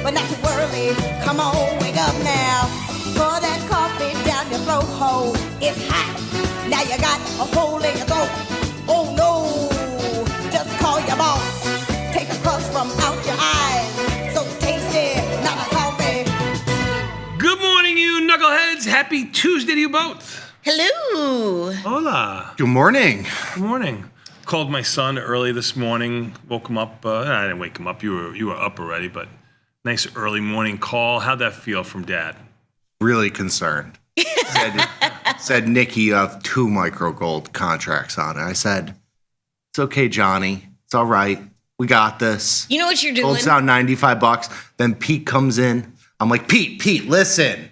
but not too early. Come on, wake up now. Pour that coffee down your throat hole. It's hot. Now you got a hole in your throat. Oh no, just call your boss. Take the crust from out your eyes. So tasty, not a coffee. Good morning, you knuckleheads. Happy Tuesday to you both. Hello. Hola. Good morning. Good morning. Called my son early this morning. Woke him up. I didn't wake him up. You were up already, but nice early morning call. How'd that feel from Dad? Really concerned. Said, Nikki, you have 2 micro gold contracts on it. I said, it's okay, Johnny. It's all right. We got this. You know what you're doing? Gold's down $95. Then Pete comes in. I'm like, Pete, listen,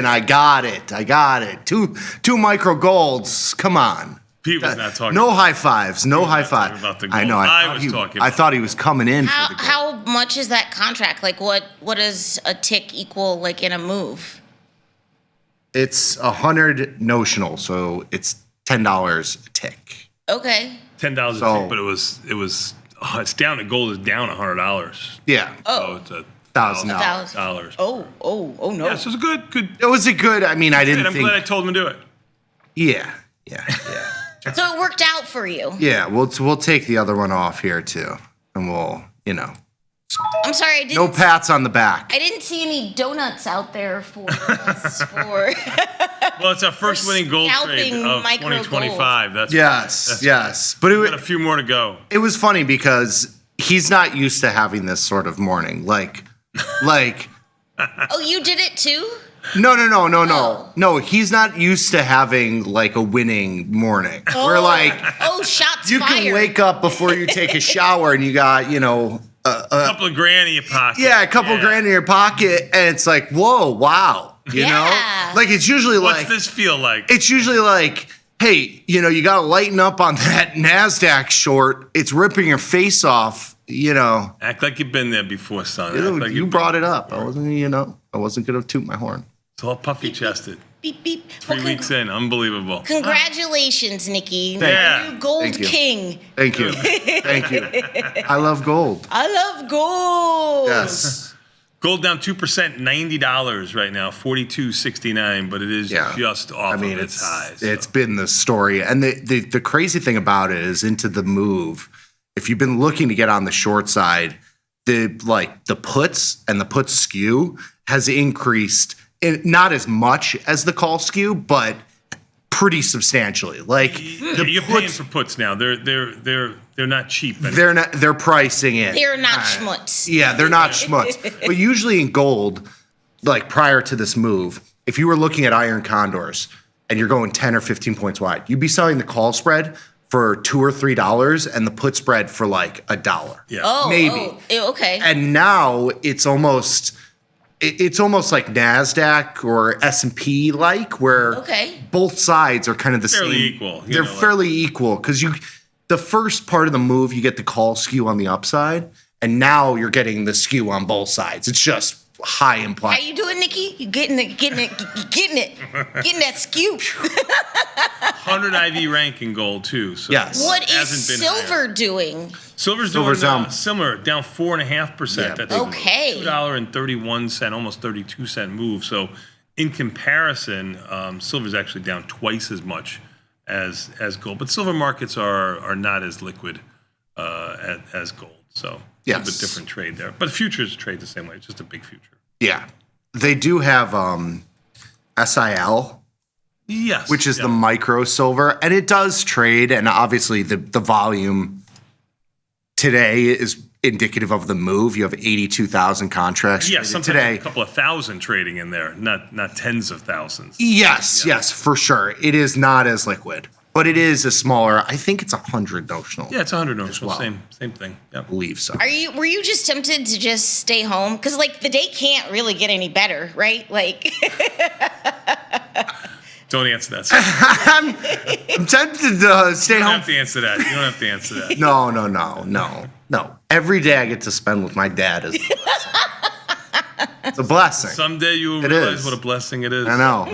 I got it. Two micro golds. Come on. Pete was not talking. No high fives. No high fives. About the gold. I know. I thought he was coming in for the gold. How much is that contract? Like, what does a tick equal, like, in a move? It's 100 notional, so it's $10 a tick. Okay. $10 a tick, but it's down. The gold is down $100. Yeah. Oh. So it's $1,000. Oh no. Yeah, so it's a good. It was a good. I mean, I didn't I'm think. glad I told him to do it. Yeah. So it worked out for you. Yeah, we'll take the other one off here too, and we'll, I'm sorry, no pats on the back. I didn't see any donuts out there for us for. Well, it's our first winning gold trade of 2025. That's Yes. But we got a few more to go. It was funny because he's not used to having this sort of morning, like. Oh, you did it too? No. No, he's not used to having like a winning morning. We're like, shots you fired. can wake up before you take a shower and you got, a couple of grand in your pocket. Yeah, a couple grand in your pocket, and it's like, whoa, wow, you know? Like, it's usually What's this feel like? It's usually like, hey, you got to lighten up on that NASDAQ short. It's ripping your face off, Act like you've been there before, son. You brought it up. I wasn't going to toot my horn. It's all puffy-chested. Beep, beep. 3 weeks in. Unbelievable. Congratulations, Nikki. Yeah. New gold king. Thank you. I love gold. I love gold. Yes. Gold down 2%, $90 right now, $42.69, but it is just off of its highs. It's been the story. And the crazy thing about it is into the move, if you've been looking to get on the short side, the puts and the put skew has increased, not as much as the call skew, but pretty substantially. Like you're paying for puts now. They're not cheap anymore. They're pricing in. They're not schmutz. Yeah, they're not schmutz. But usually in gold, like prior to this move, if you were looking at iron condors and you're going 10 or 15 points wide, you'd be selling the call spread for $2 or $3 and the put spread for like $1. Yeah. Maybe. Okay. And now it's almost like NASDAQ or S&P like, where both sides are kind of the fairly same. Equal. They're fairly equal because the first part of the move, you get the call skew on the upside, and now you're getting the skew on both sides. It's just high implied. How you doing, Nikki? You getting it, getting that skew. 100 IV rank in gold too. So yes. What is silver doing? Silver's doing similar, down 4.5%. Yeah, that's okay. $2.31, almost 32-cent move. So in comparison, silver's actually down twice as much as gold. But silver markets are not as liquid as gold. So a little bit different trade there. But futures trade the same way. It's just a big future. Yeah. They do have SIL. Yes. Which is the micro silver. And it does trade. And obviously the volume today is indicative of the move. You have 82,000 contracts today. A couple of thousand trading in there, not tens of thousands. Yes, for sure. It is not as liquid. But it is a smaller, I think it's 100 notional. Yeah, it's 100 notional. Well. Same thing. Yep. I believe so. Were you just tempted to just stay home? Because like the day can't really get any better, right? Like Don't answer that. I'm tempted to stay home. You don't have to answer that. You don't have to answer that. No. Every day I get to spend with my dad is It's a blessing. Someday you will It realize is. what a blessing it is. I know.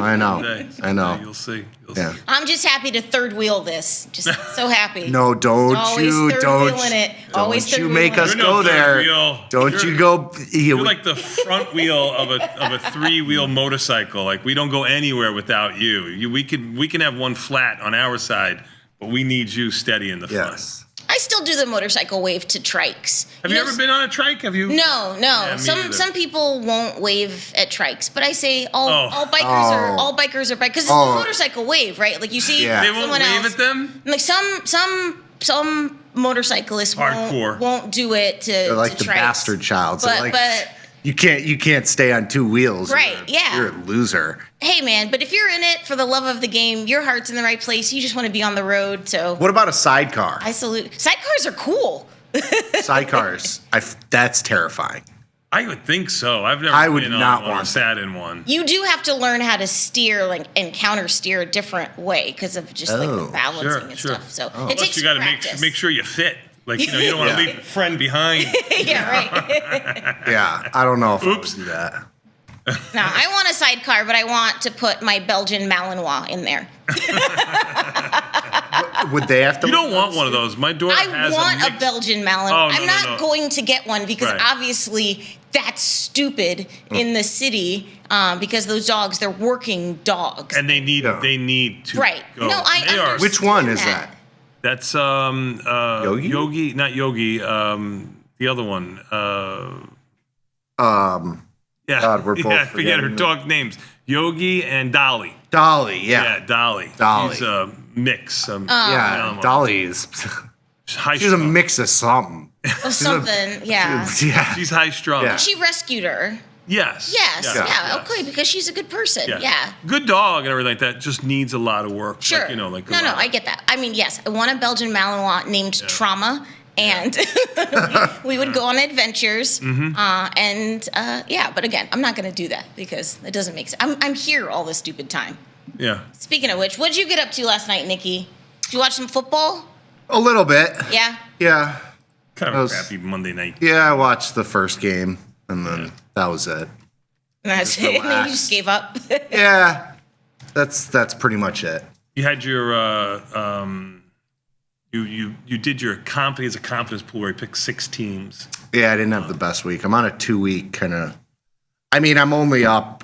Someday you'll see. Yeah. I'm just happy to third wheel this. Just so happy. No, don't Always you, third don't, wheeling it. Always don't you third make wheeling us it. You're no go third there. wheel. Don't you go. You're like the front wheel of a 3-wheel motorcycle. Like we don't go anywhere without you. We can have one flat on our side, but we need you steady in the front. Yes. I still do the motorcycle wave to trikes. Have you ever been on a trike? Have you? No. Yeah, me either. Some people won't wave at trikes, but I say all bikers are bike because it's Oh. a motorcycle wave, right? Like you see Yeah. They won't someone wave else. at them? Like some motorcyclists Hardcore. won't do it to They're like to the trikes. bastard child. So But- like, but- you can't stay on two wheels. Right, yeah. You're a loser. Hey man, but if you're in it for the love of the game, your heart's in the right place. You just want to be on the road. So What about a sidecar? I salute. Sidecars are cool. Sidecars. That's terrifying. I would think so. I've never I would been not on one or want sat in one. You do have to learn how to steer and counter steer a different way because of just like Oh, the balancing Sure, and sure. stuff. So it Plus, takes you got to practice. make sure you fit. Like you don't want to Yeah. leave a friend behind. Yeah, right. Yeah, I don't know if I would Oops. do that. Now I want a sidecar, but I want to put my Belgian Malinois in there. Would they have to? You don't want one of those. My daughter I has want a a mix. Belgian Malinois. Oh, no, I'm no, not no. going to get one because Right. obviously that's stupid in the city because those dogs, they're working dogs. And they need Yeah. to Right. go. No, I They are. understand. Which one is that. that? That's Yogi? Yogi, not Yogi. The other one. Yeah. God, we're both I forget her forgetting dog names. Yogi and Dolly. Dolly. Yeah, Yeah, Dolly. Dolly. She's a mix. yeah. Dolly is. High She's a strung. mix of something. Of something, yeah. Yeah. She's high strung. Yeah. She rescued her. Yes. Yes, yeah, yes. okay, because she's a good person. Yeah. Yeah. Good dog and everything like that. Just needs a lot of work. Sure. Like, like a no, lot. I get that. I mean, yes, I want a Belgian Malinois named Trauma, and we would go on adventures. Mm-hmm. But again, I'm not going to do that because it doesn't make sense. I'm here all this stupid time. Yeah. Speaking of which, what did you get up to last night, Nikki? Did you watch some football? A little bit. Yeah. Yeah. Kind That of was- a crappy Monday night. Yeah, I watched the first game, and then that was it. And that's it. And then you just gave up. Yeah, that's pretty much it. You had your you did your confidence pool where you picked 6 teams. Yeah, I didn't have the best week. I'm on a 2-week kind of. I mean, I'm only up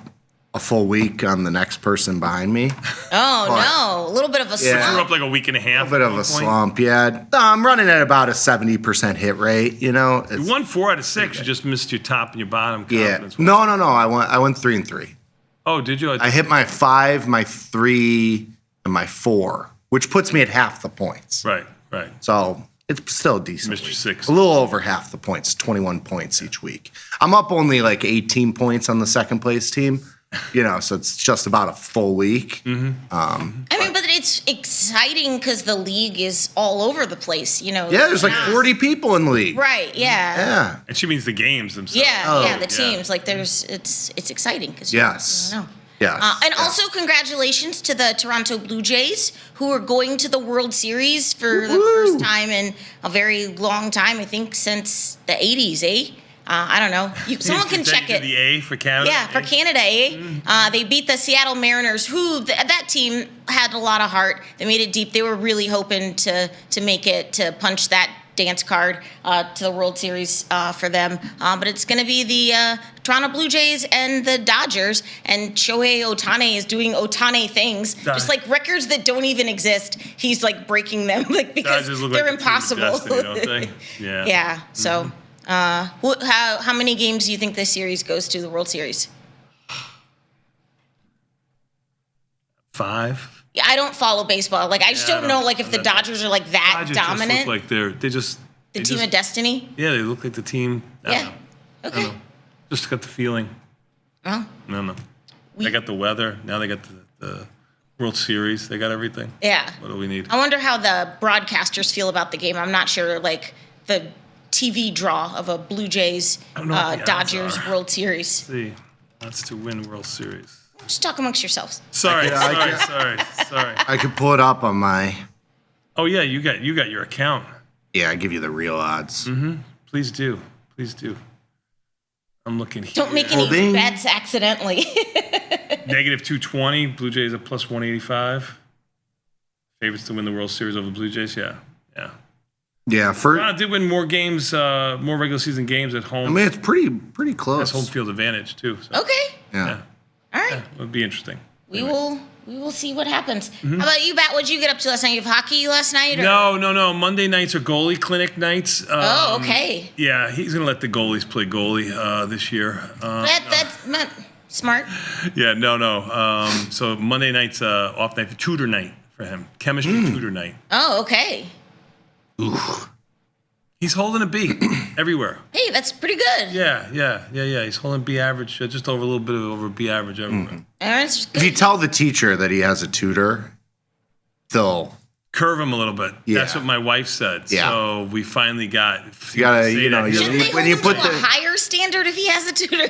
a full week on the next person behind me. Oh, no. A little bit of a Yeah. You were slump. up like a week and a half. A bit at of one a point. slump. Yeah, no, I'm running at about a 70% hit rate. You know. You won 4 out of 6. You just missed your top and your bottom. Yeah. Confidence. No. I went 3 and 3. Oh, did you? I hit my 5, my 3, and my 4, which puts me at half the points. Right. So it's still a decent. Missed your week. 6. A little over half the points, 21 points each week. I'm up only like 18 points on the second place team. So it's just about a full week. Mm-hmm. I mean, but it's exciting because the league is all over the place, Yeah, there's like 40 people in the league. Right, yeah. Yeah. And she means the games themselves. Yeah, the yeah. teams. Like it's exciting because Yes. you don't know. Yes. And also congratulations to the Toronto Blue Jays who are going to the World Series for the first time in a very long time. I think since the 80s, eh? I don't know. Someone can check it. The A for Canada. Yeah, for Canada, eh? They beat the Seattle Mariners, who that team had a lot of heart. They made it deep. They were really hoping to make it, to punch that dance card to the World Series for them. But it's going to be the Toronto Blue Jays and the Dodgers. And Shohei Ohtani is doing Ohtani things, just like records that don't even exist. He's like breaking them, like because Dodgers look they're like the team of impossible. destiny, don't they? Yeah. Yeah. So. How many games do you think this series goes to, the World Series? 5. Yeah, I don't follow baseball. Like, I just Yeah, I don't know, don't like, if the know. Dodgers are, like, that Dodgers dominant. Just look like The team of destiny? Yeah, they look like the team. I Yeah. don't know. Okay. know. Just got the feeling. Well, No. They got the weather. Now they got the World Series. They got everything. yeah. What do we need? I wonder how the broadcasters feel about the game. I'm not sure, like, the TV draw of a Blue Jays I don't know what the odds Dodgers are. World Series. See, that's to win World Series. Just talk amongst yourselves. Sorry. I could pull it up on my. Oh yeah, you got your account. Yeah, I give you the real odds. Please do. I'm looking here. Don't make any Holding. bets accidentally. Negative 220. Blue Jays at plus 185. Favorites to win the World Series over the Blue Jays. Yeah. Yeah, Toronto did win more games, more regular season games at home. I mean, it's pretty close. That's home field advantage too. So. Okay. Yeah. All right. Yeah, it would be interesting. We will see what happens. How about you, Bat? What'd you get up to last night? You have hockey last night? Or? No. Monday nights are goalie clinic nights. Oh, okay. Yeah, he's going to let the goalies play goalie this year. That's not smart. Yeah, no. So Monday night's off night, tutor night for him. Chemistry tutor night. Oh, okay. Ooh. He's holding a B everywhere. Hey, that's pretty good. Yeah. He's holding B average, just over a little bit over B average everywhere. That's If you good. tell the teacher that he has a tutor, they'll Curve him a little bit. Yeah. That's what my wife said. Yeah. So we finally got. You gotta, you know, Shouldn't they when hold you him put to the a higher standard if he has a tutor?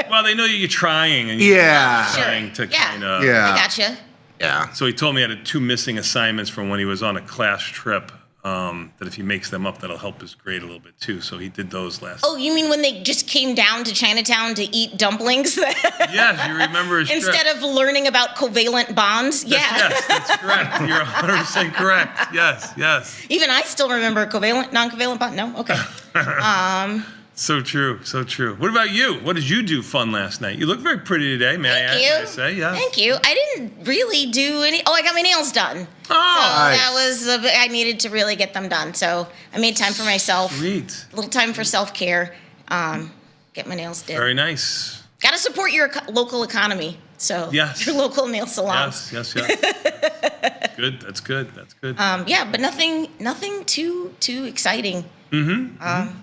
Well, they know you're trying. And yeah, Sure. trying to Yeah. kind of. Yeah. I gotcha. yeah. So he told me he had 2 missing assignments from when he was on a class trip. That if he makes them up, that'll help his grade a little bit too. So he did those last. Oh, you mean when they just came down to Chinatown to eat dumplings? Yes, you remember his trip. Instead of learning about covalent bonds? Yeah. Yes, that's correct. You're 100% correct. Yes. Even I still remember covalent, non-covalent bond. No? Okay. So true. What about you? What did you do fun last night? You look very pretty today, may I say? Yes. Thank you. I didn't really do any. Oh, I got my nails done. Oh, So nice. that was, I needed to really get them done. So I made time for myself. sweet. A little time for self-care. Get my nails did. Very nice. Got to support your local economy. So Yes. your local nail salons. Yes. Good. That's good. Yeah, but nothing too exciting.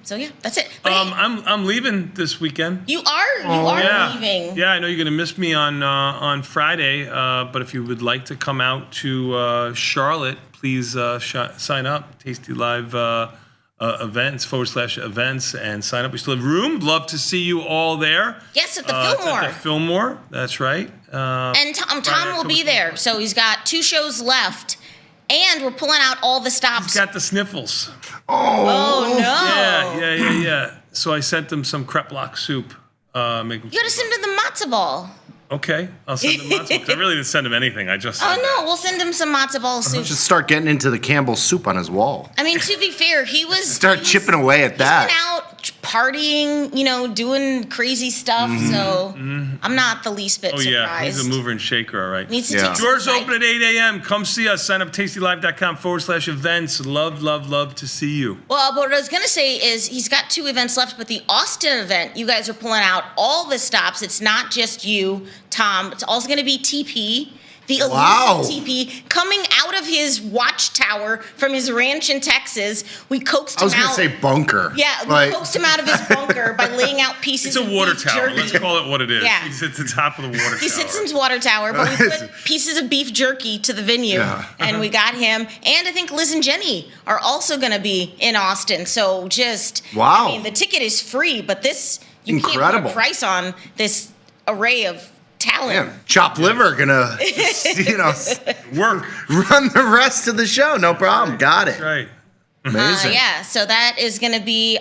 So yeah, that's it. But hey, I'm leaving this weekend. you are leaving. Yeah, I know you're gonna miss me on Friday, but if you would like to come out to Charlotte, please sign up. tastylive events/events and sign up. We still have room. Love to see you all there. Yes, at the It's Fillmore. at the Fillmore. That's right. And Tom Friday, will be October there. 21st. So he's got 2 shows left. And we're pulling out all the stops. He's got the sniffles. Oh, no. Yeah. So I sent him some crepe block soup. Make him You gotta send him the matzo ball. Okay, I'll send him matzo. 'Cause I really didn't send him anything. I just Oh said no, we'll send him some matzo ball soup. Just start getting into the Campbell's soup on his wall. I mean, to be fair, he was Start chipping away at He's that. been out partying, doing crazy stuff. So I'm not the least bit Oh surprised. yeah, he's a mover and shaker. All right. Needs to Yeah. take some Doors Zyc- open at 8 a.m. Come see us. Sign up tastylive.com/events. Love to see you. Well, what I was gonna say is he's got 2 events left, but the Austin event, you guys are pulling out all the stops. It's not just you, Tom. It's also gonna be TP. The elusive Wow. TP coming out of his watchtower from his ranch in Texas. We coaxed I was him gonna out. say bunker. Yeah, we but coaxed him out of his bunker by laying out pieces It's a of water beef tower. jerky. Let's call it what it is. Yeah. He sits at the top of the water tower. He sits in his water tower, but we put pieces of beef jerky to the venue, Yeah. and we got him. And I think Liz and Jenny are also going to be in Austin. So just Wow. I mean, the ticket is free, but this you can't Incredible. put a price on this array of talent. Man, chopped liver gonna, Work. run the rest of the show. No problem. Got it. Right. Amazing. Yeah, so that is going to be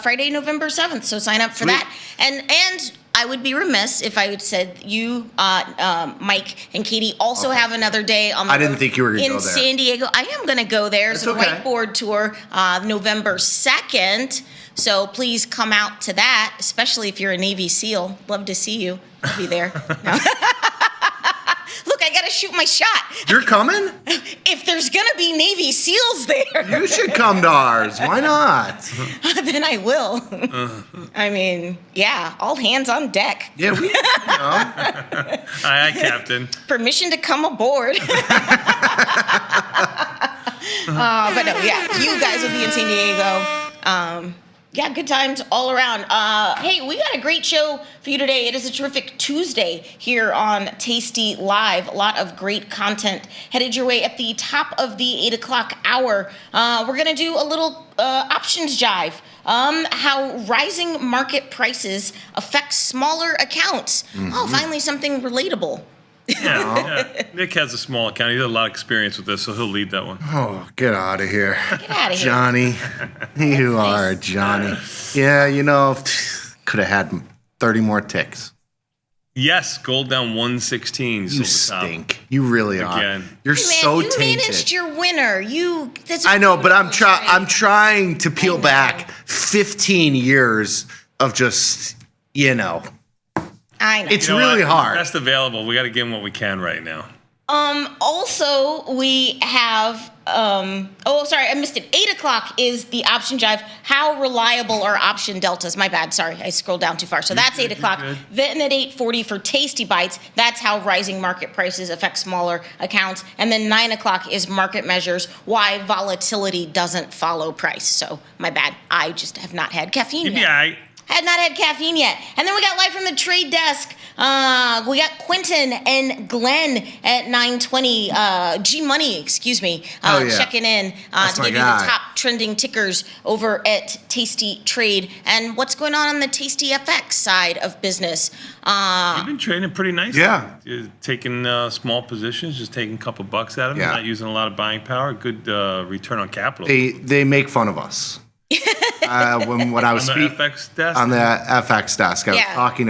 Friday, November 7th. So sign up for Sweet. that. And I would be remiss if I had said you, Mike, and Katie also have another day on the I didn't road think you were gonna in go there. San Diego. I am going to go there. It's That's a okay. whiteboard tour, November 2nd. So please come out to that, especially if you're a Navy SEAL. Love to see you. I'll be there. No. Look, I got to shoot my shot. You're coming? If there's going to be Navy SEALs there, You should come to ours. Why not? then I will. I mean, yeah, all hands on deck. Yeah, we. Aye, Captain. Permission to come aboard. But no, yeah, you guys will be in San Diego. Yeah, good times all around. Hey, we got a great show for you today. It is a terrific Tuesday here on Tasty Live. A lot of great content headed your way at the top of the 8 o'clock hour. We're going to do a little options jive. How rising market prices affect smaller accounts. Oh, finally something relatable. Yeah. Nick has a small account. He has a lot of experience with this, so he'll lead that one. Oh, get out of here. Get out of here. Johnny. You are Johnny. Yeah, could have had 30 more ticks. Yes, gold down 116. You stink. You really are. Again. You're Hey, man, so you tainted. managed your winner. I know, but I'm trying to peel back 15 years of just, I know. It's really hard. Best available. We got to give them what we can right now. Also, we have, I missed it. 8 o'clock is the option jive. How reliable are option deltas? My bad. Sorry, I scrolled down too far. So that's 8 o'clock. Then at 8:40 for Tasty Bites. That's how rising market prices affect smaller accounts. And then 9 o'clock is market measures, why volatility doesn't follow price. So my bad. I just have not had caffeine yet. Yeah. Had not had caffeine yet. And then we got live from the trade desk. We got Quentin and Glenn at 9:20. G-Money, checking in to give you the top trending tickers over at Tasty Trade. And what's going on the Tasty FX side of business? You've been trading pretty nicely. Yeah. You're taking small positions, just taking a couple bucks out of them, Yeah. not using a lot of buying power. Good return on capital. They make fun of us. When I was on the FX desk? on the FX desk, I was Yeah. talking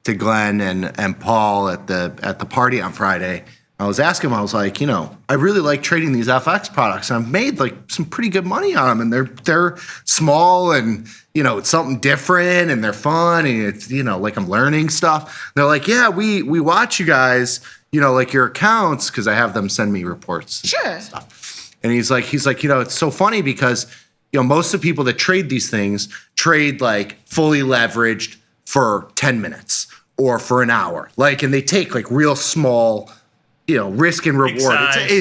to Glenn and Paul at the party on Friday. I was asking him, I was like, I really like trading these FX products, and I've made like some pretty good money on them, and they're small, and it's something different, and they're fun, and it's like I'm learning stuff. They're like, yeah, we watch you guys, like your accounts, because I have them send me reports. Sure. And he's like, it's so funny because most of the people that trade these things trade like fully leveraged for 10 minutes or for an hour, and they take like real small, risk and reward.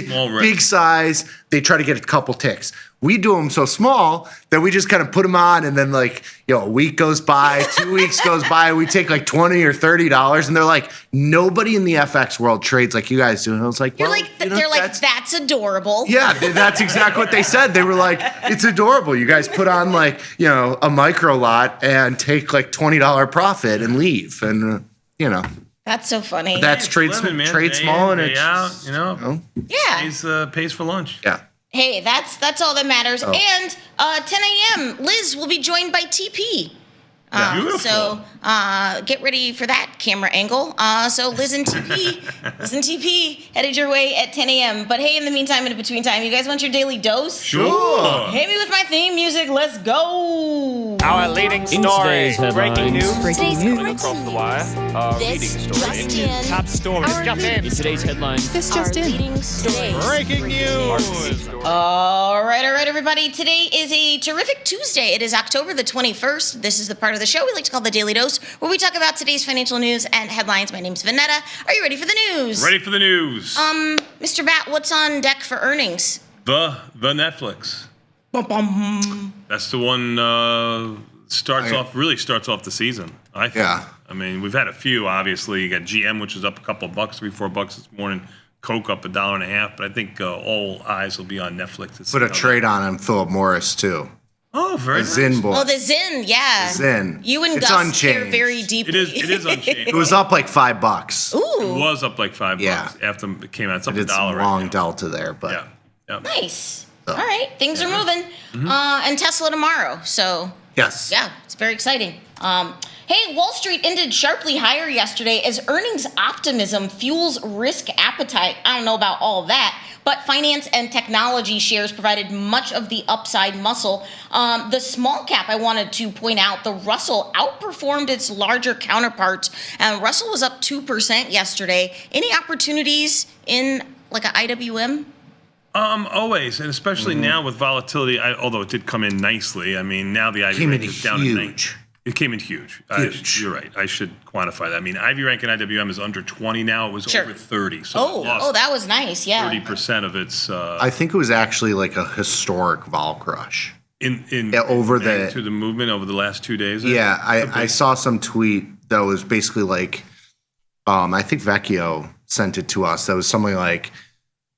Small risk. Big size. They try to get a couple ticks. We do them so small that we just kind of put them on, and then a week goes by, 2 weeks goes by, we take like $20 or $30, and they're like, nobody in the FX world trades like you guys do. And I was like, They're like, that's adorable. yeah, that's exactly what they said. They were like, it's adorable. You guys put on a micro lot and take like $20 profit and leave, and That's so funny. that's trade Living, man. trade Day small in, and day it's out, yeah. pays for lunch. yeah. Hey, that's all that matters. Oh. And 10 a.m. Liz will be joined by TP. Beautiful. So get ready for that camera angle. So Liz and TP headed your way at 10 a.m. But hey, in the meantime, in between time, you guys want your daily dose? Sure. Hit me with my theme music. Let's go. Our leading story, today's breaking headlines. news, coming across the wire. Our leading story. Top story, just in. In today's headlines, Breaking news. All right, everybody. Today is a terrific Tuesday. It is October the 21st. This is the part of the show we like to call the Daily Dose, where we talk about today's financial news and headlines. My name's Vanetta. Are you ready for the news? Ready for the news. Mr. Bat, what's on deck for earnings? The Netflix. Bum, bum. That's the one starts off the season, I think. Yeah. I mean, we've had a few, obviously. You got GM, which is up a couple of bucks, $3-4 this morning. Coke up $1.50, but I think all eyes will be on Netflix. To see Put a how trade on him, Philip Morris too. Oh, very A nice. Zin boy. Oh, the Zin, yeah. The Zin. You and It's Gus care unchanged. very deeply. It is unchanged. It was up like $5. Ooh, It was up like $5 Yeah. after it came out. It's up I did $1 some right long now. delta there, but Yeah. nice. All right, things are moving. And Tesla tomorrow, so yes. yeah, it's very exciting. Hey, Wall Street ended sharply higher yesterday as earnings optimism fuels risk appetite. I don't know about all that, but finance and technology shares provided much of the upside muscle. The small cap, I wanted to point out, the Russell outperformed its larger counterparts, and Russell was up 2% yesterday. Any opportunities in like a IWM? Always, and especially now with volatility, although it did come in nicely. I mean, now the Ivy Came in rank is down to 9. huge. It came in huge. Huge. You're right. I should quantify that. I mean, Ivy rank in IWM is under 20 now. It was Sure. over 30. So it lost That was nice, yeah. 30% of its I think it was actually like a historic vol crush. over the movement over the last 2 days. Yeah, I saw some tweet that was basically like, I think Vecchio sent it to us. That was something like,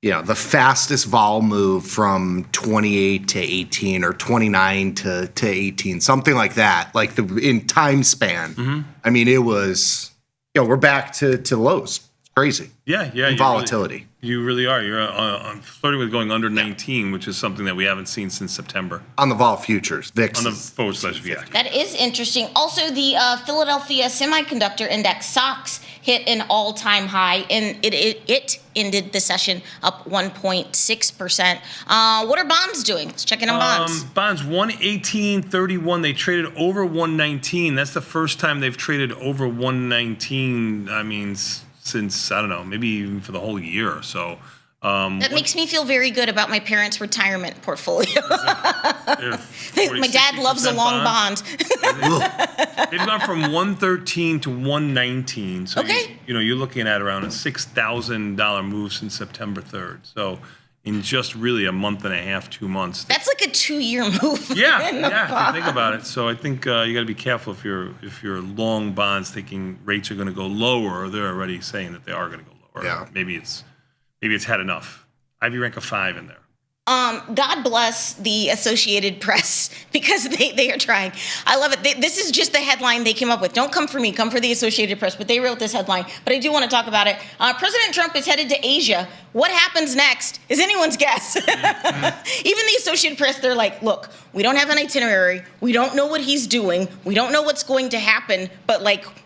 the fastest vol move from 28 to 18 or 29 to 18, something like that, in time span. I mean, it was, we're back to lows. crazy. Yeah. And volatility. You really are. You're flirting with going under 19, which is something that we haven't seen since September. On the vol futures, VIX. On the /VIX. That is interesting. Also, the Philadelphia Semiconductor Index, SOX, hit an all-time high, and it ended the session up 1.6%. What are bonds doing? Let's check in on bonds. Bonds 118.31. They traded over 119. That's the first time they've traded over 119. I mean, since I don't know, maybe even for the whole year. So. That makes me feel very good about my parents' retirement portfolio. My dad loves a long bond. They've gone from 113 to 119. So okay. You're looking at around a $6,000 move since September 3rd. So in just really a month and a half, 2 months. That's like a 2-year move. Yeah. If you think about it. So I think you got to be careful if you're long bonds thinking rates are going to go lower. They're already saying that they are going to go lower. Yeah. Maybe it's had enough. Ivy rank a 5 in there. God bless the Associated Press because they are trying. I love it. This is just the headline they came up with. Don't come for me, come for the Associated Press. But they wrote this headline. But I do want to talk about it. President Trump is headed to Asia. What happens next is anyone's guess. Even the Associated Press, they're like, look, we don't have an itinerary. We don't know what he's doing. We don't know what's going to happen. But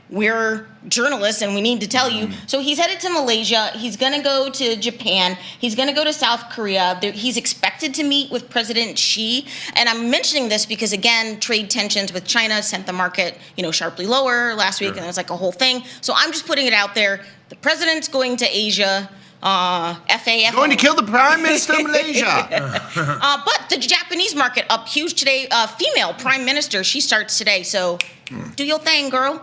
we're journalists and we need to tell you. So he's headed to Malaysia. He's going to go to Japan. He's going to go to South Korea. He's expected to meet with President Xi. And I'm mentioning this because, again, trade tensions with China sent the market, sharply lower last week. And it was like a whole thing. So I'm just putting it out there. The president's going to Asia. FAF. Going to kill the Prime Minister of Malaysia. But the Japanese market up huge today. Female Prime Minister, she starts today. So do your thing, girl.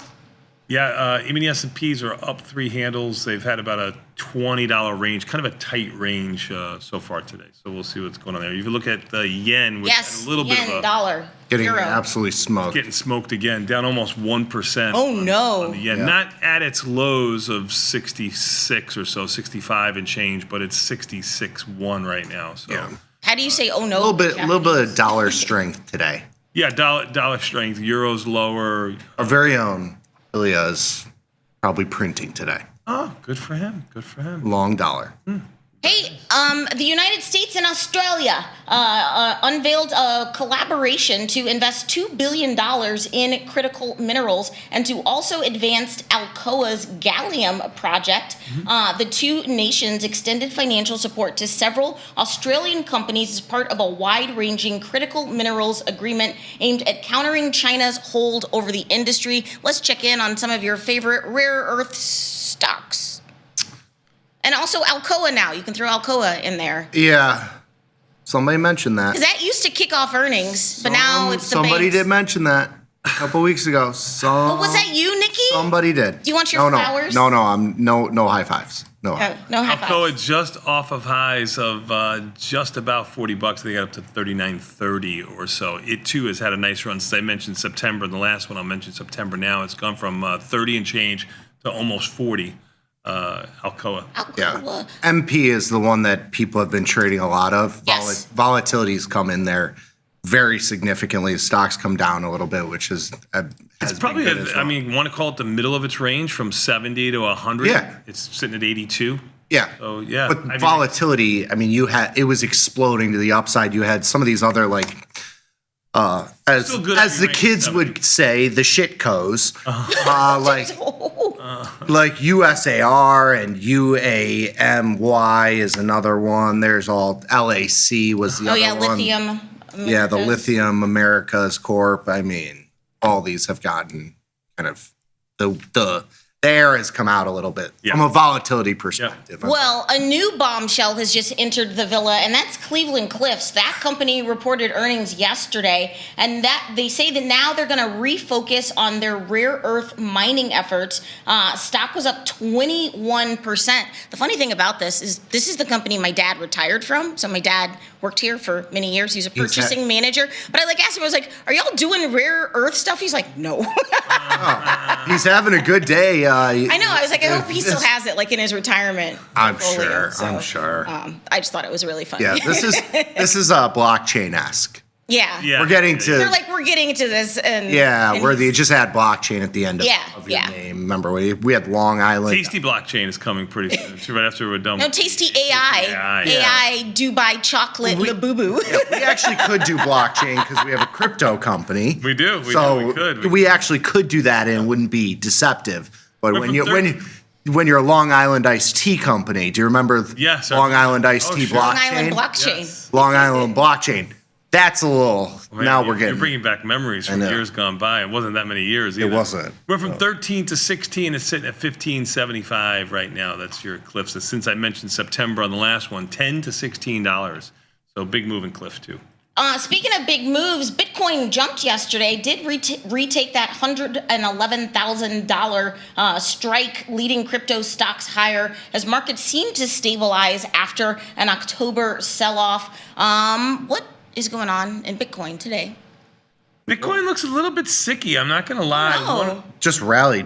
Yeah, even the S&Ps are up 3 handles. They've had about a $20 range, kind of a tight range so far today. So we'll see what's going on there. If you look at the yen, which had a little bit of a dollar, getting euro. absolutely smoked. Getting smoked again, down almost 1%. Oh no! On the yen, not at its lows of 66 or so, 65 and change, but it's 66.1 right now. So how do you say oh no? A little bit of dollar strength today. Yeah, dollar strength. Euro's lower. Our very own Ilya is probably printing today. Oh, good for him. Good for him. Long dollar. Hey, the United States and Australia unveiled a collaboration to invest $2 billion in critical minerals and to also advance Alcoa's gallium project. The two nations extended financial support to several Australian companies as part of a wide-ranging critical minerals agreement aimed at countering China's hold over the industry. Let's check in on some of your favorite rare earth stocks. And also Alcoa now. You can throw Alcoa in there. Yeah. Somebody mentioned that. Because that used to kick off earnings, but now it's the somebody banks. did mention that a couple weeks ago. Oh, was that you, Nikki? Somebody did. Do you want your flowers? No, I'm no high fives. No high fives. No high fives. Alcoa just off of highs of just about $40. They got up to $39.30 or so. It too has had a nice run since I mentioned September. In the last one, I'll mention September now. It's gone from 30 and change to almost 40. Alcoa. Yeah. MP is the one that people have been trading a lot of. Yes. Volatility's come in there very significantly. Stocks come down a little bit, which is It's probably, want to call it the middle of its range from 70 to 100. Yeah. It's sitting at 82. Yeah. So, yeah. But volatility, it was exploding to the upside. You had some of these other, as the kids would say, the shitcos, like USAR and UAMY is another one. There's all LAC was the other one. Lithium. Yeah, the Lithium Americas Corp. All these have gotten kind of the air has come out a little bit from a volatility perspective. Yep. Well, a new bombshell has just entered the villa, and that's Cleveland Cliffs. That company reported earnings yesterday, and that they say that now they're going to refocus on their rare earth mining efforts. Stock was up 21%. The funny thing about this is the company my dad retired from. So my dad worked here for many years. He's a purchasing manager. But I asked him, I was like, "Are y'all doing rare earth stuff?" He's like, "No." He's having a good day. I know. I was like, I hope he still has it, in his retirement. I'm sure. I just thought it was really funny. Yeah, this is blockchain-esque. Yeah. Yeah. We're getting to. They're like, we're getting to this. And where he's- they just add blockchain at the end of your yeah. name. Remember, we had Long Island. Tasty blockchain is coming pretty soon. Too, right after we're done. No, with Tasty AI. AI. Yeah. AI Dubai chocolate, the boo-boo. We actually could do blockchain because we have a crypto company. We do. So we could. we actually could do that and it wouldn't be deceptive. But But when you're a Long Island iced tea company, do you remember Yes, Long Island iced tea sure. blockchain? Long Island blockchain. Yes. Long Island blockchain. That's a little. Man, now you're we're getting. bringing back memories from know. years gone by. It wasn't that many years either. It wasn't. We're from 13 to 16. It's sitting at 15.75 right now. That's your cliff. So since I mentioned September on the last one, $10 to $16. So big move in cliff too. Speaking of big moves, Bitcoin jumped yesterday, did retake that $111,000 strike, leading crypto stocks higher as markets seem to stabilize after an October sell-off. What is going on in Bitcoin today? Bitcoin looks a little bit sicky. I'm not going to lie. No. Just rallied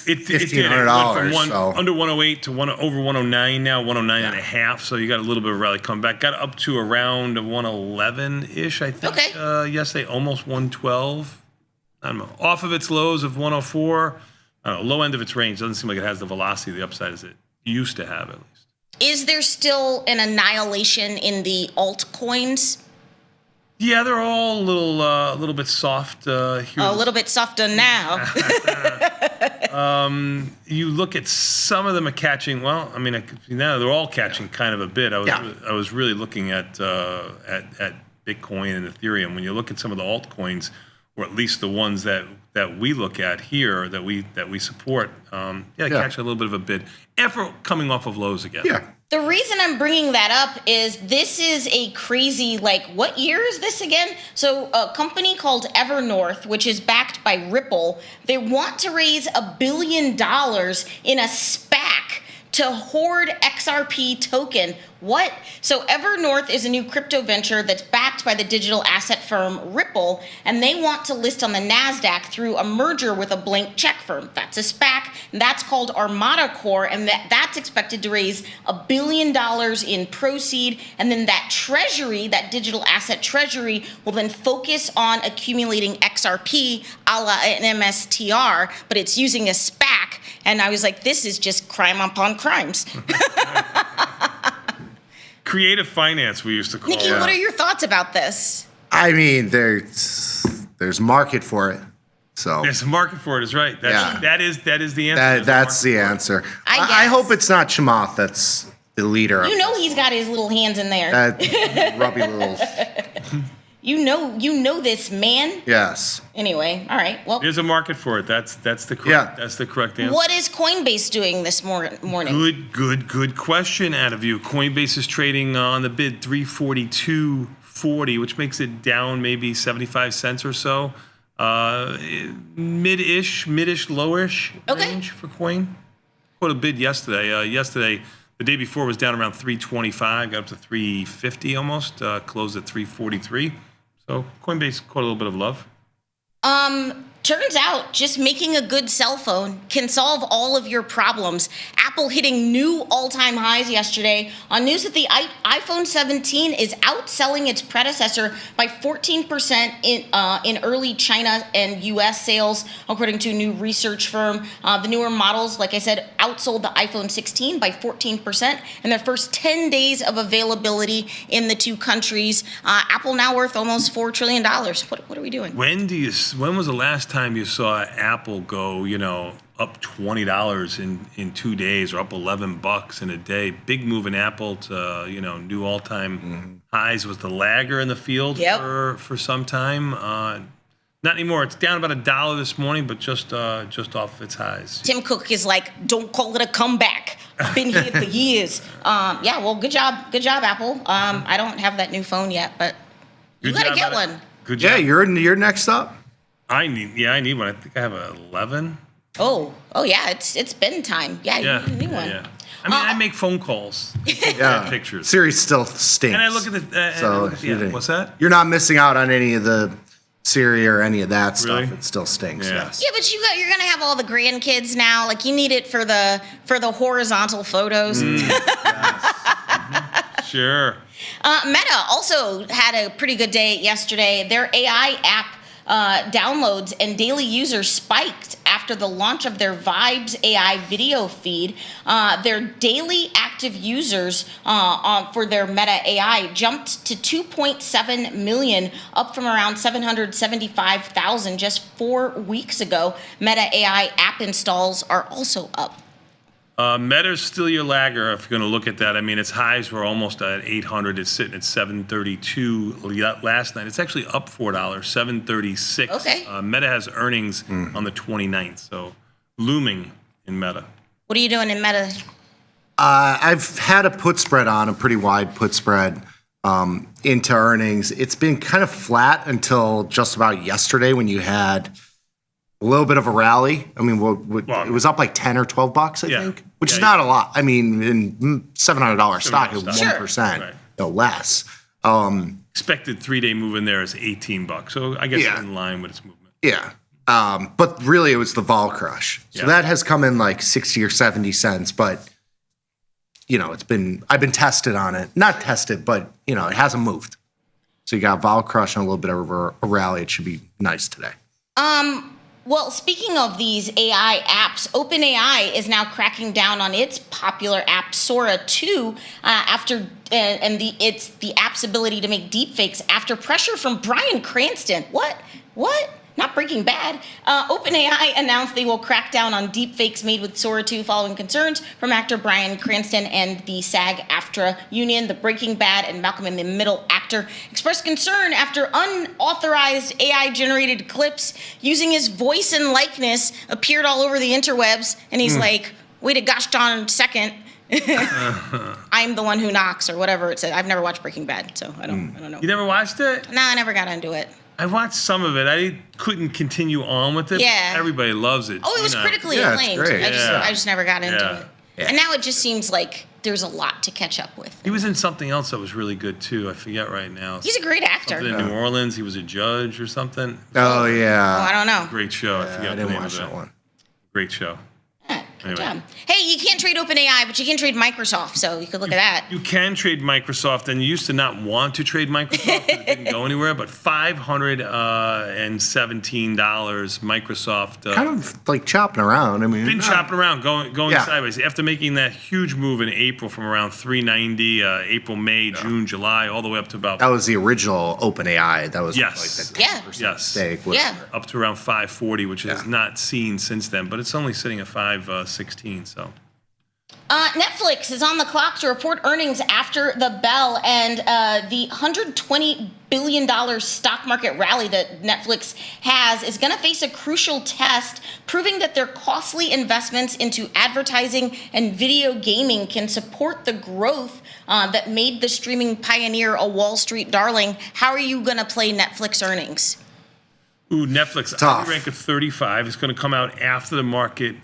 It did. It went $1,500. from So under 108 to over 109 now, 109 and a half. So you got a little bit of a rally comeback. Got up to around 111-ish, I think. Okay. Yesterday, almost 112. I don't know. Off of its lows of 104. I don't know. Low end of its range. Doesn't seem like it has the velocity, the upside as it used to have, at least. Is there still an annihilation in the altcoins? Yeah, they're all a little bit soft. Here A little bit softer now. You look at some of them are catching. Well, I mean, now they're all catching kind of a bit. I was really looking at Bitcoin and Ethereum. When you look at some of the altcoins, or at least the ones that we look at here that we support, catch a little bit of a bid after coming off of lows again. yeah. The reason I'm bringing that up is this is a crazy, what year is this again? So a company called Evernorth, which is backed by Ripple, they want to raise $1 billion in a SPAC to hoard XRP token. What? So Evernorth is a new crypto venture that's backed by the digital asset firm Ripple, and they want to list on the NASDAQ through a merger with a blank check firm. That's a SPAC, and that's called Armada Core, and that's expected to raise $1 billion in proceed, and then that treasury, that digital asset treasury, will then focus on accumulating XRP a la an MSTR, but it's using a SPAC, and I was like, this is just crime upon crimes. Creative finance, we used to call Nikki, it. what are your thoughts about this? I mean, there's market for it. So There's a market for it, is right. That is the answer. that's the answer. I I guess. hope it's not Chamath that's the leader. You know he's got his little hands in there. that rubby little. You know this, man. Yes. Anyway, all right. Well, There's a market for it. That's the correct. Yeah. That's the correct answer. what is Coinbase doing this morning? Good question out of you. Coinbase is trading on the bid 342.40, which makes it down maybe 75 cents or so. Mid-ish, lowish Okay. range for coin. Put a bid yesterday. The day before was down around 325, got up to 350 almost, closed at 343. So Coinbase caught a little bit of love. Turns out just making a good cell phone can solve all of your problems. Apple hitting new all-time highs yesterday on news that the iPhone 17 is outselling its predecessor by 14% in early China and U.S. sales, according to a new research firm. The newer models, like I said, outsold the iPhone 16 by 14% in their first 10 days of availability in the two countries. Apple now worth almost $4 trillion. What are we doing? When was the last time you saw Apple go, up $20 in 2 days or up $11 in a day? Big move in Apple to, new all-time highs. Was the lagger in the field for some time. Not anymore. It's down about $1 this morning, but just off its highs. Tim Cook is like, don't call it a comeback. I've been here for years. Well, good job, Apple. I don't have that new phone yet, but you gotta get one. Good job. Yeah, you're next up. I need one. I think I have an 11. Oh yeah, it's been time. Yeah, you need a new one. Yeah. I mean, I make phone calls. Yeah. Pictures. Siri still stinks. And I look at the. So what's that? You're not missing out on any of the Siri or any of that stuff. Really? It still stinks. Yeah. Yes. Yeah, but you're gonna have all the grandkids now. Like you need it for the horizontal photos. Sure. Meta also had a pretty good day yesterday. Their AI app downloads and daily users spiked after the launch of their Vibes AI video feed. Their daily active users for their Meta AI jumped to 2.7 million, up from around 775,000 just 4 weeks ago. Meta AI app installs are also up. Meta's still your lagger if you're going to look at that. I mean, its highs were almost at 800. It's sitting at 732 last night. It's actually up $4, 736. Okay. Meta has earnings on the 29th, so looming in Meta. What are you doing in Meta? I've had a put spread on, a pretty wide put spread into earnings. It's been kind of flat until just about yesterday when you had a little bit of a rally. I mean, it was up like 10 or 12 bucks, I think, which is not a lot. I mean, in $700 stock, it was 1% Right. no less. Expected 3-day move in there is $18, so I guess it's in line with its movement. Yeah. But really, it was the vol crush. So that has come in like 60 or 70 cents. But, I've been tested on it. Not tested, but, it hasn't moved. So you got vol crush and a little bit of a rally. It should be nice today. Well, speaking of these AI apps, OpenAI is now cracking down on its popular app Sora 2 after the app's ability to make deepfakes after pressure from Bryan Cranston. What? Not Breaking Bad. OpenAI announced they will crack down on deepfakes made with Sora 2 following concerns from actor Bryan Cranston and the SAG-AFTRA union. The Breaking Bad and Malcolm in the Middle actor expressed concern after unauthorized AI-generated clips using his voice and likeness appeared all over the interwebs, and he's like, wait a gosh darn second. I'm the one who knocks, or whatever it said. I've never watched Breaking Bad, so I don't know. You never watched it? No, I never got into it. I watched some of it. I couldn't continue on with it. Yeah. But everybody loves it. Oh, it was critically Yeah, it's acclaimed. great. I just never got into Yeah. it. And now it just seems like there's a lot to catch up with. He was in something else that was really good too. I forget right now. He's a great actor. Something in New Orleans. He was a judge or something. Oh, Oh, yeah. I don't know. Great show. I forget I the didn't name watch of it. that one. Great show. Good Anyway. job. Hey, you can't trade OpenAI, but you can trade Microsoft, so you could look at that. You can trade Microsoft, and you used to not want to trade Microsoft. It didn't go anywhere, but $517 Microsoft. Kind of like chopping around. I mean, Been chopping around, going Yeah. sideways. After making that huge move in April from around 390, April, May, June, July, all the way up to about that was the original OpenAI. That was Yes. like the Yeah. 10% Yes. stake. Yeah. whatever. up to around 540, which is not seen since then, but it's only sitting at 516. So Netflix is on the clock to report earnings after the bell, and the $120 billion stock market rally that Netflix has is going to face a crucial test, proving that their costly investments into advertising and video gaming can support the growth that made the streaming pioneer a Wall Street darling. How are you going to play Netflix earnings? Ooh, Netflix, Tough. rank of 35. It's going to come out after the market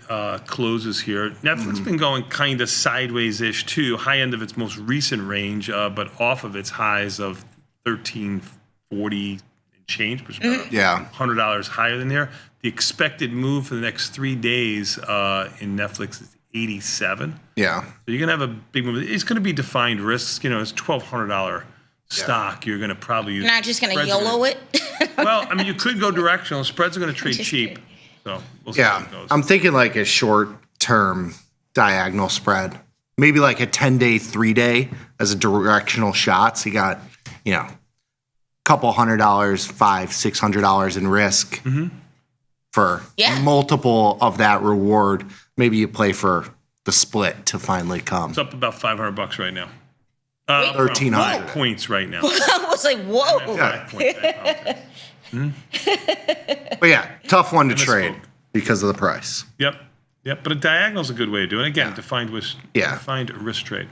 closes here. Netflix been going kind of sideways-ish too, high end of its most recent range, but off of its highs of $13.40 and change, which is about Yeah. $100 higher than there. The expected move for the next 3 days in Netflix is 87. Yeah. So you're going to have a big move. It's going to be defined risks. It's $1,200 stock. You're going to probably use. You're not just going to spreads are YOLO it? Well, I mean, you could go directional. Spreads are going to trade Just cheap. kidding. So we'll see how it Yeah. goes. I'm thinking like a short-term diagonal spread. Maybe like a 10-day, 3-day as a directional shot. So you got, couple $100, $500-$600 in risk for multiple of that reward. Maybe you play for the split to finally come. It's up about $500 right now. Wait, 1,300. 5 points right now. I was like, whoa. 5 points. I apologize. But yeah, tough one to misspoke. trade because of the price. Yep. But a diagonal is a good way of doing it. Again, defined risk trade.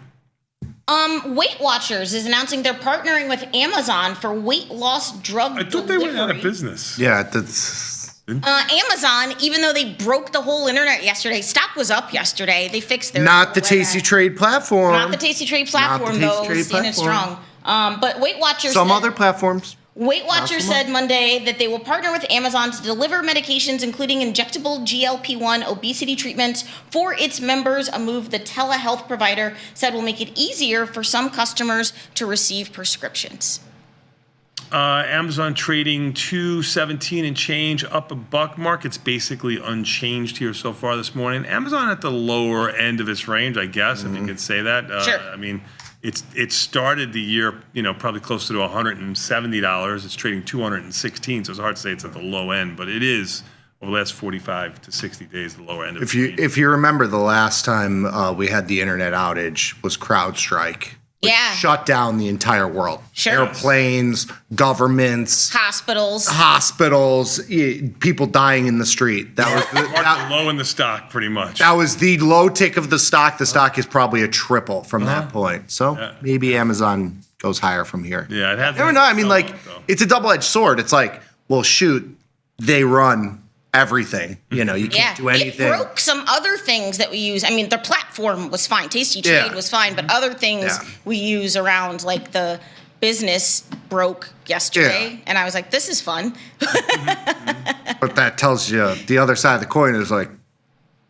Weight Watchers is announcing they're partnering with Amazon for weight loss drug I thought they went out of business. Yeah, that's Amazon, even though they broke the whole internet yesterday, stock was up yesterday. They fixed their not the Tasty Trade platform. Not the Tasty Trade platform, Tasty though, Trade standing platform. strong. But Weight Watchers Some said- other platforms. Weight Watchers said Monday that they will partner with Amazon to deliver medications, including injectable GLP-1 obesity treatments for its members, a move the telehealth provider said will make it easier for some customers to receive prescriptions. Amazon trading $2.17 and change, up $1. Market's basically unchanged here so far this morning. Amazon at the lower end of its range, I guess, if you could say that. Sure. I mean, it started the year, probably closer to $170. It's trading $216, so it's hard to say it's at the low end, but it is over the last 45 to 60 days the lower end of its range. If you remember, the last time we had the internet outage was CrowdStrike. Which shut down the entire world. Sure. Airplanes, governments, hospitals, people dying in the street. That was the low in the stock, pretty much. That was the low tick of the stock. The stock is probably a triple from that point. So maybe Amazon goes higher from here. Yeah, it has. I don't know. I mean, it's a double-edged sword. It's like, well, shoot, they run everything. You can't do anything. It broke some other things that we use. I mean, their platform was fine. Tasty Trade was fine, but other things we use around, like the business broke yesterday, and I was like, this is fun. But that tells you the other side of the coin is like,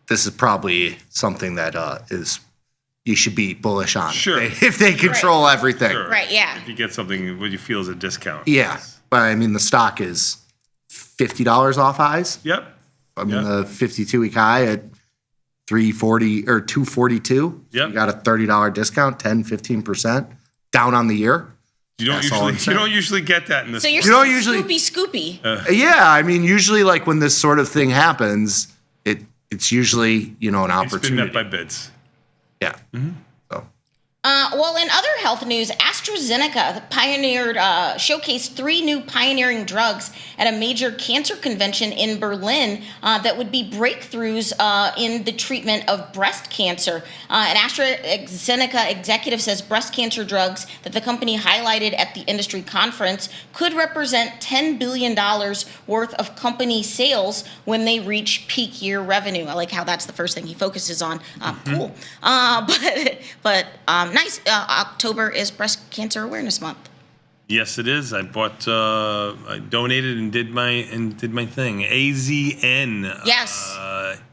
this is probably something that is you should be bullish on. Sure. If they control everything. Sure. Right, yeah. If you get something what you feel is a discount. Yeah. But I mean, the stock is $50 off highs. Yep. I mean, the 52-week high at 340 or 242. Yep. You got a $30 discount, 10-15% down on the year. You don't usually get that in this. So you're don't usually scoopy. Yeah, I mean, usually like when this sort of thing happens, it's usually an opportunity. It's been met by bids. Yeah. Mm-hmm. So. Well, in other health news, AstraZeneca showcased 3 new pioneering drugs at a major cancer convention in Berlin that would be breakthroughs in the treatment of breast cancer. An AstraZeneca executive says breast cancer drugs that the company highlighted at the industry conference could represent $10 billion worth of company sales when they reach peak year revenue. I like how that's the first thing he focuses on. Cool. But nice. October is Breast Cancer Awareness Month. Yes, it is. I donated and did my thing. AZN. Yes.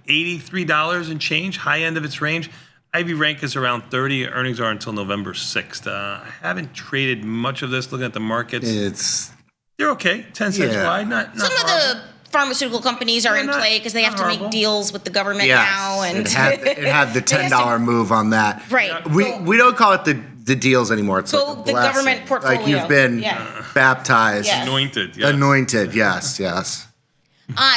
$83 and change, high end of its range. IV rank is around 30. Earnings are until November 6th. I haven't traded much of this. Looking at the markets, they're okay. 10 cents wide. Not some horrible. of the pharmaceutical companies are in play because they have to make deals with the government now. And it had the $10 move on that. Right. We don't call it the deals anymore. It's like a the government portfolio. Like you've been baptized. Yes. Anointed. Yes.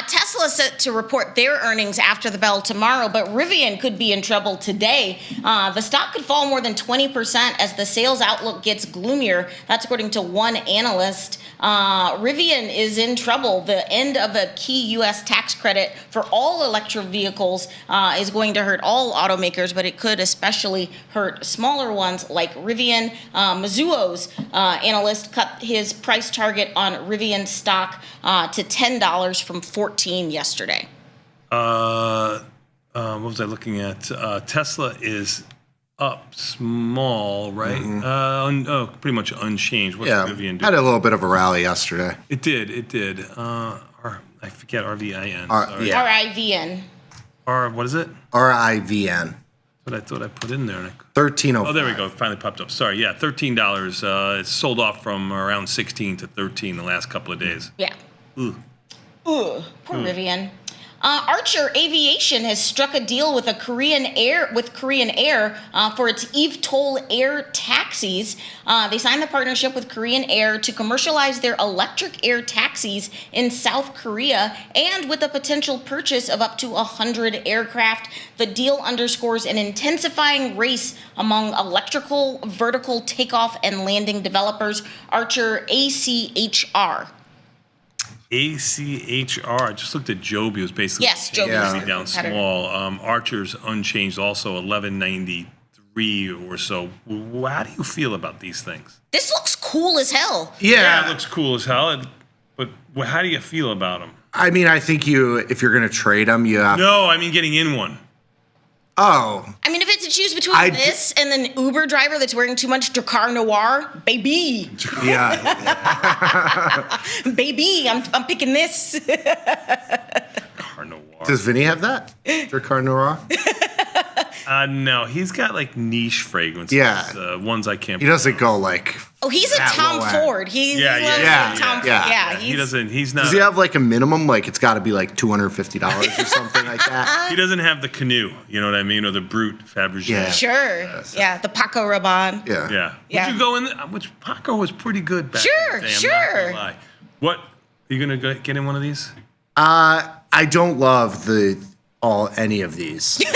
Tesla is set to report their earnings after the bell tomorrow, but Rivian could be in trouble today. The stock could fall more than 20% as the sales outlook gets gloomier. That's according to one analyst. Rivian is in trouble. The end of a key U.S. tax credit for all electric vehicles is going to hurt all automakers, but it could especially hurt smaller ones like Rivian. Mizuho's analyst cut his price target on Rivian stock to $10 from $14 yesterday. What was I looking at? Tesla is up small, right? Mm-hmm. Pretty much unchanged. What's Rivian do? Had a little bit of a rally yesterday. It did. I forget RVIN. RIVN. What is it? RIVN. What I thought I put in there. 13.05. Oh, there we go. It finally popped up. Sorry. Yeah, $13. It's sold off from around 16 to 13 the last couple of days. Yeah. Poor Rivian. Archer Aviation has struck a deal with Korean Air for its eVTOL Air taxis. They signed the partnership with Korean Air to commercialize their electric air taxis in South Korea, and with a potential purchase of up to 100 aircraft. The deal underscores an intensifying race among electrical vertical takeoff and landing developers. Archer ACHR. ACHR. I just looked at Joby. It was basically Joby down small. Archer's unchanged, also 1193 or so. How do you feel about these things? This looks cool as hell. Yeah, it looks cool as hell. But how do you feel about them? I mean, I think if you're going to trade them, you have. No, I mean getting in one. Oh, I mean, if it's to choose between this and an Uber driver that's wearing too much Dracar Noir, baby, yeah. baby, I'm picking this. Noir. Does Vinny have that? Dracar Noir? No, he's got like niche fragrances. Yeah. Ones I can't. He doesn't go like. Oh, he's a That Tom low end. Ford. He loves Tom Ford. Yeah, He doesn't. He's not. Does he have like a minimum? Like it's got to be like $250 or something like that. He doesn't have the canoe. You know what I mean, or the Brut Fabergé. Yeah. Sure. Yeah, the Paco Rabanne. Yeah. Yeah. Yeah. Would you go in? Which Paco was pretty good back Sure, in the day. I'm sure. not gonna lie. What? Are you gonna get in one of these? I don't love any of these things.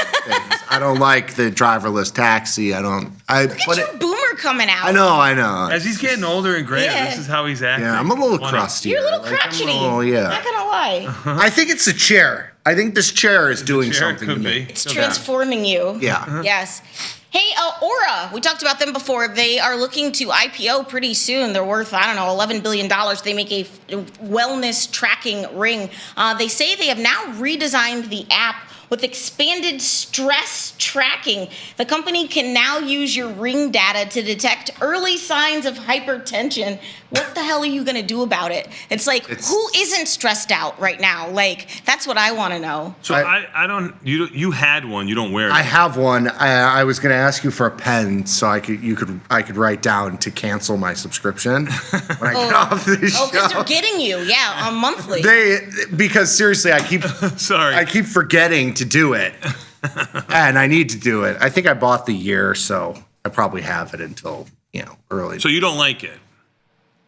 I don't like the driverless taxi. Look at your boomer coming out. I know. As he's getting older and grayer, Yeah. this is how he's acting. Yeah, I'm a little Funny. crusty. You're a little Like, I'm crotchety. yeah. Not gonna lie. I think it's the chair. I think this chair is doing chair something to could me. be. It's transforming you. Yeah. Yes. Hey, Aura, we talked about them before. They are looking to IPO pretty soon. They're worth, I don't know, $11 billion. They make a wellness tracking ring. They say they have now redesigned the app with expanded stress tracking. The company can now use your ring data to detect early signs of hypertension. What the hell are you gonna do about it? It's like, who isn't stressed out right now? Like, that's what I wanna know. So I don't. You had one. You don't wear it. I have one. I was going to ask you for a pen so I could write down to cancel my subscription when I get off this Oh, because show. they're getting you, yeah, on monthly. Because seriously, I keep Sorry. I keep forgetting to do it, and I need to do it. I think I bought the year, so I probably have it until early. So you don't like it?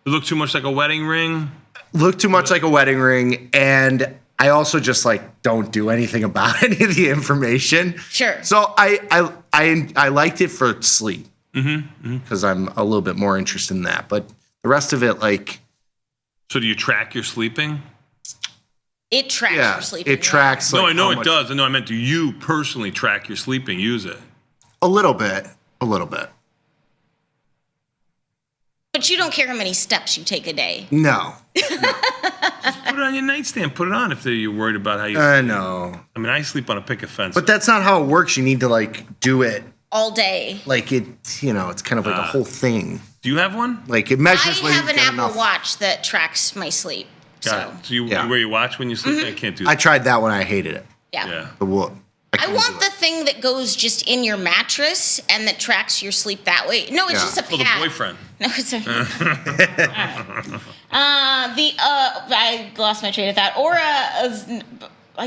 It look too much like a wedding ring. Look too much like a wedding ring, and I also just like don't do anything about any of the information. Sure. So I liked it for sleep because I'm a little bit more interested in that, but the rest of it, like. So do you track your sleeping? It tracks Yeah, your sleeping. it tracks. No, like, I know how it much- does. No, I meant do you personally track your sleeping? Use it. A little bit. But you don't care how many steps you take a day. No, Put it on your nightstand. Put it on if you're worried about how you. I know. I mean, I sleep on a picket fence. But that's not how it works. You need to like do it All day. like it. It's kind of like a whole thing. do you have one? Like it I measures when have you an get Apple enough. Watch that tracks my sleep. Got So, it. So you Yeah. where you watch when you sleep? I can't do I that. tried that one. I hated it. yeah. Yeah. The what? I want the thing that goes just in your mattress and that tracks your sleep that way. No, it's Yeah. just a For the pad. boyfriend. No, it's a. I lost my train of thought. Aura is.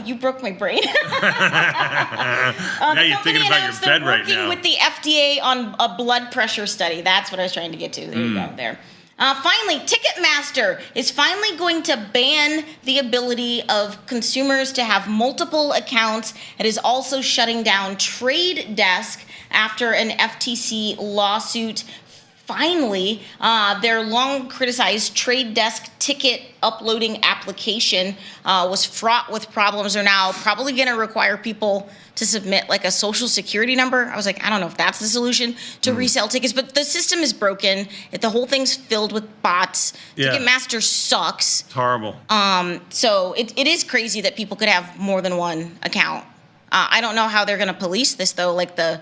You broke my brain. Now you're thinking about your bed right working now. with the FDA on a blood pressure study. That's what I was trying to get to. There you go. There. Finally, Ticketmaster is finally going to ban the ability of consumers to have multiple accounts. It is also shutting down Trade Desk after an FTC lawsuit. Finally, their long criticized Trade Desk ticket uploading application was fraught with problems. They're now probably going to require people to submit like a social security number. I was like, I don't know if that's the solution to resell tickets, but the system is broken. The whole thing's filled with bots. Yeah. Ticketmaster sucks. It's horrible. So it is crazy that people could have more than one account. I don't know how they're going to police this though. Like the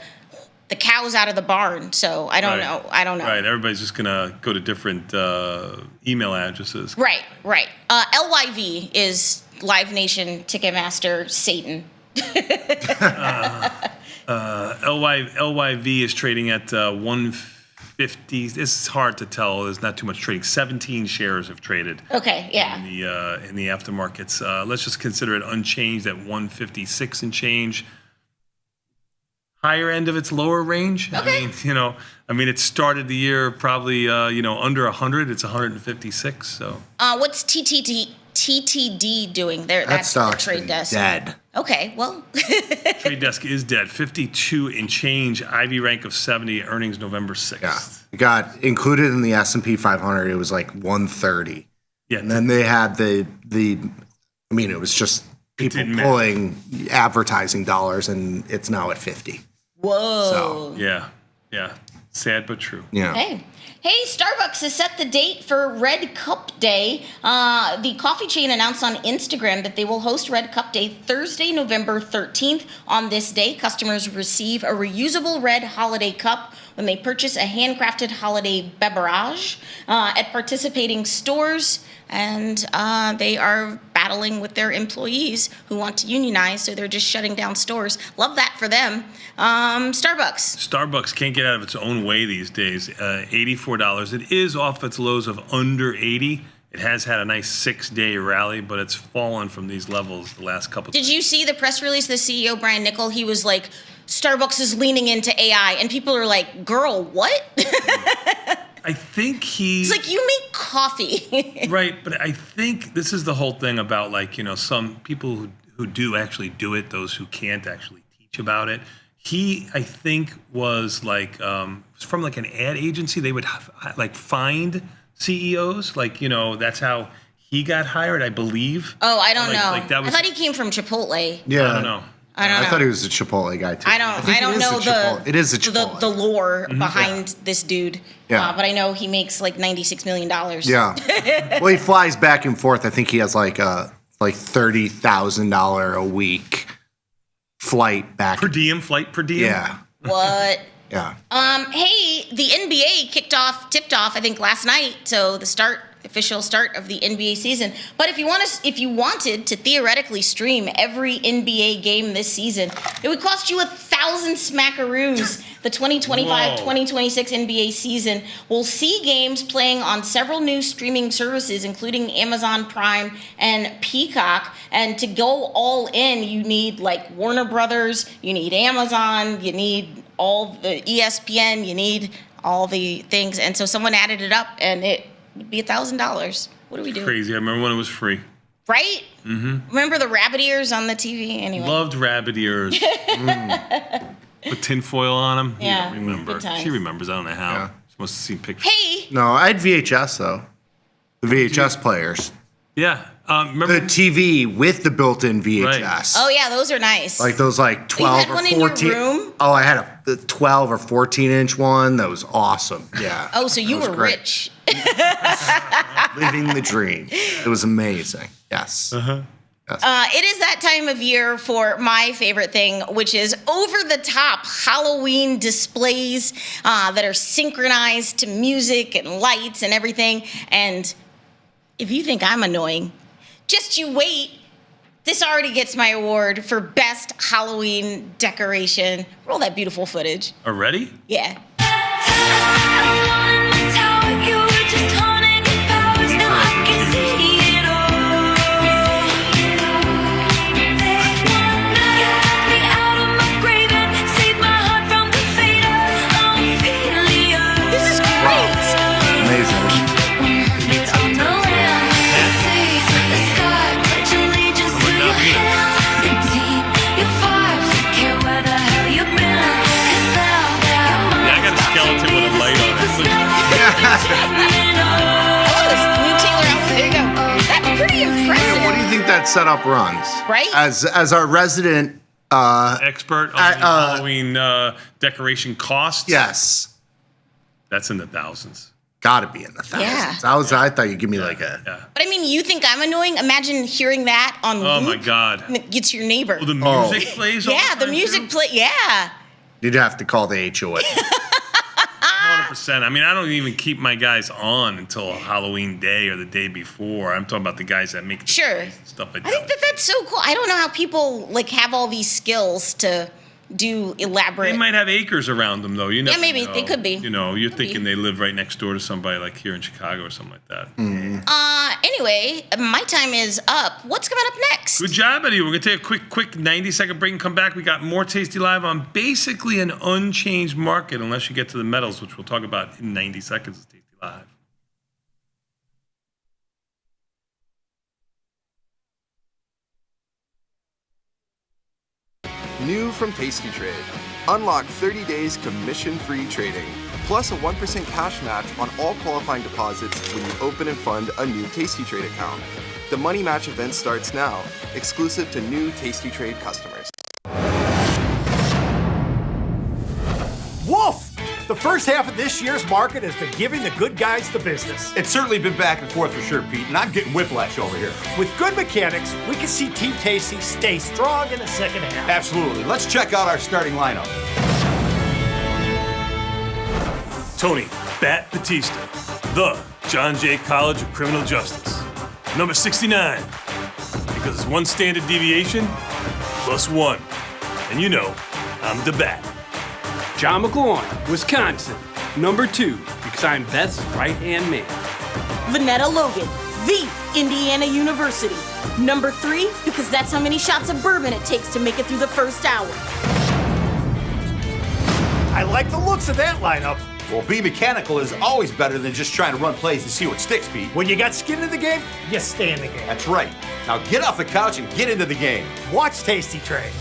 cow's out of the barn, so I don't know. Right. Everybody's just gonna go to different email addresses. Right. LYV is Live Nation, Ticketmaster, Satan. LYV is trading at 150. This is hard to tell. There's not too much trading. 17 shares have traded Okay, yeah. in the aftermarkets. Let's just consider it unchanged at 156 and change. Higher end of its lower range. Okay. I mean, it started the year probably under 100. It's 156. So What's TTD doing there? That That's the stock's Trade been Desk. dead. Okay, well, Trade Desk is dead. 52 and change. IV rank of 70. Earnings November 6th. Yeah, it got included in the S&P 500. It was like 130, Yeah. and then they had the. I mean, it was just people didn't matter. pulling advertising dollars, and it's now at 50. whoa. Yeah. Sad but true. Yeah. Hey, Starbucks has set the date for Red Cup Day. The coffee chain announced on Instagram that they will host Red Cup Day Thursday, November 13th. On this day, customers receive a reusable red holiday cup when they purchase a handcrafted holiday beverage at participating stores. And they are battling with their employees who want to unionize, so they're just shutting down stores. Love that for them. Starbucks can't get out of its own way these days. $84. It is off its lows of under 80. It has had a nice 6-day rally, but it's fallen from these levels the last couple. Did you see the press release? The CEO, Brian Niccol, he was like, Starbucks is leaning into AI, and people are like, girl, what? I think he's like, you make coffee. Right, but I think this is the whole thing about, like, you know, some people who do actually do it, those who can't actually teach about it. He, I think, was like from like an ad agency. They would like find CEOs, like, you know, that's how he got hired, I believe. Oh, I don't know. Like that was, I thought he came from Chipotle. Yeah. I don't know. I thought he was a Chipotle guy too. I don't know it is a Chipotle. the lore behind this dude. Yeah. But I know he makes like $96 million. Yeah. Well, he flies back and forth. I think he has like $30,000 a week flight back. Flight per diem. Yeah. What? Yeah. Hey, the NBA tipped off, I think last night. So the official start of the NBA season. But if you wanted to theoretically stream every NBA game this season, it would cost you 1,000 smackaroos. The 2025-2026 NBA season will see games playing on several new streaming services, including Amazon Prime and Peacock. And to go all in, you need like Warner Brothers, you need Amazon, you need all the ESPN, you need all the things. And so someone added it up, and it would be $1,000. What do we do? Crazy. I remember when it was free. Right? Mm-hmm. Remember the rabbit ears on the TV? Anyway. Loved rabbit ears. Put tinfoil on them. Yeah. You don't remember. Good times. She remembers. I don't know how. Yeah. She must have seen pictures. Hey! No, I had VHS though. The VHS players. Yeah. Remember The TV with the built-in VHS. Right. Oh, yeah, those are nice. Like those like 12 had or one in your 14. room? Oh, I had a 12 or 14-inch one. That was awesome. Yeah. Oh, so you That was were great. rich. Living the dream. It was amazing. Yes. It is that time of year for my favorite thing, which is over-the-top Halloween displays that are synchronized to music and lights and everything. And if you think I'm annoying, just you wait. This already gets my award for best Halloween decoration. Roll that beautiful footage. already? Yeah. This is great. Amazing. Yeah, I got a skeleton with a light on it. Oh, this new Taylor outfit. There you go. That's pretty impressive. What do you think that setup runs? Right? As our resident, Expert on the Halloween decoration costs? yes, That's in the thousands. got to be in the thousands. Yeah. I thought you'd give me like a. Yeah. But I mean, you think I'm annoying? Imagine hearing that on Oh, loop. my God. It's your neighbor. Well, the music plays all Yeah, the time, music too? play. Yeah. You'd have to call the HOA. 100%. I mean, I don't even keep my guys on until Halloween day or the day before. I'm talking about the guys that make Sure. stuff like I that. think that's so cool. I don't know how people like have all these skills to do elaborate. They might have acres around them, though. You never maybe. know. They could be. You know, you're Could be. thinking they live right next door to somebody like here in Chicago or something like that. Anyway, my time is up. What's coming up next? Good job, Eddie. We're going to take a quick 90-second break and come back. We got more Tasty Live on basically an unchanged market unless you get to the metals, which we'll talk about in 90 seconds of Tasty Live. New from Tasty Trade. Unlock 30 days commission-free trading, plus a 1% cash match on all qualifying deposits when you open and fund a new Tasty Trade account. The Money Match event starts now, exclusive to new Tasty Trade customers. Wolf! The first first half of this year's market has been giving the good guys the business. It's certainly been back and forth for sure, Pete, and I'm getting whiplash over here. With good mechanics, we can see Team Tasty stay strong in the second half. Absolutely. Let's check out our starting lineup. Tony Bat Batista, the John Jay College of Criminal Justice. Number 69, because it's one standard deviation plus one. And you know, I'm the Bat. John McLaurin, Wisconsin. Number 2, because I'm Beth's right-hand man. Vanetta Logan, the Indiana University. Number 3, because that's how many shots of bourbon it takes to make it through the first hour. I like the looks of that lineup. Well, Be Mechanical is always better than just trying to run plays and see what sticks, Pete. When you got skin in the game, you stay in the game. That's right. Now get off the couch and get into the game. Watch Tasty Trade.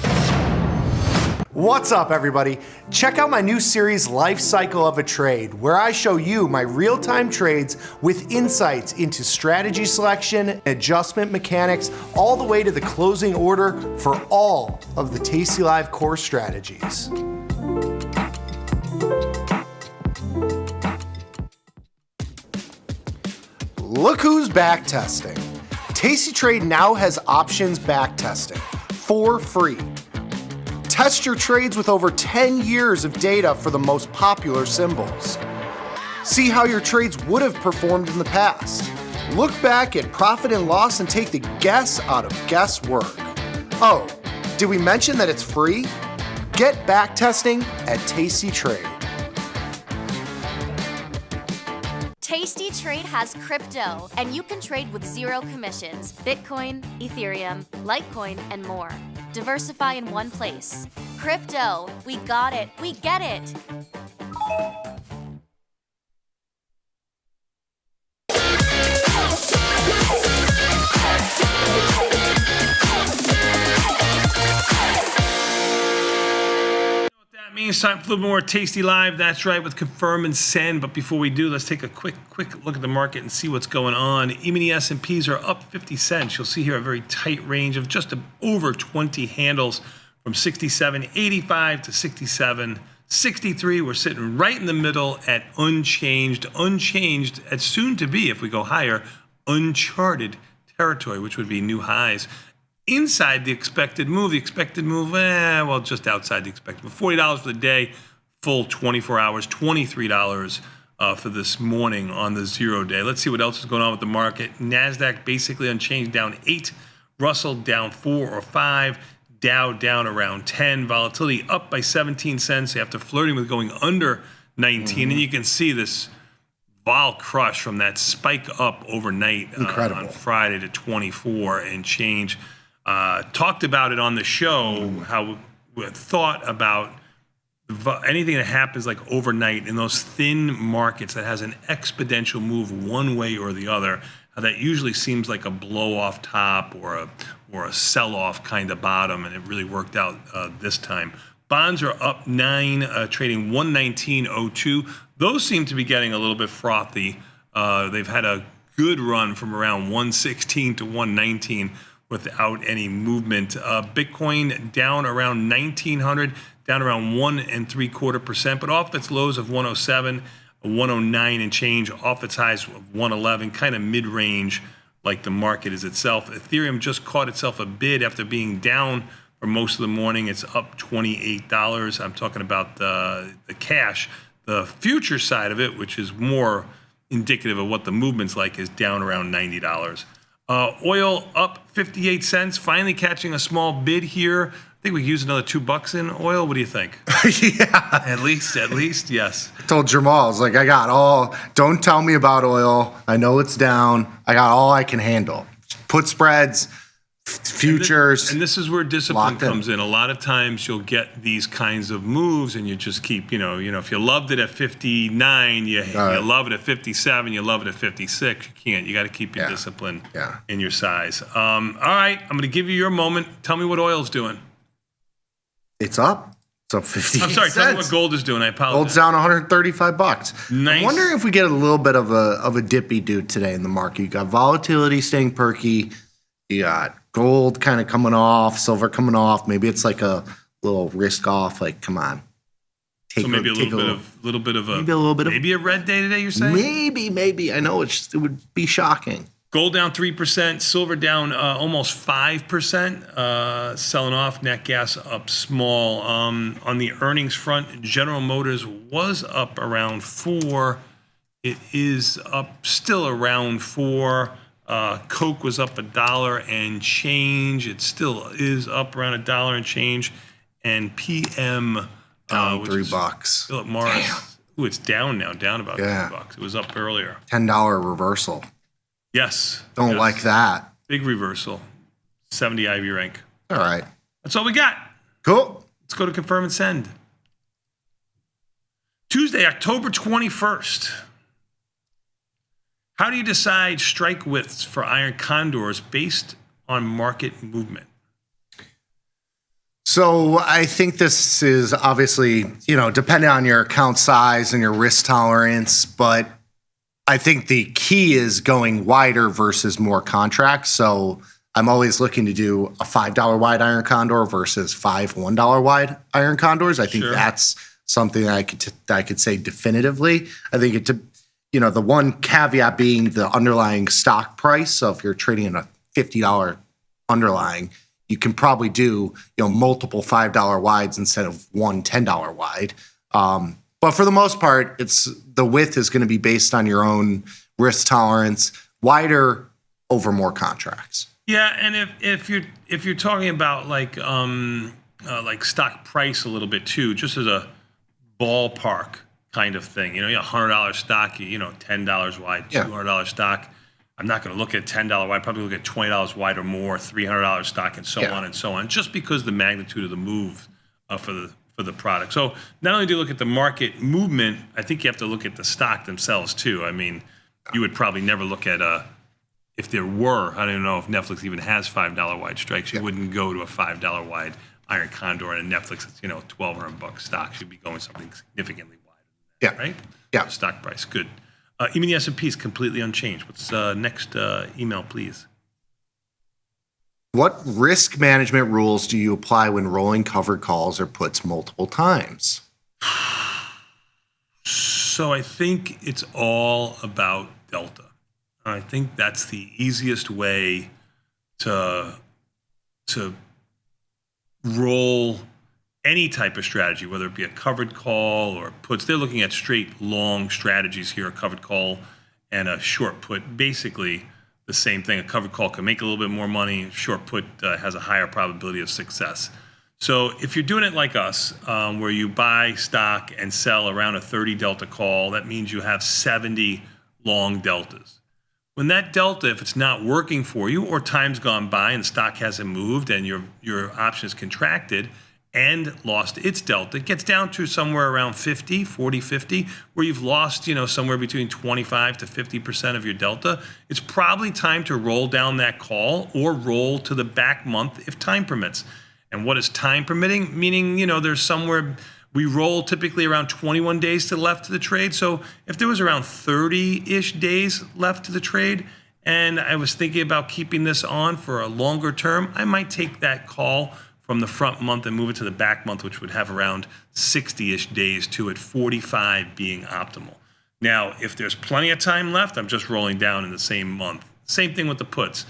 What's up, everybody? Check out my new series, Life Cycle of a Trade, where I show you my real-time trades with insights into strategy selection, adjustment mechanics, all the way to the closing order for all of the tastylive core strategies. Look who's back testing. Tasty Trade now has options back testing for free. Test your trades with over 10 years of data for the most popular symbols. See how your trades would have performed in the past. Look back at profit and loss and take the guess out of guesswork. Oh, did we mention that it's free? Get back testing at Tasty Trade. Tasty Trade has crypto, and you can trade with zero commissions: Bitcoin, Ethereum, Litecoin, and more. Diversify in one place. Crypto, we got it, we get it. Means time for a little more Tasty Live. That's right, with Confirm and Send. But before we do, let's take a quick look at the market and see what's going on. E-mini S&Ps are up 50 cents. You'll see here a very tight range of just over 20 handles from 67.85 to 67.63. We're sitting right in the middle at unchanged at soon to be, if we go higher, uncharted territory, which would be new highs. Inside the expected move, just outside the expected move. $40 for the day, full 24 hours, $23 for this morning on the 0 day. Let's see what else is going on with the market. NASDAQ basically unchanged, down 8. Russell down 4 or 5. Dow down around 10. Volatility up by 17 cents after flirting with going under 19. And you can see this vol crush from that spike up overnight on Friday to 24 and change. Talked about it on the show, how we thought about anything that happens like overnight in those thin markets that has an exponential move one way or the other, how that usually seems like a blow off top or a sell off kind of bottom, and it really worked out this time. Bonds are up 9, trading 119.02. Those seem to be getting a little bit frothy. They've had a good run from around 116 to 119. Without any movement. Bitcoin down around 1,900, down around 1.75%, but off its lows of 107, 109 and change, off its highs of 111, kind of mid-range like the market is itself. Ethereum just caught itself a bid after being down for most of the morning. It's up $28. I'm talking about the cash. The future side of it, which is more indicative of what the movement's like, is down around $90. Oil up 58 cents, finally catching a small bid here. I think we could use another $2 in oil. What do you think? Yeah. At least, yes. I told Jamal, I was like, don't tell me about oil. I know it's down. I got all I can handle. Put spreads, futures. And this is where discipline comes in. A lot of times you'll get these kinds of moves and you just keep, if you loved it at 59, you love it at 57, you love it at 56. You can't. You got to keep your discipline in your size. All right, I'm going to give you your moment. Tell me what oil's doing. It's up. It's up 50 I'm sorry, cents. tell me what gold is doing. I apologize. Gold's down $135. Nice. I'm wondering if we get a little bit of a dippy dude today in the market. You got volatility staying perky. You got gold kind of coming off, silver coming off. Maybe it's like a little risk off. Like, come on. take So maybe a take little bit of maybe a red day today. You're saying maybe. I know it would be shocking. gold down 3%, silver down almost 5%, selling off. Nat gas up small. On the earnings front, General Motors was up around 4. It is up still around 4. Coke was up $1 and change. It still is up around $1 and change. And PM Down $3. Philip Morris. Ooh, it's down now, down about $3. It was up earlier. $10 reversal. Yes. Don't like that. Big reversal. 70 Ivy rank. All right. That's all we got. Cool. Let's go to confirm and send. Tuesday, October 21st. How do you decide strike widths for iron condors based on market movement? So I think this is obviously, depending on your account size and your risk tolerance, but I think the key is going wider versus more contracts. So I'm always looking to do a $5 wide iron condor versus 5 $1 wide iron condors. I think that's something I could say definitively. I think the one caveat being the underlying stock price. So if you're trading in a $50 underlying, you can probably do multiple $5 wides instead of one $10 wide. But for the most part, the width is going to be based on your own risk tolerance, wider over more contracts. Yeah, and if you're talking about like stock price a little bit too, just as a ballpark kind of thing, $100 stock, $10 wide, $200 stock. I'm not going to look at $10 wide, probably look at $20 wide or more, $300 stock, and so on and so on, just because the magnitude of the move for the product. So not only do you look at the market movement, I think you have to look at the stock themselves too. I mean, you would probably never look at if there were, I don't even know if Netflix even has $5 wide strikes. You wouldn't go to a $5 wide iron condor and a Netflix that's $1,200 stock. Should be going something significantly wider than that, right? Yeah. Stock price, good. Even the S&P is completely unchanged. What's next email, please? What risk management rules do you apply when rolling covered calls or puts multiple times? So I think it's all about delta. I think that's the easiest way to roll any type of strategy, whether it be a covered call or puts. They're looking at straight long strategies here, a covered call and a short put. Basically the same thing. A covered call can make a little bit more money. Short put has a higher probability of success. So if you're doing it like us, where you buy stock and sell around a 30 delta call, that means you have 70 long deltas. When that delta, if it's not working for you or time's gone by and the stock hasn't moved and your option is contracted and lost its delta, it gets down to somewhere around 50, where you've lost, somewhere between 25 to 50% of your delta. It's probably time to roll down that call or roll to the back month if time permits. And what is time permitting? Meaning, there's somewhere we roll typically around 21 days to the left of the trade. So if there was around 30-ish days left to the trade and I was thinking about keeping this on for a longer term, I might take that call from the front month and move it to the back month, which would have around 60-ish days to it, 45 being optimal. Now, if there's plenty of time left, I'm just rolling down in the same month. Same thing with the puts.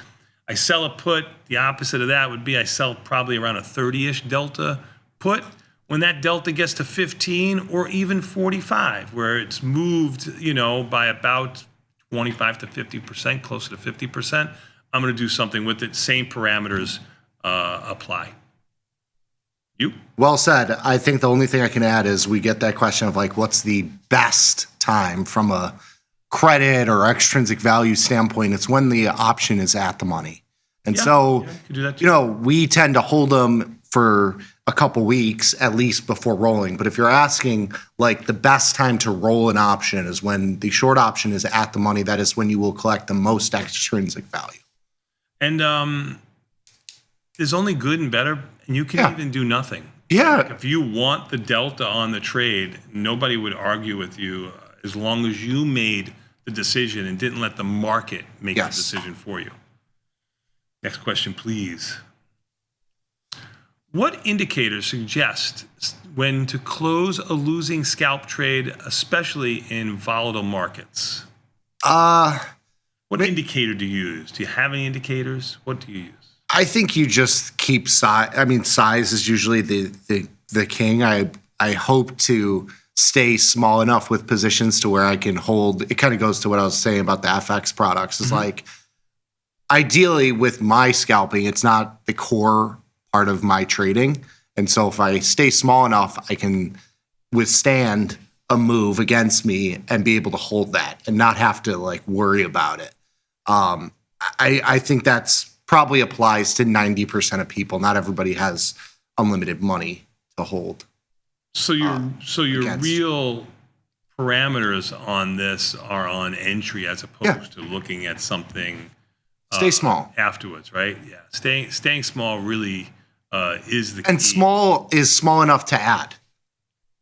I sell a put. The opposite of that would be I sell probably around a 30-ish delta put. When that delta gets to 15 or even 45, where it's moved, by about 25 to 50%, closer to 50%, I'm going to do something with it. Same parameters apply. You? Well said. I think the only thing I can add is we get that question of what's the best time from a credit or extrinsic value standpoint? It's when the option is at the money. And we tend to hold them for a couple weeks at least before rolling. But if you're asking the best time to roll an option is when the short option is at the money, that is when you will collect the most extrinsic value. And there's only good and better, and you can even do nothing. Yeah. If you want the delta on the trade, nobody would argue with you as long as you made the decision and didn't let the market make the decision for you. Next question, please. What indicators suggest when to close a losing scalp trade, especially in volatile markets? What indicator do you use? Do you have any indicators? What do you use? I think you just keep size. I mean, size is usually the king. I hope to stay small enough with positions to where I can hold. It kind of goes to what I was saying about the FX products. Is like, ideally with my scalping, it's not the core part of my trading. And so if I stay small enough, I can withstand a move against me and be able to hold that and not have to like worry about it. I think that's probably applies to 90% of people. Not everybody has unlimited money to hold. So your real parameters on this are on entry as opposed to looking at something. Stay small afterwards, right? Yeah, staying small really is the key. And small is small enough to add.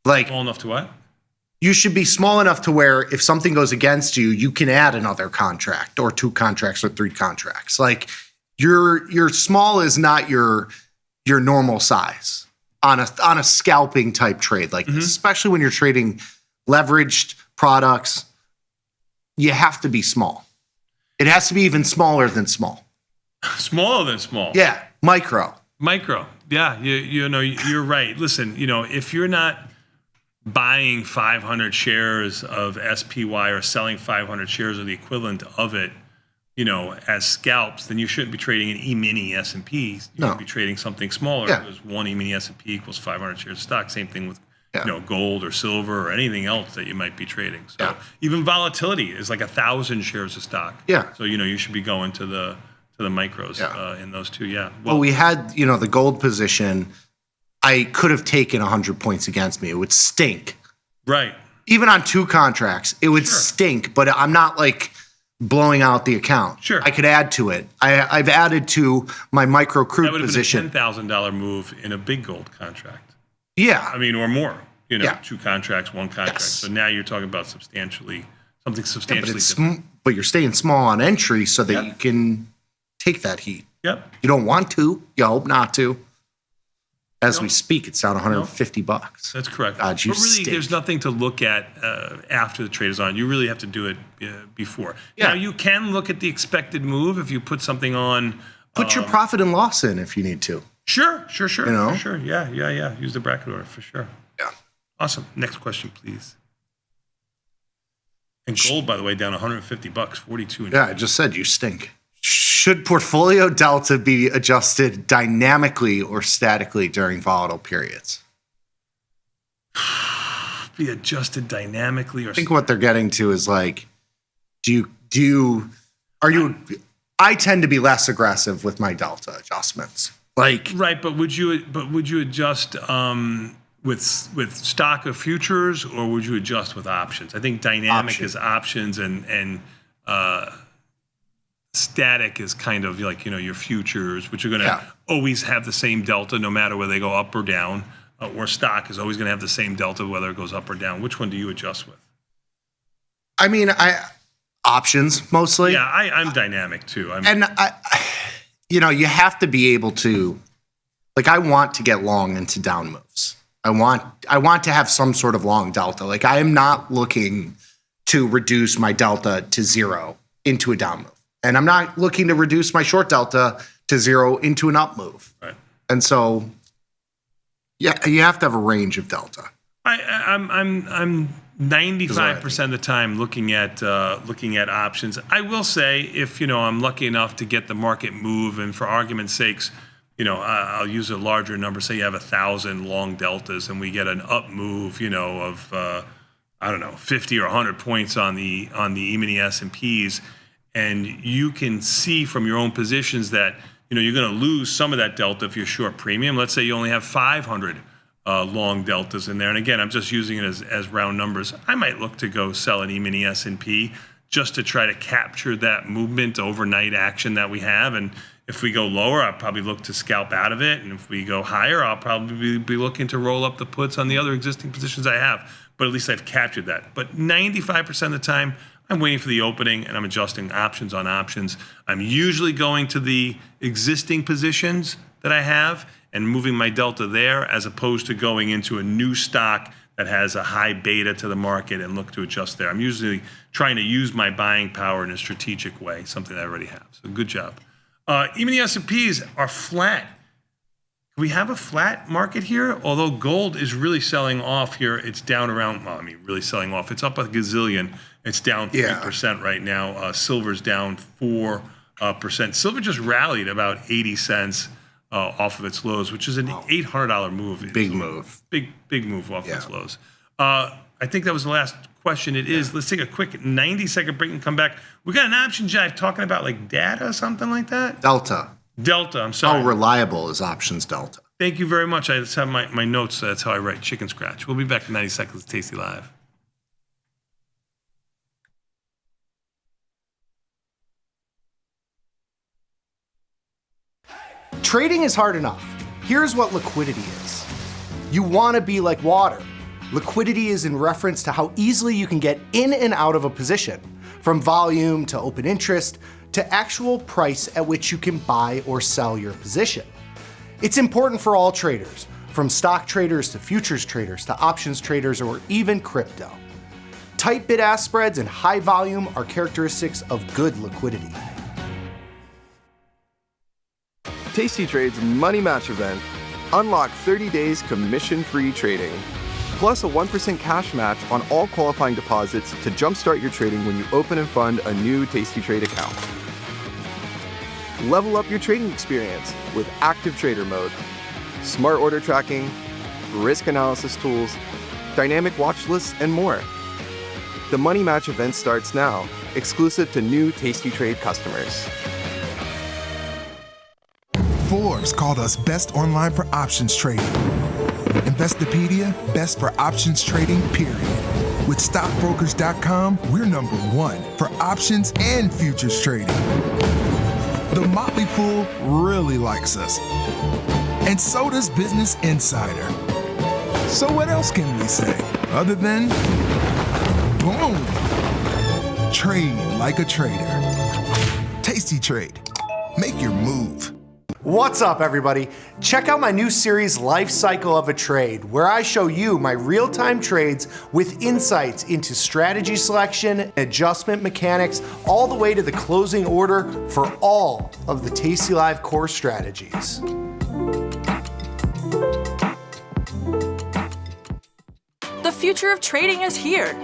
Like small enough to what? You should be small enough to where if something goes against you, you can add another contract or 2 contracts or 3 contracts. Like your small is not your normal size on a scalping type trade like this, especially when you're trading leveraged products. You have to be small. It has to be even smaller than small. Smaller than small. Yeah, micro. Yeah, you know, you're right. Listen, you know, if you're not buying 500 shares of SPY or selling 500 shares or the equivalent of it, you know, as scalps, then you shouldn't be trading an E-mini S&P. You should be trading something smaller. Because one E-mini S&P equals 500 shares of stock. Same thing with you know, gold or silver or anything else that you might be trading. So even volatility is like 1,000 shares of stock. Yeah. So, you know, you should be going to the micros in those two. Yeah. Well, we had, you know, the gold position. I could have taken 100 points against me. It would stink. Right. Even on 2 contracts, it would stink, but I'm not like blowing out the account. Sure. I could add to it. I've added to my micro crude position. That would have been a $10,000 move in a big gold contract. Yeah. I mean, or more, you know, 2 contracts, 1 contract. So now you're talking about something substantially different. But you're staying small on entry so that you can take that heat. Yep. You don't want to. You hope not to. As we speak, it's down $150. That's correct. God, you but really, stink. there's nothing to look at after the trade is on. You really have to do it before. Yeah. Now, you can look at the expected move if you put something on. Put your profit and loss in if you need to. Sure. You know? Sure. Yeah. Use the bracket order for sure. Yeah. Awesome. Next question, please. And gold, by the way, down $150, 42. Yeah, I just said you stink. Should portfolio delta be adjusted dynamically or statically during volatile periods? Be adjusted dynamically or I think what they're getting to is like, I tend to be less aggressive with my delta adjustments. Like right, but would you adjust with stock or futures, or would you adjust with options? I think dynamic is options and static is kind of like, you know, your futures, which are going to always have the same delta no matter whether they go up or down, or stock is always going to have the same delta whether it goes up or down. Which one do you adjust with? I mean, options mostly. Yeah, I'm dynamic too. You know, you have to be able to, like, I want to get long into down moves. I want to have some sort of long delta. Like, I am not looking to reduce my delta to 0 into a down move. And I'm not looking to reduce my short delta to 0 into an up move. Right. And so, yeah, you have to have a range of delta. I'm 95% of the time looking at options. I will say, if, you know, I'm lucky enough to get the market move, and for argument's sakes, you know, I'll use a larger number. Say you have 1,000 long deltas, and we get an up move, you know, of I don't know, 50 or 100 points on the E-mini S&Ps. And you can see from your own positions that, you know, you're going to lose some of that delta if you're short premium. Let's say you only have 500 long deltas in there. And again, I'm just using it as round numbers. I might look to go sell an E-mini S&P just to try to capture that movement overnight action that we have. And if we go lower, I'll probably look to scalp out of it. And if we go higher, I'll probably be looking to roll up the puts on the other existing positions I have. But at least I've captured that. But 95% of the time, I'm waiting for the opening, and I'm adjusting options on options. I'm usually going to the existing positions that I have and moving my delta there, as opposed to going into a new stock that has a high beta to the market and look to adjust there. I'm usually trying to use my buying power in a strategic way, something that I already have. So good job. Even the S&Ps are flat. We have a flat market here, although gold is really selling off here. It's down around, really selling off. It's up a gazillion. It's down 3% right now. Silver's down 4%. Silver just rallied about 80 cents off of its lows, which is an $800 move. Big move. Big move off its lows. I think that was the last question. It is. Let's take a quick 90-second break and come back. We got an option jive talking about like data or something like that. Delta, I'm sorry. How reliable is options delta? Thank you very much. I just have my notes. That's how I write chicken scratch. We'll be back in 90 seconds. Tasty Live. Trading is hard enough. Here's what liquidity is. You want to be like water. Liquidity is in reference to how easily you can get in and out of a position, from volume to open interest to actual price at which you can buy or sell your position. It's important for all traders, from stock traders to futures traders to options traders or even crypto. Tight bid-ask spreads and high volume are characteristics of good liquidity. Tasty Trade's Money Match event. Unlock 30 days commission-free trading, plus a 1% cash match on all qualifying deposits to jumpstart your trading when you open and fund a new Tasty Trade account. Level up your trading experience with Active Trader Mode, smart order tracking, risk analysis tools, dynamic watch lists, and more. The Money Match event starts now, exclusive to new Tasty Trade customers. Forbes called us best online for options trading. Investopedia, best for options trading, period. With stockbrokers.com, we're number one for options and futures trading. The Motley Fool really likes us. And so does Business Insider. So what else can we say other than boom? Trade like a trader. Tasty Trade. Make your move. What's up, everybody? Check out my new series, Life Cycle of a Trade, where I show you my real-time trades with insights into strategy selection, adjustment mechanics, all the way to the closing order for all of the Tasty Live core strategies. The future of trading is here.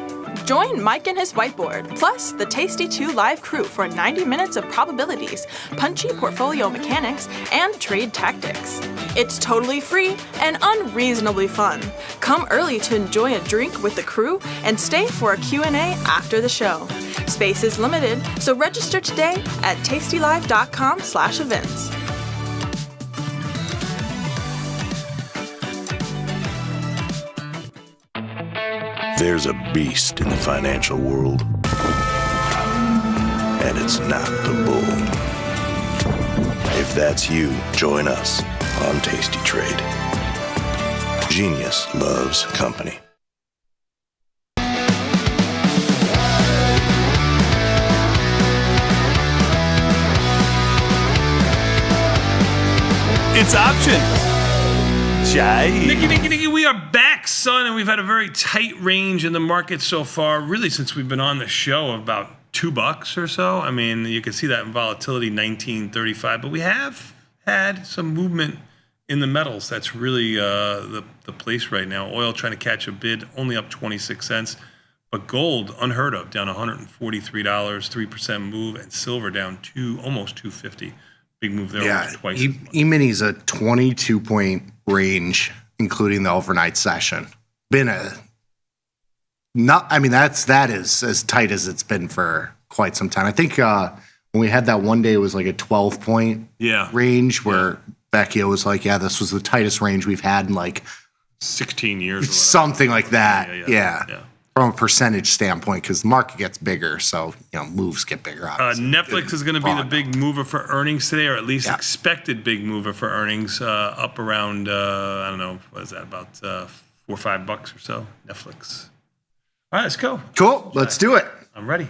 Join Mike and his whiteboard, plus the Tasty 2 live crew for 90 minutes of probabilities, punchy portfolio mechanics, and trade tactics. It's totally free and unreasonably fun. Come early to enjoy a drink with the crew and stay for a Q&A after the show. Space is limited, so register today at tastylive.com/events. There's a beast in the financial world, and it's not the bull. If that's you, join us on Tasty Trade. Genius loves company. It's options. Nicky, we are back, son, and we've had a very tight range in the market so far, really since we've been on the show, of about $2 or so. I mean, you can see that in volatility, 1935, but we have had some movement in the metals. That's really the place right now. Oil trying to catch a bid, only up 26 cents, but gold, unheard of, down $143, 3% move, and silver down almost $250. Big move there, almost twice. E-mini's a 22-point range, including the overnight session. That is as tight as it's been for quite some time. I think when we had that one day, it was like a 12-point range where Vecchio was like, this was the tightest range we've had in like 16 years. Something like that. Yeah. From a percentage standpoint, because the market gets bigger, so moves get bigger. Netflix is going to be the big mover for earnings today, or at least expected big mover for earnings, up around I don't know, what is that, about $4 or $5 or so. Netflix. All right, let's go. Cool, let's do it. I'm ready.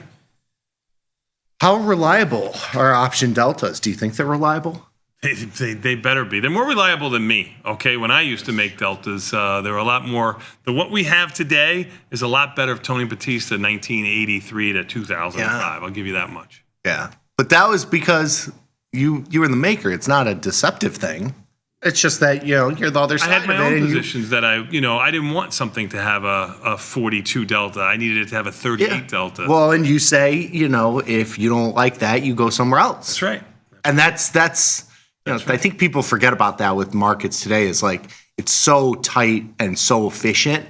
How reliable are option deltas? Do you think they're reliable? They better be. They're more reliable than me, okay? When I used to make deltas, they were a lot more. What we have today is a lot better of Tony Batista 1983 to 2005. Yeah. I'll give you that much. Yeah. But that was because you were the maker. It's not a deceptive thing. It's just that, you're the other side of it. I had my own positions that I didn't want something to have a 42 delta. I needed it to have a 38 delta. Well, and you say, if you don't like that, you go somewhere else. That's right. And that's right. I think people forget about that with markets today. Is like it's so tight and so efficient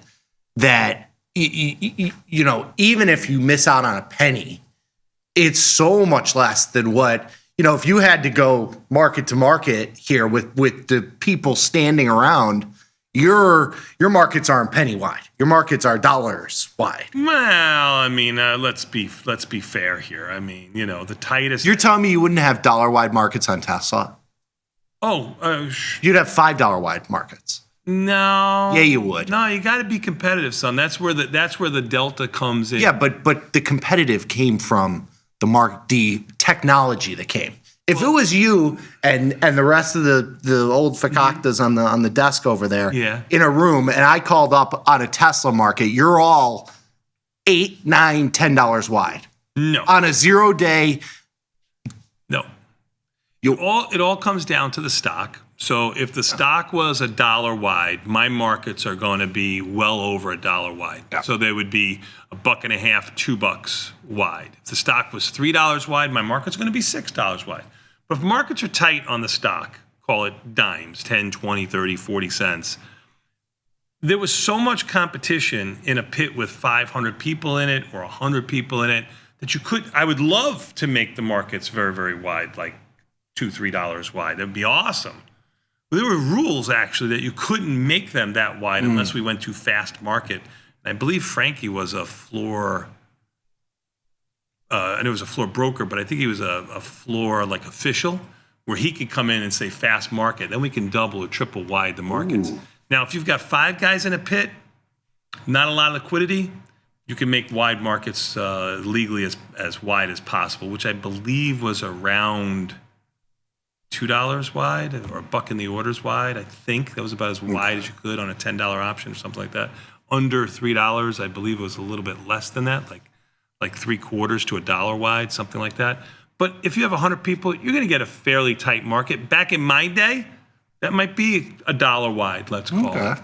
that even if you miss out on a penny, it's so much less than what if you had to go market to market here with the people standing around. Your markets aren't penny wide. Your markets are dollars wide. Well, I mean, let's be fair here. I mean, the tightest. You're telling me you wouldn't have dollar wide markets on Tesla? Oh, you'd have $5 wide markets. No. Yeah, you would. No, you got to be competitive, son. That's where the delta comes in. Yeah, but the competitive came from the technology that came. If it was you and the rest of the old fakaktas on the desk over there in a room, and I called up on a Tesla market, you're all $8, $9, $10 wide. No. On a 0 day. No. It all comes down to the stock. So if the stock was $1 wide, my markets are going to be well over $1 wide. Yeah. So they would be $1.50, $2 wide. If the stock was $3 wide, my market's going to be $6 wide. But if markets are tight on the stock, call it dimes, 10, 20, 30, 40 cents, there was so much competition in a pit with 500 people in it or 100 people in it that I would love to make the markets very, very wide, like $2, $3 wide. That'd be awesome. But there were rules, actually, that you couldn't make them that wide unless we went to fast market. And I believe Frankie was a floor... and it was a floor broker, but I think he was a floor official where he could come in and say fast market. Then we can double or triple wide the markets. Ooh. Now, if you've got 5 guys in a pit, not a lot of liquidity, you can make wide markets legally as wide as possible, which I believe was around $2 wide or $1 in the orders wide. I think that was about as wide as you could on a $10 option or something like that. Under $3, I believe it was a little bit less than that, like 3/4 to $1 wide, something like that. But if you have 100 people, you're going to get a fairly tight market. Back in my day, that might be $1 wide, let's call it.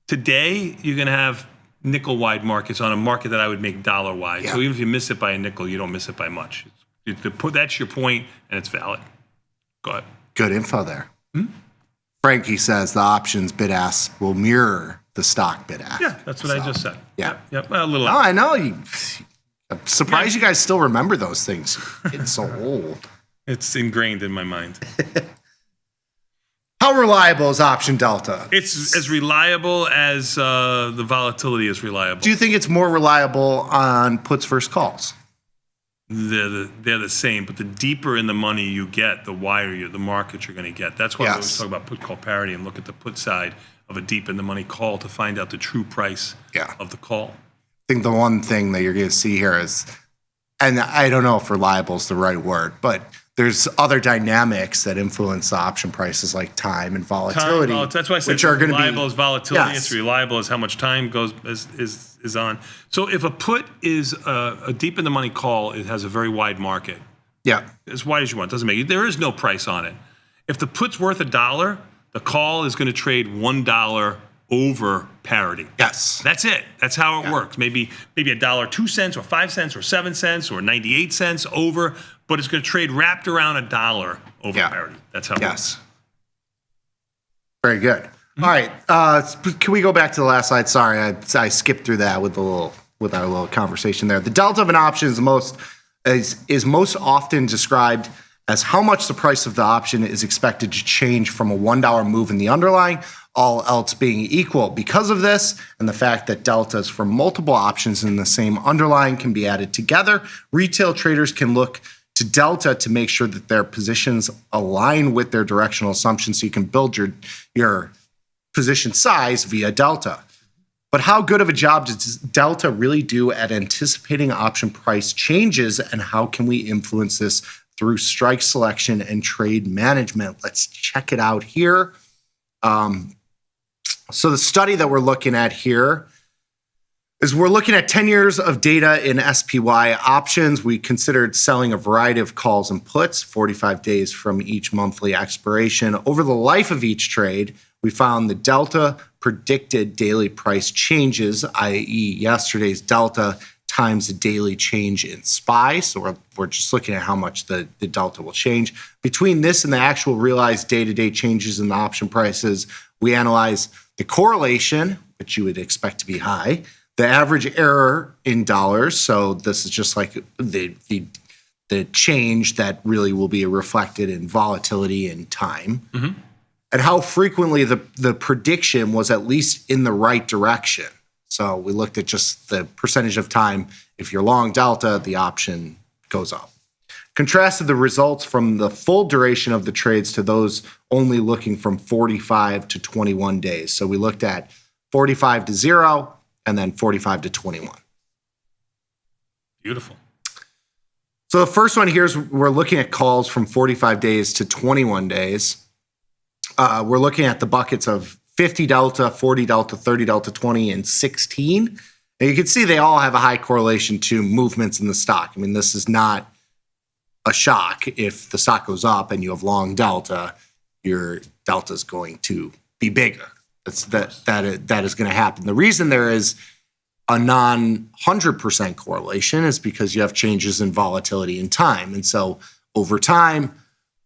Today, you're going to have nickel wide markets on a market that I would make dollar wide. Yeah. So even if you miss it by a nickel, you don't miss it by much. That's your point, and it's valid. Go ahead. Good info there. Frankie says the options bid ask will mirror the stock bid ask. Yeah, that's what I just said. Yeah. Yep. Well, a little. No, I know. I'm surprised you guys still remember those things. It's so old. It's ingrained in my mind. How reliable is option delta? It's as reliable as the volatility is reliable. Do you think it's more reliable on puts versus calls? They're the same, but the deeper in the money you get, the wider the market you're going to get. That's why we always talk about put call parity and look at the put side of a deep in the money call to find out the true price of the call. I think the one thing that you're going to see here is, and I don't know if reliable is the right word, but there's other dynamics that influence the option prices like time and volatility. That's why I said reliable is volatility. Yes. It's reliable as how much time goes is on. So if a put is a deep in the money call, it has a very wide market. Yeah, as wide as you want. Doesn't make it. There is no price on it. If the put's worth $1, the call is going to trade $1 over parity. Yes. That's it. That's how it works. Maybe $1, 2 cents, or 5 cents, or 7 cents, or 98 cents over, but it's going to trade wrapped around $1 over parity. That's how it works. Very good. Mm-hmm. All right. Can we go back to the last slide? Sorry, I skipped through that with our little conversation there. The delta of an option is most often described as how much the price of the option is expected to change from a $1 move in the underlying, all else being equal. Because of this, and the fact that deltas from multiple options in the same underlying can be added together, retail traders can look to delta to make sure that their positions align with their directional assumptions so you can build your position size via delta. But how good of a job does delta really do at anticipating option price changes, and how can we influence this through strike selection and trade management. Let's check it out here. So the study that we're looking at here is we're looking at 10 years of data in SPY options. We considered selling a variety of calls and puts, 45 days from each monthly expiration. Over the life of each trade, we found the delta predicted daily price changes, i.e. yesterday's delta times the daily change in SPY. So we're just looking at how much the delta will change. Between this and the actual realized day-to-day changes in the option prices, we analyze the correlation, which you would expect to be high, the average error in dollars. So this is just like the change that really will be reflected in volatility in time. Mm-hmm. And how frequently the prediction was at least in the right direction. So we looked at just the percentage of time. If you're long delta, the option goes up. Contrasted the results from the full duration of the trades to those only looking from 45 to 21 days. So we looked at 45 to 0 and then 45 to 21. Beautiful. So the first one here is we're looking at calls from 45 days to 21 days. We're looking at the buckets of 50 delta, 40 delta, 30 delta, 20, and 16. And you can see they all have a high correlation to movements in the stock. I mean, this is not a shock. If the stock goes up and you have long delta, your delta is going to be bigger. That is going to happen. The reason there is a non-100% correlation is because you have changes in volatility in time. And so over time,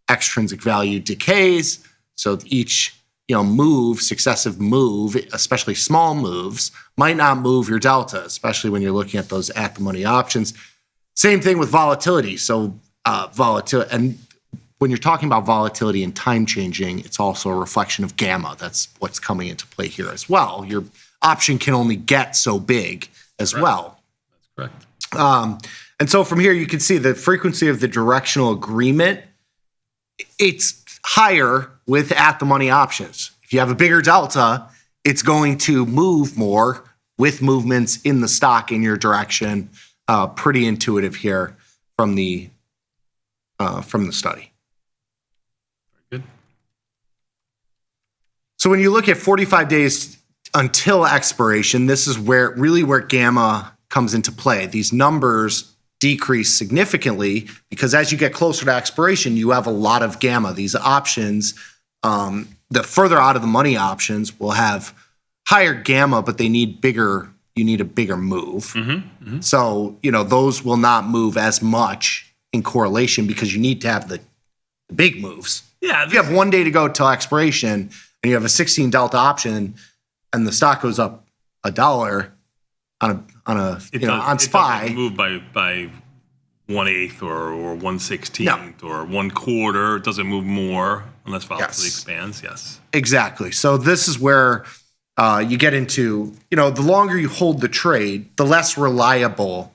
extrinsic value decays. So each successive move, especially small moves, might not move your delta, especially when you're looking at those at-the-money options. Same thing with volatility. So volatility, and when you're talking about volatility and time changing, it's also a reflection of gamma. That's what's coming into play here as well. Your option can only get so big as well. That's correct. And so from here, you can see the frequency of the directional agreement. It's higher with at-the-money options. If you have a bigger delta, it's going to move more with movements in the stock in your direction. Pretty intuitive here from the study. Very good. So when you look at 45 days until expiration, this is where gamma comes into play. These numbers decrease significantly because as you get closer to expiration, you have a lot of gamma. These options, the further out of the money options will have higher gamma, but you need a bigger move. Mm-hmm, mm-hmm. So, those will not move as much in correlation because you need to have the big moves. Yeah. If you have 1 day to go till expiration and you have a 16 delta option and the stock goes up $1 on SPY, it move by 1/8 or 1/16 or 1/4. It doesn't move more unless volatility expands. Yes, exactly. So this is where you get into the longer you hold the trade, the less reliable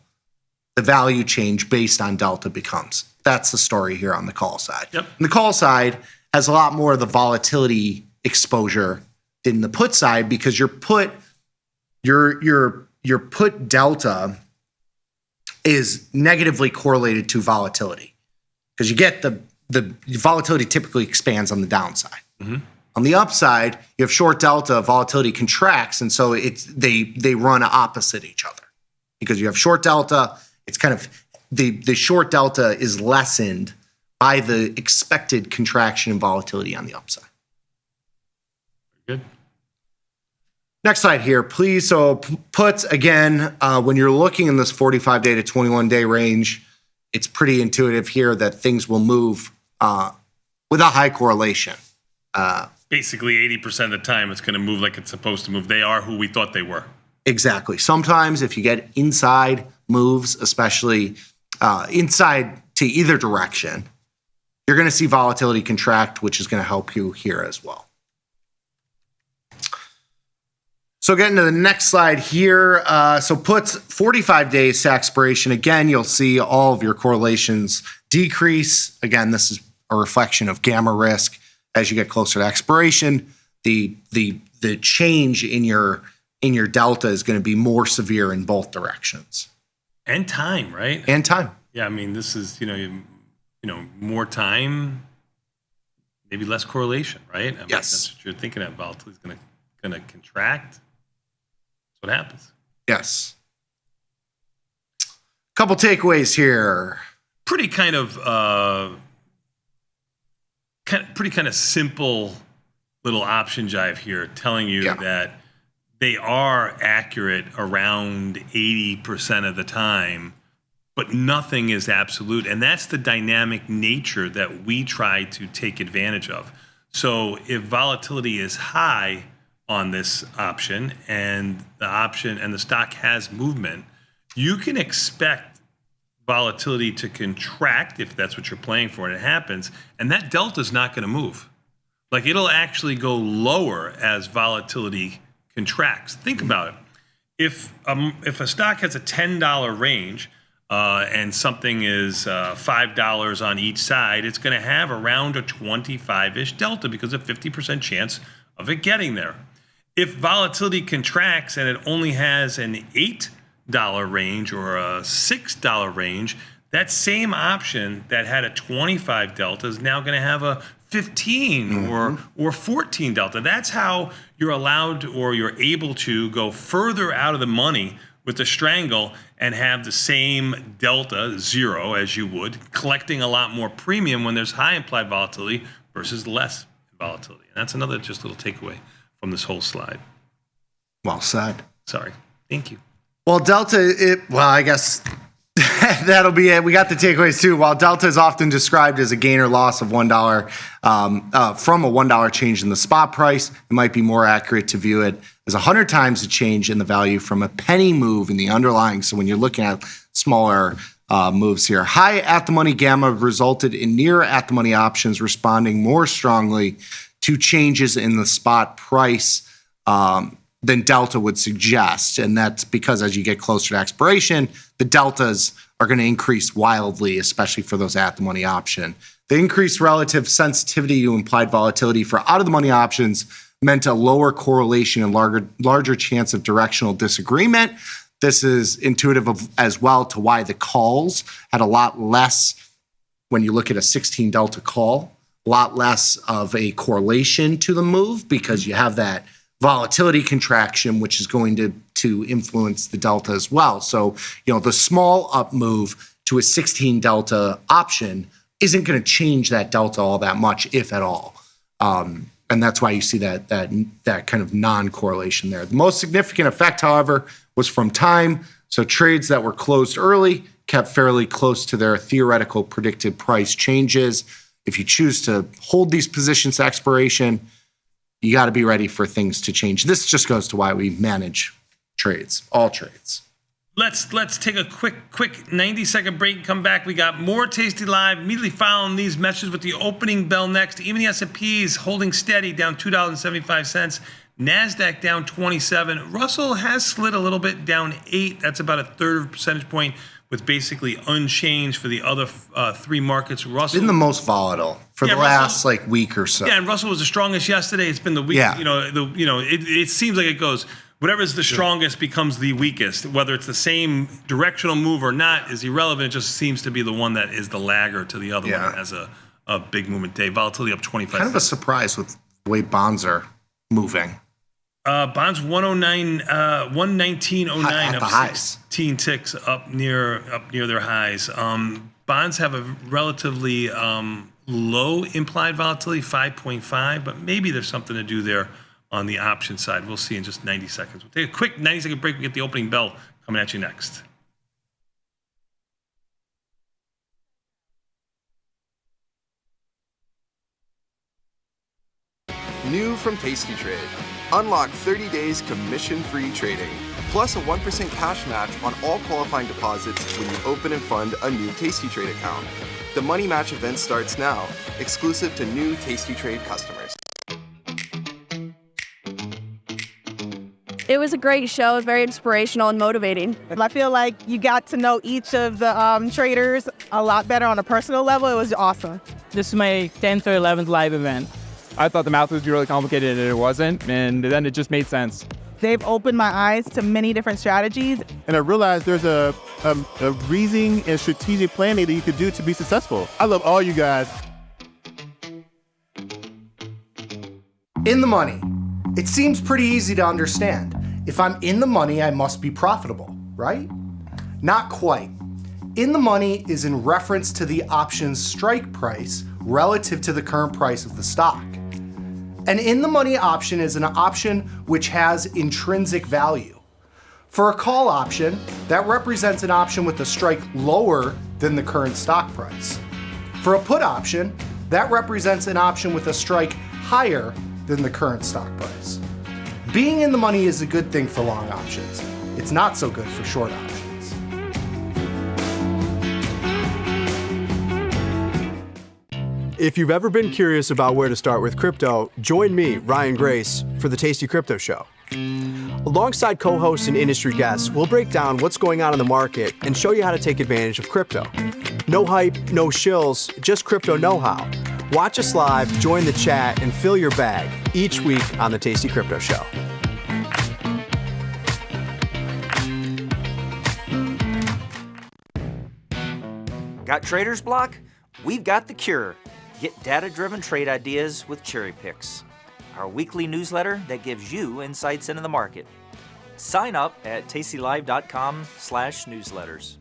the value change based on delta becomes. That's the story here on the call side. Yep. And the call side has a lot more of the volatility exposure than the put side because your put delta is negatively correlated to volatility because you get the volatility typically expands on the downside. Mm-hmm. On the upside, you have short delta, volatility contracts, and so they run opposite each other because you have short delta. It's kind of the short delta is lessened by the expected contraction in volatility on the upside. Good. Next slide here, please. So puts, again, when you're looking in this 45-day to 21-day range, it's pretty intuitive here that things will move with a high correlation. Basically, 80% of the time, it's going to move like it's supposed to move. They are who we thought they were. Exactly. Sometimes if you get inside moves, especially inside to either direction, you're going to see volatility contract, which is going to help you here as well. So getting to the next slide here. So puts 45 days to expiration. Again, you'll see all of your correlations decrease. Again, this is a reflection of gamma risk. As you get closer to expiration, the change in your delta is going to be more severe in both directions. And time, right? And time. Yeah, I mean, this is, more time, maybe less correlation, right? I mean, Yes. That's what you're thinking of. Volatility is going to contract. That's what happens. Yes. Couple takeaways here. Pretty kind of simple little option jive here, telling you that they are accurate around 80% of the time, but nothing is absolute. And that's the dynamic nature that we try to take advantage of. So if volatility is high on this option and the stock has movement, you can expect volatility to contract if that's what you're playing for and it happens, and that delta is not going to move. Like, it'll actually go lower as volatility contracts. Think about it. If a stock has a $10 range and something is $5 on each side, it's going to have around a 25-ish delta because of 50% chance of it getting there. If volatility contracts and it only has an $8 range or a $6 range, that same option that had a 25 delta is now going to have a 15 or 14 delta. That's how you're allowed or you're able to go further out of the money with the strangle and have the same delta, 0, as you would, collecting a lot more premium when there's high implied volatility versus less volatility. And that's another just little takeaway from this whole slide. Well said. Sorry. Thank you. Well, Delta, I guess that'll be it. We got the takeaways too. While Delta is often described as a gain or loss of $1 from a $1 change in the spot price, it might be more accurate to view it as 100 times the change in the value from a penny move in the underlying. So when you're looking at smaller moves here, high at-the-money gamma resulted in near at-the-money options responding more strongly to changes in the spot price than Delta would suggest. And that's because as you get closer to expiration, the deltas are going to increase wildly, especially for those at-the-money option. The increased relative sensitivity to implied volatility for out-of-the-money options meant a lower correlation and larger chance of directional disagreement. This is intuitive as well to why the calls had a lot less, when you look at a 16 delta call, a lot less of a correlation to the move because you have that volatility contraction, which is going to influence the delta as well. So, the small up move to a 16 delta option isn't going to change that delta all that much, if at all. And that's why you see that kind of non-correlation there. The most significant effect, however, was from time. So trades that were closed early kept fairly close to their theoretical predicted price changes. If you choose to hold these positions to expiration, you got to be ready for things to change. This just goes to why we manage trades, all trades. Let's take a quick 90-second break and come back. We got more Tasty Live immediately following these messages with the opening bell next. Even the S&P is holding steady, down $2.75. NASDAQ down 27. Russell has slid a little bit, down 8. That's about a third of a percentage point, with basically unchanged for the other three markets. Russell been the most volatile for the last week or so. Yeah, and Russell was the strongest yesterday. It's been the weak. Yeah. It seems like it goes. Whatever's the strongest becomes the weakest. Whether it's the same directional move or not is irrelevant. It just seems to be the one that is the lagger to the other one that has a big movement day. Volatility up 25. Kind of a surprise with the way bonds are moving. Bonds 119.09 at up the highs. 16 ticks up near their highs. Bonds have a relatively low implied volatility, 5.5, but maybe there's something to do there on the option side. We'll see in just 90 seconds. We'll take a quick 90-second break. We get the opening bell coming at you next. New from Tasty Trade. Unlock 30 days commission-free trading, plus a 1% cash match on all qualifying deposits when you open and fund a new Tasty Trade account. The Money Match event starts now, exclusive to new Tasty Trade customers. It was a great show, very inspirational and motivating. I feel like you got to know each of the traders a lot better on a personal level. It was awesome. This is my 10th or 11th live event. I thought the math was really complicated and it wasn't, and then it just made sense. They've opened my eyes to many different strategies. And I realized there's a reasoning and strategic planning that you could do to be successful. I love all you guys. In the money. It seems pretty easy to understand. If I'm in the money, I must be profitable, right? Not quite. In the money is in reference to the option's strike price relative to the current price of the stock. An in the money option is an option which has intrinsic value. For a call option, that represents an option with a strike lower than the current stock price. For a put option, that represents an option with a strike higher than the current stock price. Being in the money is a good thing for long options. It's not so good for short options. If you've ever been curious about where to start with crypto, join me, Ryan Grace, for the Tasty Crypto Show. Alongside co-hosts and industry guests, we'll break down what's going on in the market and show you how to take advantage of crypto. No hype, no shills, just crypto know-how. Watch us live, join the chat, and fill your bag each week on the Tasty Crypto Show. Got trader's block? We've got the cure. Get data-driven trade ideas with Cherry Picks, our weekly newsletter that gives you insights into the market. Sign up at tastylive.com/newsletters.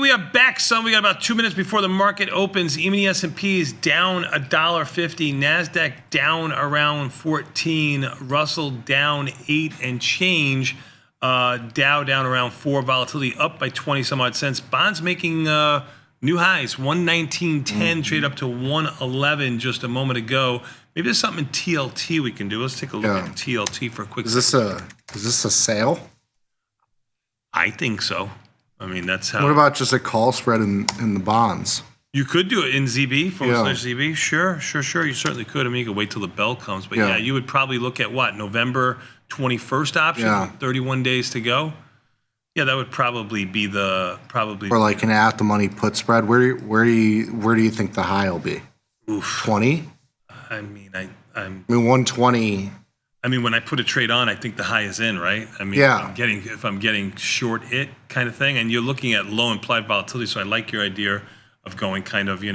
We are back, son. We got about 2 minutes before the market opens. Even the S&P is down $1.50. NASDAQ down around 14. Russell down 8 and change. Dow down around 4. Volatility up by 20 some odd cents. Bonds making new highs. 119.10 trade up to 111 just a moment ago. Maybe there's something in TLT we can do. Let's take a look at TLT for a quick second. Is this a sale? I think so. I mean, that's how. What about just a call spread in the bonds? You could do it in ZB, /ZB. Sure. You certainly could. I mean, you could wait till the bell comes. But yeah, you would probably look at what? November 21st option, 31 days to go. Yeah, that would probably be or like an at the money put spread. Where do you think the high will be? 20? I mean, I'm 120. I mean, when I put a trade on, I think the high is in, right? I mean, if I'm getting short it kind of thing, and you're looking at low implied volatility, so I like your idea of going kind of, you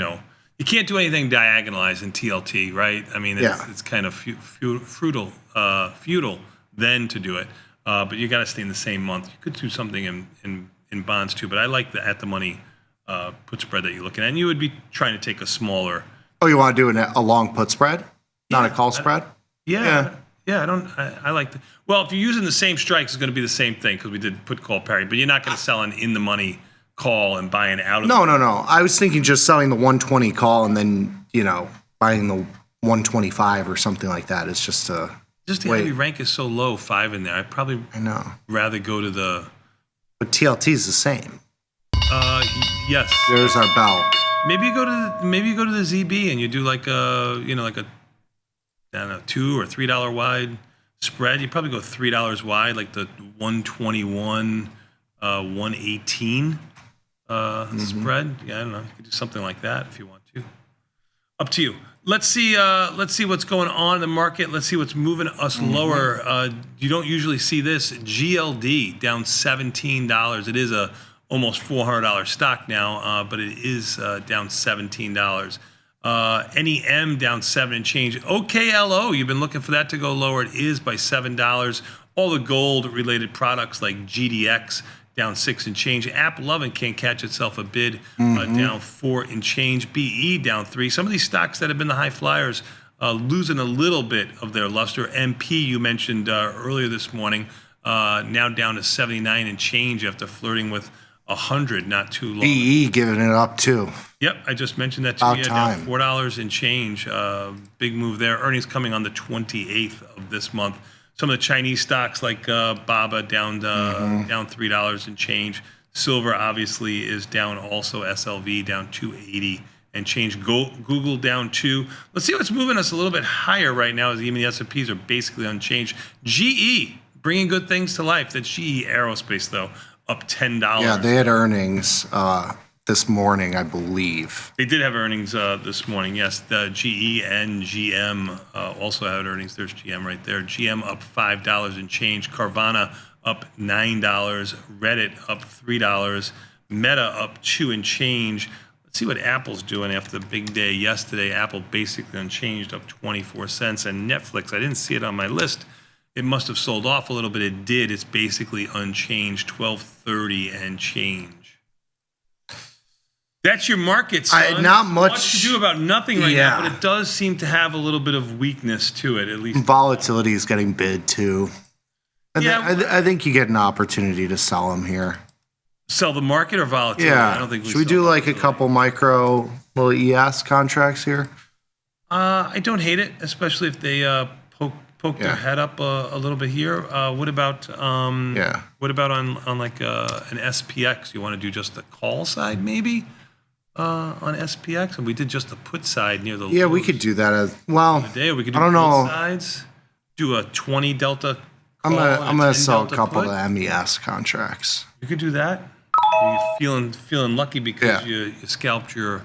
can't do anything diagonalized in TLT, right? I mean, it's kind of futile then to do it. but you got to stay in the same month. You could do something in bonds too, but I like the at the money put spread that you're looking at. And you would be trying to take a smaller. Oh, you want to do a long put spread, not a call spread? Yeah. I like the. Well, if you're using the same strikes, it's going to be the same thing because we did put call parry, but you're not going to sell an in the money call and buying out of. No. I was thinking just selling the 120 call and then buying the 125 or something like that. It's just a. Just the heavy rank is so low, 5 in there. I'd probably rather go to the. But TLT is the same. Yes. There's our bell. Maybe you go to the ZB and you do like a I don't know, $2 or $3 wide spread. You probably go $3 wide, like the 121, 118 spread. Yeah, I don't know. You could do something like that if you want to. Up to you. Let's see what's going on in the market. Let's see what's moving us lower. You don't usually see this. GLD down $17. It is a almost $400 stock now, but it is down $17. NEM down 7 and change. OKLO, you've been looking for that to go lower. It is by $7. All the gold related products like GDX down 6 and change. App Lovin' can't catch itself a bid, down 4 and change. BE down 3. Some of these stocks that have been the high flyers losing a little bit of their luster. MP, you mentioned earlier this morning, now down to 79 and change after flirting with 100 not too long. BE giving it up too. Yep, I just mentioned that to you. Down $4 and change. Big move there. Earnings coming on the 28th of this month. Some of the Chinese stocks like BABA down $3 and change. Silver obviously is down also. SLV down 280 and change. Google down 2. Let's see what's moving us a little bit higher right now as even the S&Ps are basically unchanged. GE bringing good things to life. That's GE Aerospace though, up $10. Yeah, they had earnings this morning, I believe. They did have earnings this morning, yes. The GE and GM also had earnings. There's GM right there. GM up $5 and change. Carvana up $9. Reddit up $3. Meta up 2 and change. Let's see what Apple's doing after the big day yesterday. Apple basically unchanged, up 24 cents. And Netflix, I didn't see it on my list. It must have sold off a little bit. It did. It's basically unchanged, $12.30 and change. That's your market, son. Not much to do about nothing right now, but it does seem to have a little bit of weakness to it, at least. Volatility is getting bid too. I think you get an opportunity to sell them here. Sell the market or volatility? Yeah. I don't think Should we do like a couple micro little ES contracts here? I don't hate it, especially if they poke their head up a little bit here. What about What about on like an SPX? You want to do just the call side maybe on SPX, and we did just the put side near the lows. We could do that as well. Day, or we could do I don't both know. sides. Do a 20 delta. I'm gonna sell a couple put. of MES contracts. You could do that. You're feeling lucky because you scalped your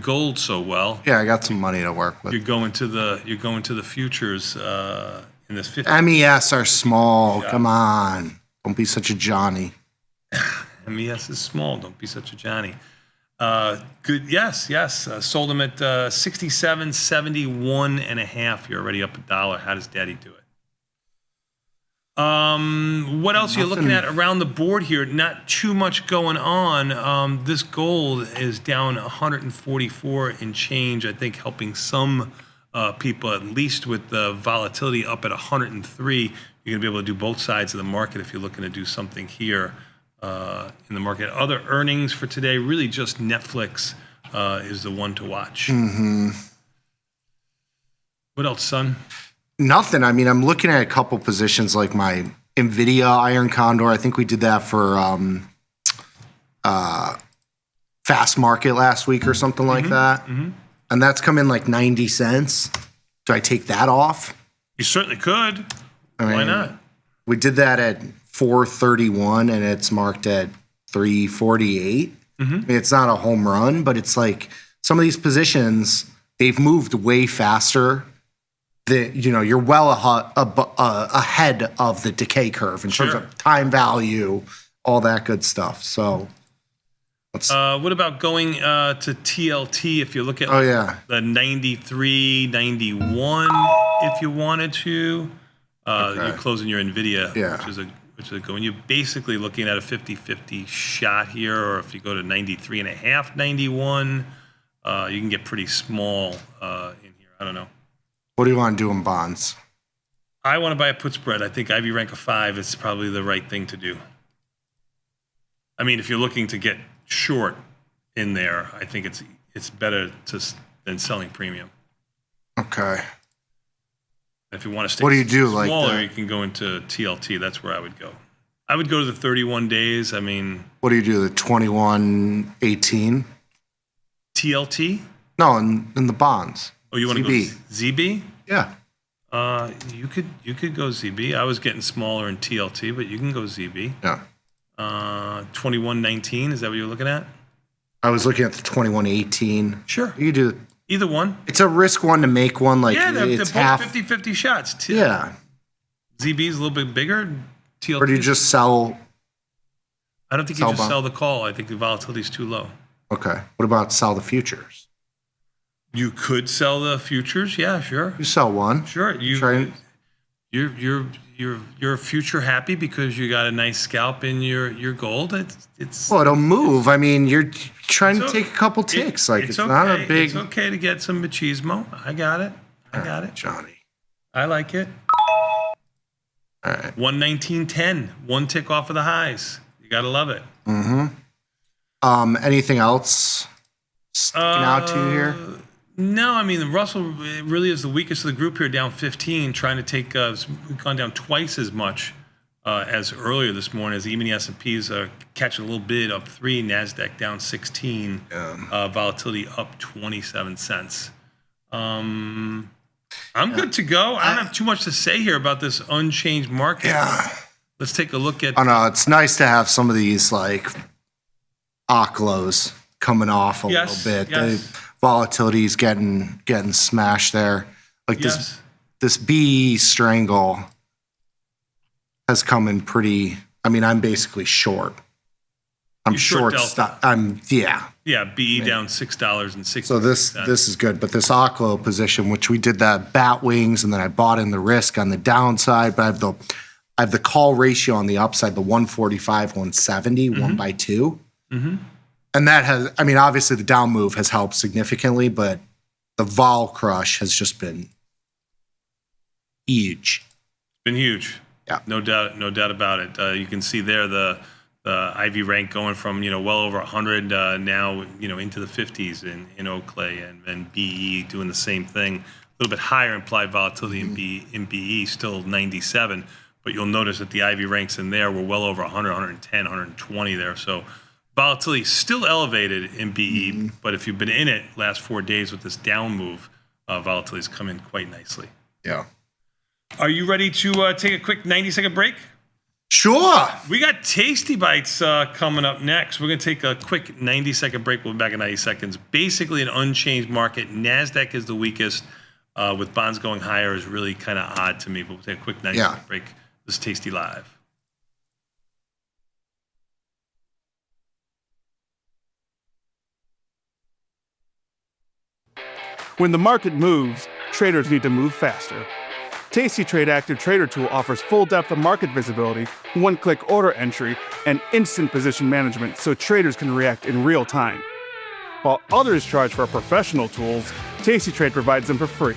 gold so well. Yeah, I got some money to work with. You're going to the futures in this 50. MES are small. Yeah. Come on, don't be such a Johnny. MES is small. Don't be such a Johnny. Good. Yes. Sold them at 67.71 and a half. You're already up $1. How does Daddy do it? What else are you looking at around the board here? Not too much going on. This gold is down 144 and change. I think helping some people, at least with the volatility up at 103. You're going to be able to do both sides of the market if you're looking to do something here in the market. Other earnings for today, really just Netflix is the one to watch. What else, son? Nothing. I mean, I'm looking at a couple positions like my NVIDIA Iron Condor. I think we did that for Fast Market last week or something like that. And that's come in like 90 cents. Do I take that off? You certainly could. Why not? We did that at 431 and it's marked at 348. I mean, it's not a home run, but it's like some of these positions, they've moved way faster. You're well ahead of the decay curve in terms of time value, all that good stuff. So, what about going to TLT if you look at the 93, 91 if you wanted to? You're closing your NVIDIA, Yeah. which is a good one. You're basically looking at a 50-50 shot here, or if you go to 93.5, 91, you can get pretty small in here. I don't know. What do you want to do in bonds? I want to buy a put spread. I think IV rank of 5 is probably the right thing to do. I mean, if you're looking to get short in there, I think it's better than selling premium. Okay. If you want to stay What do you do, smaller, like you can go into TLT. That's where I would go. I would go to the 31 days. I mean, What do you do? The 21.18? TLT? No, in the bonds. Oh, you want to go ZB? Yeah. You could go ZB. I was getting smaller in TLT, but you can go ZB. Yeah. 21.19. Is that what you're looking at? I was looking at the 21.18. Sure. You do. Either one. It's a risk one to make one. Like Yeah, they're it's both half. 50-50 shots. Yeah. ZB is a little bit bigger. TLT. Or do you just sell? I don't think you sell just bond? sell the call. I think the volatility is too low. Okay. What about sell the futures? You could sell the futures. Yeah, sure. You sell one. Sure. You're future happy because you got a nice scalp in your gold. It's Well, it'll move. I mean, you're trying to take a couple ticks. It's okay. not a big. It's okay to get some machismo. I got it, Johnny. I like it. All right. 119.10, one tick off of the highs. You gotta love it. Mm-hmm. Anything else sticking out to you here? No, I mean, the Russell really is the weakest of the group here, down 15, trying to take, we've gone down twice as much as earlier this morning, as even the S&Ps are catching a little bit, up 3, NASDAQ down 16, volatility up 27 cents. I'm good to go. I don't have too much to say here about this unchanged market. Yeah. Let's take a look at... I know, it's nice to have some of these, like, OCLOs coming off a little bit. Yes. Volatility's is getting smashed there. Like this B strangle has come in pretty. I mean, I'm basically short. I'm short. Yeah, BE down $6.60. So this is good, but this OCLO position, which we did that bat wings, and then I bought in the risk on the downside, but I have the call ratio on the upside, the 145, 170, 1/2. Mm-hmm. And that has, I mean, obviously the down move has helped significantly, but the vol crush has just been huge. Been huge. Yeah. No doubt about it. You can see there the IV rank going from, well over 100 now, into the 50s in Oakley, and BE doing the same thing. A little bit higher implied volatility in BE, still 97. But you'll notice that the IV ranks in there were well over 100, 110, 120 there. So volatility is still elevated in BE, but if you've been in it last 4 days with this down move, volatility's come in quite nicely. Yeah. Are you ready to take a quick 90-second break? Sure. We got Tasty Bites coming up next. We're going to take a quick 90-second break. We'll be back in 90 seconds. Basically an unchanged market. NASDAQ is the weakest, with bonds going higher is really kind of odd to me, but we'll take a quick 90-second break. This is Tasty Live. When the market moves, traders need to move faster. Tasty Trade Active Trader Tool offers full depth of market visibility, one-click order entry, and instant position management so traders can react in real time. While others charge for professional tools, Tasty Trade provides them for free.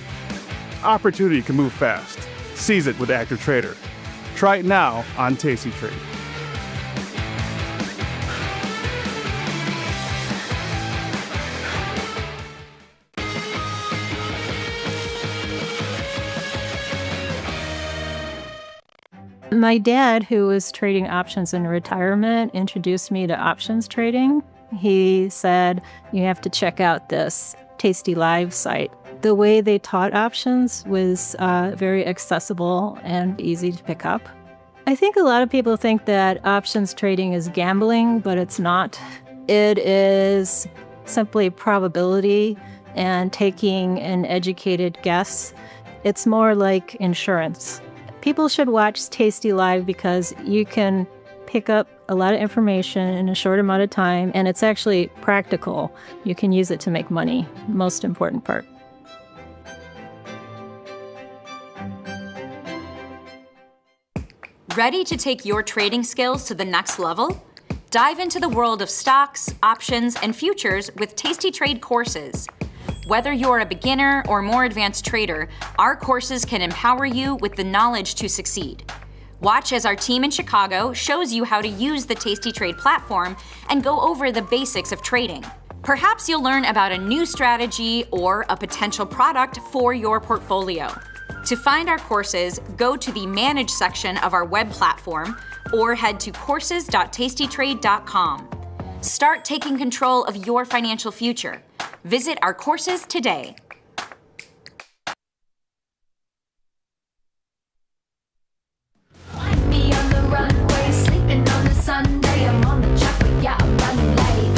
Opportunity can move fast. Seize it with Active Trader. Try it now on Tasty Trade. My dad, who was trading options in retirement, introduced me to options trading. He said, you have to check out this tastylive site. The way they taught options was very accessible and easy to pick up. I think a lot of people think that options trading is gambling, but it's not. It is simply probability and taking an educated guess. It's more like insurance. People should watch Tasty Live because you can pick up a lot of information in a short amount of time, and it's actually practical. You can use it to make money, most important part. Ready to take your trading skills to the next level? Dive into the world of stocks, options, and futures with Tasty Trade courses. Whether you're a beginner or more advanced trader, our courses can empower you with the knowledge to succeed. Watch as our team in Chicago shows you how to use the Tasty Trade platform and go over the basics of trading. Perhaps you'll learn about a new strategy or a potential product for your portfolio. To find our courses, go to the Manage section of our web platform or head to courses.tastytrade.com. Start taking control of your financial future. Visit our courses today. Find me on the runway, sleeping on a Sunday. I'm on the track, but yeah, I'm running late.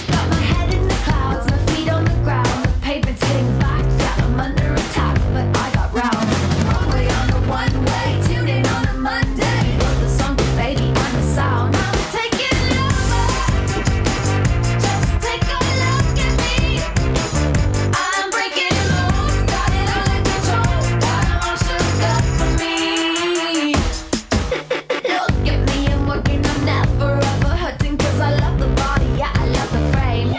Got my head in the clouds, my feet on the ground. The pavement's hitting back, yeah, I'm under attack, but I got round. Wrong way on the one way, tune in on a Monday. Wrote the song, but baby, I'm the sound. I'm taking over. Just take a look at me. I'm breaking rules, got it under control. Got 'em all shook up for me. Look at me, I'm working, I'm never ever hurting. 'Cause I love the body, yeah, I love the frame.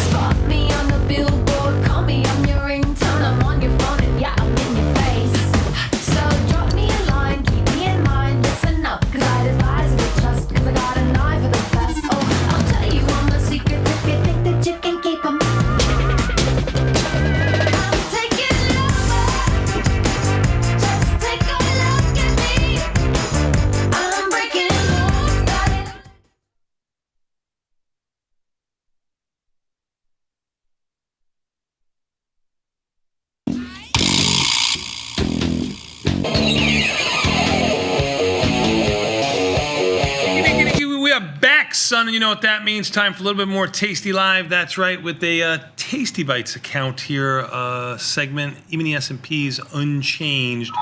Spot me on the billboard, call me, I'm your ringtone. I'm on your phone and yeah, I'm in your face. So drop me a line, keep me in mind, listen up. 'Cause I'd advise you trust, 'cause I got an eye for the best. Oh, I'll tell you all my secrets if you think that you can keep 'em. I'm taking over. Just take a look at me. I'm breaking rules, got it. We are back, son, and you know what that means. Time for a little bit more Tasty Live. That's right, with a Tasty Bites account here segment. Even the S&P's unchanged.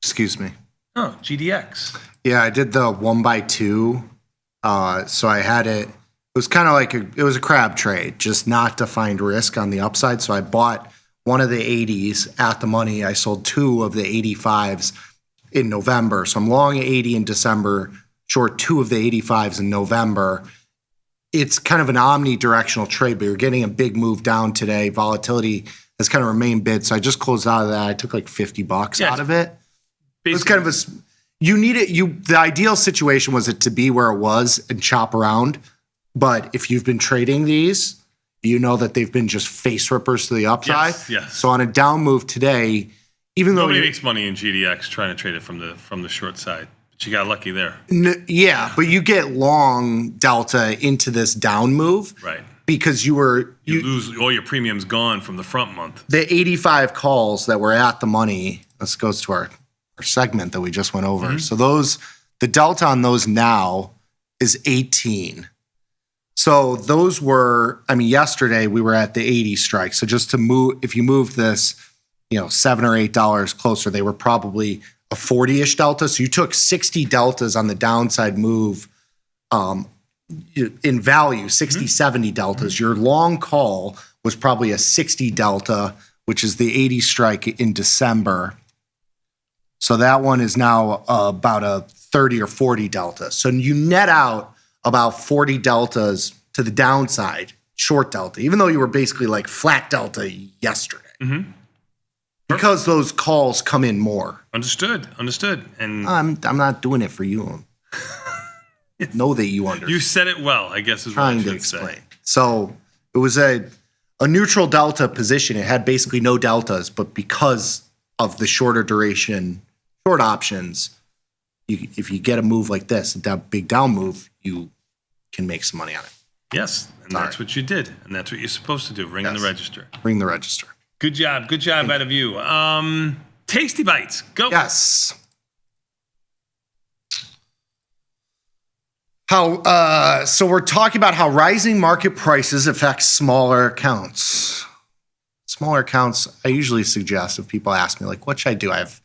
Excuse me. Oh, GDX. Yeah, I did the 1x2. So I had it. It was kind of like it was a crab trade, just not to find risk on the upside. So I bought one of the 80s at the money. I sold two of the 85s in November. So I'm long 80 in December, short two of the 85s in November. It's kind of an omnidirectional trade, but you're getting a big move down today. Volatility has kind of remained bid. So I just closed out of that. I took like $50 out of it. It's kind of you need it. The ideal situation was it to be where it was and chop around. But if you've been trading these, you know that they've been just face rippers to the upside. Yes. So on a down move today, even though nobody makes money in GDX trying to trade it from the short side, but you got lucky there. Yeah, but you get long delta into this down move, Right. Because you lose all your premiums gone from the front month. The 85 calls that were at the money. This goes to our segment that we just went over. So the delta on those now is 18. So those were, yesterday we were at the 80 strike. So just to move, if you moved this, $7 or $8 closer, they were probably a 40-ish delta. So you took 60 deltas on the downside move in value, 60, 70 deltas. Your long call was probably a 60 delta, which is the 80 strike in December. So that one is now about a 30 or 40 delta. So you net out about 40 deltas to the downside, short delta, even though you were basically like flat delta yesterday. Because those calls come in more. Understood. And I'm not doing it for you. Know that you understand. You said it well, I guess is what Trying I to should explain. say. So it was a neutral delta position. It had basically no deltas, but because of the shorter duration, short options, if you get a move like this, that big down move, you can make some money on it. Yes, and that's what you did, and that's what you're supposed to do. Ring in the register. Ring the register. Good job out of you. Tasty Bites, go. Yes. So we're talking about how rising market prices affect smaller accounts. Smaller accounts, I usually suggest if people ask me, like, what should I do? I have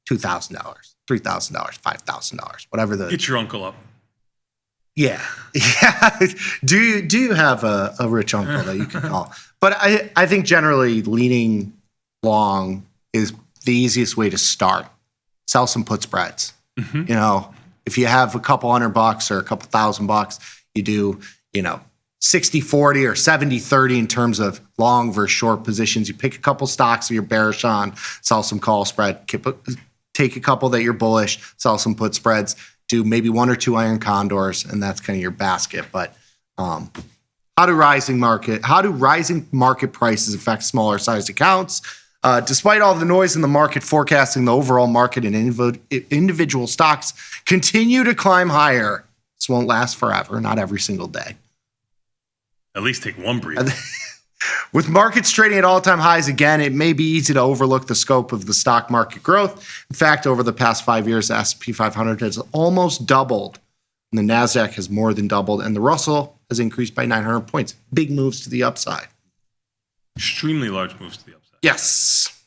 $2,000, $3,000, $5,000, whatever the. Get your uncle up. Yeah. Do you have a rich uncle that you can call? But I think generally leaning long is the easiest way to start sell some put spreads. You know, if you have a couple $100 or a couple $1,000, you do, 60-40 or 70-30 in terms of long versus short positions. You pick a couple stocks that you're bearish on, sell some call spread, take a couple that you're bullish, sell some put spreads, do maybe 1 or 2 iron condors, and that's kind of your basket. But how do rising market prices affect smaller sized accounts? Despite all the noise in the market forecasting the overall market and individual stocks continue to climb higher. This won't last forever, not every single day. At least take one breather. With markets trading at all-time highs again, it may be easy to overlook the scope of the stock market growth. In fact, over the past 5 years, the S&P 500 has almost doubled, and the NASDAQ has more than doubled, and the Russell has increased by 900 points. Big moves to the upside. Extremely large moves to the upside. Yes.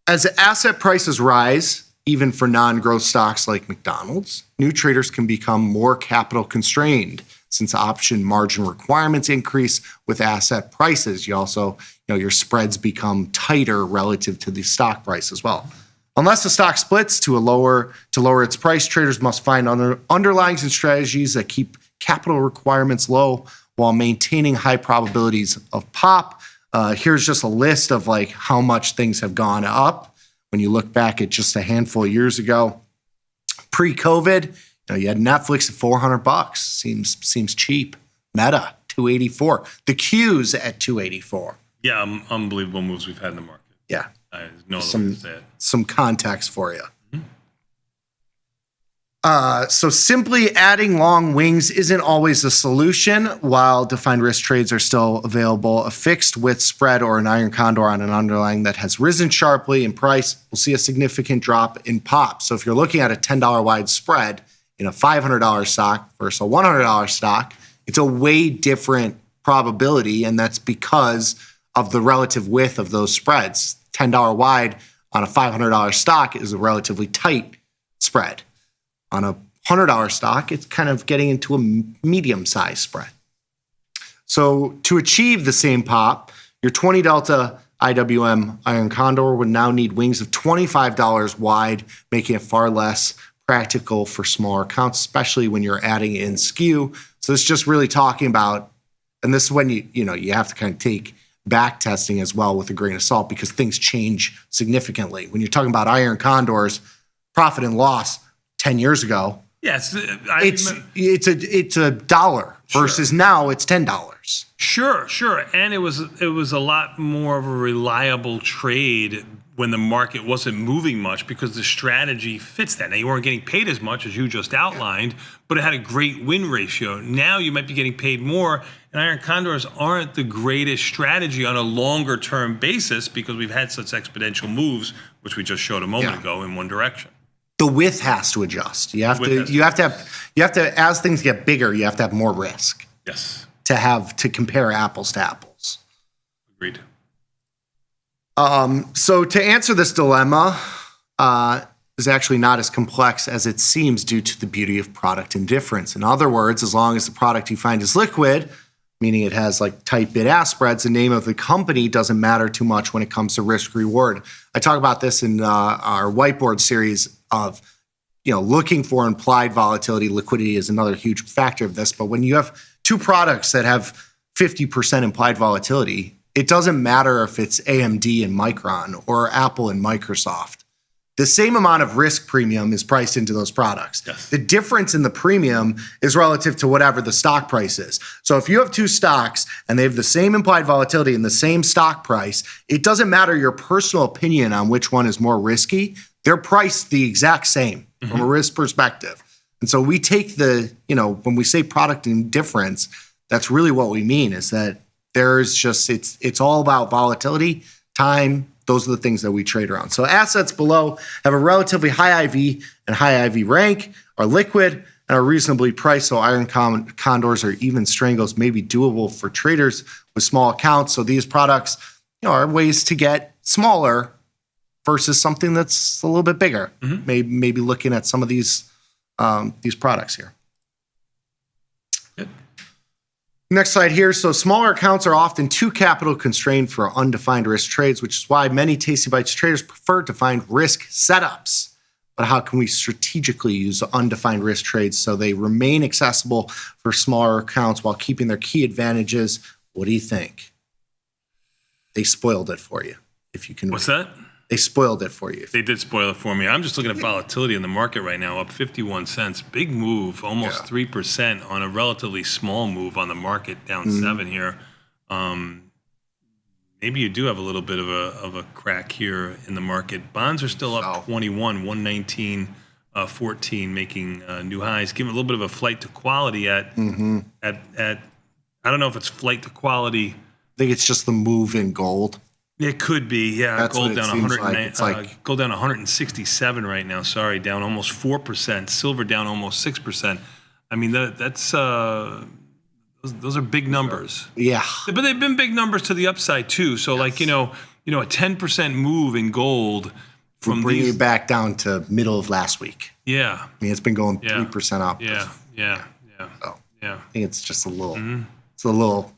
As asset prices rise, even for non-growth stocks like McDonald's, new traders can become more capital constrained since option margin requirements increase with asset prices. You also, your spreads become tighter relative to the stock price as well. Unless the stock splits to lower its price, traders must find underlyings and strategies that keep capital requirements low while maintaining high probabilities of pop. Here's just a list of how much things have gone up when you look back at just a handful of years ago. Pre-COVID, you had Netflix at $400. Seems cheap. Meta, $284. The Q's at $284. Yeah, unbelievable moves we've had in the market. Yeah. There's no other way to say it. Some context for you. So simply adding long wings isn't always a solution. While defined risk trades are still available, a fixed width spread or an iron condor on an underlying that has risen sharply in price will see a significant drop in pop. So if you're looking at a $10 wide spread in a $500 stock versus a $100 stock, it's a way different probability, and that's because of the relative width of those spreads. $10 wide on a $500 stock is a relatively tight spread. On a $100 stock, it's kind of getting into a medium-sized spread. So to achieve the same pop, your 20 delta IWM iron condor would now need wings of $25 wide, making it far less practical for smaller accounts, especially when you're adding in skew. So it's just really talking about, and this is when you have to kind of take back testing as well with a grain of salt, because things change significantly. When you're talking about iron condors, profit and loss 10 years ago, yes, it's a dollar versus now it's $10. Sure, and it was a lot more of a reliable trade when the market wasn't moving much because the strategy fits that. Now, you weren't getting paid as much as you just outlined, but it had a great win ratio. Now you might be getting paid more, and iron condors aren't the greatest strategy on a longer term basis because we've had such exponential moves, which we just showed a moment ago, in one direction. The width has to adjust. You have to, as things get bigger, you have to have more risk. Yes. To compare apples to apples. Agreed. So to answer this dilemma is actually not as complex as it seems due to the beauty of product indifference. In other words, as long as the product you find is liquid, meaning it has tight bid-ask spreads, the name of the company doesn't matter too much when it comes to risk-reward. I talk about this in our whiteboard series of looking for implied volatility. Liquidity is another huge factor of this. But when you have two products that have 50% implied volatility, it doesn't matter if it's AMD and Micron or Apple and Microsoft. The same amount of risk premium is priced into those products. Yes. The difference in the premium is relative to whatever the stock price is. So if you have two stocks and they have the same implied volatility and the same stock price, it doesn't matter your personal opinion on which one is more risky. They're priced the exact same from a risk perspective. And so we take when we say product indifference, that's really what we mean, is that there's just, it's all about volatility, time. Those are the things that we trade around. So assets below have a relatively high IV and high IV rank, are liquid, and are reasonably priced. So iron condors or even strangles may be doable for traders with small accounts. So these products, are ways to get smaller versus something that's a little bit bigger. Maybe looking at some of these products here. Good. Next slide here. So smaller accounts are often too capital constrained for undefined risk trades, which is why many Tasty Bites traders prefer defined risk setups. But how can we strategically use undefined risk trades so they remain accessible for smaller accounts while keeping their key advantages? What do you think? They spoiled it for you. If you can. What's that? They spoiled it for you. They did spoil it for me. I'm just looking at volatility in the market right now, up 51 cents. Big move, almost 3% on a relatively small move on the market, down 7 here. Maybe you do have a little bit of a crack here in the market. Bonds are still up 21, 119.14, making new highs. Giving a little bit of a flight to quality at I don't know if it's flight to quality. I think it's just the move in gold. It could be, yeah. That's Gold what it down seems 109. like. Gold down 167 right now. Sorry, down almost 4%. Silver down almost 6%. I mean, that's those are big numbers. Yeah, but they've been big numbers to the upside too. So like a 10% move in gold from bringing it back down to middle of last week. Yeah, I mean it's been going 3% up. Yeah. So yeah. I think it's just a little. It's a little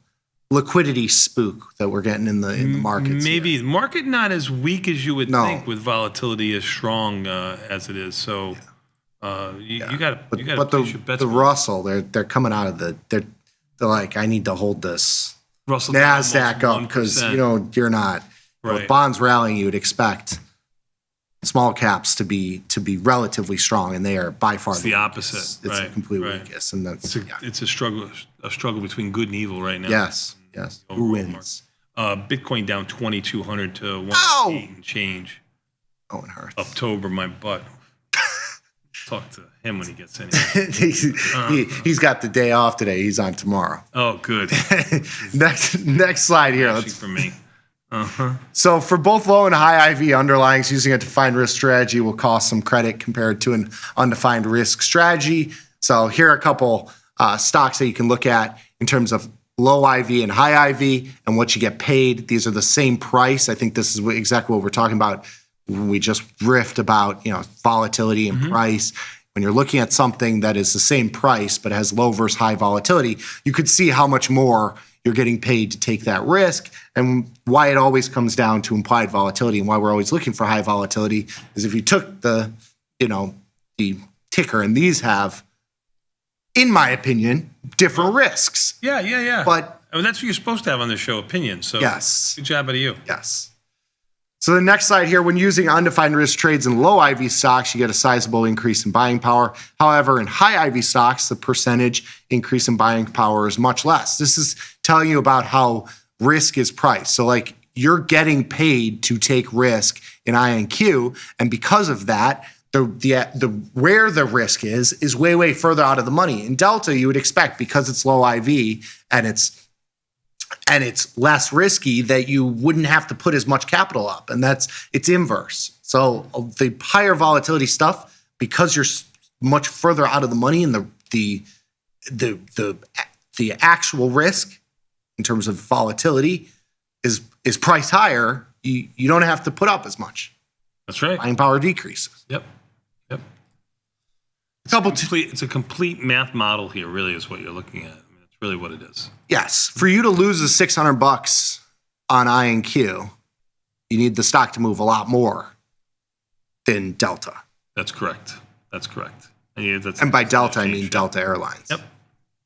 liquidity spook that we're getting in the markets. Maybe the market not as weak as you would think with volatility as strong as it is. So you got to place your bets. The Russell, they're coming out of they're like, I need to hold this Russell NASDAQ up because you're not. Right. With bonds rallying, you would expect small caps to be relatively strong, and they are by far the opposite. It's a complete weakness, and that's it's a struggle between good and evil right now. Yes. Who wins? Bitcoin down 2,200 to 108 and change. Oh, it hurts. October, my butt. Talk to him when he gets in. He's got the day off today. He's on tomorrow. Oh, good. Next slide here. For me. So for both low and high IV underlyings, using a defined risk strategy will cost some credit compared to an undefined risk strategy. So here are a couple stocks that you can look at in terms of low IV and high IV and what you get paid. These are the same price. I think this is exactly what we're talking about when we just riffed about volatility and price. When you're looking at something that is the same price but has low versus high volatility, you could see how much more you're getting paid to take that risk, and why it always comes down to implied volatility, and why we're always looking for high volatility is if you took the ticker, and these have, in my opinion, different risks. Yeah. But that's what you're supposed to have on the show, opinions. So yes, good job out of you. Yes. So the next slide here, when using undefined risk trades in low IV stocks, you get a sizable increase in buying power. However, in high IV stocks, the percentage increase in buying power is much less. This is telling you about how risk is priced. So like you're getting paid to take risk in INQ, and because of that, the where the risk is way further out of the money. In Delta, you would expect, because it's low IV and it's less risky, that you wouldn't have to put as much capital up, and it's inverse. So the higher volatility stuff, because you're much further out of the money, and the actual risk in terms of volatility is priced higher, you don't have to put up as much. That's right. Buying power decreases. Yep. It's a complete math model here, really, is what you're looking at. I mean, that's really what it is. Yes. For you to lose the $600 on INQ, you need the stock to move a lot more than Delta. That's correct. And by Delta, I mean Delta Airlines. Yep.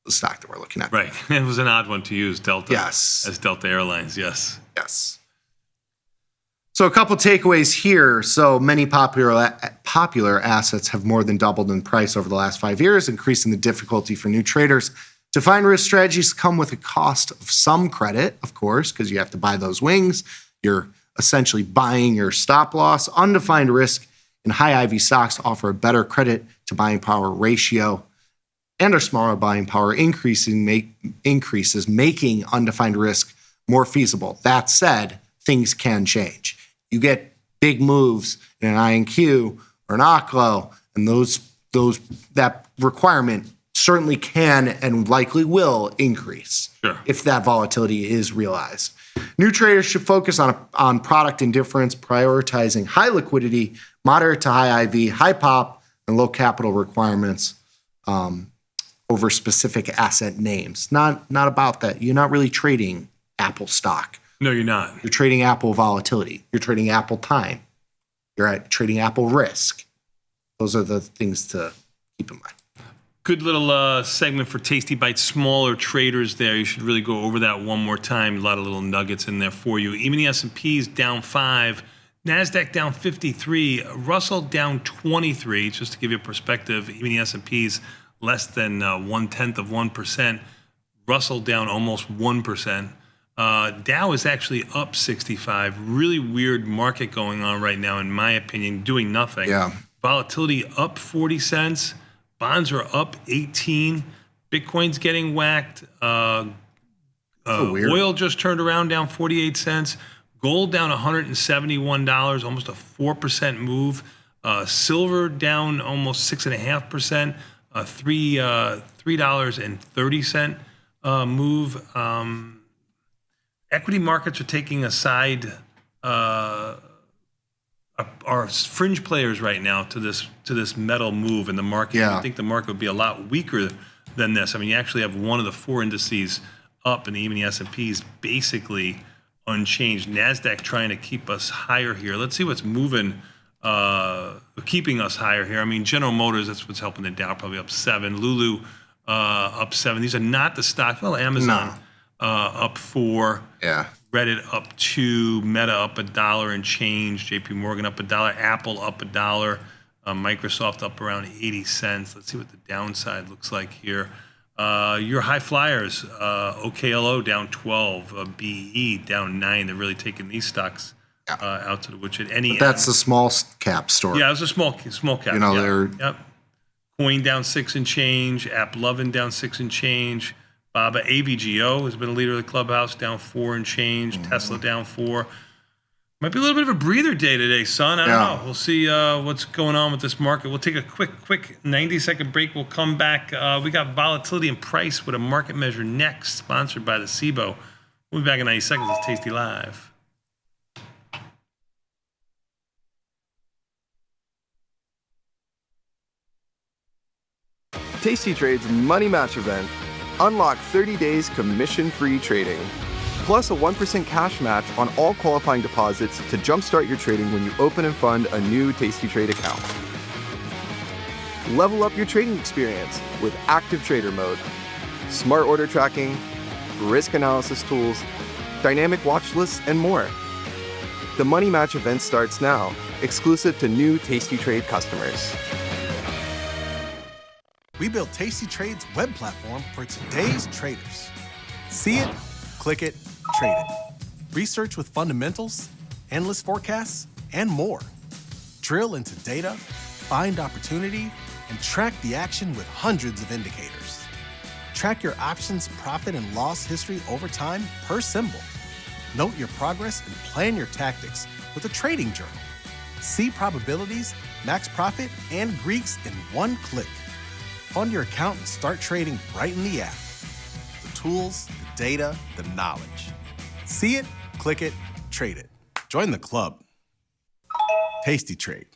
The stock that we're looking at. Right. It was an odd one to use, Delta. Yes. As Delta Airlines, yes. Yes. So a couple takeaways here. So many popular assets have more than doubled in price over the last 5 years, increasing the difficulty for new traders. Defined risk strategies come with a cost of some credit, of course, because you have to buy those wings. You're essentially buying your stop loss. Undefined risk and high IV stocks offer a better credit to buying power ratio and our smaller buying power increases, making undefined risk more feasible. That said, things can change. You get big moves in an INQ or an OCLO, and that requirement certainly can and likely will increase if that volatility is realized. New traders should focus on product indifference, prioritizing high liquidity, moderate to high IV, high pop, and low capital requirements. over specific asset names. Not about that. You're not really trading Apple stock. No, you're not. You're trading Apple volatility. You're trading Apple time. You're trading Apple risk. Those are the things to keep in mind. Good little segment for Tasty Bites, smaller traders there. You should really go over that one more time. A lot of little nuggets in there for you. Even the S&P's down 5. NASDAQ down 53. Russell down 23. Just to give you a perspective, even the S&P's less than 0.1%. Russell down almost 1%. Dow is actually up 65. Really weird market going on right now, in my opinion, doing nothing. Yeah. Volatility up 40 cents. Bonds are up 18. Bitcoin's getting whacked. Oil just turned around, down 48 cents. Gold down $171, almost a 4% move. Silver down almost 6.5%. $3.30 move. Equity markets are taking a side. Are fringe players right now to this metal move in the market. Yeah. I think the market would be a lot weaker than this. I mean, you actually have one of the 4 indices up, and even the S&P is basically unchanged. NASDAQ trying to keep us higher here. Let's see what's moving, keeping us higher here. I mean, General Motors, that's what's helping the Dow, probably up 7. Lulu up 7. These are not the stocks. Well, Amazon up 4. Yeah. Reddit up 2, Meta up $1 and change, JP Morgan up $1, Apple up $1, Microsoft up around 80 cents. Let's see what the downside looks like here. Your high flyers, OKLO down 12, BE down 9. They're really taking these stocks out to the woodshed. But that's the small cap story. Yeah, it was a small cap. You know, they're Yep. Coin down 6 and change, AppLovin down 6 and change. Baba AVGO has been a leader of the clubhouse, down 4 and change. Tesla down 4. Might be a little bit of a breather day today, son. I don't know. We'll see what's going on with this market. We'll take a quick 90-second break. We'll come back. We got volatility and price with a market measure next, sponsored by the SIBO. We'll be back in 90 seconds. It's Tasty Live. Tasty Trade's Money Match event. Unlock 30 days commission-free trading, plus a 1% cash match on all qualifying deposits to jumpstart your trading when you open and fund a new Tasty Trade account. Level up your trading experience with Active Trader Mode, smart order tracking, risk analysis tools, dynamic watch lists, and more. The Money Match event starts now, exclusive to new Tasty Trade customers. We built Tasty Trade's web platform for today's traders. See it, click it, trade it. Research with fundamentals, endless forecasts, and more. Drill into data, find opportunity, and track the action with hundreds of indicators. Track your options profit and loss history over time per symbol. Note your progress and plan your tactics with a trading journal. See probabilities, max profit, and Greeks in one click. Fund your account and start trading right in the app. The tools, the data, the knowledge. See it, click it, trade it. Join the club. Tasty Trade.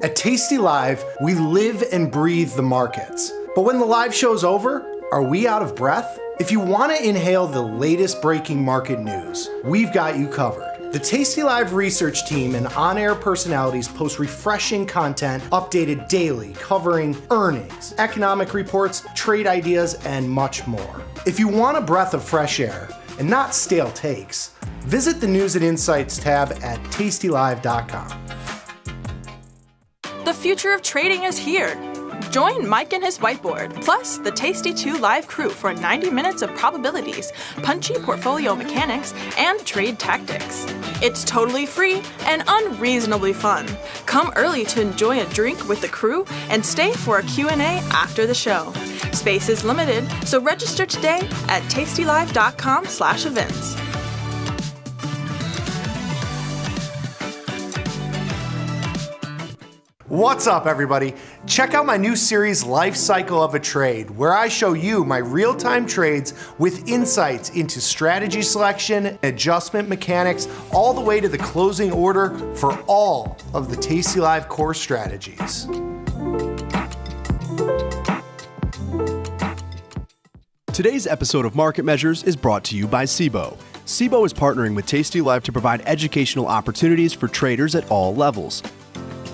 At Tasty Live, we live and breathe the markets. But when the live show's over, are we out of breath? If you want to inhale the latest breaking market news, we've got you covered. The Tasty Live research team and on-air personalities post refreshing content updated daily covering earnings, economic reports, trade ideas, and much more. If you want a breath of fresh air and not stale takes, visit the News and Insights tab at tastylive.com. The future of trading is here. Join Mike and his whiteboard, plus the Tasty 2 live crew for 90 minutes of probabilities, punchy portfolio mechanics, and trade tactics. It's totally free and unreasonably fun. Come early to enjoy a drink with the crew and stay for a Q&A after the show. Space is limited, so register today at tastylive.com/events. What's up, everybody? Check out my new series, Life Cycle of a Trade, where I show you my real-time trades with insights into strategy selection, adjustment mechanics, all the way to the closing order for all of the Tasty Live core strategies. Today's episode of Market Measures is brought to you by SIBO. SIBO is partnering with tastylive to provide educational opportunities for traders at all levels.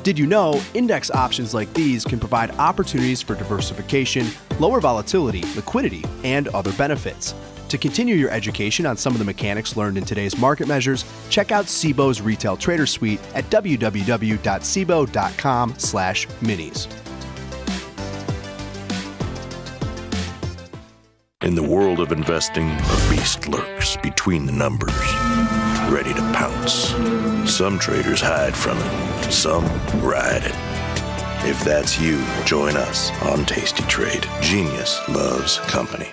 Did you know index options like these can provide opportunities for diversification, lower volatility, liquidity, and other benefits? To continue your education on some of the mechanics learned in today's Market Measures, check out SIBO's Retail Trader Suite at www.sibo.com/minis. In the world of investing, a beast lurks between the numbers, ready to pounce. Some traders hide from it, some ride it. If that's you, join us on Tasty Trade. Genius loves company.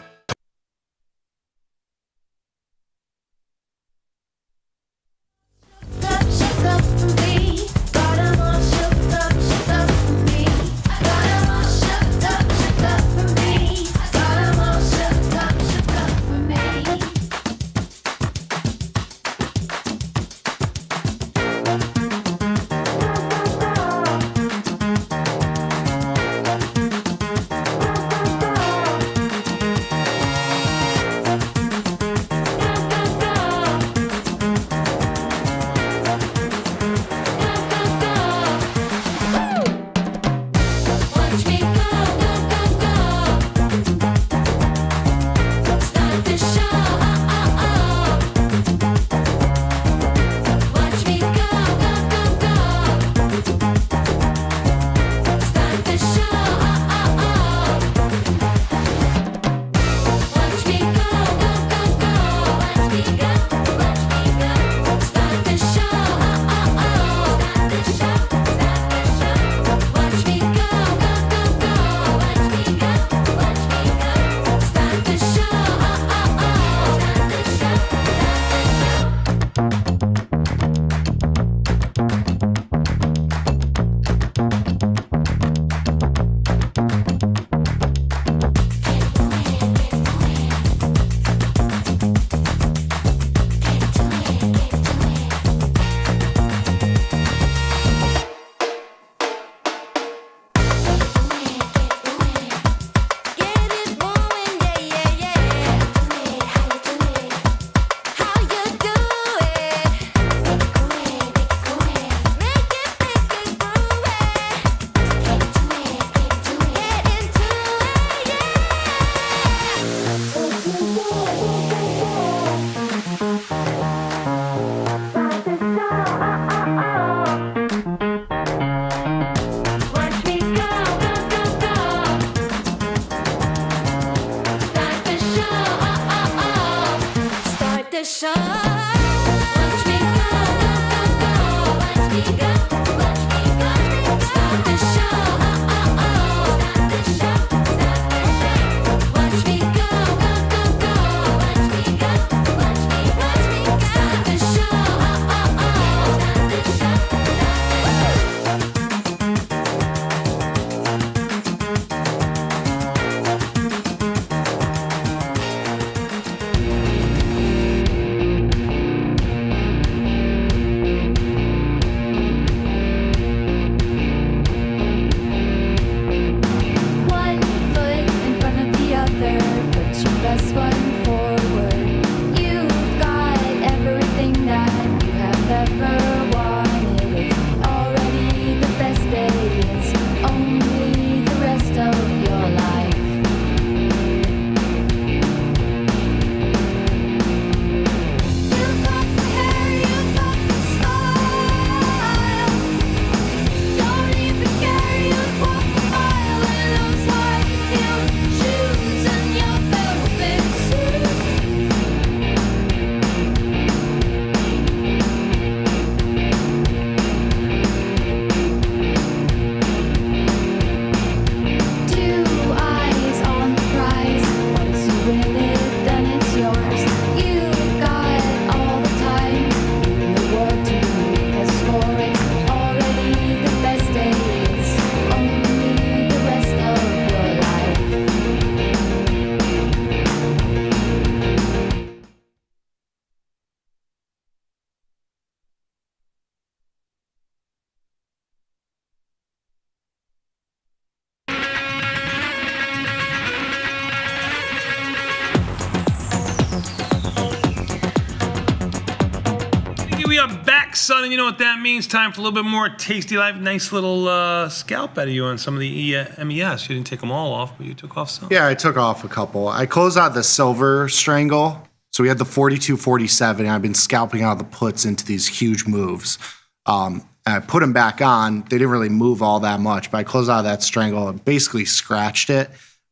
are back, son, and you know what that means. Time for a little bit more Tasty Live. Nice little scalp out of you on some of the MES. You didn't take them all off, but you took off some. Yeah, I took off a couple. I closed out the silver strangle. So we had the 42.47, and I've been scalping out the puts into these huge moves. And I put them back on. They didn't really move all that much, but I closed out that strangle and basically scratched it,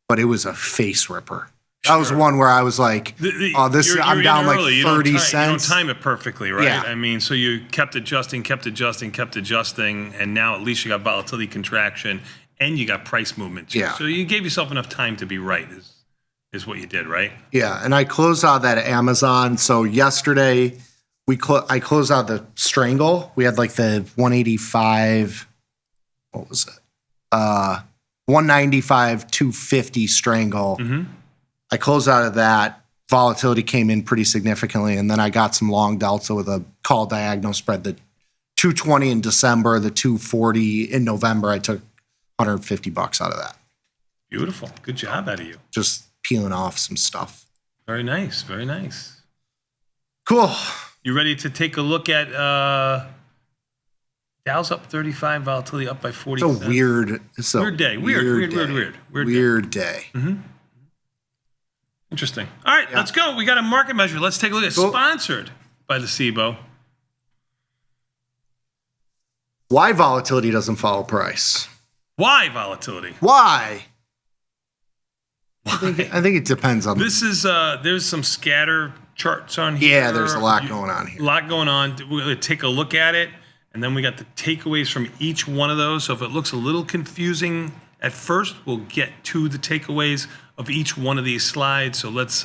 but it was a face ripper. That was one where I was like, "Oh, this! I'm down like 30 cents." You don't time it perfectly, right? Yeah. I mean, so you kept adjusting, and now at least you got volatility contraction and you got price movement too. Yeah. So you gave yourself enough time to be right. Is what you did, right? Yeah, and I closed out that Amazon. So yesterday, I closed out the strangle. We had like the 185. What was it? 195, 250 strangle. I closed out of that. Volatility came in pretty significantly, and then I got some long delta with a call diagonal spread. The 220 in December, the 240 in November. I took $150 out of that. Beautiful. Good job out of you. Just peeling off some stuff. Very nice. Very nice. Cool. You ready to take a look at Dow's up 35, volatility up by 40 It's a cents. weird day. Weird day. Interesting. All right, let's go. We got a market measure. Let's take a look at sponsored by the SIBO. Why volatility doesn't follow price? Why volatility? Why? I think it depends on. This is there's some scatter charts on here. Yeah, there's a lot going on here. A lot going on. We're going to take a look at it, and then we got the takeaways from each one of those. So if it looks a little confusing at first, we'll get to the takeaways of each one of these slides. So let's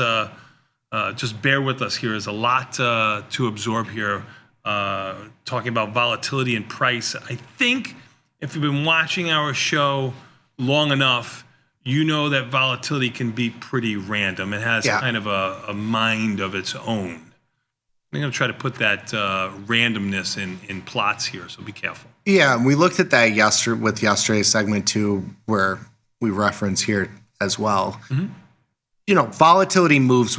just bear with us here. There's a lot to absorb here. Talking about volatility and price. I think if you've been watching our show long enough, you know that volatility can be pretty random. It has kind of a mind of its own. I'm going to try to put that randomness in plots here, so be careful. Yeah, and we looked at that with yesterday's segment too, where we reference here as well. You know, volatility moves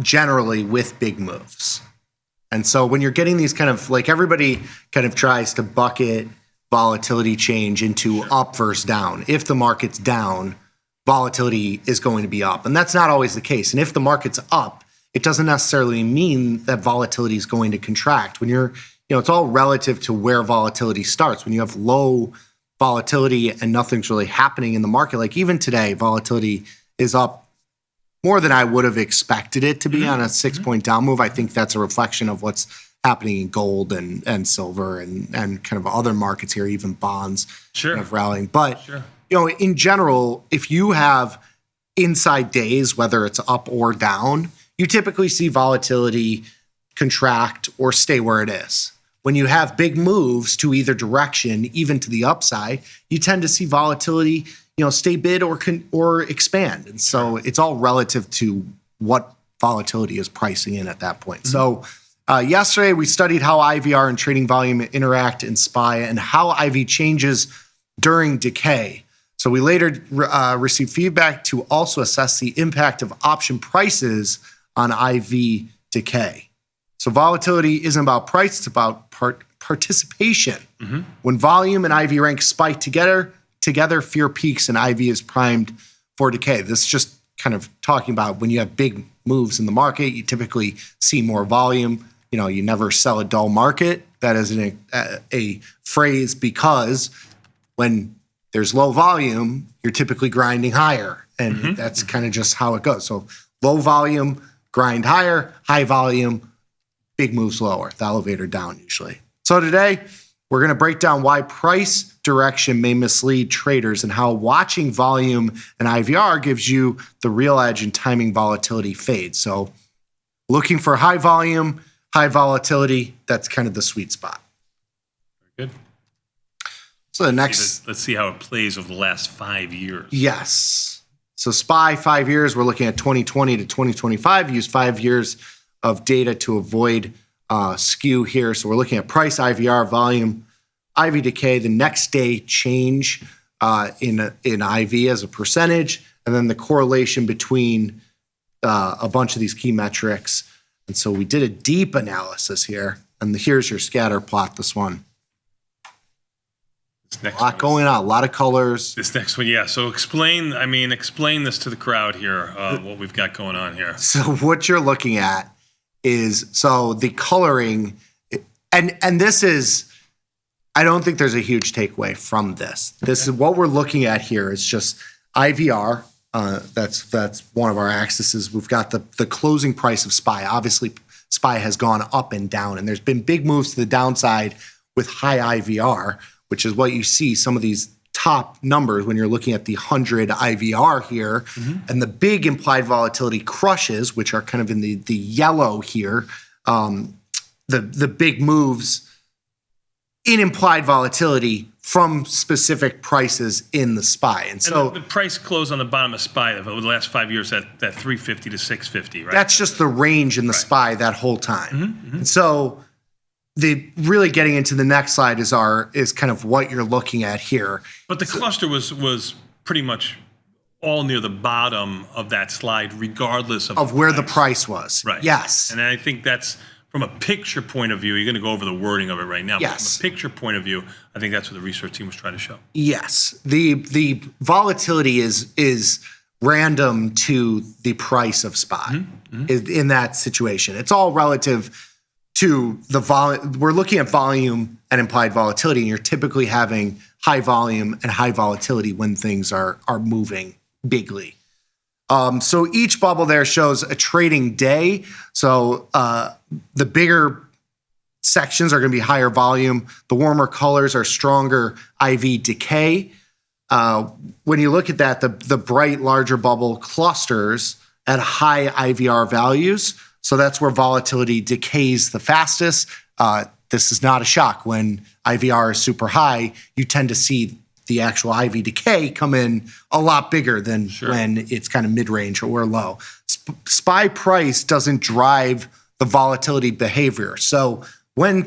generally with big moves. And so when you're getting these kind of, like, everybody kind of tries to bucket volatility change into up versus down. If the market's down, volatility is going to be up. And that's not always the case. And if the market's up, it doesn't necessarily mean that volatility is going to contract. When you're, it's all relative to where volatility starts. When you have low volatility and nothing's really happening in the market, like even today, volatility is up more than I would have expected it to be on a 6-point down move. I think that's a reflection of what's happening in gold and silver and kind of other markets here, even bonds kind of rallying. But, in general, if you have inside days, whether it's up or down, you typically see volatility contract or stay where it is. When you have big moves to either direction, even to the upside, you tend to see volatility, stay bid or expand. And so it's all relative to what volatility is pricing in at that point. So yesterday we studied how IVR and trading volume interact in SPY and how IV changes during decay. So we later received feedback to also assess the impact of option prices on IV decay. So volatility isn't about price, it's about participation. When volume and IV rank spike together, fear peaks and IV is primed for decay. This is just kind of talking about when you have big moves in the market, you typically see more volume. You never sell a dull market. That is a phrase because when there's low volume, you're typically grinding higher. And that's kind of just how it goes. So low volume, grind higher, high volume, big moves lower, the elevator down usually. So today, we're going to break down why price direction may mislead traders and how watching volume and IVR gives you the real edge in timing volatility fades. So looking for high volume, high volatility, that's kind of the sweet spot. Very good. So the next... Let's see how it plays over the last 5 years. Yes. So SPY 5 years, we're looking at 2020 to 2025. Use 5 years of data to avoid skew here. So we're looking at price, IVR, volume, IV decay, the next day change in IV as a percentage, and then the correlation between a bunch of these key metrics. And so we did a deep analysis here. And here's your scatter plot, this one. This next A lot going on, a lot of colors. This next one, yeah. So explain this to the crowd here, what we've got going on here. So what you're looking at is, so the coloring, and this is, I don't think there's a huge takeaway from this. This is what we're looking at here is just IVR. That's one of our axes. We've got the closing price of SPY. Obviously, SPY has gone up and down, and there's been big moves to the downside with high IVR, which is what you see some of these top numbers when you're looking at the 100 IVR here, and the big implied volatility crushes, which are kind of in the yellow here, the big moves in implied volatility from specific prices in the SPY. And so the price close on the bottom of SPY over the last 5 years at 350 to 650, right? that's just the range in the SPY that whole time. And so the really getting into the next slide is kind of what you're looking at here. But the cluster was pretty much all near the bottom of that slide, regardless of where the price was. Right. Yes. And I think that's, from a picture point of view, you're going to go over the wording of it right now. Yes. But from a picture point of view, I think that's what the research team was trying to show. Yes. The volatility is random to the price of SPY in that situation. It's all relative to the volume. We're looking at volume and implied volatility, and you're typically having high volume and high volatility when things are moving bigly. So each bubble there shows a trading day. So the bigger sections are going to be higher volume. The warmer colors are stronger IV decay. When you look at that, the bright, larger bubble clusters at high IVR values. So that's where volatility decays the fastest. This is not a shock. When IVR is super high, you tend to see the actual IV decay come in a lot bigger than when it's kind of mid-range or low. SPY price doesn't drive the volatility behavior. So when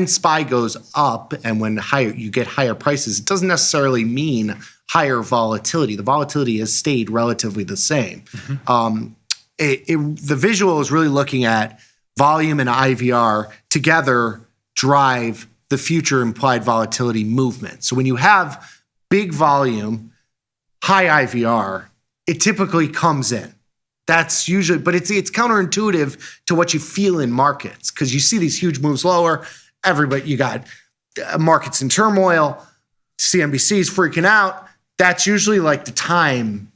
SPY goes up and when you get higher prices, it doesn't necessarily mean higher volatility. The volatility has stayed relatively the same. The visual is really looking at volume and IVR together drive the future implied volatility movement. So when you have big volume, high IVR, it typically comes in. That's usually, but it's counterintuitive to what you feel in markets because you see these huge moves lower. You got markets in turmoil, CNBC's freaking out. That's usually like the time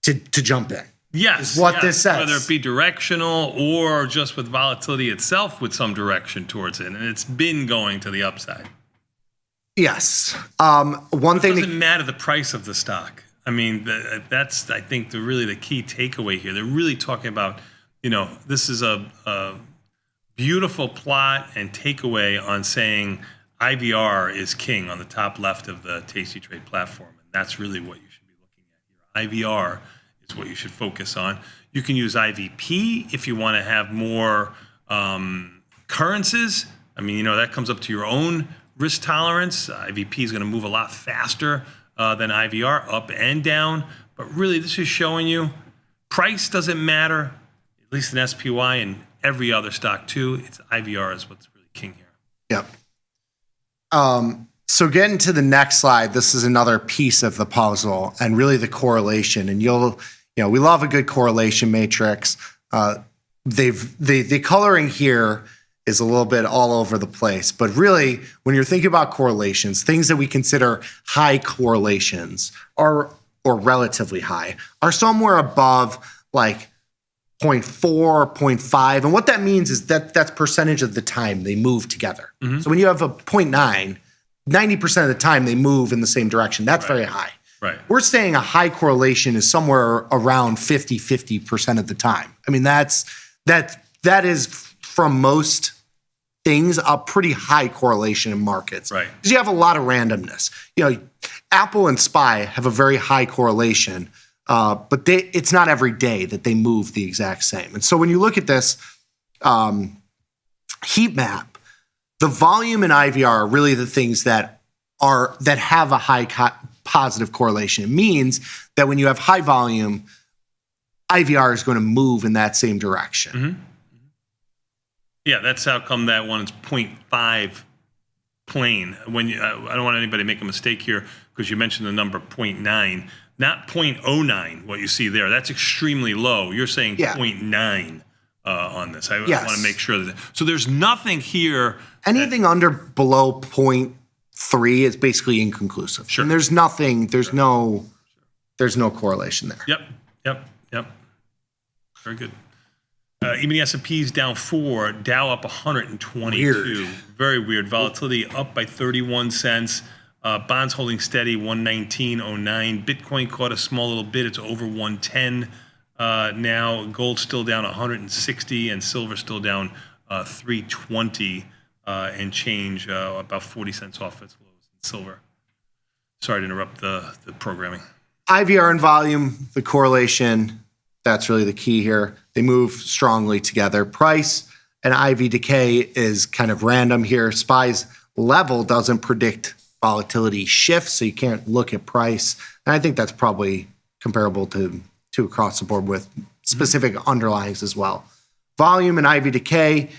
to jump in. Yes. Is what this says. Whether it be directional or just with volatility itself with some direction towards it. And it's been going to the upside. Yes. One thing it doesn't matter the price of the stock. I mean, that's, I think, really the key takeaway here. They're really talking about, this is a beautiful plot and takeaway on saying IVR is king on the top left of the Tasty Trade platform. And that's really what you should be looking at here. IVR is what you should focus on. You can use IVP if you want to have more currencies. I mean, that comes up to your own risk tolerance. IVP is going to move a lot faster than IVR, up and down. But really, this is showing you price doesn't matter, at least in SPY and every other stock too. It's IVR is what's really king here. Yep. So getting to the next slide, this is another piece of the puzzle and really the correlation. And we love a good correlation matrix. The coloring here is a little bit all over the place. But really, when you're thinking about correlations, things that we consider high correlations or relatively high are somewhere above like 0.4, 0.5. And what that means is that's percentage of the time they move together. So when you have a 0.9, 90% of the time they move in the same direction. That's very high. Right. We're saying a high correlation is somewhere around 50% of the time. I mean, that is from most things a pretty high correlation in markets. Right. Because you have a lot of randomness. Apple and SPY have a very high correlation, but it's not every day that they move the exact same. And so when you look at this heat map, the volume and IVR are really the things that have a high positive correlation. It means that when you have high volume, IVR is going to move in that same direction. Yeah, that's how come that one is 0.5 plain. When you, I don't want anybody to make a mistake here because you mentioned the number 0.9, not 0.09. What you see there, that's extremely low. You're saying 0.9 on this. I want to make sure that. So there's nothing here. Anything under below 0.3 is basically inconclusive. Sure. And there's nothing. There's no correlation there. Yep. Very good. Even the S&P's down 4, Dow up 122. Weird. Very weird. Volatility up by 31 cents. Bonds holding steady, 119.09. Bitcoin caught a small little bit. It's over 110 now. Gold still down 160, and silver still down 320 and change, about 40 cents off its lows in silver. Sorry to interrupt the programming. IVR and volume, the correlation, that's really the key here. They move strongly together. Price and IV decay is kind of random here. SPY's level doesn't predict volatility shifts, so you can't look at price. And I think that's probably comparable to across the board with specific underlyings as well. Volume and IV decay,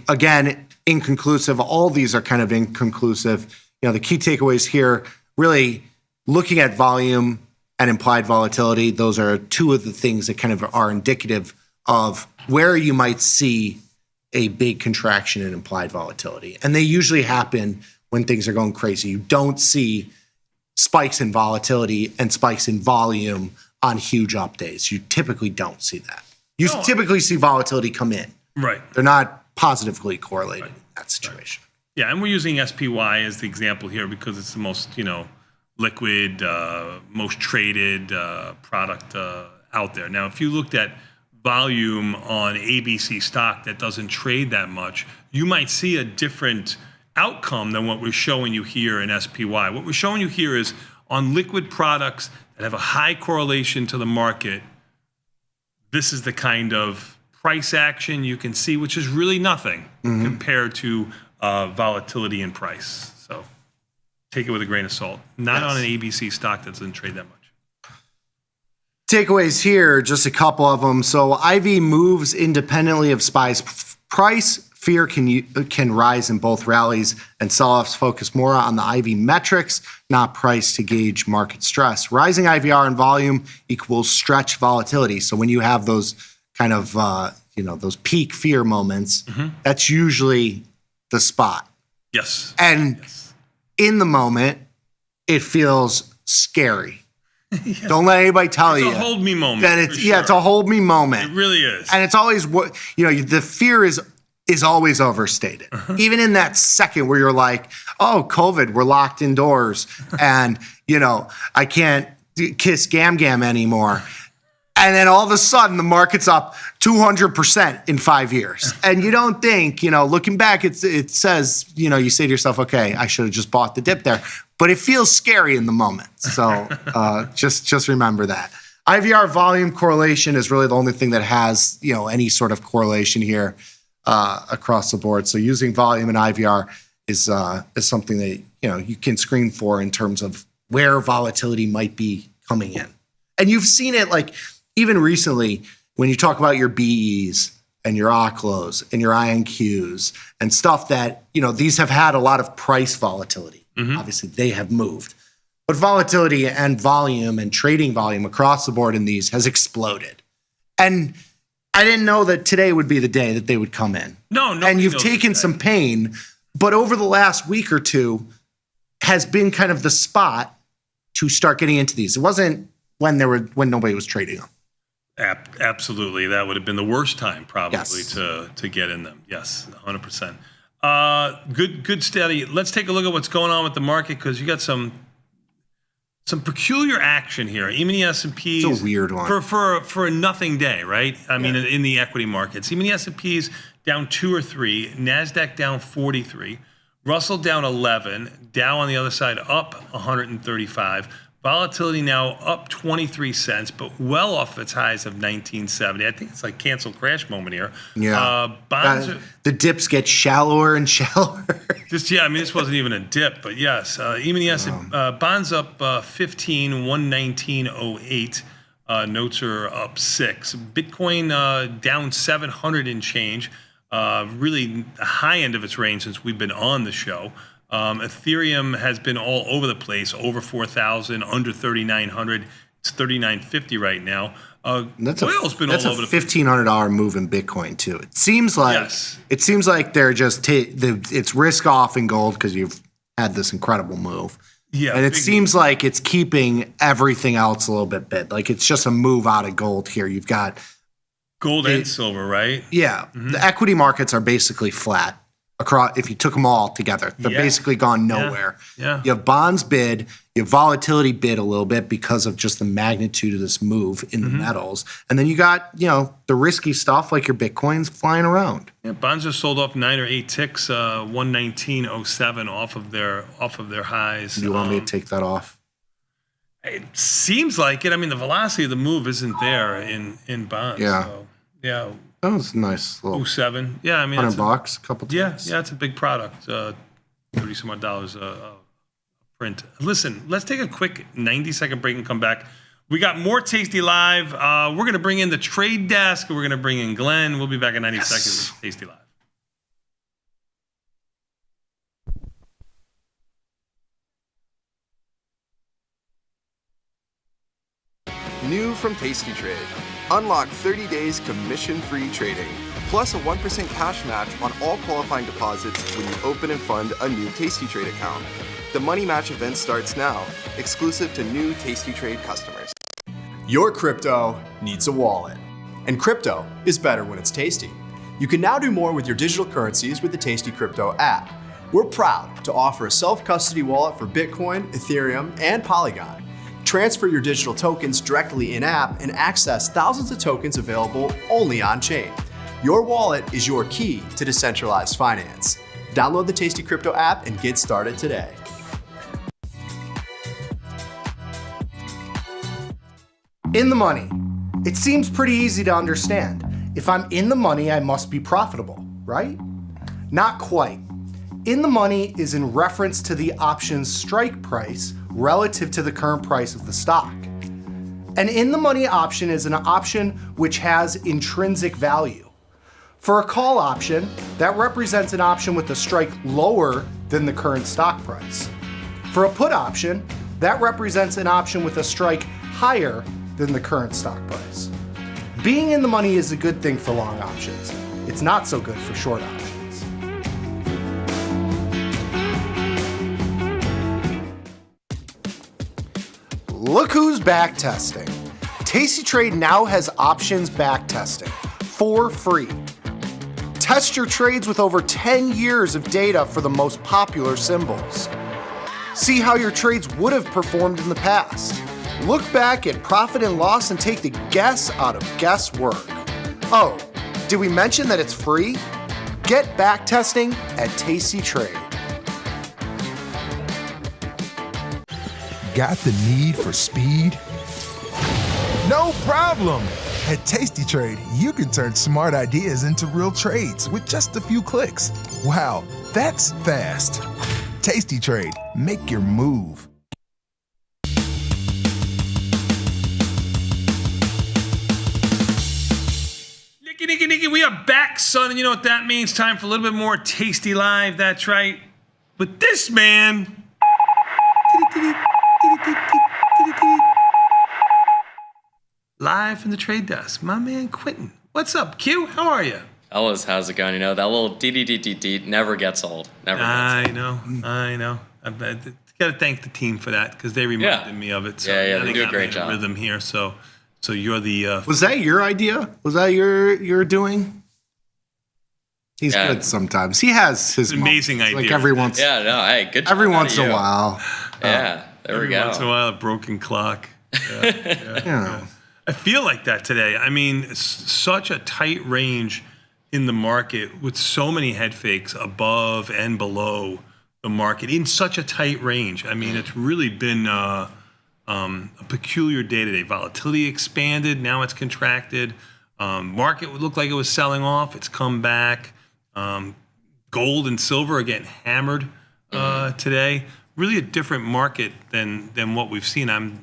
again, inconclusive. All these are kind of inconclusive. The key takeaways here, really looking at volume and implied volatility, those are two of the things that kind of are indicative of where you might see a big contraction in implied volatility. And they usually happen when things are going crazy. You don't see spikes in volatility and spikes in volume on huge up days. You typically don't see that. You typically see volatility come in. Right. They're not positively correlated in that situation. Yeah, and we're using SPY as the example here because it's the most, liquid, most traded product out there. Now, if you looked at volume on ABC stock that doesn't trade that much, you might see a different outcome than what we're showing you here in SPY. What we're showing you here is on liquid products that have a high correlation to the market, this is the kind of price action you can see, which is really nothing compared to volatility in price. So take it with a grain of salt. Not on an ABC stock that doesn't trade that much. Takeaways here, just a couple of them. So IV moves independently of SPY's price. Fear can rise in both rallies, and sell-offs focus more on the IV metrics, not price to gauge market stress. Rising IVR and volume equals stretch volatility. So when you have those kind of those peak fear moments, that's usually the spot. Yes. And in the moment, it feels scary. Yes. Don't let anybody tell you. It's a hold me moment. That it's a hold me moment. It really is. And it's always the fear is always overstated. Even in that second where you're like, oh, COVID, we're locked indoors, and I can't kiss Gam Gam anymore. And then all of a sudden, the market's up 200% in 5 years. And you don't think, looking back, it says, you say to yourself, okay, I should have just bought the dip there. But it feels scary in the moment. So just remember that. IVR volume correlation is really the only thing that has, any sort of correlation here across the board. So using volume and IVR is something that, you can screen for in terms of where volatility might be coming in. And you've seen it even recently, when you talk about your BEs and your OCLOs and your INQs and stuff that, these have had a lot of price volatility. Obviously, they have moved. But volatility and volume and trading volume across the board in these has exploded. And I didn't know that today would be the day that they would come in. No. And you've taken some pain, but over the last week or two has been kind of the spot to start getting into these. It wasn't when nobody was trading them. Absolutely. That would have been the worst time probably to get in them. Yes, 100%. Good study. Let's take a look at what's going on with the market because you got some peculiar action here. Even the S&Ps. It's a weird one. For a nothing day, right? I mean, in the equity markets. Even the S&Ps down 2 or 3. NASDAQ down 43. Russell down 11. Dow on the other side up 135. Volatility now up 23 cents, but well off its highs of 1970. I think it's like cancel crash moment here. Yeah. Bonds the dips get shallower and shallower. This wasn't even a dip, but yes. Even the bonds up 15, 119.08. Notes are up 6. Bitcoin down 700 and change. Really the high end of its range since we've been on the show. Ethereum has been all over the place, over 4,000, under 3,900. It's 3,950 right now. Oil's been all over the place. That's a $1,500 move in Bitcoin too. It seems like they're just it's risk off in gold because you've had this incredible move. Yeah, and it seems like it's keeping everything else a little bit. Like it's just a move out of gold here. You've got gold and silver, right? Yeah, the equity markets are basically flat across. If you took them all together, they're basically gone nowhere. Yeah. You have bonds bid, you have volatility bid a little bit because of just the magnitude of this move in the metals, and then you got the risky stuff like your Bitcoins flying around. Yeah, bonds are sold off 9 or 8 ticks, 119.07 off of their highs. Do you want me to take that off? It seems like it. I mean, the velocity of the move isn't there in bonds. Yeah. So, yeah. That was a nice little 07. Yeah, I mean, $100, a couple ticks. Yeah, it's a big product. $30 some odd dollars print. Listen, let's take a quick 90-second break and come back. We got more Tasty Live. We're going to bring in the trade desk. We're going to bring in Glenn. We'll be back in 90 seconds with Tasty Live. New from Tasty Trade. Unlock 30 days commission-free trading, plus a 1% cash match on all qualifying deposits when you open and fund a new Tasty Trade account. The Money Match event starts now, exclusive to new Tasty Trade customers. Your crypto needs a wallet. And crypto is better when it's tasty. You can now do more with your digital currencies with the Tasty Crypto app. We're proud to offer a self-custody wallet for Bitcoin, Ethereum, and Polygon. Transfer your digital tokens directly in-app and access thousands of tokens available only on-chain. Your wallet is your key to decentralized finance. Download the Tasty Crypto app and get started today. In the money. It seems pretty easy to understand. If I'm in the money, I must be profitable, right? Not quite. In the money is in reference to the option's strike price relative to the current price of the stock. An in the money option is an option which has intrinsic value. For a call option, that represents an option with a strike lower than the current stock price. For a put option, that represents an option with a strike higher than the current stock price. Being in the money is a good thing for long options. It's not so good for short options. Look who's back testing. Tasty Trade now has options back testing for free. Test your trades with over 10 years of data for the most popular symbols. See how your trades would have performed in the past. Look back at profit and loss and take the guess out of guesswork. Oh, did we mention that it's free? Get back testing at Tasty Trade. Got the need for speed? No problem! At Tasty Trade, you can turn smart ideas into real trades with just a few clicks. Wow, that's fast. Tasty Trade, make your move. Nicky, we are back, son, and you know what that means? Time for a little bit more Tasty Live, that's right. But this man... Live from the trade desk, my man Quentin. What's up, Q? How are you? Ellis, how's it going? You know, that little dee never gets old. Never gets old. I know. I got to thank the team for that because they reminded me of it. So they do a great job. Rhythm here, so you're the. Was that your idea? Was that your doing? He's good sometimes. He has his amazing idea. Like every once. Yeah, no, hey, good job. Every once in a while. Yeah, there we go. Every once in a while, a broken clock. Yeah. I feel like that today. I mean, such a tight range in the market with so many head fakes above and below the market in such a tight range. I mean, it's really been a peculiar day today. Volatility expanded, now it's contracted. Market would look like it was selling off. It's come back. Gold and silver are getting hammered today. Really a different market than what we've seen.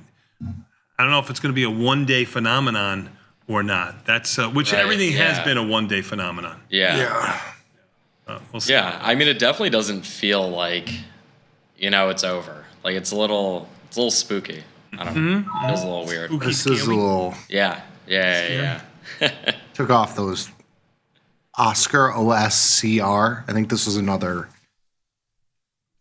I don't know if it's going to be a one-day phenomenon or not. That's which everything has been a one-day phenomenon. Yeah. We'll see. Yeah, I mean, it definitely doesn't feel like, it's over. Like it's a little spooky. I don't know. It feels a little weird. Spooky, This is a little. Yeah. Took off those Oscar OSCR. I think this was another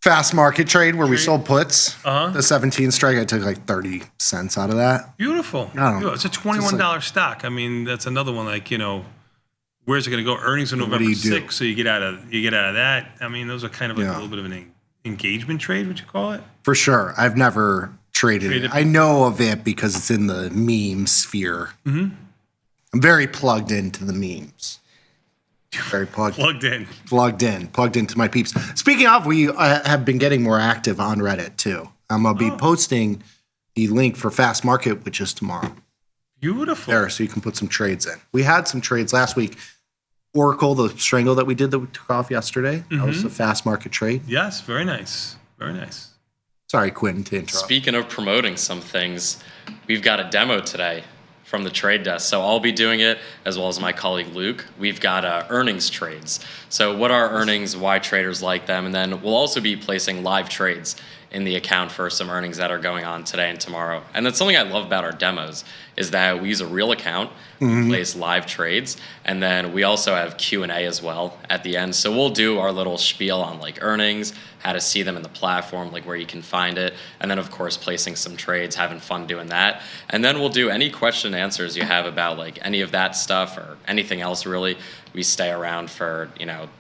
fast market trade where we sold puts. The 17 strike, I took like 30 cents out of that. Beautiful. It's a $21 stock. I mean, that's another one like, where's it going to go? Earnings on November 6th, so you get out of that. I mean, those are kind of like a little bit of an engagement trade, would you call it? For sure. I've never traded it. I know of it because it's in the meme sphere. Mm-hmm. I'm very plugged into the memes. Very plugged into my peeps. Speaking of, we have been getting more active on Reddit too. I'm gonna be posting the link for Fast Market, which is tomorrow. Beautiful. There, so you can put some trades in. We had some trades last week. Oracle, the strangle that we did that we took off yesterday. That was a Fast Market trade. Yes, very nice. Very nice. Sorry, Quentin, to interrupt. Speaking of promoting some things, we've got a demo today from the trade desk. So I'll be doing it as well as my colleague Luke. We've got earnings trades. So what are earnings, why traders like them, and then we'll also be placing live trades in the account for some earnings that are going on today and tomorrow. And that's something I love about our demos is that we use a real account, we place live trades, and then we also have Q&A as well at the end. So we'll do our little spiel on like earnings, how to see them in the platform, like where you can find it, and then of course placing some trades, having fun doing that. And then we'll do any question and answers you have about like any of that stuff or anything else really. We stay around for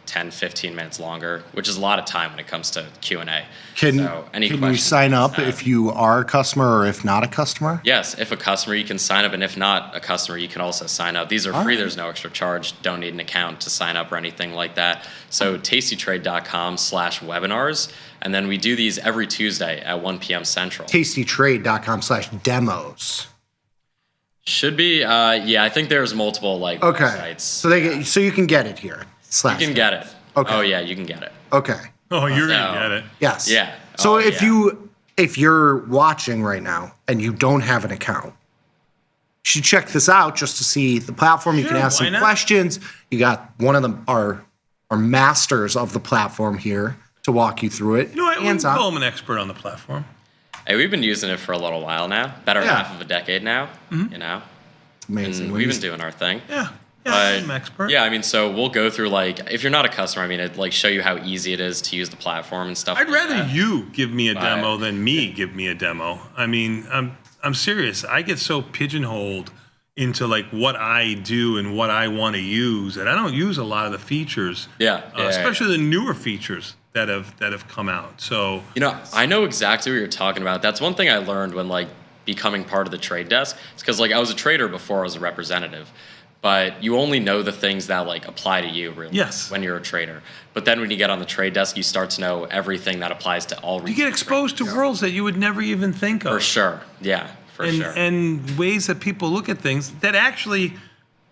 10, 15 minutes longer, which is a lot of time when it comes to Q&A. Can you sign up if you are a customer or if not a customer? Yes, if a customer, you can sign up, and if not a customer, you can also sign up. These are free. There's no extra charge. Don't need an account to sign up or anything like that. So tastytrade.com/webinars, and then we do these every Tuesday at 1 p.m. Central. tastytrade.com/demos. Should be, I think there's multiple websites. So you can get it here. You can get it. Okay. Oh yeah, you can get it. Okay. Oh, you're gonna get it. Yes. Yeah. So if you're watching right now and you don't have an account, you should check this out just to see the platform. You can ask some questions. You got one of our masters of the platform here to walk you through it. You know what? We can call him an expert on the platform. Hey, we've been using it for a little while now. Better half of a decade now. Amazing. And we've been doing our thing. Yeah, I'm an expert. Yeah, I mean, so we'll go through if you're not a customer, I mean, it show you how easy it is to use the platform and stuff. I'd rather you give me a demo than me give me a demo. I mean, I'm serious. I get so pigeonholed into what I do and what I want to use, and I don't use a lot of the features. Especially the newer features that have come out. So I know exactly what you're talking about. That's one thing I learned when becoming part of the trade desk. It's because I was a trader before I was a representative, but you only know the things that apply to you really. Yes. When you're a trader, but then when you get on the trade desk, you start to know everything that applies to all. You get exposed to worlds that you would never even think of. For sure. Yeah. For sure. And ways that people look at things that actually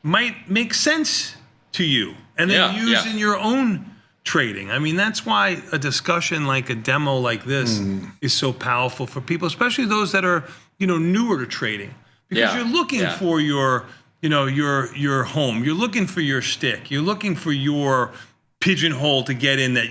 might make sense to you, and then use in your own trading. I mean, that's why a discussion like a demo like this is so powerful for people, especially those that are, newer to trading, because you're looking for your home. You're looking for your stick. You're looking for your pigeonhole to get in that,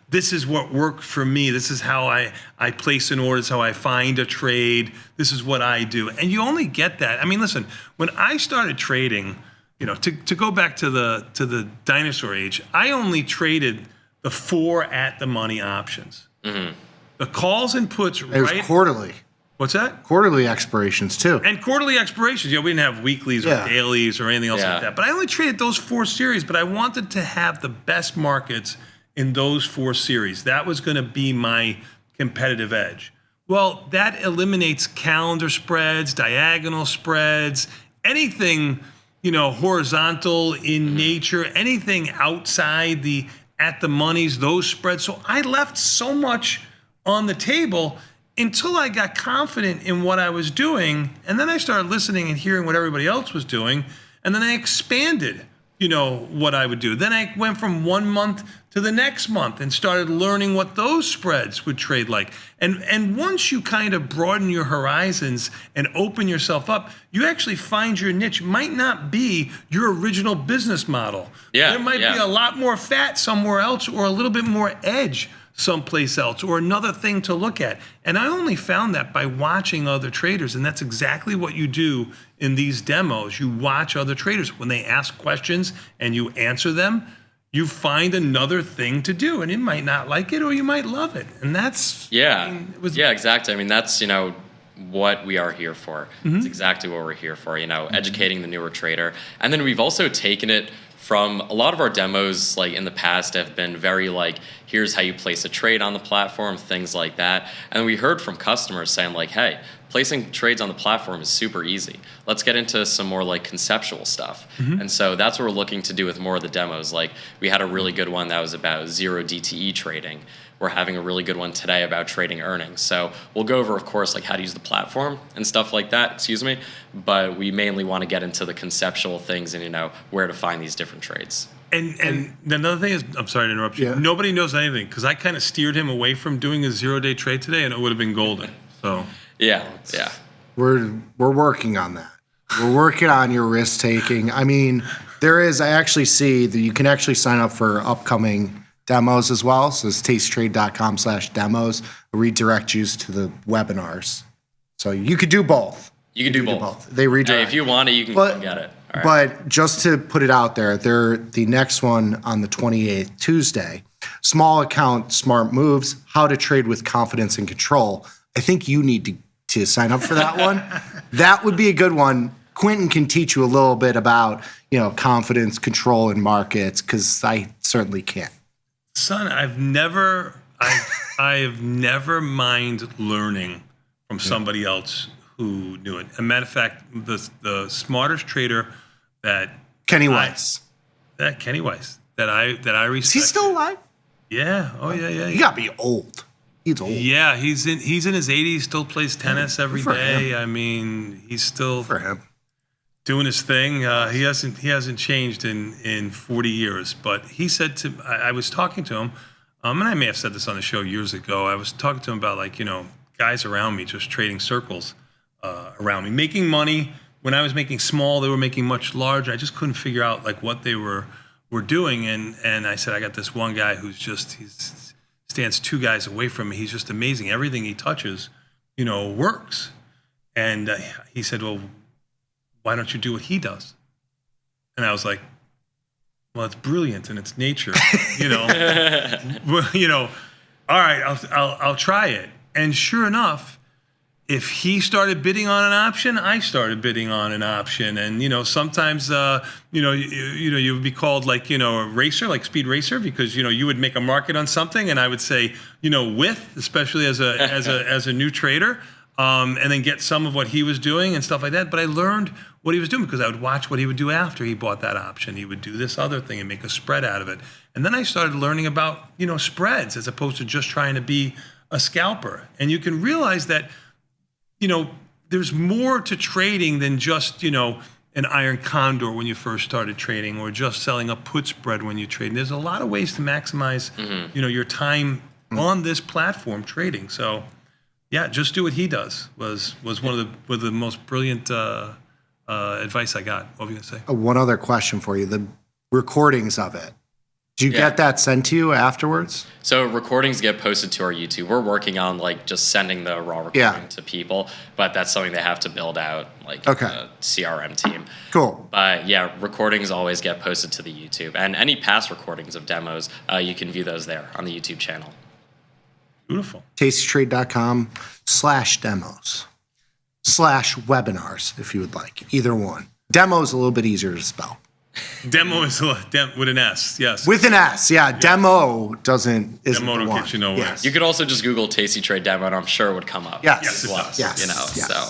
this is what worked for me. This is how I place an order. This is how I find a trade. This is what I do. And you only get that. I mean, listen, when I started trading, to go back to the dinosaur age, I only traded the 4 at-the-money options. Mm-hmm. The calls and puts, It was quarterly. What's that? Quarterly expirations, too. And quarterly expirations. We didn't have weeklies or dailies or anything else like that. But I only traded those 4 series, but I wanted to have the best markets in those 4 series. That was going to be my competitive edge. Well, that eliminates calendar spreads, diagonal spreads, anything horizontal in nature, anything outside the at the monies, those spreads. So I left so much on the table until I got confident in what I was doing. And then I started listening and hearing what everybody else was doing. And then I expanded what I would do. Then I went from 1 month to the next month and started learning what those spreads would trade like. And once you kind of broaden your horizons and open yourself up, you actually find your niche might not be your original business model. Yeah, there might be a lot more fat somewhere else, or a little bit more edge someplace else, or another thing to look at. And I only found that by watching other traders, and that's exactly what you do in these demos. You watch other traders. When they ask questions and you answer them, you find another thing to do, and you might not like it or you might love it. And that's exactly. I mean, that's what we are here for. It's exactly what we're here for, educating the newer trader. And then we've also taken it from a lot of our demos, like in the past, have been very like, here's how you place a trade on the platform, things like that. And we heard from customers saying like, hey, placing trades on the platform is super easy. Let's get into some more like conceptual stuff. And so that's what we're looking to do with more of the demos. Like we had a really good one that was about zero DTE trading. We're having a really good one today about trading earnings. So we'll go over, of course, like how to use the platform and stuff like that, but we mainly want to get into the conceptual things and, where to find these different trades. And another thing is, I'm sorry to interrupt you, nobody knows anything, because I kind of steered him away from doing a 0-day trade today, and it would have been golden. So yeah. We're working on that. We're working on your risk taking. I mean, I actually see that you can actually sign up for upcoming demos as well. So it's tastytrade.com/demos. Redirect you to the webinars. So you could do both. You can do both. They redirect. Hey, if you want it, you can come get it. All right. But just to put it out there, the next one on the 28th, Tuesday, small account smart moves, how to trade with confidence and control. I think you need to sign up for that one. That would be a good one. Quentin can teach you a little bit about, confidence, control in markets, because I certainly can't. Son, I've never mind learning from somebody else who knew it. As a matter of fact, the smartest trader that Kenny Weiss. Kenny Weiss that I respect. Is he still alive? Yeah. Oh yeah. He gotta be old. He's old. Yeah, he's in his 80s. Still plays tennis every day. Him. I mean, he's still for him doing his thing. He hasn't changed in 40 years. But he said I was talking to him, and I may have said this on the show years ago. I was talking to him about guys around me just trading circles around me, making money. When I was making small, they were making much larger. I just couldn't figure out what they were doing. And I said, I got this one guy who's he stands two guys away from me. He's just amazing. Everything he touches, works. And he said, well, why don't you do what he does? And I was like, well, it's brilliant and it's nature, all right, I'll try it. And sure enough, if he started bidding on an option, I started bidding on an option. And, sometimes, you would be called a racer, like speed racer, because, you would make a market on something and I would say, especially as a new trader, and then get some of what he was doing and stuff like that. But I learned what he was doing because I would watch what he would do after he bought that option. He would do this other thing and make a spread out of it. And then I started learning about, spreads as opposed to just trying to be a scalper. And you can realize that, there's more to trading than just, an iron condor when you first started trading, or just selling a put spread when you trade. There's a lot of ways to maximize, your time on this platform trading. So, yeah, just do what he does was one of the most brilliant advice I got. What were you gonna say? One other question for you: the recordings of it. Do you get that sent to you afterwards? So recordings get posted to our YouTube. We're working on just sending the raw recording to people, but that's something they have to build out, a CRM team. Cool. But yeah, recordings always get posted to the YouTube, and any past recordings of demos, you can view those there on the YouTube channel. Beautiful. tastytrade.com/demos/webinars if you would like. Either one. Demo is a little bit easier to spell. Demo is with an S, yes. With an S, yeah. Demo isn't Demo the don't one. get you nowhere. Yes. You could also just Google Tasty Trade Demo, and I'm sure it would come up. Yes. as well. Yes. So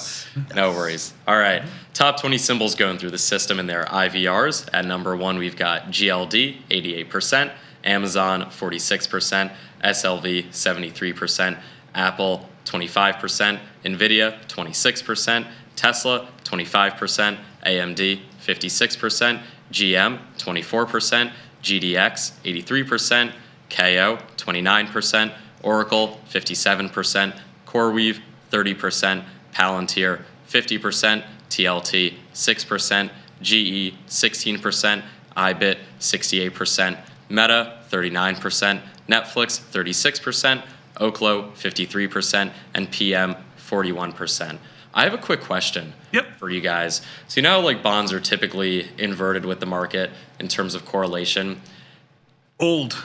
no worries. All right, top 20 symbols going through the system in their IVRs. At number 1, we've got GLD, 88%, Amazon, 46%, SLV, 73%, Apple, 25%, NVIDIA, 26%, Tesla, 25%, AMD, 56%, GM 24%, GDX 83%, KO 29%, Oracle 57%, CoreWeave 30%, Palantir 50%, TLT 6%, GE 16%, iBit 68%, Meta 39%, Netflix 36%, Oklo 53%, and PM 41%. I have a quick question for you guys. So you know how like bonds are typically inverted with the market in terms of correlation? Old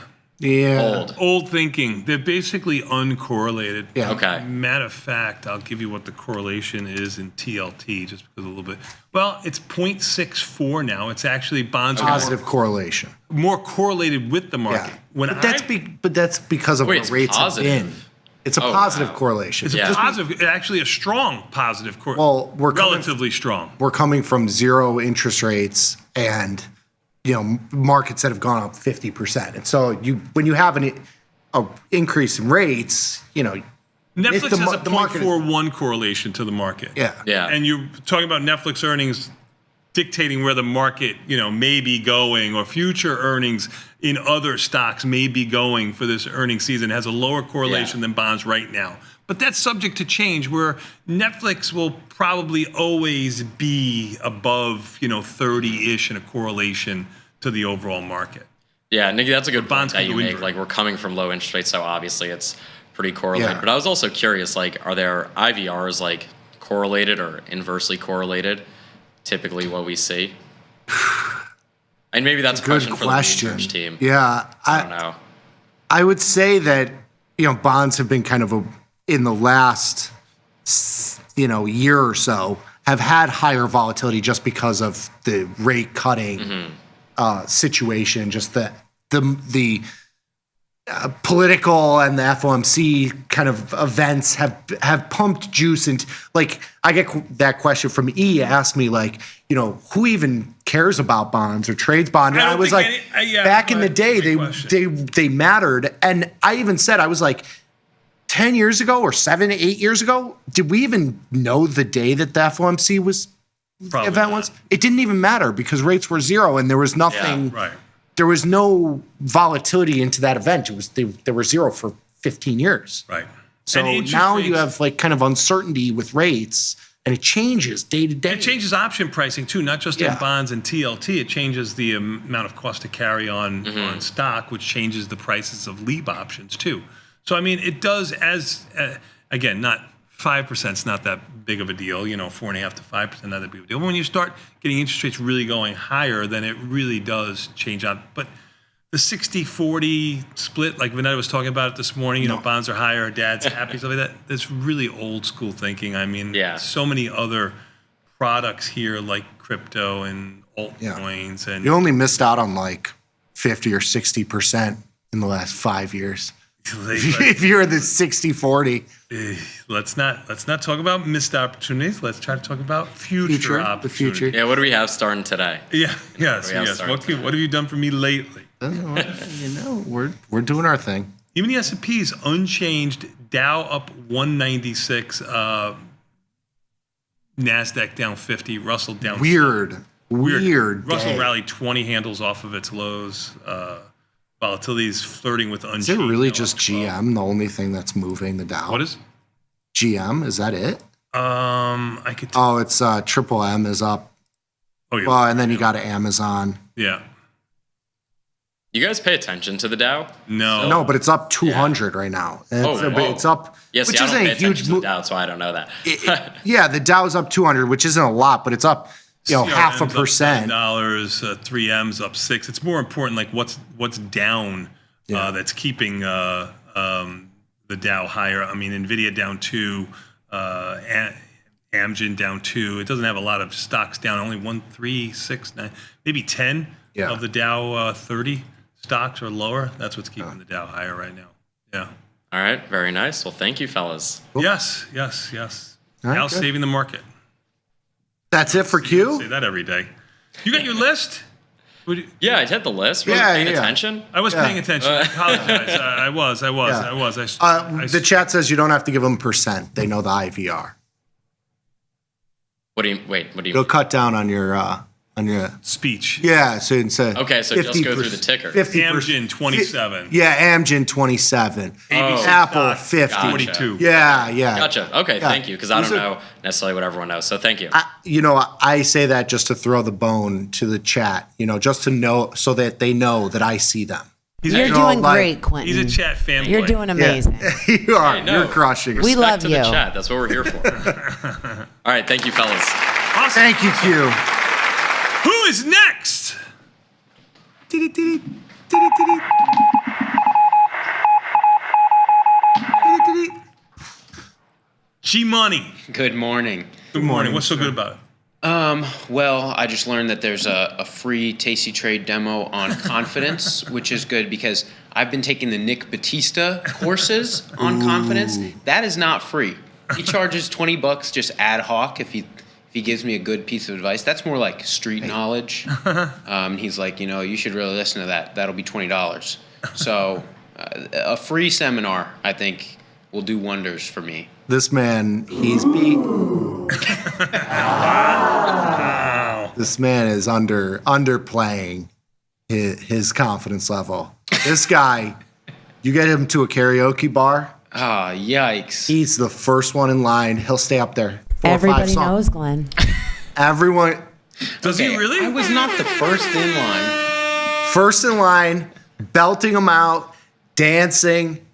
thinking. They're basically uncorrelated. Yeah. Okay. Matter of fact, I'll give you what the correlation is in TLT, just because a little bit. Well, it's 0.64 now. It's actually bonds Positive correlation. more correlated with the market. Yeah. But that's because of what rates have been. It's a positive correlation. It's a positive, actually a strong positive correlation. Well, we're relatively strong. We're coming from zero interest rates and markets that have gone up 50%. And so when you have an increase in rates, Netflix has a 0.41 correlation to the market. Yeah. And you're talking about Netflix earnings dictating where the market, may be going, or future earnings in other stocks may be going for this earnings season. It has a lower correlation than bonds right now. But that's subject to change, where Netflix will probably always be above, 30-ish in a correlation to the overall market. Yeah, Nikki, that's a good point that you make. Like, we're coming from low interest rates, so obviously it's pretty correlated. Yeah. But I was also curious, like, are there IVRs, like, correlated or inversely correlated? Typically what we see. And maybe that's a question for the research team. Yeah. I don't know. I would say that, bonds have been kind of in the last, year or so, have had higher volatility just because of the rate cutting situation, just the political and the FOMC kind of events have pumped juice into, like, I get that question from E, asked me, like, who even cares about bonds or trades bond? And I was like, back in the day, they mattered. And I even said, I was like, 10 years ago or 7, 8 years ago, did we even know the day that the FOMC was event was? It didn't even matter because rates were zero and there was nothing. Right. There was no volatility into that event. It was they were zero for 15 years. Right. So now you have like kind of uncertainty with rates, and it changes day to day. It changes option pricing too, not just in bonds and TLT. It changes the amount of cost to carry on stock, which changes the prices of leave options too. So I mean, it does again, not 5% is not that big of a deal. 4.5 to 5% not that big of a deal. But when you start getting interest rates really going higher, then it really does change out. But the 60-40 split, like Vanetta was talking about it this morning, bonds are higher, dad's happy, stuff like that. That's really old school thinking. I mean, so many other products here like crypto and altcoins. And you only missed out on like 50 or 60% in the last 5 years. If you're the 60-40. Let's not talk about missed opportunities. Let's try to talk about future opportunities. The future. Yeah, what do we have starting today? Yeah, yes. What have you done for me lately? We're doing our thing. Even the S&P's unchanged. Dow up 196. NASDAQ down 50. Russell down. Weird. Russell day. rallied 20 handles off of its lows. Volatility is flirting with unchanged. Is it really just GM the only thing that's moving the Dow? What is? GM, is that it? I could. It's Triple M is up. Oh yeah. Well, and then you got Amazon. Yeah. You guys pay attention to the Dow? No, but it's up 200 right now. It's up. Yes, which I isn't don't pay a huge attention to the Dow, so I don't know that. The Dow's up 200, which isn't a lot, but it's up. Half a percent. $3M's up 6. It's more important, like what's down that's keeping the Dow higher. I mean, Nvidia down 2, Amgen down 2. It doesn't have a lot of stocks down. Only 1, 3, 6, 9, maybe 10 of the Dow 30 stocks are lower. That's what's keeping the Dow higher right now. Yeah. All right. Very nice. Well, thank you, fellas. Cool. Yes. Right, Now saving the market. That's it for Q? Say that every day. You got your list? Yeah, I had the list. Were you paying attention? I was paying attention. I apologize. I was. The chat says you don't have to give them percent. They know the IVR. What do you mean? It'll cut down on your on your speech. Yeah, so instead. Okay, so just go through the ticker. 50%. Amgen 27. Yeah, Amgen 27. ABC Apple stock 50. 42. Yeah, yeah. Gotcha. Okay, Yeah. thank you, because I These don't are- know necessarily what everyone knows. So thank you. I say that just to throw the bone to the chat, just to know, so that they know that I see them. You're doing great, Quentin. He's a chat fanboy. You're doing amazing. You are. Hey, no. You're crushing it. We Respect love to you. the chat. That's what we're here for. All right, thank you, fellas. Awesome. Thank you, Q. Who is next? G-Money. Good morning. Good morning. What's so good about it? Well, I just learned that there's a free Tasty Trade demo on confidence, which is good because I've been taking the Nick Batista courses on confidence. That is not free. He charges $20 just ad hoc if he gives me a good piece of advice. That's more like street knowledge. He's like, you should really listen to that. That'll be $20. So a free seminar, I think, will do wonders for me. This man, This man is underplaying his confidence level. This guy, you get him to a karaoke bar. Ah, yikes. He's the first one in line. He'll stay up there 4 or 5 Everybody songs. knows Glenn. Everyone. Does he really? I was not the first in line. First in line, belting them out, dancing.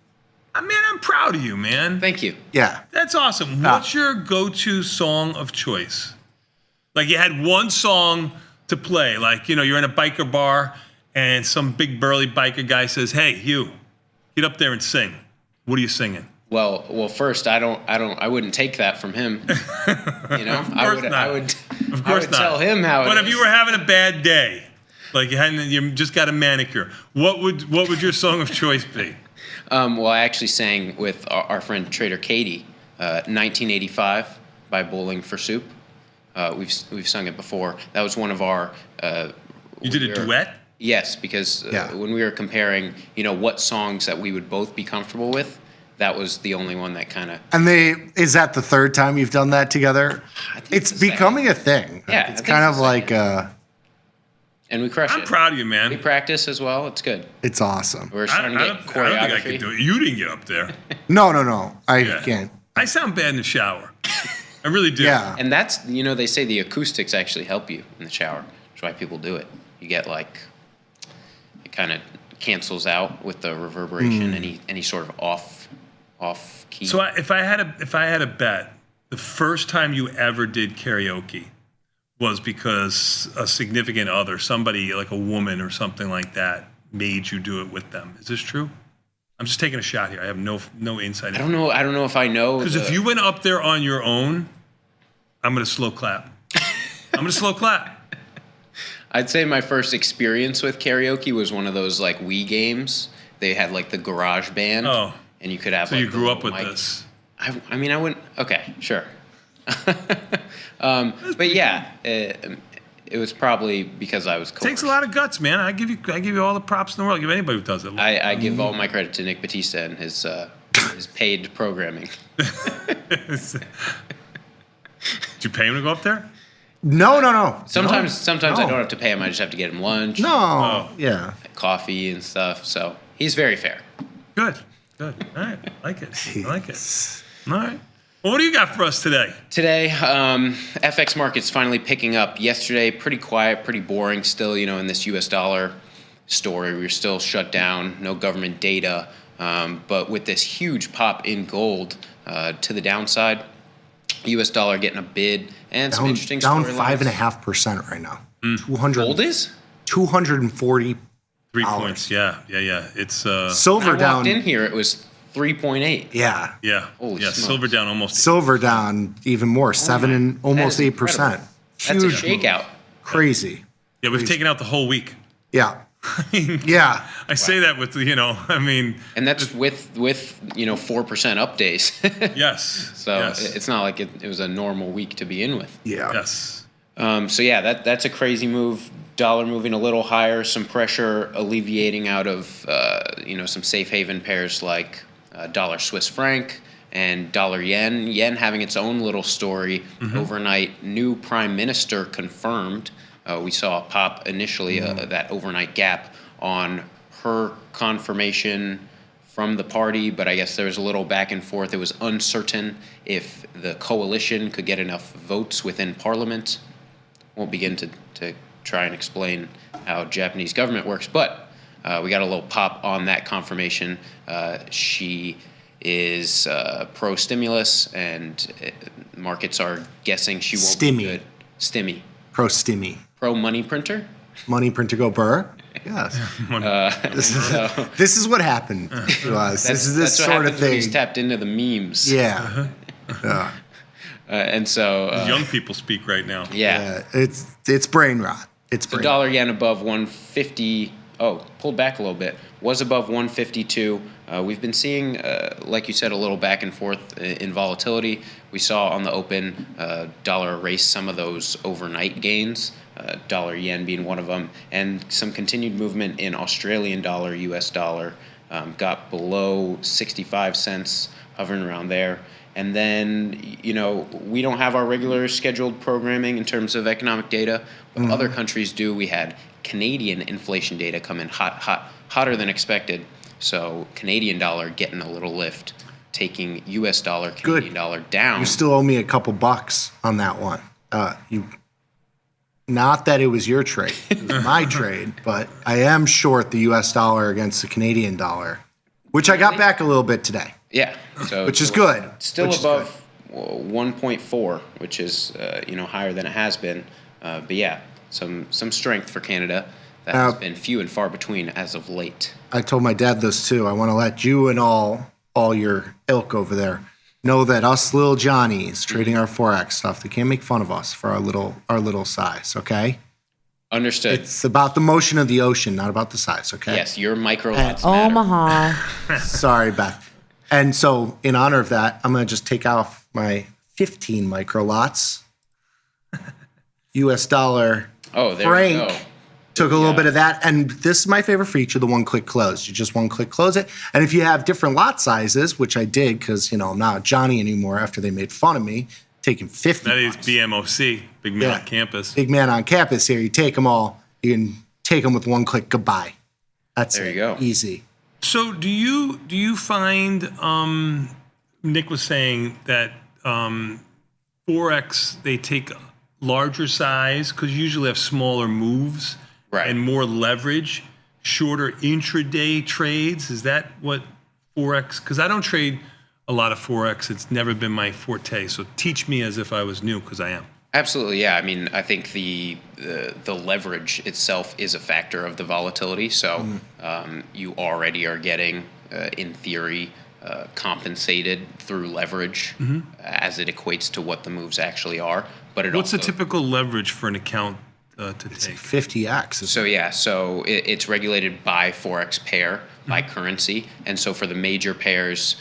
I'm proud of you, man. Thank you. Yeah. That's awesome. What's your go-to song of choice? Like you had one song to play. Like, you're in a biker bar and some big burly biker guy says, "Hey, you, get up there and sing." What are you singing? Well, first I wouldn't take that from him. I would tell him how it is. But if you were having a bad day, like you just got a manicure, what would your song of choice be? Well, I actually sang with our friend Trader Katie, 1985 by Bowling for Soup. We've sung it before. That was one of our. You did a duet? Yes, because when we were comparing, what songs that we would both be comfortable with, that was the only one that kind of. And is that the third time you've done that together? It's becoming a thing. Yeah, It's kind of like. And we crush it. I'm proud of you, man. We practice as well. It's good. It's awesome. We're starting to get choreography. I don't think I could do it. You didn't get up there. No. I can't. I sound bad in the shower. I really do. Yeah. And that's, they say the acoustics actually help you in the shower. That's why people do it. You get it kind of cancels out with the reverberation, any sort of off key. So if I had a bet, the first time you ever did karaoke was because a significant other, somebody like a woman or something like that, made you do it with them. Is this true? I'm just taking a shot here. I have no insight. I don't know if I know. Because if you went up there on your own, I'm going to slow clap. I'd say my first experience with karaoke was one of those like Wii games. They had like the Garage Band. Oh. And you could have. So like, you grew up with this. I mean, I wouldn't. Okay, sure. But yeah, it was probably because I was coerced. Takes a lot of guts, man. I give you all the props in the world. I give anybody who does it. I give all my credit to Nick Batista and his paid programming. Did you pay him to go up there? No. Sometimes I don't have to pay him. I just have to get him lunch. No. Yeah. Coffee and stuff. So he's very fair. Good. All right. I like it. All right. Well, what do you got for us today? Today, FX market's finally picking up. Yesterday, pretty quiet, pretty boring still, in this US dollar story. We're still shut down, no government data. But with this huge pop in gold to the downside, US dollar getting a bid and some interesting down storylines. 5.5% right now. 200. Gold is? 240. 3 points. Yeah. It's silver when I down. walked in here, it was 3.8. Yeah. Holy smokes. Silver down almost. Silver down even more, 7 and almost 8%. That's a shakeout. Crazy. Yeah, we've taken out the whole week. Yeah. I say that with and that's with 4% up days. Yes. So it's not like it was a normal week to be in with. Yeah. Yes. So yeah, that's a crazy move. Dollar moving a little higher, some pressure alleviating out of some safe haven pairs like dollar Swiss franc and dollar yen. Yen having its own little story overnight. New prime minister confirmed. We saw a pop initially, that overnight gap on her confirmation from the party, but I guess there was a little back and forth. It was uncertain if the coalition could get enough votes within parliament. Won't begin to try and explain how Japanese government works, but we got a little pop on that confirmation. She is pro-stimulus, and markets are guessing she won't be good. Stimmy. Pro-stimmy. Pro-money printer? Money printer go burr? Yes. This is what happened to us. This is this that's what sort of happens when thing. he's tapped into the memes. Yeah. Yeah. And so young people speak right now. Yeah. It's brain rot. It's the brain dollar yen above 150. Oh, pulled back a little bit. Was above 152. We've been seeing, like you said, a little back and forth in volatility. We saw on the open dollar erase some of those overnight gains, dollar yen being one of them, and some continued movement in Australian dollar, US dollar, got below 65 cents, hovering around there. And then, we don't have our regular scheduled programming in terms of economic data, but other countries do. We had Canadian inflation data come in hotter than expected. So Canadian dollar getting a little lift, taking US dollar, Canadian dollar down. You still owe me a couple bucks on that one. Not that it was your trade, it was my trade, but I am short the US dollar against the Canadian dollar, which I got back a little bit today. Yeah, so which is good. Still above 1.4, which is higher than it has been. But yeah, some strength for Canada that has been few and far between as of late. I told my dad this too. I want to let you and all your ilk over there know that us little Johnnies trading our Forex stuff, they can't make fun of us for our little size, okay? Understood. It's about the motion of the ocean, not about the size, okay? Yes, your micro lots matter. Omaha. Sorry, Beth. And so, in honor of that, I'm going to just take off my 15 micro lots. US dollar. Oh, there franc. you go. Took a little bit of that. And this is my favorite feature, the one-click close. You just one-click close it. And if you have different lot sizes, which I did because, I'm not Johnny anymore after they made fun of me, taking 50 That is BMOC, Big Man on Campus. Big Man on Campus here. You take them all. You can take them with one click. Goodbye. That's there you go. Easy. So do you find Nick was saying that Forex, they take larger size because you usually have smaller moves and more leverage, shorter intraday trades. Is that what Forex? Because I don't trade a lot of Forex. It's never been my forte. So teach me as if I was new, because I am. Absolutely, yeah. I mean, I think the leverage itself is a factor of the volatility. So you already are getting, in theory, compensated through leverage as it equates to what the moves actually are. But what's the typical leverage for an account to take? 50x. So it's regulated by Forex pair, by currency, and so for the major pairs,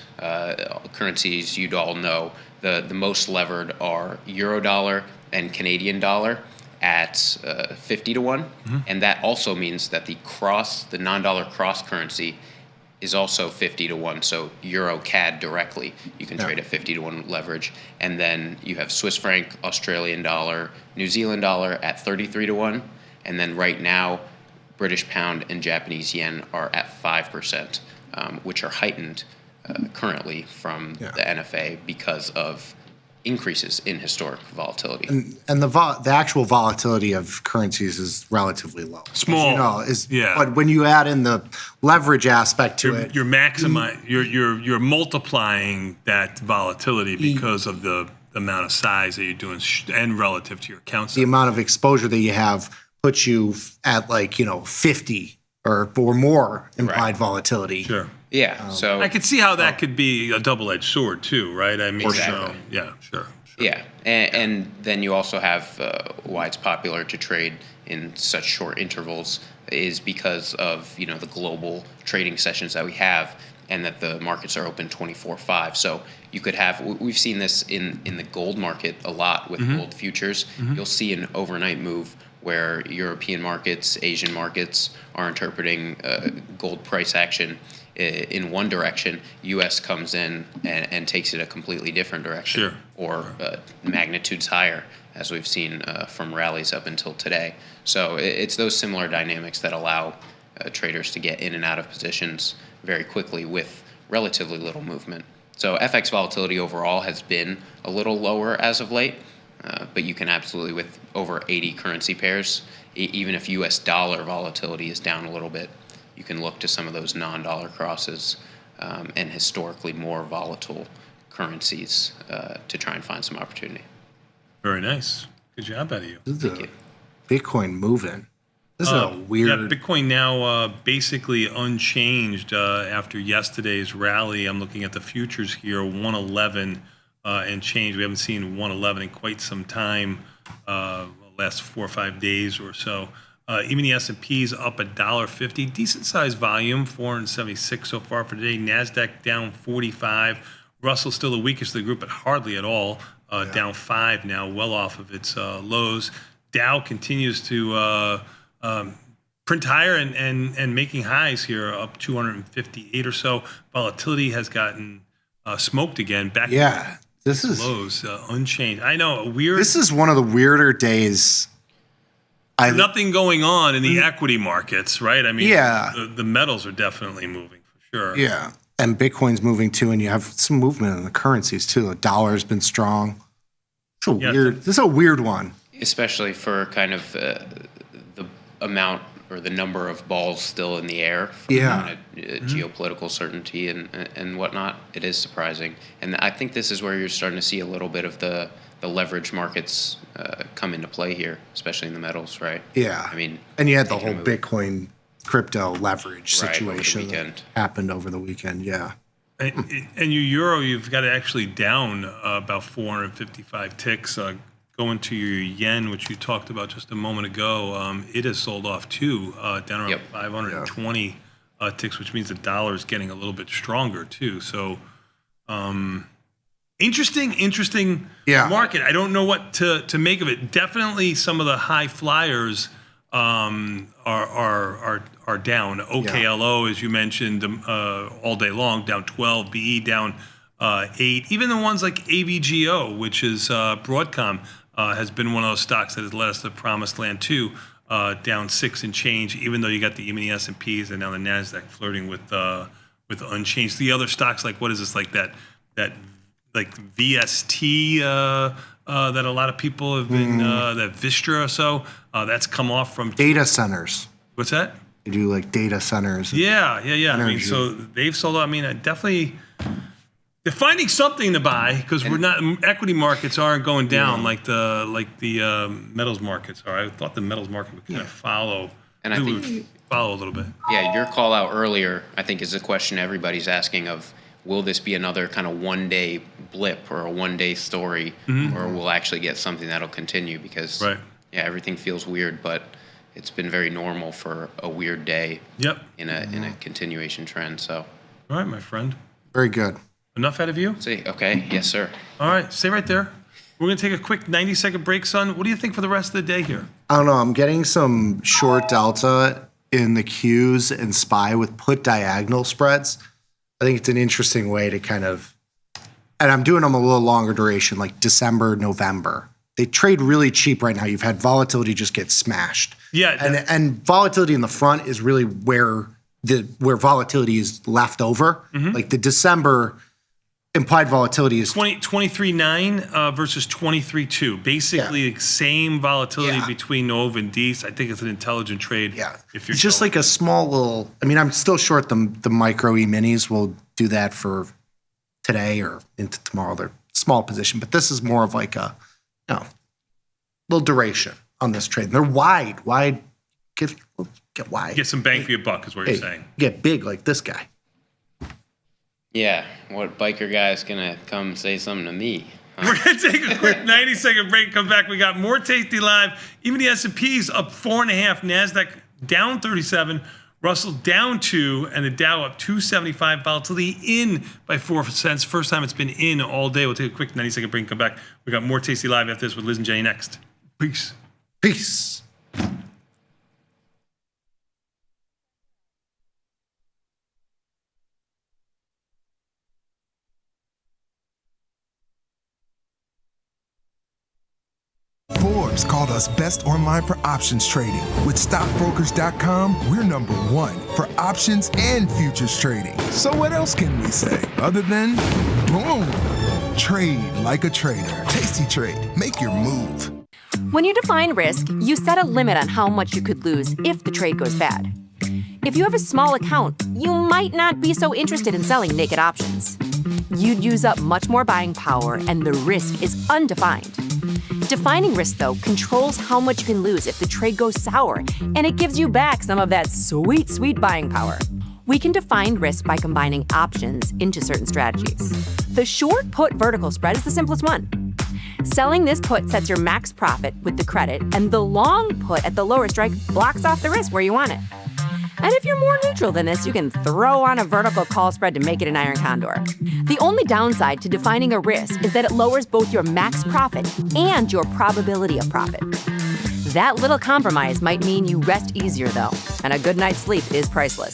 currencies you'd all know, the most levered are Euro dollar and Canadian dollar at 50 to 1, and that also means that the non-dollar cross currency is also 50 to 1. So Euro CAD directly, you can trade at 50 to 1 leverage, and then you have Swiss franc, Australian dollar, New Zealand dollar at 33 to 1, and then right now British pound and Japanese yen are at 5%, which are heightened currently from the NFA because of increases in historic volatility. And the actual volatility of currencies is relatively low. Small. But when you add in the leverage aspect to it, you're you're multiplying that volatility because of the amount of size that you're doing and relative to your account size. The amount of exposure that you have puts you at 50 or more implied volatility. Sure. Yeah. So I could see how that could be a double-edged sword too, right? I mean, Exactly. Sure. Yeah, and then you also have why it's popular to trade in such short intervals is because of the global trading sessions that we have, and that the markets are open 24/5. So you could have, we've seen this in the gold market a lot with gold futures. You'll see an overnight move where European markets, Asian markets are interpreting gold price action in one direction. U.S. comes in and takes it a completely different direction, or magnitudes higher. as we've seen from rallies up until today. So it's those similar dynamics that allow traders to get in and out of positions very quickly with relatively little movement. So FX volatility overall has been a little lower as of late, but you can absolutely, with over 80 currency pairs, even if US dollar volatility is down a little bit, you can look to some of those non-dollar crosses and historically more volatile currencies to try and find some opportunity. Very nice. Good job out of you. Thank you. Bitcoin moving. This is a weird. Yeah, Bitcoin now basically unchanged after yesterday's rally. I'm looking at the futures here, 111 and change. We haven't seen 111 in quite some time, last 4 or 5 days or so. Even the S&P's up $1.50. Decent sized volume, 476 so far for today. NASDAQ down 45. Russell still the weakest of the group, but hardly at all. Down 5 now, well off of its lows. Dow continues to print higher and making highs here, up 258 or so. Volatility has gotten smoked again. Back Yeah, to this is lows, unchanged. I know, weird. This is one of the weirder days. Nothing going on in the equity markets, right? I mean, Yeah. the metals are definitely moving for sure. Yeah, and Bitcoin's moving too, and you have some movement in the currencies too. The dollar's been strong. It's a weird. This is a weird one. Especially for kind of the amount or the number of balls still in the air from Yeah. geopolitical certainty and whatnot. It is surprising. And I think this is where you're starting to see a little bit of the leverage markets come into play here, especially in the metals, right? Yeah, I mean, and you had the whole Bitcoin crypto leverage Right, over the situation that weekend. happened over the weekend. Yeah. And your euro, you've got it actually down about 455 ticks. Going to your yen, which you talked about just a moment ago, it has sold off too, down around 520 ticks, which means the dollar is getting a little bit stronger too. So, interesting market. I don't know what to make of it. Definitely, some of the high flyers are down. OKLO, as you mentioned, all day long, down 12. BE down 8. Even the ones like AVGO, which is Broadcom, has been one of those stocks that has led us to the promised land too, down 6 and change. Even though you got the S&Ps and now the Nasdaq flirting with unchanged. The other stocks, like what is this, like that like VST that a lot of people have been that Vistra or so that's come off from Data centers. What's that? They do like data centers. Yeah. I mean, Energy. so they've sold out. I mean, definitely. They're finding something to buy because we're not equity markets aren't going down like the metals markets are. I thought the metals market would kind of follow. And I think would follow a little bit. Yeah, your call out earlier, I think, is a question everybody's asking of, will this be another kind of one-day blip or a one-day story, or we'll actually get something that'll continue? Because, yeah, everything feels weird, but it's been very normal for a weird day in a continuation trend. So, all right, my friend. Very good. Enough out of you? See, okay, yes, sir. All right, stay right there. We're going to take a quick 90-second break, son. What do you think for the rest of the day here? I don't know. I'm getting some short delta in the Qs and SPY with put diagonal spreads. I think it's an interesting way to kind of, and I'm doing them a little longer duration, like December, November. They trade really cheap right now. You've had volatility just get smashed. Yeah. And volatility in the front is really where volatility is left over. Like the December implied volatility is 23.9 versus 23.2. Basically, same volatility between Nova and Dees. I think it's an intelligent trade. Yeah, if you're it's just like a small little. I mean, I'm still short the micro E minis. We'll do that for today or into tomorrow. They're small position, but this is more of like a little duration on this trade. They're wide. Get wide. Get some bang for your buck is what you're saying. Get big like this guy. Yeah, what biker guy is going to come say something to me? We're going to take a quick 90-second break, come back. We got more Tasty Live. Even the S&P's up 4.5, NASDAQ down 37, Russell down 2, and the Dow up 275. Volatility in by 4 cents. First time it's been in all day. We'll take a quick 90-second break and come back. We got more Tasty Live after this with Liz and Jenny next. Peace. Peace. Forbes called us best online for options trading. With stockbrokers.com, we're #1 for options and futures trading. So what else can we say other than boom? Trade like a trader. Tasty Trade. Make your move. When you define risk, you set a limit on how much you could lose if the trade goes bad. If you have a small account, you might not be so interested in selling naked options. You'd use up much more buying power, and the risk is undefined. Defining risk, though, controls how much you can lose if the trade goes sour, and it gives you back some of that sweet, sweet buying power. We can define risk by combining options into certain strategies. The short put vertical spread is the simplest one. Selling this put sets your max profit with the credit, and the long put at the lower strike blocks off the risk where you want it. And if you're more neutral than this, you can throw on a vertical call spread to make it an iron condor. The only downside to defining a risk is that it lowers both your max profit and your probability of profit. That little compromise might mean you rest easier, though, and a good night's sleep is priceless.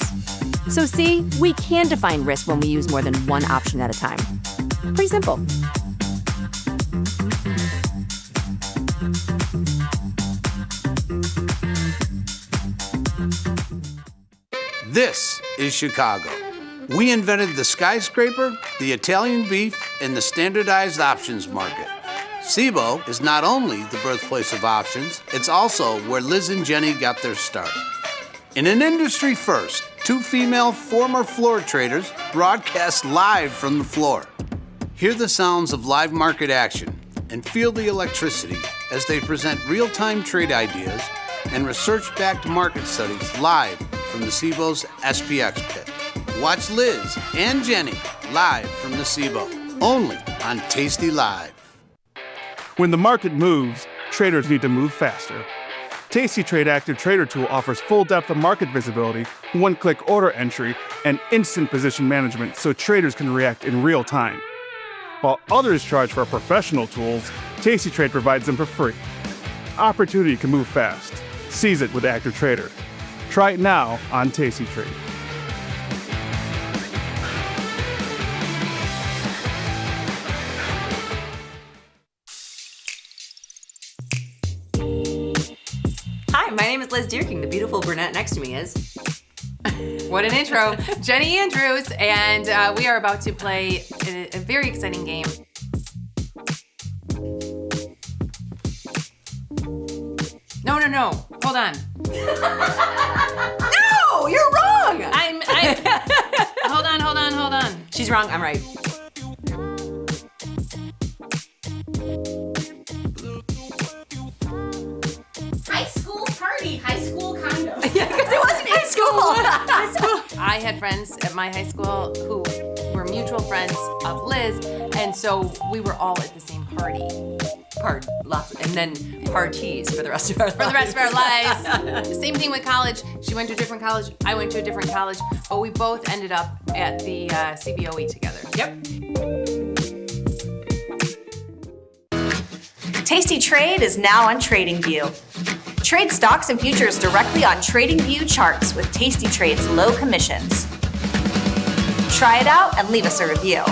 So see, we can define risk when we use more than one option at a time. Pretty simple. This is Chicago. We invented the skyscraper, the Italian beef, and the standardized options market. SIBO is not only the birthplace of options, it's also where Liz and Jenny got their start. In an industry first, 2 female former floor traders broadcast live from the floor. Hear the sounds of live market action and feel the electricity as they present real-time trade ideas and research-backed market studies live from the SIBO's SPX pit. Watch Liz and Jenny live from the SIBO, only on Tasty Live. When the market moves, traders need to move faster. Tasty Trade Active Trader Tool offers full depth of market visibility, one-click order entry, and instant position management so traders can react in real time. While others charge for professional tools, Tasty Trade provides them for free. Opportunity can move fast. Seize it with Active Trader. Try it now on Tasty Trade. Hi, my name is Liz Deerking. The beautiful brunette next to me is... What an intro. Jenny Andrews, and we are about to play a very exciting game. No. Hold on. No, you're wrong. I'm Hold on. She's wrong, I'm right. High school party, high school condo. Yeah, because it wasn't in school. I had friends at my high school who were mutual friends of Liz, and so we were all at the same party. And then parties for the rest of our lives. For the rest of our lives. The same thing with college. She went to a different college. I went to a different college. But we both ended up at the CBOE together. Yep. Tasty Trade is now on TradingView. Trade stocks and futures directly on TradingView charts with Tasty Trade's low commissions. Try it out and leave us a review.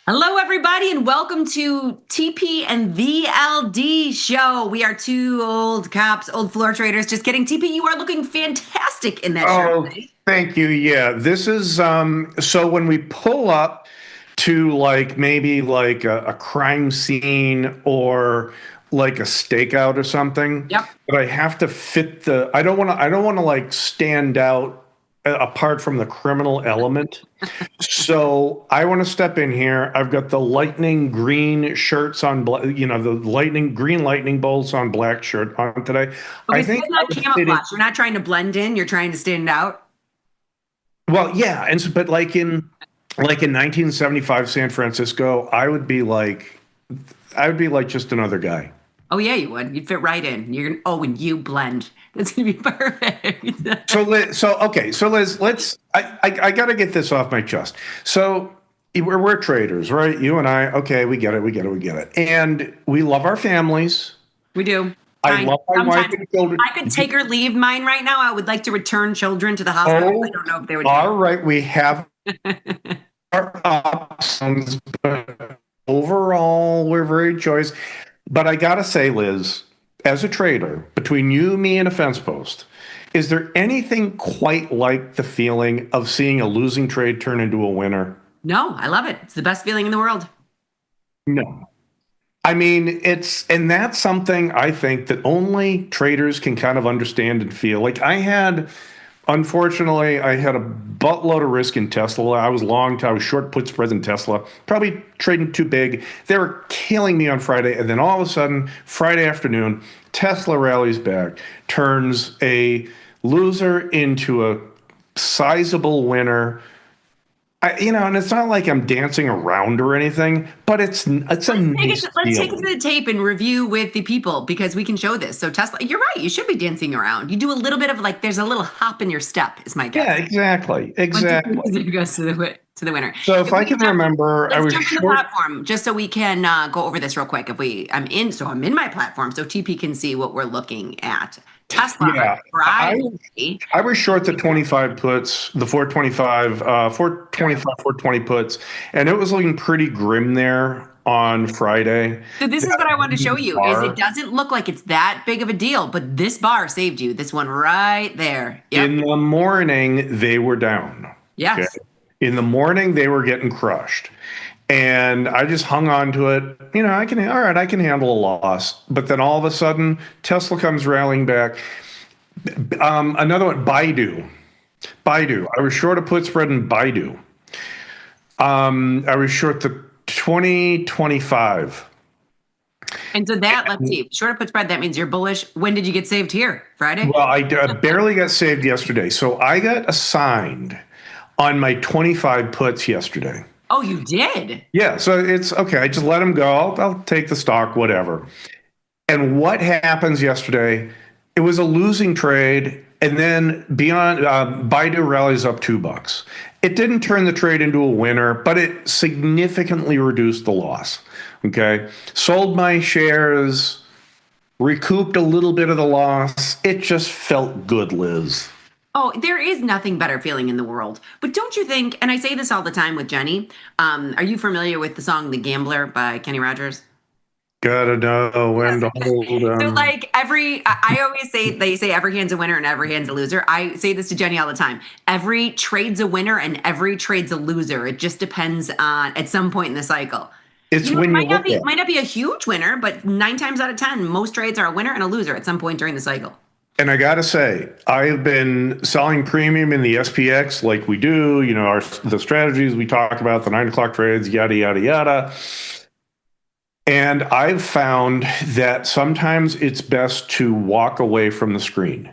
Hello, everybody, and welcome to TP and VLD show. We are two old cops, old floor traders. Just kidding. TP, you are looking fantastic in that shirt today. Thank you. Yeah, this is so when we pull up to maybe a crime scene or like a stakeout or something. Yep. But I have to fit I don't want to stand out apart from the criminal element. So I want to step in here. I've got the lightning green shirts on, the green lightning bolts on black shirt on today. Okay, so it's not camouflage. You're not trying to blend in. You're trying to stand out. Well, yeah, but like in 1975 San Francisco, I would be like just another guy. Oh yeah, you would. You'd fit right in. And you blend. That's gonna be perfect. So Liz, let's. I got to get this off my chest. So we're traders, right? You and I. Okay, we get it, and we love our families. We do. I love my wife and children. I could take or leave mine right now. I would like to return children to the hospital. I don't know if they would. All right, we have our options, but overall, we're very choice. But I gotta say, Liz, as a trader, between you, me, and a fence post, is there anything quite like the feeling of seeing a losing trade turn into a winner? No, I love it. It's the best feeling in the world. No. I mean, and that's something I think that only traders can kind of understand and feel. Like unfortunately, I had a buttload of risk in Tesla. I was short put spreads in Tesla, probably trading too big. They were killing me on Friday. And then all of a sudden, Friday afternoon, Tesla rallies back, turns a loser into a sizable winner. And it's not like I'm dancing around or anything, but it's a nice feeling. Let's take it to the tape and review with the people because we can show this. So Tesla, you're right. You should be dancing around. You do a little bit of there's a little hop in your step, is my guess. Yeah, exactly. It goes to the winner. So if I can remember, I was jump to the platform just so we can go over this real quick. I'm in my platform, so TP can see what we're looking at. Tesla. Yeah, I was short the 25 puts, the 425, 420 puts, and it was looking pretty grim there on Friday. So this is what I wanted to show you, is it doesn't look like it's that big of a deal, but this bar saved you. This one right there. Yep. In the morning, they were down. Yes. Okay? In the morning, they were getting crushed. And I just hung on to it. I can handle a loss. But then all of a sudden, Tesla comes rallying back. Another one, Baidu. I was short a put spread in Baidu. I was short the 2025. And so let's see, short a put spread, that means you're bullish. When did you get saved here? Friday? Well, I barely got saved yesterday. So I got assigned on my 25 puts yesterday. Oh, you did? Yeah, so it's okay. I just let them go. I'll take the stock, whatever. And what happens yesterday? It was a losing trade, and then beyond, Baidu rallies up $2. It didn't turn the trade into a winner, but it significantly reduced the loss. Okay, sold my shares, recouped a little bit of the loss. It just felt good, Liz. Oh, there is nothing better feeling in the world. But don't you think, and I say this all the time with Jenny, are you familiar with the song The Gambler by Kenny Rogers? Gotta know when to hold on. So I always say, they say every hand's a winner and every hand's a loser. I say this to Jenny all the time. Every trade's a winner and every trade's a loser. It just depends on at some point in the cycle. It's it might not be a huge winner, but 9 times out of 10, most trades are a winner and a loser at some point during the cycle. And I got to say, I've been selling premium in the SPX like we do, the strategies we talk about, the 9 o'clock trades, yada, yada, yada. And I've found that sometimes it's best to walk away from the screen.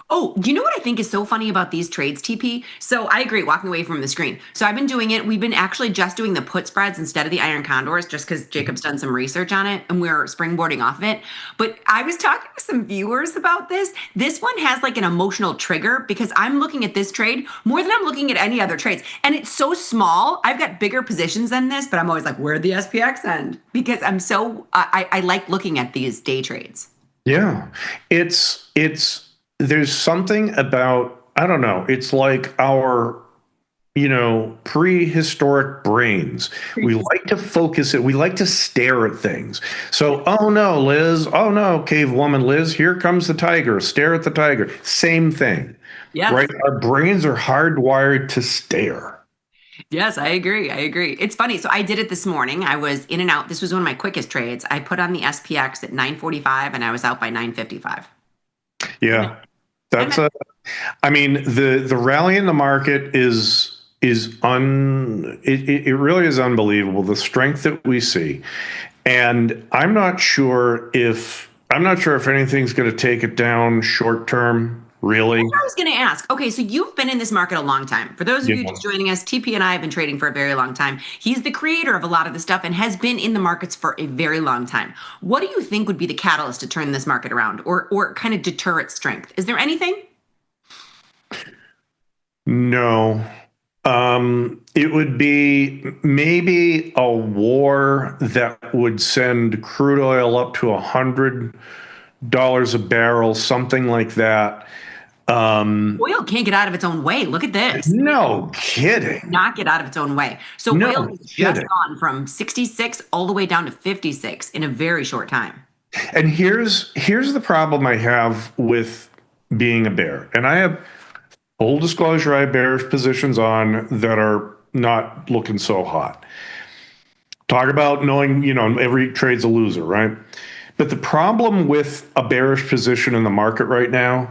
Oh, you know what I think is so funny about these trades, TP? So I agree, walking away from the screen. So I've been doing it. We've been actually just doing the put spreads instead of the iron condors, just because Jacob's done some research on it and we're springboarding off of it. But I was talking to some viewers about this. This one has like an emotional trigger because I'm looking at this trade more than I'm looking at any other trades. And it's so small. I've got bigger positions than this, but I'm always like, where'd the SPX end? Because I like looking at these day trades. Yeah, there's something about, I don't know, it's like our prehistoric brains. We like to focus it. We like to stare at things. So, oh no, Liz. Oh no, cave woman Liz. Here comes the tiger. Stare at the tiger. Same thing. Yes. Right? Our brains are hardwired to stare. Yes, I agree. It's funny. So I did it this morning. I was in and out. This was one of my quickest trades. I put on the SPX at 9:45 and I was out by 9:55. Yeah. That's I mean, the rally in the market it really is unbelievable, the strength that we see. And I'm not sure if anything's going to take it down short term. Really? That's what I was going to ask. Okay, so you've been in this market a long time. For those of you just joining us, TP and I have been trading for a very long time. He's the creator of a lot of the stuff and has been in the markets for a very long time. What do you think would be the catalyst to turn this market around or kind of deter its strength? Is there anything? No. It would be maybe a war that would send crude oil up to $100 a barrel, something like that. Oil can't get out of its own way. Look at this. No kidding. Not get out of its own way. So oil has just gone from 66 all the way down to 56 in a very short time. And here's the problem I have with being a bear. And I have full disclosure, I have bearish positions on that are not looking so hot. Talk about knowing, every trade's a loser, right? But the problem with a bearish position in the market right now,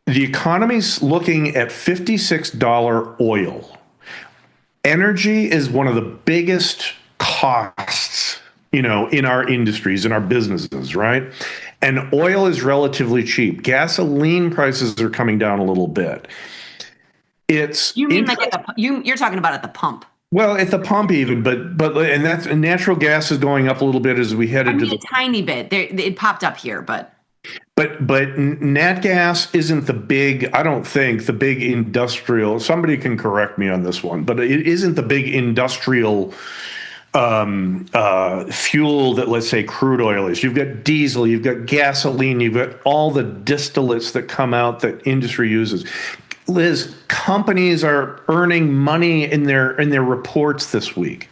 the economy's looking at $56 oil. Energy is one of the biggest costs, in our industries, in our businesses, right? And oil is relatively cheap. Gasoline prices are coming down a little bit. You mean like you're talking about at the pump? Well, at the pump even, but that's natural gas is going up a little bit as we head into a tiny bit. It popped up here, but nat gas isn't the big industrial. Somebody can correct me on this one, but it isn't the big industrial fuel that, let's say, crude oil is. You've got diesel, you've got gasoline, you've got all the distillates that come out that industry uses. Liz, companies are earning money in their reports this week.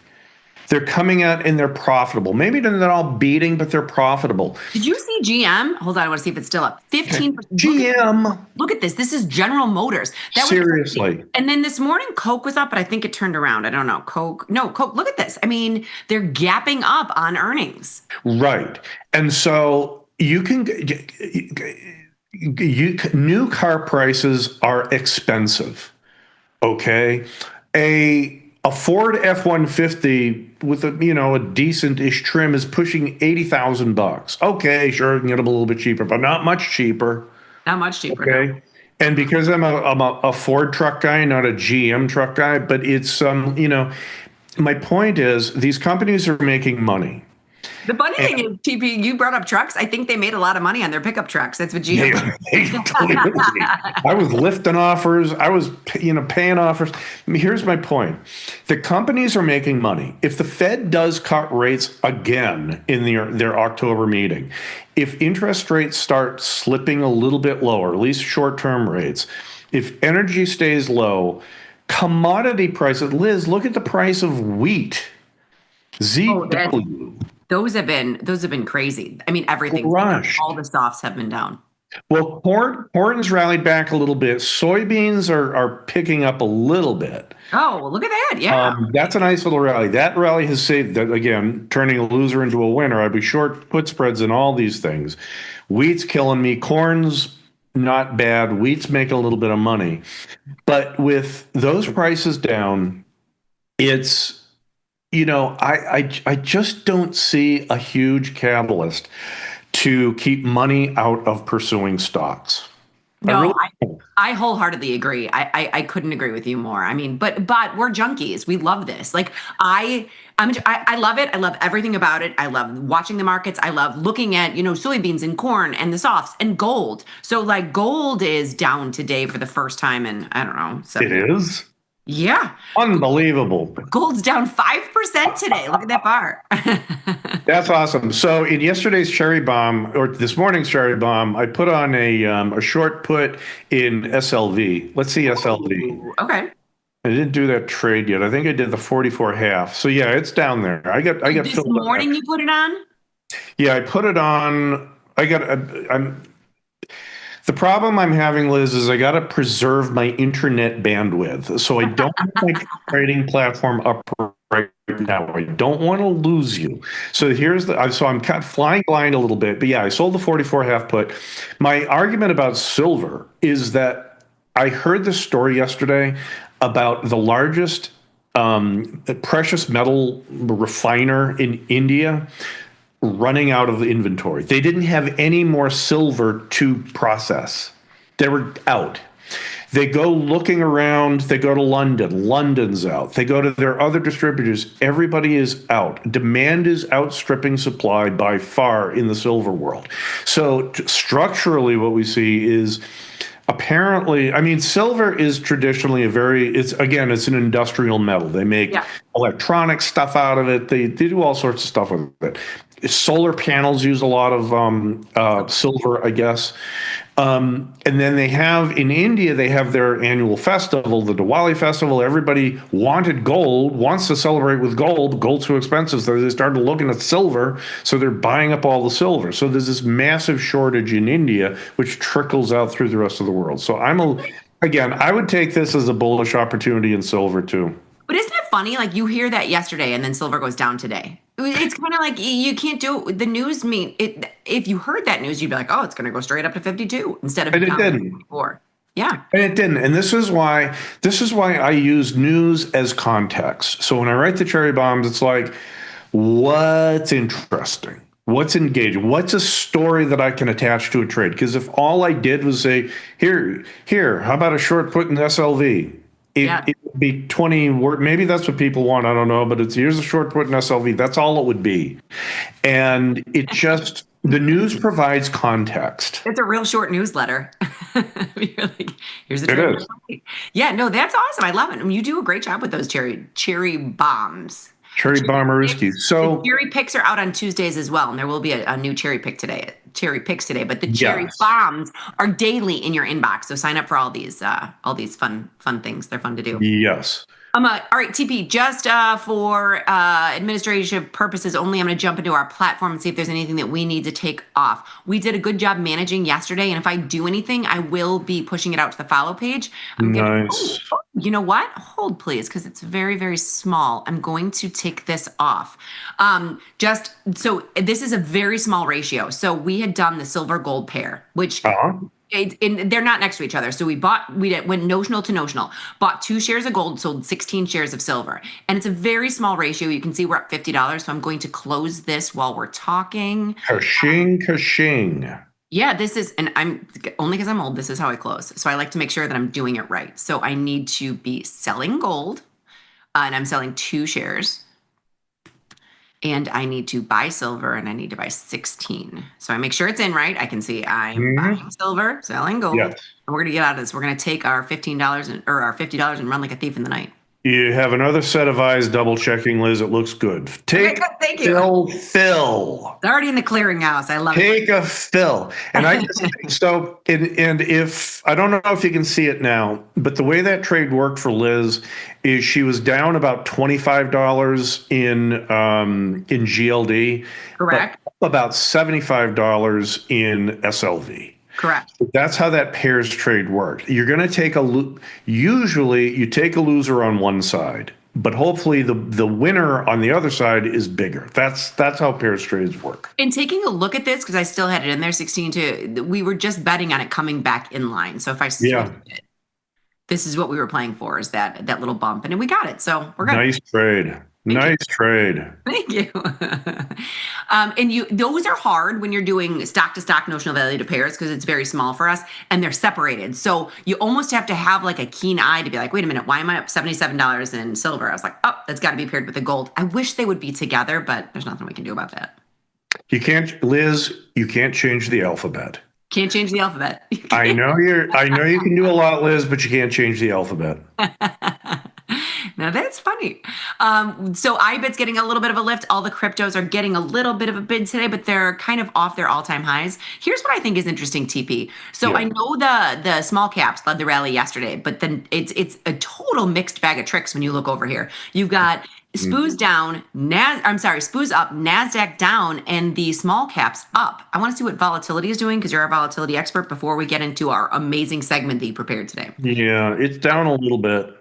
They're coming out and they're profitable. Maybe they're not all beating, but they're profitable. Did you see GM? Hold on, I want to see if it's still up. 15%. GM. Look at this. This is General Motors. Seriously. And then this morning, Coke was up, but I think it turned around. I don't know. Coke. Look at this. I mean, they're gapping up on earnings. Right. And so new car prices are expensive. Okay. A Ford F-150 with a decent-ish trim is pushing $80,000. Okay, sure, you can get them a little bit cheaper, but not much cheaper. Not much cheaper. Okay. No. And because I'm a Ford truck guy, not a GM truck guy, but it's my point is these companies are making money. The funny thing is, TP, you brought up trucks. I think they made a lot of money on their pickup trucks. That's what GM. I was lifting offers. I was, paying offers. Here's my point. The companies are making money. If the Fed does cut rates again in their October meeting, if interest rates start slipping a little bit lower, at least short-term rates, if energy stays low, commodity prices, Liz, look at the price of wheat. ZW. Those have been crazy. I mean, everything. All the softs have been down. Well, corn's rallied back a little bit. Soybeans are picking up a little bit. Oh, well, look at that. Yeah. That's a nice little rally. That rally has saved that, again, turning a loser into a winner. I'd be short put spreads in all these things. Wheat's killing me. Corn's not bad. Wheat's making a little bit of money. But with those prices down, it's, I just don't see a huge catalyst to keep money out of pursuing stocks. No, I wholeheartedly agree. I couldn't agree with you more. I mean, but we're junkies. We love this. Like I love it. I love everything about it. I love watching the markets. I love looking at, soybeans and corn and the softs and gold. So like gold is down today for the first time in, I don't know. It is? Yeah. Unbelievable. Gold's down 5% today. Look at that bar. That's awesome. So in yesterday's cherry bomb, or this morning's cherry bomb, I put on a short put in SLV. Let's see SLV. Okay. I didn't do that trade yet. I think I did the 44 half. So yeah, it's down there. I got This filled up. morning you put it on? Yeah, I put it on. I'm the problem I'm having, Liz, is I got to preserve my internet bandwidth. So I don't have my trading platform up right now. I don't want to lose you. So so I'm kind of flying blind a little bit. But yeah, I sold the 44 half put. My argument about silver is that I heard this story yesterday about the largest precious metal refiner in India running out of inventory. They didn't have any more silver to process. They were out. They go looking around. They go to London. London's out. They go to their other distributors. Everybody is out. Demand is outstripping supply by far in the silver world. So structurally, what we see is apparently, I mean, silver is traditionally it's an industrial metal. They make electronic stuff out of it. They do all sorts of stuff with it. Solar panels use a lot of silver, I guess. And then they have, in India, they have their annual festival, the Diwali festival. Everybody wants to celebrate with gold. Gold's too expensive, so they started looking at silver, so they're buying up all the silver. So there's this massive shortage in India, which trickles out through the rest of the world. So I would take this as a bullish opportunity in silver too. But isn't it funny? Like you hear that yesterday and then silver goes down today. It's kind of like you can't do the news. If you heard that news, you'd be like, oh, it's going to go straight up to 52 instead of 54. Yeah. And it didn't. And this is why I use news as context. So when I write the cherry bombs, it's like, what's interesting? What's engaging? What's a story that I can attach to a trade? Because if all I did was say, here, how about a short put in SLV? It would be 20 words. Maybe that's what people want. I don't know. But here's a short put in SLV. That's all it would be. And the news provides context. It's a real short newsletter. You're like, here's the It is. Yeah, no, that's awesome. I love it. I mean, you do a great job with those cherry bombs. Cherry bomberooski. So the cherry picks are out on Tuesdays as well, and there will be a new cherry picks today. But the cherry bombs are daily in your inbox. So sign up for all these fun things. They're fun to do. Yes. All right, TP, just for administrative purposes only, I'm going to jump into our platform and see if there's anything that we need to take off. We did a good job managing yesterday, and if I do anything, I will be pushing it out to the follow page. Nice. You know what? Hold, please, because it's very, very small. I'm going to take this off. So this is a very small ratio. So we had done the silver gold pair, which... they're not next to each other. So we went notional to notional, bought 2 shares of gold, sold 16 shares of silver. And it's a very small ratio. You can see we're up $50. So I'm going to close this while we're talking. Ka-shing. Yeah, this is, and I'm only because I'm old, this is how I close. So I like to make sure that I'm doing it right. So I need to be selling gold and I'm selling 2 shares. And I need to buy silver, and I need to buy 16. So I make sure it's in right. I can see I'm buying silver, selling gold. Yes. And we're going to get out of this. We're going to take our $15 or our $50 and run like a thief in the night. You have another set of eyes double checking, Liz. It looks good. Take thank you. Fill. It's already in the clearinghouse. I love it. Take a fill. And I and if I don't know if you can see it now, but the way that trade worked for Liz is she was down about $25 in GLD. Correct. About $75 in SLV. Correct. That's how that pairs trade worked. You're going to take usually you take a loser on one side, but hopefully the winner on the other side is bigger. That's how pairs trades work. And taking a look at this, because I still had it in there 16 we were just betting on it coming back in line. So if I switch it, this is what we were playing for, is that little bump, and we got it. So we're good. Nice trade. Nice trade. Thank you. And those are hard when you're doing stock to stock notional value to pairs, because it's very small for us and they're separated. So you almost have to have like a keen eye to be like, wait a minute, why am I up $77 in silver? I was like, oh, that's got to be paired with the gold. I wish they would be together, but there's nothing we can do about that. You can't, Liz, you can't change the alphabet. Can't change the alphabet. I know you can do a lot, Liz, but you can't change the alphabet. Now that's funny. So IBIT's getting a little bit of a lift. All the cryptos are getting a little bit of a bid today, but they're kind of off their all-time highs. Here's what I think is interesting, TP. So I know the small caps led the rally yesterday, but then it's a total mixed bag of tricks when you look over here. You've got SPOO's down, SPOO's up, NASDAQ down, and the small caps up. I want to see what volatility is doing because you're our volatility expert before we get into our amazing segment that you prepared today. Yeah, it's down a little bit.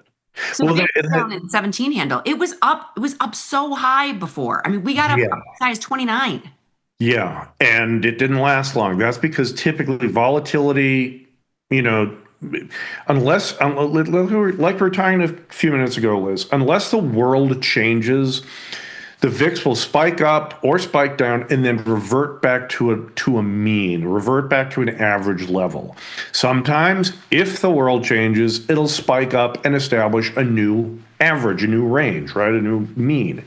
So it's down in 17 handle. It was up so high before. I mean, we got up size 29. Yeah, and it didn't last long. That's because typically volatility, unless, like we were talking a few minutes ago, Liz, unless the world changes, the VIX will spike up or spike down and then revert back to a mean, revert back to an average level. Sometimes, if the world changes, it'll spike up and establish a new average, a new range, right? A new mean.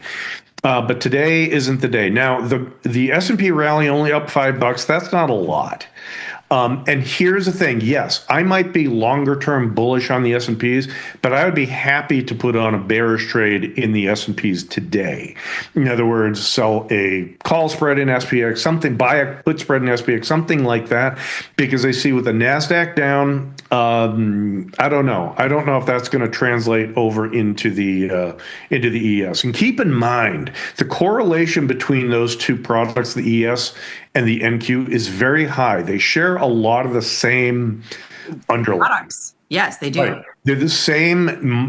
But today isn't the day. Now, the S&P rally only up $5. That's not a lot. And here's the thing. Yes, I might be longer term bullish on the S&Ps, but I would be happy to put on a bearish trade in the S&Ps today. In other words, sell a call spread in SPX, buy a put spread in SPX, something like that, because I see with the NASDAQ down, I don't know. I don't know if that's going to translate over into the ES. And keep in mind, the correlation between those two products, the ES and the NQ, is very high. They share a lot of the same underlying products. Yes, they do. Right. They're the same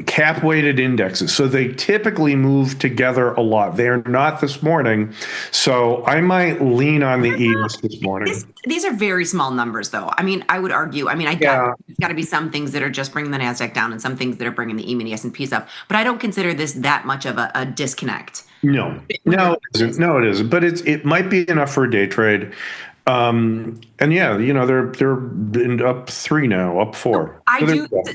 cap-weighted indexes, so they typically move together a lot. They are not this morning, so I might lean on the ES this morning. These are very small numbers, though. I mean, I would argue. I mean, it's got to be some things that are just bringing the NASDAQ down and some things that are bringing the E-mini S&Ps up. But I don't consider this that much of a disconnect. No, it isn't. No, it isn't. But it might be enough for a day trade. And yeah, they're up 3 now, up 4.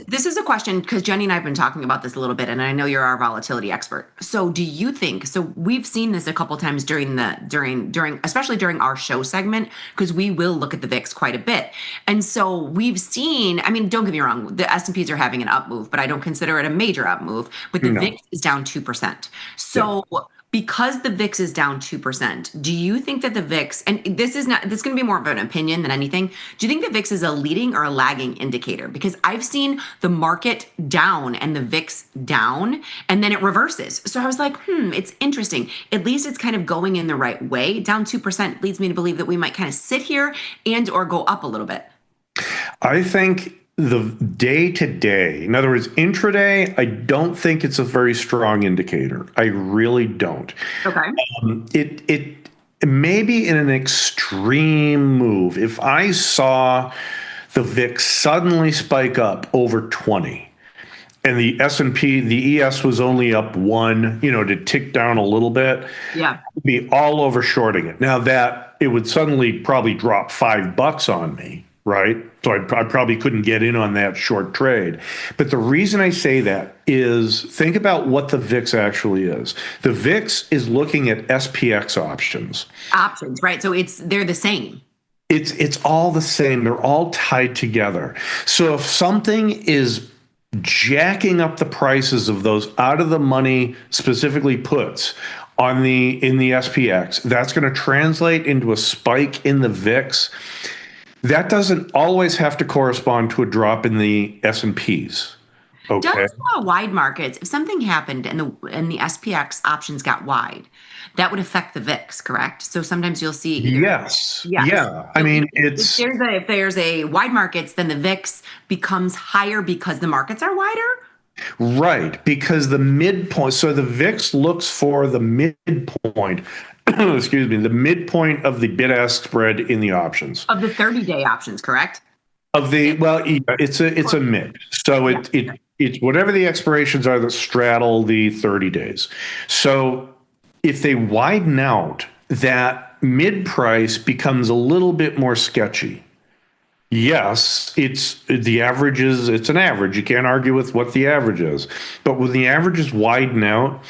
This is a question because Jenny and I have been talking about this a little bit, and I know you're our volatility expert. So do you think, so we've seen this a couple times during especially during our show segment, because we will look at the VIX quite a bit. And so we've seen, I mean, don't get me wrong, the S&Ps are having an up move, but I don't consider it a major up move, but the VIX is down 2%. So because the VIX is down 2%, do you think that the VIX, and this is going to be more of an opinion than anything, do you think the VIX is a leading or a lagging indicator? Because I've seen the market down and the VIX down, and then it reverses. So I was like, it's interesting. At least it's kind of going in the right way. Down 2% leads me to believe that we might kind of sit here and or go up a little bit. I think the day to day, in other words, intraday, I don't think it's a very strong indicator. I really don't. Okay. It maybe in an extreme move, if I saw the VIX suddenly spike up over 20 and the S&P, the ES was only up 1, to tick down a little bit, I'd be all over shorting it. Now that it would suddenly probably drop $5 on me, right? So I probably couldn't get in on that short trade. But the reason I say that is think about what the VIX actually is. The VIX is looking at SPX options. Options, right? So they're the same. It's all the same. They're all tied together. So if something is jacking up the prices of those out of the money, specifically puts in the SPX, that's going to translate into a spike in the VIX. That doesn't always have to correspond to a drop in the S&Ps. Okay. Does wide markets, if something happened and the SPX options got wide, that would affect the VIX, correct? So sometimes you'll see. Yes. Yeah. I mean, if there's a wide markets, then the VIX becomes higher because the markets are wider. Right, because the midpoint. So the VIX looks for the midpoint. Excuse me, the midpoint of the bid-ask spread in the options. Of the 30-day options, correct? It's a mix. So it's whatever the expirations are that straddle the 30 days. So if they widen out, that mid price becomes a little bit more sketchy. Yes, it's an average. You can't argue with what the average is. But when the averages widen out,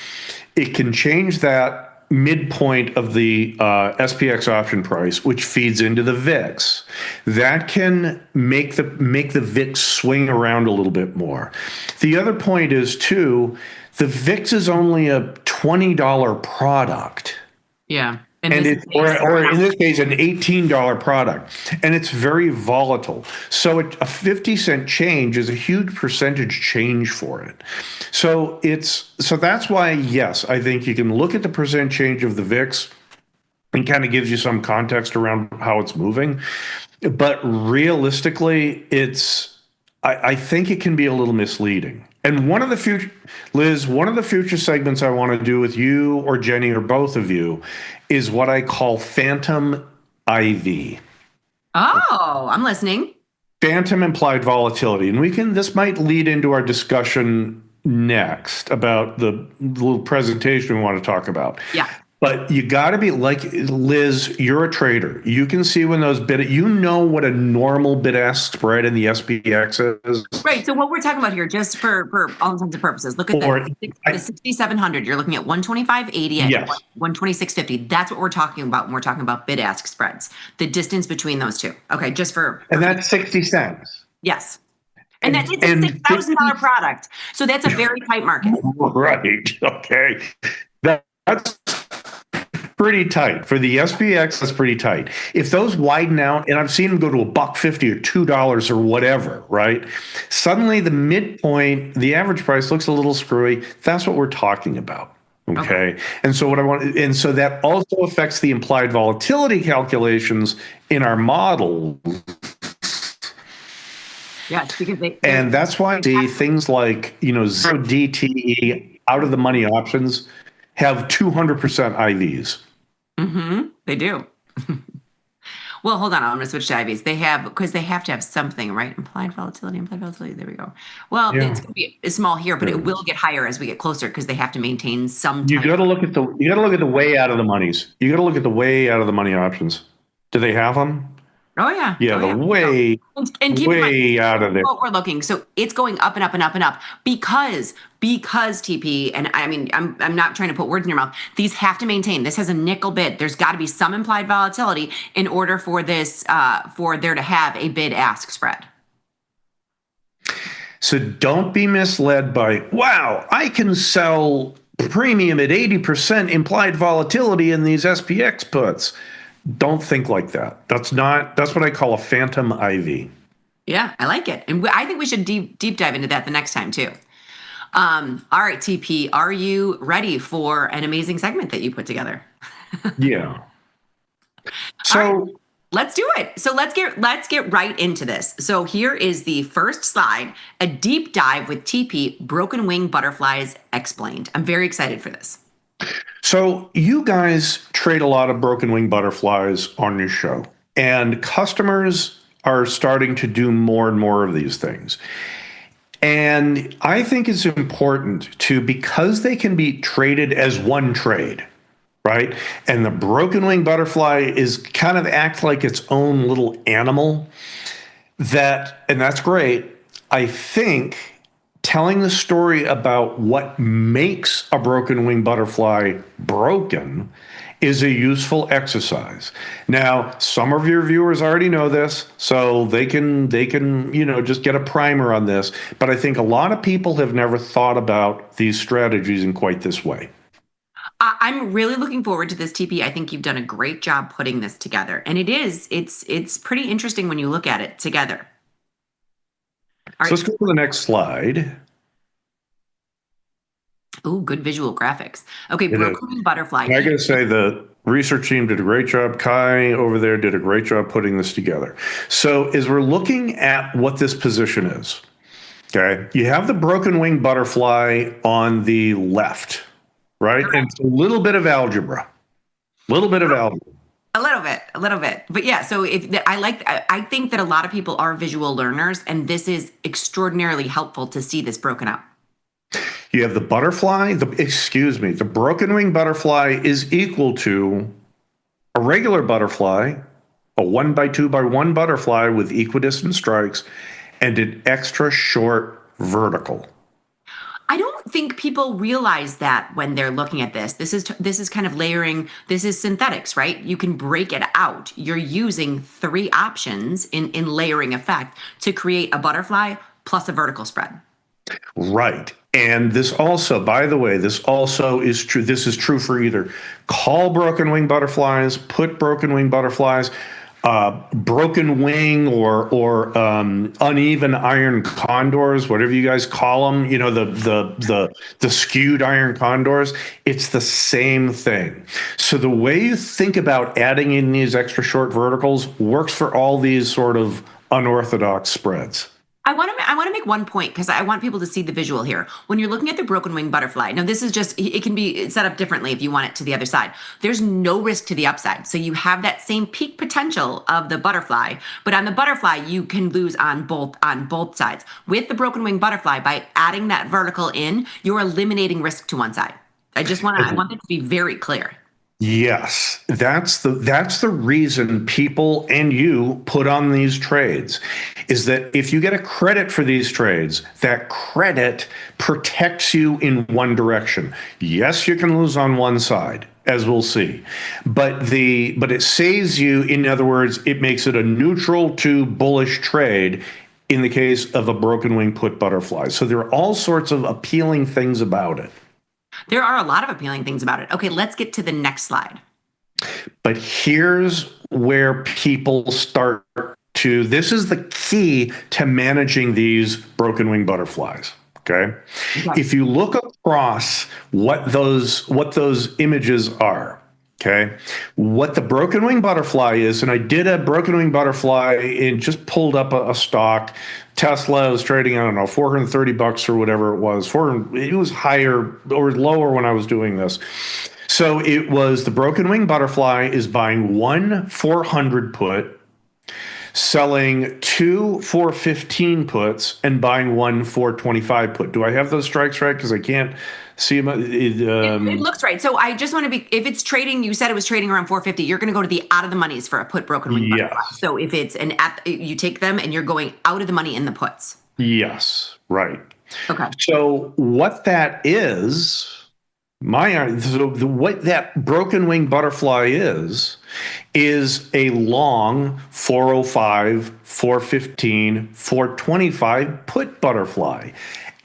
it can change that midpoint of the SPX option price, which feeds into the VIX. That can make the VIX swing around a little bit more. The other point is too, the VIX is only a $20 product. Yeah. And it's, or in this case, an $18 product, and it's very volatile. So a 50-cent change is a huge percentage change for it. So that's why, yes, I think you can look at the percent change of the VIX and kind of gives you some context around how it's moving. But realistically, I think it can be a little misleading. And one of the future, Liz, one of the future segments I want to do with you or Jenny or both of you is what I call Phantom IV. Oh, I'm listening. Phantom implied volatility. And this might lead into our discussion next about the little presentation we want to talk about. Yeah. But you got to be like, Liz, you're a trader. You can see when those you know what a normal bid-ask spread in the SPX is. Right. So what we're talking about here, just for all intents and purposes, look at the 6,700. You're looking at 125.80 and Yes. 126.50. That's what we're talking about when we're talking about bid-ask spreads. The distance between those two. Okay, just for and that's 60 cents. Yes. And it's a $6,000 product. So that's a very tight market. Right. Okay. That's pretty tight. For the SPX, that's pretty tight. If those widen out, and I've seen them go to $1.50 or $2 or whatever, right? Suddenly the midpoint, the average price looks a little screwy. That's what we're talking about. Okay. And so so that also affects the implied volatility calculations in our model. Yes, because and that's why I see things like, zero DTE out of the money options have 200% IVs. Mm-hmm. They do. Well, hold on. I'm going to switch to IVs. Because they have to have something, right? Implied volatility. There we go. Well, it's going to be small here, but it will get higher as we get closer because they have to maintain some. You got to look at the way out of the monies. You got to look at the way out of the money options. Do they have them? Oh yeah. Yeah, way out of there. What we're looking. So it's going up and up and up and up because TP, and I mean, I'm not trying to put words in your mouth. These have to maintain. This has a nickel bid. There's got to be some implied volatility in order for this, for there to have a bid ask spread. So don't be misled by, wow, I can sell premium at 80% implied volatility in these SPX puts. Don't think like that. That's what I call a phantom IV. Yeah, I like it. And I think we should deep dive into that the next time too. All right, TP, are you ready for an amazing segment that you put together? Yeah. So right, let's do it. So let's get right into this. So here is the first slide, a deep dive with TP, broken wing butterflies explained. I'm very excited for this. So you guys trade a lot of broken wing butterflies on your show, and customers are starting to do more and more of these things. And I think it's important because they can be traded as one trade, right? And the broken wing butterfly is kind of act like its own little animal and that's great. I think telling the story about what makes a broken wing butterfly broken is a useful exercise. Now, some of your viewers already know this, so they can just get a primer on this. But I think a lot of people have never thought about these strategies in quite this way. I'm really looking forward to this, TP. I think you've done a great job putting this together, and it's pretty interesting when you look at it together. So let's go to the next slide. Ooh, good visual graphics. Okay, broken wing butterfly. And I got to say, the research team did a great job. Kai over there did a great job putting this together. So as we're looking at what this position is, okay, you have the broken wing butterfly on the left, right? And it's a little bit of algebra. A little bit. A little bit. But yeah, so I think that a lot of people are visual learners, and this is extraordinarily helpful to see this broken up. You have the butterfly, the broken wing butterfly is equal to a regular butterfly, a 1x2x1 butterfly with equidistant strikes, and an extra short vertical. I don't think people realize that when they're looking at this. This is kind of layering. This is synthetics, right? You can break it out. You're using 3 options in layering effect to create a butterfly plus a vertical spread. Right. And this also, by the way, this also is true. This is true for either call broken wing butterflies, put broken wing butterflies, broken wing or uneven iron condors, whatever you guys call them. You know, the skewed iron condors. It's the same thing. So the way you think about adding in these extra short verticals works for all these sort of unorthodox spreads. I want to make one point because I want people to see the visual here. When you're looking at the broken wing butterfly, now this is just, it can be set up differently if you want it to the other side. There's no risk to the upside. So you have that same peak potential of the butterfly, but on the butterfly, you can lose on both sides. With the broken wing butterfly, by adding that vertical in, you're eliminating risk to one side. I want that to be very clear. Yes, that's the reason people and you put on these trades, is that if you get a credit for these trades, that credit protects you in one direction. Yes, you can lose on one side, as we'll see, but it saves you. In other words, it makes it a neutral to bullish trade in the case of a broken wing put butterfly. So there are all sorts of appealing things about it. There are a lot of appealing things about it. Okay, let's get to the next slide. But here's where people start to, this is the key to managing these broken wing butterflies. Okay. If you look across what those images are, okay, what the broken wing butterfly is, and I did a broken wing butterfly and just pulled up a stock. Tesla was trading, I don't know, $430 or whatever it was. It was higher or lower when I was doing this. So it was the broken wing butterfly is buying 1 400 put, selling 2 415 puts, and buying 1 425 put. Do I have those strikes right? Because I can't see them. It looks right. So I just want to be, if it's trading, you said it was trading around 450, you're going to go to the out of the monies for a put broken wing butterfly. So if it's you take them and you're going out of the money in the puts. Yes, right. Okay. So what that is, what that broken wing butterfly is a long 405, 415, 425 put butterfly.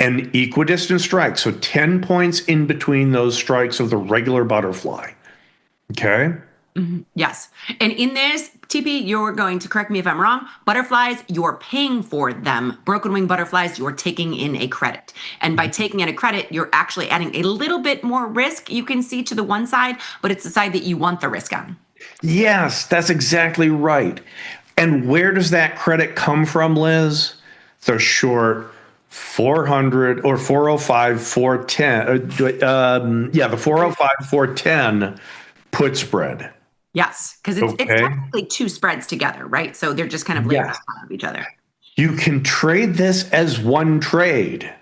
An equidistant strike, so 10 points in between those strikes of the regular butterfly. Okay? Mm-hmm. Yes. And in this, TP, you're going to correct me if I'm wrong. Butterflies, you're paying for them. Broken wing butterflies, you're taking in a credit. And by taking in a credit, you're actually adding a little bit more risk, you can see, to the one side, but it's the side that you want the risk on. Yes, that's exactly right. And where does that credit come from, Liz? The short 400 or 405, 410. The 405, 410 put spread. Yes, because it's technically 2 spreads together, right? So they're just kind of layers on top of each other. You can trade this as one trade,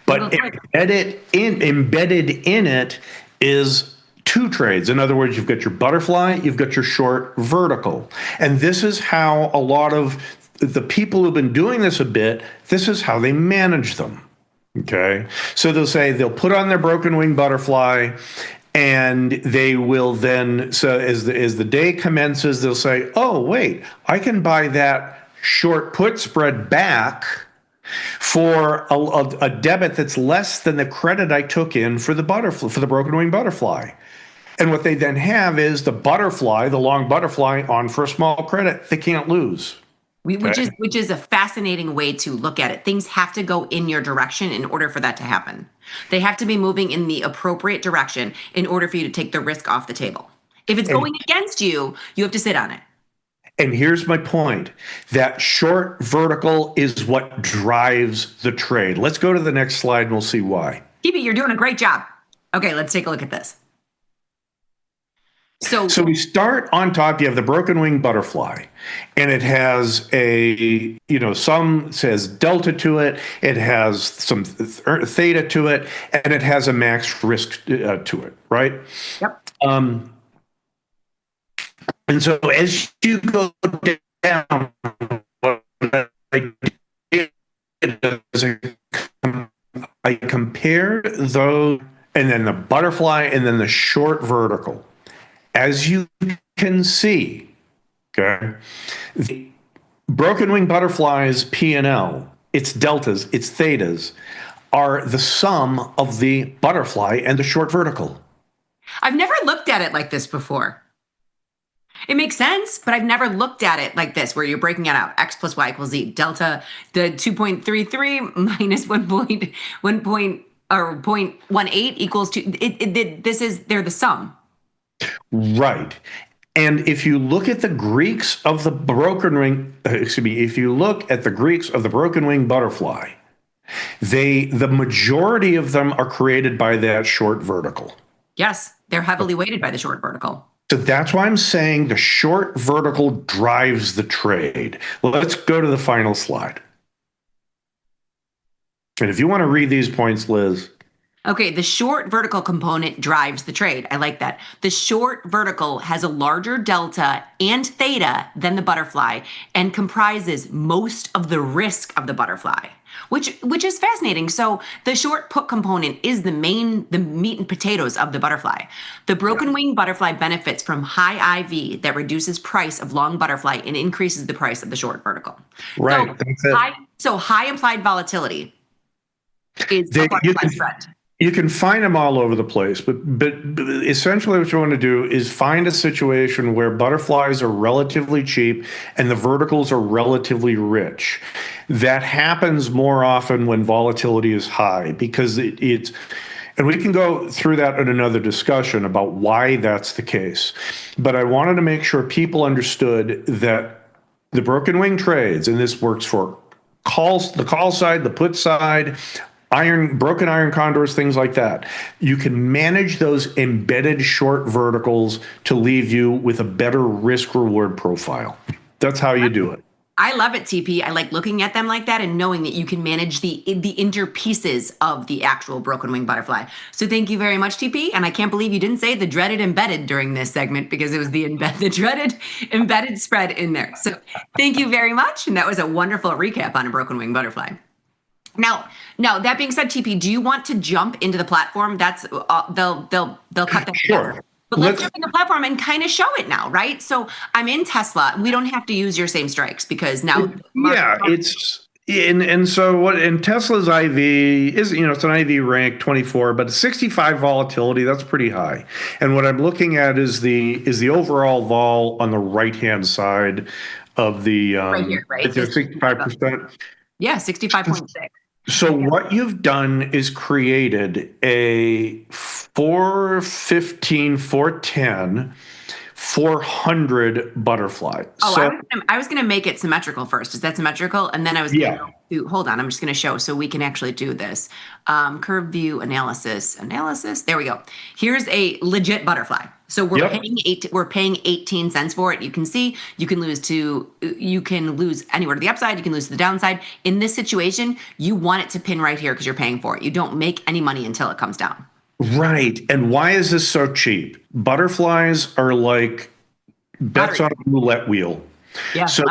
but embedded in it is 2 trades. In other words, you've got your butterfly, you've got your short vertical. And this is how a lot of the people who've been doing this a bit, this is how they manage them. Okay. So they'll put on their broken wing butterfly, and they will then, so as the day commences, they'll say, oh, wait, I can buy that short put spread back for a debit that's less than the credit I took in for the broken wing butterfly. And what they then have is the long butterfly on for a small credit they can't lose. Which is a fascinating way to look at it. Things have to go in your direction in order for that to happen. They have to be moving in the appropriate direction in order for you to take the risk off the table. If it's going against you, you have to sit on it. And here's my point. That short vertical is what drives the trade. Let's go to the next slide and we'll see why. TP, you're doing a great job. Okay, let's take a look at this. So we start on top. You have the broken wing butterfly, and it has some says delta to it. It has some theta to it, and it has a max risk to it, right? Yep. And so as you go down, what I did is I compared those, and then the butterfly, and then the short vertical. As you can see, okay, the broken wing butterflies P&L, its deltas, its thetas, are the sum of the butterfly and the short vertical. I've never looked at it like this before. It makes sense, but I've never looked at it like this, where you're breaking it out. X plus Y equals Z. Delta, the 2.33 minus 0.18 equals 2. They're the sum. Right. And if you look at the Greeks of the broken wing, if you look at the Greeks of the broken wing butterfly, the majority of them are created by that short vertical. Yes, they're heavily weighted by the short vertical. So that's why I'm saying the short vertical drives the trade. Let's go to the final slide. And if you want to read these points, Liz. Okay, the short vertical component drives the trade. I like that. The short vertical has a larger delta and theta than the butterfly and comprises most of the risk of the butterfly, which is fascinating. So the short put component is the meat and potatoes of the butterfly. The broken wing butterfly benefits from high IV that reduces price of long butterfly and increases the price of the short vertical. Right. So high implied volatility is a butterfly spread. You can find them all over the place, but essentially what you want to do is find a situation where butterflies are relatively cheap and the verticals are relatively rich. That happens more often when volatility is high because it's, and we can go through that in another discussion about why that's the case. But I wanted to make sure people understood that the broken wing trades, and this works for the call side, the put side, broken iron condors, things like that. You can manage those embedded short verticals to leave you with a better risk reward profile. That's how you do it. I love it, TP. I like looking at them like that and knowing that you can manage the inter pieces of the actual broken wing butterfly. So thank you very much, TP. And I can't believe you didn't say the dreaded embedded during this segment because it was the dreaded embedded spread in there. So thank you very much. And that was a wonderful recap on a broken wing butterfly. Now, that being said, TP, do you want to jump into the platform? That's they'll cut that together. But let's jump in the platform and kind of show it now, right? So I'm in Tesla. We don't have to use your same strikes because now. So what in Tesla's IV is, it's an IV rank 24, but 65 volatility, that's pretty high. And what I'm looking at is the overall vol on the right-hand side of the right here, right? 65%. Yeah, 65.6. So what you've done is created a 415, 410, 400 butterfly. Oh, so, I was going to make it symmetrical first. Is that symmetrical? And then I was going to do, hold on, I'm just going to show so we can actually do this. Curve view analysis. There we go. Here's a legit butterfly. So we're paying 18 cents for it. You can see you can lose anywhere to the upside, you can lose to the downside. In this situation, you want it to pin right here because you're paying for it. You don't make any money until it comes down. Right. And why is this so cheap? Butterflies are like bets on a roulette wheel. Yeah. So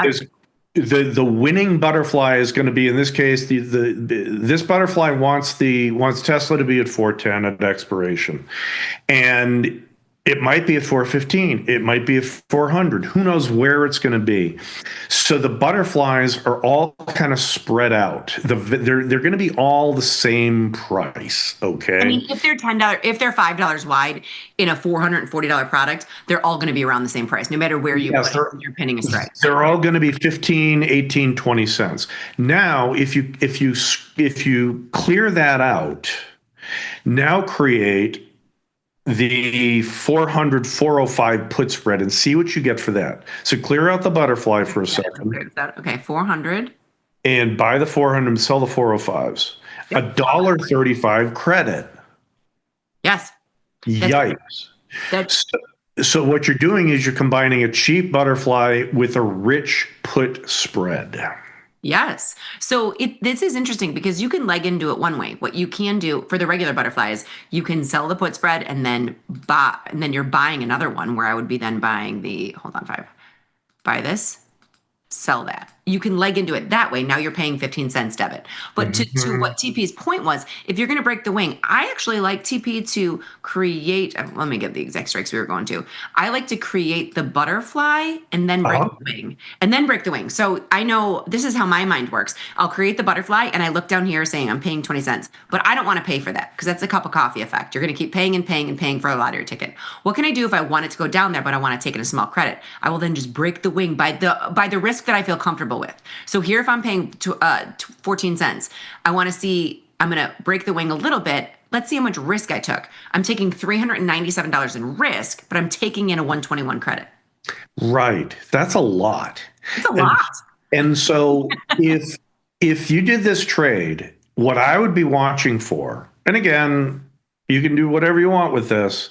the winning butterfly is going to be, in this case, this butterfly wants Tesla to be at 410 at expiration. And it might be at 415. It might be at 400. Who knows where it's going to be? So the butterflies are all kind of spread out. They're going to be all the same price. Okay. I mean, if they're $5 wide in a $440 product, they're all going to be around the same price, no matter where you put it. You're pinning a strike. They're all going to be 15, 18, 20 cents. Now, if you clear that out, now create the 400, 405 put spread and see what you get for that. So clear out the butterfly for a second. Okay, 400. And buy the 400 and sell the 405s. $1.35 credit. Yes. Yikes. So what you're doing is you're combining a cheap butterfly with a rich put spread. Yes. So this is interesting because you can leg into it one way. What you can do for the regular butterflies, you can sell the put spread and then you're buying another one where I would be then buying buy this, sell that. you can leg into it that way. Now you're paying 15 cents debit. But to what TP's point was, if you're going to break the wing, I actually like TP to create, let me get the exact strikes we were going to. I like to create the butterfly and then break the wing and then break the wing. So I know this is how my mind works. I'll create the butterfly and I look down here saying I'm paying 20 cents, but I don't want to pay for that because that's a cup of coffee effect. You're going to keep paying and paying and paying for a lottery ticket. What can I do if I want it to go down there, but I want to take in a small credit? I will then just break the wing by the risk that I feel comfortable with. So here, if I'm paying 14 cents, I want to see, I'm going to break the wing a little bit. Let's see how much risk I took. I'm taking $397 in risk, but I'm taking in a 121 credit. Right. That's a lot. It's a lot. And so if you did this trade, what I would be watching for, and again, you can do whatever you want with this,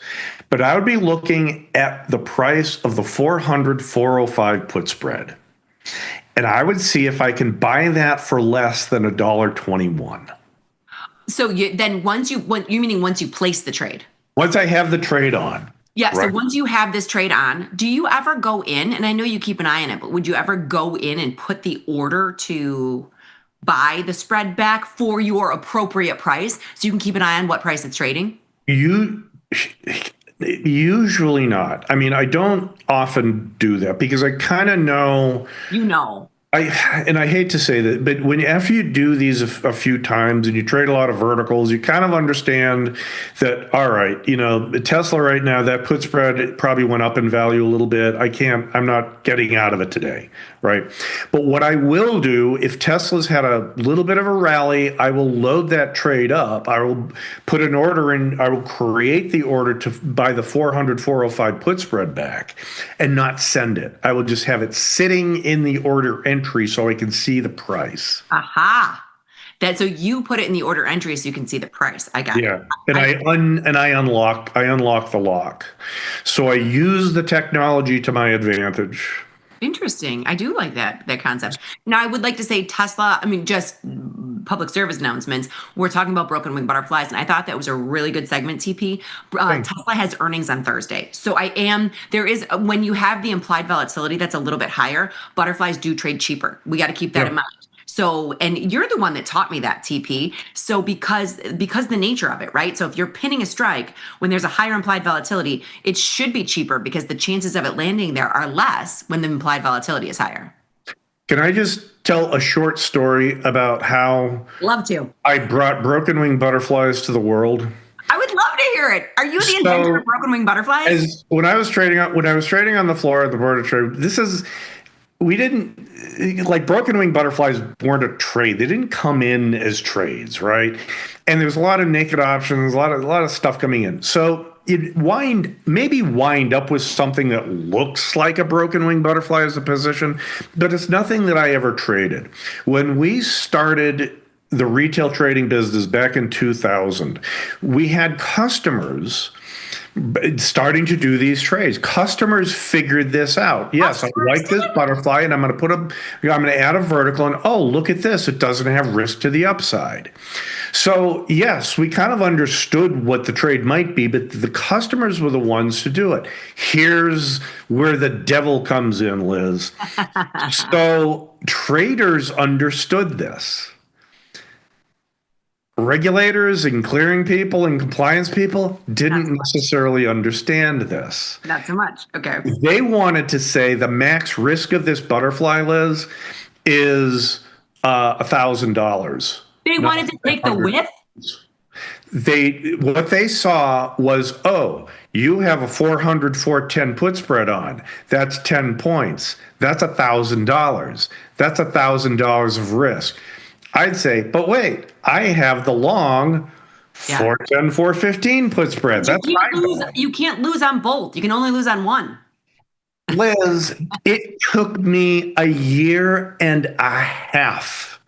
but I would be looking at the price of the 400-405 put spread. And I would see if I can buy that for less than $1.21. So once you place the trade? Once I have the trade on. Yeah, right? So once you have this trade on, do you ever go in, and I know you keep an eye on it, but would you ever go in and put the order to buy the spread back for your appropriate price so you can keep an eye on what price it's trading? Usually not. I mean, I don't often do that because I kind of know. You know. And I hate to say that, but after you do these a few times and you trade a lot of verticals, you kind of understand that, all right, Tesla right now, that put spread, it probably went up in value a little bit. I'm not getting out of it today, right? But what I will do, if Tesla's had a little bit of a rally, I will load that trade up. I will put an order in, I will create the order to buy the 400-405 put spread back and not send it. I will just have it sitting in the order entry so I can see the price. Aha. So you put it in the order entry so you can see the price. I got it. Yeah. And I unlock the lock. So I use the technology to my advantage. Interesting. I do like that concept. Now, I would like to say Tesla, just public service announcements. We're talking about broken wing butterflies, and I thought that was a really good segment, TP. Tesla has earnings on Thursday. So when you have the implied volatility that's a little bit higher, butterflies do trade cheaper. We got to keep that in mind. So, and you're the one that taught me that, TP. So because the nature of it, right? So if you're pinning a strike when there's a higher implied volatility, it should be cheaper because the chances of it landing there are less when the implied volatility is higher. Can I just tell a short story about how Love to. I brought broken wing butterflies to the world? I would love to hear it. Are you the inventor of broken wing butterflies? When I was trading on the floor at the board of trade, broken wing butterflies weren't a trade. They didn't come in as trades, right? And there's a lot of naked options, a lot of stuff coming in. So it wind up with something that looks like a broken wing butterfly as a position, but it's nothing that I ever traded. When we started the retail trading business back in 2000, we had customers starting to do these trades. Customers figured this out. Yes, I like this butterfly, and I'm going to add a vertical, and oh, look at this. It doesn't have risk to the upside. So yes, we kind of understood what the trade might be, but the customers were the ones to do it. Here's where the devil comes in, Liz. So traders understood this. Regulators and clearing people and compliance people didn't necessarily understand this. Not so much. Okay. They wanted to say the max risk of this butterfly, Liz, is $1,000. They wanted to take the width? What they saw was, you have a 400-410 put spread on. That's 10 points. That's $1,000. That's $1,000 of risk. I'd say, but wait, I have the long 410-415 put spread. You can't lose on both. You can only lose on one. Liz, it took me a year and a half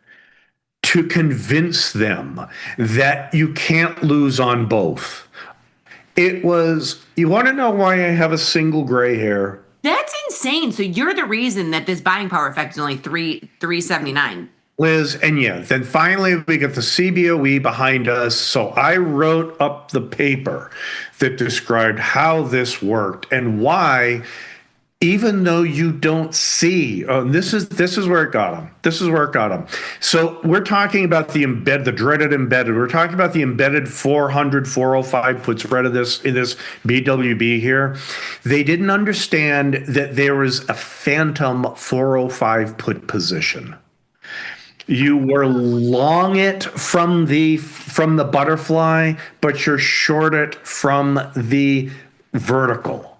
to convince them that you can't lose on both. You want to know why I have a single gray hair? That's insane. So you're the reason that this buying power effect is only $379. Liz, and then finally we get the CBOE behind us. So I wrote up the paper that described how this worked and why even though you don't see. This is where it got them. This is where it got them. So we're talking about the dreaded embedded. We're talking about the embedded 400, 405 put spread of this in this BWB here. They didn't understand that there was a phantom 405 put position. You were long it from the butterfly, but you're short it from the vertical.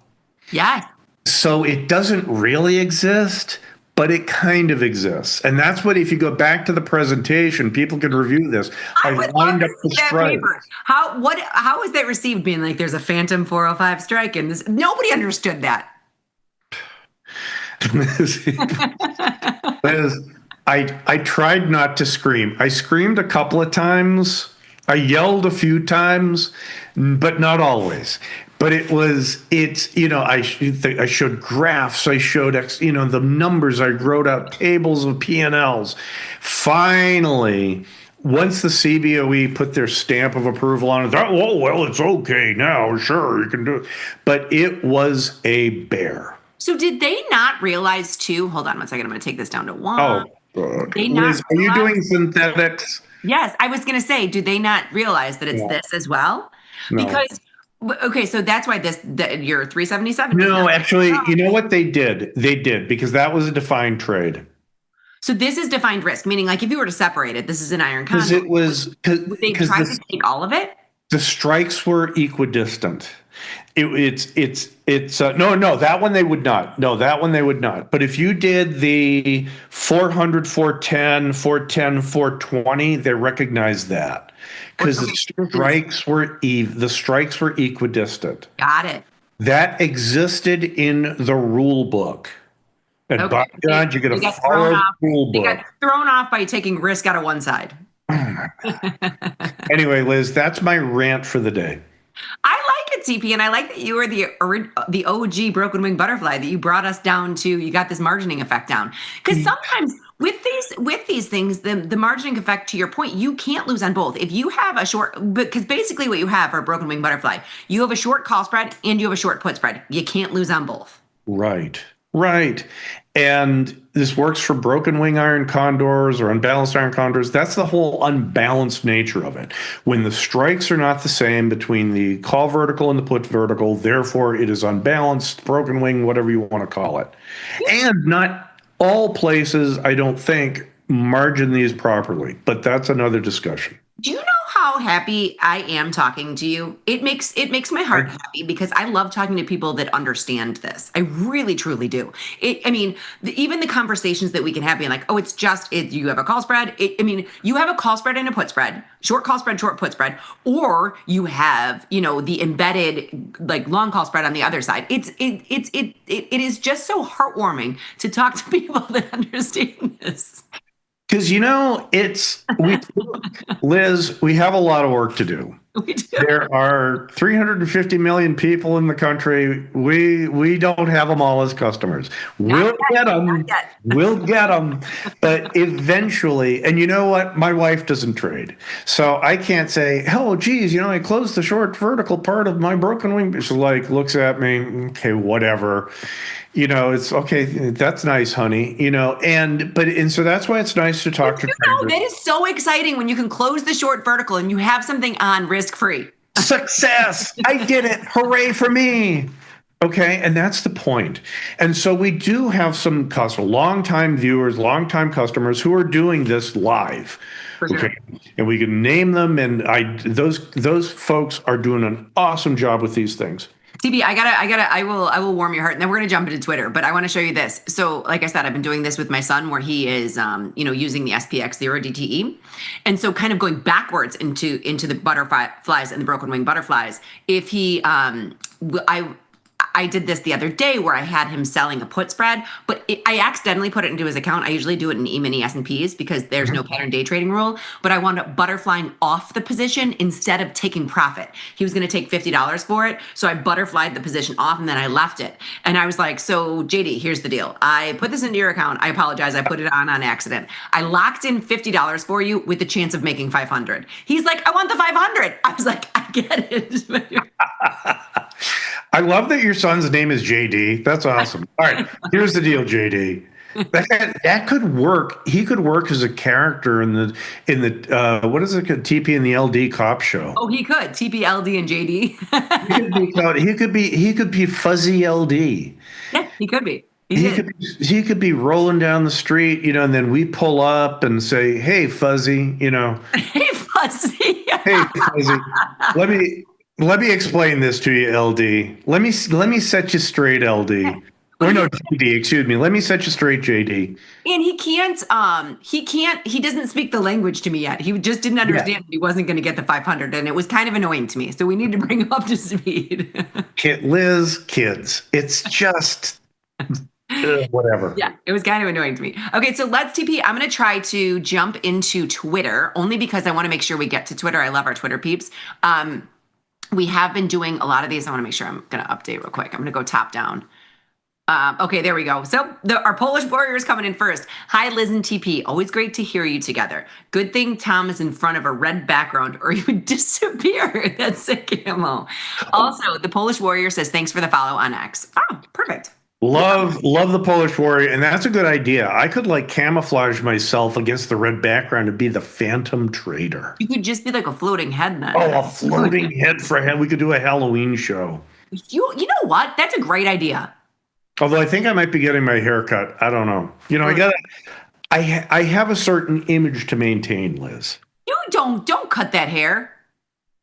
Yeah. So it doesn't really exist, but it kind of exists. And that's what, if you go back to the presentation, people can review this. I would love to see that paper. How was that received, being like there's a phantom 405 strike and this? Nobody understood that. Liz, I tried not to scream. I screamed a couple of times. I yelled a few times, but not always. But I showed graphs, I showed, the numbers, I wrote out tables of P&Ls. Finally, once the CBOE put their stamp of approval on it, it's okay now, sure, you can do it. But it was a bear. So did they not realize too? Hold on one second, I'm going to take this down to 1. Oh, God. Liz, are you doing synthetics? Yes, I was going to say, do they not realize that it's this as well? No. Because, okay, so that's why your 377. No, actually, you know what they did? They did, because that was a defined trade. So this is defined risk, meaning like if you were to separate it, this is an iron condor. Because they tried to take all of it? The strikes were equidistant. No, that one they would not. No, that one they would not. But if you did the 400, 410, 410, 420, they recognized that because the strikes were equidistant. Got it. That existed in the rule book. And by God, you get a follow rule book. They got thrown off by taking risk out of one side. Anyway, Liz, that's my rant for the day. I like it, TP, and I like that you were the OG broken wing butterfly, that you brought us down to, you got this margining effect down. Because sometimes with these things, the margining effect, to your point, you can't lose on both. If you have a short, because basically what you have for a broken wing butterfly, you have a short call spread and you have a short put spread. You can't lose on both. Right. And this works for broken wing iron condors or unbalanced iron condors. That's the whole unbalanced nature of it. When the strikes are not the same between the call vertical and the put vertical, therefore it is unbalanced, broken wing, whatever you want to call it. And not all places, I don't think, margin these properly, but that's another discussion. Do you know how happy I am talking to you? It makes my heart happy because I love talking to people that understand this. I really, truly do. Even the conversations that we can have being like, oh, it's just, you have a call spread. You have a call spread and a put spread, short call spread, short put spread, or you have, the embedded, like long call spread on the other side. It is just so heartwarming to talk to people that understand this. Because, Liz, we have a lot of work to do. We do. There are 350 million people in the country. We don't have them all as customers. We'll get them. But eventually, and you know what? My wife doesn't trade. So I can't say, oh, geez, I closed the short vertical part of my broken wing. She looks at me, okay, whatever. It's okay. That's nice, honey. So that's why it's nice to talk to traders. That is so exciting when you can close the short vertical and you have something on risk-free. Success! I did it! Hooray for me! Okay, and that's the point. And so we do have some longtime viewers, longtime customers who are doing this live. For sure. Okay, and we can name them, and those folks are doing an awesome job with these things. TB, I will warm your heart, and then we're gonna jump into Twitter. But I want to show you this. So, like I said, I've been doing this with my son, where he is, using the SPX0 DTE, and so kind of going backwards into the butterflies and the broken wing butterflies. If he, I did this the other day where I had him selling a put spread, but I accidentally put it into his account. I usually do it in E-mini S&Ps because there's no pattern day trading rule, but I wound up butterflying off the position instead of taking profit. He was going to take $50 for it, so I butterflied the position off and then I left it. And I was like, so JD, here's the deal. I put this into your account. I apologize. I put it on accident. I locked in $50 for you with the chance of making 500. He's like, I want the 500. I was like, I get it. I love that your son's name is JD. That's awesome. All right, here's the deal, JD. That could work. He could work as a character in the what is it? TP and the LD cop show. Oh, he could. TPLD and JD. He could be Fuzzy LD. Yeah, he could be. He could be rolling down the street, and then we pull up and say, "Hey, Fuzzy," Hey, Fuzzy. Hey, Fuzzy. Let me explain this to you, LD. Let me set you straight, LD. Or no, JD, excuse me. Let me set you straight, JD. And he doesn't speak the language to me yet. He just didn't understand that he wasn't going to get the 500, and it was kind of annoying to me. So we need to bring him up to speed. Liz, kids. It's just whatever. Yeah, it was kind of annoying to me. Okay, so let's TP. I'm going to try to jump into Twitter only because I want to make sure we get to Twitter. I love our Twitter peeps. We have been doing a lot of these. I want to make sure I'm going to update real quick. I'm going to go top down. Okay, there we go. So our Polish warrior is coming in first. Hi, Liz and TP. Always great to hear you together. Good thing Tom is in front of a red background or he would disappear. That's sick ammo. Also, the Polish warrior says, thanks for the follow on X. Oh, perfect. Love the Polish warrior, and that's a good idea. I could camouflage myself against the red background and be the Phantom Trader. You could just be like a floating head then. Oh, a floating head for a head. We could do a Halloween show. You know what? That's a great idea. Although I think I might be getting my hair cut. I don't know. I have a certain image to maintain, Liz. You don't cut that hair.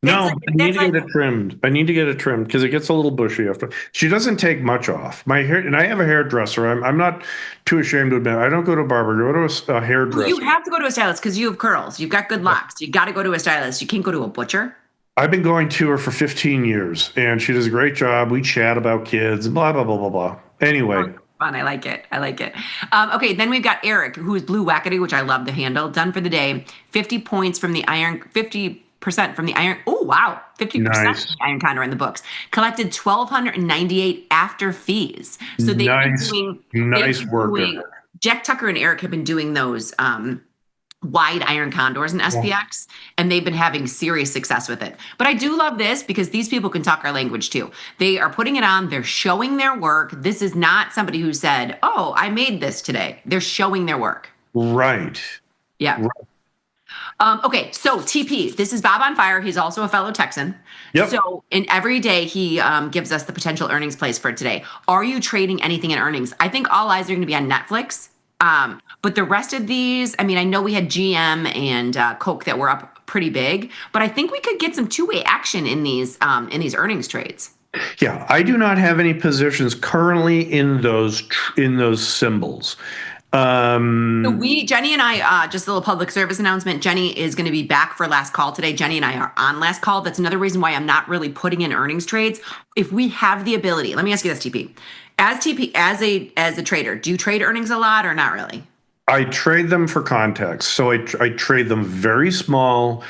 No, I need to get it trimmed. I need to get it trimmed because it gets a little bushy after. She doesn't take much off. My hair, and I have a hairdresser. I'm not too ashamed to admit. I don't go to a barber. Go to a hairdresser. You have to go to a stylist because you have curls. You've got good locks. You got to go to a stylist. You can't go to a butcher. I've been going to her for 15 years, and she does a great job. We chat about kids, blah, blah, blah, blah, blah. Anyway. Fun. I like it. Okay, then we've got Eric, who is Blue Wackety, which I love the handle. Done for the day. 50 points from the iron, 50% from the iron. Oh, wow. 50% nice. From the iron condor in the books. Collected 1,298 after fees. So they've been doing nice work. Jack Tucker and Eric have been doing those wide iron condors in SPX, and they've been having serious success with it. But I do love this because these people can talk our language too. They are putting it on. They're showing their work. This is not somebody who said, oh, I made this today. They're showing their work. Right. Yeah. Right. Okay, so TP, this is Bob on Fire. He's also a fellow Texan. Yep. So every day he gives us the potential earnings plays for today. Are you trading anything in earnings? I think all eyes are going to be on Netflix. But the rest of these, I mean, I know we had GM and Coke that were up pretty big, but I think we could get some two-way action in these earnings trades. Yeah, I do not have any positions currently in those symbols. So Jenny and I, just a little public service announcement. Jenny is going to be back for last call today. Jenny and I are on last call. That's another reason why I'm not really putting in earnings trades. If we have the ability, let me ask you this, TP. As a trader, do you trade earnings a lot or not really? I trade them for context. So I trade them very small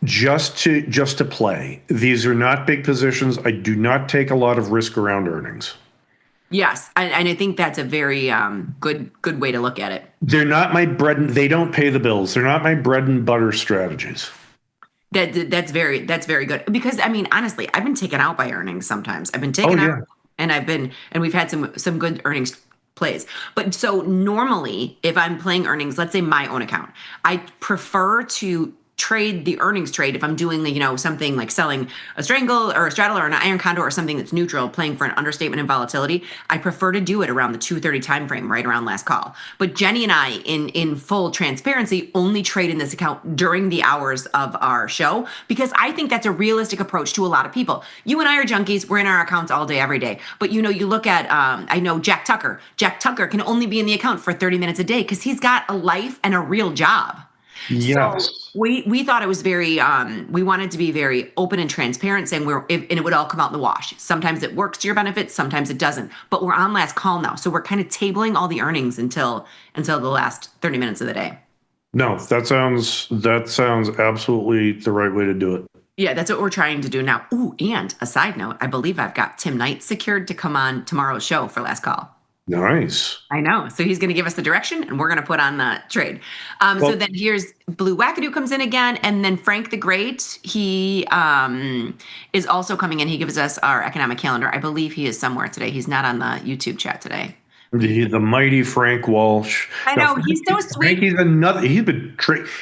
just to play. These are not big positions. I do not take a lot of risk around earnings. Yes, and I think that's a very good way to look at it. They're not my they don't pay the bills. They're not my bread and butter strategies. That's very good because I mean honestly, I've been taken out by earnings sometimes. I've been taken out. And we've had some good earnings plays. But so normally if I'm playing earnings, let's say my own account, I prefer to trade the earnings trade if I'm doing something like selling a strangle or a straddle or an iron condor or something that's neutral, playing for an understatement and volatility. I prefer to do it around the 2:30 time frame, right around last call. But Jenny and I, in full transparency, only trade in this account during the hours of our show because I think that's a realistic approach to a lot of people. You and I are junkies. We're in our accounts all day, every day. But you look at I know Jack Tucker. Jack Tucker can only be in the account for 30 minutes a day because he's got a life and a real job. Yes. So we thought it was very, we wanted to be very open and transparent, saying and it would all come out in the wash. Sometimes it works to your benefit, sometimes it doesn't. But we're on last call now, so we're kind of tabling all the earnings until the last 30 minutes of the day. No, that sounds absolutely the right way to do it. Yeah, that's what we're trying to do now. Ooh, and a side note, I believe I've got Tim Knight secured to come on tomorrow's show for last call. Nice. I know. So he's going to give us the direction, and we're going to put on the trade. So then here's Blue Wackadoo comes in again, and then Frank the Great. He is also coming in. He gives us our economic calendar. I believe he is somewhere today. He's not on the YouTube chat today. The mighty Frank Walsh. I know, he's so sweet. Frankie's another. He's been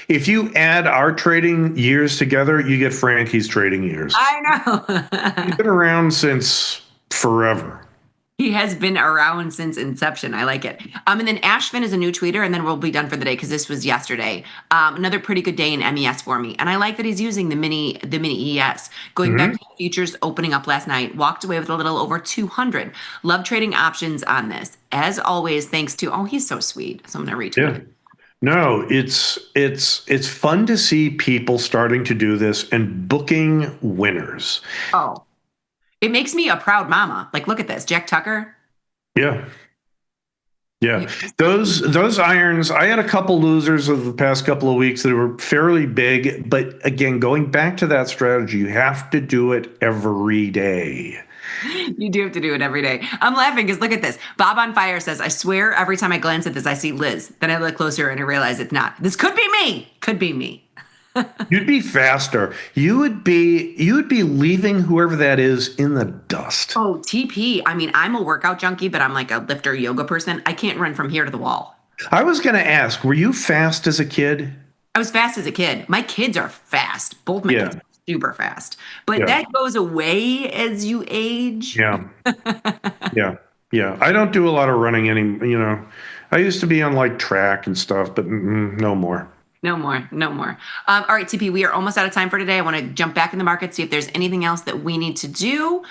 if you add our trading years together, you get Frankie's trading years. I know. He's been around since forever. He has been around since inception. I like it. And then Ashvin is a new tweeter, and then we'll be done for the day because this was yesterday. Another pretty good day in MES for me, and I like that he's using the mini ES. Going back to the futures opening up last night, walked away with a little over 200. Love trading options on this, as always. Thanks to he's so sweet. So I'm gonna retweet. Yeah. No, it's fun to see people starting to do this and booking winners. Oh. It makes me a proud mama. Like, look at this, Jack Tucker. Yeah. Those irons. I had a couple losers of the past couple of weeks that were fairly big, but again, going back to that strategy, you have to do it every day. You do have to do it every day. I'm laughing because look at this. Bob on Fire says, I swear every time I glance at this, I see Liz. Then I look closer and I realize it's not. This could be me. Could be me. You'd be faster. You would be leaving whoever that is in the dust. Oh, TP. I mean, I'm a workout junkie, but I'm like a lifter yoga person. I can't run from here to the wall. I was going to ask, were you fast as a kid? I was fast as a kid. My kids are fast. Both my kids are super fast. But that goes away as you age. Yeah. Yeah. I don't do a lot of running anymore. I used to be on like track and stuff, but no more. No more. All right, TP, we are almost out of time for today. I want to jump back in the market, see if there's anything else that we need to do.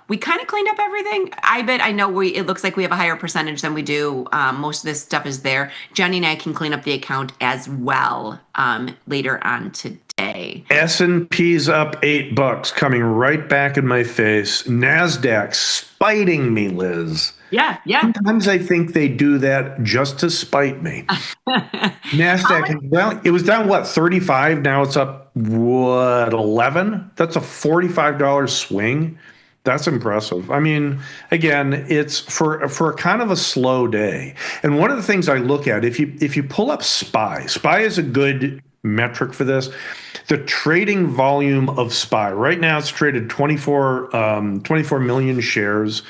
We kind of cleaned up everything. I know it looks like we have a higher percentage than we do. Most of this stuff is there. Jenny and I can clean up the account as well later on today. S&P's up $8, coming right back in my face. NASDAQ spiting me, Liz. Yeah. Sometimes I think they do that just to spite me. NASDAQ, it was down, 35? Now it's up, 11? That's a $45 swing. That's impressive. I mean, again, it's for a kind of a slow day. And one of the things I look at, if you pull up SPY is a good metric for this. The trading volume of SPY right now, it's traded 24 million shares.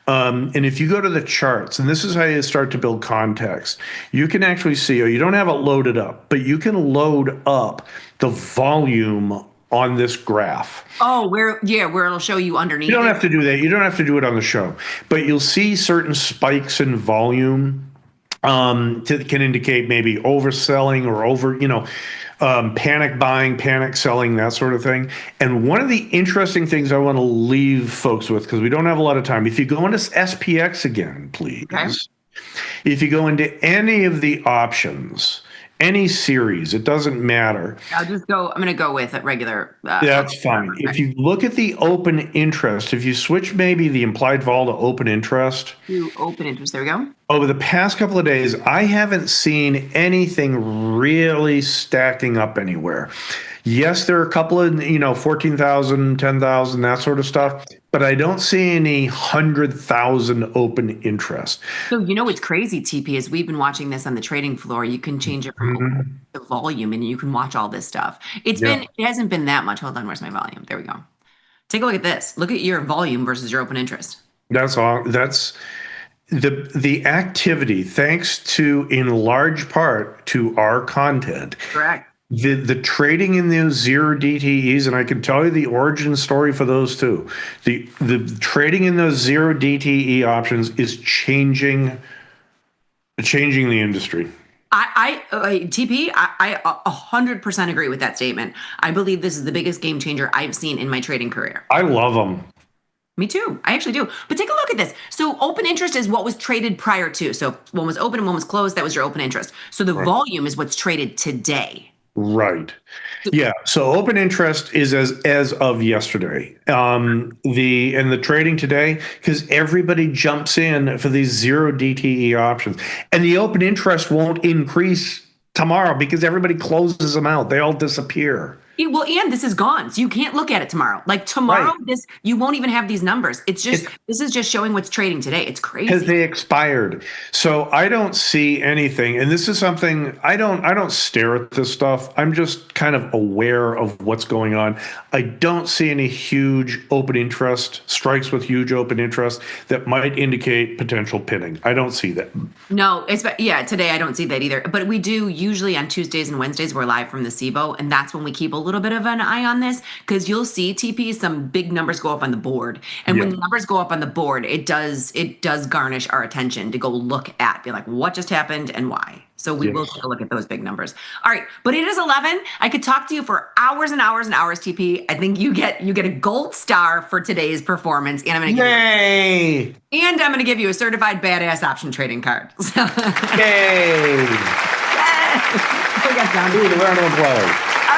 And if you go to the charts, and this is how you start to build context, you can actually see, you don't have it loaded up, but you can load up the volume on this graph. Oh, where it'll show you underneath. You don't have to do that. You don't have to do it on the show, but you'll see certain spikes in volume can indicate maybe overselling or panic buying, panic selling, that sort of thing. And one of the interesting things I want to leave folks with, because we don't have a lot of time, if you go into SPX again, please. Okay. If you go into any of the options, any series, it doesn't matter. I'm going to go with a regular. That's fine. If you look at the open interest, if you switch maybe the implied vol to open interest. To open interest, there we go. Over the past couple of days, I haven't seen anything really stacking up anywhere. Yes, there are a couple of, 14,000, 10,000, that sort of stuff, but I don't see any 100,000 open interest. So, what's crazy, TP, is we've been watching this on the trading floor. You can change it from the volume and you can watch all this stuff. It hasn't been that much. Hold on, where's my volume? There we go. Take a look at this. Look at your volume versus your open interest. That's all. That's the activity, thanks to, in large part, to our content. Correct. The trading in those zero DTEs, and I can tell you the origin story for those too. The trading in those zero DTE options is changing the industry. TP, I 100% agree with that statement. I believe this is the biggest game changer I've seen in my trading career. I love them. Me too. I actually do. But take a look at this. So open interest is what was traded prior to. So one was open and one was closed. That was your open interest. So the volume is what's traded today. Right. Yeah. So open interest is as of yesterday. The trading today, because everybody jumps in for these zero DTE options, and the open interest won't increase tomorrow because everybody closes them out. They all disappear. Well, and this is gone, so you can't look at it tomorrow. Like tomorrow, you won't even have these numbers. This is just showing what's trading today. It's crazy because they expired. So I don't see anything, and this is something I don't stare at this stuff. I'm just kind of aware of what's going on. I don't see any huge open interest strikes with huge open interest that might indicate potential pinning. I don't see that. No, today I don't see that either. But we do usually on Tuesdays and Wednesdays, we're live from the SIBO, and that's when we keep a little bit of an eye on this, because you'll see TP, some big numbers go up on the board. And when the numbers go up on the board, it does garnish our attention to go look at, be like, what just happened and why? So we will take a look at those big numbers. All right, but it is 11. I could talk to you for hours and hours and hours, TP. I think you get a gold star for today's performance, and I'm going to give you a certified badass option trading card. So. Yay! All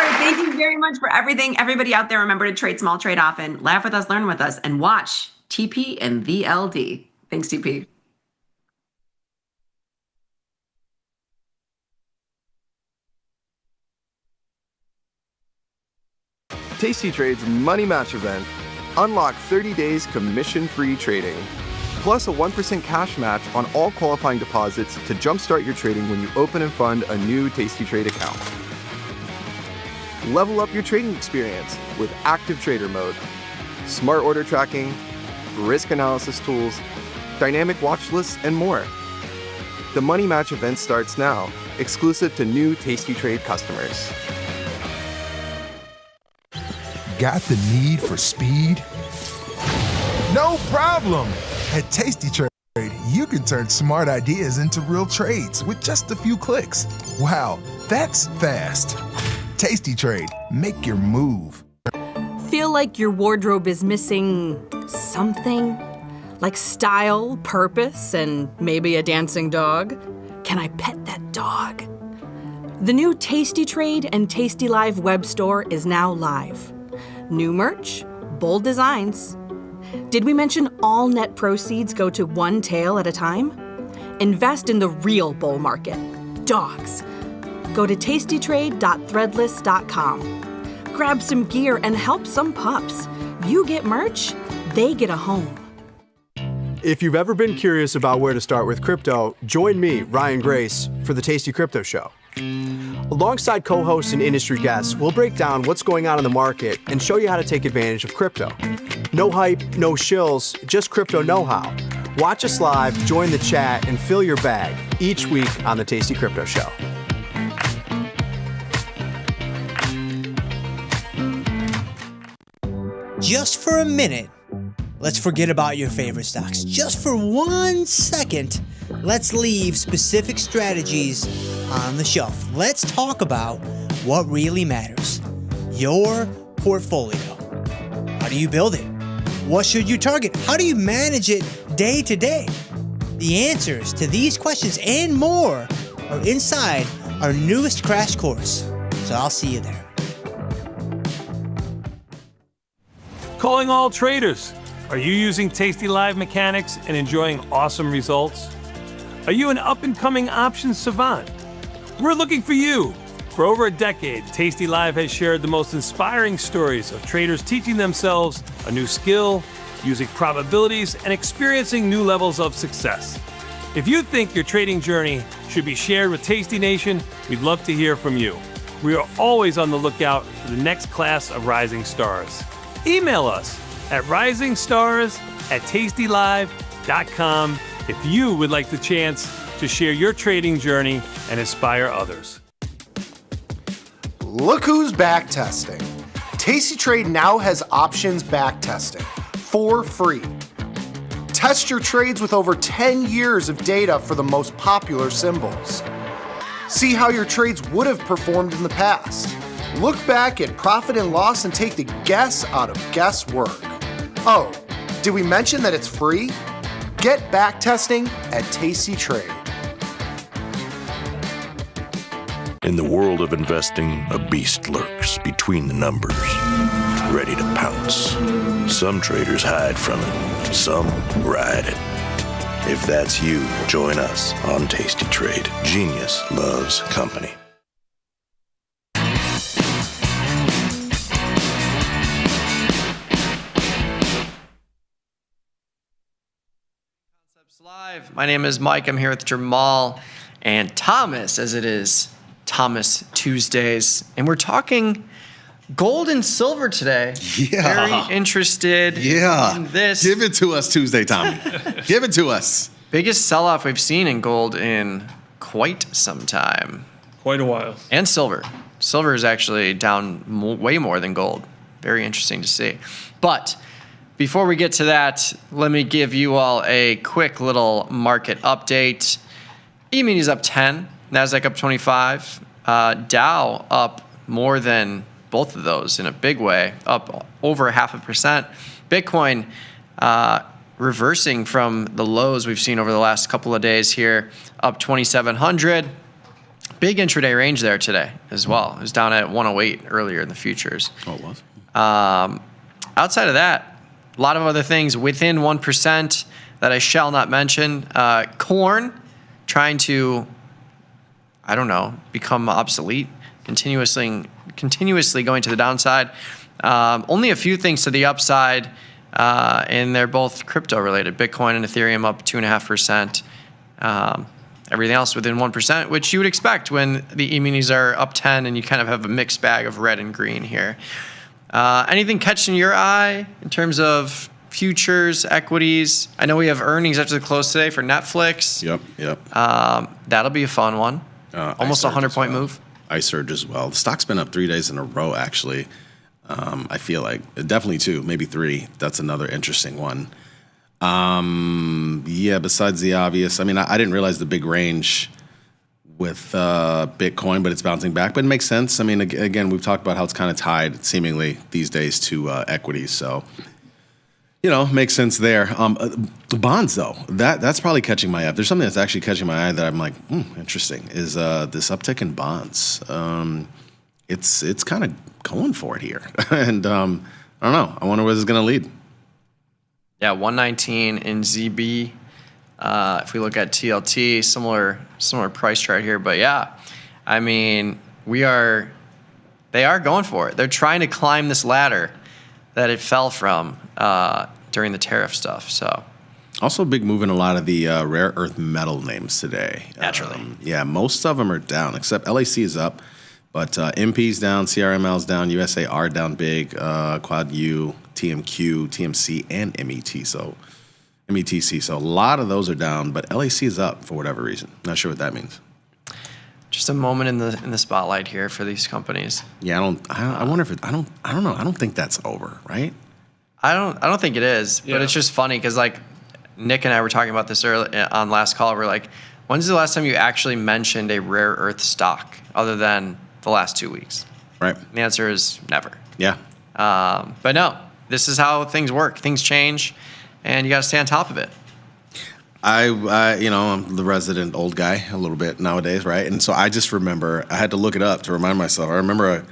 right, thank you very much for everything. Everybody out there, remember to trade small, trade often, laugh with us, learn with us, and watch TP and VLD. Thanks, TP. Tasty Trade's Money Match event. Unlock 30 days commission-free trading, plus a 1% cash match on all qualifying deposits to jumpstart your trading when you open and fund a new Tasty Trade account. Level up your trading experience with Active Trader Mode, smart order tracking, risk analysis tools, dynamic watch lists, and more. The Money Match event starts now, exclusive to new Tasty Trade customers. Got the need for speed? No problem! At Tasty Trade, you can turn smart ideas into real trades with just a few clicks. Wow, that's fast. Tasty Trade, make your move. Feel like your wardrobe is missing something? Like style, purpose, and maybe a dancing dog? Can I pet that dog? The new Tasty Trade and tastylive web store is now live. New merch, bold designs. Did we mention all net proceeds go to one tail at a time? Invest in the real bull market, dogs. Go to tastytrade.threadless.com. Grab some gear and help some pups. You get merch, they get a home. If you've ever been curious about where to start with crypto, join me, Ryan Grace, for the Tasty Crypto Show. Alongside co-hosts and industry guests, we'll break down what's going on in the market and show you how to take advantage of crypto. No hype, no shills, just crypto know-how. Watch us live, join the chat, and fill your bag each week on the Tasty Crypto Show. Just for a minute, let's forget about your favorite stocks. Just for 1 second, let's leave specific strategies on the shelf. Let's talk about what really matters. Your portfolio. How do you build it? What should you target? How do you manage it day to day? The answers to these questions and more are inside our newest crash course. So I'll see you there. Calling all traders. Are you using tastylive mechanics and enjoying awesome results? Are you an up-and-coming options savant? We're looking for you. For over a decade, tastylive has shared the most inspiring stories of traders teaching themselves a new skill, using probabilities, and experiencing new levels of success. If you think your trading journey should be shared with Tasty Nation, we'd love to hear from you. We are always on the lookout for the next class of rising stars. Email us at risingstars@tastylive.com if you would like the chance to share your trading journey and inspire others. Look who's back testing. Tasty Trade now has options back testing for free. Test your trades with over 10 years of data for the most popular symbols. See how your trades would have performed in the past. Look back at profit and loss and take the guess out of guesswork. Oh, did we mention that it's free? Get back testing at Tasty Trade. In the world of investing, a beast lurks between the numbers, ready to pounce. Some traders hide from it, some ride it. If that's you, join us on Tasty Trade. Genius loves company. Live. My name is Mike. I'm here with Jamal and Thomas, as it is Thomas Tuesdays, and we're talking gold and silver today. Yeah. Very interested in this. Give it to us Tuesday, Tommy. Give it to us. Biggest sell-off we've seen in gold in quite some time. Quite a while. And silver. Silver is actually down way more than gold. Very interesting to see. But before we get to that, let me give you all a quick little market update. E-mini is up 10, Nasdaq up 25, Dow up more than both of those in a big way, up over 0.5%. Bitcoin reversing from the lows we've seen over the last couple of days here, up 2,700. Big intraday range there today as well. It was down at 108 earlier in the futures. Oh, it was? Outside of that, a lot of other things within 1% that I shall not mention. Corn trying to, I don't know, become obsolete, continuously going to the downside. Only a few things to the upside, and they're both crypto related. Bitcoin and Ethereum up 2.5%. Everything else within 1%, which you would expect when the E-minis are up 10 and you kind of have a mixed bag of red and green here. Anything catching your eye in terms of futures, equities? I know we have earnings after the close today for Netflix. Yep. That'll be a fun one. Almost a 100-point move. iSurge as well. The stock's been up 3 days in a row, actually. I feel like definitely 2, maybe 3. That's another interesting one. Besides the obvious, I mean, I didn't realize the big range with Bitcoin, but it's bouncing back. But it makes sense. I mean, again, we've talked about how it's kind of tied seemingly these days to equities. So, makes sense there. The bonds, though, that's probably catching my eye. There's something that's actually catching my eye that I'm like, interesting, is this uptick in bonds. It's kind of going for it here. And I don't know. I wonder where this is going to lead. Yeah, 119 in ZB. If we look at TLT, similar price chart here. But yeah, I mean, they are going for it. They're trying to climb this ladder that it fell from during the tariff stuff. So, also a big move in a lot of the rare earth metal names today. Naturally. Most of them are down, except LAC is up. But MP's down, CRML's down, USAR down big, Quad U, TMQ, TMC, and METC. So a lot of those are down, but LAC is up for whatever reason. Not sure what that means. Just a moment in the spotlight here for these companies. Yeah, I wonder if I don't know. I don't think that's over, right? I don't think it is, but it's just funny because like Nick and I were talking about this early on last call. We're like, when's the last time you actually mentioned a rare earth stock other than the last 2 weeks? Right. And the answer is never. Yeah. But no, this is how things work. Things change, and you got to stay on top of it. I'm the resident old guy a little bit nowadays, right? And so I just remember, I had to look it up to remind myself. I remember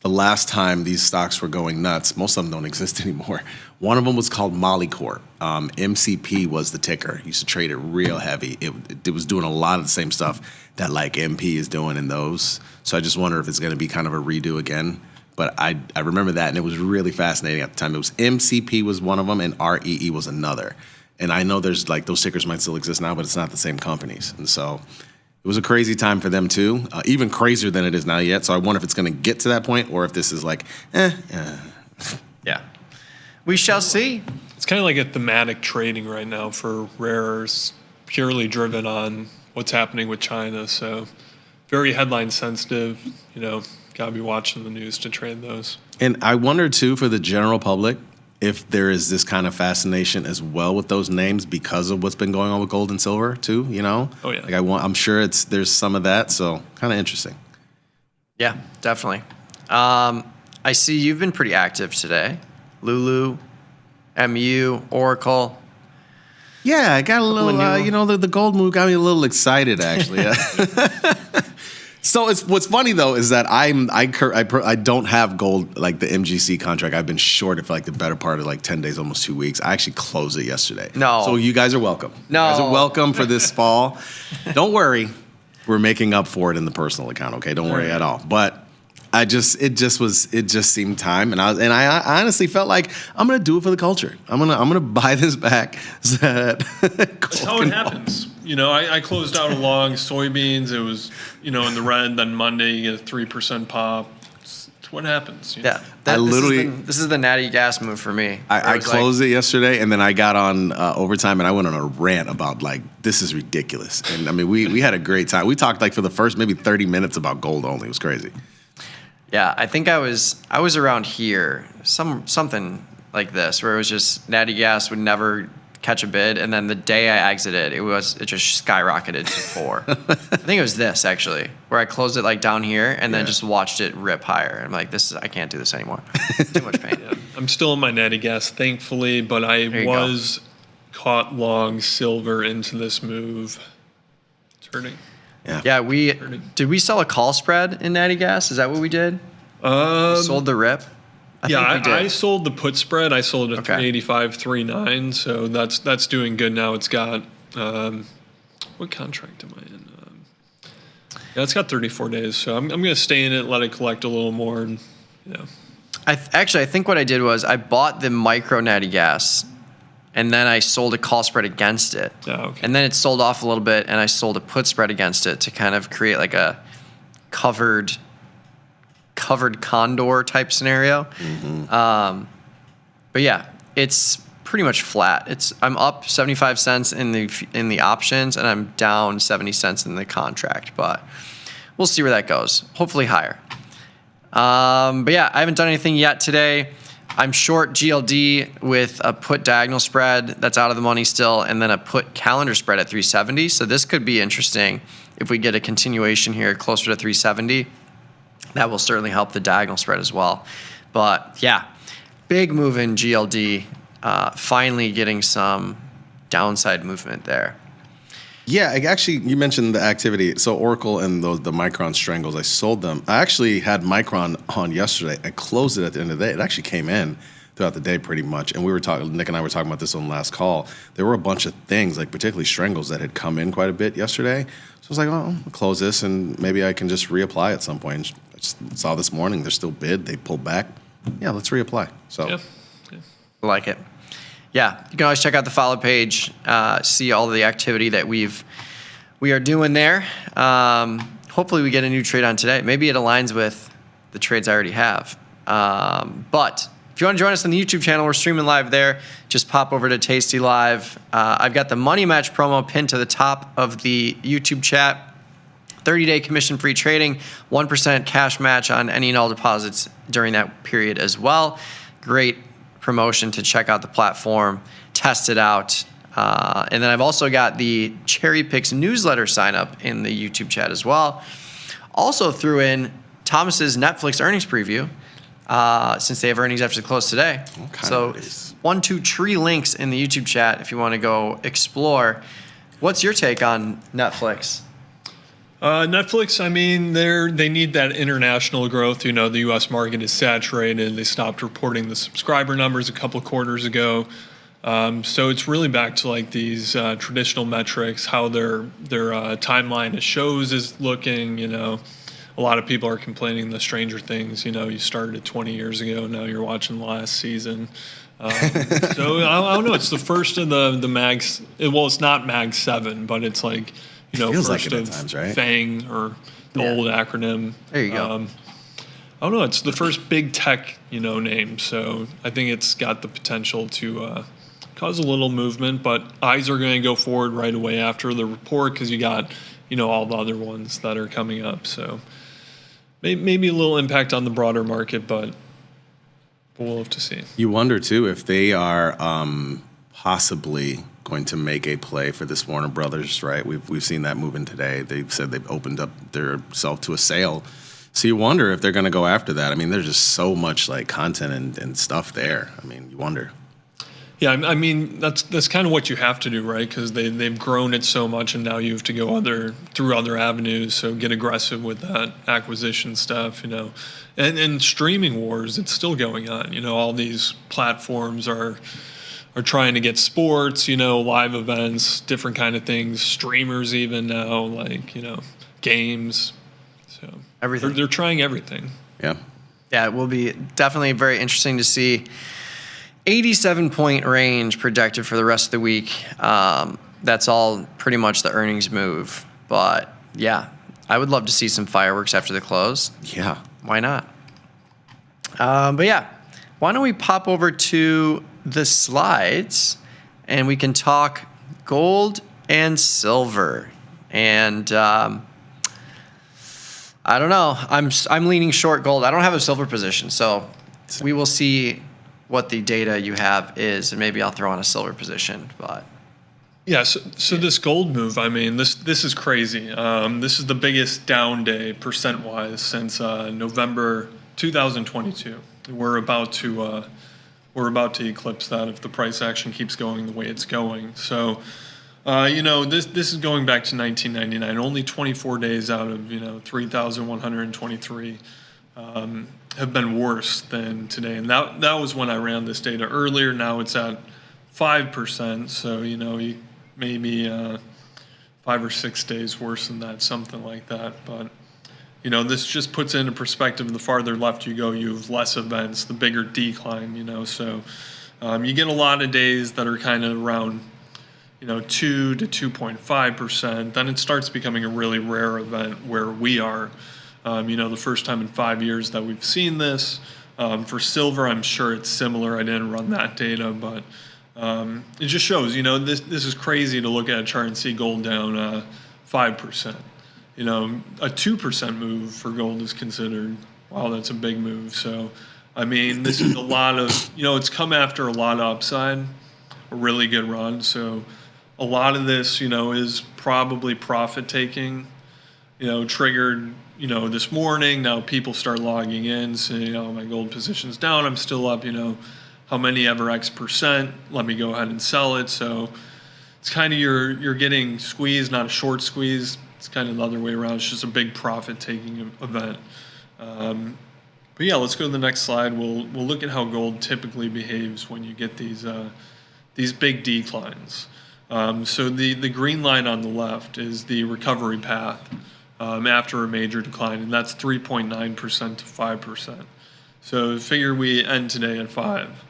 the last time these stocks were going nuts. Most of them don't exist anymore. One of them was called Molycorp. MCP was the ticker. Used to trade it real heavy. It was doing a lot of the same stuff that like MP is doing in those. So I just wonder if it's going to be kind of a redo again. But I remember that, and it was really fascinating at the time. It was MCP was one of them, and REE was another. And I know there's like those tickers might still exist now, but it's not the same companies. And so it was a crazy time for them too, even crazier than it is now yet. So I wonder if it's going to get to that point, or if this is like, Yeah, we shall see. It's kind of like a thematic trading right now for rare earths, purely driven on what's happening with China. So very headline sensitive, gotta be watching the news to trade those. And I wonder too, for the general public, if there is this kind of fascination as well with those names because of what's been going on with gold and silver too, Oh yeah. Like I'm sure there's some of that, so kind of interesting. Yeah, definitely. I see you've been pretty active today. Lulu, MU, Oracle. Yeah, I got a little, the gold move got me a little excited actually. So what's funny though is that I don't have gold like the MGC contract. I've been short it for like the better part of like 10 days, almost 2 weeks. I actually closed it yesterday. No. So you guys are welcome. No. You guys are welcome for this fall. Don't worry. We're making up for it in the personal account, okay? Don't worry at all. But it just seemed time, and I honestly felt like I'm gonna do it for the culture. I'm gonna buy this back. So that That's how it happens. I closed out a long soybeans. It was, in the red. Then Monday you get a 3% pop. It's what happens. Yeah, this is the natty gas move for me. I closed it yesterday, and then I got on overtime, and I went on a rant about this is ridiculous. And I mean, we had a great time. We talked for the first maybe 30 minutes about gold only. It was crazy. Yeah, I think I was around here, something like this, where it was just natty gas would never catch a bid, and then the day I exited, it just skyrocketed to 4. I think it was this actually, where I closed it down here and then just watched it rip higher. I'm like, I can't do this anymore. Too much pain. Yeah. I'm still in my natty gas, thankfully, but I was caught long silver into this move. It's hurting. Yeah, did we sell a call spread in natty gas? Is that what we did? Sold the rip? I sold the put spread. I sold it at 385.39, so that's doing good now. It's got what contract am I in? It's got 34 days, so I'm going to stay in it, let it collect a little more, and I think what I did was I bought the micro natty gas, and then I sold a call spread against it. And then it sold off a little bit, and I sold a put spread against it to kind of create a covered condor type scenario. But yeah, it's pretty much flat. I'm up 75 cents in the options, and I'm down 70 cents in the contract. But we'll see where that goes. Hopefully higher. But yeah, I haven't done anything yet today. I'm short GLD with a put diagonal spread that's out of the money still, and then a put calendar spread at 370. So this could be interesting if we get a continuation here closer to 370. That will certainly help the diagonal spread as well. But yeah, big move in GLD. Finally getting some downside movement there. Yeah, actually, you mentioned the activity. So Oracle and the Micron strangles, I sold them. I actually had Micron on yesterday. I closed it at the end of the day. It actually came in throughout the day pretty much. And Nick and I were talking about this on the last call. There were a bunch of things, particularly strangles, that had come in quite a bit yesterday. So I was like, I'll close this and maybe I can just reapply at some point. I just saw this morning, they're still bid. They pulled back. Yeah, let's reapply. So, like it. Yeah, you can always check out the follow page, see all of the activity that we are doing there. Hopefully we get a new trade on today. Maybe it aligns with the trades I already have. But if you want to join us on the YouTube channel, we're streaming live there. Just pop over to tastylive. I've got the Money Match promo pinned to the top of the YouTube chat. 30-day commission-free trading, 1% cash match on any and all deposits during that period as well. Great promotion to check out the platform, test it out. And then I've also got the Cherry Picks newsletter sign up in the YouTube chat as well. Also threw in Thomas's Netflix earnings preview since they have earnings after the close today. So 1, 2, 3 links in the YouTube chat if you want to go explore. What's your take on Netflix? Netflix, I mean, they need that international growth. The U.S. market is saturated. They stopped reporting the subscriber numbers a couple quarters ago. So it's really back to these traditional metrics, how their timeline of shows is looking. A lot of people are complaining the Stranger Things, you started 20 years ago, now you're watching the last season. So I don't know, it's the first of the Mags. Well, it's not Mag 7, but it's feels first like it of at times, right? FANG, or the old acronym. There you go. I don't know. It's the first big tech, name. So I think it's got the potential to cause a little movement. But eyes are going to go forward right away after the report because you got, all the other ones that are coming up. So maybe a little impact on the broader market, but we'll have to see. You wonder too if they are possibly going to make a play for this Warner Brothers, right? We've seen that moving today. They've said they've opened up their self to a sale. So you wonder if they're going to go after that. I mean, there's just so much content and stuff there. I mean, you wonder. Yeah, I mean that's kind of what you have to do, right? Because they've grown it so much, and now you have to go through other avenues. So get aggressive with that acquisition stuff, And streaming wars, it's still going on. All these platforms are trying to get sports, live events, different kind of things, streamers even now, games. So everything. They're trying everything. Yeah. Yeah, it will be definitely very interesting to see. 87-point range projected for the rest of the week. That's all pretty much the earnings move. But yeah, I would love to see some fireworks after the close. Yeah. Why not? But yeah, why don't we pop over to the slides and we can talk gold and silver. And I don't know. I'm leaning short gold. I don't have a silver position, so we will see what the data you have is, and maybe I'll throw on a silver position. But yeah, so this gold move, I mean, this is crazy. This is the biggest down day percent-wise since November 2022. We're about to eclipse that if the price action keeps going the way it's going. So, this is going back to 1999. Only 24 days out of 3,123 have been worse than today, and that was when I ran this data earlier. Now it's at 5%. So maybe 5 or 6 days worse than that, something like that. But this just puts it into perspective. The farther left you go, you have less events, the bigger decline. So you get a lot of days that are kind of around 2 to 2.5%. Then it starts becoming a really rare event where we are. The first time in 5 years that we've seen this. For silver, I'm sure it's similar. I didn't run that data, but it just shows, this is crazy to look at a chart and see gold down 5%. A 2% move for gold is considered, wow, that's a big move. So, I mean, this is a lot of, it's come after a lot of upside, a really good run. So a lot of this, is probably profit taking, triggered, this morning. Now people start logging in, saying, my gold position's down. I'm still up, how many ever X percent. Let me go ahead and sell it. So it's kind of you're getting squeezed, not a short squeeze. It's kind of the other way around. It's just a big profit taking event. But yeah, let's go to the next slide. We'll look at how gold typically behaves when you get these big declines. So the green line on the left is the recovery path after a major decline, and that's 3.9% to 5%. So figure we end today at 5.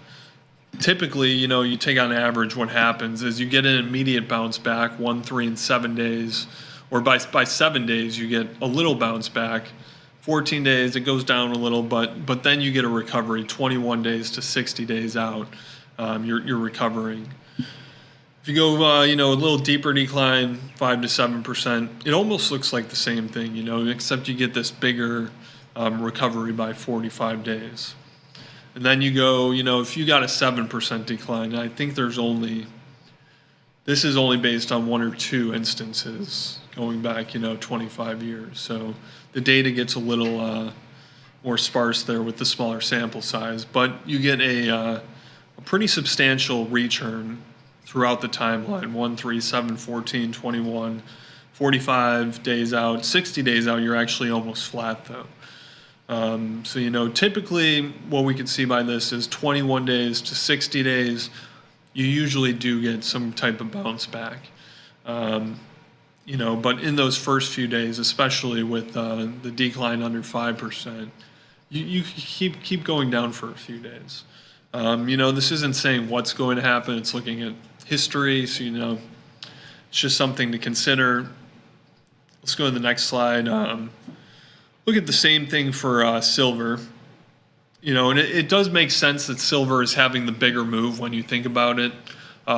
Typically, you take on average, what happens is you get an immediate bounce back, 1, 3, and 7 days, or by 7 days you get a little bounce back. 14 days it goes down a little, but then you get a recovery. 21 days to 60 days out, you're recovering. If you go, a little deeper decline, 5 to 7%, it almost looks like the same thing, except you get this bigger recovery by 45 days. And then you go, if you got a 7% decline, I think this is only based on 1 or 2 instances going back, 25 years. So the data gets a little more sparse there with the smaller sample size, but you get a pretty substantial return throughout the timeline, 1, 3, 7, 14, 21, 45 days out, 60 days out, you're actually almost flat though. So, typically what we can see by this is 21 days to 60 days, you usually do get some type of bounce back. But in those first few days, especially with the decline under 5%, you keep going down for a few days. This isn't saying what's going to happen. It's looking at history, so it's just something to consider. Let's go to the next slide. Look at the same thing for silver. And it does make sense that silver is having the bigger move when you think about it.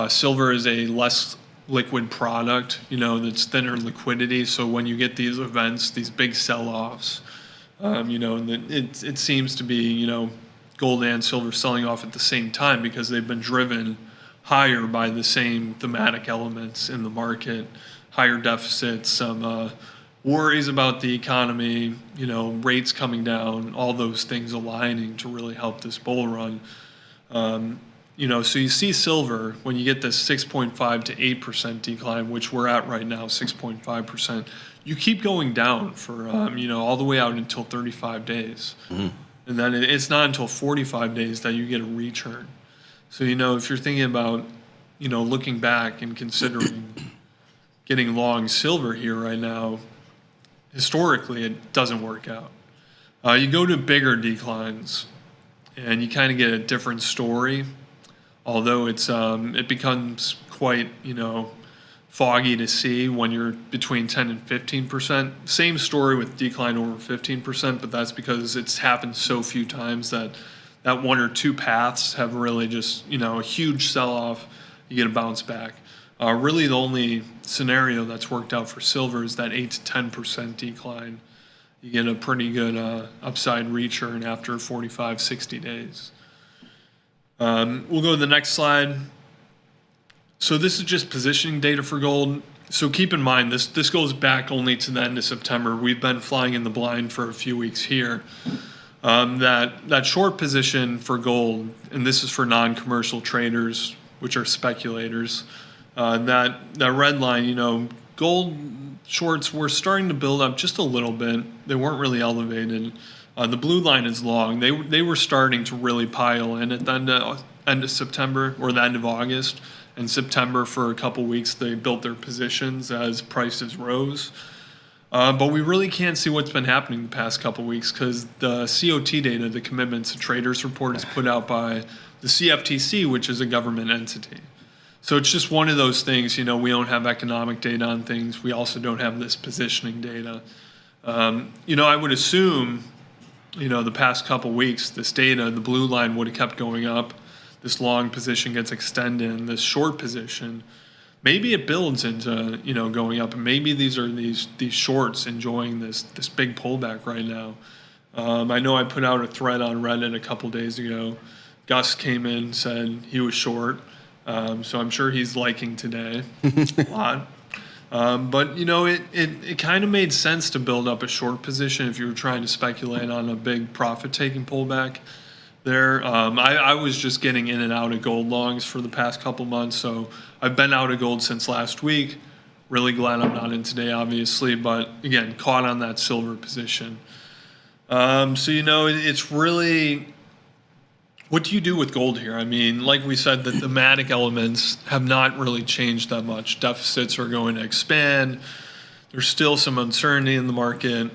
Silver is a less liquid product, that's thinner liquidity. So when you get these events, these big sell-offs, and it seems to be, gold and silver selling off at the same time because they've been driven higher by the same thematic elements in the market, higher deficits, some worries about the economy, rates coming down, all those things aligning to really help this bull run. So you see silver, when you get this 6.5 to 8% decline, which we're at right now, 6.5%, you keep going down for, all the way out until 35 days. Mm-hmm. And then it's not until 45 days that you get a return. So, if you're thinking about, looking back and considering getting long silver here right now, historically, it doesn't work out. You go to bigger declines, and you kind of get a different story. Although it becomes quite foggy to see when you're between 10 and 15%. Same story with decline over 15%, but that's because it's happened so few times that one or two paths have really just a huge sell-off. You get a bounce back. Really, the only scenario that's worked out for silver is that 8 to 10% decline. You get a pretty good upside return after 45, 60 days. We'll go to the next slide. So this is just positioning data for gold. So keep in mind, this goes back only to the end of September. We've been flying in the blind for a few weeks here. That short position for gold, and this is for non-commercial traders, which are speculators, that red line, gold shorts were starting to build up just a little bit. They weren't really elevated. The blue line is long. They were starting to really pile in at the end of September or the end of August. In September, for a couple weeks, they built their positions as prices rose. But we really can't see what's been happening the past couple weeks because the COT data, the Commitments to Traders report, is put out by the CFTC, which is a government entity. So it's just one of those things, we don't have economic data on things. We also don't have this positioning data. I would assume, the past couple weeks, this data, the blue line would have kept going up. This long position gets extended, and this short position, maybe it builds into, going up. And maybe these are these shorts enjoying this big pullback right now. I know I put out a thread on Reddit a couple days ago. Gus came in, said he was short. So I'm sure he's liking today a lot. But, it kind of made sense to build up a short position if you were trying to speculate on a big profit-taking pullback there. I was just getting in and out of gold longs for the past couple months, so I've been out of gold since last week. Really glad I'm not in today, obviously, but again, caught on that silver position. It's really, what do you do with gold here? I mean, like we said, the thematic elements have not really changed that much. Deficits are going to expand. There's still some uncertainty in the market.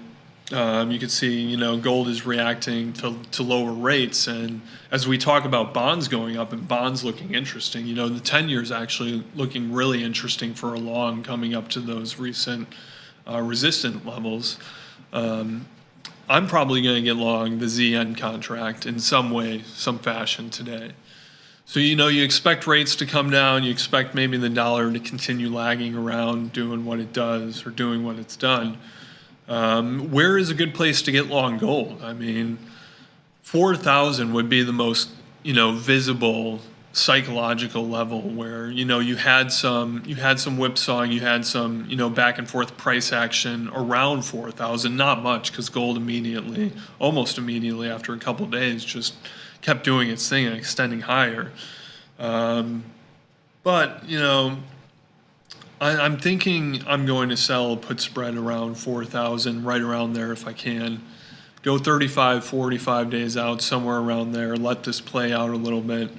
You can see, gold is reacting to lower rates. And as we talk about bonds going up and bonds looking interesting, the 10-year is actually looking really interesting for a long coming up to those recent resistant levels. I'm probably going to get long the ZN contract in some way, some fashion today. So, you expect rates to come down. You expect maybe the dollar to continue lagging around, doing what it does or doing what it's done. Where is a good place to get long gold? I mean, 4,000 would be the most, visible psychological level where, you had some whipsawing, you had some, back and forth price action around 4,000, not much because gold almost immediately after a couple days just kept doing its thing and extending higher. But, I'm thinking I'm going to sell a put spread around 4,000, right around there if I can. Go 35, 45 days out, somewhere around there. Let this play out a little bit.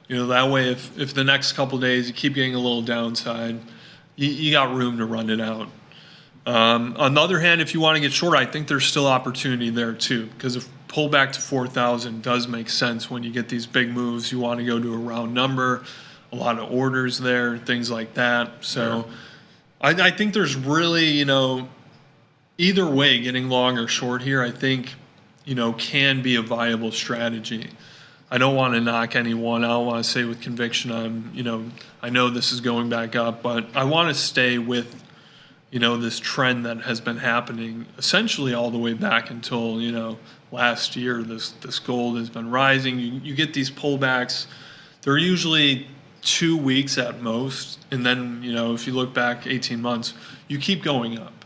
That way if the next couple days you keep getting a little downside, you got room to run it out. On the other hand, if you want to get short, I think there's still opportunity there too, because if pullback to 4,000 does make sense when you get these big moves, you want to go to a round number. A lot of orders there, things like that. So I think there's really, either way, getting long or short here, I think, can be a viable strategy. I don't want to knock anyone. I don't want to say with conviction I know this is going back up, but I want to stay with, this trend that has been happening essentially all the way back until, last year. This gold has been rising. You get these pullbacks. They're usually 2 weeks at most, and then if you look back 18 months, you keep going up.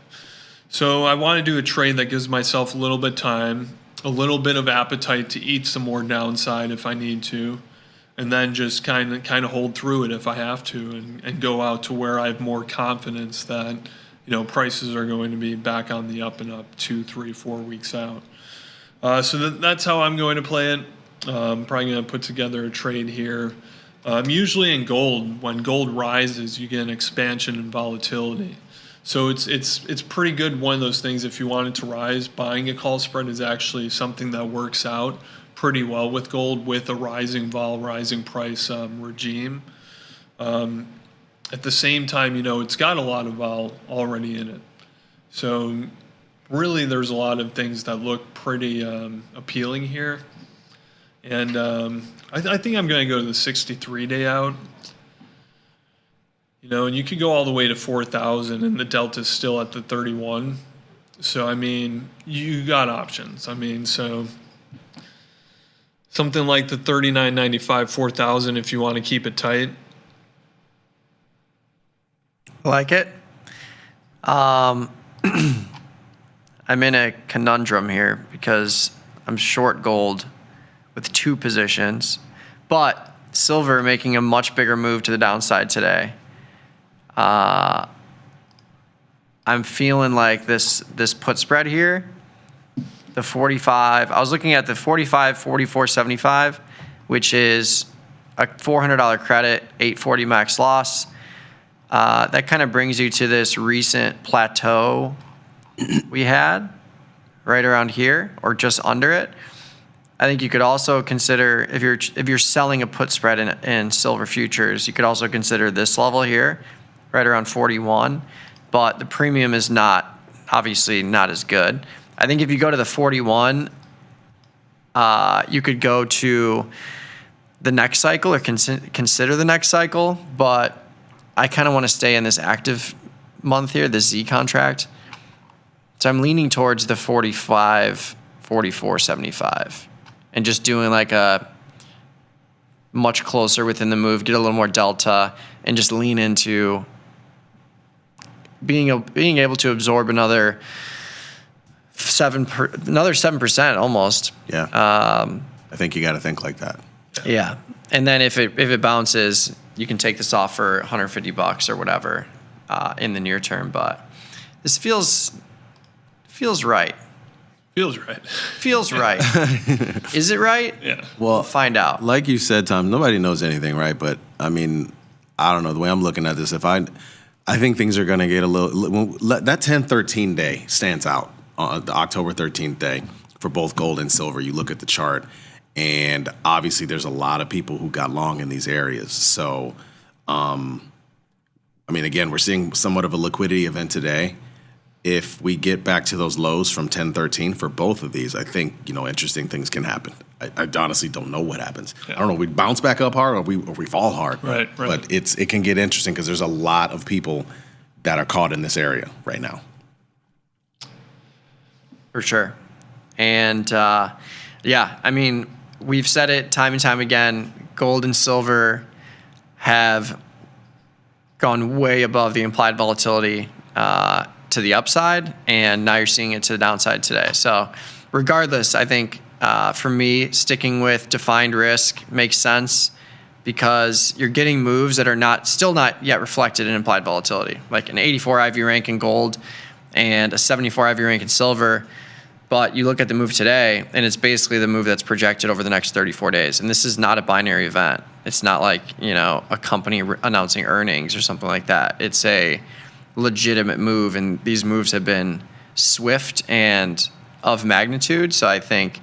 So I want to do a trade that gives myself a little bit time, a little bit of appetite to eat some more downside if I need to, and then just kind of hold through it if I have to, and go out to where I have more confidence that prices are going to be back on the up and up 2, 3, 4 weeks out. So that's how I'm going to play it. I'm probably going to put together a trade here. Usually in gold, when gold rises, you get an expansion in volatility. So it's pretty good. One of those things, if you want it to rise, buying a call spread is actually something that works out pretty well with gold with a rising vol, rising price regime. At the same time, it's got a lot of vol already in it. So really there's a lot of things that look pretty appealing here. And I think I'm going to go to the 63-day out. And you could go all the way to 4,000 and the delta's still at the 31. So, you got options. So something like the 39.95, 4,000 if you want to keep it tight. Like it. I'm in a conundrum here because I'm short gold with 2 positions, but silver making a much bigger move to the downside today. I'm feeling like this put spread here, the 45. I was looking at the 45, 44, 75, which is a $400 credit, 840 max loss. That kind of brings you to this recent plateau we had right around here or just under it. I think you could also consider if you're selling a put spread in silver futures, you could also consider this level here, right around 41. But the premium is obviously not as good. I think if you go to the 41, you could go to the next cycle or consider the next cycle. But I kind of want to stay in this active month here, this Z contract. So I'm leaning towards the 45, 44, 75. And just doing like a much closer within the move, get a little more delta, and just lean into being able to absorb another 7% almost. Yeah. I think you got to think like that. Yeah. And then if it bounces, you can take this off for $150 or whatever in the near term. But this feels right. Feels right. Feels right. Is it right? Yeah. Well, find out. Like you said, Tom, nobody knows anything, right? But I don't know. The way I'm looking at this, I think things are going to get a little. That 10-13 day stands out on the October 13th day for both gold and silver. You look at the chart, and obviously there's a lot of people who got long in these areas. So, again, we're seeing somewhat of a liquidity event today. If we get back to those lows from 10-13 for both of these, I think, interesting things can happen. I honestly don't know what happens. Yeah. I don't know. We bounce back up hard or we fall hard. Right. But it can get interesting because there's a lot of people that are caught in this area right now. For sure. And, we've said it time and time again, gold and silver have gone way above the implied volatility to the upside, and now you're seeing it to the downside today. So regardless, I think for me, sticking with defined risk makes sense because you're getting moves that are still not yet reflected in implied volatility, like an 84 IV rank in gold and a 74 IV rank in silver. But you look at the move today, and it's basically the move that's projected over the next 34 days. And this is not a binary event. It's not like, a company announcing earnings or something like that. It's a legitimate move, and these moves have been swift and of magnitude. So I think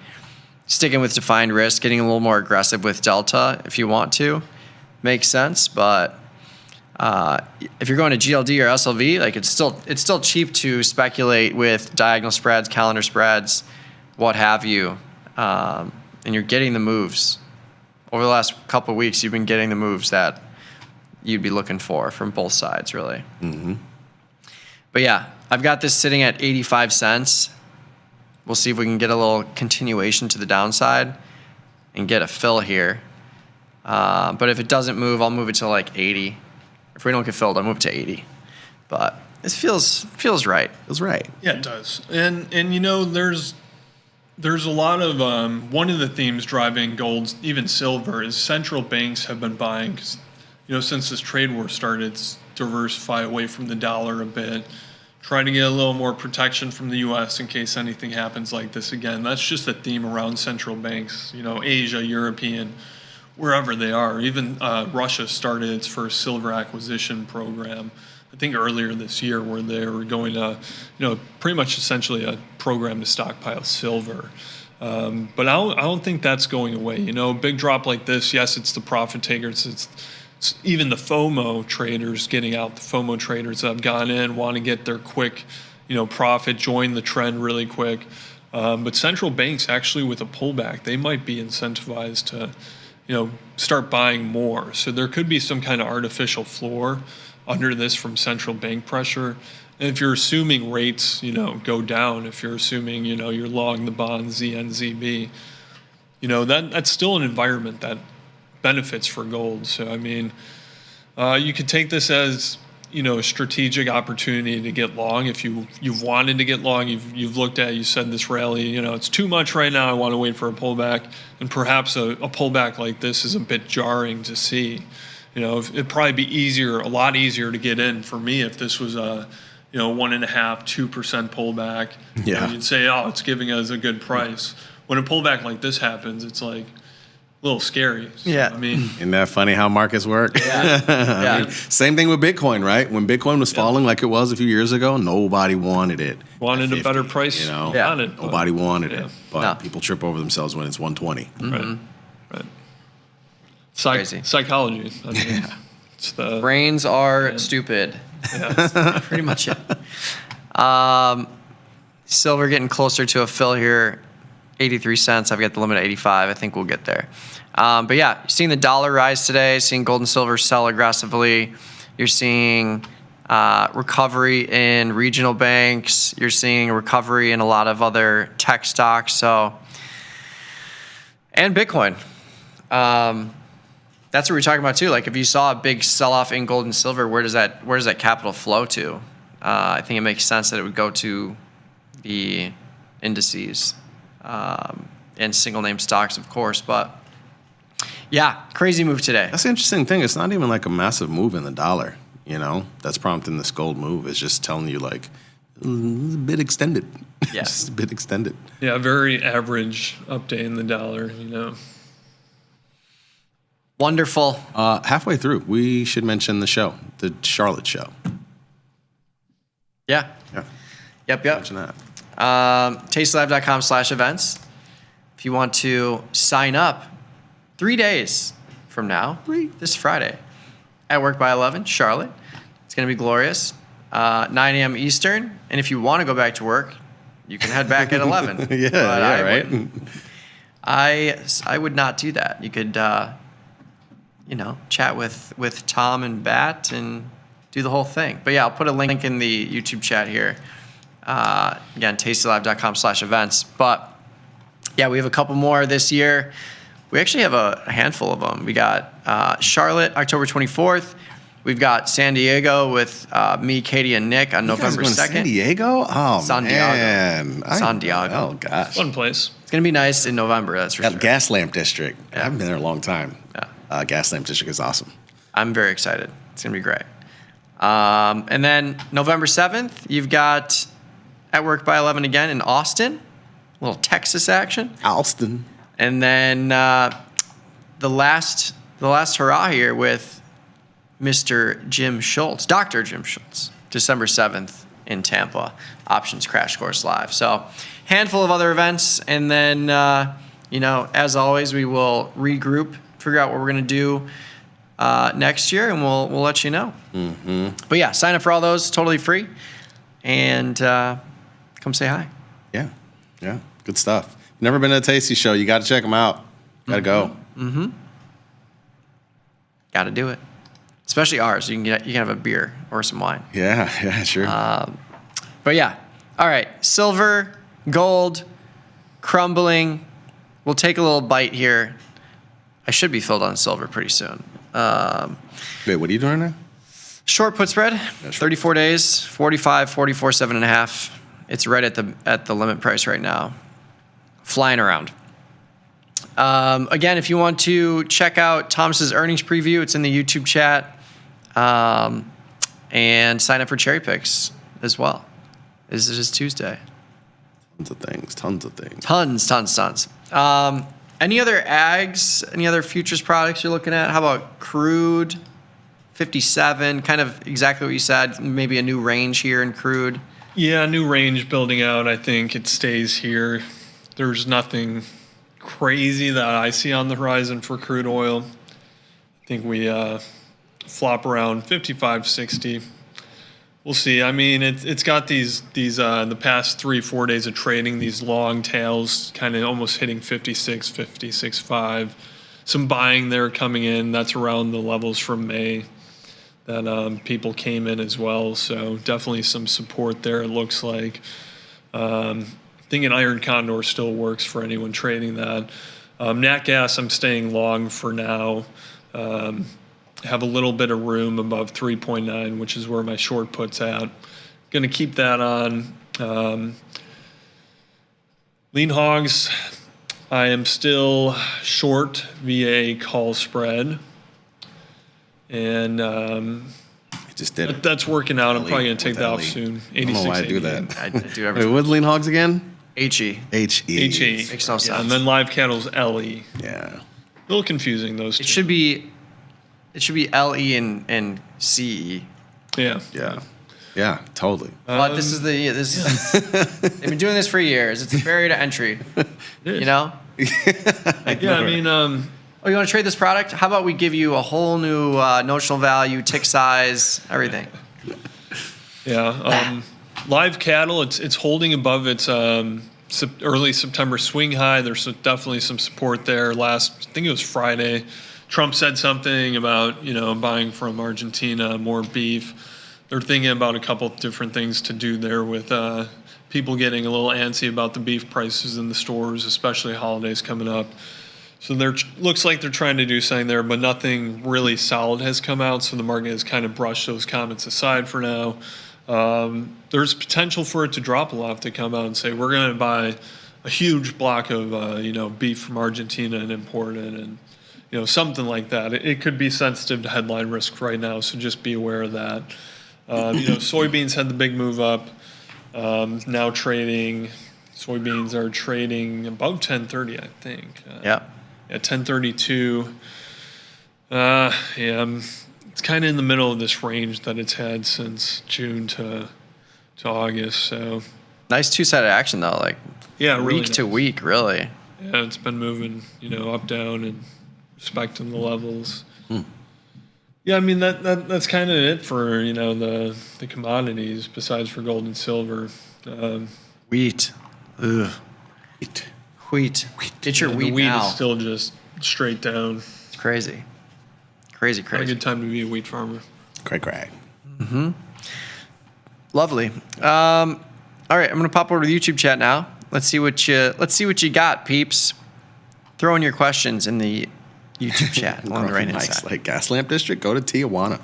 sticking with defined risk, getting a little more aggressive with delta if you want to, makes sense. But if you're going to GLD or SLV, like it's still cheap to speculate with diagonal spreads, calendar spreads, what have you, and you're getting the moves. Over the last couple of weeks, you've been getting the moves that you'd be looking for from both sides, really. Mm-hmm. But yeah, I've got this sitting at 85 cents. We'll see if we can get a little continuation to the downside and get a fill here. But if it doesn't move, I'll move it to like 80. If we don't get filled, I'll move to 80. But this feels right. Feels right. Yeah, it does. And there's a lot of one of the themes driving gold, even silver, is central banks have been buying. 'Cause, since this trade war started, it's diversify away from the dollar a bit, try to get a little more protection from the U.S. in case anything happens like this again. That's just a theme around central banks. Asia, European, wherever they are. Even Russia started its first silver acquisition program I think earlier this year, where they were going to, pretty much essentially a program to stockpile silver. But I don't think that's going away. A big drop like this, yes, it's the profit takers. It's even the FOMO traders getting out. The FOMO traders that have gone in, want to get their quick, profit, join the trend really quick. But central banks actually, with a pullback, they might be incentivized to, start buying more. So there could be some kind of artificial floor under this from central bank pressure. And if you're assuming rates, go down, if you're assuming, you're long the bond ZNZB, that's still an environment that benefits for gold. So, I mean, you could take this as, a strategic opportunity to get long. If you've wanted to get long, you've looked at, you said this rally, it's too much right now, I want to wait for a pullback. And perhaps a pullback like this is a bit jarring to see. It'd probably be a lot easier to get in for me if this was a, 1.5%, 2% pullback. Yeah. You'd say, oh, it's giving us a good price. When a pullback like this happens, it's like a little scary. So, Yeah. I mean, Isn't that funny how markets work? Yeah. I mean, same thing with Bitcoin, right? When Bitcoin was falling like it was a few years ago, nobody wanted it. wanted a better price Yeah. on it. but- Nobody wanted Yeah. it. But people trip over themselves when it's 120. Right. Right. Crazy. Psychology. I mean, it's the Brains are stupid. Yeah. That's pretty much it. Silver getting closer to a fill here. 83 cents. I've got the limit at 85. I think we'll get there. But yeah, you're seeing the dollar rise today, seeing gold and silver sell aggressively. You're seeing recovery in regional banks. You're seeing a recovery in a lot of other tech stocks. And Bitcoin. That's what we're talking about too. Like if you saw a big sell-off in gold and silver, where does that capital flow to? I think it makes sense that it would go to the indices and single name stocks, of course. But yeah, crazy move today. That's the interesting thing. It's not even like a massive move in the dollar, that's prompting this gold move. It's just telling you like a bit extended. Yeah. Just a bit extended. Yeah, very average update in the dollar, Wonderful. Halfway through, we should mention the show, the Charlotte show. Yeah. Yeah. Yep. Mention that. tastylive.com/events. If you want to sign up 3 days from now, this Friday, at Work by 11, Charlotte. It's going to be glorious. 9 a.m. Eastern. And if you want to go back to work, you can head back at 11. Yeah, right. I would not do that. You could, chat with Tom and Bat and do the whole thing. But yeah, I'll put a link in the YouTube chat here. Again, tastylive.com/events. But yeah, we have a couple more this year. We actually have a handful of them. We got Charlotte, October 24th. We've got San Diego with me, Katie, and Nick on November 2nd. San Diego? Oh, San Diego. man. San Diego. Oh, gosh. Fun place. It's going to be nice in November, that's for sure. Gas Lamp District. Yeah. I haven't been there a long time. Yeah. Gas Lamp District is awesome. I'm very excited. It's going to be great. And then November 7th, you've got At Work by 11 again in Austin. A little Texas action. Austin. And then the last hurrah here with Mr. Jim Schultz, Dr. Jim Schultz, December 7th in Tampa, Options Crash Course Live. So handful of other events. And then, as always, we will regroup, figure out what we're going to do next year, and we'll let you know. Mm-hmm. But yeah, sign up for all those, totally free. And come say hi. Yeah. Good stuff. Never been to a Tasty show. You got to check them out. Got to go. Mm-hmm. Got to do it. Especially ours. You can have a beer or some wine. Yeah, sure. But yeah. All right. Silver, gold, crumbling. We'll take a little bite here. I should be filled on silver pretty soon. Wait, what are you doing now? Short put spread, 34 days, 45, 44, 7.5. It's right at the limit price right now. Flying around. Again, if you want to check out Thomas's earnings preview, it's in the YouTube chat. And sign up for Cherry Picks as well. This is just Tuesday. Tons of things. Tons. Any other ags, any other futures products you're looking at? How about crude, 57, kind of exactly what you said, maybe a new range here in crude. Yeah, new range building out. I think it stays here. There's nothing crazy that I see on the horizon for crude oil. I think we flop around 55, 60. We'll see. I mean, it's got these the past 3-4 days of trading, these long tails kind of almost hitting 56, 56.5. Some buying there coming in. That's around the levels from May that people came in as well. So definitely some support there, it looks like. I think an iron condor still works for anyone trading that. Nat gas, I'm staying long for now. Have a little bit of room above 3.9, which is where my short put's at. Going to keep that on. Lean hogs, I am still short VA call spread. And just did it. That's working out. I'm probably going to take that off soon. I don't know why I do that. I do everything. Wait, what's lean hogs again? HE. HE. Makes no sense. And then live cattle's LE. Yeah. A little confusing, those two. It should be LE and CE. Yeah. Yeah. Yeah, totally. But this is they've been doing this for years. It's a barrier to entry. You know? Yeah, I mean, oh, you want to trade this product? How about we give you a whole new notional value, tick size, everything. Yeah. Live cattle, it's holding above its early September swing high. There's definitely some support there. I think it was Friday, Trump said something about, buying from Argentina, more beef. They're thinking about a couple different things to do there with people getting a little antsy about the beef prices in the stores, especially holidays coming up. So looks like they're trying to do something there, but nothing really solid has come out. So the market has kind of brushed those comments aside for now. There's potential for it to drop a lot if they come out and say, we're going to buy a huge block of, beef from Argentina and import it, and, something like that. It could be sensitive to headline risk right now, so just be aware of that. Soybeans had the big move up. Now soybeans are trading above 1030, I think. Yeah. At 1032. It's kind of in the middle of this range that it's had since June to August. So nice two-sided action though, like really week to week, really. Yeah, it's been moving, up, down, and respecting the levels. Yeah, I mean that's kind of it for the commodities. Besides for gold and silver, wheat. Ugh. Wheat. Get your wheat the wheat now. is still just straight down. It's crazy. Crazy. Not a good time to be a wheat farmer. Craig. Mm-hmm. Lovely. All right, I'm gonna pop over to the YouTube chat now. Let's see what you got, peeps. Throw in your questions in the YouTube chat on the right hand side. Like gas lamp district, go to Tijuana.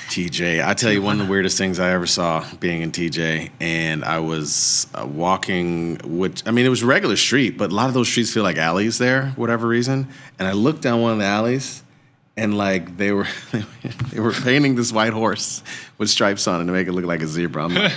TJ, I tell you, one of the weirdest things I ever saw being in TJ, and I was walking, it was a regular street, but a lot of those streets feel like alleys there, whatever reason. And I looked down one of the alleys, and like they were painting this white horse with stripes on it to make it look like a zebra. I'm like,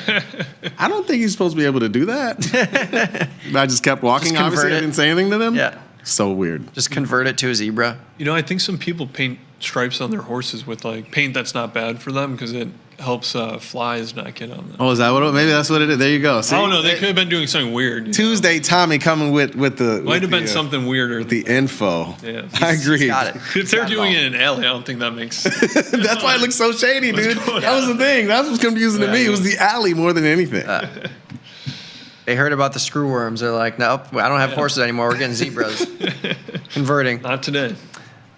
I don't think you're supposed to be able to do that. I just kept walking. Just obviously, I didn't say anything to them. Yeah. So weird. Just convert it to a zebra. I think some people paint stripes on their horses with paint that's not bad for them because it helps flies not get on them. Oh, is that what? Maybe that's what it is. There you go. See? I don't know. They could have been doing something weird. Tuesday, Tommy coming with the. Might have been something weirder. The info. Yeah. I agree. Got it. If they're doing it in an alley, I don't think that makes sense. That's why it looks so shady, dude. That was the thing. That was confusing to me. It was the alley more than anything. They heard about the screw worms. They're like, nope, I don't have horses anymore. We're getting zebras. Converting. Not today.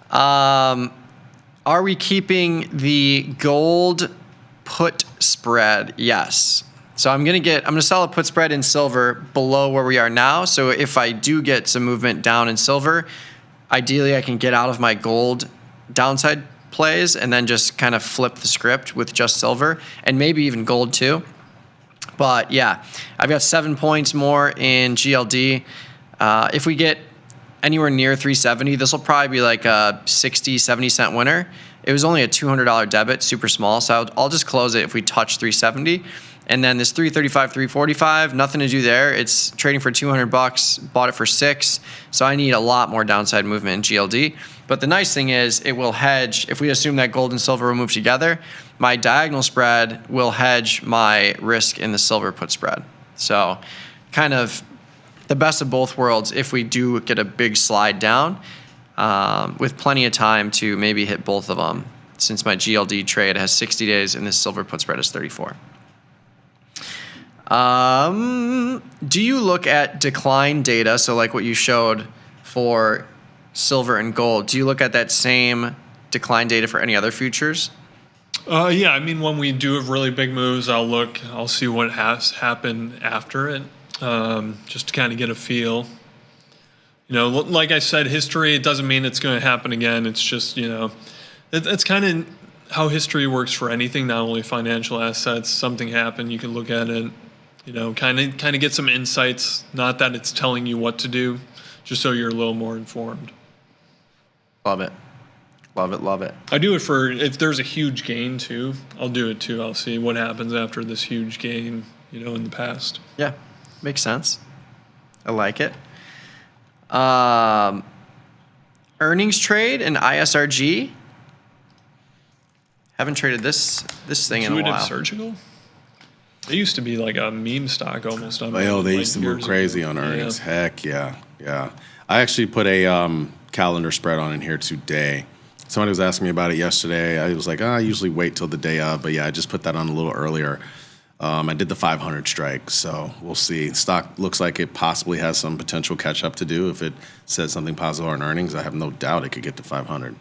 Are we keeping the gold put spread? Yes. So I'm gonna sell a put spread in silver below where we are now. So if I do get some movement down in silver, ideally I can get out of my gold downside plays and then just kind of flip the script with just silver and maybe even gold too. But yeah, I've got 7 points more in GLD. If we get anywhere near 370, this will probably be like a 60, 70 cent winner. It was only a $200 debit, super small, so I'll just close it if we touch 370. And then this 335, 345, nothing to do there. It's trading for $200, bought it for $6. So I need a lot more downside movement in GLD. But the nice thing is it will hedge. If we assume that gold and silver will move together, my diagonal spread will hedge my risk in the silver put spread. So kind of the best of both worlds if we do get a big slide down, with plenty of time to maybe hit both of them, since my GLD trade has 60 days and this silver put spread is 34. Do you look at decline data? So like what you showed for silver and gold, do you look at that same decline data for any other futures? Yeah, I mean, when we do have really big moves, I'll see what has happened after it, just to kind of get a feel. You know, like I said, history, it doesn't mean it's going to happen again. It's just, you know, it's kind of how history works for anything, not only financial assets. Something happened, you can look at it, you know, kind of get some insights. Not that it's telling you what to do, just so you're a little more informed. Love it. Love it, love it. I do it for, if there's a huge gain too, I'll do it too. I'll see what happens after this huge gain, you know, in the past. Yeah, makes sense. I like it. Earnings trade and ISRG. Haven't traded this thing in a while. Surgical? They used to be like a meme stock almost. Oh, they used to move crazy on earnings. Yeah. Heck yeah, yeah. I actually put a calendar spread on in here today. Somebody was asking me about it yesterday. I was like, I usually wait till the day of, but yeah, I just put that on a little earlier. I did the 500 strike, so we'll see. Stock looks like it possibly has some potential catch up to do. If it says something positive on earnings, I have no doubt it could get to 500.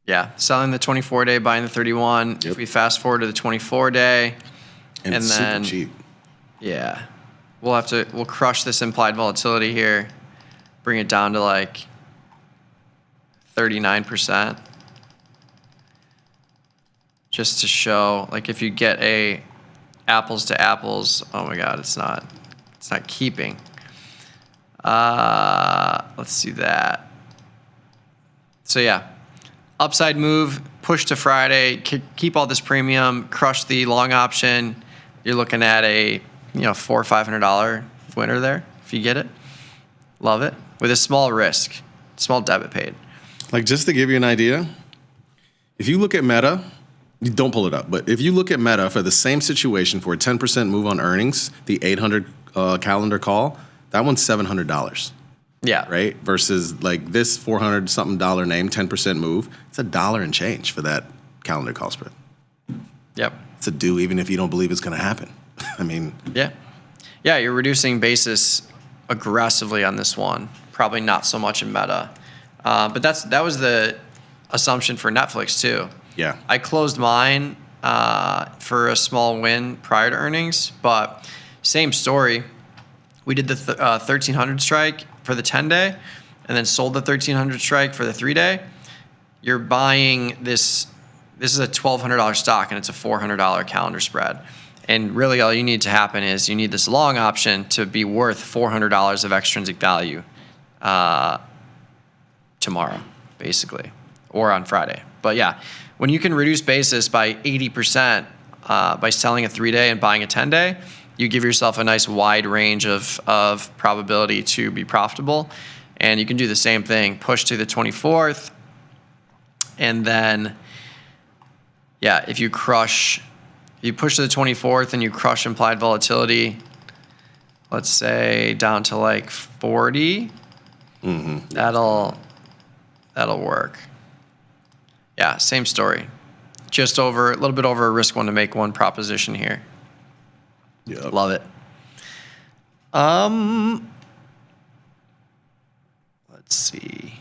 Yeah, selling the 24-day, buying the 31. Yep. If we fast forward to the 24-day, and it's then super cheap. Yeah, we'll crush this implied volatility here, bring it down to like 39%. Just to show, like, if you get a apples to apples, oh my God, it's not keeping. Let's see that. So yeah, upside move, push to Friday, keep all this premium, crush the long option. You're looking at a $400 or $500 winner there if you get it. Love it, with a small risk, small debit paid. Like, just to give you an idea, if you look at Meta. You don't pull it up, but if you look at Meta for the same situation for a 10% move on earnings, the 800 calendar call, that one's $700. Yeah. Right? Versus like this $400 something name, 10% move, it's $1 and change for that calendar call spread. Yep. It's a do even if you don't believe it's going to happen. I mean. Yeah. Yeah, you're reducing basis aggressively on this one. Probably not so much in Meta. But that was the assumption for Netflix too. Yeah. I closed mine for a small win prior to earnings, but same story. We did the 1300 strike for the 10-day and then sold the 1300 strike for the 3-day. You're buying this is a $1,200 stock and it's a $400 calendar spread. And really all you need to happen is you need this long option to be worth $400 of extrinsic value tomorrow, basically, or on Friday. But yeah, when you can reduce basis by 80% by selling a 3-day and buying a 10-day, you give yourself a nice wide range of probability to be profitable. And you can do the same thing, push to the 24th. And then, yeah, if you push to the 24th and you crush implied volatility, let's say down to like 40, that'll work. Yeah, same story. Just a little bit over a risk one to make one proposition here. Yeah. Love it. Let's see.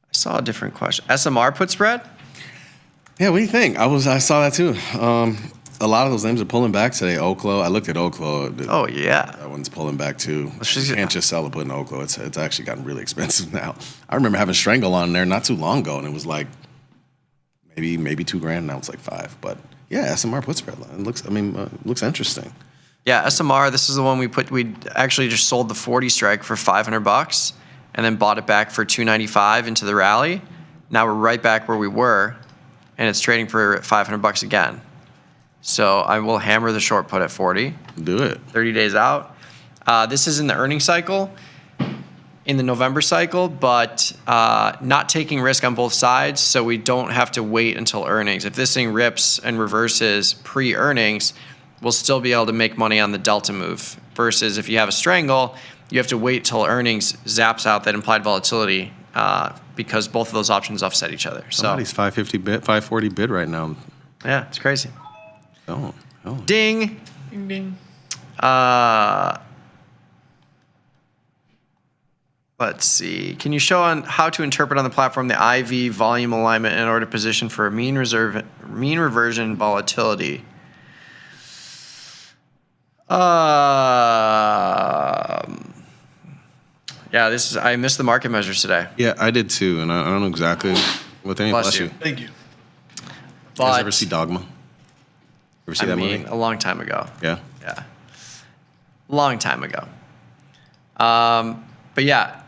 I saw a different question. SMR put spread? Yeah, what do you think? I saw that too. A lot of those names are pulling back today. Oklo, I looked at Oklo. Oh yeah, that one's pulling back too. You can't just sell it put in Oklo. It's actually gotten really expensive now. I remember having Strangle on there not too long ago, and it was like maybe $2,000. Now it's like $5,000. But yeah, SMR put spread. It looks interesting. Yeah, SMR. This is the one we actually just sold the 40 strike for $500, and then bought it back for $295 into the rally. Now we're right back where we were, and it's trading for $500 again. So I will hammer the short put at 40. Do it. 30 days out. This is in the earnings cycle, in the November cycle, but not taking risk on both sides, so we don't have to wait until earnings. If this thing rips and reverses pre-earnings, we'll still be able to make money on the delta move. Versus if you have a strangle, you have to wait till earnings zaps out that implied volatility because both of those options offset each other. So Somebody's 540 bid right now. yeah, it's crazy. Oh. Ding. Ding ding. Let's see. Can you show on how to interpret on the platform the IV volume alignment in order to position for a mean reversion volatility? Yeah, I missed the market measures today. Yeah, I did too, and I don't know exactly what they mean. Bless you. Thank you. You guys ever see Dogma? Ever see that movie? A long time ago. Yeah. Yeah. Long time ago. But yeah,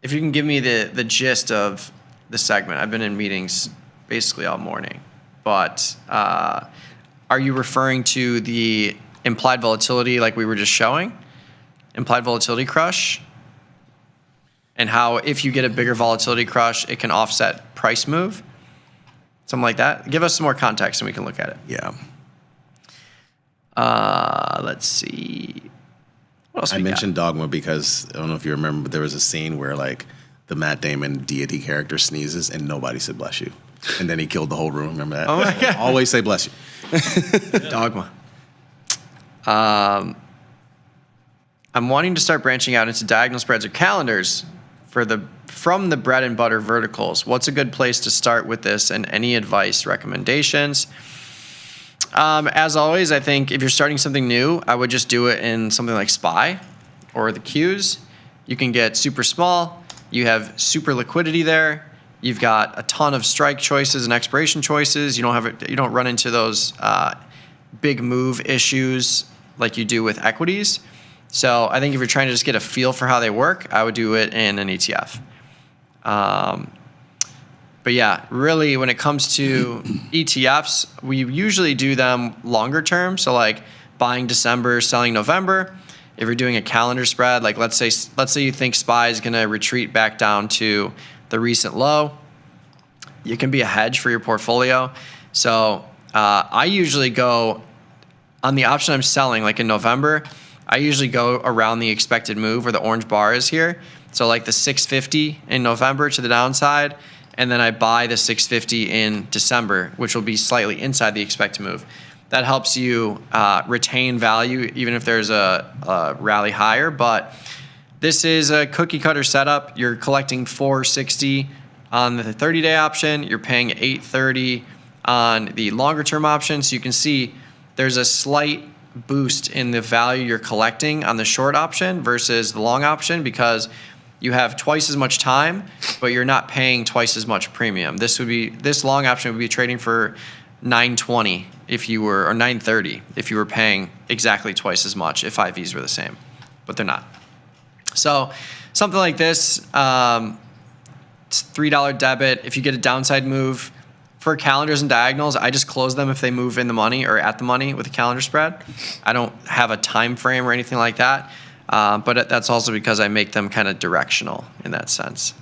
if you can give me the gist of the segment, I've been in meetings basically all morning, but are you referring to the implied volatility like we were just showing? Implied volatility crush? And how if you get a bigger volatility crush, it can offset price move? Something like that? Give us some more context and we can look at it. Yeah. Let's see. What else I mentioned Dogma because I don't know if you remember, but there was a scene where like the Matt Damon deity character sneezes and nobody said bless you. And then he killed the whole room. Remember that? Oh my God. Always say bless you. Dogma. I'm wanting to start branching out into diagonal spreads or calendars from the bread and butter verticals. What's a good place to start with this, and any advice, recommendations? As always, I think if you're starting something new, I would just do it in something like SPY or the Qs. You can get super small. You have super liquidity there. You've got a ton of strike choices and expiration choices. You don't run into those big move issues like you do with equities. So I think if you're trying to just get a feel for how they work, I would do it in an ETF. But yeah, really when it comes to ETFs, we usually do them longer term. So like buying December, selling November. If you're doing a calendar spread, like let's say you think SPY is going to retreat back down to the recent low, you can be a hedge for your portfolio. So I usually go on the option I'm selling, like in November, I usually go around the expected move where the orange bar is here. So like the 650 in November to the downside, and then I buy the 650 in December, which will be slightly inside the expected move. That helps you retain value even if there's a rally higher. But this is a cookie cutter setup. You're collecting 460 on the 30-day option. You're paying 830 on the longer term option. So you can see there's a slight boost in the value you're collecting on the short option versus the long option because you have twice as much time, but you're not paying twice as much premium. This long option would be trading for 920 or 930 if you were paying exactly twice as much if IVs were the same, but they're not. So something like this, it's $3 debit. If you get a downside move for calendars and diagonals, I just close them if they move in the money or at the money with a calendar spread. I don't have a time frame or anything like that. But that's also because I make them kind of directional in that sense.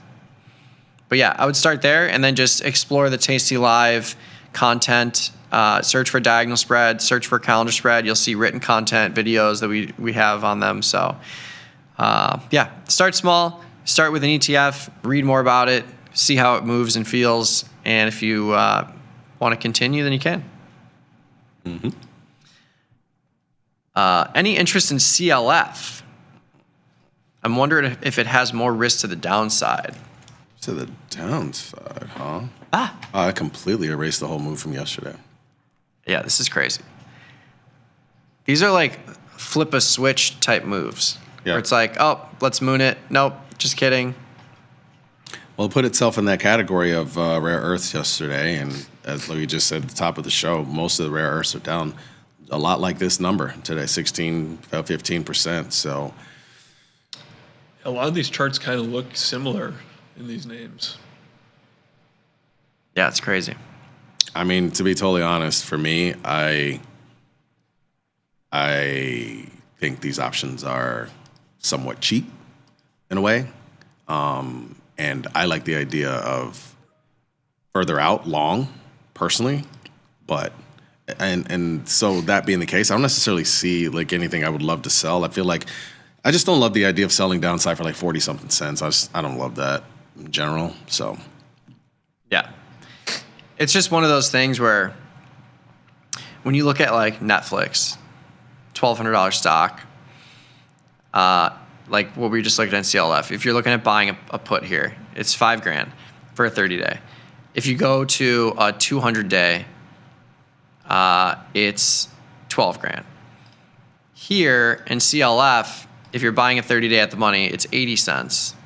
But yeah, I would start there and then just explore the tastylive content. Search for diagonal spread, search for calendar spread. You'll see written content, videos that we have on them. So yeah, start small, start with an ETF, read more about it, see how it moves and feels. And if you want to continue, then you can. Mm-hmm. Any interest in CLF? I'm wondering if it has more risk to the downside. To the downside, huh? I completely erased the whole move from yesterday. Yeah, this is crazy. These are like flip a switch type moves. Yeah. Where it's like, oh, let's moon it. Nope, just kidding. Well, it put itself in that category of rare earths yesterday, and as Louis just said at the top of the show, most of the rare earths are down a lot like this number today, 15%. So A lot of these charts kind of look similar in these names. Yeah, it's crazy. I mean, to be totally honest, for me, I think these options are somewhat cheap in a way. And I like the idea of further out long, personally. But and so that being the case, I don't necessarily see like anything I would love to sell. I feel like I just don't love the idea of selling downside for like 40 something cents. I don't love that in general. So yeah. It's just one of those things where when you look at like Netflix, $1,200 stock, like what we just looked at in CLF, if you're looking at buying a put here, it's $5,000 for a 30-day. If you go to a 200-day, it's $12,000. Here in CLF, if you're buying a 30-day at the money, it's 80 cents.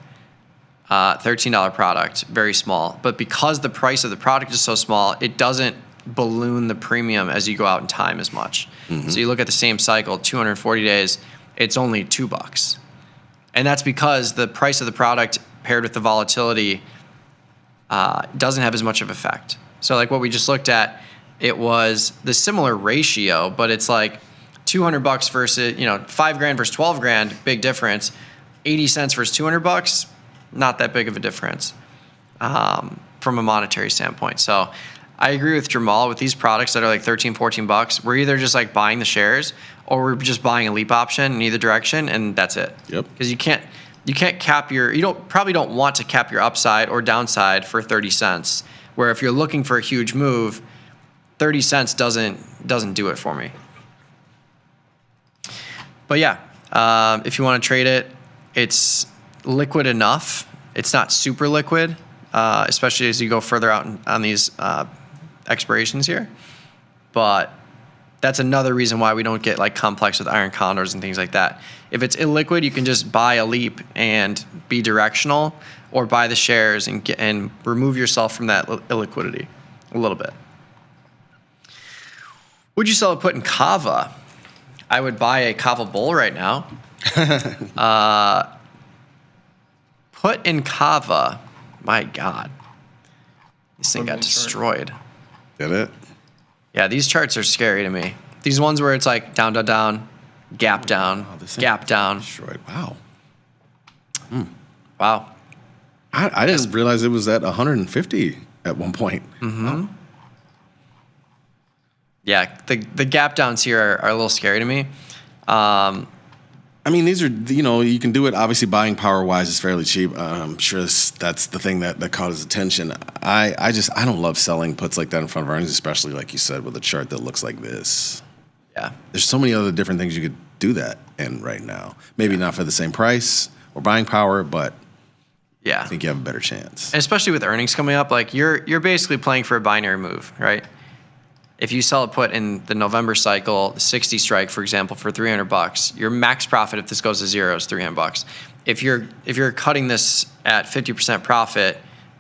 $13 product, very small. But because the price of the product is so small, it doesn't balloon the premium as you go out in time as much. Mm-hmm. So you look at the same cycle, 240 days, it's only $2. And that's because the price of the product paired with the volatility doesn't have as much of effect. So like what we just looked at, it was the similar ratio, but it's like $200 versus, $5,000 versus $12,000, big difference. 80 cents versus $200, not that big of a difference from a monetary standpoint. So I agree with Jamal with these products that are like $13, $14. We're either just like buying the shares or we're just buying a leap option in either direction, and that's it. Yep. Because you can't cap probably don't want to cap your upside or downside for 30 cents. Where if you're looking for a huge move, 30 cents doesn't do it for me. But yeah, if you want to trade it, it's liquid enough. It's not super liquid, especially as you go further out on these expirations here. But that's another reason why we don't get like complex with iron condors and things like that. If it's illiquid, you can just buy a leap and be directional, or buy the shares and remove yourself from that illiquidity a little bit. Would you sell a put in Kava? I would buy a Kava bull right now. Put in Kava, my God, this thing got destroyed. Did it? Yeah, these charts are scary to me. These ones where it's like down, down, down, gap down, gap down. Destroyed. Wow. Wow. I didn't realize it was at 150 at one point. Mm-hmm. Wow. Yeah, the gap downs here are a little scary to me. I mean, these are, you can do it. Obviously, buying power wise is fairly cheap. I'm sure that's the thing that caught his attention. I don't love selling puts like that in front of earnings, especially like you said, with a chart that looks like this. Yeah. There's so many other different things you could do that in right now. Maybe not for the same price or buying power, but yeah, I think you have a better chance. And especially with earnings coming up, like you're basically playing for a binary move, right? If you sell a put in the November cycle, the 60 strike, for example, for $300, your max profit if this goes to zero is $300. If you're cutting this at 50% profit,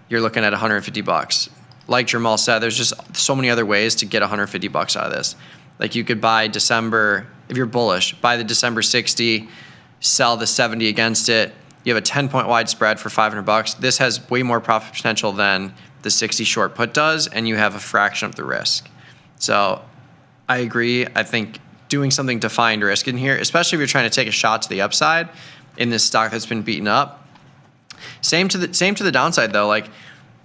you're looking at $150. Like Jamal said, there's just so many other ways to get $150 out of this. Like you could buy December, if you're bullish, buy the December 60, sell the 70 against it. You have a 10-point wide spread for $500. This has way more profit potential than the 60 short put does, and you have a fraction of the risk. So I agree. I think doing something to find risk in here, especially if you're trying to take a shot to the upside in this stock that's been beaten up. Same to the downside though. Like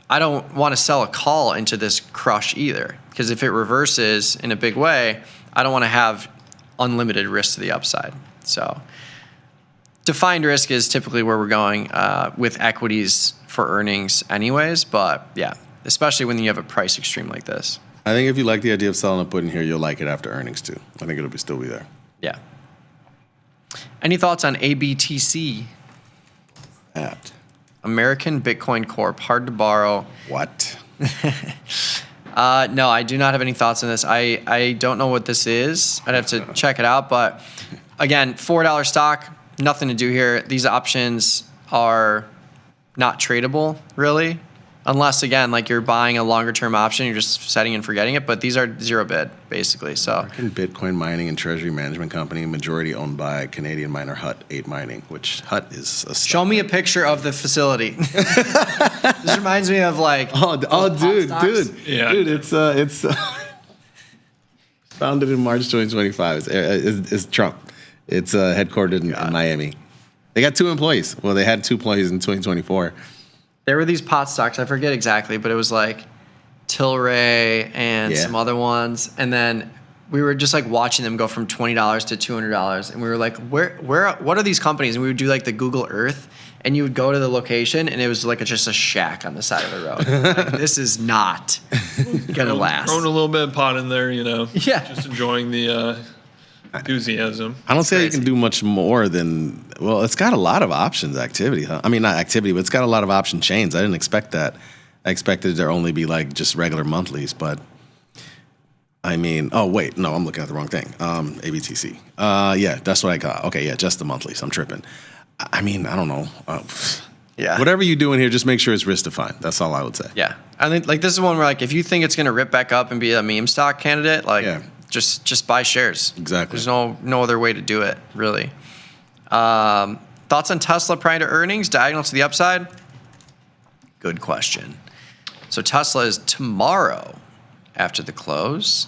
I don't want to sell a call into this crush either, because if it reverses in a big way, I don't want to have unlimited risk to the upside. So defined risk is typically where we're going with equities for earnings anyways. But yeah, especially when you have a price extreme like this. I think if you like the idea of selling a put in here, you'll like it after earnings too. I think it'll still be there. Yeah. Any thoughts on ABTC? At American Bitcoin Corp. Hard to borrow. What? No, I do not have any thoughts on this. I don't know what this is. I'd have to check it out. But again, $4 stock, nothing to do here. These options are not tradable, really. Unless, again, like you're buying a longer term option, you're just setting and forgetting it. But these are zero bid, basically. So American Bitcoin Mining and Treasury Management Company, majority owned by Canadian miner Hut 8 Mining, which Hut is a show me a picture of the facility. This reminds me of like dude, Yeah. dude, it's founded in March 2025. It's Trump. It's headquartered in Miami. They got 2 employees. Well, they had 2 employees in 2024. There were these pot stocks. I forget exactly, but it was like Tilray and some other ones. And then we were just like watching them go from $20 to $200. And we were like, what are these companies? And we would do like the Google Earth, and you would go to the location, and it was like just a shack on the side of the road. Like, this is not gonna last. Throwing a little bit of pot in there, Yeah. just enjoying the enthusiasm. I don't say you can do much more than, well, it's got a lot of options activity. Huh? I mean, not activity, but it's got a lot of option chains. I didn't expect that. I expected there only be like just regular monthlies, but I mean, oh, wait, no, I'm looking at the wrong thing. ABTC. Yeah, that's what I got. Okay, yeah, just the monthlies. I'm tripping. I mean, I don't know. Yeah. Whatever you do in here, just make sure it's risk defined. That's all I would say. Yeah. I think like this is one where like if you think it's gonna rip back up and be a meme stock candidate, like just buy shares. Exactly. There's no other way to do it, really. Thoughts on Tesla prior to earnings, diagonal to the upside? Good question. So Tesla is tomorrow after the close.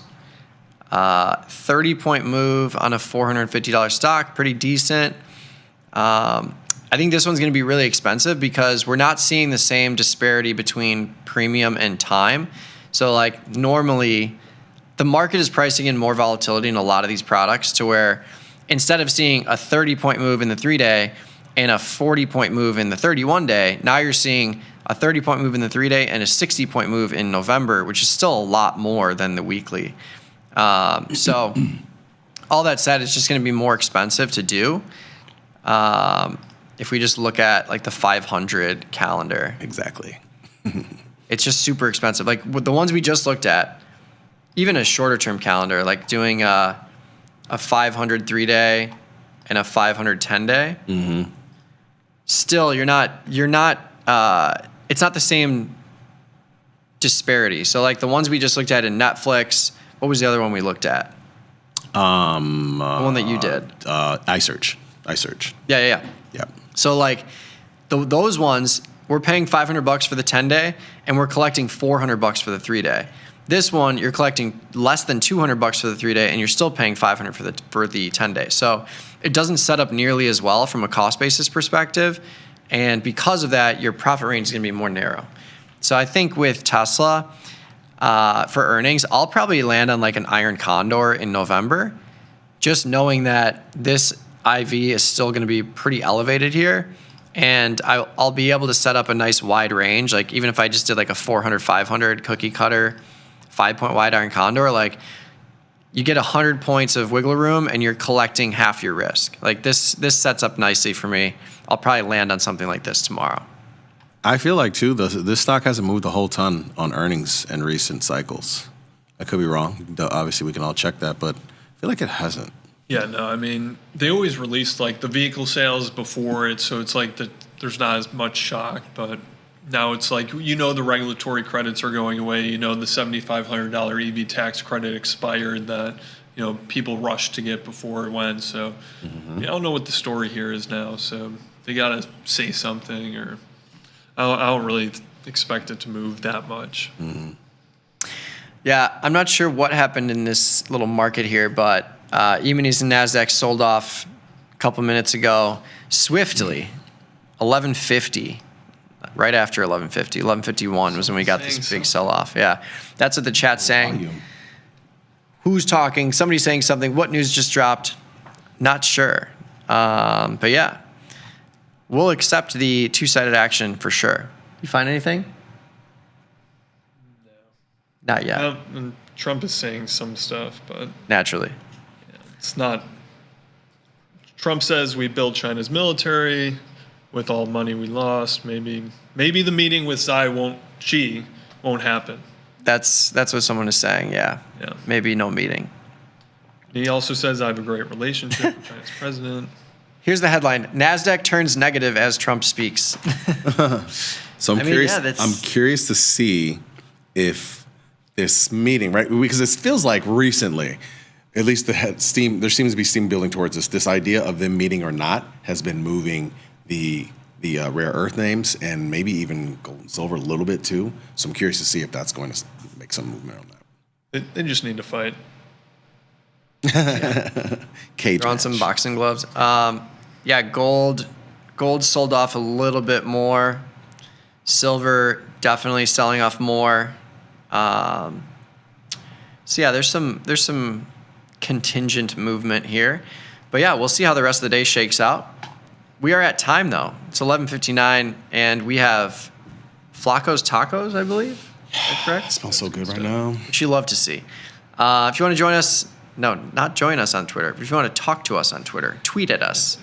30-point move on a $450 stock, pretty decent. I think this one's going to be really expensive because we're not seeing the same disparity between premium and time. So like normally the market is pricing in more volatility in a lot of these products to where instead of seeing a 30-point move in the 3-day and a 40-point move in the 31-day, now you're seeing a 30-point move in the 3-day and a 60-point move in November, which is still a lot more than the weekly. So all that said, it's just going to be more expensive to do. If we just look at like the 500 calendar. Exactly. It's just super expensive. Like with the ones we just looked at, even a shorter term calendar, like doing a 500 3-day and a 500 10-day. Mm-hmm. Still, you're not. It's not the same disparity. So like the ones we just looked at in Netflix. What was the other one we looked at? The one that you did. iSearch. Yeah. So like those ones, we're paying $500 for the 10-day, and we're collecting $400 for the 3-day. This one, you're collecting less than $200 for the 3-day, and you're still paying $500 for the 10-day. So it doesn't set up nearly as well from a cost basis perspective, and because of that, your profit range is going to be more narrow. So I think with Tesla, for earnings, I'll probably land on like an iron condor in November, just knowing that this IV is still going to be pretty elevated here, and I'll be able to set up a nice wide range. Like even if I just did like a 400, 500 cookie cutter, 5-point wide iron condor, like you get 100 points of wiggle room and you're collecting half your risk. Like this sets up nicely for me. I'll probably land on something like this tomorrow. I feel like too, this stock hasn't moved a whole ton on earnings in recent cycles. I could be wrong. Obviously, we can all check that, but I feel like it hasn't. Yeah, no, I mean, they always released like the vehicle sales before it, so it's like there's not as much shock, but now it's like, the regulatory credits are going away, the $7,500 EV tax credit expired that, people rushed to get before it went, so I don't know what the story here is now, so they got to say something, or I don't really expect it to move that much. Mm-hmm. Yeah, I'm not sure what happened in this little market here, but E-minis and NASDAQ sold off a couple minutes ago swiftly, 1150, right after 1150. 1151 was when we got this big sell-off. Yeah, that's what the chat's saying. Who's talking? Somebody's saying something. What news just dropped? Not sure. But yeah, we'll accept the two-sided action for sure. You find anything? No. Not yet. And Trump is saying some stuff, but naturally. It's not. Trump says we built China's military with all money we lost. Maybe the meeting with Xi won't happen. That's what someone is saying. Yeah. Maybe no meeting. He also says I have a great relationship with China's president. Here's the headline: NASDAQ turns negative as Trump speaks. So I'm I mean, curious. yeah, that's- I'm curious to see if this meeting, right? Because it feels like recently, at least there seems to be steam building towards this. This idea of them meeting or not has been moving the rare earth names and maybe even gold and silver a little bit too. So I'm curious to see if that's going to make some movement on that. They just need to fight. Cage Throw on some boxing gloves. Yeah, gold sold off a little bit more. Silver definitely selling off more. So yeah, there's some contingent movement here, but yeah, we'll see how the rest of the day shakes out. We are at time though. It's 11:59, and we have Flaco's Tacos, I believe. Is that correct? It smells so good right now. Which you love to see. If you want to join us, no, not join us on Twitter. If you want to talk to us on Twitter, tweet at us.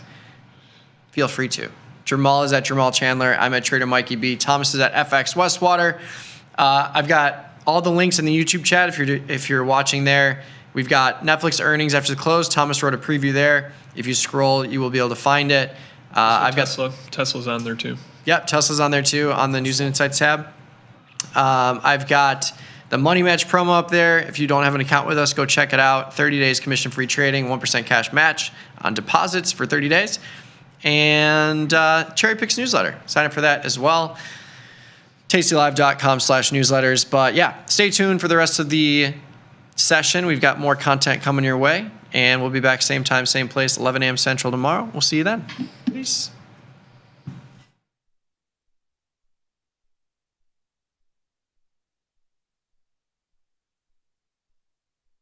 Feel free to. Jamal is at Jamal Chandler. I'm at Trader Mikey B. Thomas is at FX Westwater. I've got all the links in the YouTube chat if you're watching there. We've got Netflix earnings after the close. Thomas wrote a preview there. If you scroll, you will be able to find it. I've got Tesla's on there too. Yep, Tesla's on there too on the News and Insights tab. I've got the Money Match promo up there. If you don't have an account with us, go check it out. 30 days commission-free trading, 1% cash match on deposits for 30 days. And Cherry Picks newsletter. Sign up for that as well. tastylive.com/newsletters. But yeah, stay tuned for the rest of the session. We've got more content coming your way. And we'll be back same time, same place, 11 a.m. Central tomorrow. We'll see you then. Peace.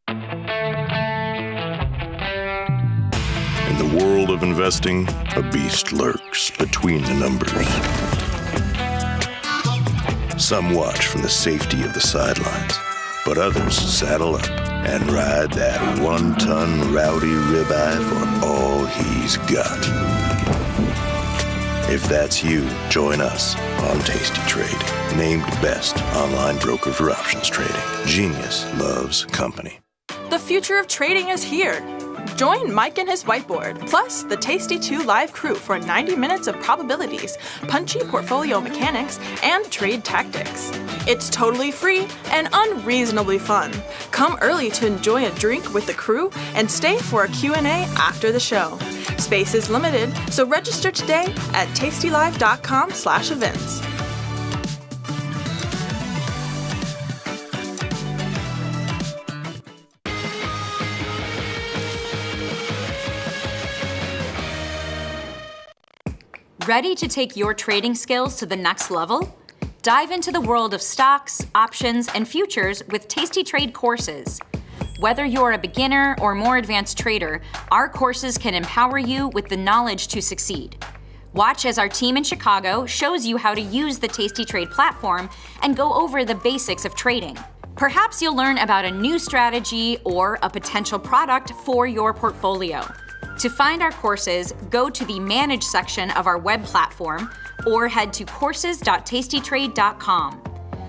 In the world of investing, a beast lurks between the numbers. Some watch from the safety of the sidelines, but others saddle up and ride that one-ton rowdy ribeye for all he's got. If that's you, join us on Tasty Trade, named best online broker for options trading. Genius loves company. The future of trading is here. Join Mike and his whiteboard, plus the Tasty 2 live crew for 90 minutes of probabilities, punchy portfolio mechanics, and trade tactics. It's totally free and unreasonably fun. Come early to enjoy a drink with the crew and stay for a Q&A after the show. Space is limited, so register today at tastylive.com/events. Ready to take your trading skills to the next level? Dive into the world of stocks, options, and futures with Tasty Trade courses. Whether you're a beginner or more advanced trader, our courses can empower you with the knowledge to succeed. Watch as our team in Chicago shows you how to use the Tasty Trade platform and go over the basics of trading. Perhaps you'll learn about a new strategy or a potential product for your portfolio. To find our courses, go to the Manage section of our web platform or head to courses.tastytrade.com.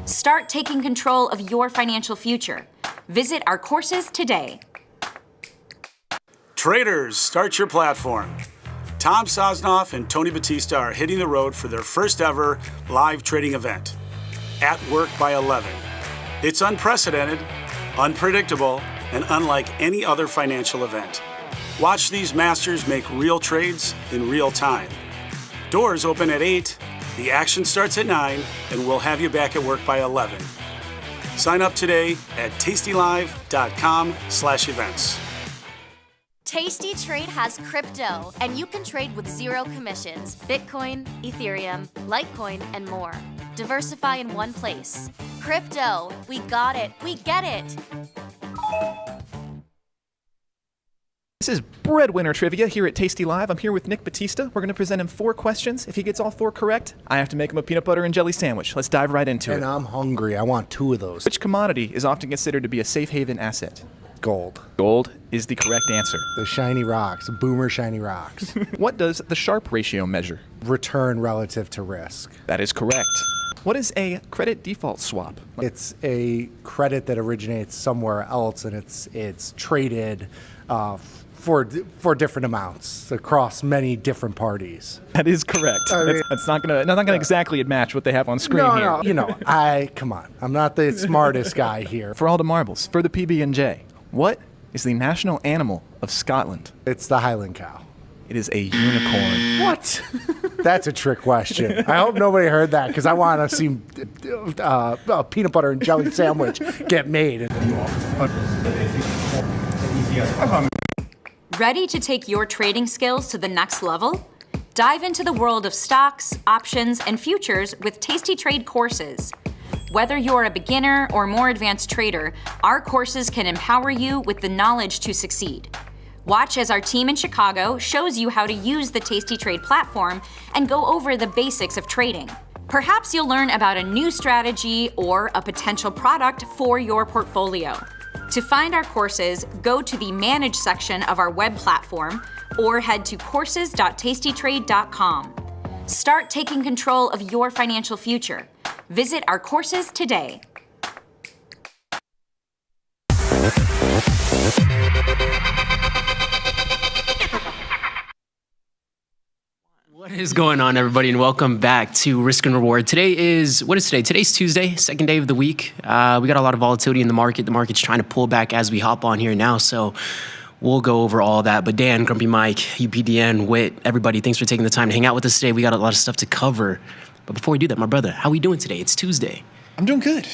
Start taking control of your financial future. Visit our courses today. Traders, start your platform. Tom Sosnoff and Tony Batista are hitting the road for their first ever live trading event, At Work by 11. It's unprecedented, unpredictable, and unlike any other financial event. Watch these masters make real trades in real time. Doors open at 8, the action starts at 9, and we'll have you back at work by 11. Sign up today at tastylive.com/events. Tasty Trade has crypto, and you can trade with zero commissions. Bitcoin, Ethereum, Litecoin, and more. Diversify in one place. Crypto, we got it, we get it. This is Breadwinner Trivia here at Tasty Live. I'm here with Nick Batista. We're going to present him 4 questions. If he gets all 4 correct, I have to make him a peanut butter and jelly sandwich. Let's dive right into it. And I'm hungry. I want 2 of those. Which commodity is often considered to be a safe haven asset? Gold. Gold is the correct answer. The shiny rocks. Boomer shiny rocks. What does the Sharpe ratio measure? Return relative to risk. That is correct. What is a credit default swap? It's a credit that originates somewhere else, and it's traded for different amounts across many different parties. That is correct. That's not gonna exactly match what they have on screen here. No, come on. I'm not the smartest guy here. For all the marbles, for the PB&J, what is the national animal of Scotland? It's the Highland cow. It is a unicorn. What? That's a trick question. I hope nobody heard that because I want to see a peanut butter and jelly sandwich get made. Ready to take your trading skills to the next level? Dive into the world of stocks, options, and futures with Tasty Trade courses. Whether you're a beginner or more advanced trader, our courses can empower you with the knowledge to succeed. Watch as our team in Chicago shows you how to use the Tasty Trade platform and go over the basics of trading. Perhaps you'll learn about a new strategy or a potential product for your portfolio. To find our courses, go to the Manage section of our web platform or head to courses.tastytrade.com. Start taking control of your financial future. Visit our courses today. What is going on, everybody, and welcome back to Risk and Reward. Today's Tuesday, second day of the week. We got a lot of volatility in the market. The market's trying to pull back as we hop on here now, so we'll go over all that. But Dan, Grumpy Mike, UPDN, Wit, everybody, thanks for taking the time to hang out with us today. We got a lot of stuff to cover. But before we do that, my brother, how we doing today? It's Tuesday. I'm doing good.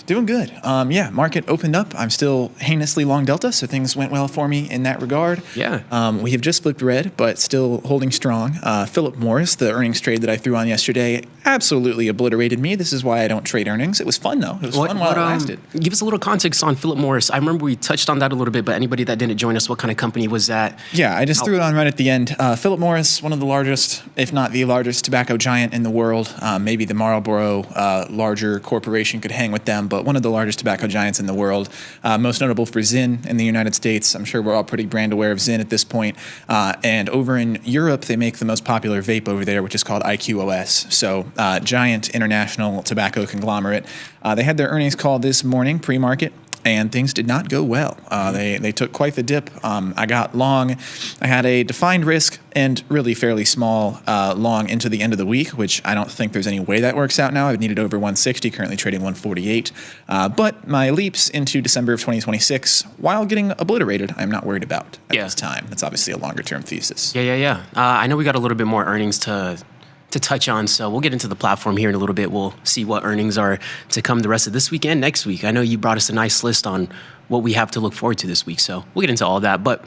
Market opened up. I'm still heinously long delta, so things went well for me in that regard. Yeah. We have just flipped red, but still holding strong. Philip Morris, the earnings trade that I threw on yesterday, absolutely obliterated me. This is why I don't trade earnings. It was fun, though. It was fun while it lasted. Give us a little context on Philip Morris. I remember we touched on that a little bit, but anybody that didn't join us, what kind of company was that? Yeah, I just threw it on right at the end. Philip Morris, one of the largest, if not the largest tobacco giant in the world. Maybe the Marlboro larger corporation could hang with them, but one of the largest tobacco giants in the world. Most notable for Zyn in the United States. I'm sure we're all pretty brand aware of Zyn at this point. And over in Europe, they make the most popular vape over there, which is called IQOS. So giant international tobacco conglomerate. They had their earnings call this morning, pre-market, and things did not go well. They took quite the dip. I got long. I had a defined risk and really fairly small long into the end of the week, which I don't think there's any way that works out now. I've needed over 160, currently trading 148. But my leaps into December of 2026, while getting obliterated, I'm not worried about at this time. That's obviously a longer term thesis. Yeah. I know we got a little bit more earnings to touch on, so we'll get into the platform here in a little bit. We'll see what earnings are to come the rest of this week and next week. I know you brought us a nice list on what we have to look forward to this week, so we'll get into all that. But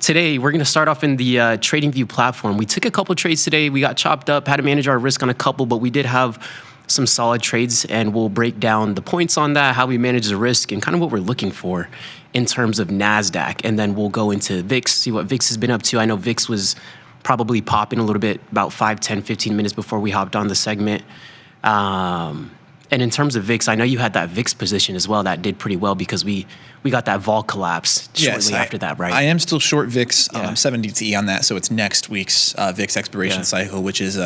today, we're going to start off in the TradingView platform. We took a couple trades today. We got chopped up, had to manage our risk on a couple, but we did have some solid trades, and we'll break down the points on that, how we manage the risk, and kind of what we're looking for in terms of NASDAQ. And then we'll go into VIX, see what VIX has been up to. I know VIX was probably popping a little bit about 5, 10, 15 minutes before we hopped on the segment. And in terms of VIX, I know you had that VIX position as well. That did pretty well because we got that vol collapse shortly after that, right? I am still short VIX, 70T on that, so it's next week's VIX expiration cycle, which is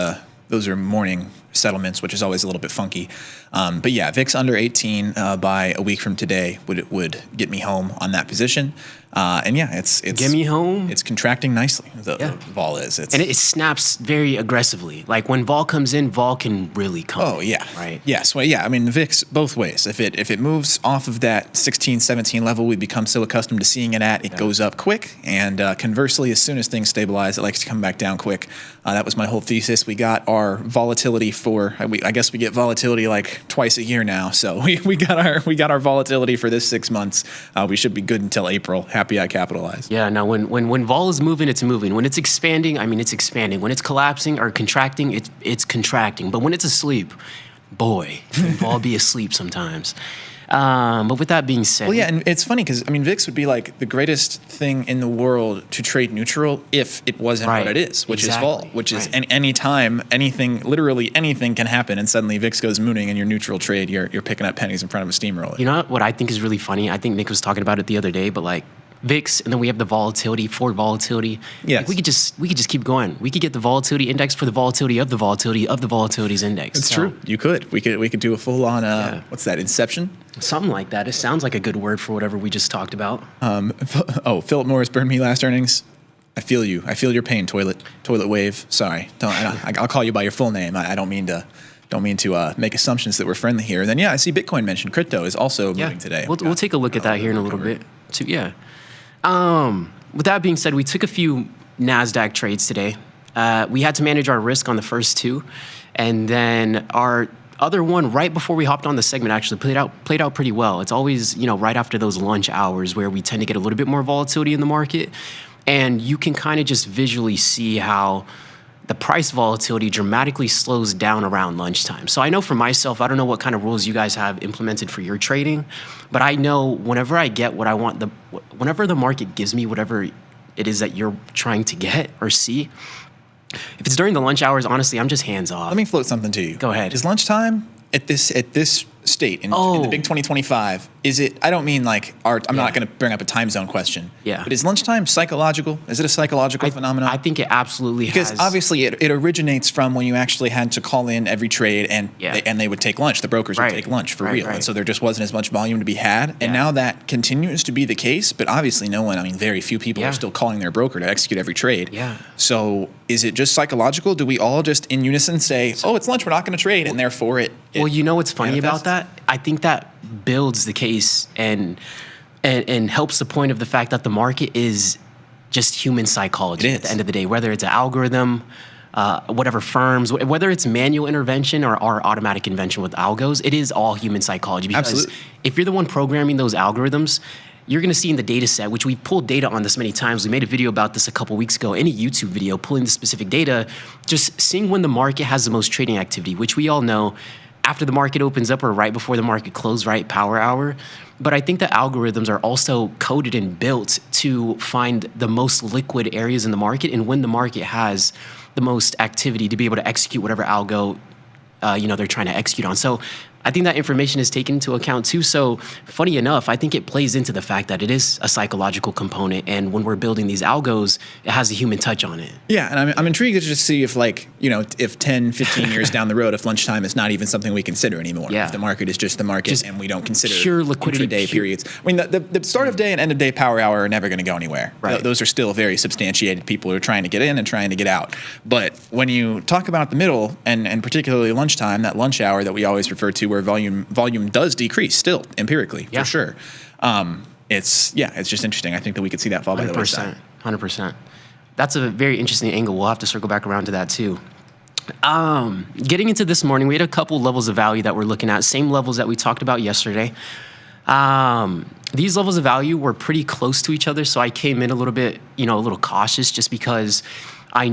those are morning settlements, which is always a little bit funky. But yeah, VIX under 18 by a week from today would get me home on that position. And yeah, it's get me home. It's contracting nicely. The vol is, and it snaps very aggressively. Like when vol comes in, vol can really come. Oh yeah, right. Yes, well yeah. I mean the VIX both ways. If it moves off of that 16, 17 level, we become so accustomed to seeing it at, it goes up quick. And conversely, as soon as things stabilize, it likes to come back down quick. That was my whole thesis. We got our volatility I guess we get volatility like twice a year now. So we got our volatility for this 6 months. We should be good until April. Happy I capitalized. Yeah. Now when vol is moving, it's moving. When it's expanding, I mean it's expanding. When it's collapsing or contracting, it's contracting. But when it's asleep, boy, can vol be asleep sometimes. But with that being said, well, yeah, and it's funny because I mean VIX would be like the greatest thing in the world to trade neutral if it wasn't what it is, which is vol, which is any time literally anything can happen, and suddenly VIX goes mooning and your neutral trade, you're picking up pennies in front of a steamroller. You know what I think is really funny? I think Nick was talking about it the other day, but like VIX, and then we have the volatility, forward volatility. Yes. Like, we could just keep going. We could get the volatility index for the volatility of the volatility of the volatility's index. It's true. You could. We could do a full on what's that? Inception. Something like that. It sounds like a good word for whatever we just talked about. Philip Morris burned me last earnings. I feel you. I feel your pain. Toilet wave. Sorry. I'll call you by your full name. I don't mean to make assumptions that we're friendly here. And then I see Bitcoin mentioned. Crypto is also moving today. We'll take a look at that here in a little bit too. Yeah. With that being said, we took a few NASDAQ trades today. We had to manage our risk on the first two, and then our other one right before we hopped on the segment actually played out pretty well. It's always right after those lunch hours where we tend to get a little bit more volatility in the market, and you can kind of just visually see how the price volatility dramatically slows down around lunchtime. So I know for myself, I don't know what kind of rules you guys have implemented for your trading, but I know whenever I get what I want, whenever the market gives me whatever it is that you're trying to get or see, if it's during the lunch hours, honestly, I'm just hands off. Let me float something to you. Go ahead. Is lunchtime at this state in the big 2025? Is it? I don't mean like I'm not going to bring up a time zone question. Yeah. But is lunchtime psychological? Is it a psychological phenomenon? I think it absolutely because has. Obviously it originates from when you actually had to call in every trade and they would take lunch. The brokers would take lunch for real, and so there just wasn't as much volume to be had. And now that continues to be the case, but obviously very few people are still calling their broker to execute every trade. Yeah. So is it just psychological? Do we all just in unison say, "Oh, it's lunch, we're not going to trade," and therefore it? Well, you know what's funny about that? I think that builds the case and helps the point of the fact that the market is just human psychology at the end of the day, whether it's an algorithm, whatever firms, whether it's manual intervention or automatic intervention with algos, it is all human psychology. Because if you're the one programming those algorithms, you're going to see in the data set, which we've pulled data on this many times. We made a video about this a couple weeks ago, any YouTube video, pulling the specific data, just seeing when the market has the most trading activity, which we all know after the market opens up or right before the market closes, right, power hour. But I think the algorithms are also coded and built to find the most liquid areas in the market and when the market has the most activity to be able to execute whatever algo they're trying to execute on. So I think that information is taken into account too. So funny enough, I think it plays into the fact that it is a psychological component. And when we're building these algos, it has a human touch on it. Yeah, and I'm intrigued to just see if if 10, 15 years down the road, if lunchtime is not even something we consider anymore. Yeah. If the market is just the market and we don't consider pure liquidity day periods. I mean, the start of day and end of day power hour are never going to go anywhere. Right. Those are still very substantiated people who are trying to get in and trying to get out. But when you talk about the middle and particularly lunchtime, that lunch hour that we always refer to where volume does decrease still empirically for sure. It's just interesting. I think that we could see that fall by the wayside. 100%. That's a very interesting angle. We'll have to circle back around to that too. Getting into this morning, we had a couple levels of value that we're looking at, same levels that we talked about yesterday. These levels of value were pretty close to each other, so I came in a little bit, a little cautious just because we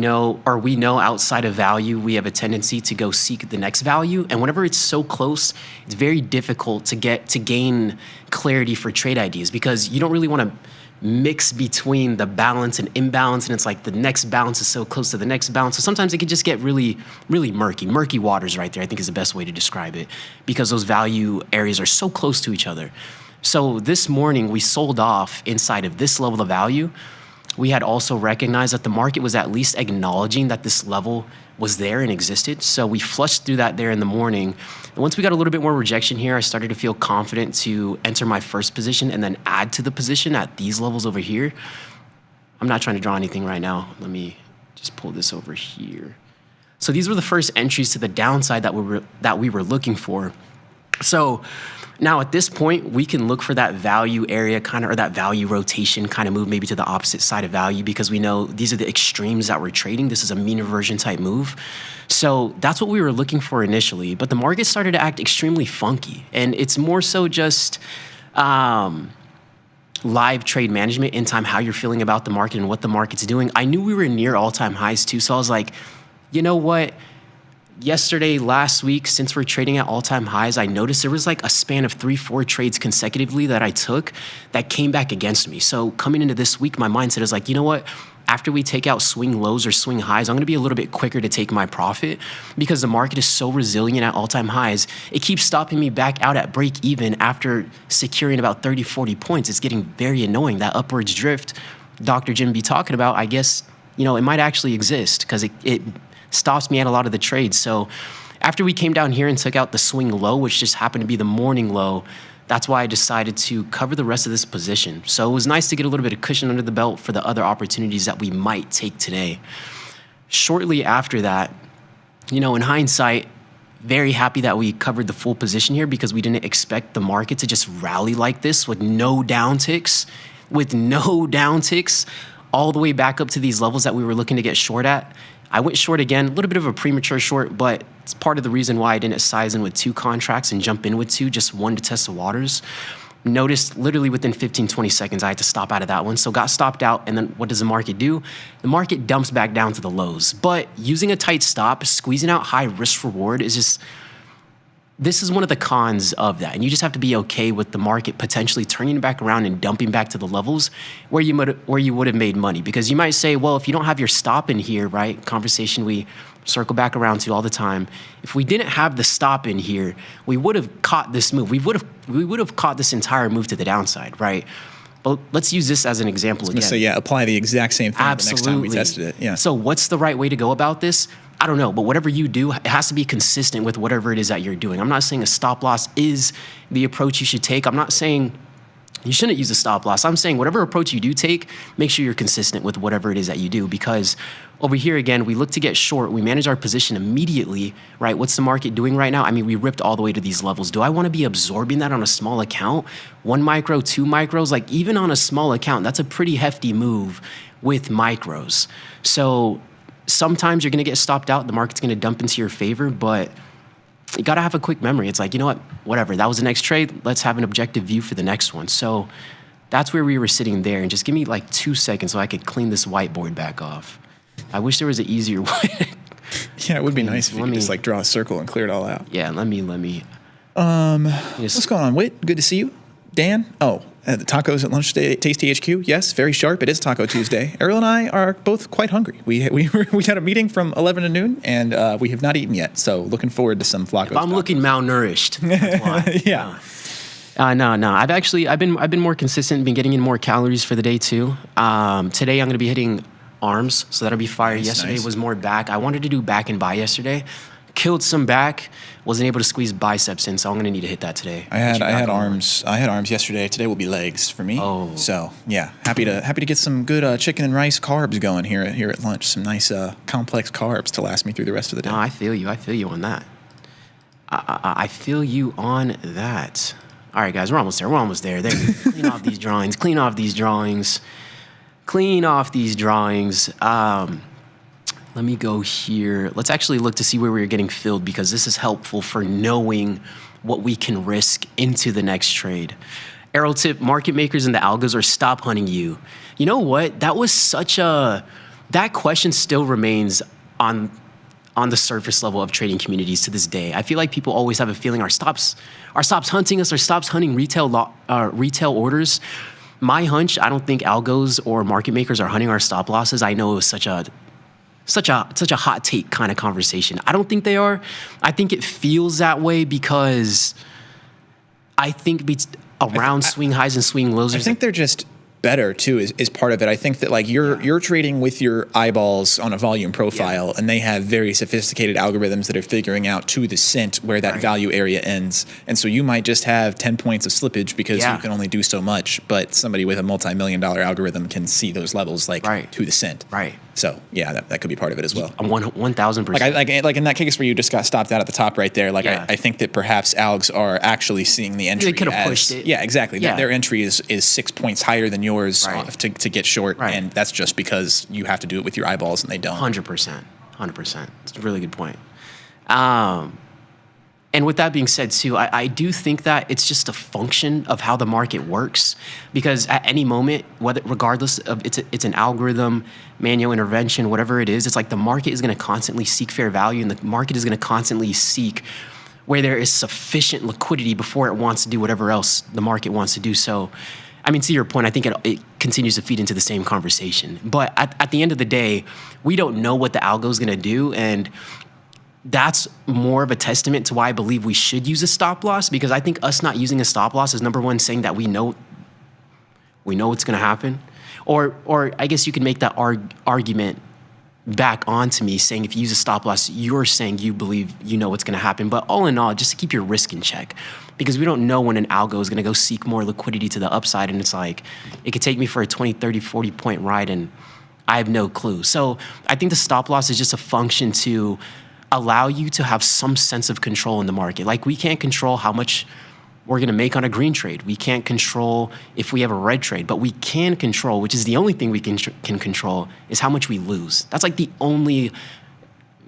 know outside of value, we have a tendency to go seek the next value. And whenever it's so close, it's very difficult to gain clarity for trade ideas because you don't really want to mix between the balance and imbalance. And it's like the next balance is so close to the next balance. So sometimes it can just get really, really murky waters right there, I think is the best way to describe it because those value areas are so close to each other. So this morning we sold off inside of this level of value. We had also recognized that the market was at least acknowledging that this level was there and existed. So we flushed through that there in the morning. And once we got a little bit more rejection here, I started to feel confident to enter my first position and then add to the position at these levels over here. I'm not trying to draw anything right now. Let me just pull this over here. So these were the first entries to the downside that we were looking for. So now at this point, we can look for that value area or that value rotation kind of move maybe to the opposite side of value because we know these are the extremes that we're trading. This is a mean reversion type move. So that's what we were looking for initially, but the market started to act extremely funky. And it's more so just live trade management in time, how you're feeling about the market and what the market's doing. I knew we were near all-time highs too, so I was like, you know what? yesterday, last week, since we're trading at all-time highs, I noticed there was like a span of 3-4 trades consecutively that I took that came back against me. So coming into this week, my mindset is like, you know what? After we take out swing lows or swing highs, I'm going to be a little bit quicker to take my profit because the market is so resilient at all-time highs. It keeps stopping me back out at break even after securing about 30, 40 points. It's getting very annoying. That upwards drift Dr. Jim be talking about, I guess, you know, it might actually exist because it stops me at a lot of the trades. So after we came down here and took out the swing low, which just happened to be the morning low, that's why I decided to cover the rest of this position. So it was nice to get a little bit of cushion under the belt for the other opportunities that we might take today. Shortly after that, you know, in hindsight, very happy that we covered the full position here because we didn't expect the market to just rally like this with no downticks, all the way back up to these levels that we were looking to get short at. I went short again, a little bit of a premature short, but it's part of the reason why I didn't size in with 2 contracts and jump in with 2, just 1 to test the waters. Noticed literally within 15, 20 seconds, I had to stop out of that one. So got stopped out, and then what does the market do? The market dumps back down to the lows. But using a tight stop, squeezing out high risk reward is just, this is one of the cons of that. And you just have to be okay with the market potentially turning back around and dumping back to the levels where you would have made money. Because you might say, well, if you don't have your stop in here, right? Conversation we circle back around to all the time. If we didn't have the stop in here, we would have caught this move. We would have caught this entire move to the downside, right? But let's use this as an example again. So yeah, apply the exact same thing the next time we tested it. Yeah. So what's the right way to go about this? I don't know, but whatever you do, it has to be consistent with whatever it is that you're doing. I'm not saying a stop loss is the approach you should take. I'm not saying you shouldn't use a stop loss. I'm saying whatever approach you do take, make sure you're consistent with whatever it is that you do, because over here, again, we look to get short. We manage our position immediately, right? What's the market doing right now? I mean, we ripped all the way to these levels. Do I want to be absorbing that on a small account? 1 micro, 2 micros? Like, even on a small account, that's a pretty hefty move with micros. So sometimes you're going to get stopped out. The market's going to dump into your favor, but you got to have a quick memory. It's like, you know what? Whatever. That was the next trade. Let's have an objective view for the next one. So that's where we were sitting there. And just give me like 2 seconds so I could clean this whiteboard back off. I wish there was an easier way. Yeah, it would be nice if you could just like draw a circle and clear it all out. Yeah, let me. What's going on, Whit? Good to see you. Dan? Oh, the tacos at lunch today at Tasty HQ. Yes, very sharp. It is Taco Tuesday. Errol and I are both quite hungry. We had a meeting from 11 to noon, and we have not eaten yet. So looking forward to some Flacco's. If I'm looking malnourished, that's why. Yeah. No. I've been more consistent, been getting in more calories for the day too. Today I'm going to be hitting arms, so that'll be fire. Yesterday was more back. I wanted to do back and bi yesterday. Killed some back. Wasn't able to squeeze biceps in, so I'm gonna need to hit that today. I had arms yesterday. Today will be legs for me. Oh. So yeah, happy to get some good chicken and rice carbs going here at lunch. Some nice complex carbs to last me through the rest of the day. No, I feel you on that. I feel you on that. All right, guys, we're almost there. There. Clean off these drawings. Let me go here. Let's actually look to see where we're getting filled, because this is helpful for knowing what we can risk into the next trade. Arrow tip, market makers and the algos are stop hunting you. You know what? That question still remains on the surface level of trading communities to this day. I feel like people always have a feeling are stops hunting us, or stops hunting retail orders. My hunch, I don't think algos or market makers are hunting our stop losses. I know it was such a hot take kind of conversation. I don't think they are. I think it feels that way because I think around swing highs and swing lows. I think they're just better too is part of it. I think that like you're trading with your eyeballs on a volume profile, and they have very sophisticated algorithms that are figuring out to the cent where that value area ends. And so you might just have 10 points of slippage because you can only do so much, but somebody with a multi-million-dollar algorithm can see those levels like to the cent. Right. So yeah, that could be part of it as well. 1,000%. Like in that case where you just got stopped out at the top right there. Like I think that perhaps algs are actually seeing the entry. They could have pushed it. Yeah, exactly. Yeah. Their entry is 6 points higher than yours to get short, and that's just because you have to do it with your eyeballs and they don't. 100%. It's a really good point. And with that being said, too, I do think that it's just a function of how the market works, because at any moment, regardless of it's an algorithm, manual intervention, whatever it is, it's like the market is going to constantly seek fair value, and the market is going to constantly seek where there is sufficient liquidity before it wants to do whatever else the market wants to do. So, I mean, to your point, I think it continues to feed into the same conversation. But at the end of the day, we don't know what the algo is going to do, and that's more of a testament to why I believe we should use a stop loss, because I think us not using a stop loss is, number one, saying that we know what's going to happen. Or I guess you can make that argument back onto me, saying if you use a stop loss, you're saying you believe you know what's going to happen. But all in all, just to keep your risk in check, because we don't know when an algo is going to go seek more liquidity to the upside. And it's like, it could take me for a 20, 30, 40 point ride, and I have no clue. So I think the stop loss is just a function to allow you to have some sense of control in the market. Like, we can't control how much we're going to make on a green trade. We can't control if we have a red trade, but we can control, which is the only thing we can control, is how much we lose. That's like the only,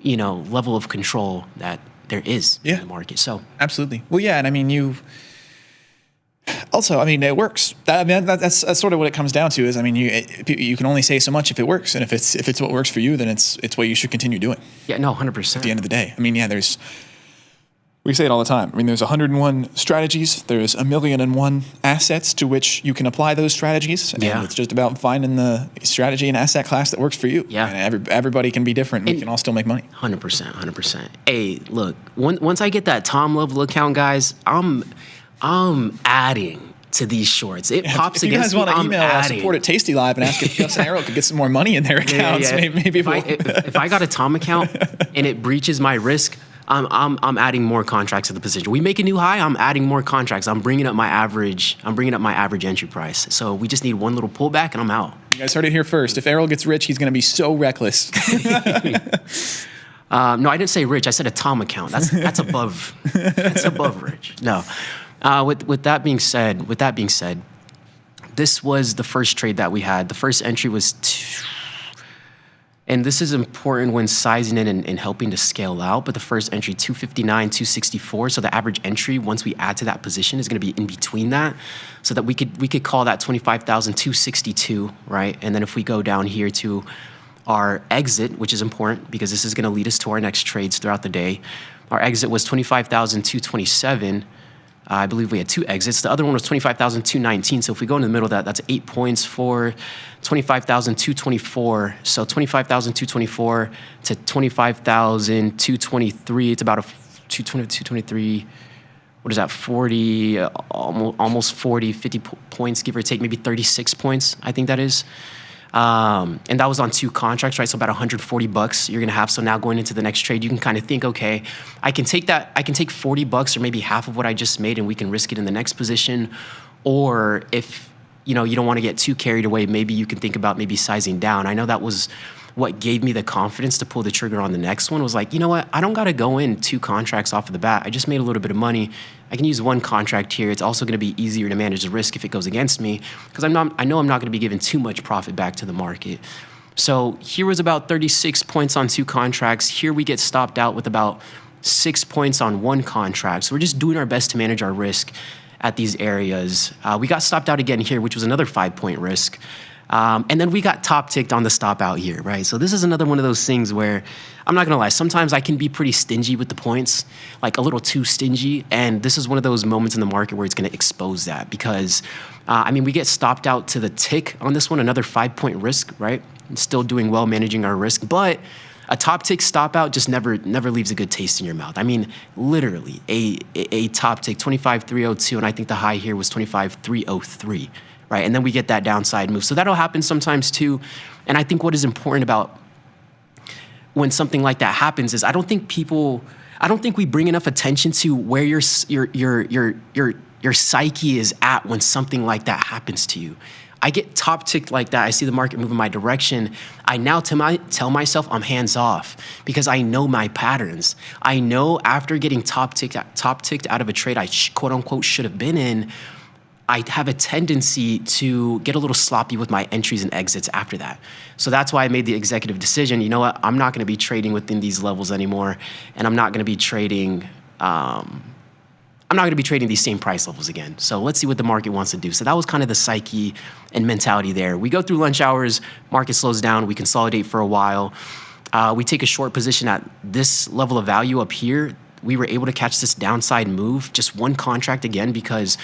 level of control that there is in the market. So absolutely. Well, yeah, and I mean, it works. That's sort of what it comes down to. Is, I mean, you can only say so much if it works, and if it's what works for you, then it's what you should continue doing. Yeah, no, 100%. At the end of the day, I mean, yeah, we say it all the time. I mean, there's 101 strategies. There's 1,000,001 assets to which you can apply those strategies. And it's just about finding the strategy and asset class that works for you. Yeah. And everybody can be different, and we can all still make money. 100%. Hey, look, once I get that Tom level account, guys, I'm adding to these shorts. It pops if you against guys want to me, email support at tastylive and ask if Gus and Arrow could get some more money in their accounts, maybe if I got a Tom account and it breaches my risk, I'm adding more contracts to the position. We make a new high, I'm adding more contracts. I'm bringing up my average entry price. So we just need one little pullback, and I'm out. You guys heard it here first. If Errol gets rich, he's going to be so reckless. No, I didn't say rich. I said a Tom account. That's above. That's above rich. No. With that being said, this was the first trade that we had. The first entry was and this is important when sizing in and helping to scale out, but the first entry, 259, 264. So the average entry, once we add to that position, is going to be in between that, so that we could call that 25,262, right? And then if we go down here to our exit, which is important because this is going to lead us to our next trades throughout the day. Our exit was 25,227. I believe we had two exits. The other one was 25,219. So if we go in the middle of that, that's 8 points for 25,224. So 25,224 to 25,223. It's about a 223. What is that? 40, almost 40, 50 points, give or take, maybe 36 points. I think that is. And that was on two contracts, right? So about $140 you're gonna have. So now going into the next trade, you can kind of think, okay, I can take $40 or maybe half of what I just made, and we can risk it in the next position. Or if you don't want to get too carried away, maybe you can think about maybe sizing down. I know that was what gave me the confidence to pull the trigger on the next one. Was like, you know what? I don't got to go in two contracts off of the bat. I just made a little bit of money. I can use one contract here. It's also going to be easier to manage the risk if it goes against me, because I know I'm not going to be giving too much profit back to the market. So here was about 36 points on two contracts. Here we get stopped out with about 6 points on one contract. So we're just doing our best to manage our risk at these areas. We got stopped out again here, which was another 5-point risk. And then we got top ticked on the stop out here, right? So this is another one of those things where, I'm not gonna lie, sometimes I can be pretty stingy with the points, like a little too stingy. And this is one of those moments in the market where it's gonna expose that, because, we get stopped out to the tick on this one, another 5-point risk, right? And still doing well, managing our risk. But a top tick stop out just never leaves a good taste in your mouth. I mean, literally, a top tick, 25,302, and I think the high here was 25,303. Right, and then we get that downside move. So that'll happen sometimes too. And I think what is important about when something like that happens is I don't think we bring enough attention to where your psyche is at when something like that happens to you. I get top ticked like that. I see the market move in my direction. I now tell myself I'm hands off, because I know my patterns. I know after getting top ticked out of a trade I quote unquote should have been in, I have a tendency to get a little sloppy with my entries and exits after that. So that's why I made the executive decision, you know what, I'm not gonna be trading within these levels anymore, and I'm not gonna be trading I'm not going to be trading these same price levels again. So let's see what the market wants to do. So that was kind of the psyche and mentality there. We go through lunch hours, market slows down, we consolidate for a while. We take a short position at this level of value up here. We were able to catch this downside move, just one contract again, because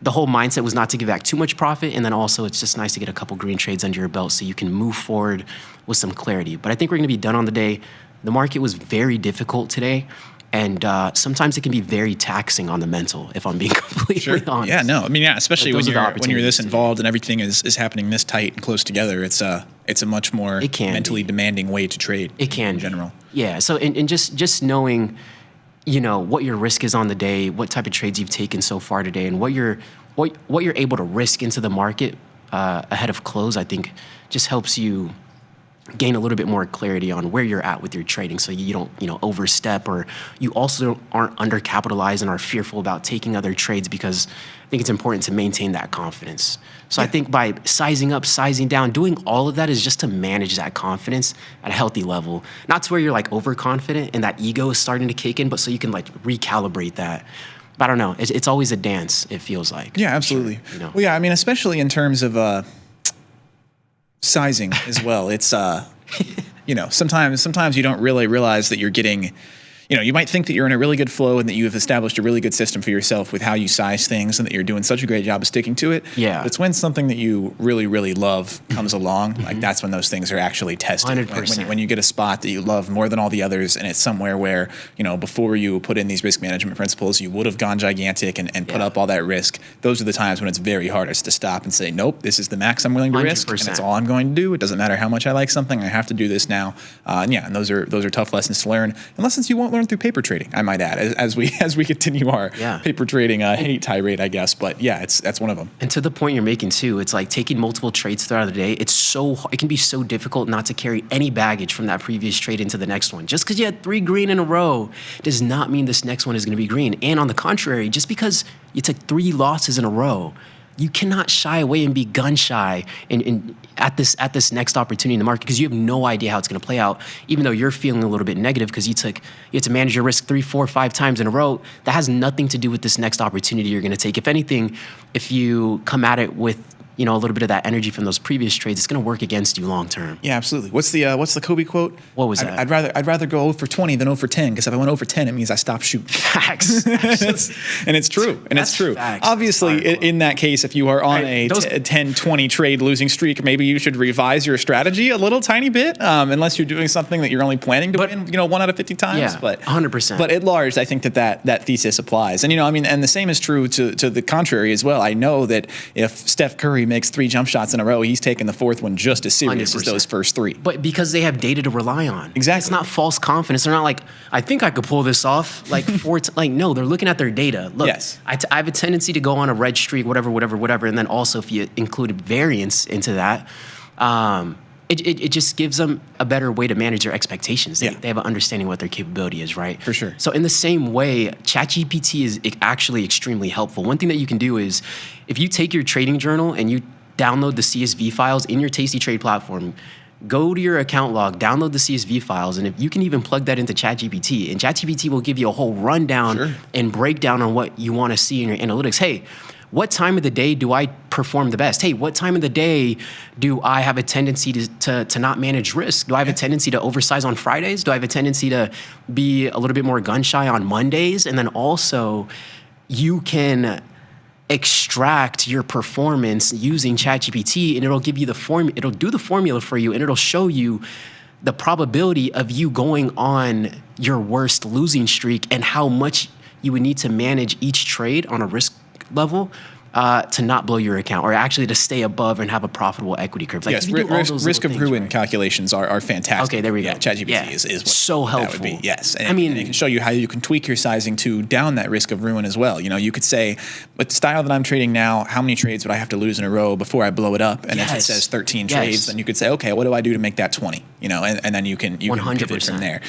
the whole mindset was not to give back too much profit. And then also it's just nice to get a couple green trades under your belt so you can move forward with some clarity. But I think we're going to be done on the day. The market was very difficult today. And sometimes it can be very taxing on the mental, if I'm being completely honest. Yeah, no, I mean, yeah, especially Like, when you're this involved and everything is happening this tight and close together. It's a much more mentally demanding way to trade. It can in general. Yeah. So and just knowing, what your risk is on the day, what type of trades you've taken so far today, and what you're able to risk into the market ahead of close, I think just helps you gain a little bit more clarity on where you're at with your trading, so you don't overstep, or you also aren't undercapitalized and are fearful about taking other trades, because I think it's important to maintain that confidence. So I think by sizing up, sizing down, doing all of that is just to manage that confidence at a healthy level, not to where you're like overconfident and that ego is starting to kick in, but so you can like recalibrate that. But I don't know, it's always a dance, it feels like. Yeah, absolutely. Well, yeah, I mean, especially in terms of sizing as well. It's sometimes you don't really realize that you're getting, you might think that you're in a really good flow and that you have established a really good system for yourself with how you size things and that you're doing such a great job of sticking to it. Yeah. It's when something that you really, really love comes along, like that's when those things are actually tested. 100%. When you get a spot that you love more than all the others, and it's somewhere where, before you put in these risk management principles, you would have gone gigantic and put up all that risk. Those are the times when it's very hardest to stop and say, nope, this is the max I'm willing to risk, 100%. and that's all I'm going to do. It doesn't matter how much I like something, I have to do this now. And those are tough lessons to learn, and lessons you won't learn through paper trading, I might add, as we continue our paper trading hate tirade, I guess. But yeah, that's one of them. And to the point you're making too, it's like taking multiple trades throughout the day. It can be so difficult not to carry any baggage from that previous trade into the next one. Just because you had 3 green in a row does not mean this next one is going to be green. And on the contrary, just because you took 3 losses in a row, you cannot shy away and be gun shy at this next opportunity in the market, because you have no idea how it's going to play out. Even though you're feeling a little bit negative because you had to manage your risk 3, 4, 5 times in a row, that has nothing to do with this next opportunity you're going to take. If anything, if you come at it with a little bit of that energy from those previous trades, it's going to work against you long term. Yeah, absolutely. What's the Kobe quote? What was that? I'd rather go 0 for 20 than 0 for 10, because if I went 0 for 10, it means I stopped shooting. Facts. And it's true. It's true. Facts. Obviously, in that case, if you are on a 10-20 trade losing streak, maybe you should revise your strategy a little tiny bit, unless you're doing something that you're only planning to win, 1 out of 50 times. Yeah, but 100%. But at large, I think that thesis applies. And and the same is true to the contrary as well. I know that if Steph Curry makes 3 jump shots in a row, he's taking the 4th one just as serious 100%. as those first 3. But because they have data to rely on. Exactly. It's not false confidence. They're not like, I think I could pull this off. Like, no, they're looking at their data. Look, yes. I have a tendency to go on a red streak, whatever. And then also if you include variance into that, it just gives them a better way to manage their expectations. They have an understanding what their capability is, right? For sure. So in the same way, ChatGPT is actually extremely helpful. One thing that you can do is, if you take your trading journal and you download the CSV files in your Tasty Trade platform, go to your account log, download the CSV files, and if you can even plug that into ChatGPT, and ChatGPT will give you a whole rundown and breakdown on what you want to see in your analytics. Hey, what time of the day do I perform the best? Hey, what time of the day do I have a tendency to not manage risk? Do I have a tendency to oversize on Fridays? Do I have a tendency to be a little bit more gun shy on Mondays? And then also, you can extract your performance using ChatGPT, and it'll give you it'll do the formula for you, and it'll show you the probability of you going on your worst losing streak and how much you would need to manage each trade on a risk level to not blow your account, or actually to stay above and have a profitable equity curve. Like, yes, risk of ruin calculations are fantastic. Okay, there we go. Yeah, ChatGPT is what so helpful. That would be, yes. And it can show you how you can tweak your sizing to down that risk of ruin as well. You could say, with the style that I'm trading now, how many trades would I have to lose in a row before I blow it up? And if it says 13 trades, then you could say, okay, what do I do to make that 20? And then you can pivot from there.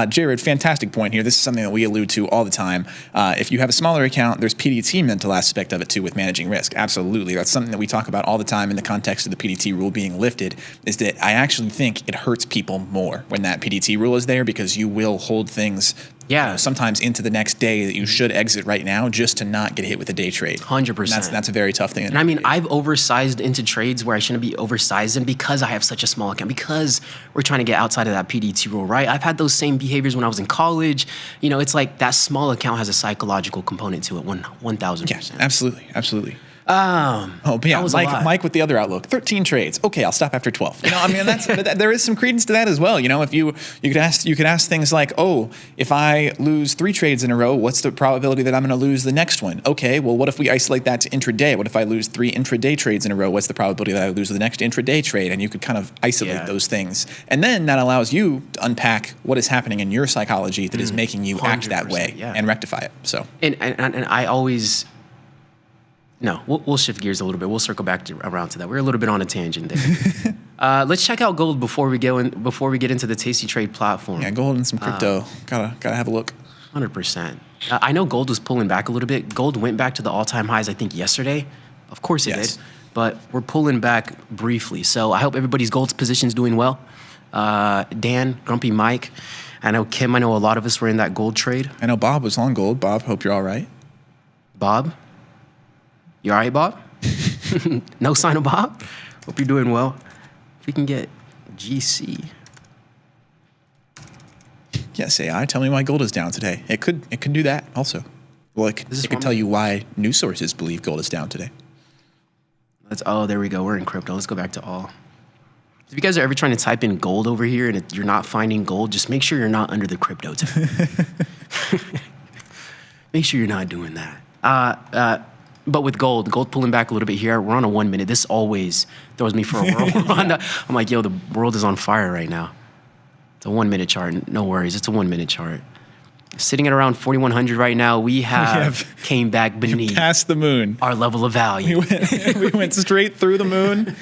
Jared, fantastic point here. This is something that we allude to all the time. If you have a smaller account, there's PDT mental aspect of it too with managing risk. Absolutely. That's something that we talk about all the time in the context of the PDT rule being lifted, is that I actually think it hurts people more when that PDT rule is there, because you will hold things Yeah. Sometimes into the next day that you should exit right now just to not get hit with a day trade. 100%. That's a very tough thing. And I mean, I've oversized into trades where I shouldn't be oversized in because I have such a small account, because we're trying to get outside of that PDT rule, right? I've had those same behaviors when I was in college. You know, it's like that small account has a psychological component to it, 1,000%. Yeah, absolutely. Absolutely. But yeah, Mike with the other outlook, 13 trades. Okay, I'll stop after 12. You know, I mean, there is some credence to that as well. You know, if you could ask things like, oh, if I lose 3 trades in a row, what's the probability that I'm going to lose the next one? Okay, well, what if we isolate that to intraday? What if I lose 3 intraday trades in a row? What's the probability that I lose the next intraday trade? And you could kind of isolate those things, and then that allows you to unpack what is happening in your psychology that is making you act that way and rectify it. So, and I always. No, we'll shift gears a little bit. We'll circle back around to that. We're a little bit on a tangent there. Let's check out gold before we get into the Tasty Trade platform. Yeah, gold and some crypto. Gotta have a look. 100%. I know gold was pulling back a little bit. Gold went back to the all-time highs, I think, yesterday. Of course it did. But we're pulling back briefly. So I hope everybody's gold position's doing well. Dan, Grumpy Mike. I know Kim. I know a lot of us were in that gold trade. I know Bob was long gold. Bob, hope you're all right. Bob? You all right, Bob? No sign of Bob? Hope you're doing well. If we can get GC. Yes, AI, tell me why gold is down today. It could do that also. Well, it could tell you why news sources believe gold is down today. There we go. We're in crypto. Let's go back to all. If you guys are ever trying to type in gold over here and you're not finding gold, just make sure you're not under the crypto tab. Make sure you're not doing that. But with gold pulling back a little bit here, we're on a 1 minute. This always throws me for a whirlwind. I'm like, yo, the world is on fire right now. It's a 1 minute chart. No worries, it's a 1 minute chart. Sitting at around 4,100 right now, we have came back beneath past the moon. Our level of value. We went straight through the moon,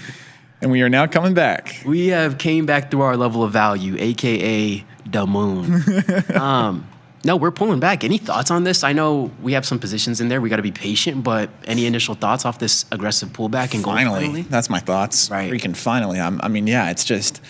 and we are now coming back. We have came back through our level of value, aka the moon. No, we're pulling back. Any thoughts on this? I know we have some positions in there. We got to be patient, but any initial thoughts off this aggressive pullback and gold? Finally, that's my thoughts. Right. Freaking finally. I mean, yeah, it's just,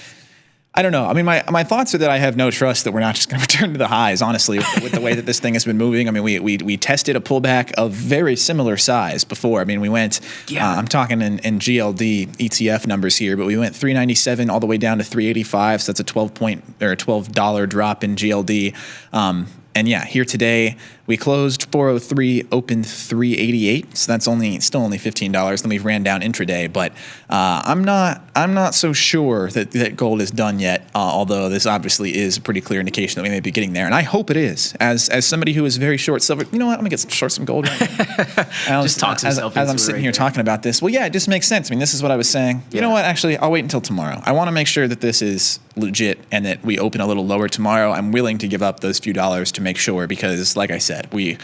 I don't know. I mean, my thoughts are that I have no trust that we're not just going to return to the highs, honestly, with the way that this thing has been moving. I mean, we tested a pullback of very similar size before. I mean, we went, I'm talking in GLD ETF numbers here, but we went 397 all the way down to 385. So that's a $12 drop in GLD. And yeah, here today, we closed 403, opened 388. So that's still only $15. Then we ran down intraday, but I'm not so sure that gold is done yet. Although this obviously is a pretty clear indication that we may be getting there, and I hope it is. As somebody who is very short silver, you know what? I'm gonna get short some gold right now. Just talks himself as I'm sitting here talking about this. Well, yeah, it just makes sense. I mean, this is what I was saying. You know what? Actually, I'll wait until tomorrow. I want to make sure that this is legit and that we open a little lower tomorrow. I'm willing to give up those few dollars to make sure, because like I said, we've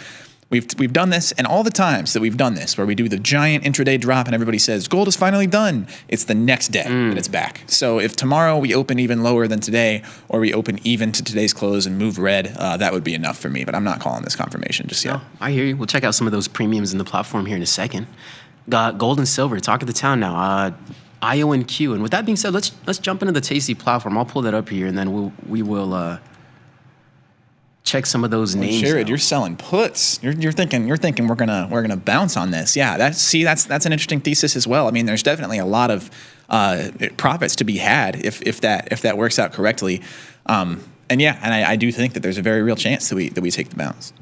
done this, and all the times that we've done this, where we do the giant intraday drop and everybody says gold is finally done, it's the next day that it's back. So if tomorrow we open even lower than today, or we open even to today's close and move red, that would be enough for me. But I'm not calling this confirmation just yet. No, I hear you. We'll check out some of those premiums in the platform here in a second. Got gold and silver. Talk of the town now. IO and Q. And with that being said, let's jump into the Tasty platform. I'll pull that up here, and then we will check some of those names. Jared, you're selling puts. You're thinking we're gonna bounce on this. Yeah, that's an interesting thesis as well. I mean, there's definitely a lot of profits to be had if that works out correctly. And I do think that there's a very real chance that we take the bounce.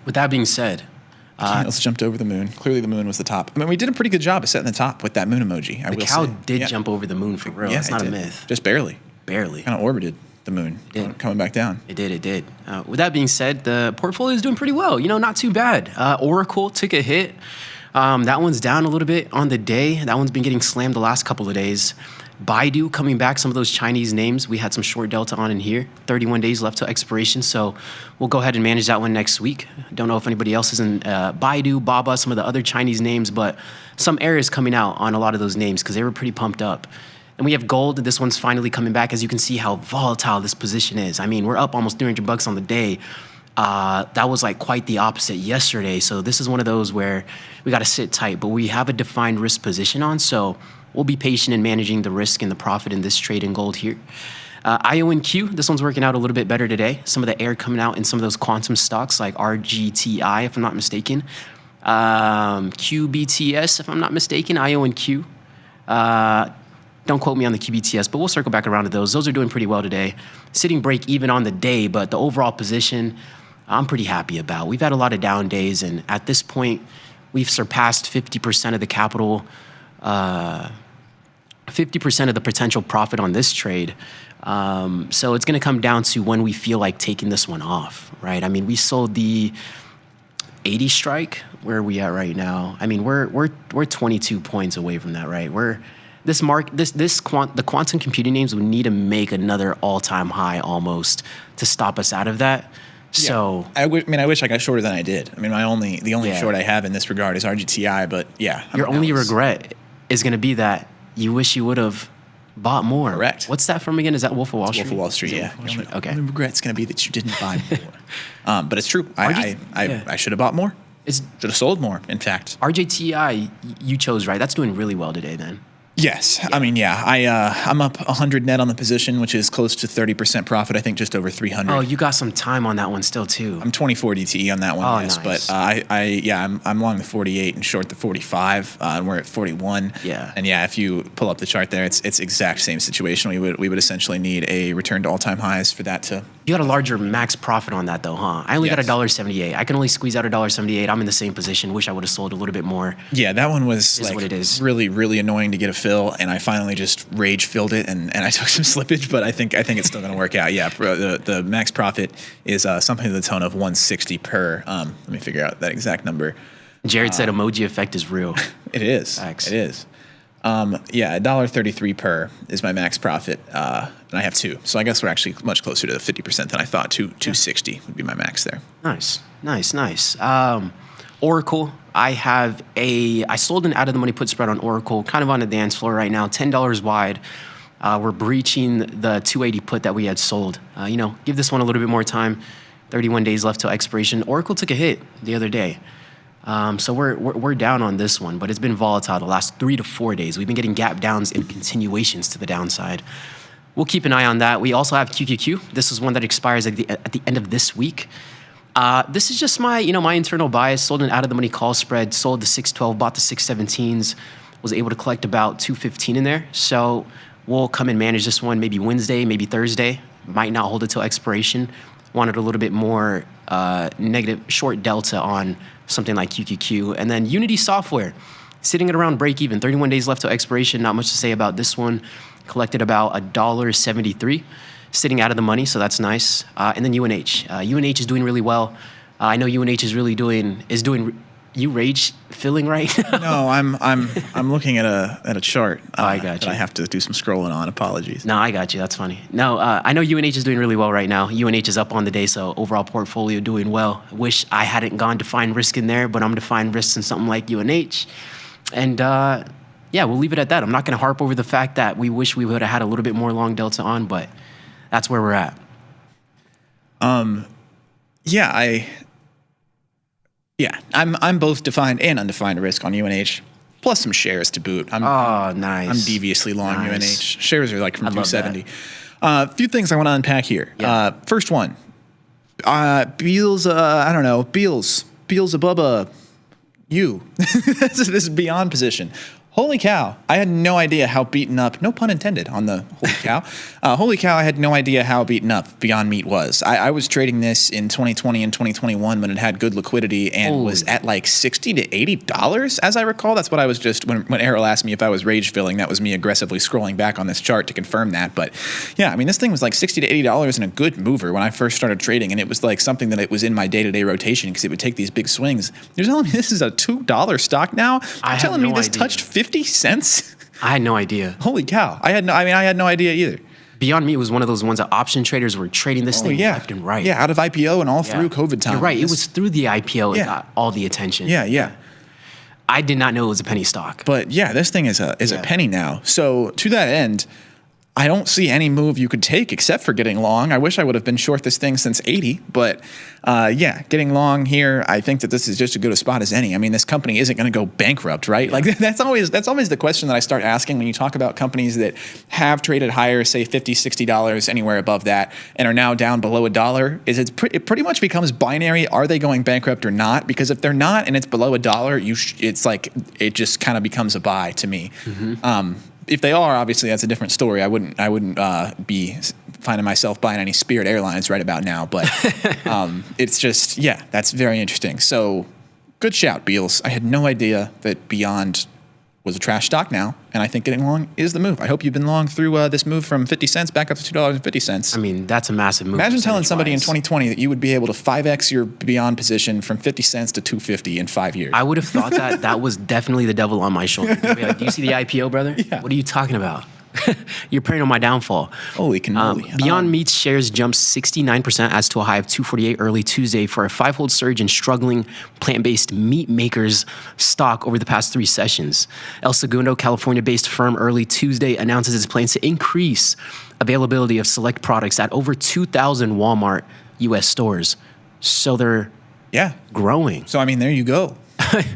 With that being said, let's jumped over the moon. Clearly, the moon was the top. I mean, we did a pretty good job of setting the top with that moon emoji. The cow did jump over the moon for real. Yeah, it's not a myth. Just barely. Barely. Kind of orbited the moon, coming back down. It did. With that being said, the portfolio is doing pretty well. You know, not too bad. Oracle took a hit. That one's down a little bit on the day. That one's been getting slammed the last couple of days. Baidu coming back, some of those Chinese names. We had some short delta on in here. 31 days left till expiration, so we'll go ahead and manage that one next week. Don't know if anybody else is in Baidu, Baba, some of the other Chinese names, but some errors coming out on a lot of those names because they were pretty pumped up. And we have gold. This one's finally coming back. As you can see how volatile this position is. I mean, we're up almost $300 on the day. That was like quite the opposite yesterday. So this is one of those where we got to sit tight, but we have a defined risk position on. So we'll be patient in managing the risk and the profit in this trade in gold here. IONQ, this one's working out a little bit better today. Some of the air coming out in some of those quantum stocks like RGTI, if I'm not mistaken. QBTS, if I'm not mistaken, IONQ. Don't quote me on the QBTS, but we'll circle back around to those. Those are doing pretty well today. Sitting break even on the day, but the overall position, I'm pretty happy about. We've had a lot of down days, and at this point, we've surpassed 50% of the capital, 50% of the potential profit on this trade. So it's going to come down to when we feel like taking this one off, right? I mean, we sold the 80 strike. Where are we at right now? I mean, we're 22 points away from that, right? The quantum computing names would need to make another all-time high almost to stop us out of that. So I wish I got shorter than I did. I mean, the only short I have in this regard is RGTI, but yeah. Your only regret is going to be that you wish you would have bought more. Correct. What's that from again? Is that Wolf of Wall Street? Wolf of Wall Street, yeah. Okay. The only regret's going to be that you didn't buy more. But it's true. I should have bought more. Should have sold more, in fact. RJTI, you chose right. That's doing really well today then. Yes. Yeah. I mean, I'm up 100 net on the position, which is close to 30% profit. I think just over 300. Oh, you got some time on that one still too. I'm 24 DTE on that one. Oh, yes, nice. But I'm long the 48 and short the 45, and we're at 41. Yeah. And if you pull up the chart there, it's exact same situation. We would essentially need a return to all-time highs for that to. You got a larger max profit on that though, huh? I only got $1.78. I can only squeeze out $1.78. I'm in the same position. Wish I would have sold a little bit more. Yeah, that one was what it is. Really, really annoying to get a fill, and I finally just rage filled it, and I took some slippage, but I think it's still going to work out. Yeah, the max profit is something to the tone of 160 per. Let me figure out that exact number. Jared said emoji effect is real. It is. Facts. It is. $1.33 per is my max profit, and I have two. So I guess we're actually much closer to the 50% than I thought. 260 would be my max there. Nice. Oracle, I sold an out of the money put spread on Oracle, kind of on the dance floor right now, $10 wide. We're breaching the 280 put that we had sold. Give this one a little bit more time. 31 days left till expiration. Oracle took a hit the other day. So we're down on this one, but it's been volatile the last 3 to 4 days. We've been getting gap downs and continuations to the downside. We'll keep an eye on that. We also have QQQ. This is one that expires at the end of this week. This is just my internal bias. Sold an out of the money call spread, sold the 612, bought the 617s, was able to collect about 215 in there. So we'll come and manage this one maybe Wednesday, maybe Thursday. Might not hold it till expiration. Wanted a little bit more negative short delta on something like QQQ. And then Unity Software, sitting at around break even, 31 days left till expiration. Not much to say about this one. Collected about $1.73, sitting out of the money, so that's nice. And then UNH. UNH is doing really well. I know UNH is doing. You rage filling right now? No, I'm looking at a chart. I got you. That I have to do some scrolling on. Apologies. No, I got you. That's funny. No, I know UNH is doing really well right now. UNH is up on the day, so overall portfolio doing well. Wish I hadn't gone to find risk in there, but I'm to find risks in something like UNH. And we'll leave it at that. I'm not going to harp over the fact that we wish we would have had a little bit more long delta on, but that's where we're at. I'm both defined and undefined risk on UNH, plus some shares to boot. Nice. I'm deviously long UNH. Shares are like from 270. A few things I want to unpack here. Yeah. First one, Beals. Beelzebubba. You. This is beyond position. Holy cow, I had no idea how beaten up, no pun intended on the holy cow. Holy cow, I had no idea how beaten up Beyond Meat was. I was trading this in 2020 and 2021 when it had good liquidity and was at like $60 to $80, as I recall. That's what I was just, when Errol asked me if I was rage filling, that was me aggressively scrolling back on this chart to confirm that. But yeah, I mean, this thing was like $60 to $80 and a good mover when I first started trading, and it was like something that it was in my day-to-day rotation because it would take these big swings. You're telling me this is a $2 stock now? You're telling me this touched 50 cents? I had no idea. Holy cow. I had no idea either. Beyond Meat was one of those ones that option traders were trading this thing left and right. Yeah, out of IPO and all through COVID time. You're right. It was through the IPO it got all the attention. Yeah. I did not know it was a penny stock. But yeah, this thing is a penny now. So to that end, I don't see any move you could take except for getting long. I wish I would have been short this thing since 80, but getting long here, I think that this is just as good a spot as any. I mean, this company isn't going to go bankrupt, right? Like that's always the question that I start asking when you talk about companies that have traded higher, say $50, $60, anywhere above that, and are now down below $1. It pretty much becomes binary. Are they going bankrupt or not? Because if they're not and it's below $1, it's like it just kind of becomes a buy to me. If they are, obviously that's a different story. I wouldn't be finding myself buying any Spirit Airlines right about now. But it's just, that's very interesting. So good shout, Beals. I had no idea that Beyond was a trash stock now, and I think getting long is the move. I hope you've been long through this move from 50 cents back up to $2.50. I mean, that's a massive move. Imagine telling somebody in 2020 that you would be able to 5x your Beyond position from 50 cents to 250 in 5 years. I would have thought that was definitely the devil on my shoulder. Like, do you see the IPO, brother? Yeah. What are you talking about? You're preying on my downfall. Holy cannoli. Beyond Meat's shares jumped 69% as to a high of 248 early Tuesday for a five-fold surge in struggling plant-based meat makers stock over the past 3 sessions. El Segundo, California-based firm, early Tuesday announces its plans to increase availability of select products at over 2,000 Walmart U.S. stores. So they're growing. So, I mean, there you go.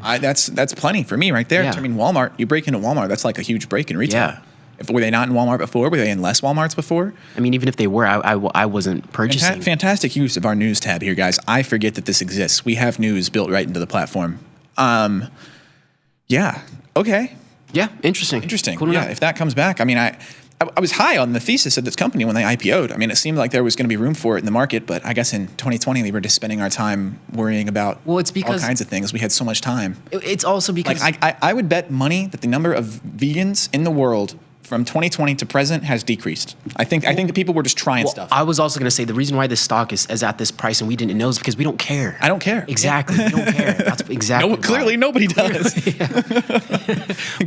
That's plenty for me right there. Yeah. I mean, Walmart, you break into Walmart, that's like a huge break in retail. Yeah. Were they not in Walmart before? Were they in less Walmarts before? I mean, even if they were, I wasn't purchasing. Fantastic use of our news tab here, guys. I forget that this exists. We have news built right into the platform. Yeah. Okay. Yeah. Interesting. Cool enough. If that comes back, I mean, I was high on the thesis of this company when they IPO'd. I mean, it seemed like there was going to be room for it in the market, but I guess in 2020 we were just spending our time worrying about all kinds of things. We had so much time. It's also because I would bet money that the number of vegans in the world from 2020 to present has decreased. I think that people were just trying stuff. I was also going to say the reason why this stock is at this price and we didn't know is because we don't care. I don't care. Exactly. We don't care. That's exactly why. Clearly nobody does.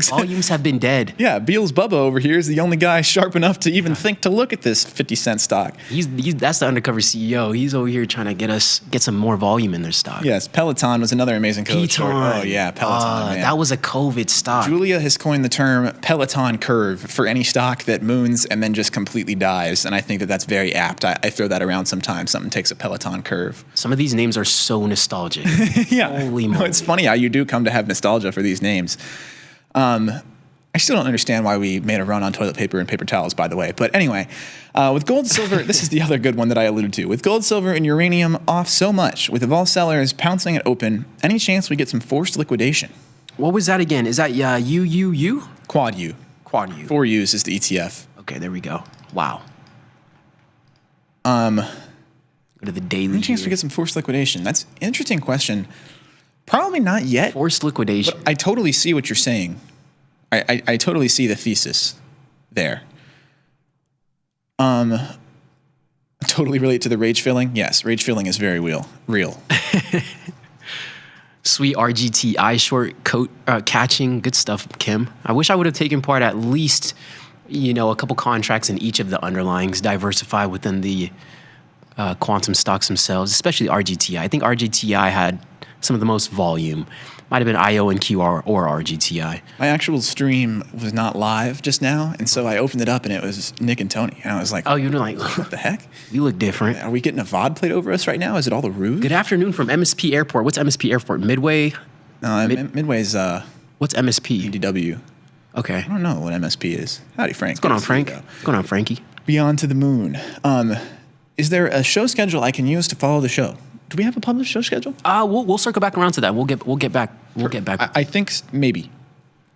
Volumes have been dead. Yeah, Beals Bubba over here is the only guy sharp enough to even think to look at this 50-cent stock. That's the undercover CEO. He's over here trying to get some more volume in their stock. Yes, Peloton was another amazing coach. Oh yeah, Peloton. Man. That was a COVID stock. Julia has coined the term Peloton curve for any stock that moons and then just completely dies, and I think that that's very apt. I throw that around sometimes. Something takes a Peloton curve. Some of these names are so nostalgic. Yeah, holy moly. It's funny how you do come to have nostalgia for these names. I still don't understand why we made a run on toilet paper and paper towels, by the way. But anyway, with gold, silver, this is the other good one that I alluded to. With gold, silver, and uranium off so much, with the vol sellers pouncing at open, any chance we get some forced liquidation? What was that again? Is that UUU? Quad U. Quad U. 4 U's is the ETF. Okay, there we go. Wow. Go to the daily. Any chance we get some forced liquidation? That's an interesting question. Probably not yet. Forced liquidation. But I totally see what you're saying. I totally see the thesis there. Totally relate to the rage filling. Yes, rage filling is very real. Sweet RGTI short coat catching. Good stuff, Kim. I wish I would have taken part at least, a couple contracts in each of the underlyings, diversify within the quantum stocks themselves, especially RGTI. I think RGTI had some of the most volume. Might have been IO and QR or RGTI. My actual stream was not live just now, and so I opened it up and it was Nick and Tony. And I was like, oh, you're like, what the heck? You look different. Are we getting a VOD played over us right now? Is it all the ruse? Good afternoon from MSP Airport. What's MSP Airport? Midway? No, Midway's... What's MSP? UDW. Okay. I don't know what MSP is. Howdy, Frank. What's going on, Frank? What's going on, Frankie? Beyond to the Moon. Is there a show schedule I can use to follow the show? Do we have a published show schedule? We'll circle back around to that. We'll get back. I think maybe.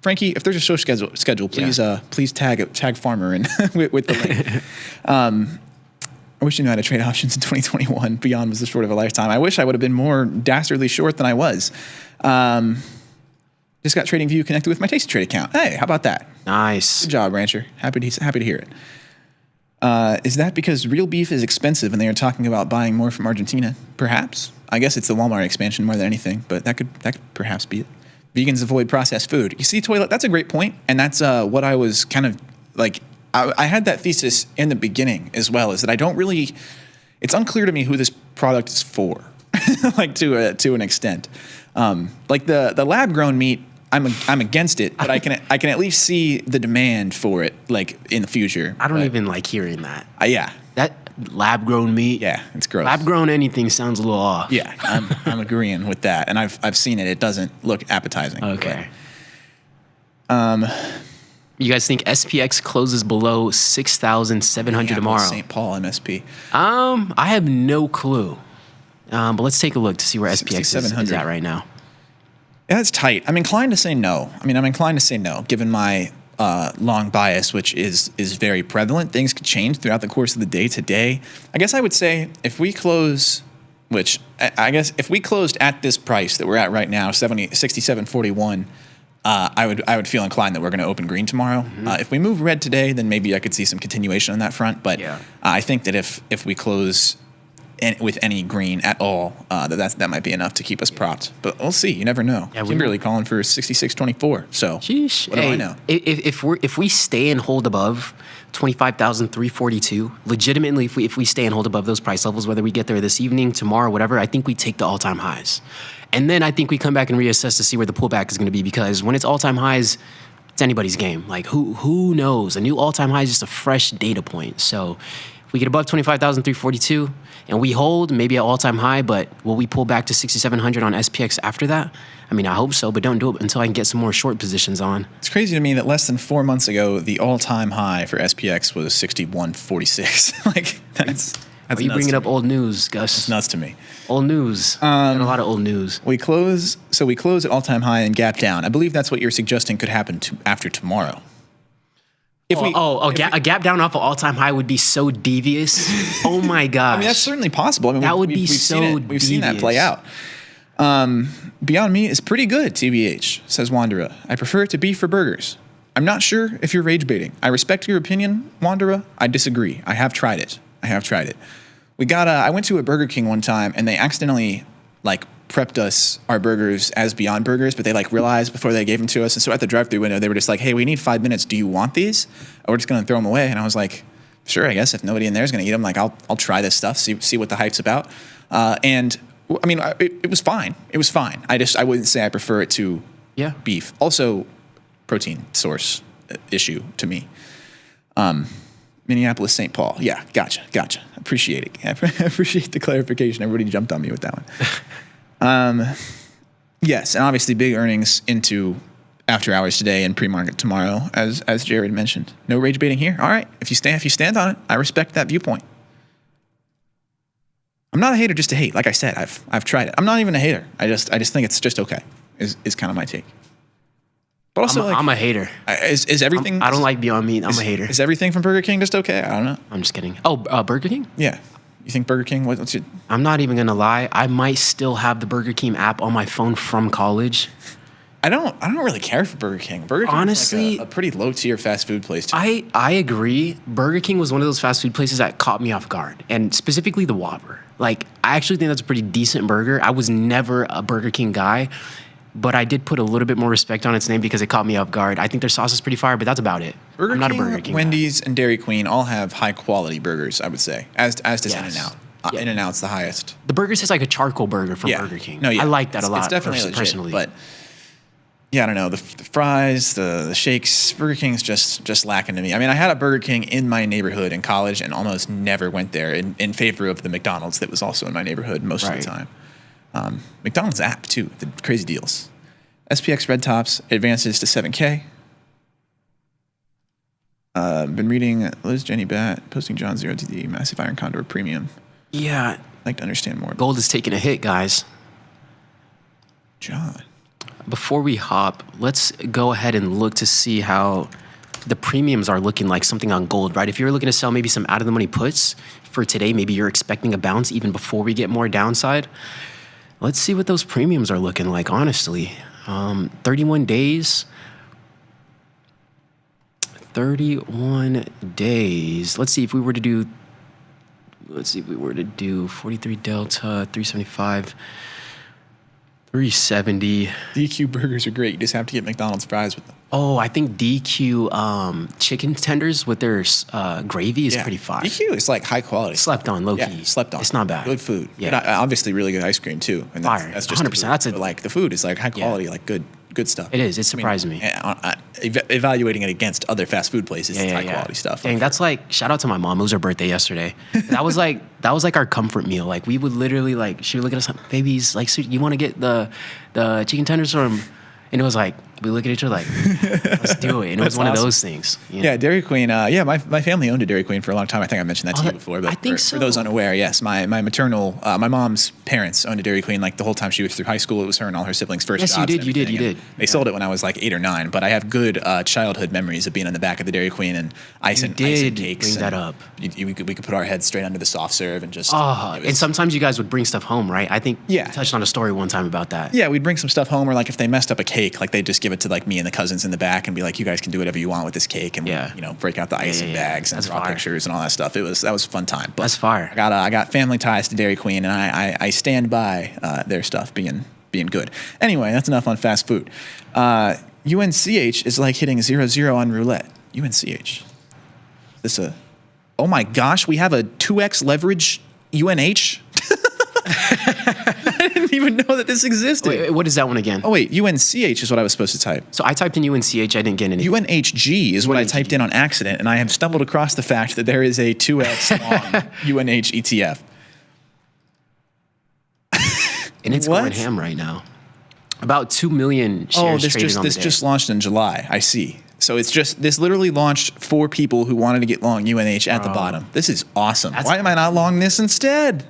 Frankie, if there's a show schedule, please tag Farmer in with the link. I wish you knew how to trade options in 2021. Beyond was the short of a lifetime. I wish I would have been more dastardly short than I was. Just got TradingView connected with my Tasty Trade account. Hey, how about that? Nice. Good job, Rancher. Happy to hear it. Is that because real beef is expensive and they are talking about buying more from Argentina? Perhaps. I guess it's the Walmart expansion more than anything, but that could perhaps be it. Vegans avoid processed food. You see, Toilet, that's a great point, and that's what I was kind of like. I had that thesis in the beginning as well, is that I don't really. It's unclear to me who this product is for, like to an extent. Like the lab grown meat, I'm against it, but I can at least see the demand for it like in the future. I don't even like hearing that. Yeah. That lab grown meat. Yeah, it's gross. Lab grown anything sounds a little off. Yeah, I'm agreeing with that, and I've seen it. It doesn't look appetizing. Okay. You guys think SPX closes below 6,700 tomorrow? St. Paul MSP. I have no clue. But let's take a look to see where SPX is at right now. Yeah, it's tight. I'm inclined to say no. Given my long bias, which is very prevalent. Things could change throughout the course of the day today. I guess I would say if we close, which I guess if we closed at this price that we're at right now, 67.41, I would feel inclined that we're going to open green tomorrow. Mm-hmm. If we move red today, then maybe I could see some continuation on that front. But I think that if we close with any green at all, that might be enough to keep us propped. But we'll see. You never know. Yeah, Kimberly calling for 66.24. So what do I know? If we stay and hold above 25,342, legitimately, if we stay and hold above those price levels, whether we get there this evening, tomorrow, whatever, I think we take the all-time highs. And then I think we come back and reassess to see where the pullback is going to be, because when it's all-time highs, it's anybody's game. Like, who knows? A new all-time high is just a fresh data point. So if we get above 25,342 and we hold maybe an all-time high, but will we pull back to 6,700 on SPX after that? I mean, I hope so, but don't do it until I can get some more short positions on. It's crazy to me that less than 4 months ago, the all-time high for SPX was 61.46. Like, that's you bringing up old news, Gus? It's nuts to me. Old news. Got a lot of old news. We close at all-time high and gap down. I believe that's what you're suggesting could happen after tomorrow. A gap down off an all-time high would be so devious. Oh my gosh. I mean, that's certainly possible. I mean, that would be we've so devious. We've seen that play out. Beyond Meat is pretty good, TBH, says Wandera. I prefer it to beef for burgers. I'm not sure if you're rage baiting. I respect your opinion, Wandera. I disagree. I have tried it. I went to a Burger King one time, and they accidentally, prepped us our burgers as Beyond Burgers, but they, realized before they gave them to us. And so at the drive-thru window, they were just like, hey, we need 5 minutes. Do you want these? Or we're just going to throw them away. And I was like, sure, I guess. If nobody in there is going to eat them, I'll try this stuff, see what the hype's about. And I mean, it was fine. It was fine. I wouldn't say I prefer it to beef. Also, protein source issue to me. Minneapolis, St. Paul. Yeah, gotcha. Appreciate it. I appreciate the clarification. Everybody jumped on me with that one. Yes, and obviously big earnings into after hours today and pre-market tomorrow, as Jared mentioned. No rage baiting here. All right, if you stand on it, I respect that viewpoint. I'm not a hater just to hate. Like I said, I've tried it. I'm not even a hater. I just think it's just okay. Is kind of my take. But also, I'm a hater. Is everything? I don't like Beyond Meat. I'm a hater. Is everything from Burger King just okay? I don't know. I'm just kidding. Oh, Burger King? Yeah. You think Burger King? What's your? I'm not even gonna lie. I might still have the Burger King app on my phone from college. I don't really care for Burger King. Burger King is a pretty low tier fast food place too. I agree. Burger King was one of those fast food places that caught me off guard, and specifically the Whopper. I actually think that's a pretty decent burger. I was never a Burger King guy, but I did put a little bit more respect on its name because it caught me off guard. I think their sauce is pretty fire, but that's about it. I'm not a Burger King Wendy's, and Dairy Queen all have high quality burgers, I would say, as does In-N-Out. In-N-Out's the highest. The burger tastes like a charcoal burger from Burger King. No, I like that a lot. It's definitely legit, personally. But yeah, I don't know. The fries, the shakes, Burger King's just lacking to me. I mean, I had a Burger King in my neighborhood in college and almost never went there in favor of the McDonald's that was also in my neighborhood most of the time. McDonald's app, too, the crazy deals. SPX Red Tops advances to 7K. Been reading Liz Jenny Bat, posting John 0TD, Massive Iron Condor Premium. Yeah. I'd like to understand more. Gold is taking a hit, guys. John. Before we hop, let's go ahead and look to see how the premiums are looking like something on gold, right? If you're looking to sell maybe some out-of-the-money puts for today, maybe you're expecting a bounce even before we get more downside. Let's see what those premiums are looking like, honestly. 31 days. 31 days. Let's see if we were to do 43 Delta, 375. 370. DQ burgers are great. You just have to get McDonald's fries with them. Oh, I think DQ chicken tenders with their gravy is pretty fire. DQ is high quality. Slept on, low key. Yeah, slept on. It's not bad. Good food. Yeah. And obviously really good ice cream too. And fire. that's just 100%. the food is high quality, good Good stuff. It is. It surprised me. Evaluating it against other fast food places, it's high quality stuff. Dang, that's like, shout out to my mom. It was her birthday yesterday. That was like our comfort meal. Like we would literally like, she would look at us, babies, like, so you want to get the chicken tenders from, and it was like, we look at each other like, let's do it. And it was one of those things. You know? Yeah, Dairy Queen. My family owned a Dairy Queen for a long time. I think I mentioned that to you before. But I think so. For those unaware, yes, my maternal, my mom's parents owned a Dairy Queen like the whole time she was through high school. It was her and all her siblings' first jobs. Yes, you did. They sold it when I was like 8 or 9, but I have good childhood memories of being in the back of the Dairy Queen and ice and cakes. Bring that up. We could put our heads straight under the soft serve and just. And sometimes you guys would bring stuff home, right? I think you touched on a story one time about that. Yeah, we'd bring some stuff home, or like if they messed up a cake, like they'd just give it to like me and the cousins in the back and be like, you guys can do whatever you want with this cake, and break out the icing bags and draw pictures and all that stuff. That was a fun time. But that's fire. I got family ties to Dairy Queen, and I stand by their stuff being good. Anyway, that's enough on fast food. UNCH is like hitting 0-0 on roulette. UNCH. Oh my gosh, we have a 2x leverage UNH. I didn't even know that this existed. Wait, what is that one again? Oh, wait. UNCH is what I was supposed to type. So I typed in UNCH. I didn't get anything. UNHG is what I typed in on accident, and I have stumbled across the fact that there is a 2x long UNH ETF. And it's going ham right now. About 2 million shares traded on the day. This just launched in July. I see. So this literally launched for people who wanted to get long UNH at the bottom. This is awesome. Why am I not long this instead?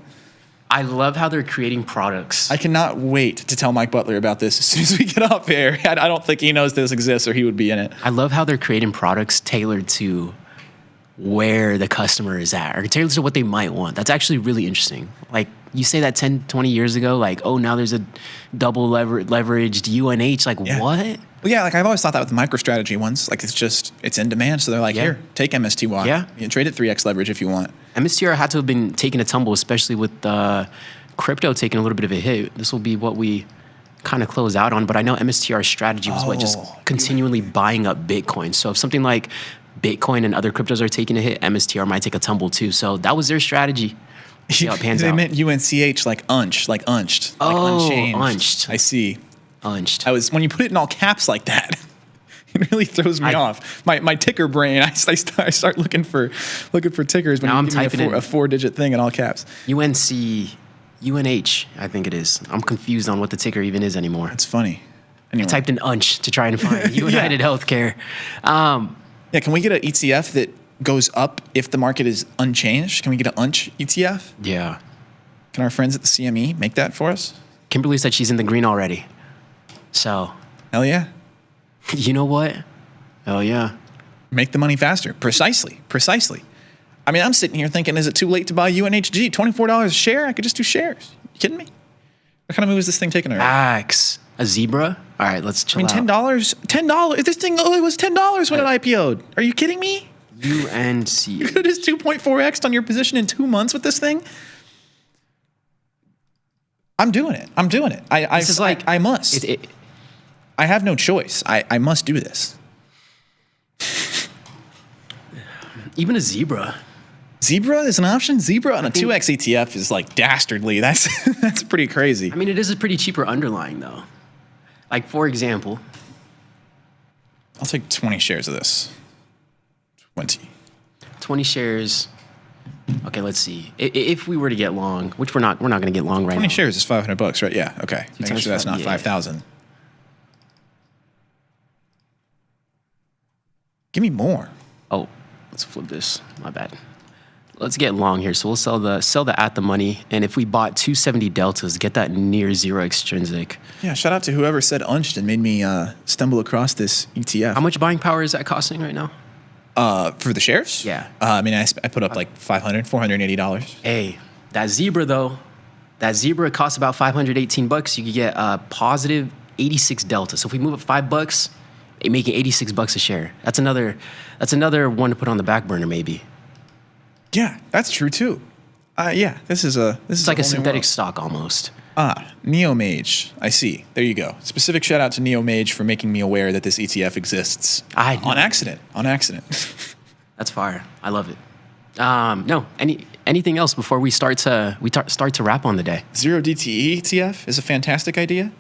I love how they're creating products. I cannot wait to tell Mike Butler about this as soon as we get off air. I don't think he knows this exists or he would be in it. I love how they're creating products tailored to where the customer is at, or tailored to what they might want. That's actually really interesting. Like, you say that 10, 20 years ago, like, oh, now there's a double leveraged UNH. Like, what? Well, yeah, like I've always thought that with the MicroStrategy ones. Like, it's in demand. So they're like, here, take MSTY. Yeah. You can trade at 3x leverage if you want. MSTR had to have been taking a tumble, especially with crypto taking a little bit of a hit. This will be what we kind of close out on. But I know MSTR's strategy was just continually buying up Bitcoin. So if something like Bitcoin and other cryptos are taking a hit, MSTR might take a tumble too. So that was their strategy. See how it pans they out. meant UNCH like unched, like unchanged. Unched. I see. Unched. When you put it in all caps like that, it really throws me off. My ticker brain, I start looking for tickers when you give me a 4-digit thing in all caps. UNH, I think it is. I'm confused on what the ticker even is anymore. That's funny. Anyway. I typed in UNCH to try and find United Healthcare. Yeah, can we get an ETF that goes up if the market is unchanged? Can we get an UNCH ETF? Yeah. Can our friends at the CME make that for us? Kimberly said she's in the green already. So. Hell yeah. You know what? Hell yeah. Make the money faster. Precisely. I mean, I'm sitting here thinking, is it too late to buy UNHG? $24 a share? I could just do shares. You kidding me? What kind of move is this thing taking already? Axe. A zebra? All right, let's chill out. $10. This thing only was $10 when it IPO'd. Are you kidding me? UNC. You could have just 2.4x'd on your position in 2 months with this thing. I'm doing it. I must. I have no choice. I must do this. Even a zebra. Zebra is an option? Zebra on a 2x ETF is like dastardly. That's pretty crazy. I mean, it is a pretty cheaper underlying, though. Like, for example. I'll take 20 shares of this. 20 shares. Okay, let's see. If we were to get long, which we're not going to get long right now. 20 shares is $500, right? Yeah, okay. Make sure that's not 5,000. Give me more. Oh, let's flip this. My bad. Let's get long here. So we'll sell the at the money, and if we bought 270 deltas, get that near zero extrinsic. Yeah, shout out to whoever said unched and made me stumble across this ETF. How much buying power is that costing right now? For the shares? Yeah. I mean, I put up like $480. Hey, that zebra though, that zebra costs about $518. You could get a positive 86 delta. So if we move up $5, it make it $86 a share. That's another one to put on the back burner maybe. Yeah, that's true too. Yeah, this is like a synthetic stock almost. Neomage. I see. There you go. Specific shout out to Neomage for making me aware that this ETF exists. On accident. That's fire. I love it. No. Anything else before we start to wrap on the day? Zero DTE ETF is a fantastic idea.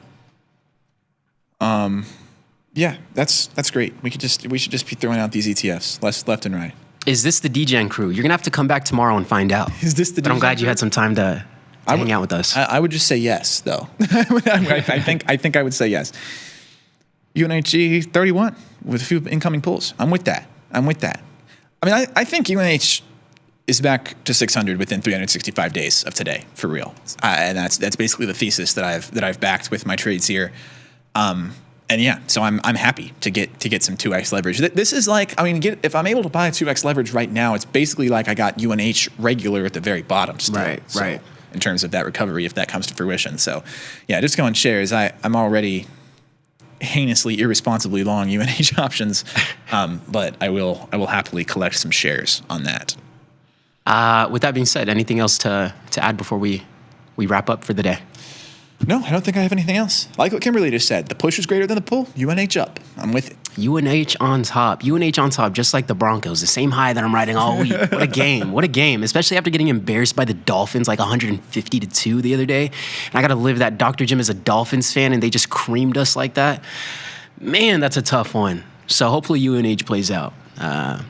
Yeah, that's great. We should just be throwing out these ETFs left and right. Is this the DGen crew? You're gonna have to come back tomorrow and find out. Is this the? But I'm glad you crew? had some time to hang out with us. I would just say yes, though. I think I would say yes. UNHG 31 with a few incoming pulls. I'm with that. I mean, I think UNH is back to 600 within 365 days of today, for real. And that's basically the thesis that I've backed with my trades here. And yeah, so I'm happy to get some 2x leverage. This is like, I mean, if I'm able to buy 2x leverage right now, it's basically like I got UNH regular at the very bottom still. Right. In terms of that recovery, if that comes to fruition. So yeah, just going shares. I'm already heinously, irresponsibly long UNH options, but I will happily collect some shares on that. With that being said, anything else to add before we wrap up for the day? No, I don't think I have anything else. Like what Kimberly just said, the push is greater than the pull. UNH up. I'm with it. UNH on top. UNH on top, just like the Broncos. The same high that I'm riding all week. What a game. What a game. Especially after getting embarrassed by the Dolphins like 150-2 the other day. And I got to live that. Dr. Jim is a Dolphins fan, and they just creamed us like that. Man, that's a tough one. So hopefully UNH plays out.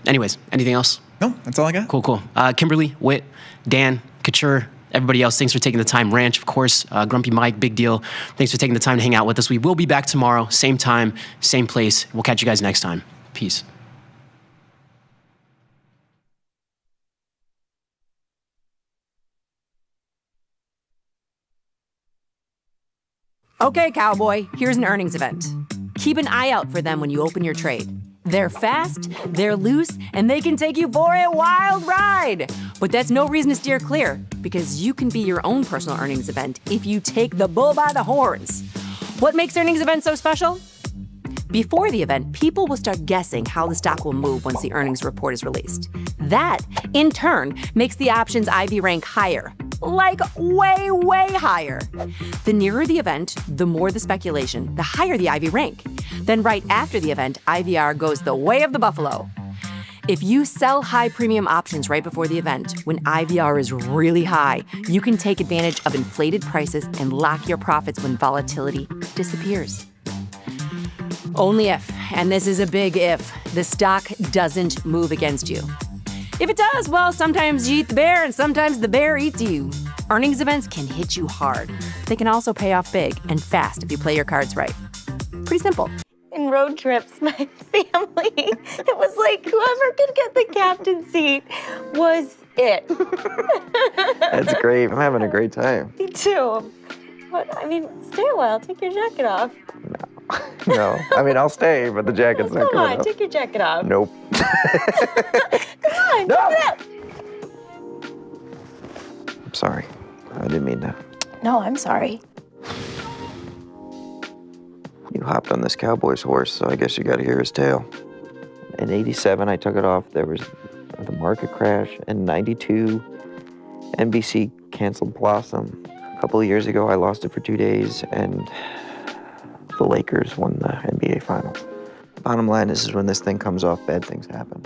Anyways, anything else? No, that's all I got. Cool. Kimberly, Whit, Dan, Couture, everybody else, thanks for taking the time. Ranch, of course, Grumpy Mike, big deal. Thanks for taking the time to hang out with us. We will be back tomorrow, same time, same place. We'll catch you guys next time. Peace. Okay, cowboy, here's an earnings event. Keep an eye out for them when you open your trade. They're fast, they're loose, and they can take you for a wild ride. But that's no reason to steer clear, because you can be your own personal earnings event if you take the bull by the horns. What makes earnings events so special? Before the event, people will start guessing how the stock will move once the earnings report is released. That, in turn, makes the options IV rank higher. Like way, way higher. The nearer the event, the more the speculation, the higher the IV rank. Then right after the event, IVR goes the way of the buffalo. If you sell high premium options right before the event, when IVR is really high, you can take advantage of inflated prices and lock your profits when volatility disappears. Only if, and this is a big if, the stock doesn't move against you. If it does, well, sometimes you eat the bear and sometimes the bear eats you. Earnings events can hit you hard. They can also pay off big and fast if you play your cards right. Pretty simple. In road trips, my family, it was like whoever could get the captain seat was it. That's great. I'm having a great time. Me too. But, I mean, stay a while. Take your jacket off. No, I mean, I'll stay, but the jacket's not Come coming on, off. take your jacket off. Nope. Come on, no. Take it up. I'm sorry. I didn't mean to. No, I'm sorry. You hopped on this cowboy's horse, so I guess you got to hear his tale. In '87, I took it off. There was the market crash. In '92, NBC canceled Blossom. A couple of years ago, I lost it for 2 days, and the Lakers won the NBA Finals. Bottom line is when this thing comes off, bad things happen.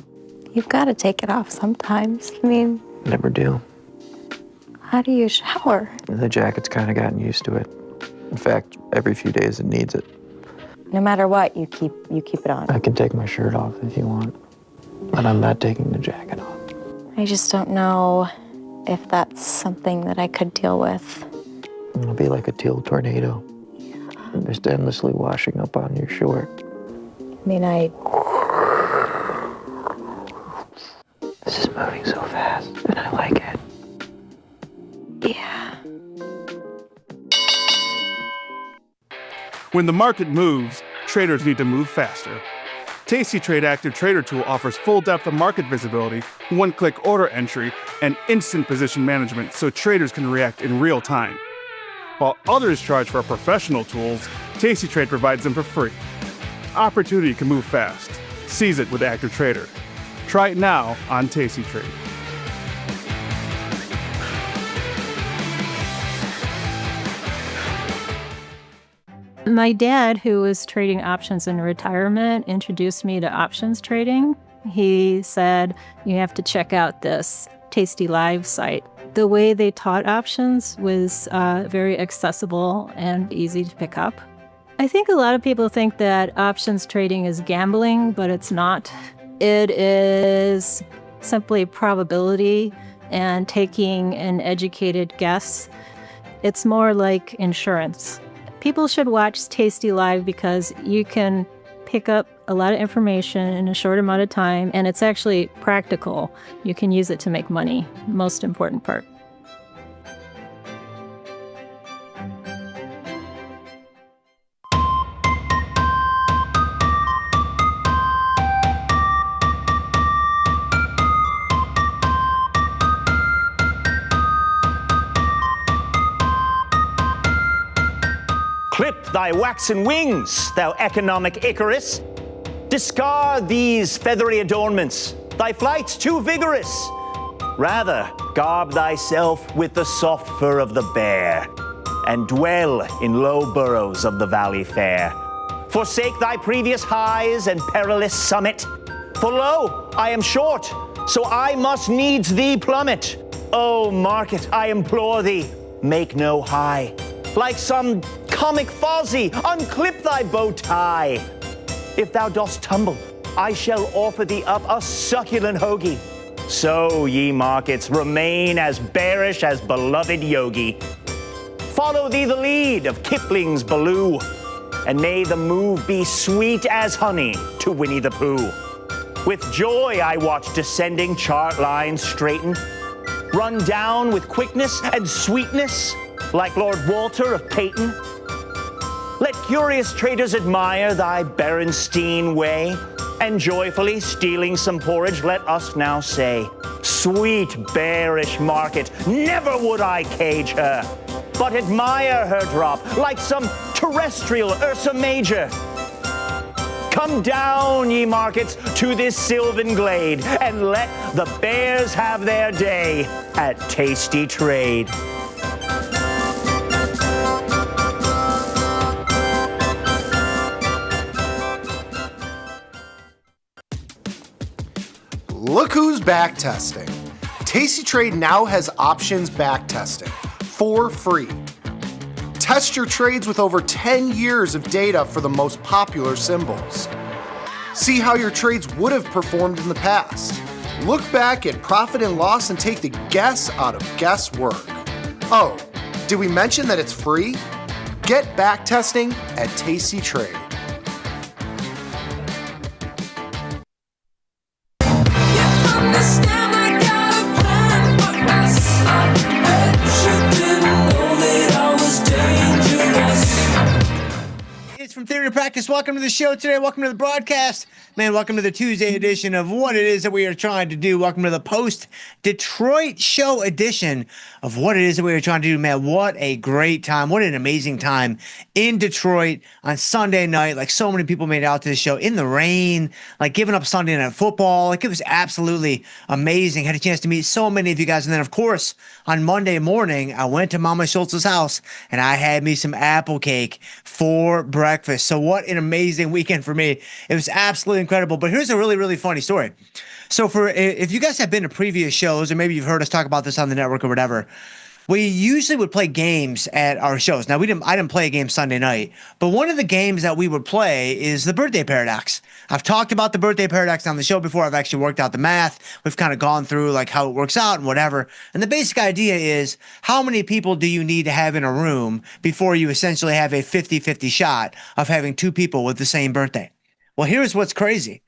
You've got to take it off sometimes. I mean, Never do. how do you shower? The jacket's kind of gotten used to it. In fact, every few days it needs it. No matter what, you keep it on. I can take my shirt off if you want, but I'm not taking the jacket off. I just don't know if that's something that I could deal with. It'll be like a teal tornado. Just endlessly washing up on your short. I mean, This is moving so fast, and I like it. Yeah. When the market moves, traders need to move faster. Tasty Trade Active Trader Tool offers full depth of market visibility, one-click order entry, and instant position management so traders can react in real time. While others charge for professional tools, Tasty Trade provides them for free. Opportunity can move fast. Seize it with Active Trader. Try it now on Tasty Trade. My dad, who was trading options in retirement, introduced me to options trading. He said, you have to check out this tastylive site. The way they taught options was very accessible and easy to pick up. I think a lot of people think that options trading is gambling, but it's not. It is simply probability and taking an educated guess. It's more like insurance. People should watch Tasty Live because you can pick up a lot of information in a short amount of time, and it's actually practical. You can use it to make money, most important part. Clip thy waxen wings, thou economic Icarus. Discard these feathery adornments, thy flight's too vigorous. Rather, garb thyself with the soft fur of the bear, and dwell in low burrows of the valley fair. Forsake thy previous highs and perilous summit, for lo, I am short, so I must needs thee plummet. O market, I implore thee, make no high. Like some comic Fozzie, unclip thy bow tie. If thou dost tumble, I shall offer thee up a succulent hoagie. So, ye markets, remain as bearish as beloved Yogi. Follow thee the lead of Kipling's Baloo, and may the move be sweet as honey to Winnie the Pooh. With joy I watch descending chart lines straighten, run down with quickness and sweetness, like Lord Walter of Peyton. Let curious traders admire thy Berenstein way, and joyfully stealing some porridge, let us now say, sweet bearish market, never would I cage her, but admire her drop like some terrestrial Ursa Major. Come down, ye markets, to this sylvan glade, and let the bears have their day at Tasty Trade. Look who's back testing. Tasty Trade now has options back testing for free. Test your trades with over 10 years of data for the most popular symbols. See how your trades would have performed in the past. Look back at profit and loss and take the guess out of guesswork. Oh, did we mention that it's free? Get back testing at Tasty Trade. It's From Theory to Practice. Welcome to the show today. Welcome to the broadcast. Man, welcome to the Tuesday edition of What It Is That We Are Trying to Do. Welcome to the post-Detroit show edition of What It Is That We Are Trying to Do. Man, what a great time. What an amazing time in Detroit on Sunday night. Like, so many people made it out to the show in the rain, like giving up Sunday Night Football. Like, it was absolutely amazing. Had a chance to meet so many of you guys. And then, of course, on Monday morning, I went to Mama Schultz's house and I had me some apple cake for breakfast. So what an amazing weekend for me. It was absolutely incredible. But here's a really, really funny story. So if you guys have been to previous shows, or maybe you've heard us talk about this on the network or whatever, we usually would play games at our shows. Now, I didn't play a game Sunday night, but one of the games that we would play is the birthday paradox. I've talked about the birthday paradox on the show before. I've actually worked out the math. We've kind of gone through like how it works out and whatever. And the basic idea is, how many people do you need to have in a room before you essentially have a 50-50 shot of having two people with the same birthday? Well, here's what's crazy.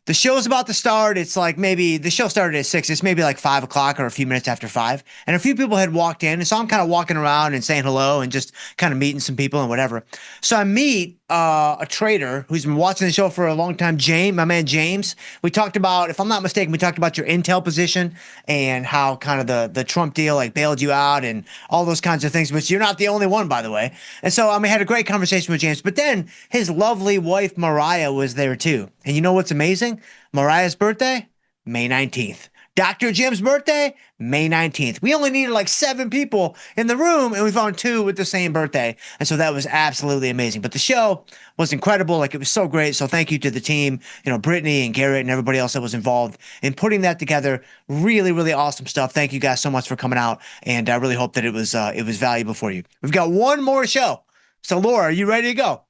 The show's about to start. It's like maybe the show started at 6. It's maybe like 5 o'clock or a few minutes after 5. And a few people had walked in. And so I'm kind of walking around and saying hello and just kind of meeting some people and whatever. So I meet a trader who's been watching the show for a long time, my man James. We talked about, if I'm not mistaken, we talked about your Intel position and how kind of the Trump deal like bailed you out and all those kinds of things, which you're not the only one, by the way. And so we had a great conversation with James. But then his lovely wife, Mariah, was there too. And you know what's amazing? Mariah's birthday, May 19th. Dr. Jim's birthday, May 19th. We only needed like 7 people in the room, and we found 2 with the same birthday. And so that was absolutely amazing. But the show was incredible. Like, it was so great. So thank you to the team, Brittany and Garrett and everybody else that was involved in putting that together. Really, really awesome stuff. Thank you guys so much for coming out. And I really hope that it was valuable for you. We've got one more show. So Laura, are you ready to go?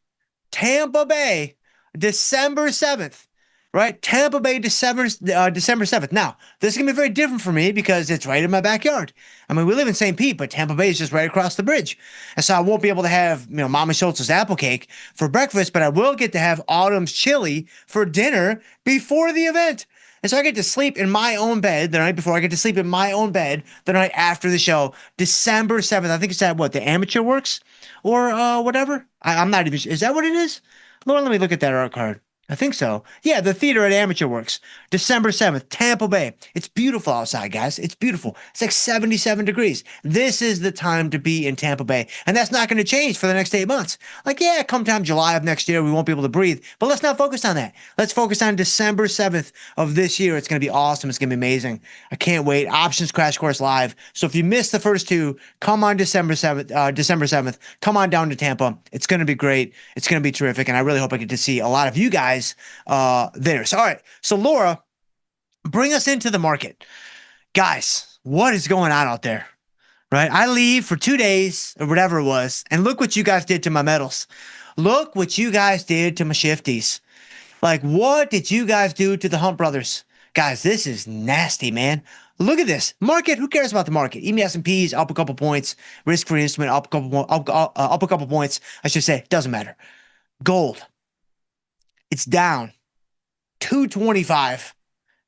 Tampa Bay, December 7th. Right? Tampa Bay, December 7th. Now, this is going to be very different for me because it's right in my backyard. I mean, we live in St. Pete, but Tampa Bay is just right across the bridge. And so I won't be able to have, Mama Schultz's apple cake for breakfast, but I will get to have Autumn's chili for dinner before the event. And so I get to sleep in my own bed the night before. I get to sleep in my own bed the night after the show, December 7th. I think it's at the Amateur Works or whatever. I'm not even sure. Is that what it is? Lauren, let me look at that art card. I think so. Yeah, the theater at Amateur Works, December 7th, Tampa Bay. It's beautiful outside, guys. It's beautiful. It's like 77 degrees. This is the time to be in Tampa Bay. And that's not going to change for the next 8 months. Come time July of next year, we won't be able to breathe. But let's not focus on that. Let's focus on December 7th of this year. It's going to be awesome. It's going to be amazing. I can't wait. Options Crash Course Live. So if you missed the first two, come on December 7th. Come on down to Tampa. It's going to be great. It's going to be terrific. And I really hope I get to see a lot of you guys there. So, all right. So, Laura, bring us into the market. Guys, what is going on out there? Right? I leave for 2 days or whatever it was, and look what you guys did to my metals. Look what you guys did to my shifties. Like, what did you guys do to the Hunt Brothers? Guys, this is nasty, man. Look at this. Market, who cares about the market? Even S&P's up a couple points. Risk-free instrument up a couple points. I should say, doesn't matter. Gold. It's down $2.25,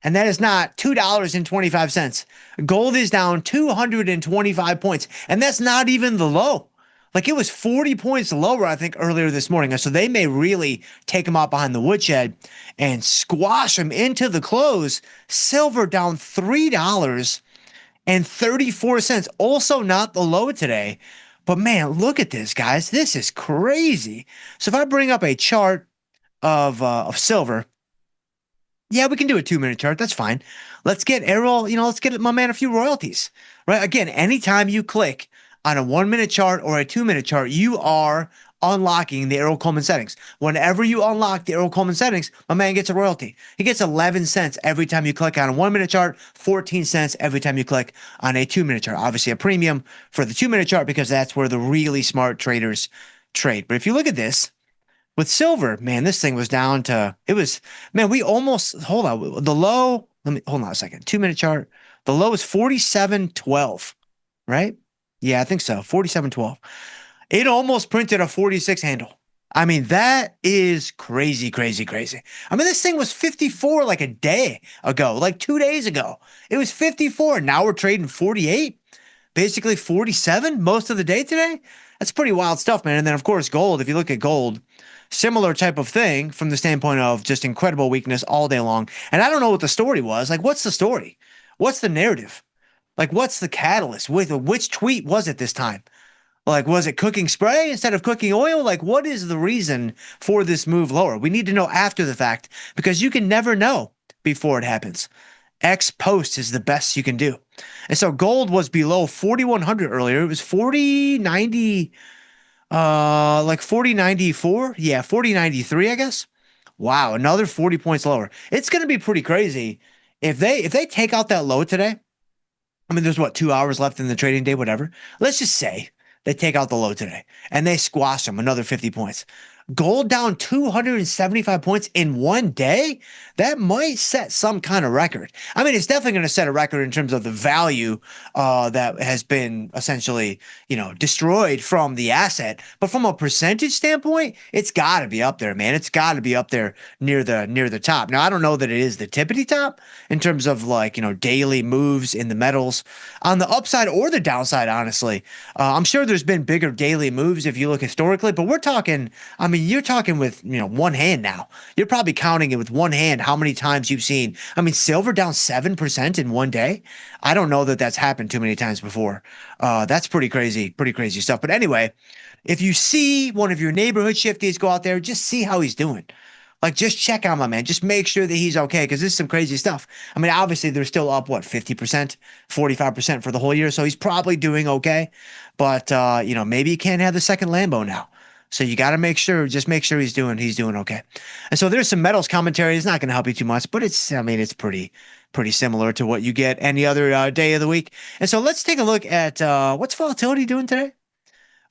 and that is not $2.25. Gold is down 225 points, and that's not even the low. Like, it was 40 points lower, I think, earlier this morning. And so they may really take them out behind the woodshed and squash them into the close. Silver down $3.34. Also not the low today. But man, look at this, guys. This is crazy. So if I bring up a chart of silver. Yeah, we can do a 2-minute chart. That's fine. Let's get Errol, let's get my man a few royalties, right? Again, anytime you click on a 1-minute chart or a 2-minute chart, you are unlocking the Errol Coleman settings. Whenever you unlock the Errol Coleman settings, my man gets a royalty. He gets 11 cents every time you click on a 1-minute chart, 14 cents every time you click on a 2-minute chart. Obviously a premium for the 2-minute chart because that's where the really smart traders trade. But if you look at this, with silver, man, this thing was down to, we almost, hold on, the low, hold on a second, 2-minute chart. The low is 47.12, right? Yeah, I think so, 47.12. It almost printed a 46 handle. I mean, that is crazy, crazy, crazy. I mean, this thing was 54 like a day ago, like 2 days ago. It was 54, now we're trading 48, basically 47 most of the day today. That's pretty wild stuff, man. And then, of course, gold, if you look at gold, similar type of thing from the standpoint of just incredible weakness all day long. And I don't know what the story was. Like, what's the story? What's the narrative? Like, what's the catalyst? Which tweet was it this time? Like, was it cooking spray instead of cooking oil? Like, what is the reason for this move lower? We need to know after the fact because you can never know before it happens. Ex post is the best you can do. And so gold was below 4,100 earlier. It was 40.90. Like 40.94. Yeah, 40.93, I guess. Wow, another 40 points lower. It's going to be pretty crazy if they take out that low today. I mean, there's 2 hours left in the trading day, whatever. Let's just say they take out the low today and they squash them another 50 points. Gold down 275 points in one day? That might set some kind of record. I mean, it's definitely going to set a record in terms of the value that has been essentially, destroyed from the asset. But from a percentage standpoint, it's got to be up there, man. It's got to be up there near the top. Now, I don't know that it is the tippity top in terms of daily moves in the metals on the upside or the downside, honestly. I'm sure there's been bigger daily moves if you look historically, but we're talking, you're talking with, one hand now. You're probably counting it with one hand how many times you've seen. Silver down 7% in one day. I don't know that that's happened too many times before. That's pretty crazy stuff. But anyway, if you see one of your neighborhood shifties go out there, just see how he's doing. Like, just check on my man. Just make sure that he's okay because this is some crazy stuff. Obviously, they're still up, 50%, 45% for the whole year. So he's probably doing okay. But, maybe he can't have the second Lambo now. So you got to make sure he's doing okay. And so there's some metals commentary. It's not going to help you too much, but it's pretty similar to what you get any other day of the week. And so let's take a look at what's volatility doing today.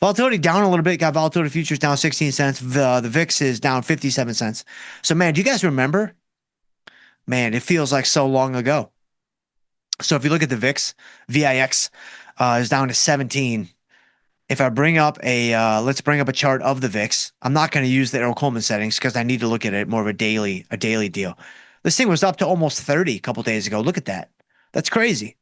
Volatility down a little bit. Got volatility futures down 16 cents. The VIX is down 57 cents. So, man, do you guys remember? Man, it feels like so long ago. So if you look at the VIX is down to 17. If I bring up let's bring up a chart of the VIX. I'm not going to use the Errol Coleman settings because I need to look at it more of a daily deal. This thing was up to almost 30 a couple days ago. Look at that. That's crazy.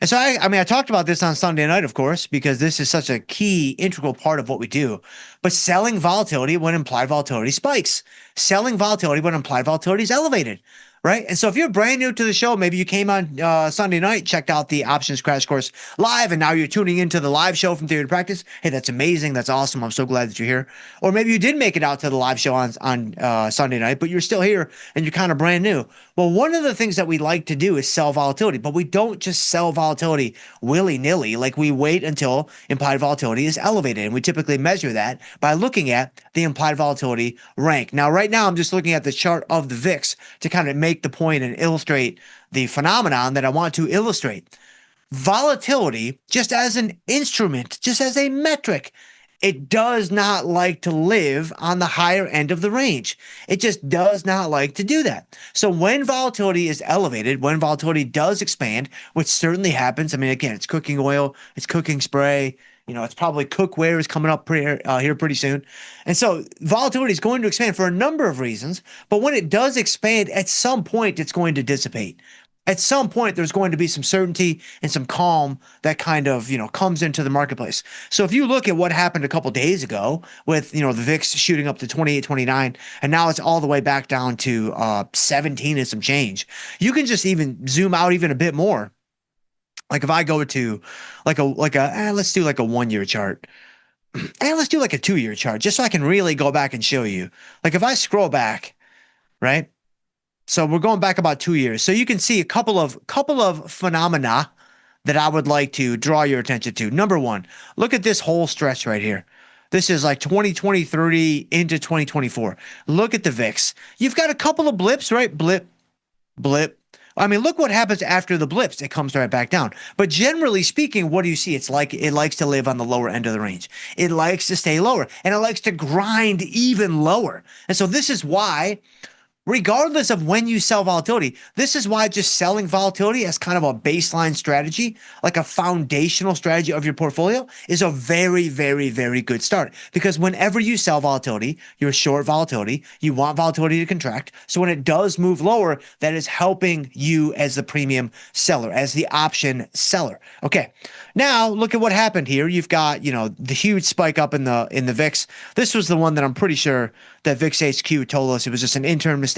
And so I talked about this on Sunday night, of course, because this is such a key, integral part of what we do. But selling volatility when implied volatility spikes. Selling volatility when implied volatility is elevated. Right. And so if you're brand new to the show, maybe you came on Sunday night, checked out the options crash course live, and now you're tuning into the live show from Theory to Practice. Hey, that's amazing. That's awesome. I'm so glad that you're here. Or maybe you did make it out to the live show on Sunday night, but you're still here and you're kind of brand new. Well, one of the things that we like to do is sell volatility, but we don't just sell volatility willy-nilly. Like, we wait until implied volatility is elevated, and we typically measure that by looking at the implied volatility rank. Now, right now, I'm just looking at the chart of the VIX to kind of make the point and illustrate the phenomenon that I want to illustrate. Volatility, just as an instrument, just as a metric, it does not like to live on the higher end of the range. It just does not like to do that. So when volatility is elevated, when volatility does expand, which certainly happens, I mean, again, it's cooking oil, it's cooking spray, it's probably cookware is coming up here pretty soon. And so volatility is going to expand for a number of reasons. But when it does expand, at some point, it's going to dissipate. At some point, there's going to be some certainty and some calm that kind of, comes into the marketplace. So if you look at what happened a couple days ago with, the VIX shooting up to 28, 29, and now it's all the way back down to 17 and some change, you can just even zoom out even a bit more. Like if I go to let's do like a 1 year chart. And let's do like a 2 year chart just so I can really go back and show you. Like if I scroll back, right? So we're going back about 2 years. So you can see a couple of phenomena that I would like to draw your attention to. Number one, look at this whole stretch right here. This is like 2023 into 2024. Look at the VIX. You've got a couple of blips, right? Blip, blip. I mean, look what happens after the blips. It comes right back down. But generally speaking, what do you see? It's like it likes to live on the lower end of the range. It likes to stay lower, and it likes to grind even lower. And so this is why, regardless of when you sell volatility, this is why just selling volatility as kind of a baseline strategy, like a foundational strategy of your portfolio, is a very, very, very good start. Because whenever you sell volatility, you're short volatility, you want volatility to contract. So when it does move lower, that is helping you as the premium seller, as the option seller. Okay, now look at what happened here. You've got, the huge spike up in the VIX. This was the one that I'm pretty sure that VIX HQ told us it was just an intern mistake.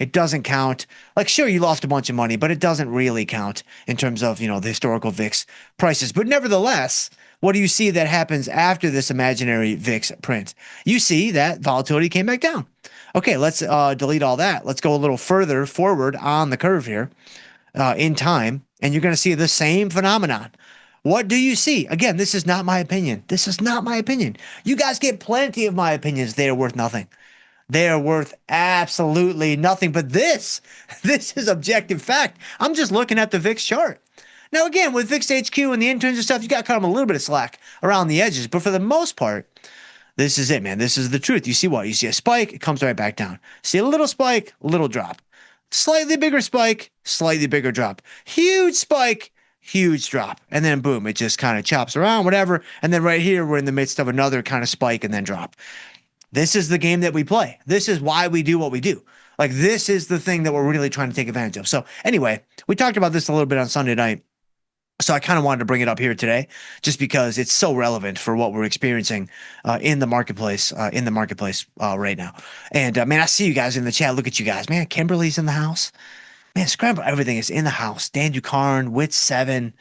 It doesn't count. Like, sure, you lost a bunch of money, but it doesn't really count in terms of, the historical VIX prices. But nevertheless, what do you see that happens after this imaginary VIX print? You see that volatility came back down. Okay, let's delete all that. Let's go a little further forward on the curve here in time, and you're going to see the same phenomenon. What do you see? Again, this is not my opinion. This is not my opinion. You guys get plenty of my opinions. They are worth nothing. They are worth absolutely nothing. But this is objective fact. I'm just looking at the VIX chart. Now, again, with VIX HQ and the interns and stuff, you got to cut them a little bit of slack around the edges. But for the most part, this is it, man. This is the truth. You see what? You see a spike, it comes right back down. See a little spike, little drop. Slightly bigger spike, slightly bigger drop. Huge spike, huge drop. And then boom, it just kind of chops around, whatever. And then right here, we're in the midst of another kind of spike and then drop. This is the game that we play. This is why we do what we do. Like, this is the thing that we're really trying to take advantage of. So anyway, we talked about this a little bit on Sunday night. So I kind of wanted to bring it up here today, just because it's so relevant for what we're experiencing in the marketplace right now. And man, I see you guys in the chat. Look at you guys, man. Kimberly's in the house. Man, Scramble Everything is in the house. Dan Ducarn, Wit7.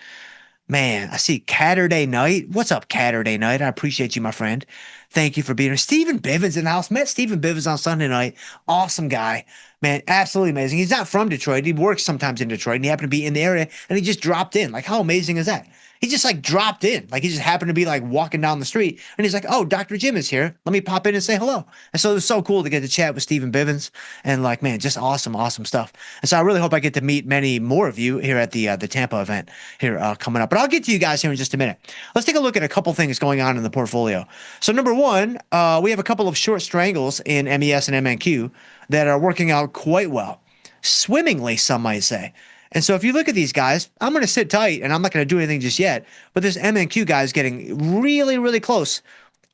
Man, I see Catterday Night. What's up, Catterday Night? I appreciate you, my friend. Thank you for being here. Stephen Bivens in the house. Met Stephen Bivens on Sunday night. Awesome guy. Man, absolutely amazing. He's not from Detroit. He works sometimes in Detroit, and he happened to be in the area, and he just dropped in. Like, how amazing is that? He just like dropped in. Like he just happened to be like walking down the street and he's like, oh, Dr. Jim is here. Let me pop in and say hello. And so it was so cool to get to chat with Stephen Bivens and like, man, just awesome, awesome stuff. And so I really hope I get to meet many more of you here at the Tampa event here coming up. But I'll get to you guys here in just a minute. Let's take a look at a couple things going on in the portfolio. So number one, we have a couple of short strangles in MES and MNQ that are working out quite well. Swimmingly, some might say. And so if you look at these guys, I'm going to sit tight and I'm not going to do anything just yet. But this MNQ guy is getting really, really close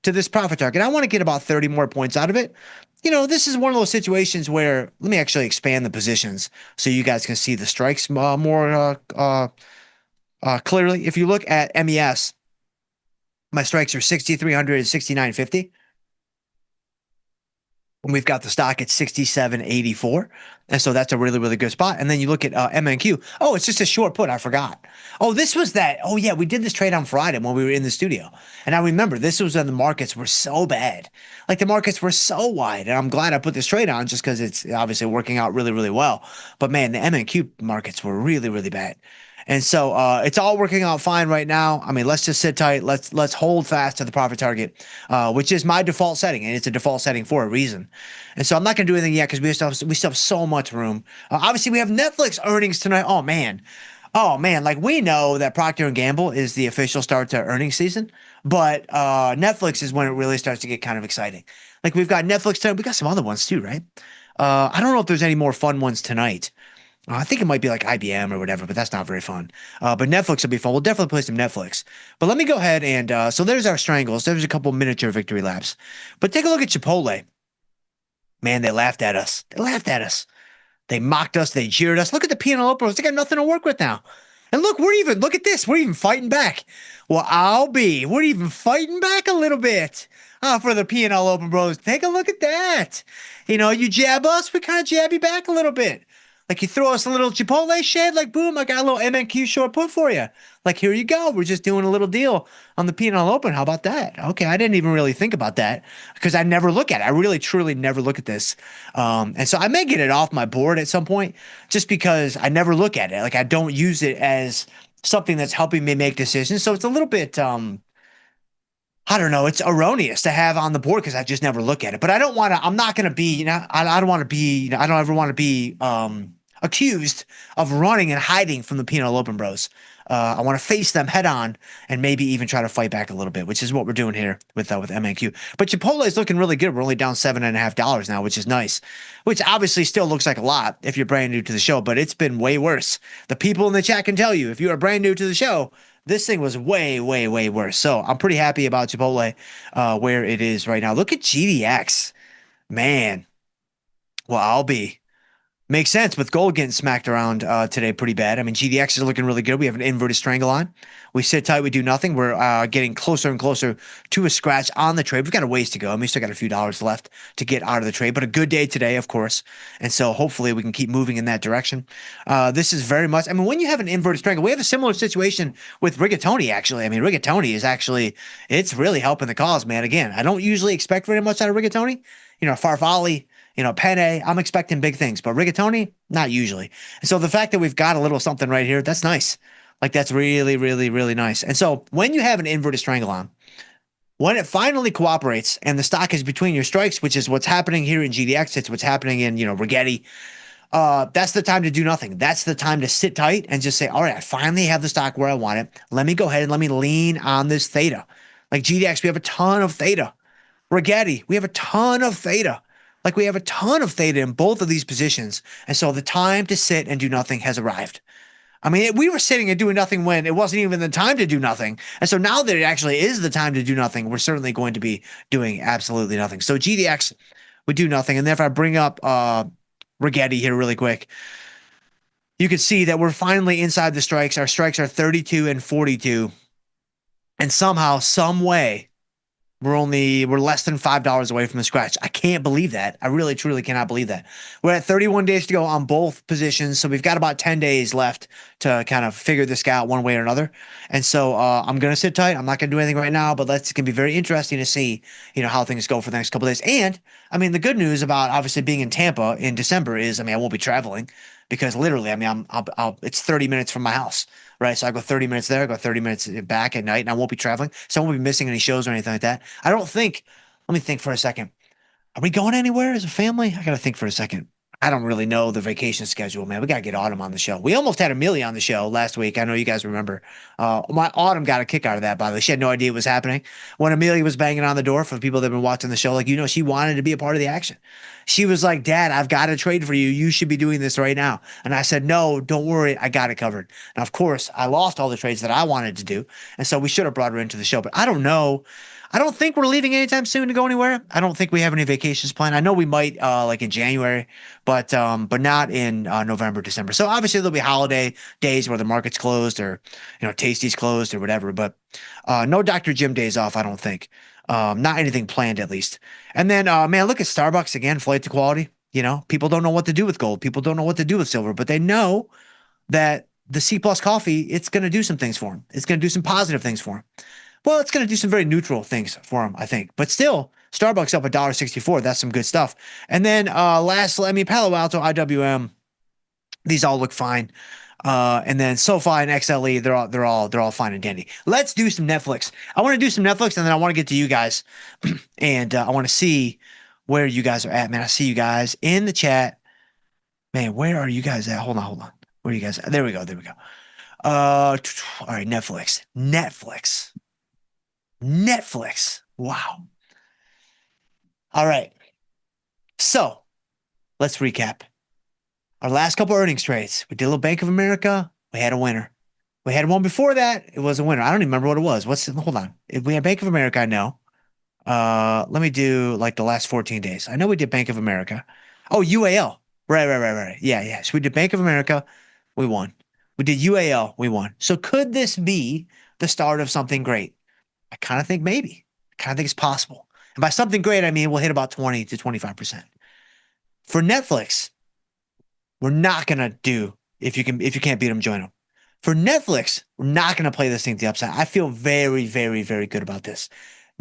to this profit target. I want to get about 30 more points out of it. You know, this is one of those situations where, let me actually expand the positions so you guys can see the strikes more clearly. If you look at MES, my strikes are 6,300 and 6,950. And we've got the stock at 67.84. And so that's a really, really good spot. And then you look at MNQ. Oh, it's just a short put. I forgot. Oh, this was that. Oh, yeah, we did this trade on Friday when we were in the studio. And I remember this was when the markets were so bad. Like the markets were so wide. And I'm glad I put this trade on just because it's obviously working out really, really well. But man, the MNQ markets were really, really bad. And so it's all working out fine right now. I mean, let's just sit tight. Let's hold fast to the profit target, which is my default setting, and it's a default setting for a reason. And so I'm not going to do anything yet because we still have so much room. Obviously, we have Netflix earnings tonight. Oh man, like we know that Procter & Gamble is the official start to earnings season, but Netflix is when it really starts to get kind of exciting. Like we've got Netflix tonight. We got some other ones too, right? I don't know if there's any more fun ones tonight. I think it might be like IBM or whatever, but that's not very fun. But Netflix will be fun. We'll definitely play some Netflix. But let me go ahead and so there's our strangles. There's a couple miniature victory laps. But take a look at Chipotle. Man, they laughed at us. They mocked us. They jeered us. Look at the P&L openers. They got nothing to work with now. And look at this. We're even fighting back. Well, we're even fighting back a little bit for the P&L Open Bros. Take a look at that. You know, you jab us, we kind of jab you back a little bit. Like you throw us a little Chipotle shade, like boom, I got a little MNQ short put for you. Like here you go. We're just doing a little deal on the P&L Open. How about that? Okay, I didn't even really think about that because I never look at it. I really, truly never look at this. And so I may get it off my board at some point just because I never look at it. Like I don't use it as something that's helping me make decisions. So it's a little bit, I don't know. It's erroneous to have on the board because I just never look at it. But I don't want to. I'm not going to be. I don't want to be. I don't ever want to be accused of running and hiding from the P&L Open Bros. I want to face them head on and maybe even try to fight back a little bit, which is what we're doing here with MNQ. But Chipotle is looking really good. We're only down $7.50 now, which is nice. Which obviously still looks like a lot if you're brand new to the show, but it's been way worse. The people in the chat can tell you if you are brand new to the show. This thing was way, way, way worse. So I'm pretty happy about Chipotle where it is right now. Look at GDX. Man. Well, makes sense with gold getting smacked around today pretty bad. I mean, GDX is looking really good. We have an inverted strangle on. We sit tight. We do nothing. We're getting closer and closer to a scratch on the trade. We've got a ways to go. I mean, we still got a few dollars left to get out of the trade, but a good day today, of course. And so hopefully we can keep moving in that direction. This is very much, I mean, when you have an inverted strangle, we have a similar situation with Rigatoni, actually. I mean, Rigatoni is actually, it's really helping the cause, man. Again, I don't usually expect very much out of Rigatoni. You know, Farfalli, Penne, I'm expecting big things, but Rigatoni, not usually. And so the fact that we've got a little something right here, that's nice. Like that's really, really, really nice. And so when you have an inverted strangle on, when it finally cooperates and the stock is between your strikes, which is what's happening here in GDX, it's what's happening in, Rigetti, that's the time to do nothing. That's the time to sit tight and just say, all right, I finally have the stock where I want it. Let me go ahead and let me lean on this theta. Like GDX, we have a ton of theta. Rigetti, we have a ton of theta. Like we have a ton of theta in both of these positions. And so the time to sit and do nothing has arrived. I mean, we were sitting and doing nothing when it wasn't even the time to do nothing. And so now that it actually is the time to do nothing, we're certainly going to be doing absolutely nothing. So GDX would do nothing. And then if I bring up Rigetti here really quick, you can see that we're finally inside the strikes. Our strikes are 32 and 42. And somehow, some way, we're less than $5 away from the scratch. I can't believe that. I really, truly cannot believe that. We're at 31 days to go on both positions. So we've got about 10 days left to kind of figure this out one way or another. And so I'm going to sit tight. I'm not going to do anything right now, but it's going to be very interesting to see, how things go for the next couple of days. And I mean, the good news about obviously being in Tampa in December is, I won't be traveling because literally, I mean, it's 30 minutes from my house, right? So I go 30 minutes there, I go 30 minutes back at night, and I won't be traveling. So I won't be missing any shows or anything like that. I don't think, let me think for a second. Are we going anywhere as a family? I got to think for a second. I don't really know the vacation schedule, man. We got to get Autumn on the show. We almost had Amelia on the show last week. I know you guys remember. My Autumn got a kick out of that, by the way. She had no idea it was happening. When Amelia was banging on the door for people that have been watching the show, like, she wanted to be a part of the action. She was like, Dad, I've got a trade for you. You should be doing this right now. And I said, no, don't worry. I got it covered. And of course, I lost all the trades that I wanted to do. And so we should have brought her into the show. But I don't know. I don't think we're leaving anytime soon to go anywhere. I don't think we have any vacations planned. I know we might like in January, but not in November, December. So obviously there'll be holiday days where the market's closed or Tasty's closed or whatever. But no Dr. Jim days off, I don't think. Not anything planned at least. And then man, look at Starbucks again, flight to quality. People don't know what to do with gold. People don't know what to do with silver, but they know that the C+ coffee, it's going to do some things for them. It's going to do some positive things for them. Well, it's going to do some very neutral things for them, I think. But still, Starbucks up $1.64. That's some good stuff. And then lastly, Palo Alto, IWM, these all look fine. And then SoFi and XLE, they're all fine and dandy. Let's do some Netflix. I want to do some Netflix, and then I want to get to you guys, and I want to see where you guys are at, man. I see you guys in the chat. Man, where are you guys at? Hold on. Where are you guys at? There we go. All right, Netflix. Wow. All right. So let's recap. Our last couple earnings trades. We did a little Bank of America. We had a winner. We had one before that. It was a winner. I don't even remember what it was. Hold on. If we had Bank of America, I know. Let me do like the last 14 days. I know we did Bank of America. Oh, UAL. Right. Yeah. So we did Bank of America. We won. We did UAL. We won. So could this be the start of something great? I kind of think maybe. I kind of think it's possible. And by something great, I mean we'll hit about 20 to 25%. For Netflix, we're not going to do, if you can't beat them, join them. For Netflix, we're not going to play this thing to the upside. I feel very, very, very good about this.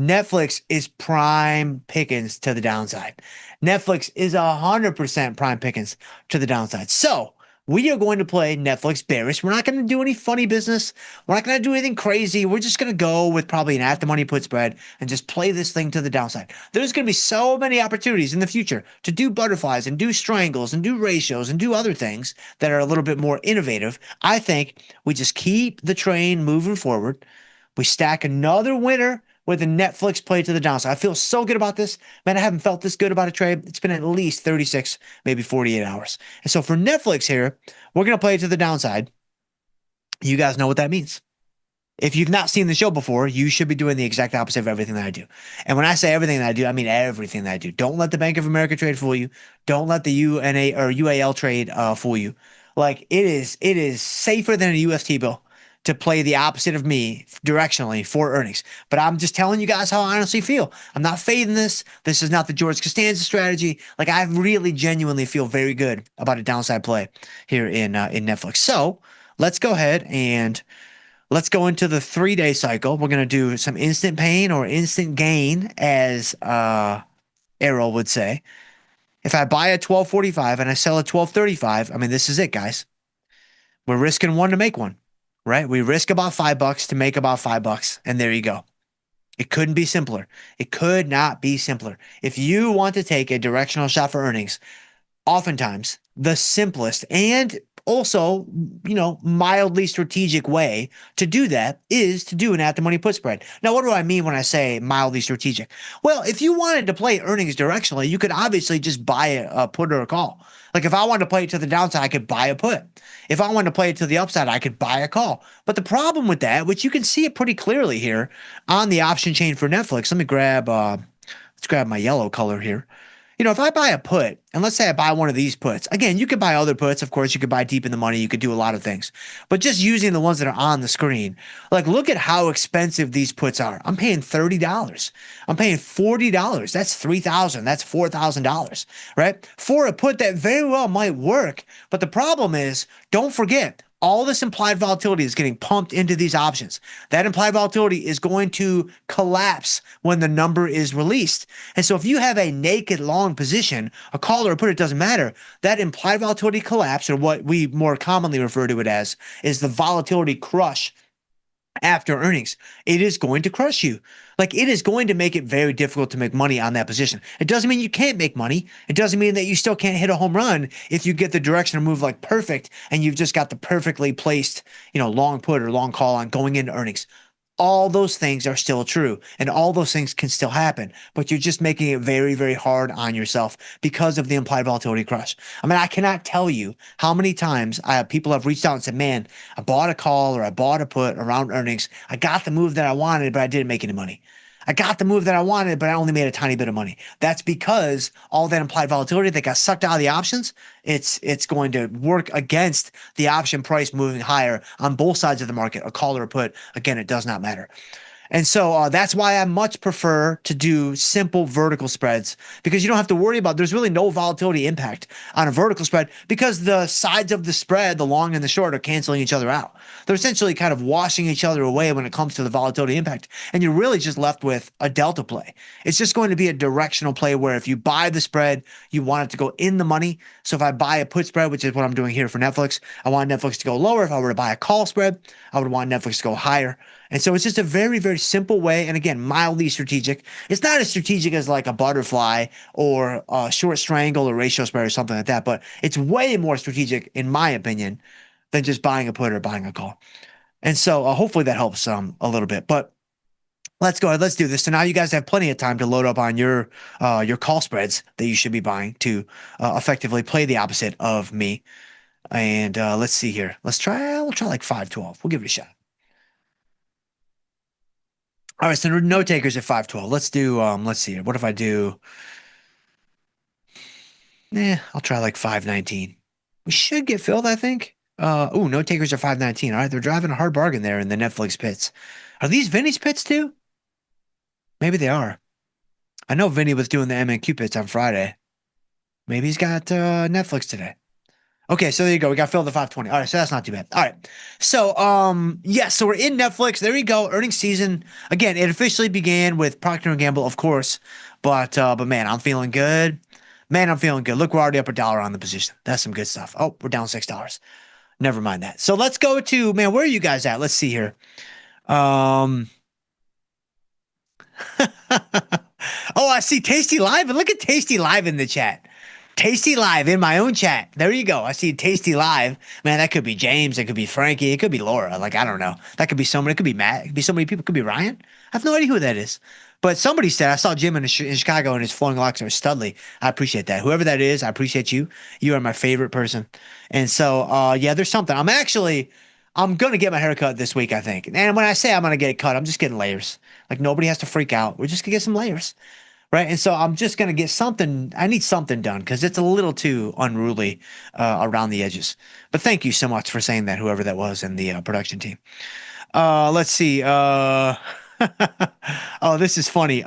Netflix is prime pickings to the downside. Netflix is 100% prime pickings to the downside. So we are going to play Netflix bearish. We're not going to do any funny business. We're not going to do anything crazy. We're just going to go with probably an at-the-money put spread and just play this thing to the downside. There's going to be so many opportunities in the future to do butterflies and do strangles and do ratios and do other things that are a little bit more innovative. I think we just keep the train moving forward. We stack another winner with a Netflix play to the downside. I feel so good about this. Man, I haven't felt this good about a trade. It's been at least 36, maybe 48 hours. And so for Netflix here, we're going to play it to the downside. You guys know what that means. If you've not seen the show before, you should be doing the exact opposite of everything that I do. And when I say everything that I do, I mean everything that I do. Don't let the Bank of America trade fool you. Don't let the UNA or UAL trade fool you. Like it is safer than a UST bill to play the opposite of me directionally for earnings. But I'm just telling you guys how I honestly feel. I'm not fading this. This is not the George Costanza strategy. Like I really genuinely feel very good about a downside play here in Netflix. So let's go ahead and let's go into the 3-day cycle. We're going to do some instant pain or instant gain, as Errol would say. If I buy at 12.45 and I sell at 12.35, I mean, this is it, guys. We're risking one to make one. Right? We risk about $5 to make about $5. And there you go. It couldn't be simpler. It could not be simpler. If you want to take a directional shot for earnings, oftentimes the simplest and also, mildly strategic way to do that is to do an at-the-money put spread. Now, what do I mean when I say mildly strategic? Well, if you wanted to play earnings directionally, you could obviously just buy a put or a call. Like if I wanted to play it to the downside, I could buy a put. If I wanted to play it to the upside, I could buy a call. But the problem with that, which you can see it pretty clearly here on the option chain for Netflix, let me grab, let's grab my yellow color here. If I buy a put, and let's say I buy one of these puts, again, you could buy other puts. Of course, you could buy deep in the money. You could do a lot of things. But just using the ones that are on the screen, like look at how expensive these puts are. I'm paying $30. I'm paying $40. That's $3,000. That's $4,000, right? For a put that very well might work. But the problem is, don't forget, All this implied volatility is getting pumped into these options. That implied volatility is going to collapse when the number is released. And so if you have a naked long position, a call or a put, it doesn't matter. That implied volatility collapse, or what we more commonly refer to it as, is the volatility crush after earnings. It is going to crush you. Like, it is going to make it very difficult to make money on that position. It doesn't mean you can't make money. It doesn't mean that you still can't hit a home run if you get the directional move like perfect and you've just got the perfectly placed, long put or long call on going into earnings. All those things are still true, and all those things can still happen, but you're just making it very, very hard on yourself because of the implied volatility crush. I mean, I cannot tell you how many times people have reached out and said, man, I bought a call or I bought a put around earnings. I got the move that I wanted, but I didn't make any money. I got the move that I wanted, but I only made a tiny bit of money. That's because all that implied volatility that got sucked out of the options, it's going to work against the option price moving higher on both sides of the market, a call or a put. Again, it does not matter. And so that's why I much prefer to do simple vertical spreads, because you don't have to worry about, there's really no volatility impact on a vertical spread because the sides of the spread, the long and the short, are canceling each other out. They're essentially kind of washing each other away when it comes to the volatility impact. And you're really just left with a delta play. It's just going to be a directional play where if you buy the spread, you want it to go in the money. So if I buy a put spread, which is what I'm doing here for Netflix, I want Netflix to go lower. If I were to buy a call spread, I would want Netflix to go higher. And so it's just a very, very simple way. And again, mildly strategic. It's not as strategic as like a butterfly or a short strangle or ratio spread or something like that, but it's way more strategic, in my opinion, than just buying a put or buying a call. And so hopefully that helps a little bit. But let's go ahead. Let's do this. So now you guys have plenty of time to load up on your call spreads that you should be buying to effectively play the opposite of me. And let's see here. We'll try like 512. We'll give it a shot. All right, so no takers at 512. Let's do, let's see here. What if I do, I'll try like 519. We should get filled, I think. No takers at 519. All right, they're driving a hard bargain there in the Netflix pits. Are these Vinny's pits too? Maybe they are. I know Vinny was doing the MNQ pits on Friday. Maybe he's got Netflix today. Okay, so there you go. We got filled at 520. All right, so that's not too bad. All right. So, so we're in Netflix. There you go. Earnings season. Again, it officially began with Procter & Gamble, of course. But man, I'm feeling good. Man, I'm feeling good. Look, we're already up $1 on the position. That's some good stuff. Oh, we're down $6. Never mind that. So let's go to, man, where are you guys at? Let's see here. Oh, I see Tasty Live. And look at Tasty Live in the chat. Tasty Live in my own chat. There you go. I see Tasty Live. Man, that could be James. It could be Frankie. It could be Laura. Like, I don't know. That could be someone. It could be Matt. It could be so many people. It could be Ryan. I have no idea who that is. But somebody said, I saw Jim in Chicago and his flowing locks are Studley. I appreciate that. Whoever that is, I appreciate you. You are my favorite person. And so, yeah, there's something. I'm going to get my hair cut this week, I think. And when I say I'm going to get it cut, I'm just getting layers. Like, nobody has to freak out. We're just going to get some layers. Right. And so I'm just going to get something. I need something done because it's a little too unruly around the edges. But thank you so much for saying that, whoever that was in the production team. Let's see. Oh, this is funny.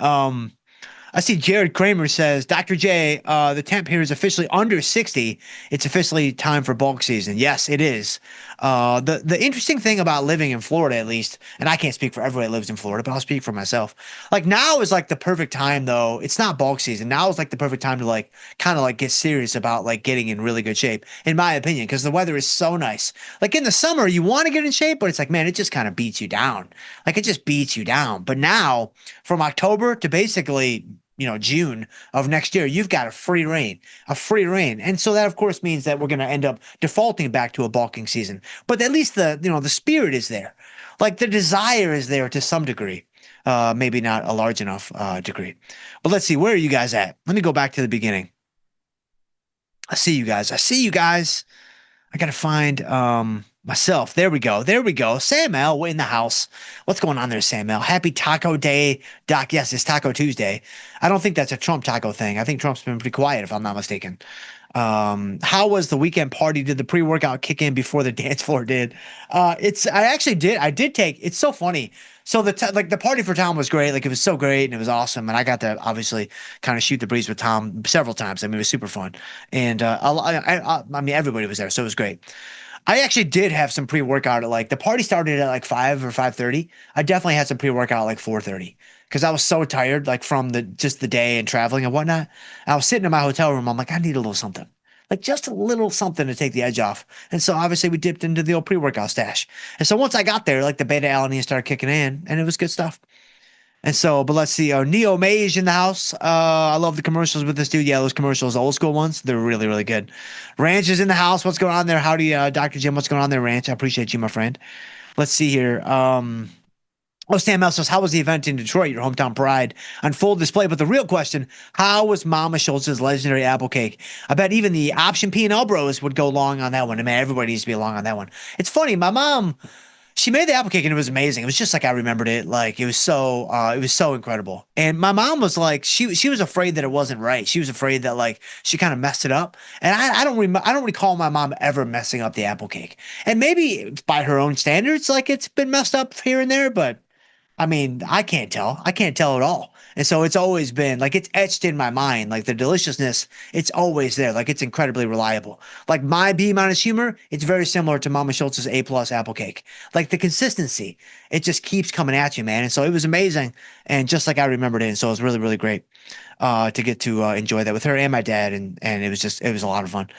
I see Jared Kramer says, Dr. J, the temp here is officially under 60. It's officially time for bulk season. Yes, it is. The interesting thing about living in Florida, at least, and I can't speak for everybody that lives in Florida, but I'll speak for myself. Like, now is like the perfect time, though. It's not bulk season. Now is like the perfect time to like kind of like get serious about like getting in really good shape, in my opinion, because the weather is so nice. Like in the summer, you want to get in shape, but it's like, man, it just kind of beats you down. Like, it just beats you down. But now, from October to basically June of next year, you've got a free reign. And so that, of course, means that we're going to end up defaulting back to a bulking season. But at least the spirit is there. Like, the desire is there to some degree. Maybe not a large enough degree. But let's see. Where are you guys at? Let me go back to the beginning. I see you guys. I got to find myself. There we go. Sam L in the house. What's going on there, Sam L? Happy Taco Day, Doc. Yes, it's Taco Tuesday. I don't think that's a Trump taco thing. I think Trump's been pretty quiet, if I'm not mistaken. How was the weekend party? Did the pre-workout kick in before the dance floor did? I did take. It's so funny. So the party for Tom was great. Like, it was so great and it was awesome. And I got to obviously kind of shoot the breeze with Tom several times. I mean, it was super fun. And I mean, everybody was there, so it was great. I actually did have some pre-workout at like the party started at like 5 or 5:30. I definitely had some pre-workout at like 4:30 because I was so tired like from the just the day and traveling and whatnot. I was sitting in my hotel room. I'm like, I need a little something. Like just a little something to take the edge off. And so obviously we dipped into the old pre-workout stash. And so once I got there, like the beta alanine started kicking in and it was good stuff. And so, but let's see. Neo Mage in the house. I love the commercials with this dude. Yeah, those commercials, old school ones, they're really, really good. Ranch is in the house. What's going on there? Howdy, Dr. Jim. What's going on there, Ranch? I appreciate you, my friend. Let's see here. Stan Mel says, how was the event in Detroit, your hometown pride, on full display? But the real question, how was Mama Schultz's legendary apple cake? I bet even the option P&L bros would go long on that one. I mean, everybody needs to be along on that one. It's funny. My mom, she made the apple cake and it was amazing. It was just like I remembered it. Like it was so incredible. And my mom was like, she was afraid that it wasn't right. She was afraid that like she kind of messed it up. And I don't recall my mom ever messing up the apple cake. And maybe by her own standards, like it's been messed up here and there, but I mean, I can't tell. I can't tell at all. And so it's always been like it's etched in my mind. Like the deliciousness, it's always there. Like it's incredibly reliable. Like my B- humor, it's very similar to Mama Schultz's A+ apple cake. Like the consistency, it just keeps coming at you, man. And so it was amazing. And just like I remembered it. And so it was really, really great to get to enjoy that with her and my dad. And it was a lot of fun.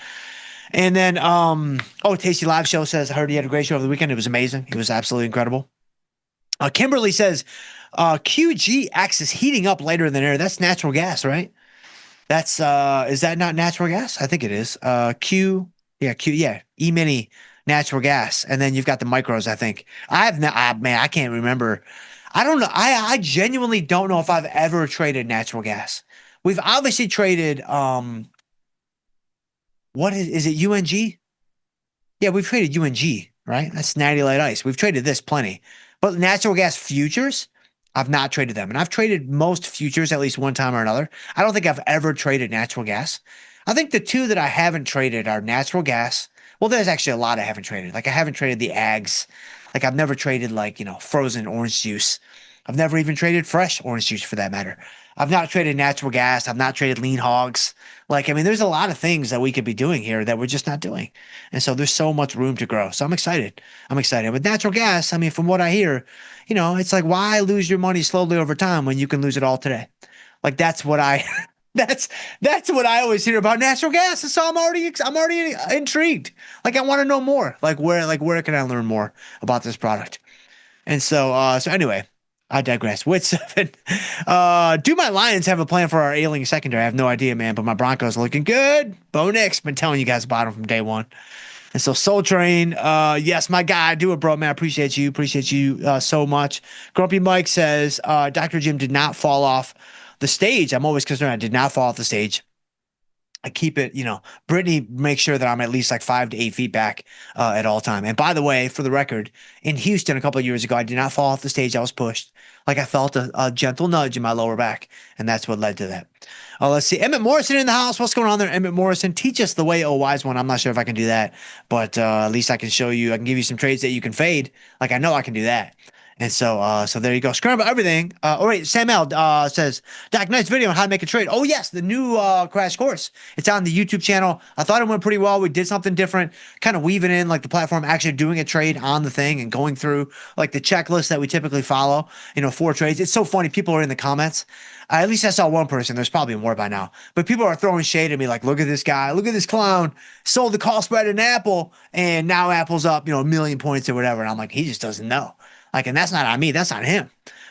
And then, Tasty Live Show says, I heard he had a great show over the weekend. It was amazing. It was absolutely incredible. Kimberly says, QGX is heating up later in the air. That's natural gas, right? That's, is that not natural gas? I think it is. E-mini natural gas. And then you've got the micros, I think. I can't remember. I don't know. I genuinely don't know if I've ever traded natural gas. We've obviously traded, what is it, UNG? Yeah, we've traded UNG, right? That's Natty Light Ice. We've traded this plenty. But natural gas futures, I've not traded them. And I've traded most futures at least one time or another. I don't think I've ever traded natural gas. I think the two that I haven't traded are natural gas. Well, there's actually a lot I haven't traded. Like I haven't traded the ags. Like I've never traded like, frozen orange juice. I've never even traded fresh orange juice for that matter. I've not traded natural gas. I've not traded lean hogs. Like, I mean, there's a lot of things that we could be doing here that we're just not doing. And so there's so much room to grow. So I'm excited. With natural gas, I mean, from what I hear, it's like, why lose your money slowly over time when you can lose it all today? Like, that's what that's what I always hear about natural gas. And so I'm already intrigued. Like, I want to know more. Like, where can I learn more about this product? And so anyway, I digress. With 7, do my Lions have a plan for our ailing secondary? I have no idea, man, but my Broncos are looking good. Bo Nix, been telling you guys about him from day one. And so Soul Train, yes, my guy, do it, bro, man. I appreciate you so much. Grumpy Mike says, Dr. Jim did not fall off the stage. I'm always concerned I did not fall off the stage. I keep it, Brittany makes sure that I'm at least like 5 to 8 feet back at all time. And by the way, for the record, in Houston a couple of years ago, I did not fall off the stage. I was pushed. Like I felt a gentle nudge in my lower back, and that's what led to that. Let's see. Emmett Morrison in the house. What's going on there, Emmett Morrison? Teach us the way, oh wise one. I'm not sure if I can do that, but at least I can show you. I can give you some trades that you can fade. Like I know I can do that. And so there you go. Scramble everything. All right, Sam L says, Doc, nice video on how to make a trade. Oh, yes, the new crash course. It's on the YouTube channel. I thought it went pretty well. We did something different, kind of weaving in like the platform actually doing a trade on the thing and going through like the checklist that we typically follow, for trades. It's so funny. People are in the comments. At least I saw one person. There's probably more by now. But people are throwing shade at me like, look at this guy. Look at this clown. Sold the call spread in Apple. And now Apple's up, 1 million points or whatever. And I'm like, he just doesn't know. Like, and that's not on me. That's on him,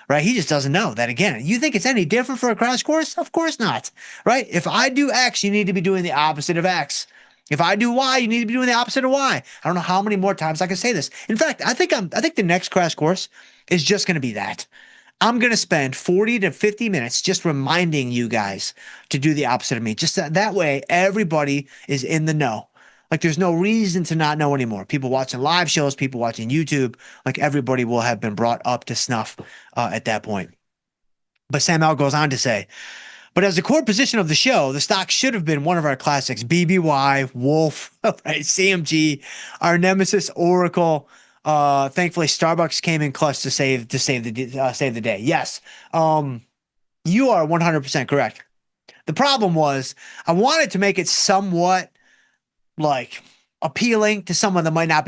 right? He just doesn't know that. Again, you think it's any different for a crash course? Of course not, right? If I do X, you need to be doing the opposite of X. If I do Y, you need to be doing the opposite of Y. I don't know how many more times I can say this. In fact, I think the next crash course is just going to be that. I'm going to spend 40 to 50 minutes just reminding you guys to do the opposite of me. Just that way, everybody is in the know. Like there's no reason to not know anymore. People watching live shows, people watching YouTube, like everybody will have been brought up to snuff at that point. But Sam L goes on to say, but as the core position of the show, the stock should have been one of our classics, BBY, Wolf, right, CMG, our nemesis, Oracle. Thankfully, Starbucks came in clutch to save the day. Yes, you are 100% correct. The problem was I wanted to make it somewhat like appealing to someone that might not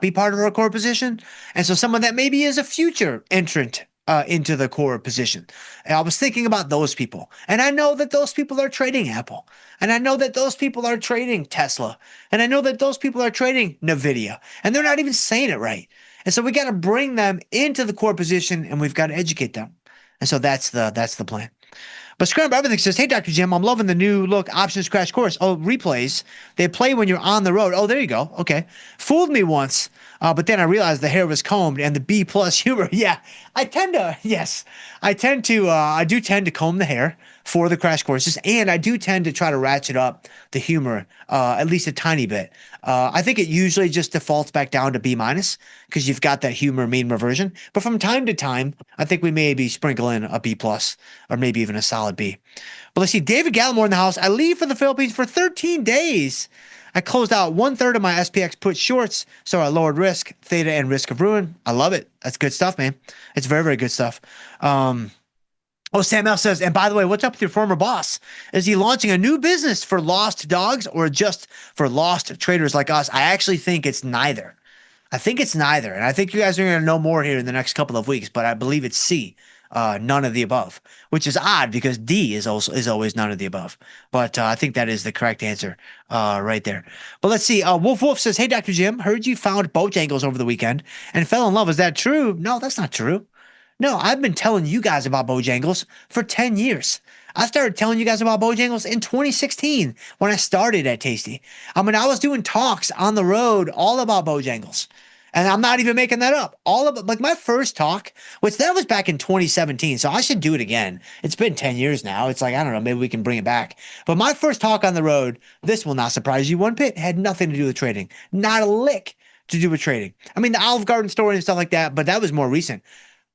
be part of our core position, and so someone that maybe is a future entrant into the core position. And I was thinking about those people, and I know that those people are trading Apple, and I know that those people are trading Tesla, and I know that those people are trading Nvidia, and they're not even saying it right. And so we got to bring them into the core position, and we've got to educate them. And so that's the plan. But Scramble Everything says, hey, Dr. Jim, I'm loving the new look options crash course. Oh, replays. They play when you're on the road. Oh, there you go. Okay. Fooled me once, but then I realized the hair was combed and the B plus humor. Yeah, I do tend to comb the hair for the crash courses, and I do tend to try to ratchet up the humor at least a tiny bit. I think it usually just defaults back down to B minus because you've got that humor mean reversion. But from time to time, I think we maybe sprinkle in a B plus or maybe even a solid B. But let's see, David Gallimore in the house. I leave for the Philippines for 13 days. I closed out 1/3 of my SPX put shorts, so I lowered risk, theta, and risk of ruin. I love it. That's good stuff, man. It's very, very good stuff. Sam L says, and by the way, what's up with your former boss? Is he launching a new business for lost dogs or just for lost traders like us? I actually think it's neither. And I think you guys are going to know more here in the next couple of weeks, but I believe it's C, none of the above, which is odd because D is always none of the above. But I think that is the correct answer right there. But let's see. Wolf says, hey, Dr. Jim, heard you found Bojangles over the weekend and fell in love. Is that true? No, that's not true. No, I've been telling you guys about Bojangles for 10 years. I started telling you guys about Bojangles in 2016 when I started at Tasty. I mean, I was doing talks on the road all about Bojangles. And I'm not even making that up. All of it, like my first talk, which that was back in 2017, so I should do it again. It's been 10 years now. It's like, I don't know, maybe we can bring it back. But my first talk on the road, this will not surprise you one bit, had nothing to do with trading. Not a lick to do with trading. I mean, the Olive Garden story and stuff like that, but that was more recent.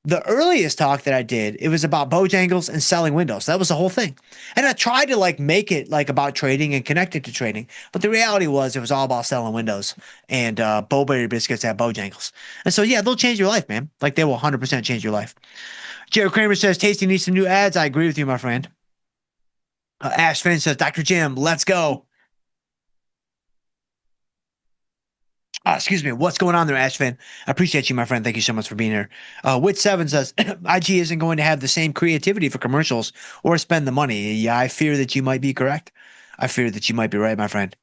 The earliest talk that I did, it was about Bojangles and selling windows. That was the whole thing. And I tried to like make it like about trading and connect it to trading. But the reality was it was all about selling windows and Bowberry biscuits at Bojangles. And so, yeah, they'll change your life, man. Like they will 100% change your life. Jared Kramer says, Tasty needs some new ads. I agree with you, my friend. Ash Finn says, Dr. Jim, let's go. Excuse me. What's going on there, Ashvin? I appreciate you, my friend. Thank you so much for being here. Wit7 says, IG isn't going to have the same creativity for commercials or spend the money. Yeah, I fear that you might be correct. I fear that you might be right, my friend.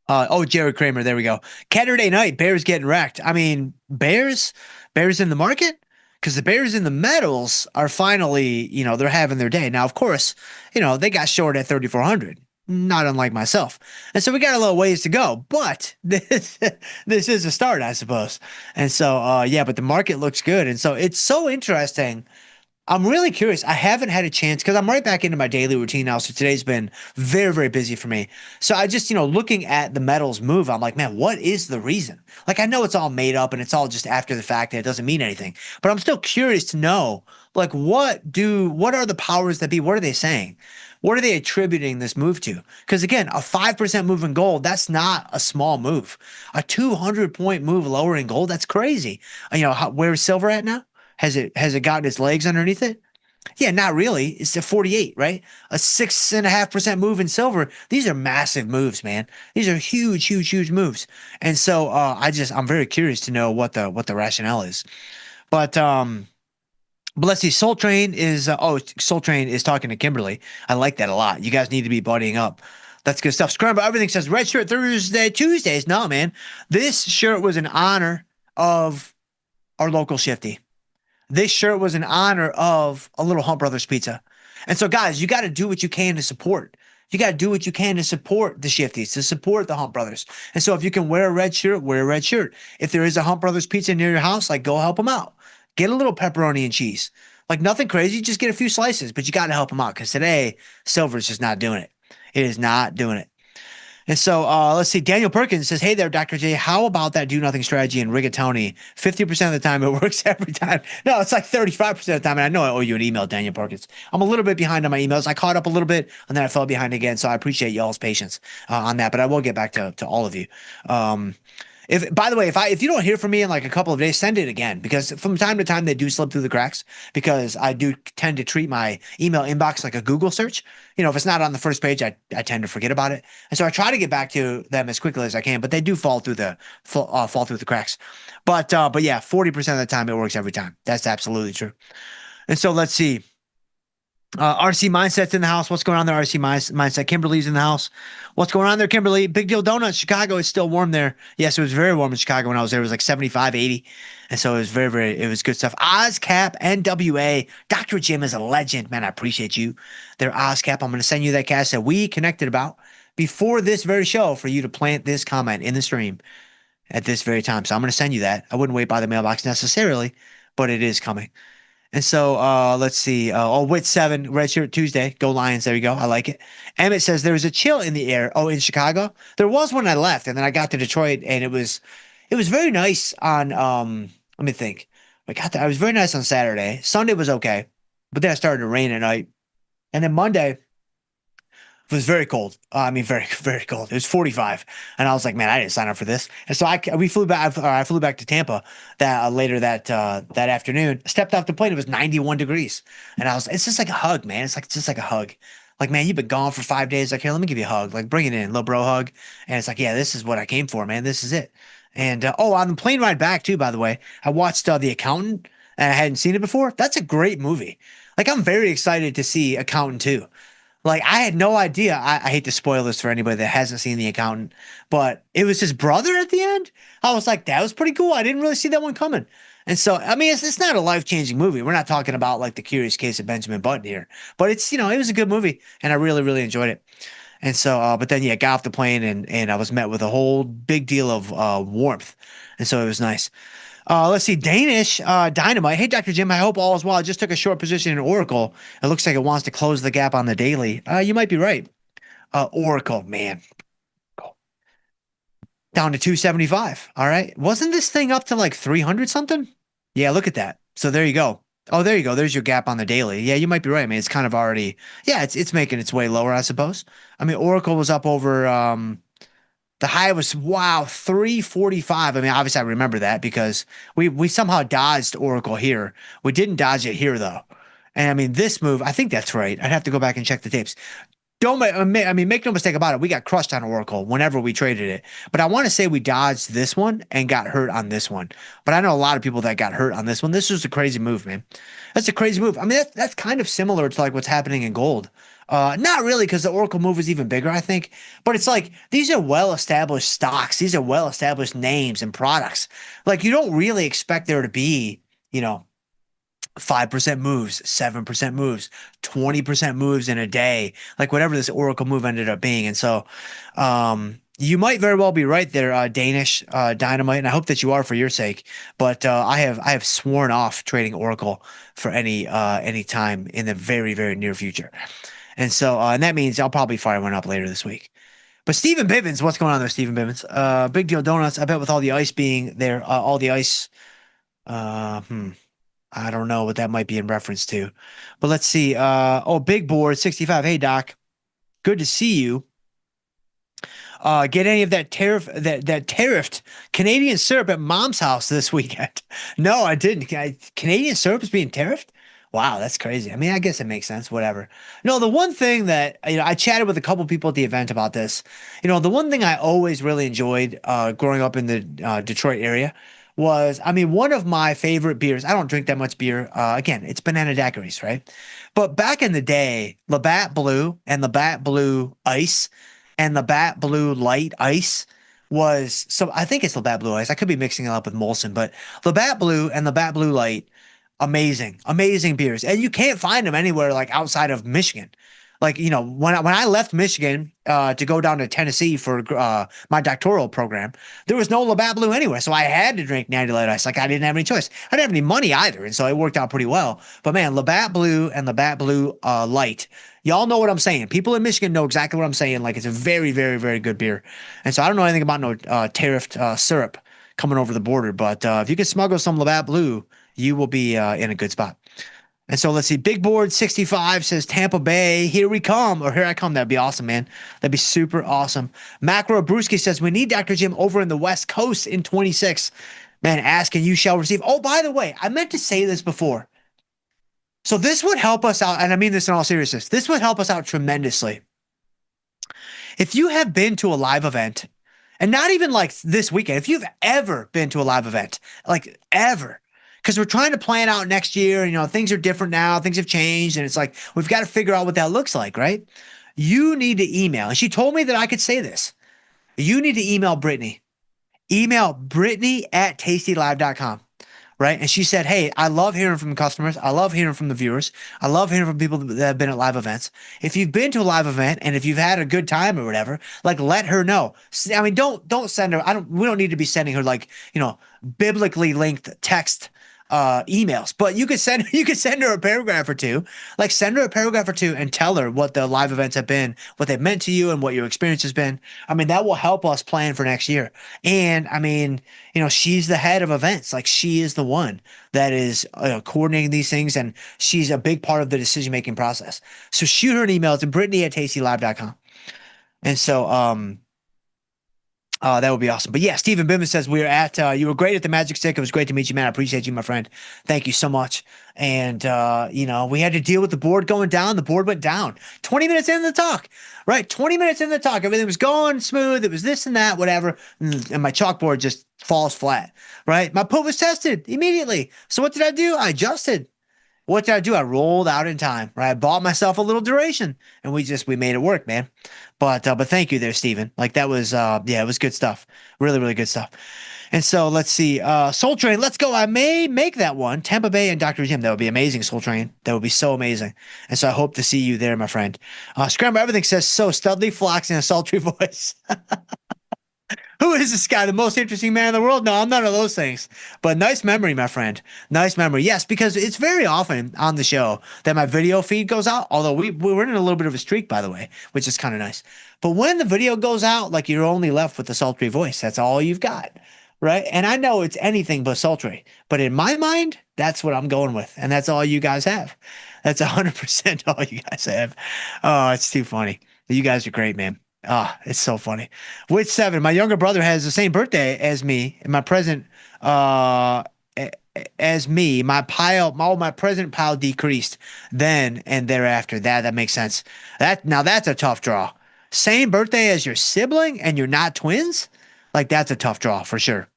Jared Kramer. There we go. Saturday night, Bears getting wrecked. I mean, Bears in the market? Because the Bears in the metals are finally, they're having their day. Now, of course, they got short at 3,400. Not unlike myself. And so we got a little ways to go, but this is a start, I suppose. And so, but the market looks good. And so it's so interesting. I'm really curious. I haven't had a chance because I'm right back into my daily routine now. So today's been very, very busy for me. So I just, looking at the metals move, I'm like, man, what is the reason? Like, I know it's all made up and it's all just after the fact and it doesn't mean anything, but I'm still curious to know, like, what are the powers that be? What are they saying? What are they attributing this move to? Because again, a 5% move in gold, that's not a small move. A 200-point move lower in gold, that's crazy. Where's silver at now? Has it gotten its legs underneath it? Yeah, not really. It's at 48, right? A 6.5% move in silver. These are massive moves, man. These are huge, huge, huge moves. And so I'm very curious to know what the rationale is. But let's see. Soul Train is talking to Kimberly. I like that a lot. You guys need to be buddying up. That's good stuff. Scramble Everything says red shirt Tuesdays. No, man. This shirt was in honor of our local shifty. This shirt was in honor of a little Hunt Brothers pizza. And so, guys, you got to do what you can to support. You got to do what you can to support the shifties, to support the Hunt Brothers. And so if you can wear a red shirt, wear a red shirt. If there is a Hunt Brothers pizza near your house, like, go help them out. Get a little pepperoni and cheese. Like, nothing crazy. Just get a few slices, but you got to help them out because today, silver's just not doing it. It is not doing it. And so let's see. Daniel Perkins says, hey there, Dr. J. How about that do-nothing strategy in rigatoni? 50% of the time, it works every time. No, it's like 35% of the time. And I know I owe you an email, Daniel Perkins. I'm a little bit behind on my emails. I caught up a little bit, and then I fell behind again. So I appreciate y'all's patience on that. But I will get back to all of you. By the way, if you don't hear from me in like a couple of days, send it again, because from time to time they do slip through the cracks, because I do tend to treat my email inbox like a Google search. If it's not on the first page, I tend to forget about it, and so I try to get back to them as quickly as I can. But they do fall through the cracks. But yeah, 40% of the time it works every time. That's absolutely true. And so let's see. RC Mindset's in the house. What's going on there, RC Mindset? Kimberly's in the house. What's going on there, Kimberly? Big Deal Donuts, Chicago. It's still warm there. Yes, it was very warm in Chicago when I was there. It was like 75, 80. And so it was it was good stuff. OzCap, NWA. Dr. Jim is a legend. Man, I appreciate you. They're OzCap. I'm going to send you that cast that we connected about before this very show for you to plant this comment in the stream at this very time. So I'm going to send you that. I wouldn't wait by the mailbox necessarily, but it is coming. And so let's see. Wit 7, Red Shirt Tuesday. Go Lions. There you go. I like it. Emmett says there was a chill in the air. Oh, in Chicago? There was when I left, and then I got to Detroit, and it was very nice on let me think. I was very nice on Saturday. Sunday was okay, but then it started to rain at night. And then Monday was very cold. Very, very cold. It was 45, and I was like, man, I didn't sign up for this. And so I flew back. I flew back to Tampa later that afternoon. Stepped off the plane. It was 91 degrees, and it's just like a hug, man. It's just like a hug. Like, man, you've been gone for 5 days. Like, here, let me give you a hug. Like, bring it in, little bro hug. And it's like, yeah, this is what I came for, man. This is it. And on the plane ride back too, by the way, I watched The Accountant, and I hadn't seen it before. That's a great movie. Like, I'm very excited to see Accountant 2. Like, I had no idea. I hate to spoil this for anybody that hasn't seen The Accountant, but it was his brother at the end. I was like, that was pretty cool. I didn't really see that one coming. And so, it's not a life-changing movie. We're not talking about like The Curious Case of Benjamin Button here, but it's, it was a good movie, and I really, really enjoyed it. And so, but then, yeah, got off the plane, and I was met with a whole big deal of warmth. And so it was nice. Let's see. Danish Dynamite. Hey, Dr. Jim, I hope all is well. I just took a short position in Oracle. It looks like it wants to close the gap on the daily. You might be right. Oracle, man. Down to 275. All right. Wasn't this thing up to like 300 something? Yeah, look at that. So there you go. Oh, there you go. There's your gap on the daily. Yeah, you might be right. It's kind of already, yeah, it's making its way lower, I suppose. Oracle was up over, the high was, 345. Obviously I remember that because we somehow dodged Oracle here. We didn't dodge it here though. And this move, I think that's right. I'd have to go back and check the tapes. Make no mistake about it. We got crushed on Oracle whenever we traded it. But I want to say we dodged this one and got hurt on this one. But I know a lot of people that got hurt on this one. This was a crazy move, man. That's a crazy move. That's kind of similar to like what's happening in gold. Not really, because the Oracle move is even bigger, I think. But it's like, these are well-established stocks. These are well-established names and products. Like, you don't really expect there to be, 5% moves, 7% moves, 20% moves in a day, like whatever this Oracle move ended up being. And so, you might very well be right there, Danish Dynamite, and I hope that you are for your sake. But I have sworn off trading Oracle for any time in the very, very near future. And so, and that means I'll probably fire one up later this week. But Stephen Bivens, what's going on there, Stephen Bivens? Big Deal Donuts. I bet with all the ice being there, all the ice. I don't know what that might be in reference to, but let's see. Big Board 65. Hey Doc, good to see you. Get any of that tariffed Canadian syrup at Mom's house this weekend? No, I didn't. Canadian syrup is being tariffed? Wow, that's crazy. I guess it makes sense. Whatever. No, the one thing that I chatted with a couple people at the event about this. The one thing I always really enjoyed growing up in the Detroit area was, one of my favorite beers. I don't drink that much beer. Again, it's banana daiquiris, right? But back in the day, Labatt Blue and Labatt Blue Ice and Labatt Blue Light Ice was, so I think it's Labatt Blue Ice. I could be mixing it up with Molson, but Labatt Blue and Labatt Blue Light, amazing beers. And you can't find them anywhere like outside of Michigan. Like, when I left Michigan to go down to Tennessee for my doctoral program, there was no Labatt Blue anywhere. So I had to drink Natty Light Ice. Like, I didn't have any choice. I didn't have any money either. And so it worked out pretty well. But man, Labatt Blue and Labatt Blue Light. Y'all know what I'm saying. People in Michigan know exactly what I'm saying. Like, it's a very, very, very good beer. And so I don't know anything about no tariffed syrup coming over the border. But if you can smuggle some Labatt Blue, you will be in a good spot. And so let's see. Big Board 65 says Tampa Bay, here we come, or here I come. That'd be awesome, man. That'd be super awesome. Macro Brewski says we need Dr. Jim over in the West Coast in 26. Man, ask and you shall receive. Oh, by the way, I meant to say this before. So this would help us out, and I mean this in all seriousness. This would help us out tremendously. If you have been to a live event, and not even like this weekend, if you've ever been to a live event, like ever, because we're trying to plan out next year, and things are different now, things have changed, and it's like we've got to figure out what that looks like, right? You need to email, and she told me that I could say this. You need to email Brittany. Email Brittany@tastylive.com. Right. And she said, hey, I love hearing from the customers. I love hearing from the viewers. I love hearing from people that have been at live events. If you've been to a live event and if you've had a good time or whatever, like let her know. I mean, don't send her. We don't need to be sending her like, biblically linked text emails, but you could send her a paragraph or two, like send her a paragraph or two and tell her what the live events have been, what they've meant to you and what your experience has been. I mean, that will help us plan for next year. And I mean, she's the head of events. Like she is the one that is coordinating these things, and she's a big part of the decision-making process. So shoot her an email to Brittany@tastylive.com. And so, that would be awesome. But yeah, Stephen Bimman says you were great at the Magic Stick. It was great to meet you, man. I appreciate you, my friend. Thank you so much. And, we had to deal with the board going down. The board went down 20 minutes into the talk, right? 20 minutes into the talk. Everything was going smooth. It was this and that, whatever. And my chalkboard just falls flat, right? My put was tested immediately. So what did I do? I adjusted. What did I do? I rolled out in time, right? I bought myself a little duration, and we made it work, man. But thank you there, Steven. Like that was, it was good stuff. Really, really good stuff. And so let's see, Soul Train, let's go. I may make that one. Tampa Bay and Dr. Jim. That would be amazing, Soul Train. That would be so amazing. And so I hope to see you there, my friend. Scramble Everything says, so Studley Flocks in a sultry voice. Who is this guy? The most interesting man in the world? No, I'm none of those things. But nice memory, my friend. Nice memory. Yes, because it's very often on the show that my video feed goes out. Although we're in a little bit of a streak, by the way, which is kind of nice. But when the video goes out, like you're only left with the sultry voice. That's all you've got, right? And I know it's anything but sultry. But in my mind, that's what I'm going with. And that's all you guys have. That's 100% all you guys have. Oh, it's too funny. You guys are great, man. It's so funny. With 7, my younger brother has the same birthday as me, and my present as me. My present pile decreased then and thereafter. That makes sense. That's a tough draw. Same birthday as your sibling, and you're not twins. Like that's a tough draw for sure.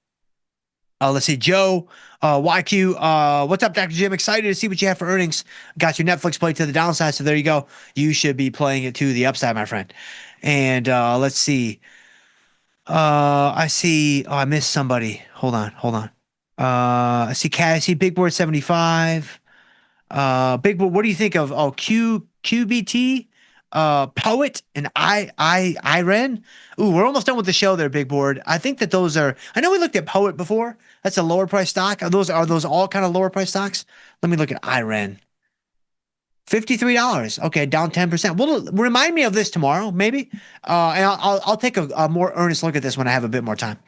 Let's see, Joe, YQ, what's up, Dr. Jim? Excited to see what you have for earnings. Got your Netflix play to the downside, so there you go. You should be playing it to the upside, my friend. And let's see. I see. Oh, I missed somebody. Hold on. I see Cassie, Big Board 75. Big Board, what do you think of QBT? Poet and Iren. Ooh, we're almost done with the show there, Big Board. I think that those are, I know we looked at Poet before. That's a lower price stock. Are those all kind of lower price stocks? Let me look at Iren. $53. Okay, down 10%. Well, remind me of this tomorrow, maybe. And I'll take a more earnest look at this when I have a bit more time.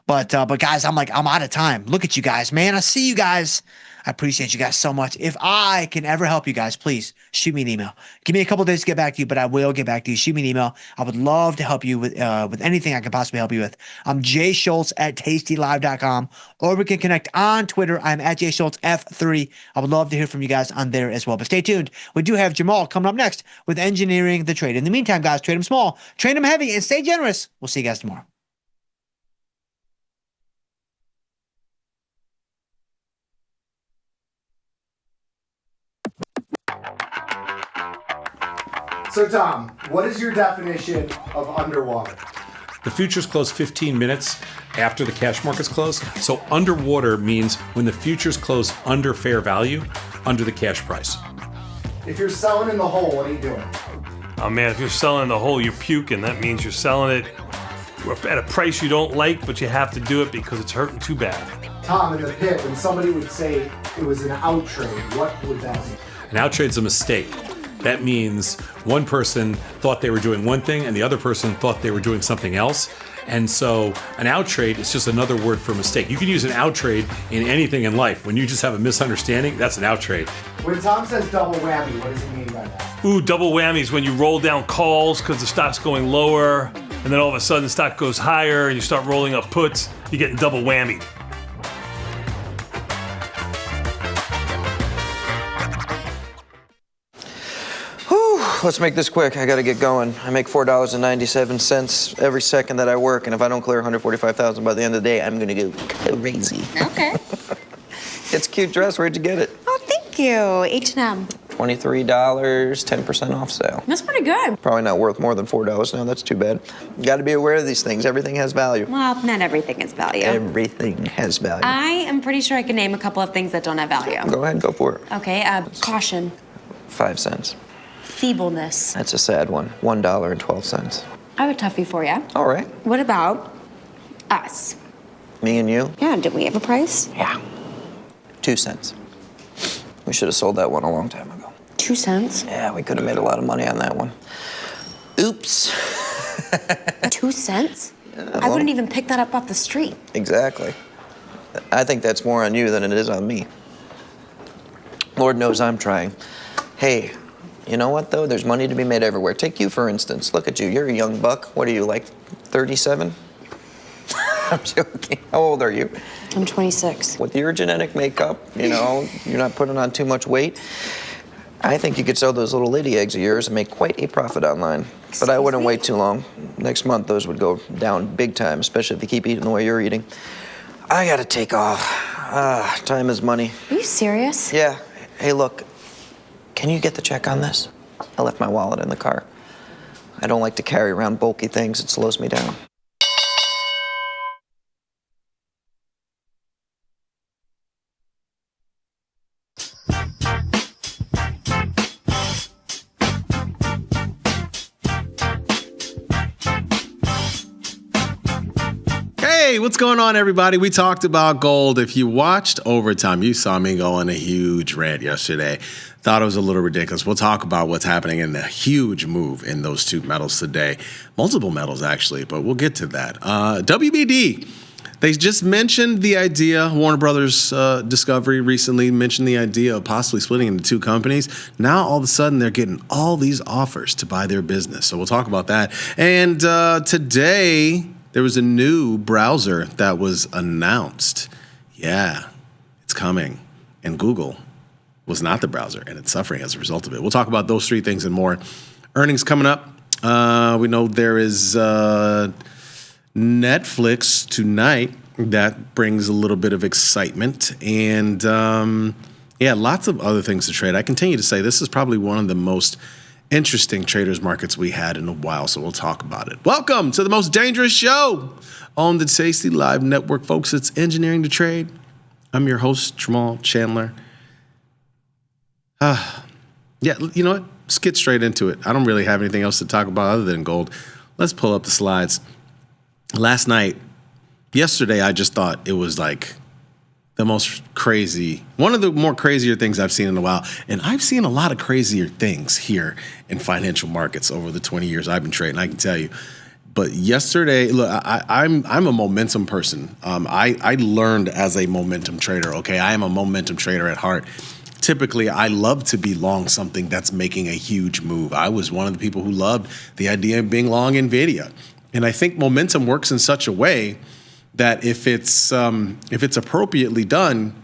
But guys, I'm out of time. Look at you guys, man. I see you guys. I appreciate you guys so much. If I can ever help you guys, please shoot me an email. Give me a couple days to get back to you, but I will get back to you. Shoot me an email. I would love to help you with anything I can possibly help you with. I'm jschultz@tastylive.com, or we can connect on Twitter. I'm at jschultzf3. I would love to hear from you guys on there as well. But stay tuned. We do have Jamal coming up next with Engineering the Trade. In the meantime, guys, trade them small, trade them heavy, and stay generous. We'll see you guys tomorrow. So, Tom, what is your definition of underwater? The futures close 15 minutes after the cash markets close. So underwater means when the futures close under fair value, under the cash price. If you're selling in the hole, what are you doing? Oh man, if you're selling in the hole, you're puking. That means you're selling it at a price you don't like, but you have to do it because it's hurting too bad. Tom, in the pit, when somebody would say it was an out trade, what would that mean? An out trade's a mistake. That means one person thought they were doing one thing and the other person thought they were doing something else. And so an out trade is just another word for mistake. You can use an out trade in anything in life. When you just have a misunderstanding, that's an out trade. When Tom says double whammy, what does he mean by that? Ooh, double whammies when you roll down calls because the stock's going lower, and then all of a sudden the stock goes higher, and you start rolling up puts. You're getting double whammy. Let's make this quick. I gotta get going. I make $4.97 every second that I work, and if I don't clear $145,000 by the end of the day, I'm gonna go crazy. Okay. It's a cute dress. Where'd you get it? Oh, thank you. H&M. $23, 10% off sale. That's pretty good. Probably not worth more than $4 now. That's too bad. You gotta be aware of these things. Everything has value. Well, not everything is value. Everything has value. I am pretty sure I can name a couple of things that don't have value. Go ahead, go for it. Okay, caution. 5 cents. Feebleness. That's a sad one. $1.12. I have a toughie for you. All right. What about us? Me and you? Yeah, did we have a price? Yeah. 2 cents. We should have sold that one a long time ago. 2 cents? Yeah, we could have made a lot of money on that one. Oops. 2 cents? Yeah, I wouldn't even pick that up off the street. Exactly. I think that's more on you than it is on me. Lord knows I'm trying. Hey, you know what, though? There's money to be made everywhere. Take you, for instance. Look at you. You're a young buck. What are you, like 37? I'm joking. How old are you? I'm 26. With your genetic makeup, you know, you're not putting on too much weight. I think you could sell those little lady eggs of yours and make quite a profit online. But I wouldn't wait too long. Next month, those would go down big time, especially if you keep eating the way you're eating. I gotta take off. Time is money. Are you serious? Yeah. Hey, look. Can you get the check on this? I left my wallet in the car. I don't like to carry around bulky things. It slows me down. Hey, what's going on, everybody? We talked about gold. If you watched Overtime, you saw me go on a huge rant yesterday. Thought it was a little ridiculous. We'll talk about what's happening in the huge move in those two metals today. Multiple metals, actually, but we'll get to that. WBD, they just mentioned the idea. Warner Brothers Discovery recently mentioned the idea of possibly splitting into two companies. Now, all of a sudden, they're getting all these offers to buy their business. So we'll talk about that. And today, there was a new browser that was announced. Yeah, it's coming. And Google was not the browser, and it's suffering as a result of it. We'll talk about those three things and more. Earnings coming up. We know there is Netflix tonight. That brings a little bit of excitement. And, lots of other things to trade. I continue to say this is probably one of the most interesting traders markets we had in a while, so we'll talk about it. Welcome to the most dangerous show on the Tasty Live Network, folks. It's Engineering to Trade. I'm your host, Jamal Chandler. You know what? Let's get straight into it. I don't really have anything else to talk about other than gold. Let's pull up the slides. Yesterday, I just thought it was like the most crazy, one of the more crazier things I've seen in a while. And I've seen a lot of crazier things here in financial markets over the 20 years I've been trading, I can tell you. But yesterday, look, I'm a momentum person. I learned as a momentum trader, okay? I am a momentum trader at heart. Typically, I love to be long something that's making a huge move. I was one of the people who loved the idea of being long NVIDIA. And I think momentum works in such a way that if it's appropriately done,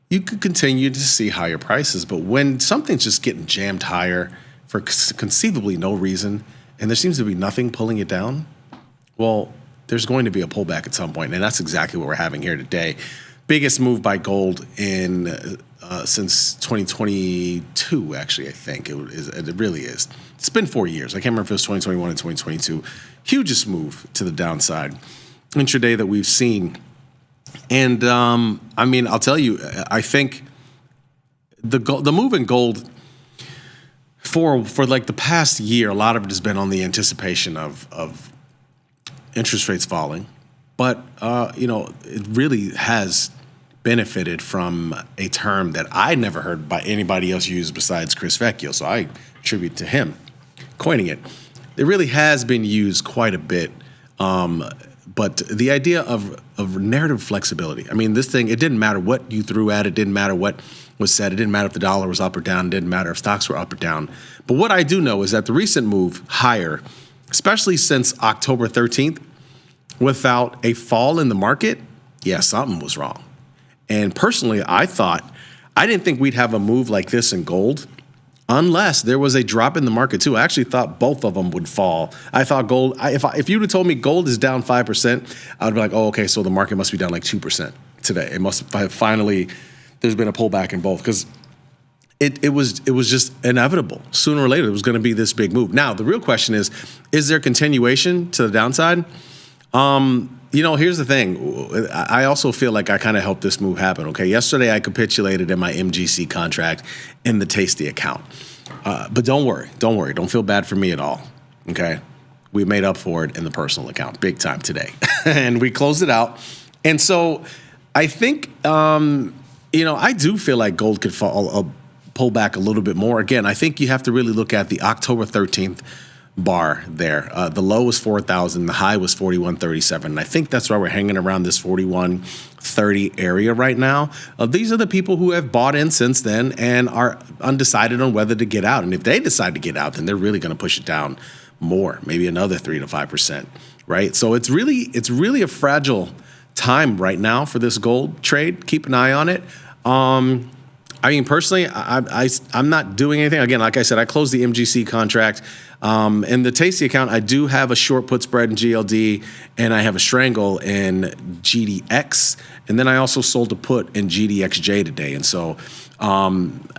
you could continue to see higher prices. But when something's just getting jammed higher for conceivably no reason, and there seems to be nothing pulling it down, well, there's going to be a pullback at some point, and that's exactly what we're having here today. Biggest move by gold in since 2022, actually, I think. It really is. It's been 4 years. I can't remember if it was 2021 and 2022. Hugest move to the downside intraday that we've seen. And, I'll tell you, I think the move in gold for like the past year, a lot of it has been on the anticipation of interest rates falling. But, it really has benefited from a term that I never heard by anybody else use besides Chris Vecchio, so I attribute to him coining it. It really has been used quite a bit But the idea of narrative flexibility. I mean, this thing, it didn't matter what you threw at it, didn't matter what was said, it didn't matter if the dollar was up or down, it didn't matter if stocks were up or down. But what I do know is that the recent move higher, especially since October 13th, without a fall in the market, yeah, something was wrong. And personally, I didn't think we'd have a move like this in gold unless there was a drop in the market too. I actually thought both of them would fall. I thought gold, if you would have told me gold is down 5%, I would be like, oh, okay, so the market must be down like 2% today. It must have finally, there's been a pullback in both, because it was just inevitable. Sooner or later, there was going to be this big move. Now, the real question is there continuation to the downside? Here's the thing. I also feel like I kind of helped this move happen, okay? Yesterday, I capitulated in my MGC contract in the Tasty account. But don't worry. Don't feel bad for me at all, okay? We made up for it in the personal account big time today. And we closed it out. And so I think, I do feel like gold could pull back a little bit more. Again, I think you have to really look at the October 13th bar there. The low was 4,000, the high was 41.37. And I think that's why we're hanging around this 41.30 area right now. These are the people who have bought in since then and are undecided on whether to get out. And if they decide to get out, then they're really going to push it down more, maybe another 3 to 5%, right? So it's really a fragile time right now for this gold trade. Keep an eye on it. Personally, I'm not doing anything. Again, like I said, I closed the MGC contract. In the Tasty account, I do have a short put spread in GLD, and I have a strangle in GDX, and then I also sold a put in GDXJ today. And so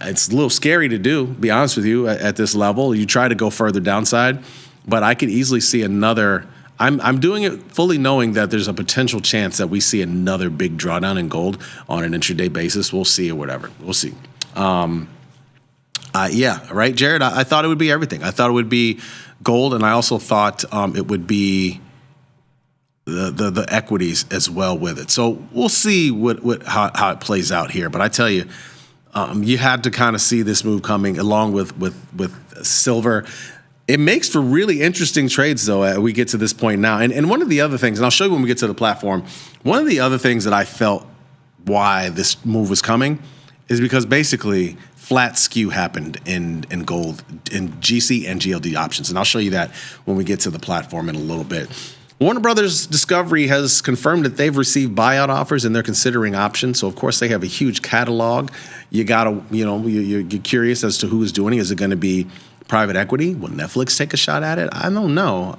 it's a little scary to do, be honest with you, at this level. You try to go further downside, but I could easily see another. I'm doing it fully knowing that there's a potential chance that we see another big drawdown in gold on an intraday basis. We'll see or whatever. We'll see. Yeah, right, Jared? I thought it would be everything. I thought it would be gold, and I also thought it would be the equities as well with it. So we'll see how it plays out here. But I tell you, you had to kind of see this move coming along with silver. It makes for really interesting trades, though, we get to this point now. And one of the other things, and I'll show you when we get to the platform, one of the other things that I felt why this move was coming is because basically flat skew happened in gold, in GC and GLD options. And I'll show you that when we get to the platform in a little bit. Warner Brothers Discovery has confirmed that they've received buyout offers and they're considering options. So, of course, they have a huge catalog. You got to, you're curious as to who is doing it. Is it going to be private equity? Will Netflix take a shot at it? I don't know.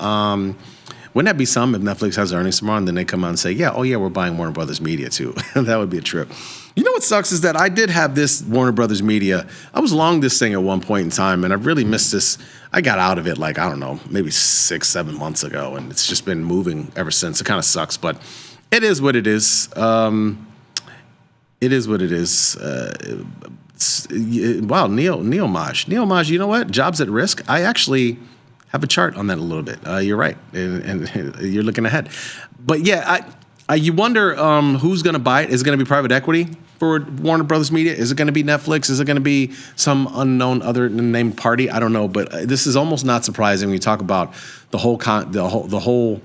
Wouldn't that be some if Netflix has earnings tomorrow and then they come out and say, we're buying Warner Brothers Media too. That would be a trip. You know what sucks is that I did have this Warner Brothers Media. I was long this thing at one point in time, and I really missed this. I got out of it maybe 6-7 months ago, and it's just been moving ever since. It kind of sucks, but it is what it is. It is what it is. Wow, Neomaj. Neomaj, you know what? Jobs at risk. I actually have a chart on that a little bit. You're right, and you're looking ahead. But yeah, you wonder who's going to buy it. Is it going to be private equity for Warner Brothers Media? Is it going to be Netflix? Is it going to be some unknown other named party? I don't know. But this is almost not surprising when you talk about the whole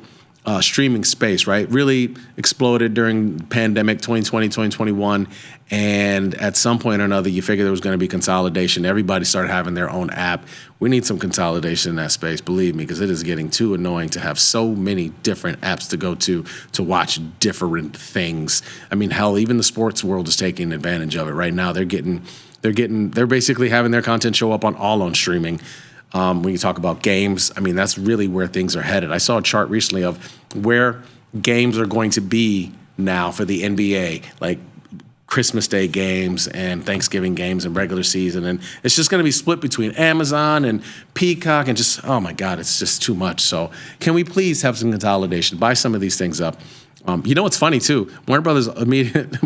streaming space, right? Really exploded during pandemic 2020, 2021. And at some point or another, you figure there was going to be consolidation. Everybody started having their own app. We need some consolidation in that space, believe me, because it is getting too annoying to have so many different apps to go to watch different things. I mean, hell, even the sports world is taking advantage of it right now. They're basically having their content show up on streaming. When you talk about games, I mean, that's really where things are headed. I saw a chart recently of where games are going to be now for the NBA, like Christmas Day games and Thanksgiving games and regular season. And it's just going to be split between Amazon and Peacock and just, oh my God, it's just too much. So can we please have some consolidation, buy some of these things up? You know what's funny too? Warner Brothers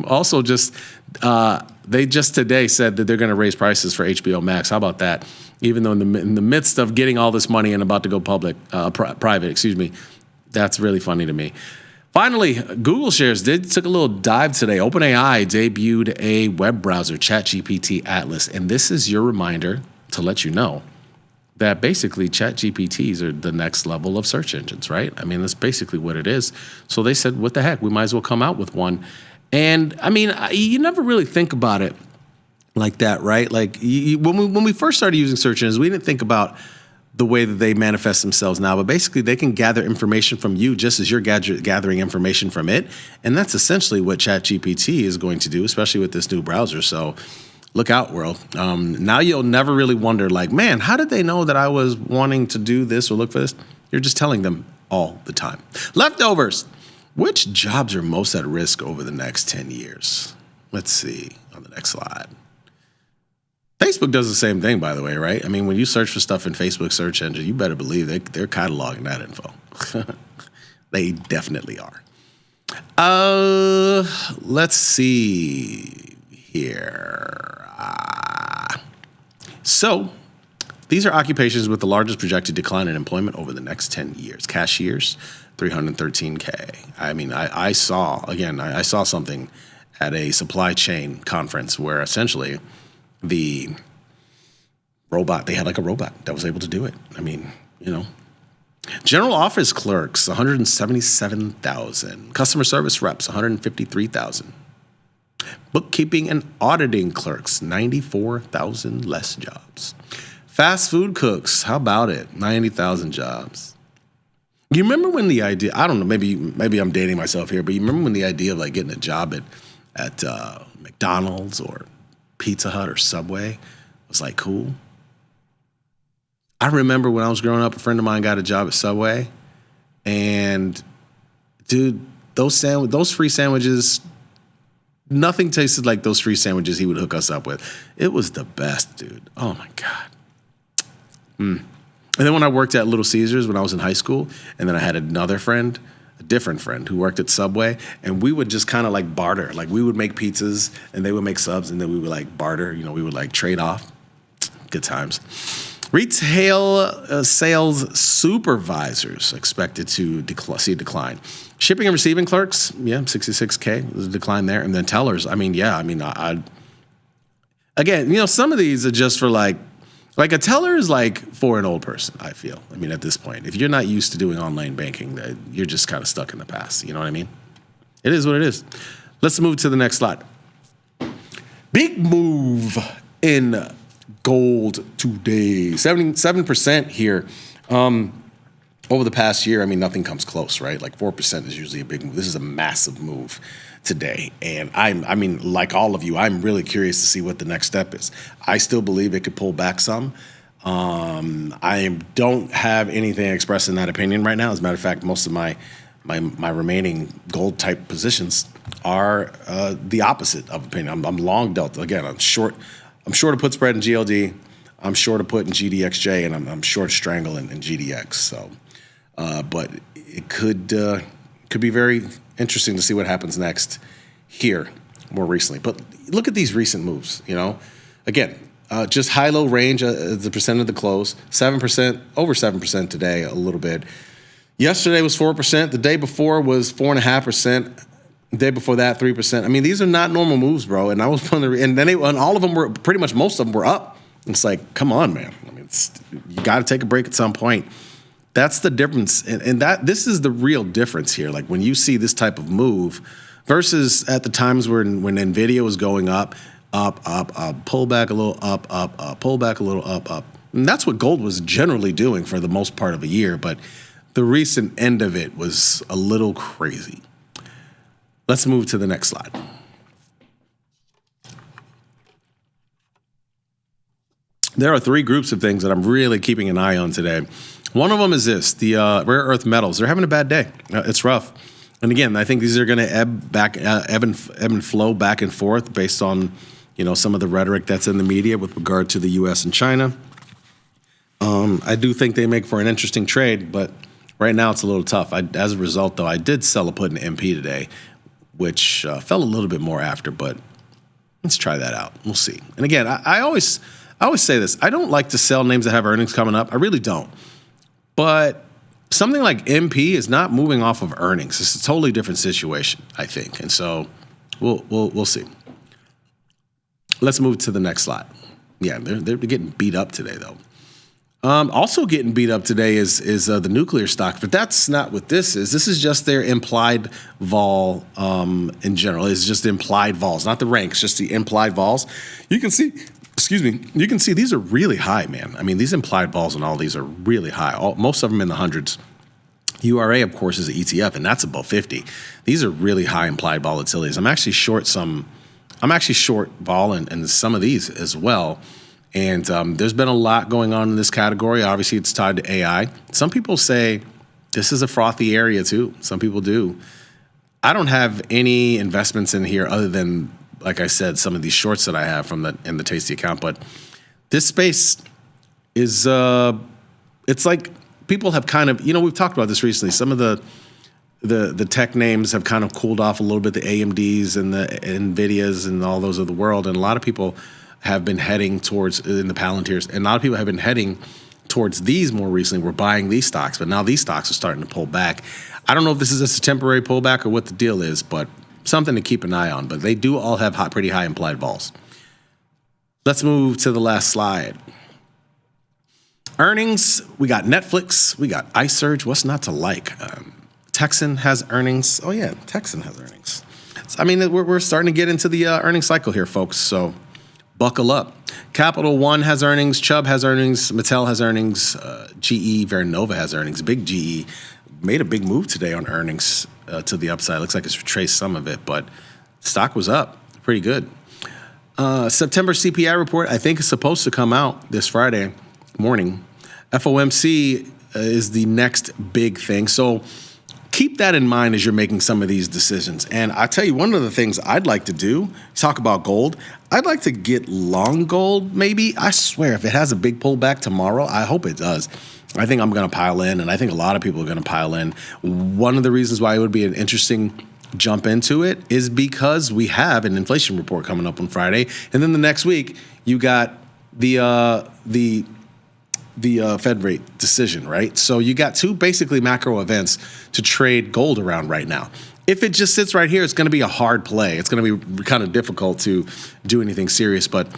also they just today said that they're going to raise prices for HBO Max. How about that? Even though in the midst of getting all this money and about to go private, that's really funny to me. Finally, Google shares took a little dive today. OpenAI debuted a web browser, ChatGPT Atlas, and this is your reminder to let you know that basically ChatGPTs are the next level of search engines, right? I mean, that's basically what it is. So they said, what the heck? We might as well come out with one. And I mean, you never really think about it like that, right? Like when we first started using search engines, we didn't think about the way that they manifest themselves now, but basically they can gather information from you just as you're gathering information from it. And that's essentially what ChatGPT is going to do, especially with this new browser. So look out, world. Now you'll never really wonder, like, man, how did they know that I was wanting to do this or look for this? You're just telling them all the time. Leftovers. Which jobs are most at risk over the next 10 years? Let's see on the next slide. Facebook does the same thing, by the way, right? I mean, when you search for stuff in Facebook search engine, you better believe they're cataloging that info. They definitely are. Let's see here. So these are occupations with the largest projected decline in employment over the next 10 years. Cashiers, 313K. I mean, I saw something at a supply chain conference where essentially the robot, they had like a robot that was able to do it. I mean, you know. General office clerks, 177,000. Customer service reps, 153,000. Bookkeeping and auditing clerks, 94,000 less jobs. Fast food cooks, how about it? 90,000 jobs. You remember when the idea, I don't know, maybe I'm dating myself here, but you remember when the idea of like getting a job at McDonald's or Pizza Hut or Subway was like cool? I remember when I was growing up, a friend of mine got a job at Subway, and dude, those free sandwiches, nothing tasted like those free sandwiches he would hook us up with. It was the best, dude. Oh my God. And then when I worked at Little Caesars when I was in high school, and then I had another friend, a different friend who worked at Subway, and we would just kind of like barter. Like we would make pizzas and they would make subs, and then we would like barter, you know, we would like trade off. Good times. Retail sales supervisors expected to see a decline. Shipping and receiving clerks, 66K. There's a decline there. And then tellers, again, you know, some of these are just for like a teller is like for an old person, I feel. I mean, at this point, if you're not used to doing online banking, you're just kind of stuck in the past. You know what I mean? It is what it is. Let's move to the next slide. Big move in gold today. 77% here. Over the past year, I mean, nothing comes close, right? Like 4% is usually a big move. This is a massive move today. And I mean, like all of you, I'm really curious to see what the next step is. I still believe it could pull back some. I don't have anything expressing that opinion right now. As a matter of fact, most of my remaining gold type positions are the opposite of opinion. I'm long delta. Again, I'm short a put spread in GLD. I'm short a put in GDXJ, and I'm short strangle in GDX. So, but it could be very interesting to see what happens next here more recently. But look at these recent moves. You know, again, just high-low range as the percent of the close. 7%, over 7% today, a little bit. Yesterday was 4%. The day before was 4.5%. The day before that, 3%. I mean, these are not normal moves, bro. And I was wondering, and all of them were pretty much, most of them were up. It's like, come on, man. I mean, you got to take a break at some point. That's the difference, and this is the real difference here. Like when you see this type of move, versus at the times when Nvidia was going up, pull back a little, up, pull back a little, up. And that's what gold was generally doing for the most part of a year. But the recent end of it was a little crazy. Let's move to the next slide. There are three groups of things that I'm really keeping an eye on today. One of them is this, the rare earth metals. They're having a bad day. It's rough. And again, I think these are going to ebb and flow back and forth based on, you know, some of the rhetoric that's in the media with regard to the U.S. and China. I do think they make for an interesting trade, but right now it's a little tough. As a result, though, I did sell a put in MP today, which fell a little bit more after, but let's try that out. We'll see. And again, I always say this. I don't like to sell names that have earnings coming up. I really don't. But something like MP is not moving off of earnings. It's a totally different situation, I think. And so we'll see. Let's move to the next slide. Yeah, they're getting beat up today, though. Also getting beat up today is the nuclear stock, but that's not what this is. This is just their implied vol in general. It's just the implied vols, not the ranks, just the implied vols. You can see, you can see these are really high, man. I mean, these implied vols and all these are really high. Most of them in the hundreds. URA, of course, is an ETF, and that's above 50. These are really high implied volatilities. I'm actually short vol and some of these as well. And there's been a lot going on in this category. Obviously, it's tied to AI. Some people say this is a frothy area too. Some people do. I don't have any investments in here other than, like I said, some of these shorts that I have in the Tasty account. But this space is, it's like people have kind of, we've talked about this recently. Some of the tech names have kind of cooled off a little bit, the AMDs and the NVIDIAs and all those of the world. And a lot of people have been heading towards, in the Palantirs, and a lot of people have been heading towards these more recently. We're buying these stocks, but now these stocks are starting to pull back. I don't know if this is just a temporary pullback or what the deal is, but something to keep an eye on. But they do all have pretty high implied vols. Let's move to the last slide. Earnings, we got Netflix, we got iSurge. What's not to like? Texan has earnings. Oh yeah, Texan has earnings. So, I mean, we're starting to get into the earnings cycle here, folks. So buckle up. Capital One has earnings. Chubb has earnings. Mattel has earnings. GE Vernova has earnings. Big GE made a big move today on earnings to the upside. Looks like it's retraced some of it, but stock was up pretty good. September CPI report, I think, is supposed to come out this Friday morning. FOMC is the next big thing. So keep that in mind as you're making some of these decisions. And I tell you, one of the things I'd like to do, talk about gold. I'd like to get long gold, maybe. I swear, if it has a big pullback tomorrow, I hope it does. I think I'm going to pile in, and I think a lot of people are going to pile in. One of the reasons why it would be an interesting jump into it is because we have an inflation report coming up on Friday, and then the next week you got the Fed rate decision, right? So you got two basically macro events to trade gold around right now. If it just sits right here, it's going to be a hard play. It's going to be kind of difficult to do anything serious. But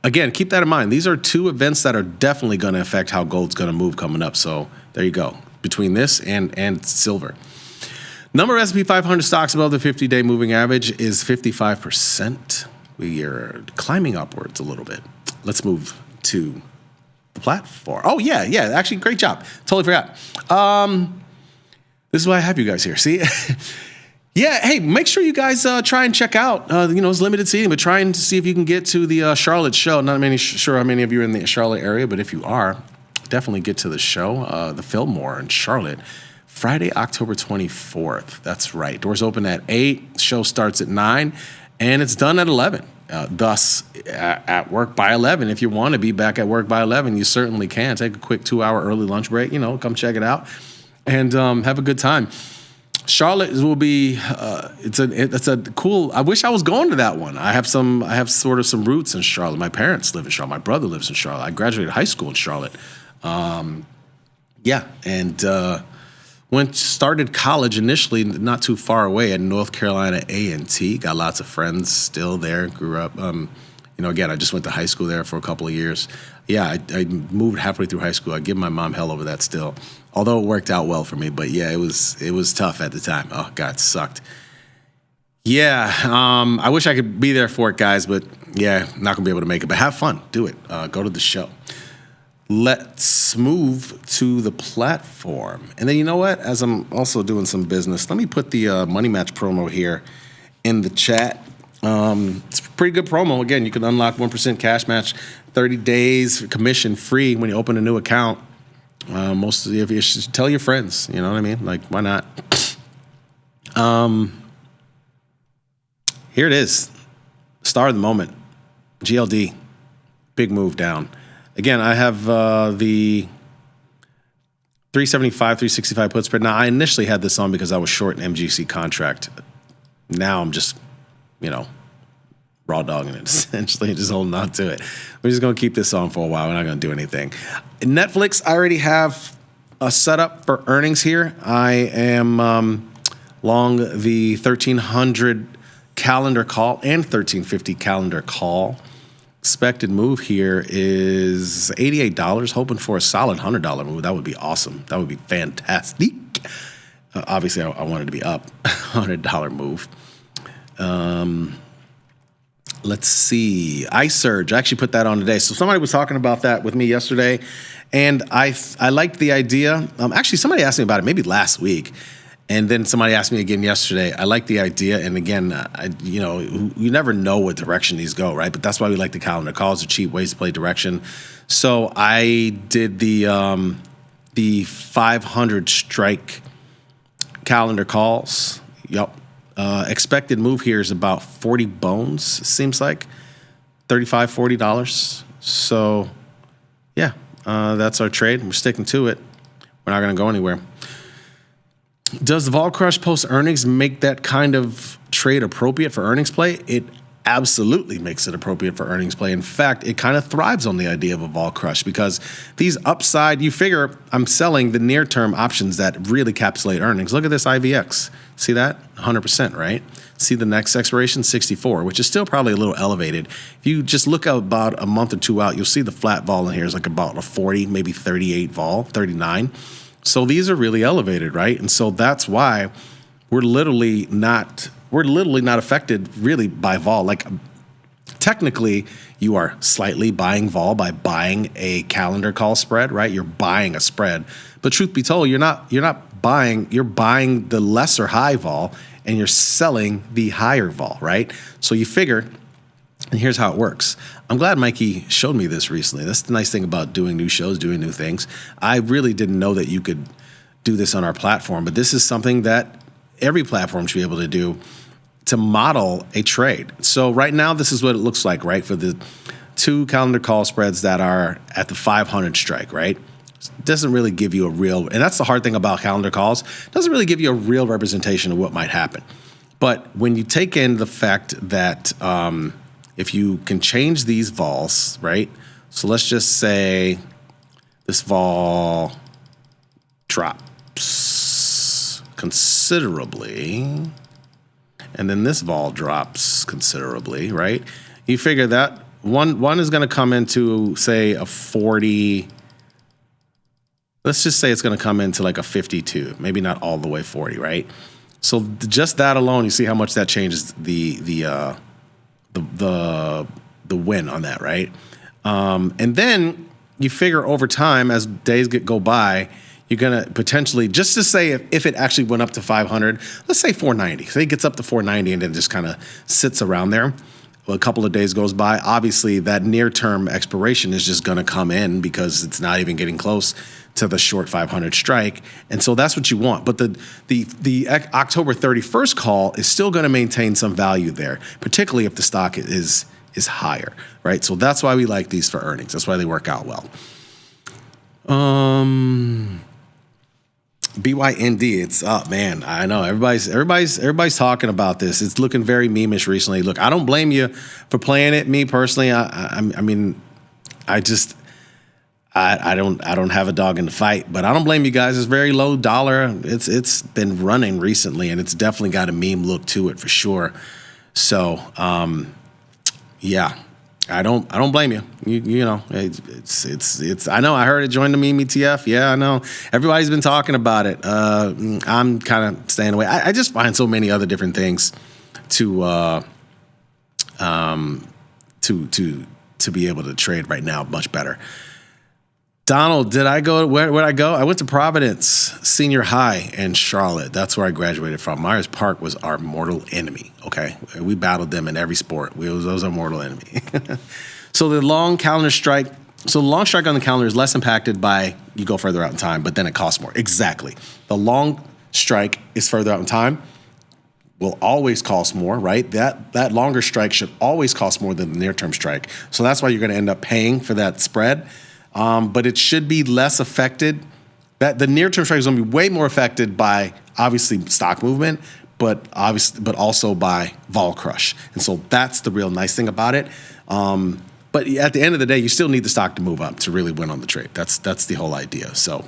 again, keep that in mind. These are two events that are definitely going to affect how gold's going to move coming up. So there you go. Between this and silver. Number of S&P 500 stocks above the 50-day moving average is 55%. We are climbing upwards a little bit. Let's move to the platform. Oh, yeah. Actually, great job. Totally forgot. This is why I have you guys here. See? Yeah, hey, make sure you guys try and check out, it's limited seating, but try and see if you can get to the Charlotte show. Not sure how many of you are in the Charlotte area, but if you are, definitely get to the show, the Fillmore in Charlotte, Friday, October 24th. That's right. Doors open at 8, show starts at 9, and it's done at 11. Thus, at work by 11. If you want to be back at work by 11, you certainly can. Take a quick 2-hour early lunch break, come check it out, and have a good time. Charlotte will be it's a cool. I wish I was going to that one. I have sort of some roots in Charlotte. My parents live in Charlotte. My brother lives in Charlotte. I graduated high school in Charlotte. Started college initially not too far away at North Carolina A&T. Got lots of friends still there. Grew up. Again, I just went to high school there for a couple of years. Yeah, I moved halfway through high school. I give my mom hell over that still. Although it worked out well for me, but yeah, it was tough at the time. Oh God, it sucked. Yeah, I wish I could be there for it, guys, but yeah, not gonna be able to make it. But have fun, do it. Go to the show. Let's move to the platform, and then you know what? As I'm also doing some business, let me put the Money Match promo here in the chat. It's a pretty good promo. Again, you can unlock 1% cash match, 30 days commission free when you open a new account. Mostly, if you should tell your friends, you know what I mean? Like, why not? Here it is. Star of the moment. GLD. Big move down. Again, I have the 375, 365 put spread. Now, I initially had this on because I was short an MGC contract. Now I'm just, raw dogging it, essentially, just holding on to it. We're just going to keep this on for a while. We're not going to do anything. Netflix, I already have a setup for earnings here. I am long the 1300 calendar call and 1350 calendar call. Expected move here is $88. Hoping for a solid $100 move. That would be awesome. That would be fantastic. Obviously, I wanted to be up. $100 move. Let's see. Ice Surge. I actually put that on today. So somebody was talking about that with me yesterday, and I liked the idea. Actually, somebody asked me about it maybe last week, and then somebody asked me again yesterday. I like the idea, and again, you never know what direction these go, right? But that's why we like the calendar calls. Are cheap ways to play direction. So I did the 500 strike calendar calls. Yep. Expected move here is about 40 bones, seems like. $35, $40. So, yeah, that's our trade. We're sticking to it. We're not going to go anywhere. Does the Vol Crush post earnings make that kind of trade appropriate for earnings play? It absolutely makes it appropriate for earnings play. In fact, it kind of thrives on the idea of a Vol Crush because these upside, you figure I'm selling the near-term options that really encapsulate earnings. Look at this IVX. See that? 100%, right? See the next expiration, 64, which is still probably a little elevated. If you just look about a month or two out, you'll see the flat vol in here is like about a 40, maybe 38 vol, 39. So these are really elevated, right? And so that's why we're literally not affected really by vol. Like technically you are slightly buying vol by buying a calendar call spread, right? You're buying a spread. But truth be told, you're not buying, you're buying the lesser high vol and you're selling the higher vol, right? So you figure, and here's how it works. I'm glad Mikey showed me this recently. That's the nice thing about doing new shows, doing new things. I really didn't know that you could do this on our platform, but this is something that every platform should be able to do to model a trade. So right now, this is what it looks like, right? For the two calendar call spreads that are at the 500 strike, right? It doesn't really give you a real, and that's the hard thing about calendar calls, it doesn't really give you a real representation of what might happen. But when you take in the fact that if you can change these vols, right? So let's just say this vol drops considerably, and then this vol drops considerably, right? You figure that one is going to come into, say, a 40. Let's just say it's going to come into like a 52, maybe not all the way 40, right? So just that alone, you see how much that changes the win on that, right? And then you figure over time, as days go by, you're gonna potentially, just to say if it actually went up to 500, let's say 490. Say it gets up to 490 and then just kind of sits around there. Well, a couple of days goes by. Obviously, that near-term expiration is just gonna come in because it's not even getting close to the short 500 strike, and so that's what you want. But the October 31st call is still going to maintain some value there, particularly if the stock is higher, right? So that's why we like these for earnings. That's why they work out well. BYND, it's up, man. I know everybody's talking about this. It's looking very meme-ish recently. Look, I don't blame you for playing it. Me personally, I mean, I don't have a dog in the fight, but I don't blame you guys. It's very low dollar. It's been running recently, and it's definitely got a meme look to it for sure. So, yeah, I don't blame you. You know, it's. I know. I heard it joined the meme ETF. Yeah, I know. Everybody's been talking about it. I'm kind of staying away. I just find so many other different things to be able to trade right now much better. Donald, did I go? Where'd I go? I went to Providence Senior High in Charlotte. That's where I graduated from. Myers Park was our mortal enemy. Okay, we battled them in every sport. Those was our mortal enemy. So the long calendar strike. So the long strike on the calendar is less impacted by you go further out in time, but then it costs more. Exactly. The long strike is further out in time. Will always cost more, right? That longer strike should always cost more than the near-term strike. So that's why you're going to end up paying for that spread. But it should be less affected. That the near-term strike is going to be way more affected by obviously stock movement, but also by vol crush. And so that's the real nice thing about it. But at the end of the day, you still need the stock to move up to really win on the trade. That's the whole idea. So,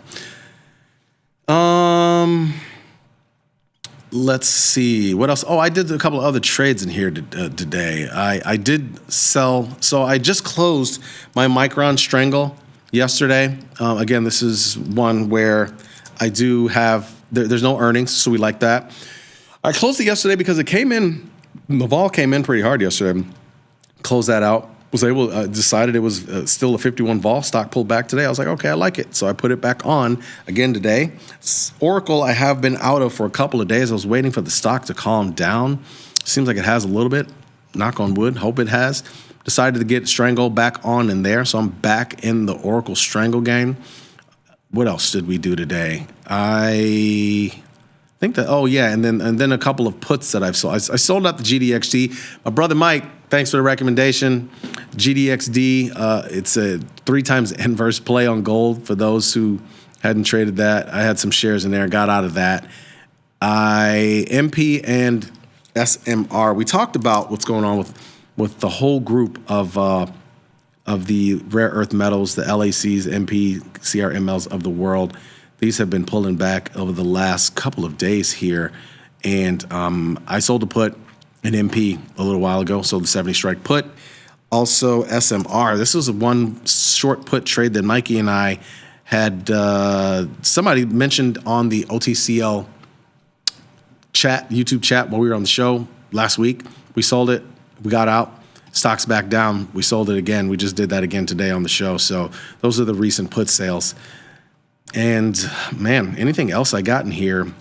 let's see what else. Oh, I did a couple of other trades in here today. I did sell. So I just closed my Micron Strangle yesterday. Again, this is one where I do have. There's no earnings, so we like that. I closed it yesterday because it came in. The vol came in pretty hard yesterday. Closed that out. Was able. Decided it was still a 51 vol. Stock pulled back today. I was like, okay, I like it. So I put it back on again today. Oracle, I have been out of for a couple of days. I was waiting for the stock to calm down. Seems like it has a little bit. Knock on wood. Hope it has. Decided to get Strangle back on in there. So I'm back in the Oracle Strangle game. What else did we do today? I think that, oh yeah, and then a couple of puts that I've sold. I sold out the GDXD. My brother Mike, thanks for the recommendation. GDXD, it's a 3 times inverse play on gold for those who hadn't traded that. I had some shares in there, got out of that. MP and SMR, we talked about what's going on with the whole group of the rare earth metals, the LACs, MP, CRMLs of the world. These have been pulling back over the last couple of days here. And I sold a put in MP a little while ago, sold the 70 strike put. Also SMR. This was one short put trade that Mikey and I had, somebody mentioned on the OTCL chat, YouTube chat while we were on the show last week. We sold it, we got out. Stock's back down. We sold it again. We just did that again today on the show. So those are the recent put sales. And man, anything else I got in here?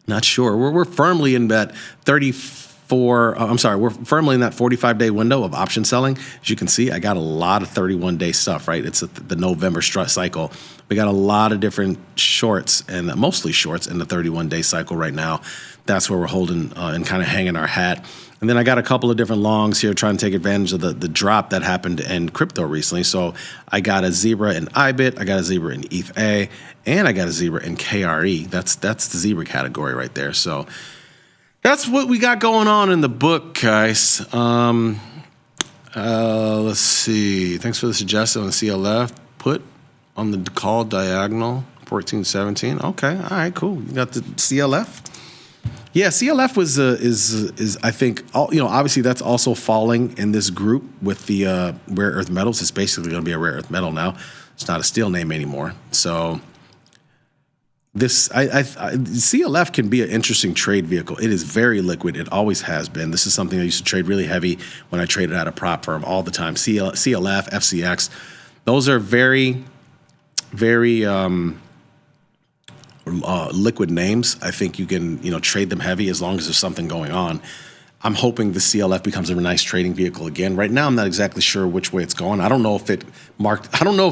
Not sure. We're firmly in that 34. We're firmly in that 45-day window of option selling. As you can see, I got a lot of 31-day stuff. Right, it's the November cycle. We got a lot of different shorts and mostly shorts in the 31-day cycle right now. That's where we're holding and kind of hanging our hat. And then I got a couple of different longs here trying to take advantage of the drop that happened in crypto recently. So I got a zebra in IBIT, I got a zebra in ETH-A, and I got a zebra in KRE. That's the zebra category right there. So that's what we got going on in the book, guys. Let's see. Thanks for the suggestion on the CLF. Put on the call diagonal, 1417. Okay, all right, cool. You got the CLF. Yeah, CLF was is I think obviously that's also falling in this group with the rare earth metals. It's basically going to be a rare earth metal now. It's not a steel name anymore. So this CLF can be an interesting trade vehicle. It is very liquid. It always has been. This is something I used to trade really heavy when I traded at a prop firm all the time. CLF, FCX, those are very, very liquid names. I think you can, trade them heavy as long as there's something going on. I'm hoping the CLF becomes a nice trading vehicle again. Right now, I'm not exactly sure which way it's going. I don't know if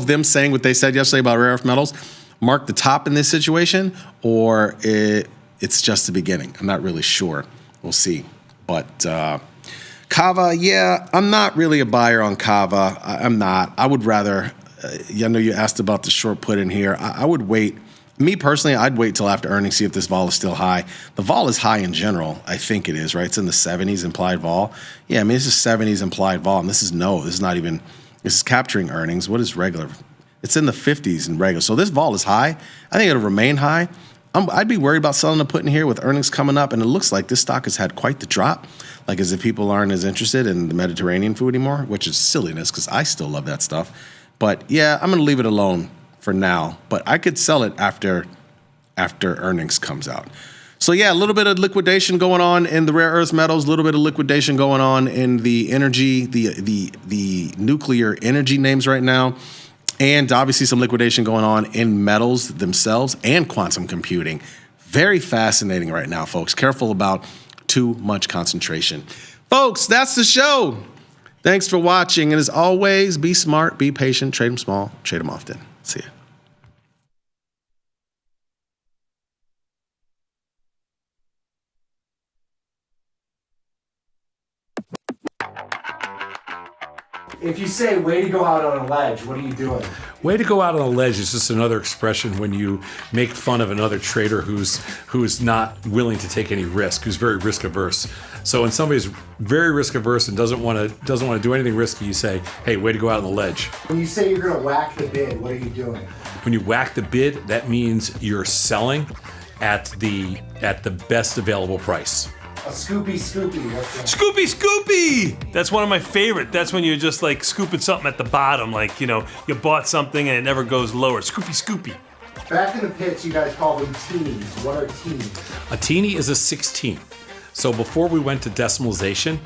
them saying what they said yesterday about rare earth metals marked the top in this situation, or it's just the beginning. I'm not really sure. We'll see. But Kava, yeah, I'm not really a buyer on Kava. I'm not. I would rather, I know you asked about the short put in here. I would wait. Me personally, I'd wait till after earnings, see if this vol is still high. The vol is high in general. I think it is, right? It's in the 70s implied vol. Yeah, I mean, this is 70s implied vol, and this is capturing earnings. What is regular? It's in the 50s in regular. So this vol is high. I think it'll remain high. I'd be worried about selling a put in here with earnings coming up, and it looks like this stock has had quite the drop, like as if people aren't as interested in the Mediterranean food anymore, which is silliness because I still love that stuff. But yeah, I'm going to leave it alone for now, but I could sell it after earnings comes out. So yeah, a little bit of liquidation going on in the rare earth metals, a little bit of liquidation going on in the energy, the nuclear energy names right now, and obviously some liquidation going on in metals themselves and quantum computing. Very fascinating right now, folks. Careful about too much concentration. Folks, that's the show. Thanks for watching, and as always, be smart, be patient, trade them small, trade them often. See ya. If you say way to go out on a ledge, what are you doing? Way to go out on a ledge is just another expression when you make fun of another trader who's not willing to take any risk, who's very risk averse. So when somebody's very risk averse and doesn't want to do anything risky, you say, "Hey, way to go out on the ledge." When you say you're going to whack the bid, what are you doing? When you whack the bid, that means you're selling at the best available price. A Scoopy. Scoopy! That's one of my favorite. That's when you're just like scooping something at the bottom, like, you know, you bought something and it never goes lower. Scoopy. Back in the pits, you guys call them teenies. What are teenies? A teeny is a 16th. So before we went to decimalization,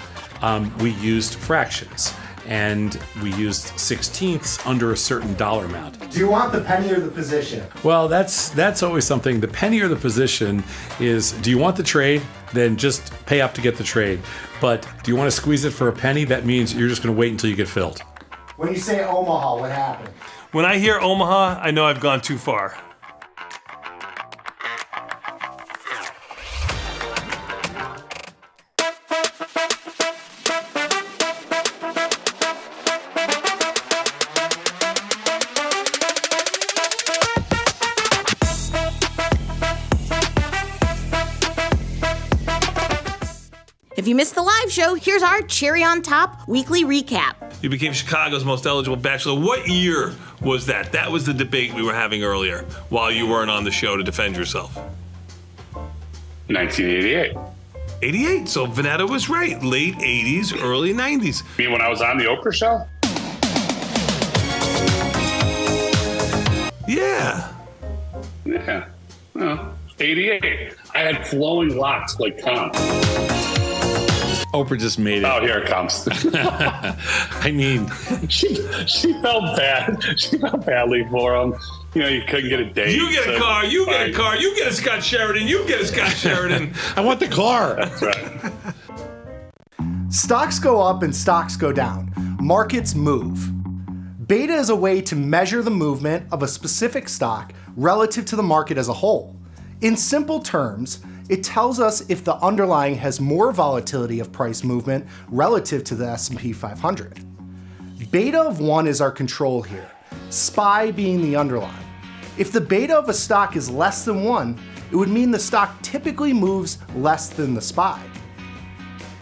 we used fractions. And we used 16ths under a certain dollar amount. Do you want the penny or the position? Well, that's always something. The penny or the position is, do you want the trade? Then just pay up to get the trade. But do you want to squeeze it for a penny? That means you're just going to wait until you get filled. When you say Omaha, what happened? When I hear Omaha, I know I've gone too far. If you missed the live show, here's our cherry on top weekly recap. You became Chicago's most eligible bachelor. What year was that? That was the debate we were having earlier while you weren't on the show to defend yourself. 1988. 88. So Vanetta was right. Late 80s, early 90s. You mean when I was on the Oprah show? Yeah. Yeah. Well, 88. I had flowing locks like Tom. Oprah just made it. Oh, here it comes. I mean, she felt bad. She felt badly for him. You know, you couldn't get a date. You get a car, you get a car, you get a Scott Sheridan, you get a Scott Sheridan. I want the car. That's right. Stocks go up and stocks go down. Markets move. Beta is a way to measure the movement of a specific stock relative to the market as a whole. In simple terms, it tells us if the underlying has more volatility of price movement relative to the S&P 500. Beta of 1 is our control here, SPY being the underlying. If the beta of a stock is less than 1, it would mean the stock typically moves less than the SPY.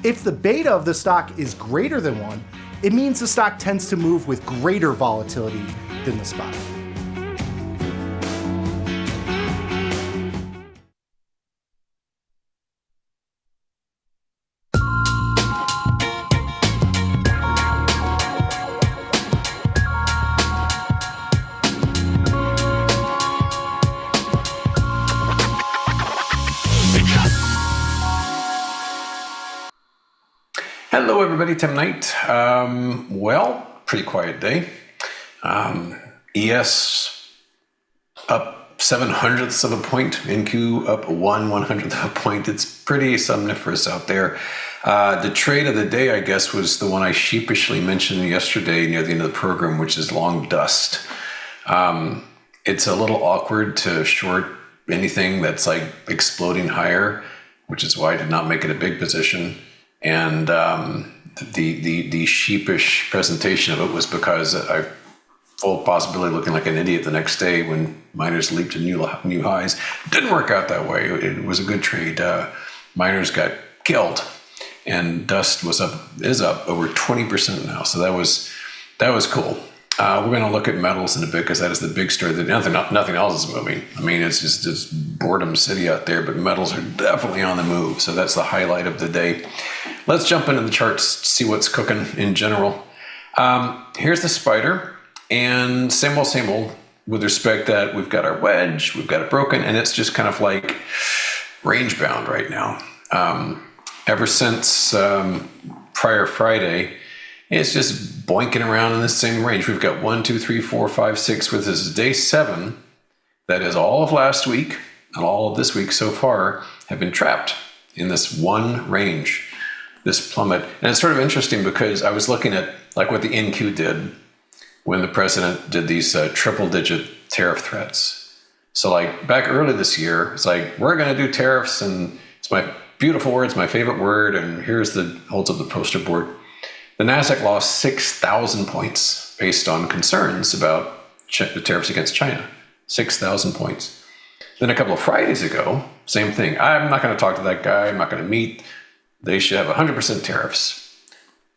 If the beta of the stock is greater than 1, it means the stock tends to move with greater volatility than the SPY. Hello, everybody. Tim Knight. Well, pretty quiet day. ES up 0.07 of a point. NQ up 1/100th of a point. It's pretty somniferous out there. The trade of the day, I guess, was the one I sheepishly mentioned yesterday near the end of the program, which is long dust. It's a little awkward to short anything that's like exploding higher, which is why I did not make it a big position. And the sheepish presentation of it was because I full possibility of looking like an idiot the next day when miners leaped to new highs. Didn't work out that way. It was a good trade. Miners got killed, and dust is up over 20% now. So that was cool. We're going to look at metals in a bit because that is the big story. Nothing else is moving. I mean, it's just this boredom city out there, but metals are definitely on the move. So that's the highlight of the day. Let's jump into the charts, see what's cooking in general. Here's the spider, and same old with respect that we've got our wedge, we've got it broken, and it's just kind of like range bound right now. Ever since prior Friday, it's just boinking around in the same range. We've got 1, 2, 3, 4, 5, 6. With this is day 7. That is all of last week and all of this week so far have been trapped in this one range, this plummet. And it's sort of interesting because I was looking at like what the NQ did when the president did these triple-digit tariff threats. So like back early this year, it's like, we're going to do tariffs, and it's my beautiful word, it's my favorite word, and holds up the poster board. The NASDAQ lost 6,000 points based on concerns about the tariffs against China. 6,000 points. Then a couple of Fridays ago, same thing. I'm not going to talk to that guy. I'm not going to meet. They should have 100% tariffs.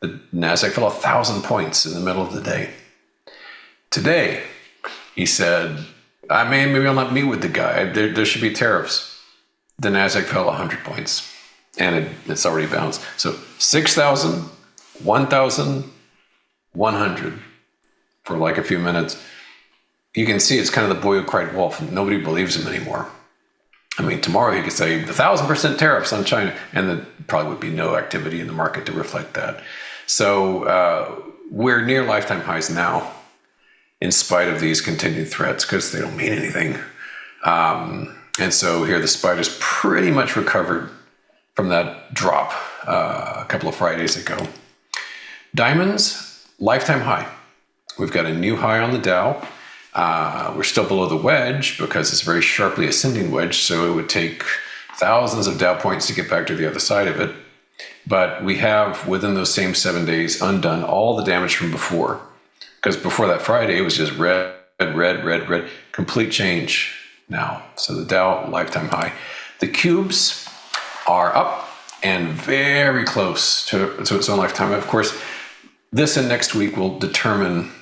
The NASDAQ fell 1,000 points in the middle of the day. Today, he said, maybe I'll not meet with the guy. There should be tariffs. the NASDAQ fell 100 points, and it's already bounced. So 6,000, 1,000, 100 for like a few minutes. You can see it's kind of the boy who cried wolf. Nobody believes him anymore. I mean, tomorrow he could say 1,000% tariffs on China, and there probably would be no activity in the market to reflect that. So we're near lifetime highs now, in spite of these continued threats, because they don't mean anything. And so here the SPY's pretty much recovered from that drop a couple of Fridays ago. Diamonds, lifetime high. We've got a new high on the Dow. We're still below the wedge because it's a very sharply ascending wedge, so it would take thousands of Dow points to get back to the other side of it. But we have, within those same 7 days, undone all the damage from before. Because before that Friday, it was just red, red, red, red. Complete change now. So the Dow, lifetime high. The cubes are up and very close to its own lifetime. Of course, this and next week will determine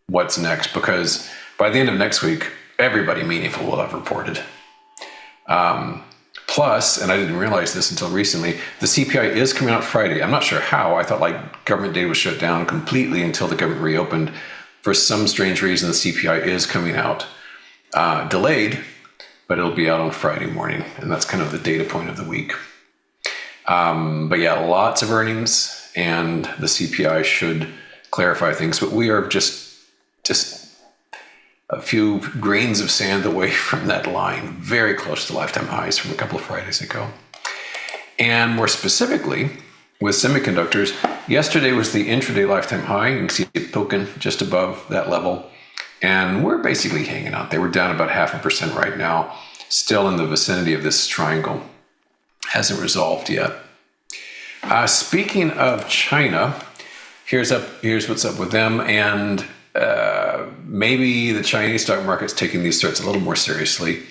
what's next, because by the end of next week, everybody meaningful will have reported. Plus, and I didn't realize this until recently, the CPI is coming out Friday. I'm not sure how. I thought like government data was shut down completely until the government reopened. For some strange reason, the CPI is coming out delayed, but it'll be out on Friday morning. And that's kind of the data point of the week. But yeah, lots of earnings, and the CPI should clarify things. But we are just a few grains of sand away from that line, very close to lifetime highs from a couple of Fridays ago. And more specifically, with semiconductors, yesterday was the intraday lifetime high. You can see it poking just above that level. And we're basically hanging out there. We're down about 0.5% right now, still in the vicinity of this triangle. Hasn't resolved yet. Speaking of China, here's what's up with them. And maybe the Chinese stock market's taking these threats a little more seriously.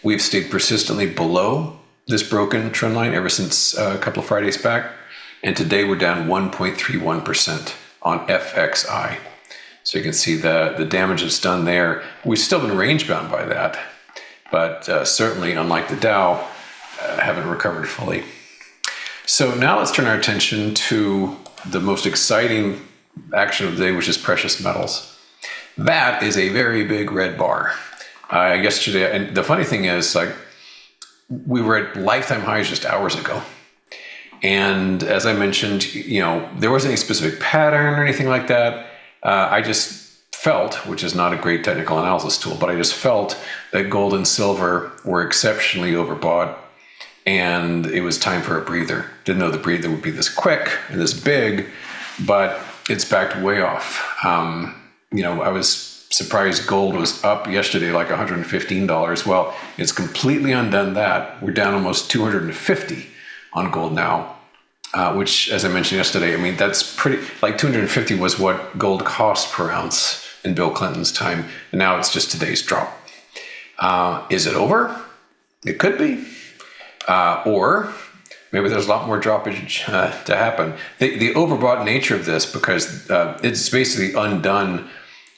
We've stayed persistently below this broken trend line ever since a couple of Fridays back. And today we're down 1.31% on FXI. So you can see the damage that's done there. We've still been range bound by that, but certainly, unlike the Dow, haven't recovered fully. So now let's turn our attention to the most exciting action of the day, which is precious metals. That is a very big red bar. Yesterday, and the funny thing is, like, we were at lifetime highs just hours ago. And as I mentioned, there wasn't any specific pattern or anything like that. I just felt, which is not a great technical analysis tool, but I just felt that gold and silver were exceptionally overbought, and it was time for a breather. Didn't know the breather would be this quick and this big, but it's backed way off. I was surprised gold was up yesterday like $115. Well, it's completely undone that. We're down almost $250 on gold now. Which, as I mentioned yesterday, I mean, that's pretty, like 250 was what gold cost per ounce in Bill Clinton's time. And now it's just today's drop. Is it over? It could be. Or maybe there's a lot more droppage to happen. The overbought nature of this, because it's basically undone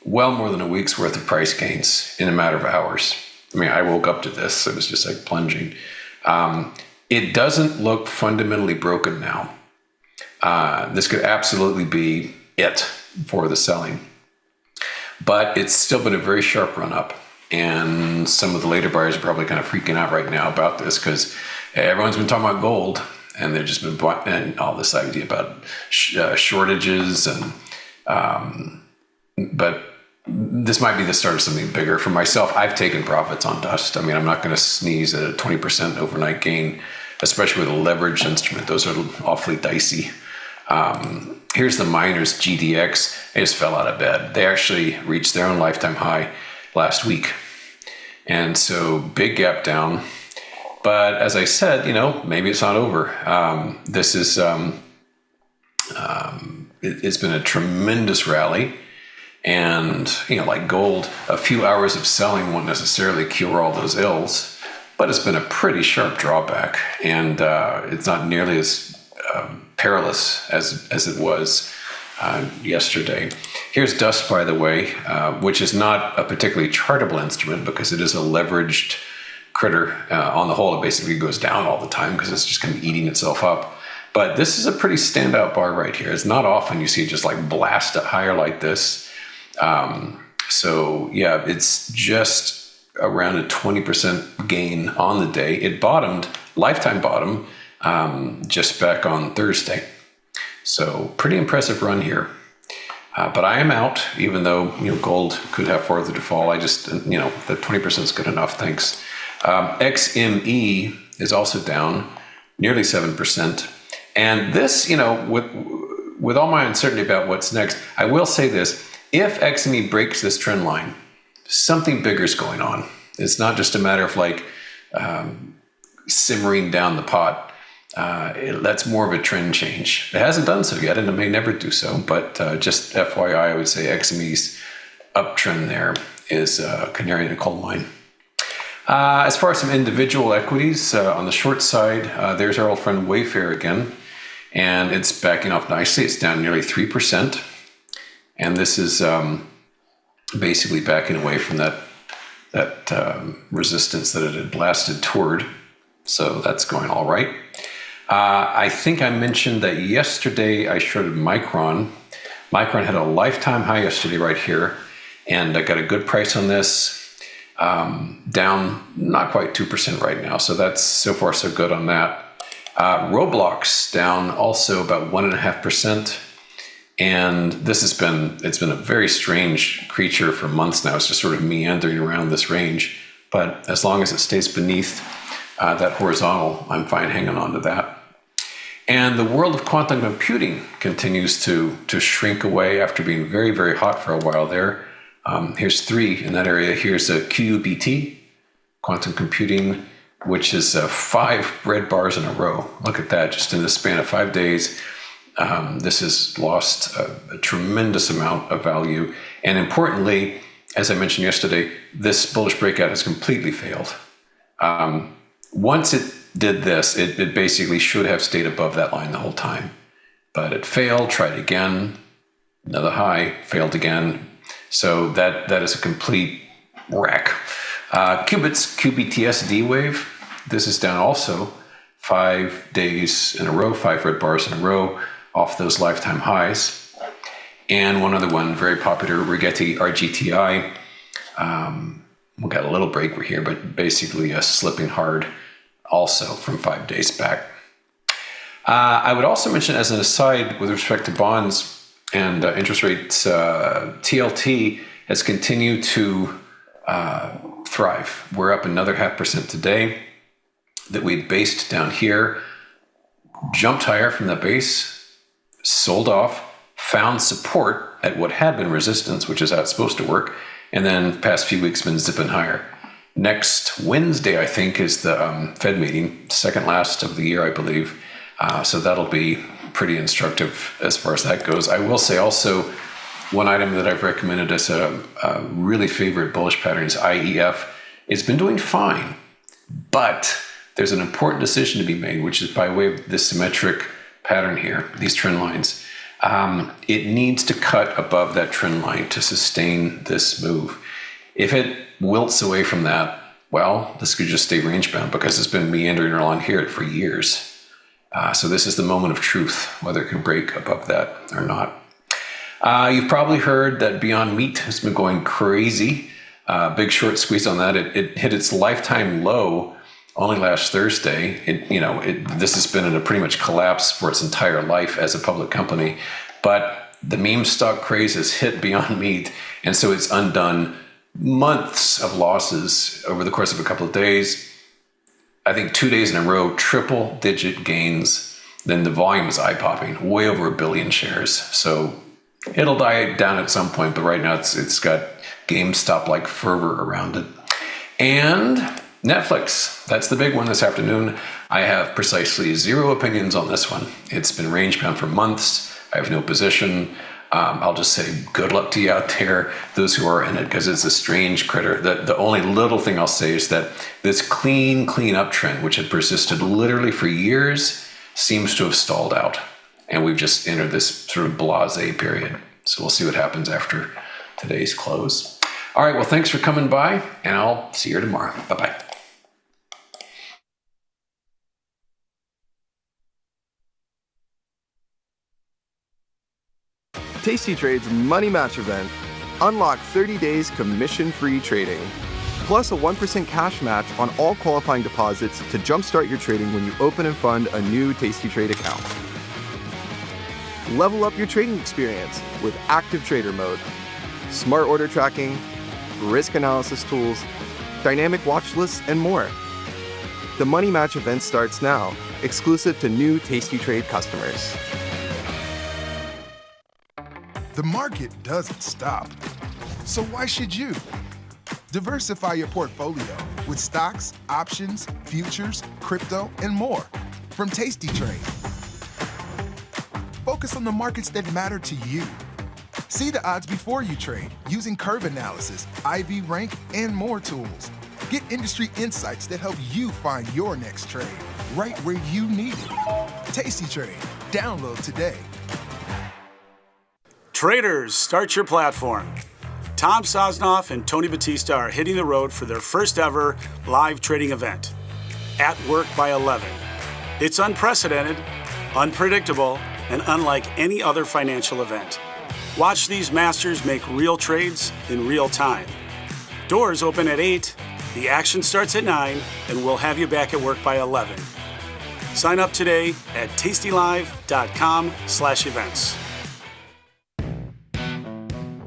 well more than a week's worth of price gains in a matter of hours. I mean, I woke up to this. It was just like plunging. It doesn't look fundamentally broken now. This could absolutely be it for the selling. But it's still been a very sharp run up. And some of the later buyers are probably kind of freaking out right now about this, because everyone's been talking about gold, and they've just been and all this idea about shortages. But this might be the start of something bigger. For myself, I've taken profits on dust. I mean, I'm not going to sneeze at a 20% overnight gain, especially with a leveraged instrument. Those are awfully dicey. Here's the miners, GDX. They just fell out of bed. They actually reached their own lifetime high last week. And so big gap down. But as I said, maybe it's not over. This is, it's been a tremendous rally. And, like gold, a few hours of selling won't necessarily cure all those ills, but it's been a pretty sharp drawback. And it's not nearly as perilous as it was yesterday. Here's dust, by the way, which is not a particularly chartable instrument because it is a leveraged critter. On the whole, it basically goes down all the time because it's just kind of eating itself up. But this is a pretty standout bar right here. It's not often you see it just like blast it higher like this. So yeah, it's just around a 20% gain on the day. It bottomed, lifetime bottom, just back on Thursday. So pretty impressive run here. But I am out, even though gold could have farther to fall. I just the 20% is good enough. Thanks. XME is also down nearly 7%. And this, with all my uncertainty about what's next, I will say this: if XME breaks this trend line, something bigger is going on. It's not just a matter of like simmering down the pot. That's more of a trend change. It hasn't done so yet, and it may never do so. But just FYI, I would say XME's uptrend there is canary in the coal mine. As far as some individual equities, on the short side, there's our old friend Wayfair again, and it's backing off nicely. It's down nearly 3%, and this is basically backing away from that resistance that it had blasted toward. So that's going all right. I think I mentioned that yesterday I shorted Micron. Micron had a lifetime high yesterday right here, and I got a good price on this. Down not quite 2% right now, so that's so far so good on that. Roblox down also about 1.5%, and it's been a very strange creature for months now. It's just sort of meandering around this range, but as long as it stays beneath that horizontal, I'm fine hanging on to that. And the world of quantum computing continues to shrink away after being very, very hot for a while there. Here's 3 in that area. Here's a QUBT, quantum computing, which is 5 red bars in a row. Look at that, just in the span of 5 days. This has lost a tremendous amount of value. And importantly, as I mentioned yesterday, this bullish breakout has completely failed. Once it did this, it basically should have stayed above that line the whole time. But it failed, tried again, another high, failed again. So that is a complete wreck. Qubits, QBTSD wave, this is down also 5 days in a row, 5 red bars in a row off those lifetime highs. And one other one, very popular, Rigetti RGTI. We got a little break here, but basically slipping hard also from 5 days back. I would also mention as an aside with respect to bonds and interest rates, TLT has continued to thrive. We're up another 0.5% today that we based down here, jumped higher from the base, sold off, found support at what had been resistance, which is how it's supposed to work, and then past few weeks been zipping higher. Next Wednesday, I think, is the Fed meeting, second last of the year, I believe. So that'll be pretty instructive as far as that goes. I will say also one item that I've recommended as a really favorite bullish pattern is IEF. It's been doing fine, but there's an important decision to be made, which is by way of this symmetric pattern here, these trend lines. It needs to cut above that trend line to sustain this move. If it wilts away from that, well, this could just stay range bound because it's been meandering along here for years. So this is the moment of truth, whether it can break above that or not. You've probably heard that Beyond Meat has been going crazy. Big short squeeze on that. It hit its lifetime low only last Thursday. This has been in a pretty much collapse for its entire life as a public company. But the meme stock craze has hit Beyond Meat, and so it's undone months of losses over the course of a couple of days. I think 2 days in a row, triple digit gains. Then the volume is eye-popping, way over 1 billion shares. So it'll die down at some point, but right now it's got GameStop-like fervor around it. And Netflix, that's the big one this afternoon. I have precisely 0 opinions on this one. It's been range bound for months. I have no position. I'll just say good luck to you out there, those who are in it, because it's a strange critter. The only little thing I'll say is that this clean uptrend, which had persisted literally for years, seems to have stalled out. And we've just entered this sort of blasé period. So we'll see what happens after today's close. All right, well, thanks for coming by, and I'll see you tomorrow. Bye-bye. Tasty Trade's Money Match event, unlock 30 days commission-free trading, plus a 1% cash match on all qualifying deposits to jumpstart your trading when you open and fund a new Tasty Trade account. Level up your trading experience with Active Trader Mode, smart order tracking, risk analysis tools, dynamic watch lists, and more. The Money Match event starts now, exclusive to new Tasty Trade customers. The market doesn't stop. So why should you? Diversify your portfolio with stocks, options, futures, crypto, and more from Tasty Trade. Focus on the markets that matter to you. See the odds before you trade using curve analysis, IV rank, and more tools. Get industry insights that help you find your next trade right where you need it. Tasty Trade. Download today. Traders, start your platform. Tom Sosnoff and Tony Batista are hitting the road for their first ever live trading event, At Work by 11. It's unprecedented, unpredictable, and unlike any other financial event. Watch these masters make real trades in real time. Doors open at 8, the action starts at 9, and we'll have you back at work by 11. Sign up today at tastylive.com/events.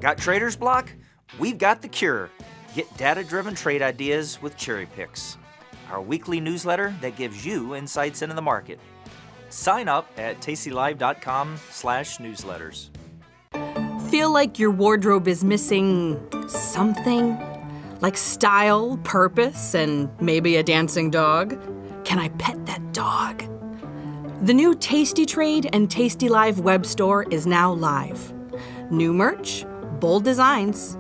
Got trader's block? We've got the cure. Get data-driven trade ideas with Cherry Picks, our weekly newsletter that gives you insights into the market. Sign up at tastylive.com/newsletters. Feel like your wardrobe is missing something? Like style, purpose, and maybe a dancing dog? Can I pet that dog? The new Tasty Trade and Tasty Live web store is now live. New merch, bold designs.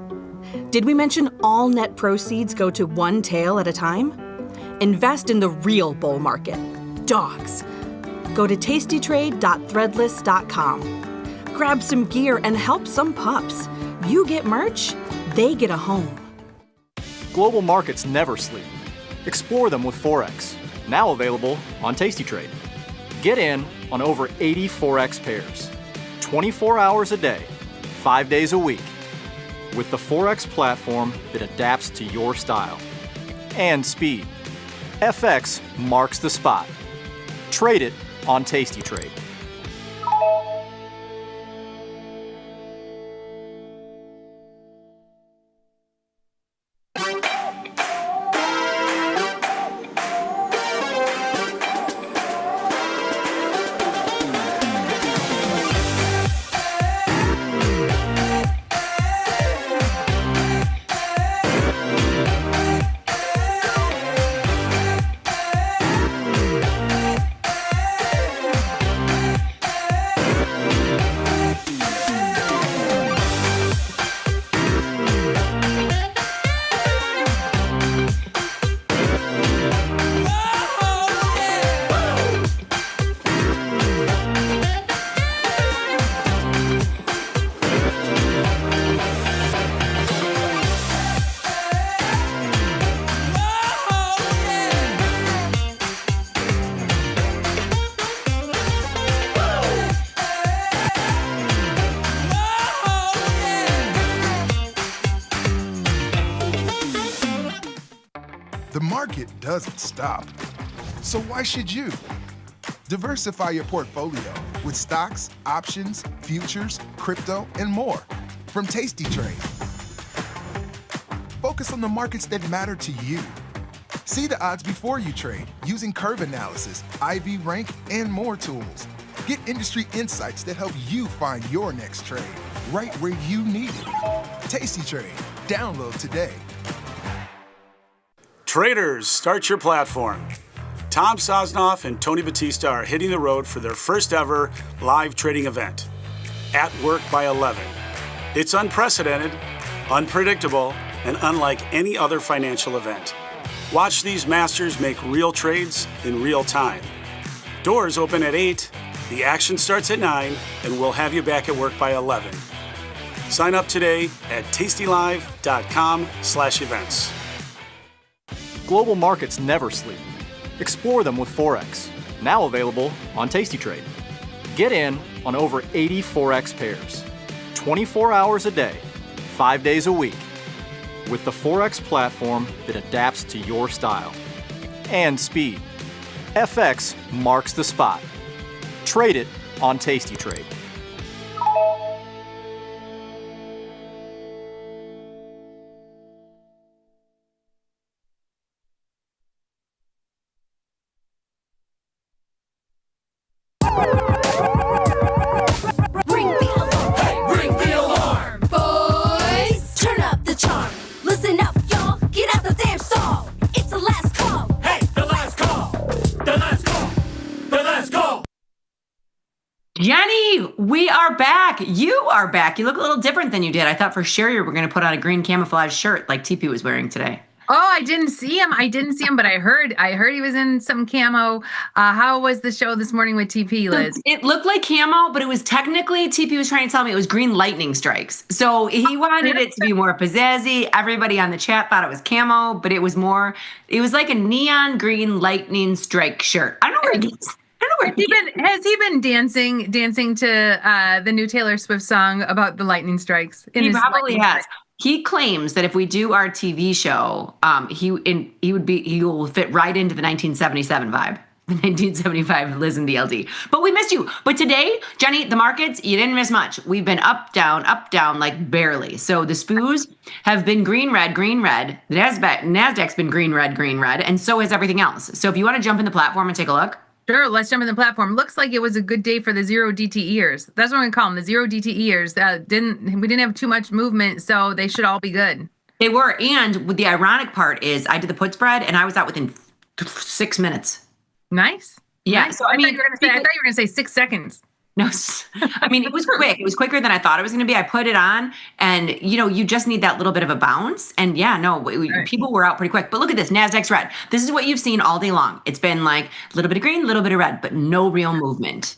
Did we mention all net proceeds go to one tail at a time? Invest in the real bull market, dogs. Go to tastytrade.threadless.com. Grab some gear and help some pups. You get merch, they get a home. Global markets never sleep. Explore them with Forex, now available on Tasty Trade. Get in on over 80 Forex pairs, 24 hours a day, 5 days a week, with the Forex platform that adapts to your style and speed. FX marks the spot. Trade it on Tasty Trade. The market doesn't stop. So why should you? Diversify your portfolio with stocks, options, futures, crypto, and more from Tasty Trade. Focus on the markets that matter to you. See the odds before you trade using curve analysis, IV rank, and more tools. Get industry insights that help you find your next trade right where you need it. Tasty Trade. Download today. Traders, start your platform. Tom Sosnoff and Tony Batista are hitting the road for their first ever live trading event, At Work by 11. It's unprecedented, unpredictable, and unlike any other financial event. Watch these masters make real trades in real time. Doors open at 8, the action starts at 9, and we'll have you back at work by 11. Sign up today at tastylive.com/events. Global markets never sleep. Explore them with Forex, now available on Tasty Trade. Get in on over 80 Forex pairs, 24 hours a day, 5 days a week, with the Forex platform that adapts to your style and speed. FX marks the spot. Trade it on Tasty Trade. Ring the alarm, boys! Turn up the charm. Listen up, y'all. Get out the damn stall. It's the last call. Hey, the last call. The last call. The last call. Jenny, we are back. You are back. You look a little different than you did. I thought for sure you were going to put on a green camouflage shirt like TP was wearing today. Oh, I didn't see him. But I heard he was in some camo. How was the show this morning with TP, Liz? It looked like camo, but it was technically, TP was trying to tell me it was green lightning strikes. So he wanted it to be more pizzazzy. Everybody on the chat thought it was camo, but it was like a neon green lightning strike shirt. I don't know where it is. Has he been dancing to the new Taylor Swift song about the lightning strikes? He probably has. He claims that if we do our TV show, he will fit right into the 1977 vibe, the 1975 Liz and DLD. But we missed you. But today, Jenny, the markets, you didn't miss much. We've been up, down, like barely. So the SPOOs have been green, red. The NASDAQ's been green, red, and so has everything else. So if you want to jump in the platform and take a look. Sure, let's jump in the platform. Looks like it was a good day for the zero DTEers. That's what I'm gonna call them, the zero DTEers. We didn't have too much movement, so they should all be good. They were, and the ironic part is I did the put spread, and I was out within 6 minutes. Nice. Yeah. Nice. So I thought you were gonna say 6 seconds. No, I mean, it was quick. It was quicker than I thought it was going to be. I put it on and, you just need that little bit of a bounce. And people were out pretty quick. But look at this, NASDAQ's red. This is what you've seen all day long. It's been like a little bit of green, a little bit of red, but no real movement.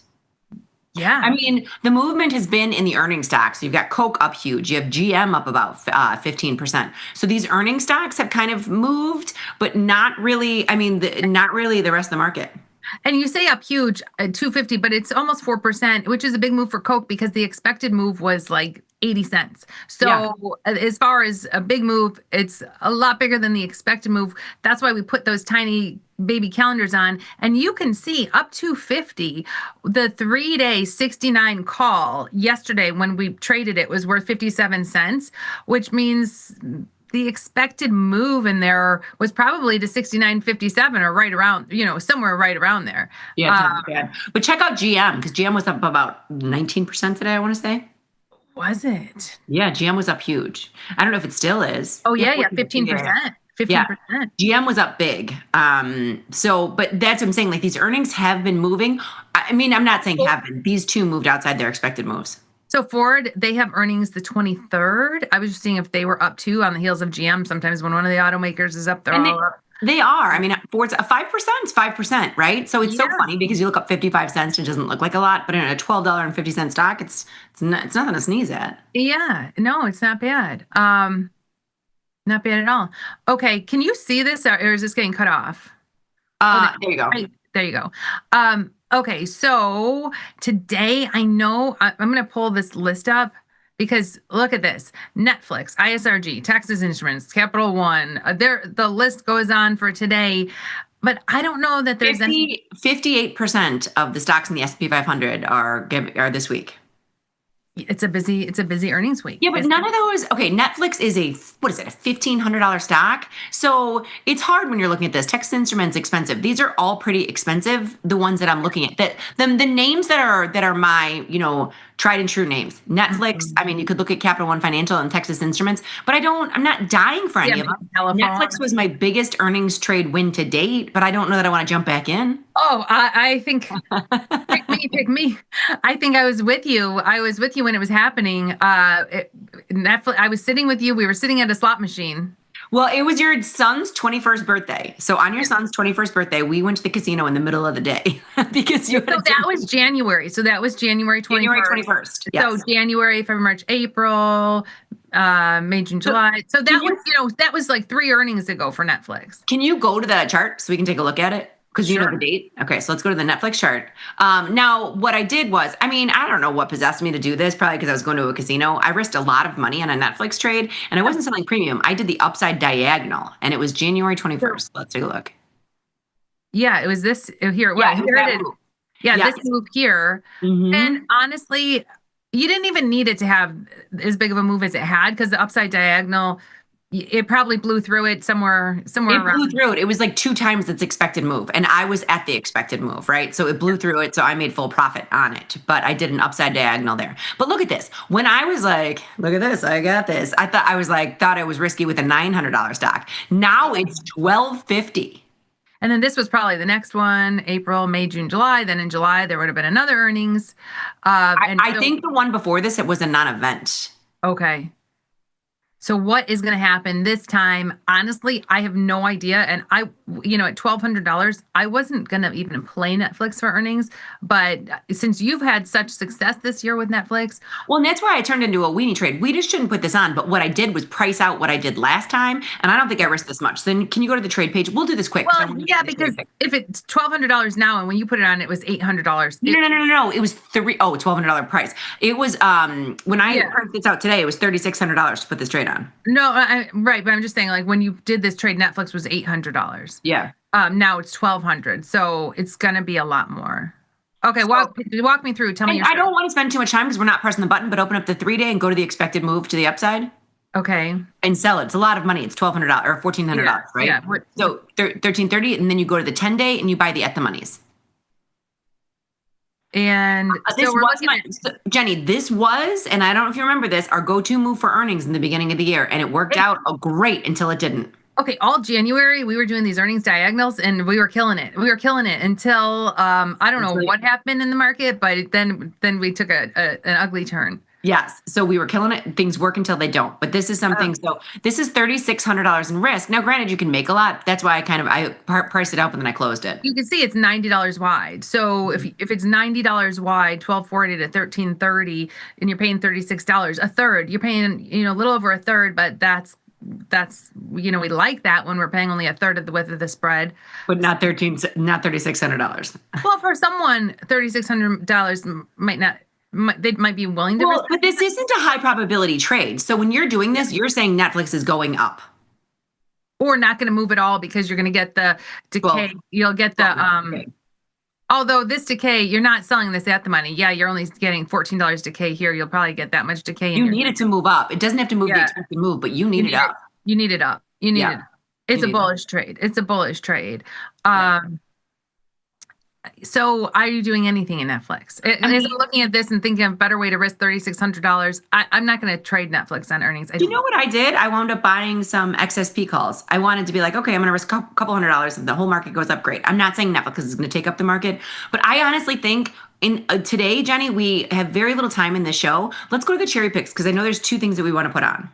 Yeah. I mean, the movement has been in the earnings stocks. You've got Coke up huge. You have GM up about 15%. So these earnings stocks have kind of moved, but not really, not really the rest of the market. And you say up huge, 250, but it's almost 4%, which is a big move for Coke because the expected move was like 80 cents. So as far as a big move, it's a lot bigger than the expected move. That's why we put those tiny baby calendars on. And you can see up to 50, the 3-day 69 call yesterday when we traded it was worth 57 cents, which means the expected move in there was probably to 69.57 or right around, somewhere right around there. Yeah, it's not bad. But check out GM because GM was up about 19% today, I want to say. Was it? Yeah, GM was up huge. I don't know if it still is. Oh, yeah, 15%. 15%. Yeah. GM was up big. But that's what I'm saying. Like these earnings have been moving. I mean, I'm not saying have been. These two moved outside their expected moves. So Ford, they have earnings the 23rd. I was just seeing if they were up too on the heels of GM. Sometimes when one of the automakers is up, they're all up. They are. I mean, Ford's 5% is 5%, right? So it's so funny because you look up 55 cents, it doesn't look like a lot, but in a $12.50 stock, it's nothing to sneeze at. Yeah, no, it's not bad. Not bad at all. Okay, can you see this or is this getting cut off? There you go. Right, there you go. Okay, so today I'm going to pull this list up because look at this. Netflix, ISRG, Texas Instruments, Capital One. The list goes on for today, but I don't know that there's 58% of the stocks in the S&P 500 are this week. It's a busy earnings week. Yeah, but none of those. Okay, Netflix is a $1,500 stock. So it's hard when you're looking at this. Texas Instruments expensive. These are all pretty expensive. The ones that I'm looking at. The names that are my tried and true names. Netflix. I mean, you could look at Capital One Financial and Texas Instruments, but I'm not dying for any of them. Netflix was my biggest earnings trade win to date, but I don't know that I want to jump back in. Oh, I think pick me. I think I was with you. When it was happening. Netflix. I was sitting with you. We were sitting at a slot machine. Well, it was your son's 21st birthday. So on your son's 21st birthday, we went to the casino in the middle of the day because that was January. So that was January 21st. January 21st. Yes. So January, February, March, April, May, June, July. So that was, that was like 3 earnings ago for Netflix. Can you go to that chart so we can take a look at it? Because you know the date? Okay, so let's go to the Netflix chart. Now, what I did was, I mean, I don't know what possessed me to do this, probably because I was going to a casino. I risked a lot of money on a Netflix trade, and I wasn't selling premium. I did the upside diagonal, and it was January 21st. Let's take a look. Yeah, it was this here. Well, here it is. Yeah, Yes. this move here. And honestly, you didn't even need it to have as big of a move as it had, because the upside diagonal, it probably blew through it somewhere It blew around. through it. It was like 2 times its expected move, and I was at the expected move, right? So it blew through it, so I made full profit on it. But I did an upside diagonal there. But look at this. When I was like, look at this, I got this. I thought I was risky with a $900 stock. Now it's $12.50. And then this was probably the next one, April, May, June, July. Then in July, there would have been another earnings. I think the one before this, it was a non-event. Okay. So what is going to happen this time? Honestly, I have no idea. And at $1,200, I wasn't going to even play Netflix for earnings. But since you've had such success this year with Netflix. Well, and that's why I turned into a weenie trade. We just shouldn't put this on. But what I did was price out what I did last time. And I don't think I risked this much. So then can you go to the trade page? We'll do this quick. Well, yeah, because if it's $1,200 now, and when you put it on, it was $800. No. It was $1,200 price. It was, when I priced this out today, it was $3,600 to put this trade on. No, right, but I'm just saying, like, when you did this trade, Netflix was $800. Yeah. Now it's $1,200, so it's gonna be a lot more. Okay, walk me through. Tell me. I don't want to spend too much time because we're not pressing the button, but open up the 3-day and go to the expected move to the upside. Okay. And sell it. It's a lot of money. It's $1,200 or $1,400, right? Yeah. So $1,330, and then you go to the 10-day and you buy the at the monies. And Jenny, this was, and I don't know if you remember this, our go-to move for earnings in the beginning of the year, and it worked out great until it didn't. Okay, all January we were doing these earnings diagonals, and we were killing it. We were killing it until I don't know what happened in the market, but then we took an ugly turn. Yes. So we were killing it. Things work until they don't. But this is something. So this is $3,600 in risk. Now, granted, you can make a lot. That's why I priced it up and then I closed it. You can see it's $90 wide. So if it's $90 wide, $1,240 to $1,330, and you're paying $36, a third. You're paying a little over a third, but that's we like that when we're paying only a third of the width of the spread. But not $3,600. Well, for someone, $3,600 they might be willing to risk. But this isn't a high probability trade. So when you're doing this, you're saying Netflix is going up. Or not going to move at all because you're going to get the decay. You'll get the although this decay, you're not selling this at the money. Yeah, you're only getting $14 decay here. You'll probably get that much decay. You need it to move up. It doesn't have to move the expected move, but you need it up. You need it up. You need it up. It's a bullish trade. It's a bullish trade. So are you doing anything in Netflix? As I'm looking at this and thinking of a better way to risk $3,600, I'm not going to trade Netflix on earnings. Do you know what I did? I wound up buying some XSP calls. I wanted to be like, okay, I'm going to risk a couple $100 and the whole market goes up. Great. I'm not saying Netflix is going to take up the market, but I honestly think today, Jenny, we have very little time in the show. Let's go to the cherry picks because I know there's 2 things that we want to put on.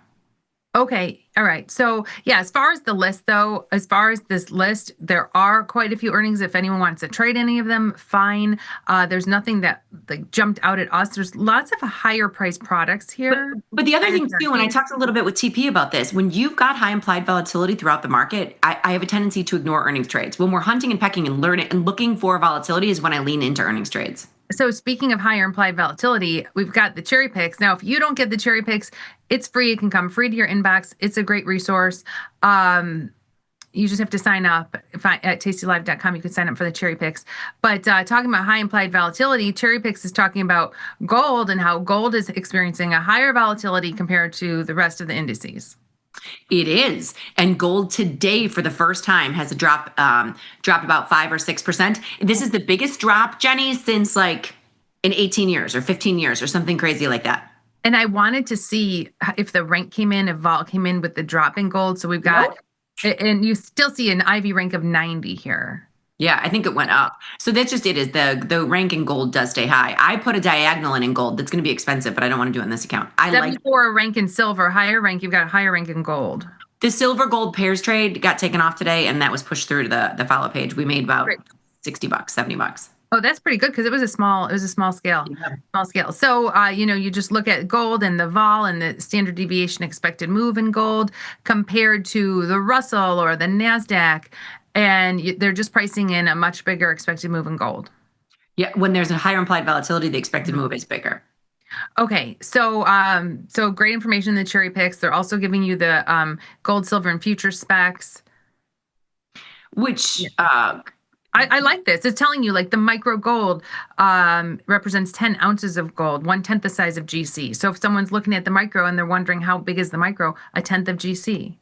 Okay. All right. So yeah, as far as the list though, as far as this list, there are quite a few earnings. If anyone wants to trade any of them, fine. There's nothing that jumped out at us. There's lots of higher priced products here. But the other thing too, and I talked a little bit with TP about this, when you've got high implied volatility throughout the market, I have a tendency to ignore earnings trades. When we're hunting and pecking and learning and looking for volatility is when I lean into earnings trades. So speaking of higher implied volatility, we've got the cherry picks. Now, if you don't get the cherry picks, it's free. It can come free to your inbox. It's a great resource. You just have to sign up at tastylive.com. You can sign up for the cherry picks. But talking about high implied volatility, cherry picks is talking about gold and how gold is experiencing a higher volatility compared to the rest of the indices. It is. And gold today for the first time has dropped about 5 or 6%. This is the biggest drop, Jenny, since in 18 years or 15 years or something crazy like that. And I wanted to see if the rank came in, if vol came in with the drop in gold. So we've got, and you still see an IV rank of 90 here. Yeah, I think it went up. So that's just it is the rank in gold does stay high. I put a diagonal in gold. That's going to be expensive, but I don't want to do it in this account. I 74 rank in silver, higher rank. You've got a higher rank in gold. The silver gold pairs trade got taken off today, and that was pushed through to the follow page. We made about $60, $70. Oh, that's pretty good because it was a small scale. Yeah. Small scale. So, you just look at gold and the vol and the standard deviation expected move in gold compared to the Russell or the NASDAQ. and they're just pricing in a much bigger expected move in gold. Yeah, when there's a higher implied volatility, the expected move is bigger. Okay, so so great information in the cherry picks. They're also giving you the gold, silver, and future specs. Which I like this. It's telling you like the micro gold represents 10 ounces of gold, 1/10 the size of GC. So if someone's looking at the micro and they're wondering how big is the micro, 1/10 of GC.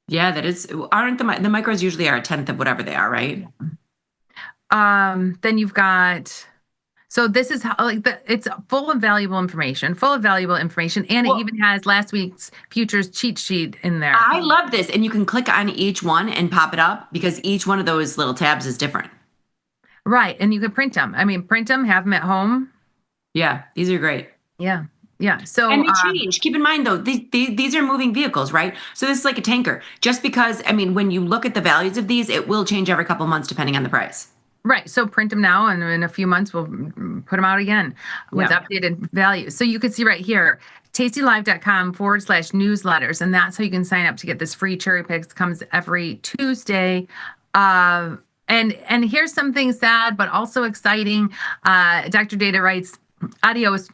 Yeah, that is. Aren't the micros usually are 1/10 of whatever they are, right? Then you've got. So this is how it's full of valuable information, and it even has last week's futures cheat sheet in there. I love this, and you can click on each one and pop it up because each one of those little tabs is different. Right, and you can print them. I mean, print them, have them at home. Yeah, these are great. Yeah. So and they change. Keep in mind though, these are moving vehicles, right? So this is like a tanker. Just because, I mean, when you look at the values of these, it will change every couple months depending on the price. Right. So print them now, and in a few months, we'll put them out again with updated values. So you can see right here, tastylive.com/newsletters. And that's how you can sign up to get this free cherry picks. Comes every Tuesday. And here's something sad, but also exciting. Dr. Data writes, adios.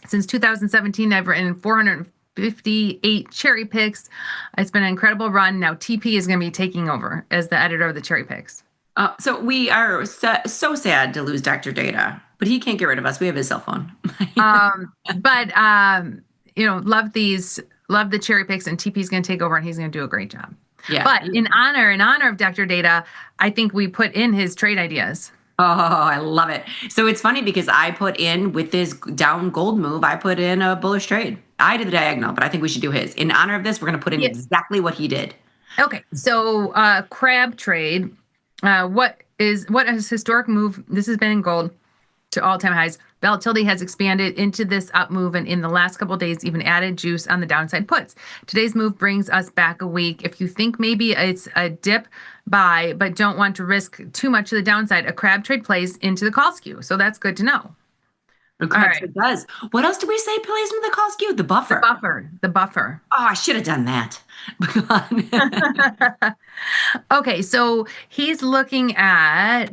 Since 2017, I've written 458 cherry picks. It's been an incredible run. Now TP is going to be taking over as the editor of the cherry picks. So we are so sad to lose Dr. Data, but he can't get rid of us. We have his cell phone. But love the cherry picks, and TP is going to take over, and he's going to do a great job. Yeah. But in honor of Dr. Data, I think we put in his trade ideas. Oh, I love it. So it's funny because I put in with this down gold move, I put in a bullish trade. I did the diagonal, but I think we should do his. In honor of this, we're going to put in exactly what he did. Okay. So crab trade. What is historic move? This has been in gold to all-time highs. Volatility has expanded into this up move, and in the last couple of days, even added juice on the downside puts. Today's move brings us back a week. If you think maybe it's a dip buy, but don't want to risk too much of the downside, a crab trade plays into the call skew. So that's good to know. It does. What else do we say plays into the call skew? The buffer. The buffer. Oh, I should have done that. Okay, so he's looking at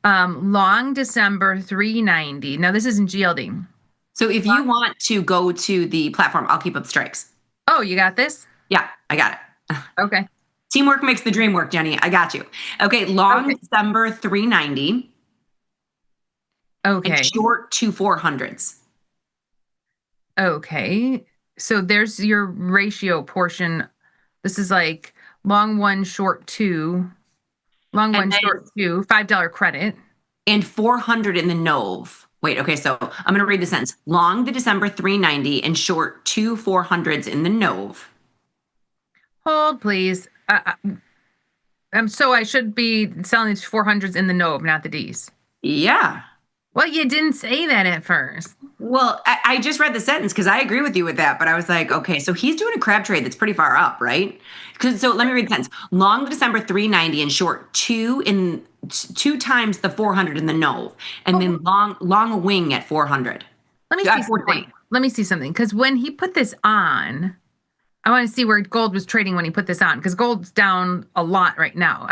long December 390. Now this is in GLD. So if you want to go to the platform, I'll keep up the strikes. Oh, you got this? Yeah, I got it. Okay. Teamwork makes the dream work, Jenny. I got you. Okay, long December 390. Okay. And short 400s. Okay. So there's your ratio portion. This is like long one, short two. Long one, short two, $5 credit. And 400 in the NOV. Wait, okay, so I'm going to read the sentence. Long the December 390 and short 2 400s in the NOV. Hold, please. So I should be selling the 400s in the NOV, not the Ds. Yeah. Well, you didn't say that at first. Well, I just read the sentence because I agree with you with that, but I was like, okay, so he's doing a crab trade that's pretty far up, right? So let me read the sentence. Long the December 390 and short 2 times the 400 in the NOV, and then long a wing at 400. Let me see something. Let me see something, because when he put this on, I want to see where gold was trading when he put this on, because gold's down a lot right now.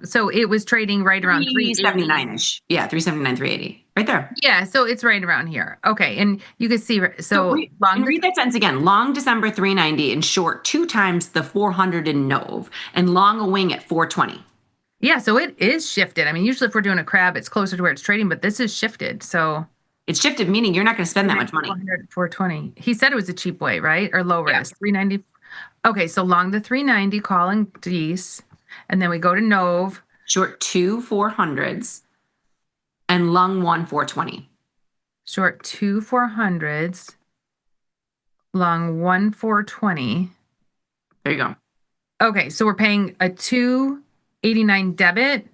So it was trading right around 379-ish. Yeah, 379, 380. Right there. Yeah, so it's right around here. Okay, and you can see, so read that sentence again. Long December 390 and short 2 times the 400 in NOV, and long a wing at 420. Yeah, so it is shifted. I mean, usually if we're doing a crab, it's closer to where it's trading, but this is shifted, so. It's shifted, meaning you're not going to spend that much money. 420. He said it was a cheap way, right? Or low risk, 390. Okay, so long the 390, calling D's, and then we go to NOV. Short 2 400s, and long 1 420. Short 2 400s, long 1 420. There you go. Okay, so we're paying a 289 debit.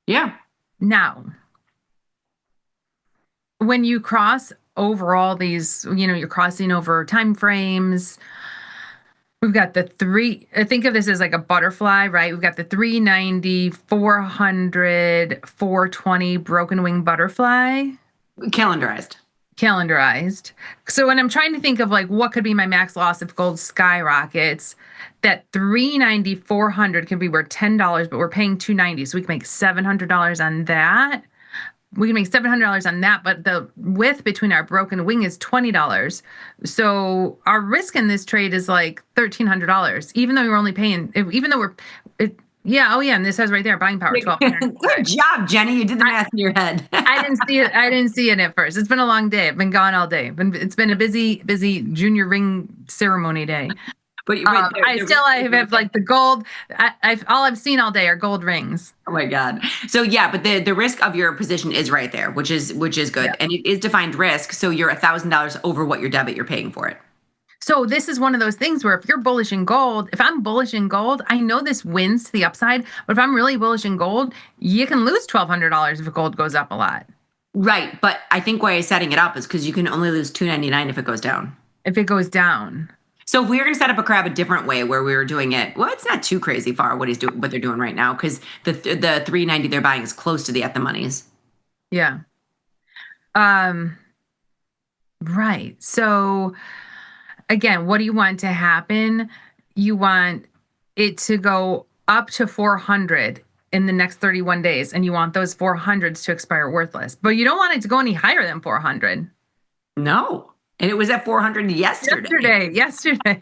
Yeah. Now, when you cross over all these, you're crossing over time frames. We've got the think of this as like a butterfly, right? We've got the 390, 400, 420 broken wing butterfly. Calendarized. calendarized. So when I'm trying to think of like what could be my max loss if gold skyrockets, that 390, 400 could be worth $10, but we're paying 290, so we can make $700 on that. We can make $700 on that, but the width between our broken wing is $20. So our risk in this trade is like $1,300, even though we're only paying, even though and this says right there, buying power, 1,200. Good job, Jenny. You did the math in your head. I didn't see it. I didn't see it at first. It's been a long day. I've been gone all day. It's been a busy junior ring ceremony day. But I have like the gold. All I've seen all day are gold rings. Oh my God. So yeah, but the risk of your position is right there, which is good. Yeah. And it is defined risk. So you're $1,000 over what your debit you're paying for it. So this is one of those things where if you're bullish in gold, if I'm bullish in gold, I know this wins to the upside, but if I'm really bullish in gold, you can lose $1,200 if gold goes up a lot. Right. But I think why I'm setting it up is because you can only lose $299 if it goes down. If it goes down. So if we were going to set up a crab a different way where we were doing it, well, it's not too crazy far what they're doing right now because the 390 they're buying is close to the at the monies. Yeah. Right. So again, what do you want to happen? You want it to go up to 400 in the next 31 days, and you want those 400s to expire worthless. But you don't want it to go any higher than 400. No. And it was at 400 yesterday. Yesterday.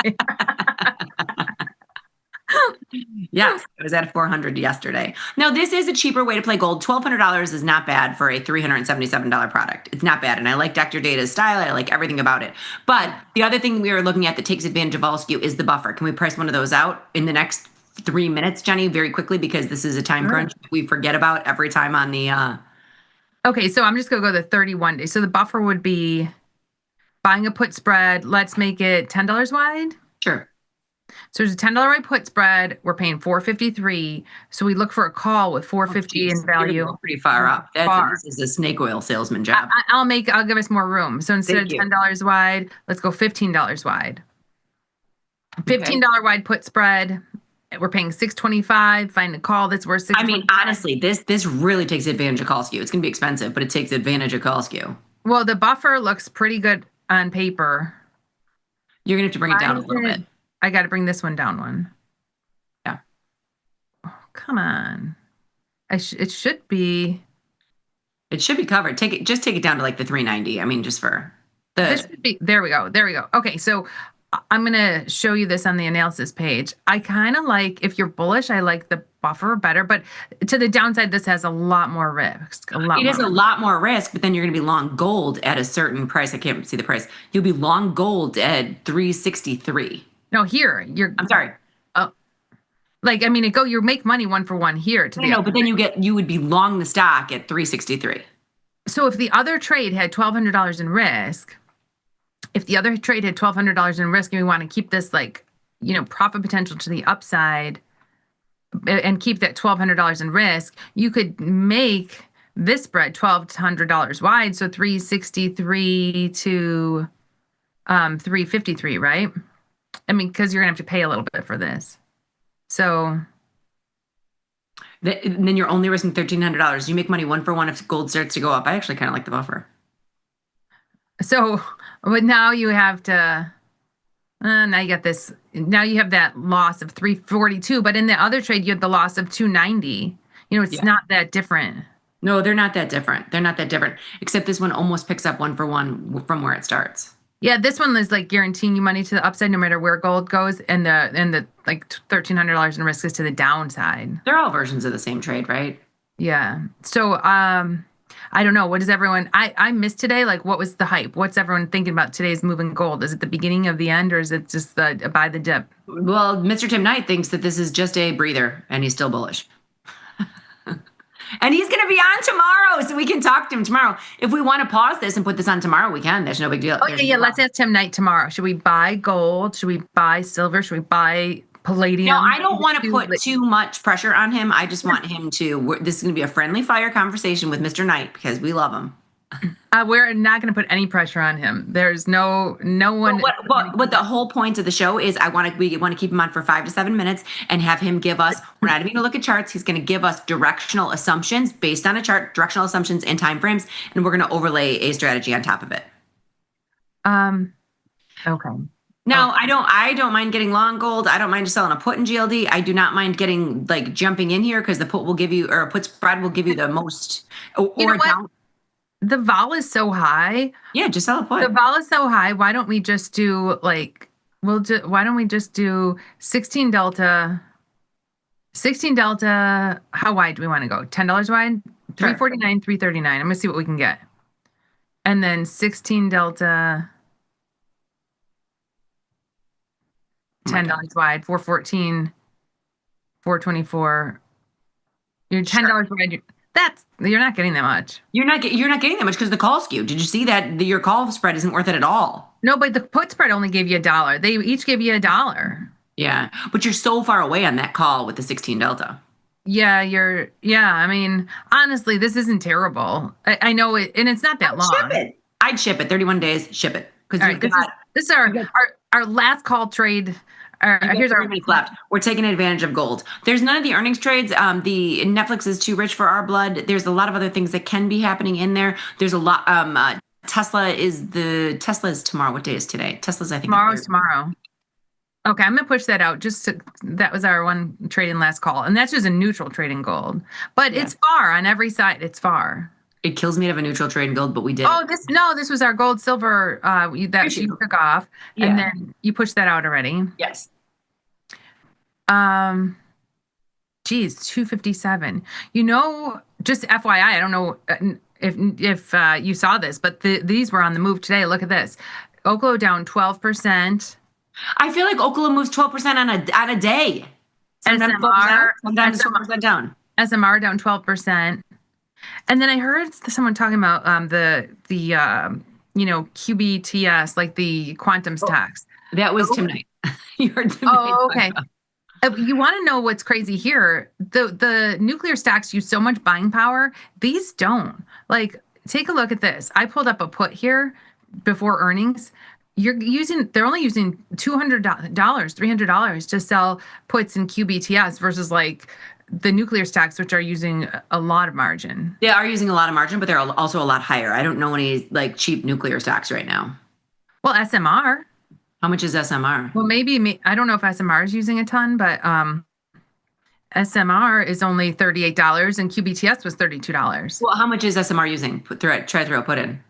Yes, it was at 400 yesterday. Now, this is a cheaper way to play gold. $1,200 is not bad for a $377 product. It's not bad. And I like Dr. Data's style. I like everything about it. But the other thing we are looking at that takes advantage of vol skew is the buffer. Can we price one of those out in the next 3 minutes, Jenny, very quickly? Because this is a time crunch we forget about every time on the... Okay, so I'm just going to go the 31 days. So the buffer would be buying a put spread. Let's make it $10 wide. Sure. So there's a $10 wide put spread. We're paying $453. So we look for a call with $450 in value. Pretty far up. This is a snake oil salesman job. I'll give us more room. So instead of $10 wide, let's go $15 wide. $15 wide put spread. We're paying $625. Find a call that's worth $625. I mean, honestly, this really takes advantage of call skew. It's going to be expensive, but it takes advantage of call skew. Well, the buffer looks pretty good on paper. You're going to have to bring it down a little bit. I got to bring this one down one. Yeah. Oh, come on. It should be. It should be covered. Take it down to like the 390. I mean, just for the. This should be, there we go. Okay, so I'm going to show you this on the analysis page. I kind of like, if you're bullish, I like the buffer better, but to the downside, this has a lot more risk. It has a lot more risk, but then you're going to be long gold at a certain price. I can't see the price. You'll be long gold at 363. No, here I'm sorry. Oh, like I mean, you make money one for one here. But then you would be long the stock at 363. So if the other trade had $1,200 in risk, and we want to keep this profit potential to the upside, and keep that $1,200 in risk, you could make this spread $1,200 wide, so 363 to 353, right? I mean, because you're gonna have to pay a little bit for this. So then you're only risking $1,300. You make money one for one if gold starts to go up. I actually kind of like the buffer. So, but now you have to. Now you got this. Now you have that loss of 342, but in the other trade you had the loss of 290. It's not that different. No, they're not that different. Except this one almost picks up one for one from where it starts. Yeah, this one is like guaranteeing you money to the upside no matter where gold goes, and the like $1,300 in risk is to the downside. They're all versions of the same trade, right? Yeah. So I don't know. What is everyone? I missed today. Like, what was the hype? What's everyone thinking about today's move in gold? Is it the beginning of the end, or is it just the buy the dip? Well, Mr. Tim Knight thinks that this is just a breather, and he's still bullish. And he's going to be on tomorrow, so we can talk to him tomorrow. If we want to pause this and put this on tomorrow, we can. There's no big deal. Okay, let's ask Tim Knight tomorrow. Should we buy gold? Should we buy silver? Should we buy palladium? No, I don't want to put too much pressure on him. I just want him to. This is going to be a friendly fire conversation with Mr. Knight because we love him. We're not going to put any pressure on him. There's no one. What the whole point of the show is, we want to keep him on for 5 to 7 minutes and have him give us. We're not even going to look at charts. He's going to give us directional assumptions based on a chart, directional assumptions and time frames, and we're going to overlay a strategy on top of it. Okay. Now, I don't mind getting long gold. I don't mind selling a put in GLD. I do not mind getting like jumping in here because the put will give you, or a put spread will give you the most. You know what? The vol is so high. Yeah, just sell a put. The vol is so high. Why don't we just do like why don't we just do 16 delta? 16 delta. How wide do we want to go? $10 wide? 349, 339. I'm gonna see what we can get. And then 16 delta. $10 wide, 414, 424. You're $10 wide. You're not getting that much. You're not getting that much because the call skew. Did you see that your call spread isn't worth it at all? No, but the put spread only gave you $1. They each gave you $1. Yeah, but you're so far away on that call with the 16 delta. Yeah, I mean, honestly, this isn't terrible. I know it, and it's not that long. Ship it. I'd ship it 31 days, ship it. Because this is our last call trade. Here's our minutes left. We're taking advantage of gold. There's none of the earnings trades. The Netflix is too rich for our blood. There's a lot of other things that can be happening in there. There's a lot. Tesla is tomorrow. What day is today? Tesla's I think tomorrow. Okay, I'm gonna push that out. That was our one trading last call, and that's just a neutral trading gold. But it's far on every side. It's far. It kills me to have a neutral trade in gold, but we did. Oh, this was our gold silver that you took off, and then you pushed that out already. Yes. Geez, 257. Just FYI, I don't know if you saw this, but these were on the move today. Look at this. Oklo down 12%. I feel like Oklo moves 12% on a day. Sometimes sometimes 12% down. SMR down 12%. And then I heard someone talking about the QBTS, like the quantum stacks. That was Tim Knight. You heard Tim Knight. Okay. You want to know what's crazy here? The nuclear stacks use so much buying power. These don't. Like, take a look at this. I pulled up a put here before earnings. They're only using $200, $300 to sell puts in QBTS versus like the nuclear stacks, which are using a lot of margin. They are using a lot of margin, but they're also a lot higher. I don't know any like cheap nuclear stacks right now. Well, SMR. How much is SMR? Well, maybe I don't know if SMR is using a ton, but SMR is only $38 and QBTS was $32. Well, how much is SMR using? Try to throw a put in.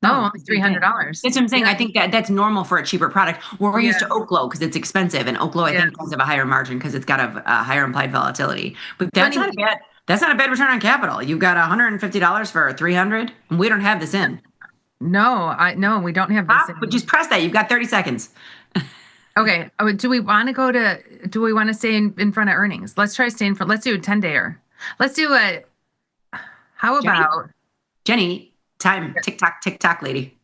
No, only $300. That's what I'm saying. I think that's normal for a cheaper product. We're used to Oklo because it's expensive, and Oklo I think does have a higher margin because it's got a higher implied volatility. But that's not bad. That's not a bad return on capital. You've got $150 for $300, and we don't have this in. No, we don't have this in. But just press that. You've got 30 seconds. Okay. Do we want to stay in front of earnings? Let's try staying for. Let's do a 10-dayer. Let's do how about Jenny? Time. Tick tock, lady.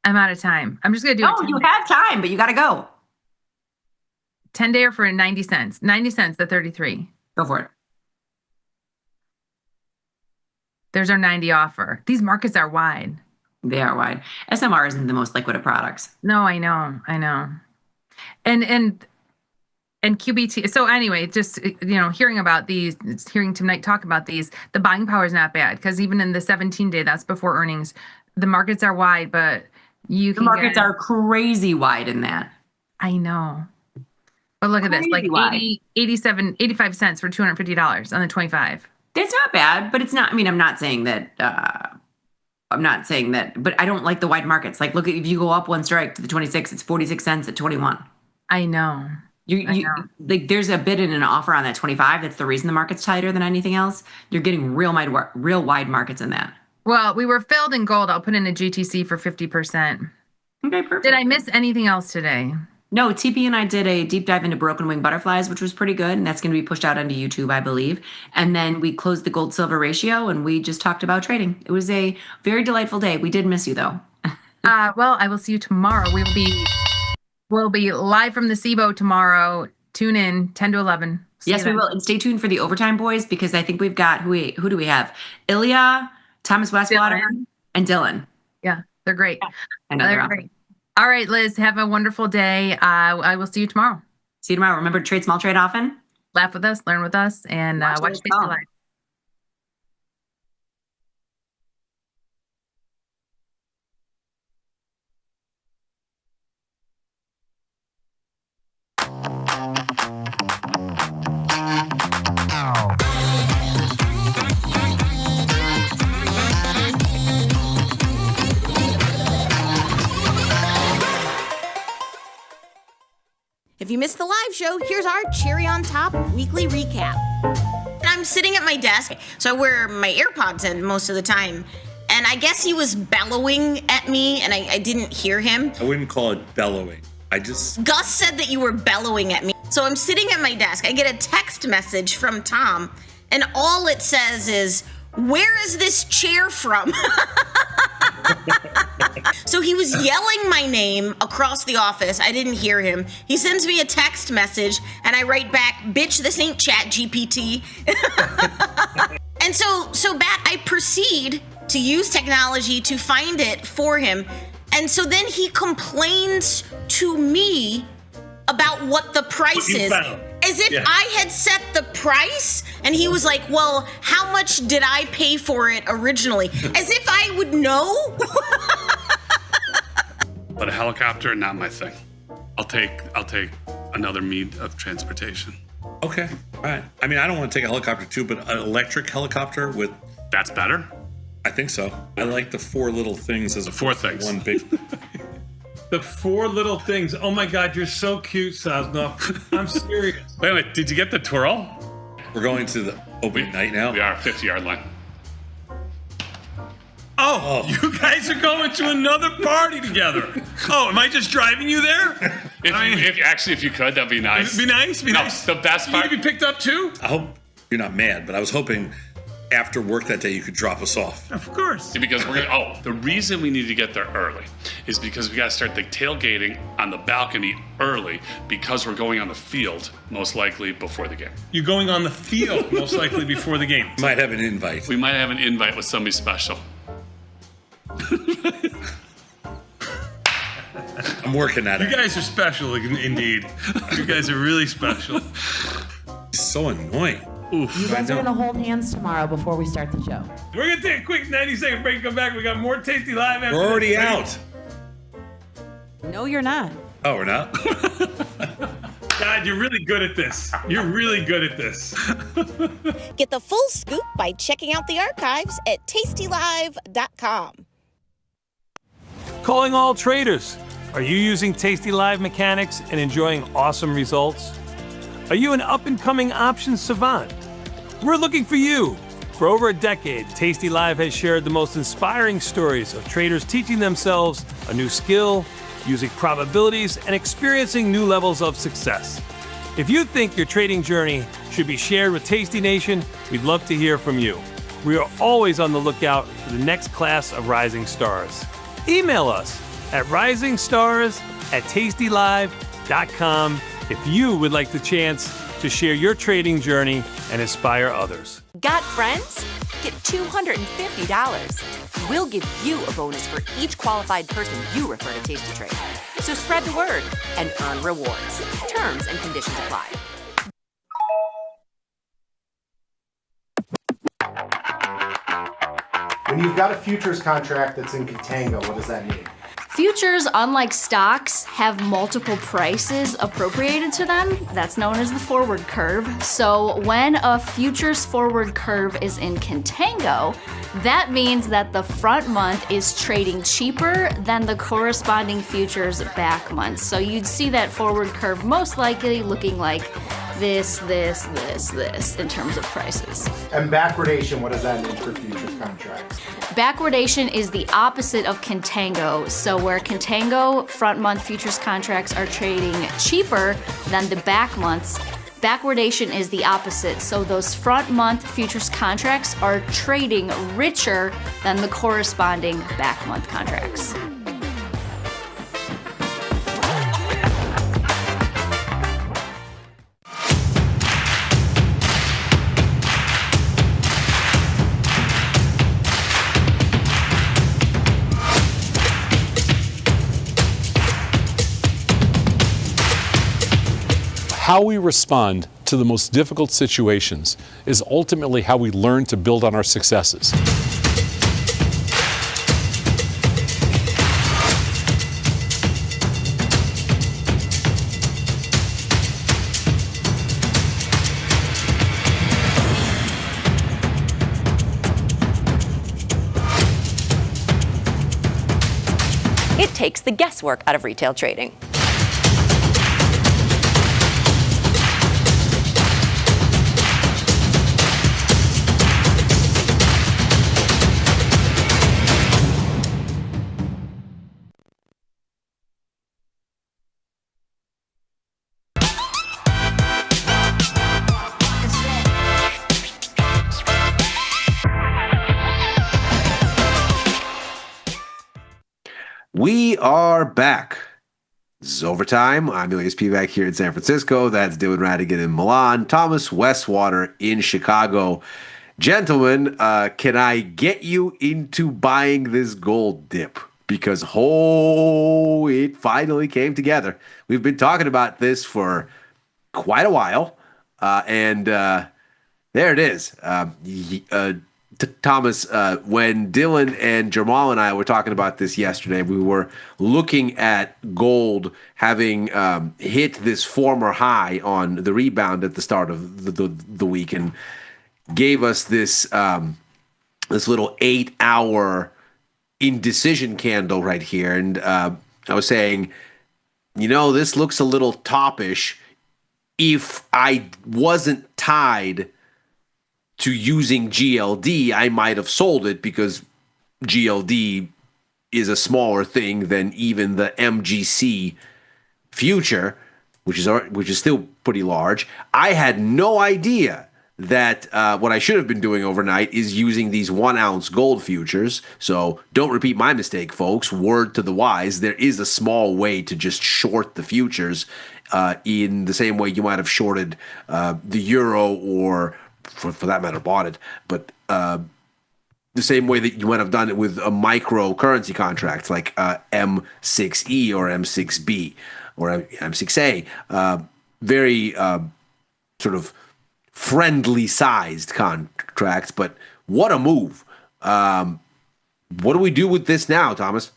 I'm out of time. I'm just gonna do it. Oh, you have time, but you gotta go. 10-dayer for 90 cents. 90 cents at 33. Go for it. There's our 90 offer. These markets are wide. They are wide. SMR isn't the most liquid of products. No, I know. And QBT. So anyway, just hearing about these, hearing Tim Knight talk about these, the buying power is not bad because even in the 17-day, that's before earnings, the markets are wide, but the markets are crazy wide in that. I know. But look at this, like 85 cents for $250 on the 25. That's not bad, but it's not. I mean, I'm not saying that. But I don't like the wide markets. Like, look, if you go up one strike to the 26, it's 46 cents at 21. I know. You like there's a bid and an offer on that 25. That's the reason the market's tighter than anything else. You're getting real wide markets in that. Well, we were filled in gold. I'll put in a GTC for 50%. Okay, perfect. Did I miss anything else today? No, TP and I did a deep dive into broken wing butterflies, which was pretty good. And that's going to be pushed out onto YouTube, I believe. And then we closed the gold silver ratio and we just talked about trading. It was a very delightful day. We did miss you though. Well, I will see you tomorrow. We'll be live from the SIBO tomorrow. Tune in 10 to 11. Yes, we will. And stay tuned for the overtime boys because I think we've got who do we have? Ilya, Thomas Westwater, and Dylan. Yeah, they're great. I know they're great. All right, Liz, have a wonderful day. I will see you tomorrow. See you tomorrow. Remember to trade small, trade often. Laugh with us, learn with us, and watch Tasty Live. missed the live show, here's our cherry on top weekly recap. I'm sitting at my desk, so I wear my AirPods in most of the time. And I guess he was bellowing at me, and I didn't hear him. I wouldn't call it bellowing. Gus said that you were bellowing at me. So I'm sitting at my desk. I get a text message from Tom, and all it says is, "Where is this chair from?" So he was yelling my name across the office. I didn't hear him. He sends me a text message, and I write back, "Bitch, this ain't Chat GPT." And so back, I proceed to use technology to find it for him. And so then he complains to me about what the price is. As if I had set the price, and he was like, "Well, how much did I pay for it originally?" As if I would know. But a helicopter, not my thing. I'll take another means of transportation. Okay, all right. I mean, I don't want to take a helicopter too, but an electric helicopter with... That's better? I think so. I like the 4 little things as four things. One big... The 4 little things. Oh my God, you're so cute, Sosnoff. I'm serious. Wait, did you get the twirl? We're going to the opening night now? We are, 50-yard line. Oh, you guys are going to another party together. Oh, am I just driving you there? If you could, that'd be nice. Be nice? Be nice? The best part. You need to be picked up too? I hope you're not mad, but I was hoping after work that day you could drop us off. Of course. Because the reason we need to get there early is because we got to start the tailgating on the balcony early because we're going on the field, most likely before the game. You're going on the field, most likely before the game. Might have an invite. We might have an invite with somebody special. I'm working at it. You guys are special, indeed. You guys are really special. It's so annoying. Oof. You guys are gonna hold hands tomorrow before we start the show. We're gonna take a quick 90-second break and come back. We got more Tasty Live. We're already out. No, you're not. Oh, we're not? God, you're really good at this. You're really good at this. Get the full scoop by checking out the archives at tastylive.com. Calling all traders. Are you using Tasty Live mechanics and enjoying awesome results? Are you an up-and-coming options savant? We're looking for you. For over a decade, Tasty Live has shared the most inspiring stories of traders teaching themselves a new skill, using probabilities, and experiencing new levels of success. If you think your trading journey should be shared with Tasty Nation, we'd love to hear from you. We are always on the lookout for the next class of rising stars. Email us at risingstars@tastylive.com if you would like the chance to share your trading journey and inspire others. Got friends? Get $250. We'll give you a bonus for each qualified person you refer to Tasty Trade. So spread the word and earn rewards. Terms and conditions apply. When you've got a futures contract that's in contango, what does that mean? Futures, unlike stocks, have multiple prices appropriated to them. That's known as the forward curve. So when a futures forward curve is in contango, that means that the front month is trading cheaper than the corresponding futures back month. So you'd see that forward curve most likely looking like this in terms of prices. And backwardation, what does that mean for futures contracts? Backwardation is the opposite of contango. So where contango front month futures contracts are trading cheaper than the back months, backwardation is the opposite. So those front month futures contracts are trading richer than the corresponding back month contracts. How we respond to the most difficult situations is ultimately how we learn to build on our successes. It takes the guesswork out of retail trading. We are back. This is Overtime. I'm Elias Pivac here in San Francisco. That's Dylan Radigan in Milan. Thomas Westwater in Chicago. Gentlemen, can I get you into buying this gold dip? Because, it finally came together. We've been talking about this for quite a while. And there it is. Thomas, when Dylan and Jamal and I were talking about this yesterday, we were looking at gold having hit this former high on the rebound at the start of the week and gave us this this little 8-hour indecision candle right here. And I was saying, this looks a little toppish. If I wasn't tied to using GLD, I might have sold it because GLD is a smaller thing than even the MGC future, which is still pretty large. I had no idea that what I should have been doing overnight is using these 1 ounce gold futures. So don't repeat my mistake, folks. Word to the wise, there is a small way to just short the futures in the same way you might have shorted the euro or for that matter, bought it, but the same way that you might have done it with a micro currency contract like M6E or M6B or M6A, very sort of friendly sized contracts. But what a move! What do we do with this now, Thomas?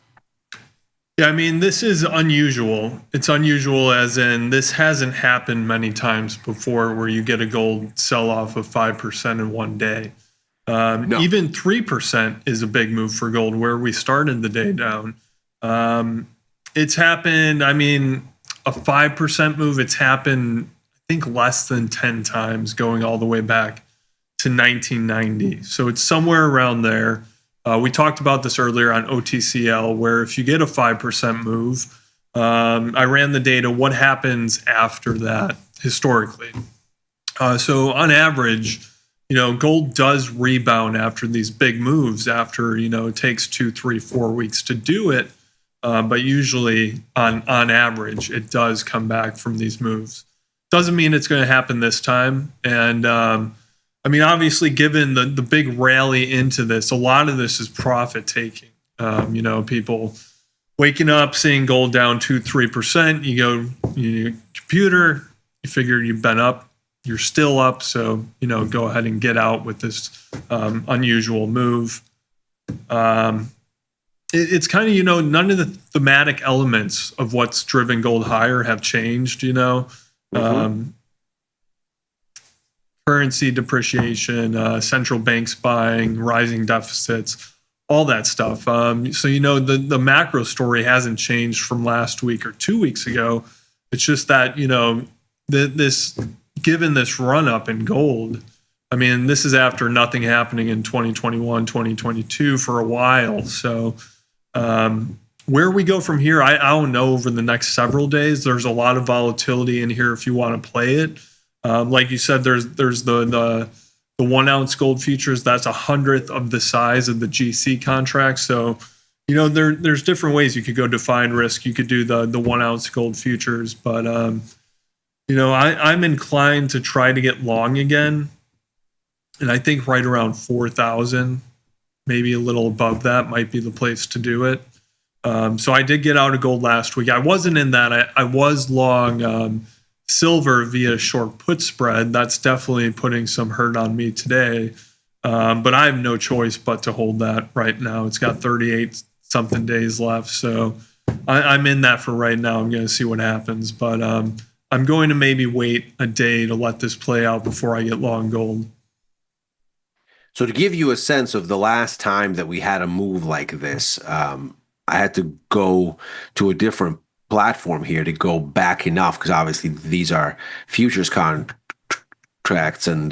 Yeah, I mean, this is unusual. It's unusual as in this hasn't happened many times before where you get a gold sell-off of 5% in one day. Even 3% is a big move for gold where we started the day down. It's happened, I mean, a 5% move, it's happened, I think, less than 10 times going all the way back to 1990. So it's somewhere around there. We talked about this earlier on OTCL, where if you get a 5% move, I ran the data, what happens after that historically? So on average, gold does rebound after these big moves after, it takes 2, 3, 4 weeks to do it. But usually on average, it does come back from these moves. Doesn't mean it's going to happen this time. And, I mean, obviously, given the big rally into this, a lot of this is profit taking. People waking up, seeing gold down 2-3%. You go, your computer, you figure you've been up, you're still up. So, go ahead and get out with this unusual move. It's kind of, none of the thematic elements of what's driven gold higher have changed, currency depreciation, central banks buying, rising deficits, all that stuff. So, the macro story hasn't changed from last week or 2 weeks ago. It's just that, given this run up in gold, I mean, this is after nothing happening in 2021, 2022 for a while. So where we go from here, I don't know over the next several days. There's a lot of volatility in here if you want to play it. Like you said, there's the 1 ounce gold futures. That's 100th of the size of the GC contract. So, there's different ways you could go define risk. You could do the 1 ounce gold futures, but I'm inclined to try to get long again, and I think right around 4,000, maybe a little above that, might be the place to do it. So I did get out of gold last week. I wasn't in that. I was long. Silver via short put spread. That's definitely putting some hurt on me today. But I have no choice but to hold that right now. It's got 38 something days left. So I'm in that for right now. I'm going to see what happens. But I'm going to maybe wait a day to let this play out before I get long gold. So to give you a sense of the last time that we had a move like this, I had to go to a different platform here to go back enough, because obviously these are futures contracts and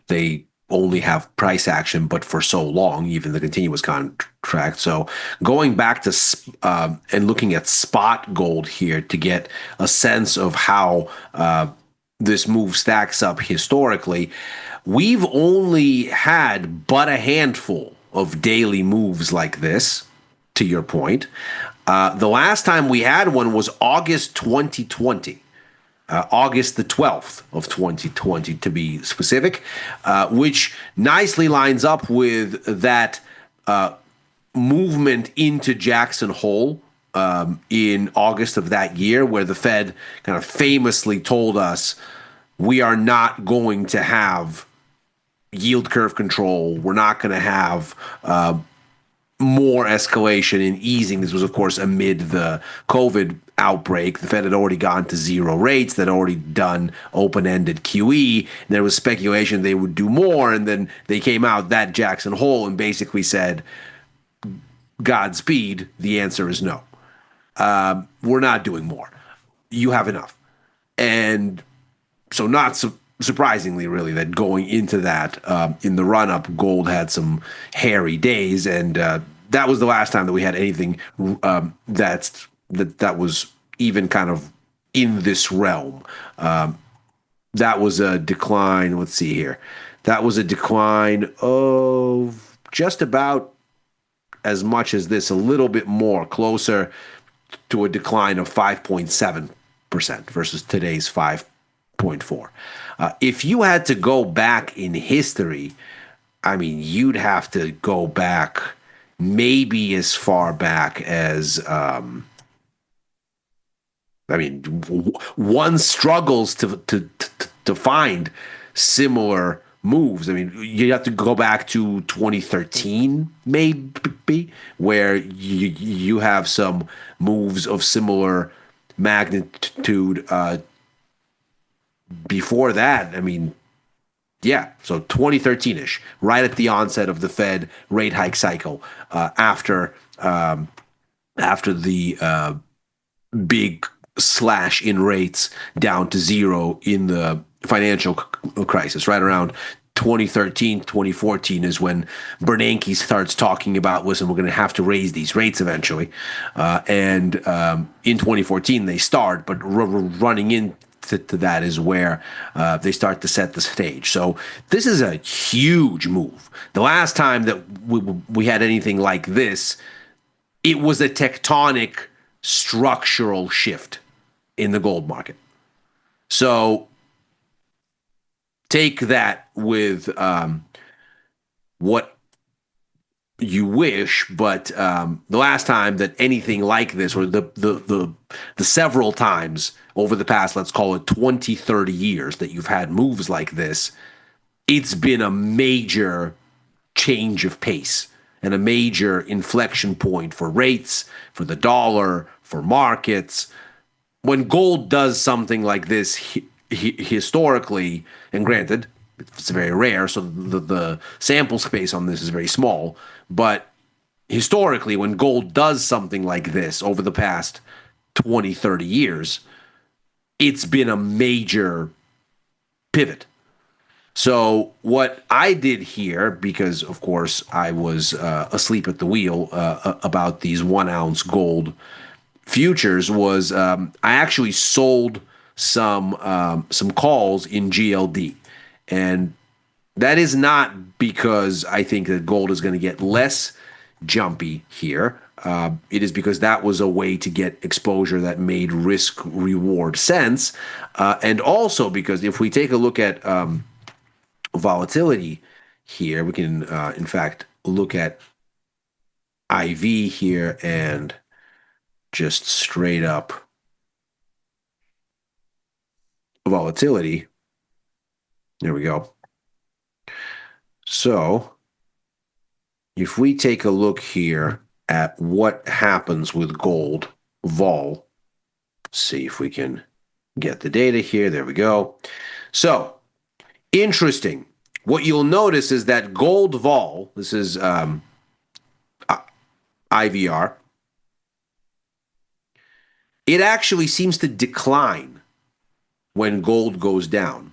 they only have price action, but for so long, even the continuous contract. So going back to and looking at spot gold here to get a sense of how this move stacks up historically, we've only had but a handful of daily moves like this, to your point. The last time we had one was August 2020. August the 12th of 2020, to be specific, which nicely lines up with that movement into Jackson Hole in August of that year, where the Fed kind of famously told us we are not going to have yield curve control. We're not going to have more escalation and easing. This was, of course, amid the COVID outbreak. The Fed had already gone to zero rates. They'd already done open-ended QE. And there was speculation they would do more. And then they came out that Jackson Hole and basically said, Godspeed. The answer is no. We're not doing more. You have enough. And so not surprisingly, really, that going into that, in the run-up, gold had some hairy days. And that was the last time that we had anything that was even kind of in this realm. That was a decline. Let's see here. That was a decline of just about as much as this, a little bit more, closer to a decline of 5.7% versus today's 5.4%. If you had to go back in history, I mean, you'd have to go back maybe as far back as, one struggles to find similar moves. I mean, you have to go back to 2013, maybe, where you have some moves of similar magnitude. Before that, I mean, yeah, so 2013-ish, right at the onset of the Fed rate hike cycle, after the big slash in rates down to zero in the financial crisis, right around 2013, 2014 is when Bernanke starts talking about, listen, we're going to have to raise these rates eventually. And in 2014, they start, but running into that is where they start to set the stage. So this is a huge move. The last time that we had anything like this, it was a tectonic structural shift in the gold market. So take that with what you wish, but the last time that anything like this, or the several times over the past, let's call it 20, 30 years that you've had moves like this, it's been a major change of pace and a major inflection point for rates, for the dollar, for markets. When gold does something like this historically, and granted, it's very rare, so the sample space on this is very small, but historically, when gold does something like this over the past 20, 30 years, it's been a major pivot. So what I did here, because of course I was asleep at the wheel about these 1 ounce gold futures, was I actually sold some calls in GLD. And that is not because I think that gold is going to get less jumpy here. It is because that was a way to get exposure that made risk reward sense. And also because if we take a look at volatility here, we can in fact look at IV here and just straight up volatility. There we go. So if we take a look here at what happens with gold vol, see if we can get the data here. There we go. So interesting. What you'll notice is that gold vol, this is IVR, it actually seems to decline when gold goes down.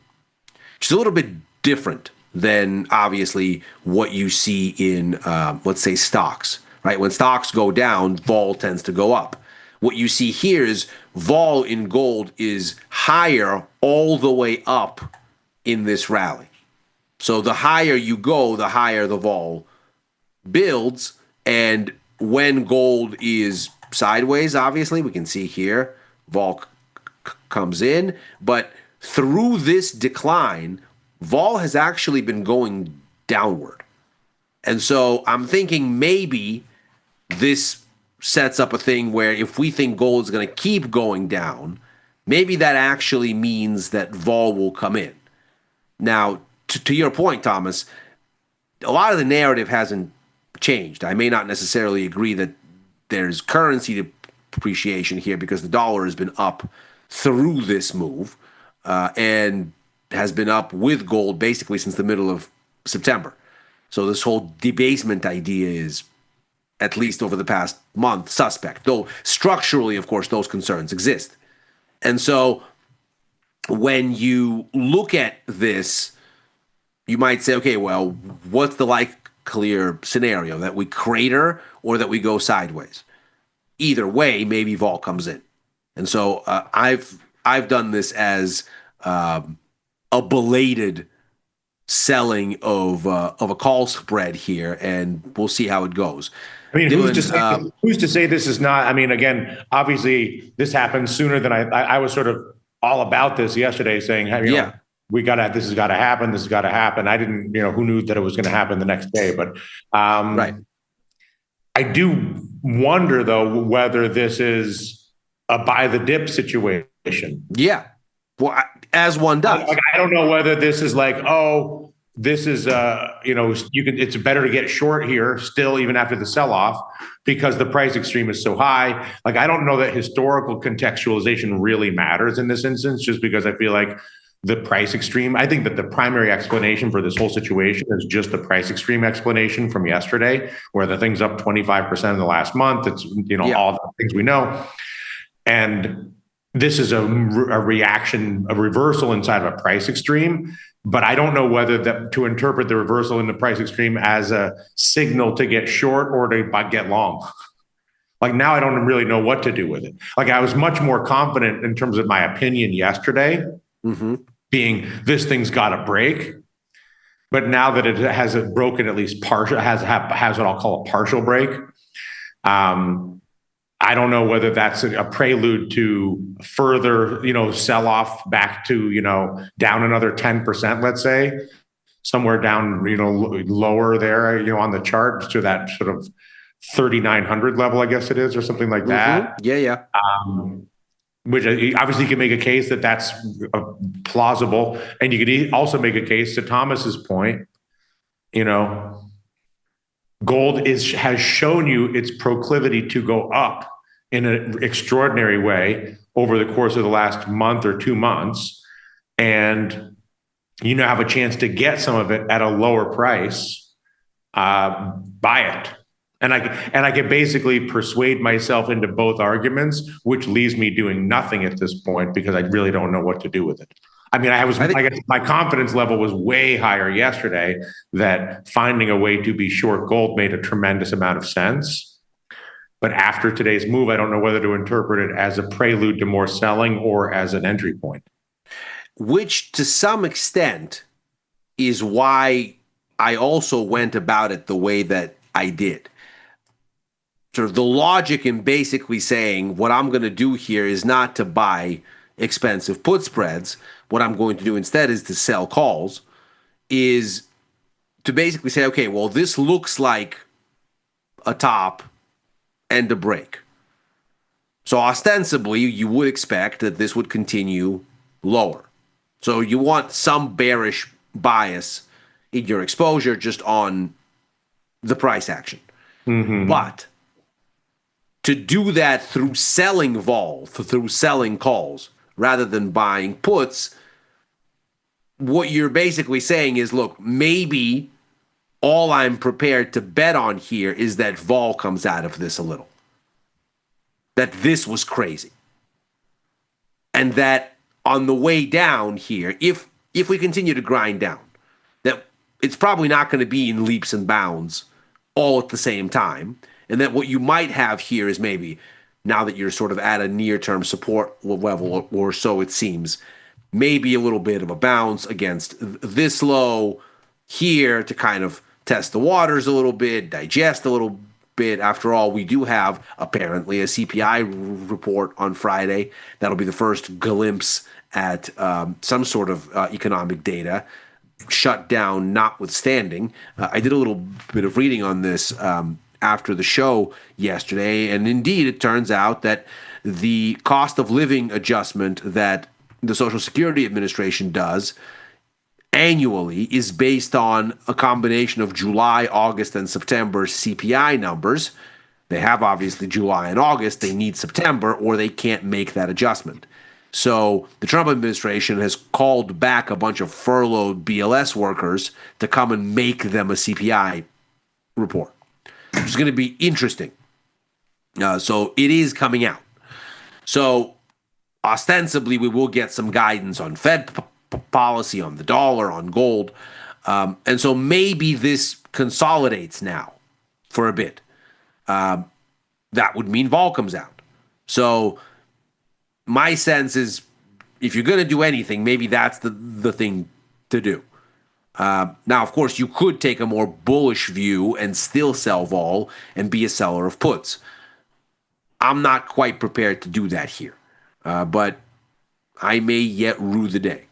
Which is a little bit different than obviously what you see in, let's say, stocks, right? When stocks go down, vol tends to go up. What you see here is vol in gold is higher all the way up in this rally. So the higher you go, the higher the vol builds. And when gold is sideways, obviously. We can see here, vol comes in, but through this decline, vol has actually been going downward. And so I'm thinking maybe this sets up a thing where if we think gold is going to keep going down, maybe that actually means that vol will come in. Now, to your point, Thomas, a lot of the narrative hasn't changed. I may not necessarily agree that there's currency depreciation here because the dollar has been up through this move and has been up with gold basically since the middle of September. So this whole debasement idea is, at least over the past month, suspect. Though structurally, of course, those concerns exist. And so when you look at this, you might say, okay, well, what's the likelier scenario? That we crater or that we go sideways? Either way, maybe vol comes in. And so I've done this as a belated selling of a call spread here, and we'll see how it goes. I mean, Dylan, who's to say this is not? I mean, again, obviously, this happened sooner than I was sort of all about this yesterday, saying, hey, you know, this has got to happen. This has got to happen. I didn't, who knew that it was going to happen the next day? But right. I do wonder, though, whether this is a buy the dip situation. Yeah. Well, as one does. I don't know whether this is like, oh, this is, it's better to get short here still, even after the sell off, because the price extreme is so high. Like, I don't know that historical contextualization really matters in this instance, just because I feel like the price extreme, I think that the primary explanation for this whole situation is just the price extreme explanation from yesterday, where the thing's up 25% in the last month. It's, all the things we know. And this is a reaction, a reversal inside of a price extreme. But I don't know whether that to interpret the reversal in the price extreme as a signal to get short or to get long. Like, now I don't really know what to do with it. Like, I was much more confident in terms of my opinion yesterday, being this thing's got to break. But now that it has broken, at least partial, has what I'll call a partial break. I don't know whether that's a prelude to further, sell off back to, down another 10%, let's say, somewhere down, lower there, on the chart to that sort of 3,900 level, I guess it is, or something like that. Yeah. Which obviously you can make a case that that's plausible. And you could also make a case to Thomas's point, gold has shown you its proclivity to go up in an extraordinary way over the course of the last month or 2 months. And you now have a chance to get some of it at a lower price, buy it. And I can basically persuade myself into both arguments, which leaves me doing nothing at this point because I really don't know what to do with it. I mean, I guess my confidence level was way higher yesterday that finding a way to be short gold made a tremendous amount of sense. But after today's move, I don't know whether to interpret it as a prelude to more selling or as an entry point. Which, to some extent, is why I also went about it the way that I did. Sort of the logic in basically saying what I'm going to do here is not to buy expensive put spreads. What I'm going to do instead is to sell calls, is to basically say, okay, well, this looks like a top and a break. So ostensibly, you would expect that this would continue lower. So you want some bearish bias in your exposure just on the price action. But to do that through selling vol, through selling calls, rather than buying puts, what you're basically saying is, look, maybe all I'm prepared to bet on here is that vol comes out of this a little. That this was crazy. And that on the way down here, if we continue to grind down, that it's probably not going to be in leaps and bounds all at the same time. And that what you might have here is maybe, now that you're sort of at a near-term support level, or so it seems, maybe a little bit of a bounce against this low here to kind of test the waters a little bit, digest a little bit. After all, we do have apparently a CPI report on Friday. That'll be the first glimpse at some sort of economic data, shutdown notwithstanding. I did a little bit of reading on this after the show yesterday, and indeed it turns out that the cost of living adjustment that the Social Security Administration does annually is based on a combination of July, August, and September CPI numbers. They have obviously July and August. They need September, or they can't make that adjustment. So the Trump administration has called back a bunch of furloughed BLS workers to come and make them a CPI report, which is going to be interesting. So it is coming out. So ostensibly, we will get some guidance on Fed policy, on the dollar, on gold. And so maybe this consolidates now for a bit. That would mean vol comes out. So my sense is if you're going to do anything, maybe that's the thing to do. Now, of course, you could take a more bullish view and still sell vol and be a seller of puts. I'm not quite prepared to do that here, but I may yet rue the day.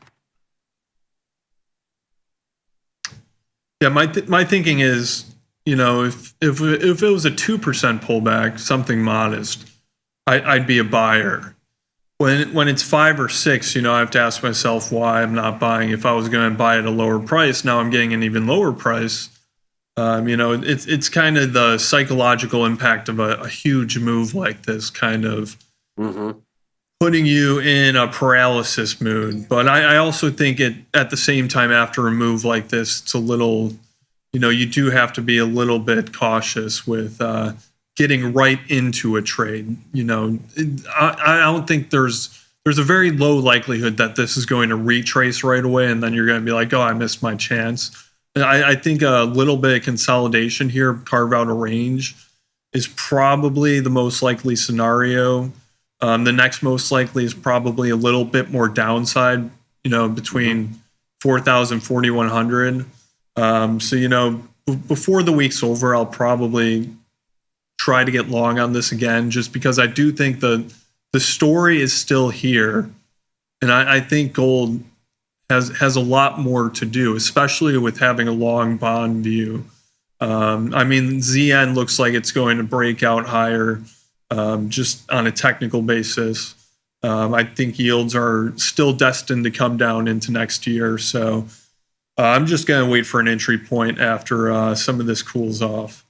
Yeah, my thinking is, if it was a 2% pullback, something modest, I'd be a buyer. When it's 5 or 6, I have to ask myself why I'm not buying. If I was going to buy at a lower price, now I'm getting an even lower price. It's kind of the psychological impact of a huge move like this, kind of putting you in a paralysis mood. But I also think at the same time, after a move like this, it's a little, you do have to be a little bit cautious with getting right into a trade. I don't think there's a very low likelihood that this is going to retrace right away, and then you're going to be like, oh, I missed my chance. I think a little bit of consolidation here, carve out a range, is probably the most likely scenario. The next most likely is probably a little bit more downside, between 4,000, 4,100. So, before the week's over, I'll probably try to get long on this again, just because I do think the story is still here. And I think gold has a lot more to do, especially with having a long bond view. ZN looks like it's going to break out higher just on a technical basis. I think yields are still destined to come down into next year. So I'm just going to wait for an entry point after some of this cools off.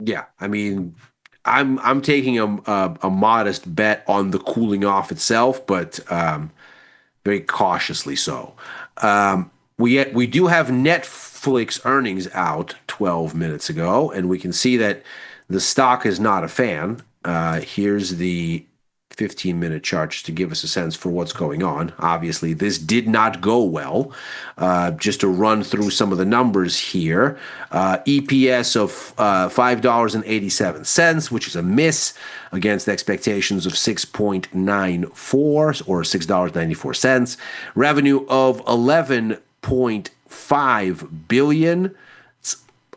Yeah, I'm taking a modest bet on the cooling off itself, but very cautiously so. We do have Netflix earnings out 12 minutes ago, and we can see that the stock is not a fan. Here's the 15-minute chart just to give us a sense for what's going on. Obviously, this did not go well. Just to run through some of the numbers here. EPS of $5.87, which is a miss against expectations of 6.94 or $6.94. Revenue of $11.5 billion.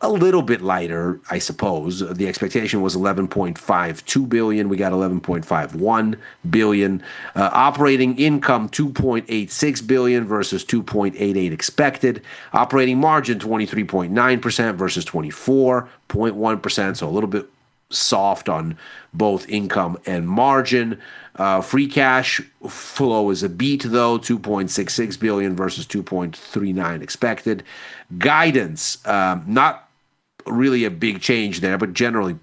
A little bit lighter, I suppose. The expectation was $11.52 billion. We got $11.51 billion. Operating income $2.86 billion versus $2.88 expected. Operating margin 23.9% versus 24.1%. So a little bit soft on both income and margin. Free cash flow is a beat, though, $2.66 billion versus $2.39 expected. Guidance, not really a big change there, but generally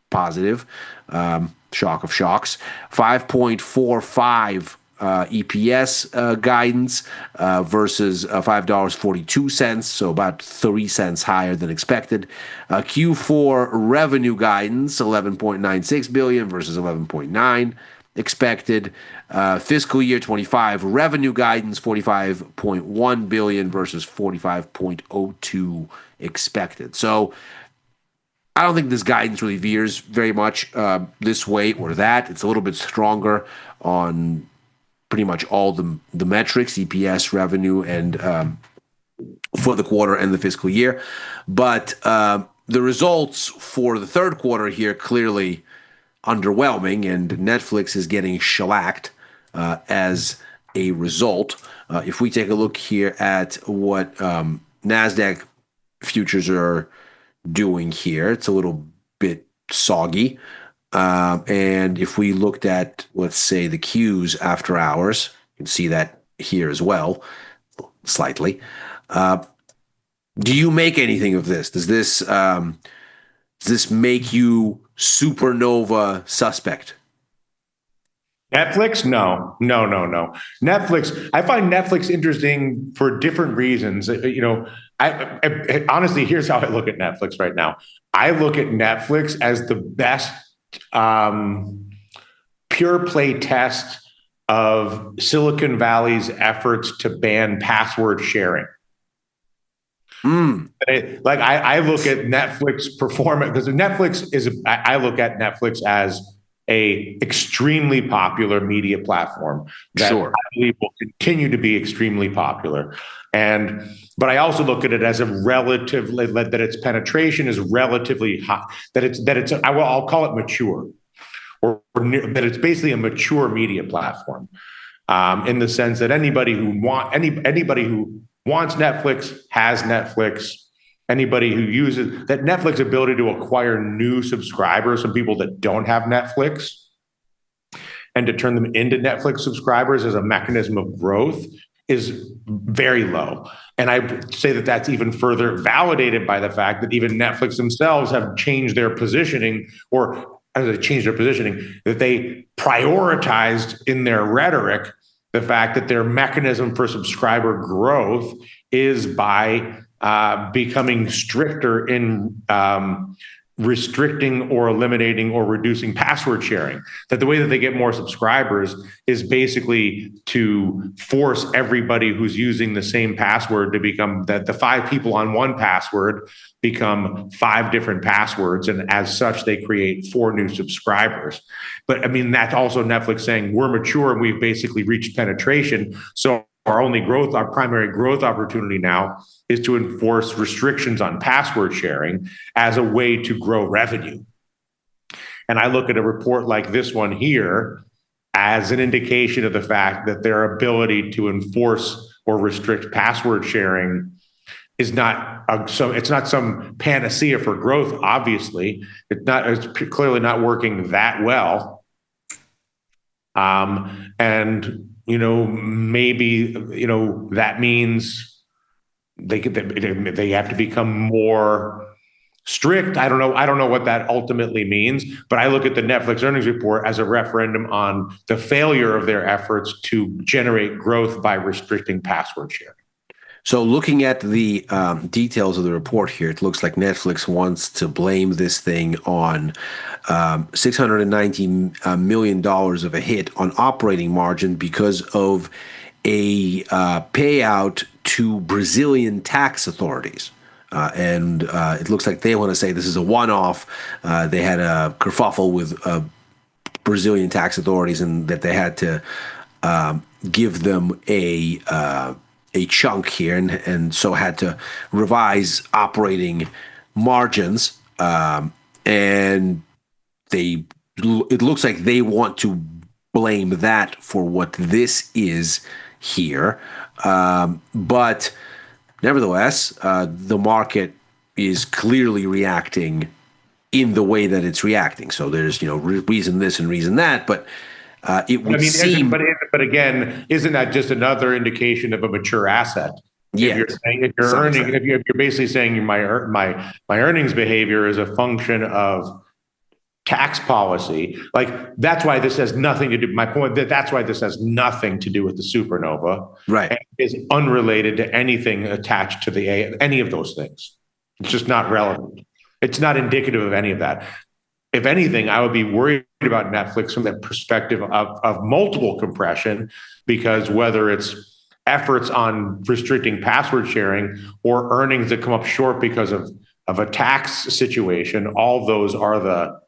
positive. Shock of shocks. 5.45 EPS guidance versus $5.42, so about 3 cents higher than expected. Q4 revenue guidance, $11.96 billion versus $11.9 expected. Fiscal year 25 revenue guidance, $45.1 billion versus $45.02 expected. So I don't think this guidance really veers very much this way or that. It's a little bit stronger on pretty much all the metrics, EPS, revenue, and for the quarter and the fiscal year. But The results for the third quarter here clearly underwhelming, and Netflix is getting shellacked as a result. If we take a look here at what NASDAQ futures are doing here, it's a little bit soggy. And if we looked at, let's say, the Qs after hours, you can see that here as well, slightly. Do you make anything of this? Does this make you supernova suspect? Netflix? No. Netflix. I find Netflix interesting for different reasons. I honestly, here's how I look at Netflix right now. I look at Netflix as the best pure play test of Silicon Valley's efforts to ban password sharing. I look at Netflix performance because I look at Netflix as a extremely popular media platform that I believe will continue to be extremely popular. But I also look at it as a relatively, that its penetration is relatively high, I'll call it mature, or that it's basically a mature media platform, in the sense that anybody who wants Netflix has Netflix. Anybody who uses that Netflix ability to acquire new subscribers from people that don't have Netflix and to turn them into Netflix subscribers as a mechanism of growth is very low. And I say that that's even further validated by the fact that even Netflix themselves have changed their positioning, that they prioritized in their rhetoric the fact that their mechanism for subscriber growth is by becoming stricter in restricting or eliminating or reducing password sharing. That the way that they get more subscribers is basically to force everybody who's using the same password to become that the 5 people on one password become 5 different passwords. And as such, they create 4 new subscribers. But I mean, that's also Netflix saying we're mature and we've basically reached penetration. So our primary growth opportunity now is to enforce restrictions on password sharing as a way to grow revenue. And I look at a report like this one here as an indication of the fact that their ability to enforce or restrict password sharing is it's not some panacea for growth. Obviously, it's clearly not working that well. Maybe that means they have to become more strict. I don't know what that ultimately means, but I look at the Netflix earnings report as a referendum on the failure of their efforts to generate growth by restricting password sharing. So looking at the details of the report here, it looks like Netflix wants to blame this thing on $690 million of a hit on operating margin because of a payout to Brazilian tax authorities. And it looks like they want to say this is a one-off. They had a kerfuffle with Brazilian tax authorities and that they had to give them a chunk here and so had to revise operating margins. And it looks like they want to blame that for what this is here. But nevertheless, the market is clearly reacting in the way that it's reacting. So there's, reason this and reason that, but it would seem. But again, isn't that just another indication of a mature asset? Yeah. If you're basically saying my earnings behavior is a function of tax policy, like that's why this has nothing to do. My point that's why this has nothing to do with the supernova, right? And is unrelated to anything attached to any of those things. It's just not relevant. It's not indicative of any of that. If anything, I would be worried about Netflix from the perspective of multiple compression, because whether it's efforts on restricting password sharing or earnings that come up short because of a tax situation, all those are the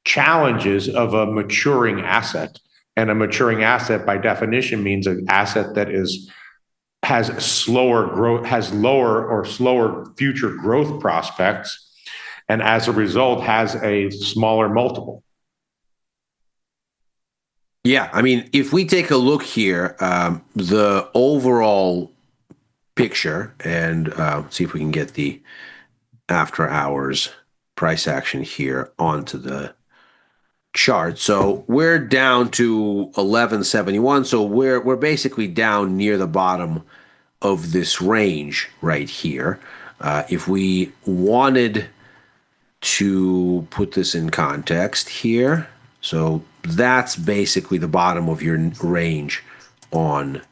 challenges of a maturing asset. And a maturing asset, by definition, means an asset that has slower growth, has lower or slower future growth prospects. and as a result has a smaller multiple. Yeah, I mean, if we take a look here, the overall picture, and see if we can get the after hours price action here onto the chart. So we're down to 1171. So we're basically down near the bottom of this range right here. If we wanted to put this in context here, so that's basically the bottom of your range on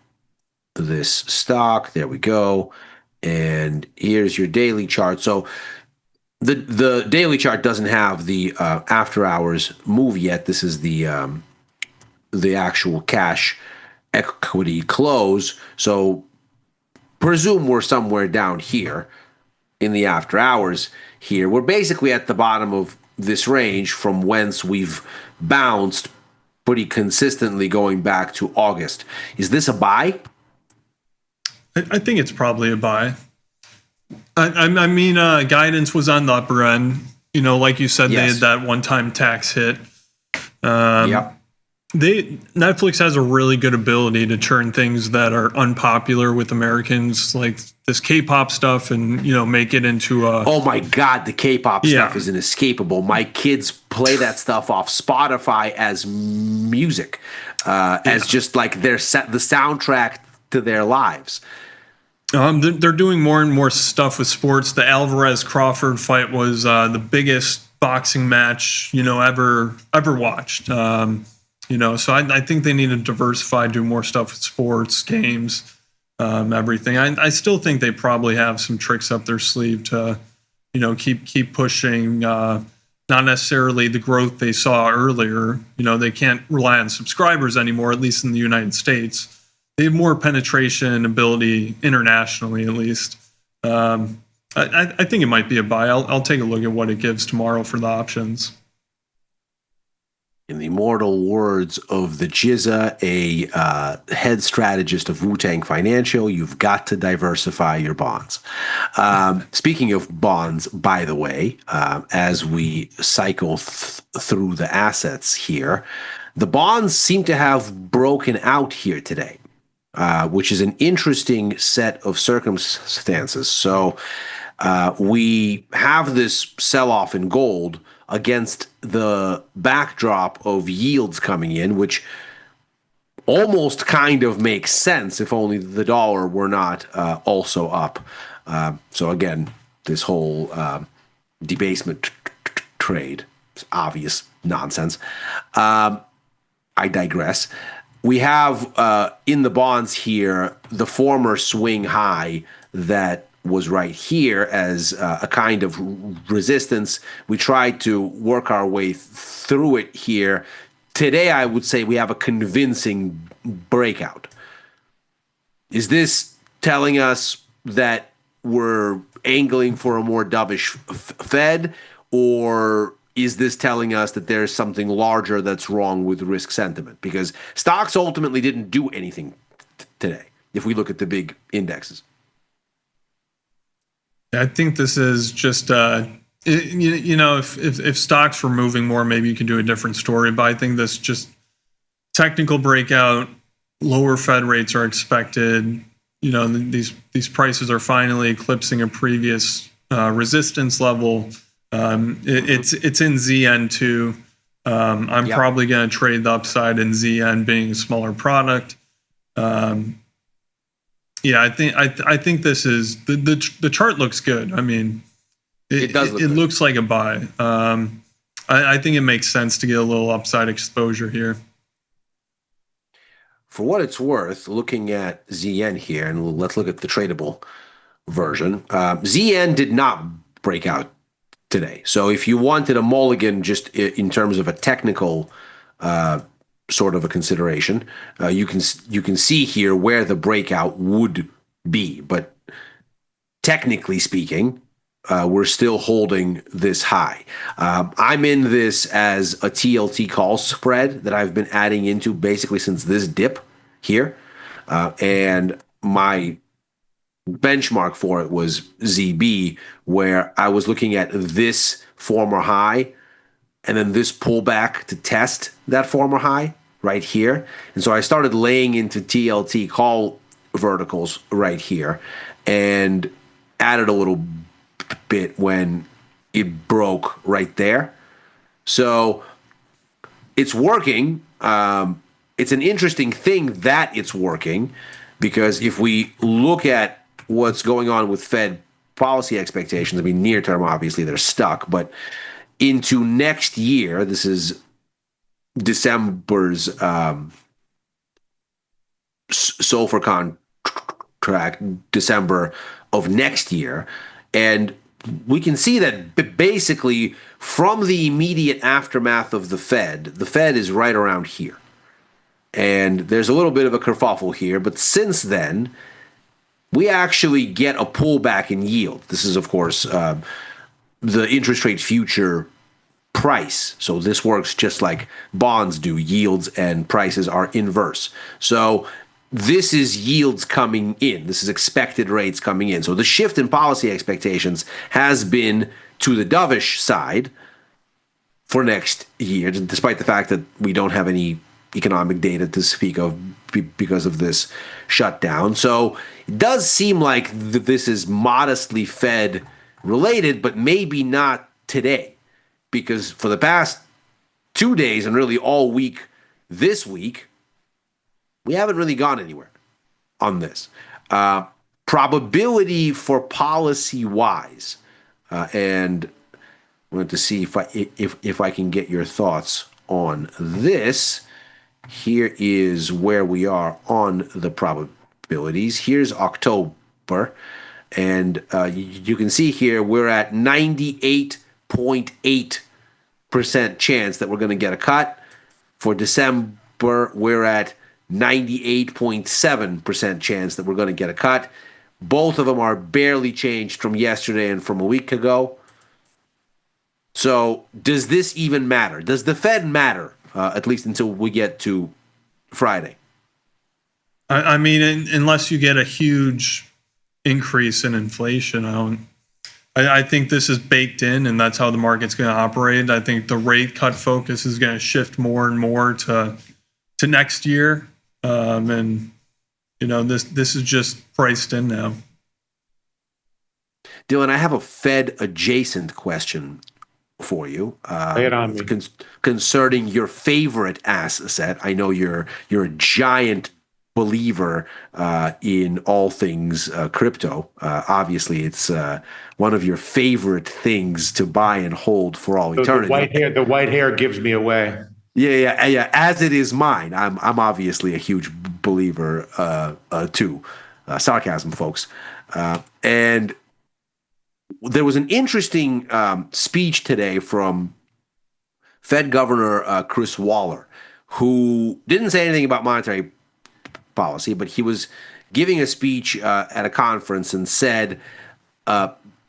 this stock. There we go. And here's your daily chart. So the daily chart doesn't have the after hours move yet. This is the actual cash equity close. So presume we're somewhere down here in the after hours here. We're basically at the bottom of this range from whence we've bounced pretty consistently going back to August. Is this a buy? I think it's probably a buy. I mean, guidance was on the upper end. You know, like you said, They had that one-time tax hit. Yeah. Netflix has a really good ability to turn things that are unpopular with Americans, like this K-pop stuff, and make it into a. Oh my God, the K-pop stuff is inescapable. My kids play that stuff off Spotify as music, as just like the soundtrack to their lives. They're doing more and more stuff with sports. The Alvarez-Crawford fight was the biggest boxing match ever watched. So I think they need to diversify, do more stuff with sports, games, everything. I still think they probably have some tricks up their sleeve to keep pushing. Not necessarily the growth they saw earlier. They can't rely on subscribers anymore, at least in the United States. They have more penetration ability internationally, at least. I think it might be a buy. I'll take a look at what it gives tomorrow for the options. In the immortal words of the Jizza, a head strategist of Wu-Tang Financial, you've got to diversify your bonds. Speaking of bonds, by the way, as we cycle through the assets here, the bonds seem to have broken out here today. Which is an interesting set of circumstances. So we have this sell-off in gold against the backdrop of yields coming in, which almost kind of makes sense if only the dollar were not also up. So again, this whole debasement trade is obvious nonsense. I digress. We have in the bonds here the former swing high that was right here as a kind of resistance. We tried to work our way through it here. Today, I would say we have a convincing breakout. Is this telling us that we're angling for a more dovish Fed, or is this telling us that there's something larger that's wrong with risk sentiment? Because stocks ultimately didn't do anything today, if we look at the big indexes. I think this is just, if stocks were moving more, maybe you could do a different story. But I think this just technical breakout, lower Fed rates are expected. These prices are finally eclipsing a previous resistance level. It's in ZN too. I'm probably going to trade the upside in ZN being a smaller product. I think this is the chart looks good. I mean, it does. It looks like a buy. I think it makes sense to get a little upside exposure here. For what it's worth, looking at ZN here, and let's look at the tradable version. ZN did not break out today. So if you wanted a mulligan just in terms of a technical sort of a consideration, you can see here where the breakout would be. But technically speaking, we're still holding this high. I'm in this as a TLT call spread that I've been adding into basically since this dip here. And my benchmark for it was ZB, where I was looking at this former high and then this pullback to test that former high right here. And so I started laying into TLT call verticals right here and added a little bit when it broke right there. So it's working. It's an interesting thing that it's working, because if we look at what's going on with Fed policy expectations, I mean, near term, obviously they're stuck, but into next year, this is December's SOFR contract, December of next year. And we can see that basically from the immediate aftermath of the Fed is right around here. And there's a little bit of a kerfuffle here, but since then, we actually get a pullback in yield. This is, of course, the interest rate future price. So this works just like bonds do. Yields and prices are inverse. So this is yields coming in. This is expected rates coming in. So the shift in policy expectations has been to the dovish side for next year, despite the fact that we don't have any economic data to speak of because of this shutdown. So it does seem like this is modestly Fed related, but maybe not today, because for the past 2 days and really all week this week, we haven't really gone anywhere on this. Probability for policy-wise, and I wanted to see if I can get your thoughts on this. Here is where we are on the probabilities. Here's October, and you can see here we're at 98.8% chance that we're going to get a cut. For December, we're at 98.7% chance that we're going to get a cut. Both of them are barely changed from yesterday and from a week ago. So does this even matter? Does the Fed matter, at least until we get to Friday? I mean, unless you get a huge increase in inflation, I think this is baked in, and that's how the market's going to operate. I think the rate cut focus is going to shift more and more to next year, and this is just priced in now. Dylan, I have a Fed adjacent question for you. Lay it on me. Concerning your favorite asset. I know you're a giant believer in all things crypto. Obviously, it's one of your favorite things to buy and hold for all eternity. The white hair gives me away. Yeah. As it is mine. I'm obviously a huge believer too. Sarcasm, folks. And there was an interesting speech today from Fed Governor Chris Waller, who didn't say anything about monetary policy, but he was giving a speech at a conference and said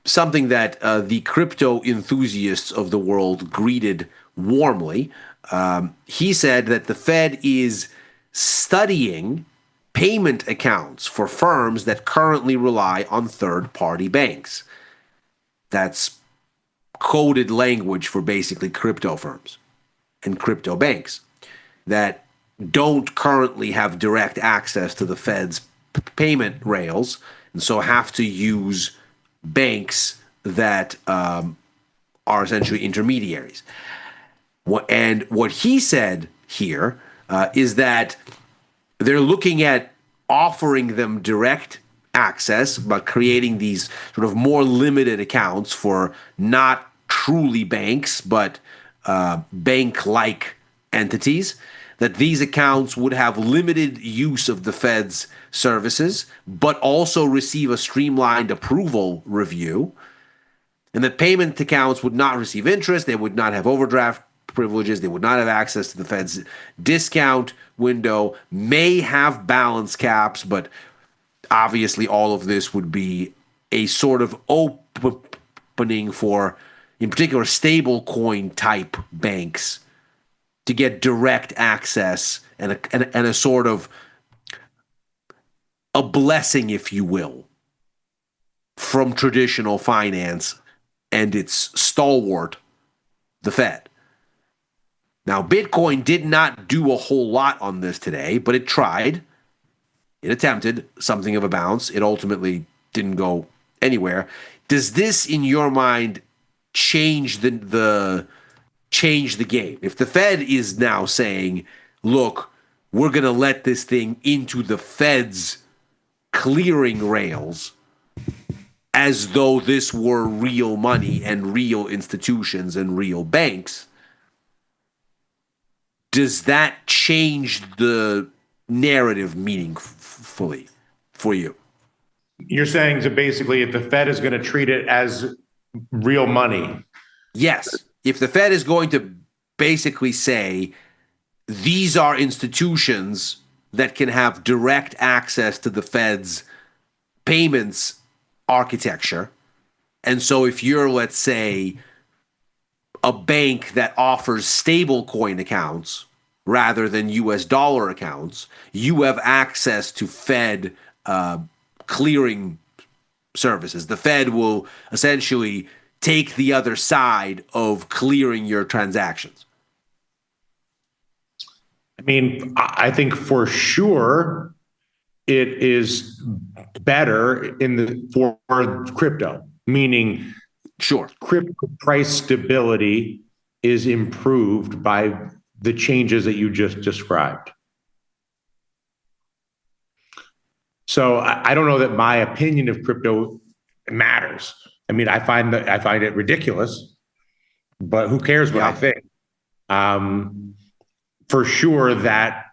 something that the crypto enthusiasts of the world greeted warmly. He said that the Fed is studying payment accounts for firms that currently rely on third-party banks. That's coded language for basically crypto firms and crypto banks that don't currently have direct access to the Fed's payment rails, and so have to use banks that are essentially intermediaries. And what he said here is that they're looking at offering them direct access by creating these sort of more limited accounts for not truly banks, but bank-like entities, that these accounts would have limited use of the Fed's services, but also receive a streamlined approval review, and that payment accounts would not receive interest, they would not have overdraft privileges, they would not have access to the Fed's discount window, may have balance caps, but obviously all of this would be a sort of opening for, in particular, stable coin type banks to get direct access and a sort of a blessing, if you will, from traditional finance and its stalwart, the Fed. Now, Bitcoin did not do a whole lot on this today, but it tried. It attempted something of a bounce. It ultimately didn't go anywhere. Does this, in your mind, change the game? If the Fed is now saying, look, we're going to let this thing into the Fed's clearing rails as though this were real money and real institutions and real banks, does that change the narrative meaningfully for you? You're saying, so basically, if the Fed is going to treat it as real money. Yes. If the Fed is going to basically say, these are institutions that can have direct access to the Fed's payments architecture. And so if you're, let's say, a bank that offers stablecoin accounts rather than US dollar accounts, you have access to Fed clearing services. The Fed will essentially take the other side of clearing your transactions. I mean, I think for sure it is better for crypto, meaning crypto price stability is improved by the changes that you just described. So I don't know that my opinion of crypto matters. I mean, I find it ridiculous, but who cares what I think? For sure that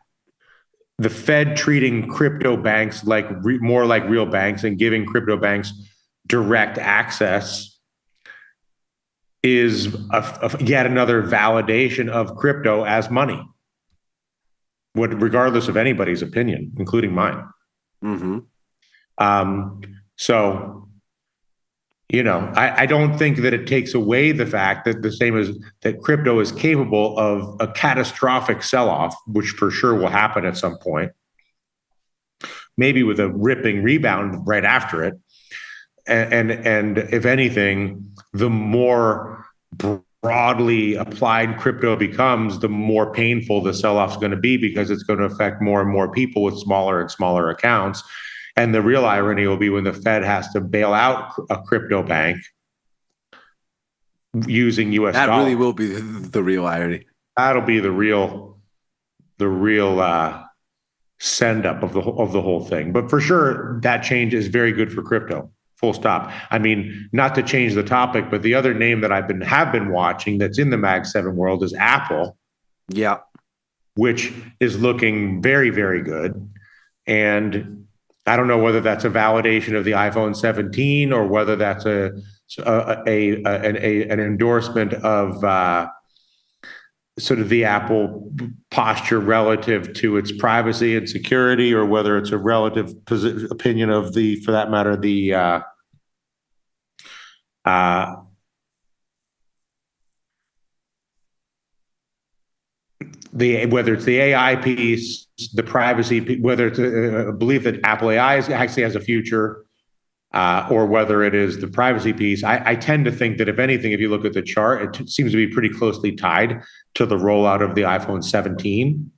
the Fed treating crypto banks more like real banks and giving crypto banks direct access is yet another validation of crypto as money, regardless of anybody's opinion, including mine. Mm-hmm. So, I don't think that it takes away the fact that that crypto is capable of a catastrophic sell-off, which for sure will happen at some point, maybe with a ripping rebound right after it. And if anything, the more broadly applied crypto becomes, the more painful the sell-off is going to be, because it's going to affect more and more people with smaller and smaller accounts. And the real irony will be when the Fed has to bail out a crypto bank using US dollars. That really will be the real irony. That'll be the real send up of the whole thing. But for sure, that change is very good for crypto. Full stop. I mean, not to change the topic, but the other name that have been watching that's in the Mag 7 world is Apple. Yeah. Which is looking very, very good. And I don't know whether that's a validation of the iPhone 17 or whether that's an endorsement of sort of the Apple posture relative to its privacy and security, or whether it's a relative opinion of for that matter, whether it's the AI piece, the privacy, whether it's a belief that Apple AI actually has a future, or whether it is the privacy piece. I tend to think that if anything, if you look at the chart, it seems to be pretty closely tied to the rollout of the iPhone 17.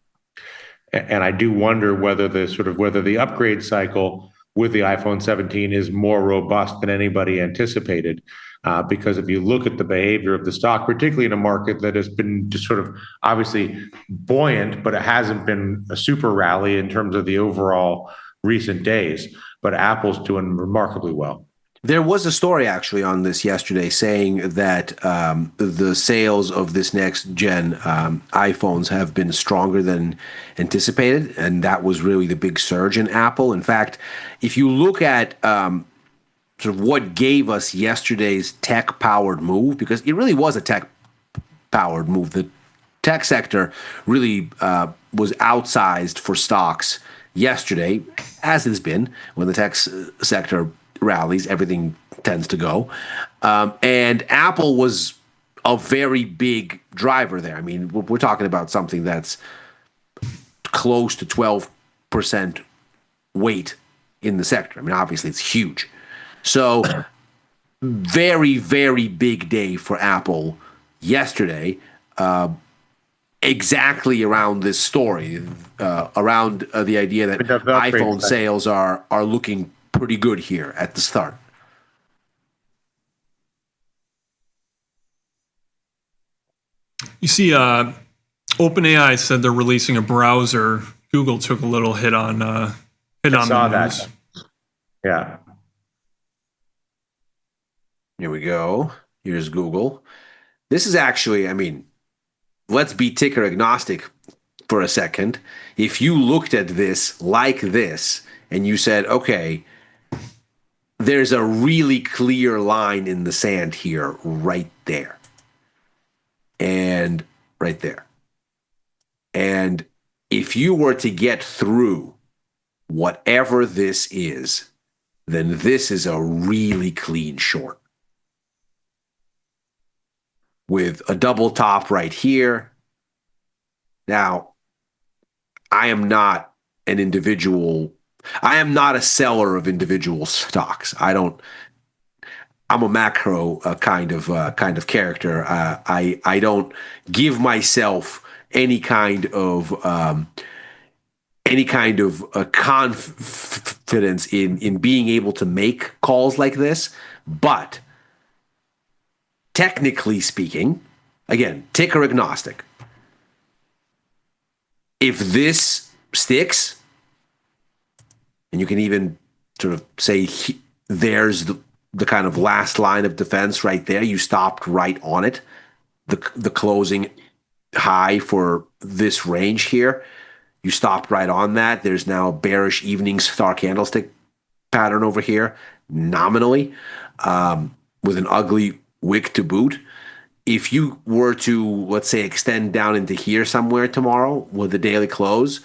And I do wonder whether the upgrade cycle with the iPhone 17 is more robust than anybody anticipated. Because if you look at the behavior of the stock, particularly in a market that has been just sort of obviously buoyant, but it hasn't been a super rally in terms of the overall recent days. But Apple's doing remarkably well. There was a story actually on this yesterday saying that the sales of this next gen iPhones have been stronger than anticipated, and that was really the big surge in Apple. In fact, if you look at sort of what gave us yesterday's tech-powered move, because it really was a tech-powered move. The tech sector really was outsized for stocks yesterday, as it's been. When the tech sector rallies, everything tends to go. And Apple was a very big driver there. I mean, we're talking about something that's close to 12% weight in the sector. I mean, obviously, it's huge. So very, very big day for Apple yesterday, exactly around this story, around the idea that iPhone sales are looking pretty good here at the start. You see, OpenAI said they're releasing a browser. Google took a little hit on the news. Yeah. Here we go. Here's Google. This is actually, I mean, let's be ticker agnostic for a second. If you looked at this like this and you said, okay, there's a really clear line in the sand here, right there. And right there. And if you were to get through whatever this is, then this is a really clean short. With a double top right here. Now, I am not an individual. I am not a seller of individual stocks. I'm a macro kind of character. I don't give myself any kind of confidence in being able to make calls like this, but technically speaking, again, ticker agnostic. If this sticks, and you can even sort of say there's the kind of last line of defense right there, you stopped right on it, the closing high for this range here, you stopped right on that. There's now a bearish evening star candlestick pattern over here, nominally, with an ugly wick to boot. If you were to, let's say, extend down into here somewhere tomorrow with the daily close,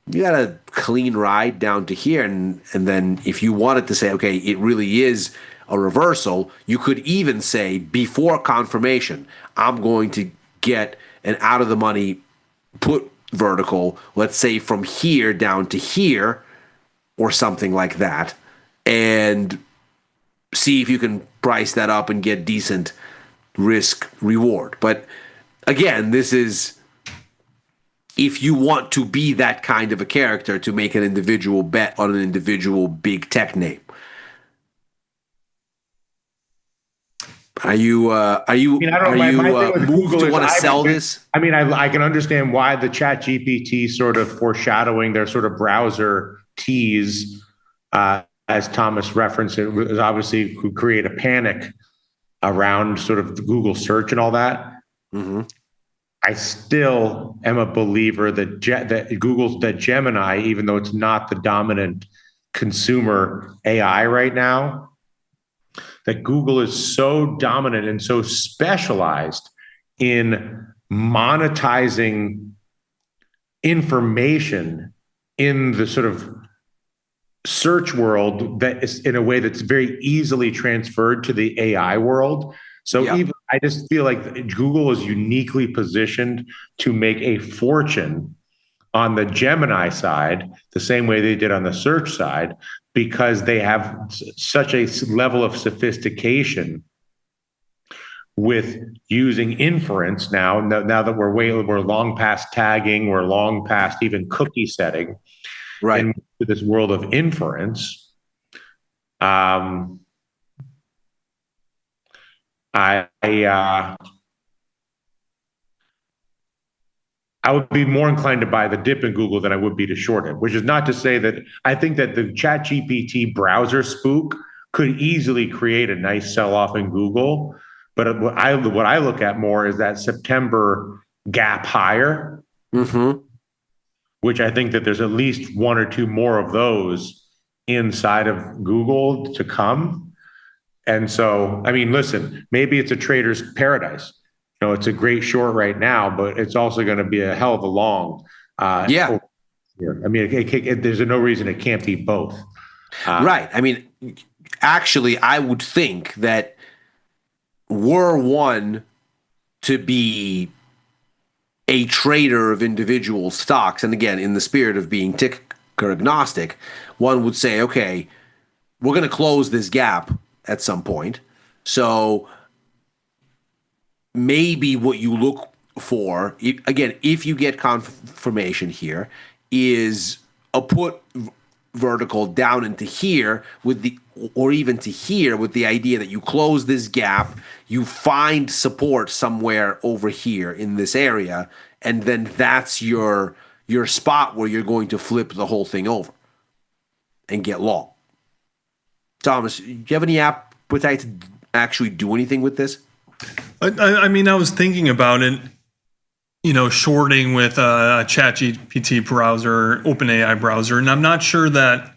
you got a clean ride down to here. And then if you wanted to say, okay, it really is a reversal, you could even say before confirmation, I'm going to get an out of the money put vertical, let's say from here down to here or something like that, and see if you can price that up and get decent risk reward. But again, this is if you want to be that kind of a character to make an individual bet on an individual big tech name. Are you moved to want to sell this? I mean, I can understand why the Chat GPT sort of foreshadowing their sort of browser tease, as Thomas referenced, it was obviously to create a panic around sort of the Google search and all that. Mm-hmm. I still am a believer that that Gemini, even though it's not the dominant consumer AI right now, that Google is so dominant and so specialized in monetizing information in the sort of search world that is in a way that's very easily transferred to the AI world. So even I just feel like Google is uniquely positioned to make a fortune on the Gemini side, the same way they did on the search side, because they have such a level of sophistication with using inference now that we're long past tagging, we're long past even cookie setting, right? Into this world of inference, I would be more inclined to buy the dip in Google than I would be to short it, which is not to say that I think that the ChatGPT browser spook could easily create a nice sell-off in Google. But what I look at more is that September gap higher, which I think that there's at least one or two more of those inside of Google to come. And so, I mean, listen, maybe it's a trader's paradise. You know, it's a great short right now, but it's also going to be a hell of a long. Yeah. I mean, there's no reason it can't be both. Right. I mean, actually, I would think that were one to be a trader of individual stocks, and again, in the spirit of being ticker agnostic, one would say, okay, we're going to close this gap at some point. So maybe what you look for, if you get confirmation here, is a put vertical down into here or even to here with the idea that you close this gap, you find support somewhere over here in this area, and then that's your spot where you're going to flip the whole thing over and get long. Thomas, do you have any appetite to actually do anything with this? I mean, I was thinking about it, shorting with a ChatGPT browser, OpenAI browser, and I'm not sure that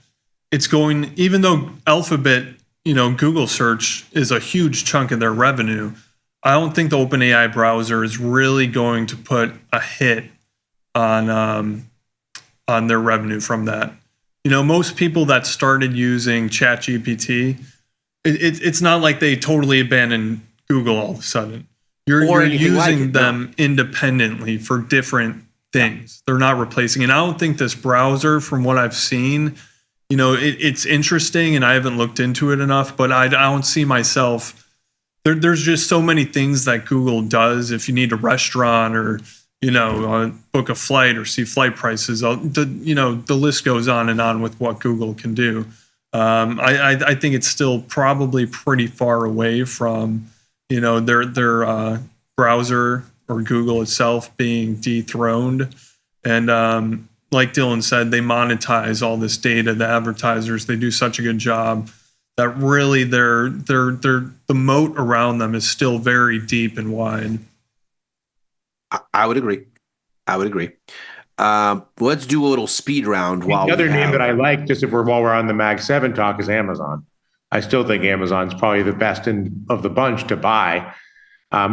it's going, even though Alphabet, Google search is a huge chunk of their revenue, I don't think the OpenAI browser is really going to put a hit on their revenue from that. Most people that started using ChatGPT, it's not like they totally abandoned Google all of a sudden. You're using them independently for different things. They're not replacing. And I don't think this browser, from what I've seen, it's interesting, and I haven't looked into it enough, but I don't see myself. There's just so many things that Google does. If you need a restaurant or book a flight or see flight prices, the list goes on and on with what Google can do. I think it's still probably pretty far away from their browser or Google itself being dethroned. And like Dylan said, they monetize all this data. The advertisers, they do such a good job that really the moat around them is still very deep and wide. I would agree. Let's do a little speed round. The other name that I like, just while we're on the Mag 7 talk, is Amazon. I still think Amazon's probably the best of the bunch to buy,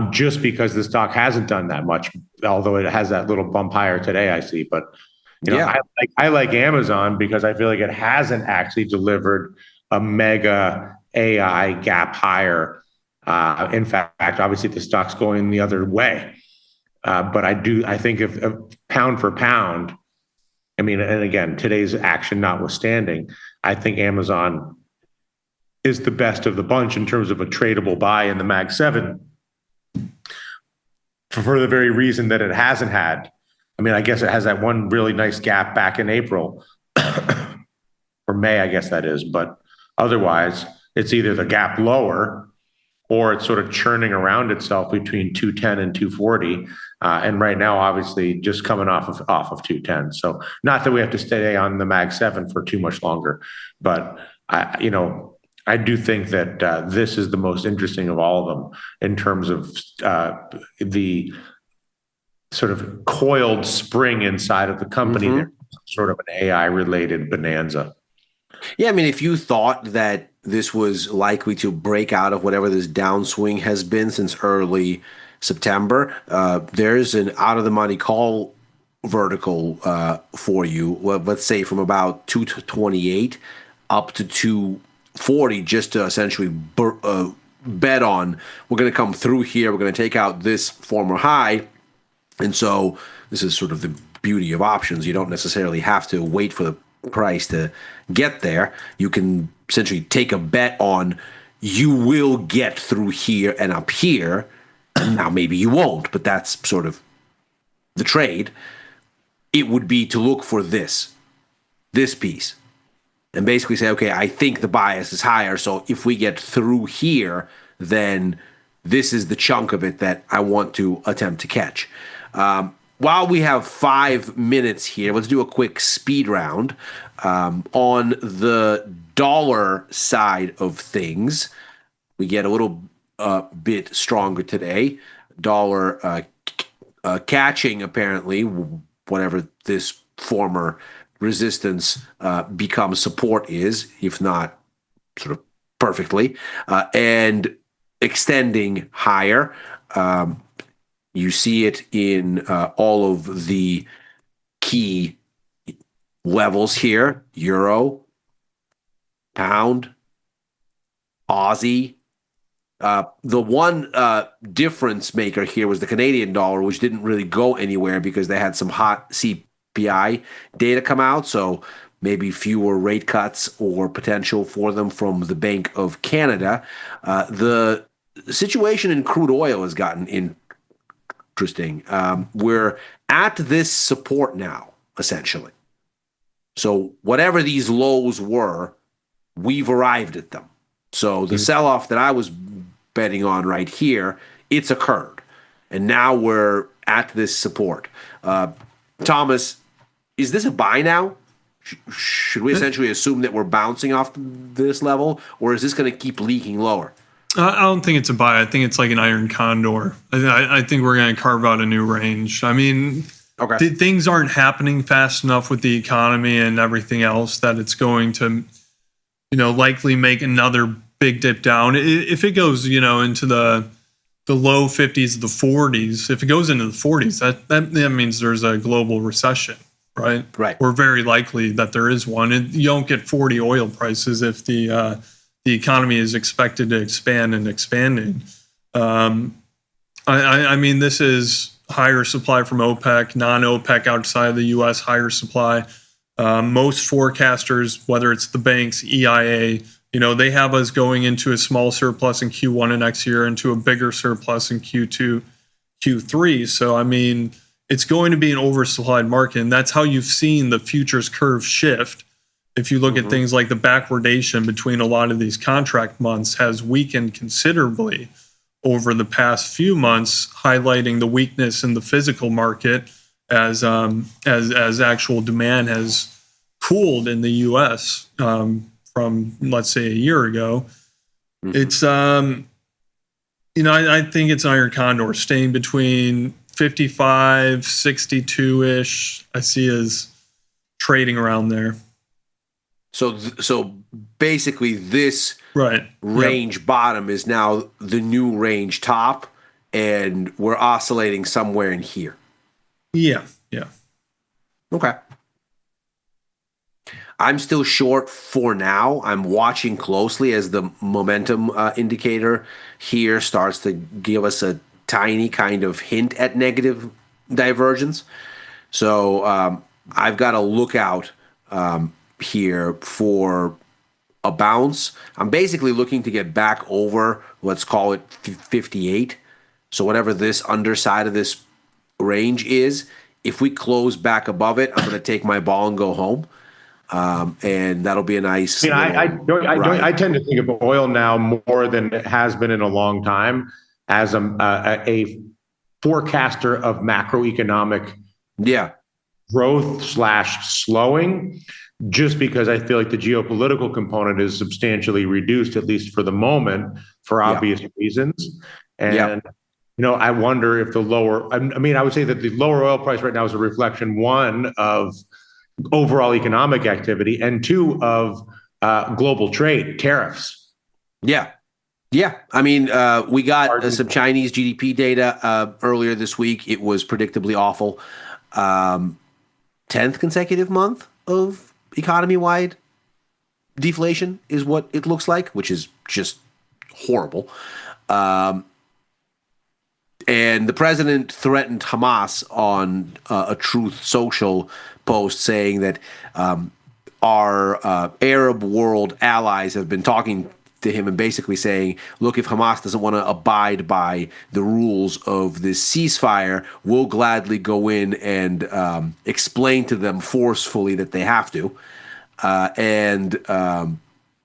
just because the stock hasn't done that much, although it has that little bump higher today, I see. But I like Amazon because I feel like it hasn't actually delivered a mega AI gap higher. In fact, obviously the stock's going the other way. But I think if pound for pound, and again, today's action notwithstanding, I think Amazon is the best of the bunch in terms of a tradable buy in the Mag 7 for the very reason that it hasn't had. I guess it has that one really nice gap back in April or May, I guess that is. But otherwise, it's either the gap lower or it's sort of churning around itself between 210 and 240. And right now, obviously, just coming off of 210. So not that we have to stay on the Mag 7 for too much longer, but I do think that this is the most interesting of all of them in terms of the sort of coiled spring inside of the company. Mm-hmm. Sort of an AI-related bonanza. Yeah, if you thought that this was likely to break out of whatever this downswing has been since early September, there's an out-of-the-money call vertical for you, let's say from about 228 up to 240, just to essentially bet on we're going to come through here, we're going to take out this former high. And so this is sort of the beauty of options. You don't necessarily have to wait for the price to get there. You can essentially take a bet on you will get through here and up here. Now, maybe you won't, but that's sort of the trade. It would be to look for this piece and basically say, okay, I think the bias is higher. So if we get through here, then this is the chunk of it that I want to attempt to catch. While we have 5 minutes here, let's do a quick speed round. On the dollar side of things, we get a little bit stronger today. Dollar catching, apparently, whatever this former resistance becomes support is, if not sort of perfectly, and extending higher. You see it in all of the key levels here: euro, pound, Aussie. The one difference maker here was the Canadian dollar, which didn't really go anywhere because they had some hot CPI data come out. So maybe fewer rate cuts or potential for them from the Bank of Canada. The situation in crude oil has gotten interesting. We're at this support now, essentially. So whatever these lows were, we've arrived at them. So the sell-off that I was betting on right here, it's occurred. And now we're at this support. Thomas, is this a buy now? Should we essentially assume that we're bouncing off this level, or is this going to keep leaking lower? I don't think it's a buy. I think it's like an iron condor. I think we're going to carve out a new range. I mean, things aren't happening fast enough with the economy and everything else that it's going to, likely make another big dip down. If it goes, into the low 50s, the 40s, if it goes into the 40s, that means there's a global recession, right? Right. Or very likely that there is one. And you don't get 40 oil prices if the economy is expected to expand and expanding. I mean, this is higher supply from OPEC, non-OPEC outside of the U.S., higher supply. Most forecasters, whether it's the banks, EIA, they have us going into a small surplus in Q1 of next year, into a bigger surplus in Q2, Q3. So, I mean, it's going to be an oversupplied market, and that's how you've seen the futures curve shift. If you look at things like the backwardation between a lot of these contract months has weakened considerably over the past few months, highlighting the weakness in the physical market as actual demand has cooled in the U.S. From, let's say, a year ago. It's, I think it's iron condor staying between 55, 62-ish. I see as trading around there. So basically this range bottom is now the new range top, and we're oscillating somewhere in here. Yeah. Okay. I'm still short for now. I'm watching closely as the momentum indicator here starts to give us a tiny kind of hint at negative divergence. So I've got to look out here for a bounce. I'm basically looking to get back over, let's call it 58. So whatever this underside of this range is, if we close back above it, I'm going to take my ball and go home. And that'll be a nice. I tend to think of oil now more than it has been in a long time as a forecaster of macroeconomic growth / slowing, just because I feel like the geopolitical component is substantially reduced, at least for the moment, for obvious reasons. And I wonder if the lower. I mean, I would say that the lower oil price right now is a reflection, one, of overall economic activity, and two, of global trade, tariffs. Yeah. I mean, we got some Chinese GDP data earlier this week. It was predictably awful. 10th consecutive month of economy-wide deflation is what it looks like, which is just horrible. And the president threatened Hamas on a Truth Social post, saying that our Arab world allies have been talking to him and basically saying, look, if Hamas doesn't want to abide by the rules of this ceasefire, we'll gladly go in and explain to them forcefully that they have to.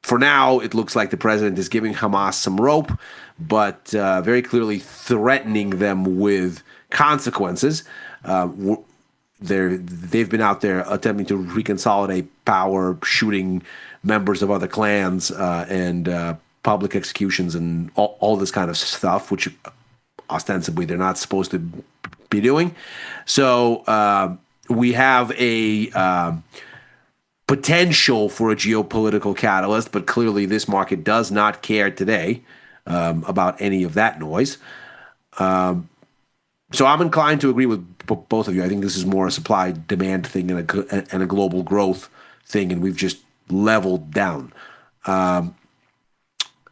For now, it looks like the president is giving Hamas some rope, but very clearly threatening them with consequences. They've been out there attempting to reconsolidate power, shooting members of other clans, and public executions and all this kind of stuff, which ostensibly they're not supposed to be doing. So we have a potential for a geopolitical catalyst, but clearly this market does not care today about any of that noise. So I'm inclined to agree with both of you. I think this is more a supply-demand thing and a global growth thing, and we've just leveled down. And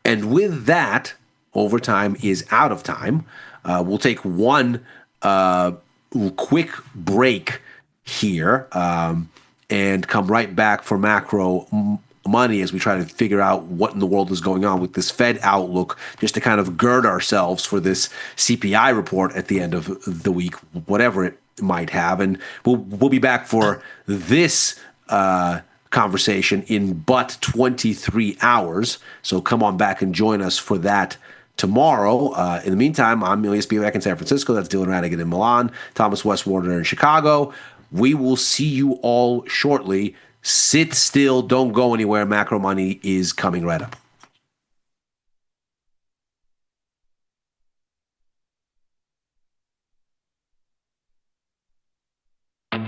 with that, overtime is out of time. We'll take one quick break here, and come right back for macro money as we try to figure out what in the world is going on with this Fed outlook, just to kind of gird ourselves for this CPI report at the end of the week, whatever it might have. And we'll be back for this conversation in but 23 hours. So come on back and join us for that tomorrow. In the meantime, I'm Milius Bielak in San Francisco. That's Dylan Ranigan in Milan. Thomas Westwater in Chicago. We will see you all shortly. Sit still. Don't go anywhere. Macro Money is coming right up. In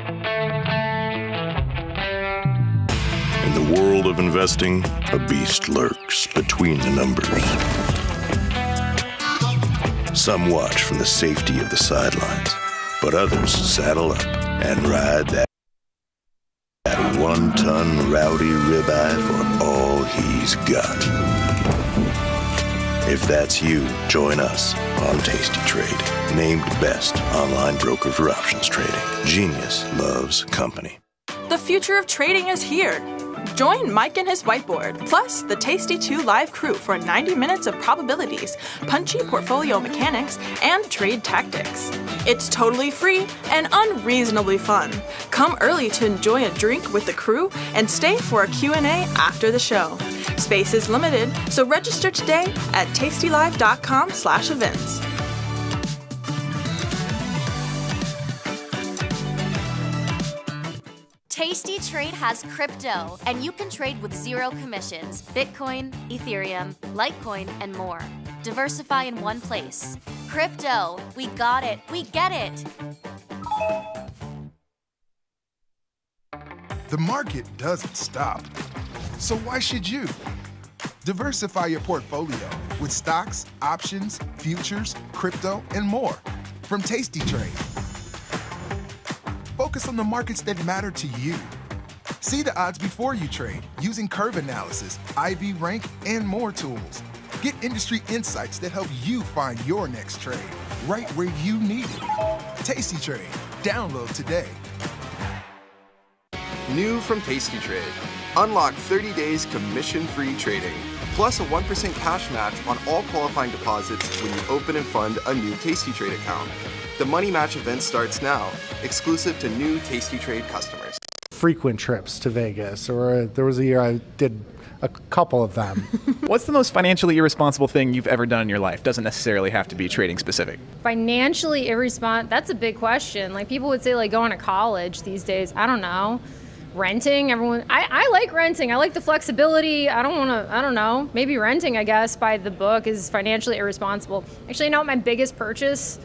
the world of investing, a beast lurks between the numbers. Some watch from the safety of the sidelines, but others saddle up and ride that 1-ton rowdy ribeye for all he's got. If that's you, join us on Tasty Trade, named best online broker for options trading. Genius loves company. The future of trading is here. Join Mike and his whiteboard, plus the Tasty 2 live crew for 90 minutes of probabilities, punchy portfolio mechanics, and trade tactics. It's totally free and unreasonably fun. Come early to enjoy a drink with the crew and stay for a Q&A after the show. Space is limited, so register today at tastylive.com/events. Tasty Trade has crypto, and you can trade with zero commissions. Bitcoin, Ethereum, Litecoin, and more. Diversify in one place. Crypto, we got it, we get it. The market doesn't stop. So why should you? Diversify your portfolio with stocks, options, futures, crypto, and more from Tasty Trade. Focus on the markets that matter to you. See the odds before you trade using curve analysis, IV rank, and more tools. Get industry insights that help you find your next trade right where you need it. Tasty Trade. Download today. New from Tasty Trade. Unlock 30 days commission-free trading, plus a 1% cash match on all qualifying deposits when you open and fund a new Tasty Trade account. The Money Match event starts now, exclusive to new Tasty Trade customers. Frequent trips to Vegas, or there was a year I did a couple of them. What's the most financially irresponsible thing you've ever done in your life? Doesn't necessarily have to be trading specific. Financially irresponsible, that's a big question. Like people would say like going to college these days, I don't know. Renting, I like renting. I like the flexibility. I don't know. Maybe renting, I guess, by the book is financially irresponsible. Actually, you know what my biggest purchase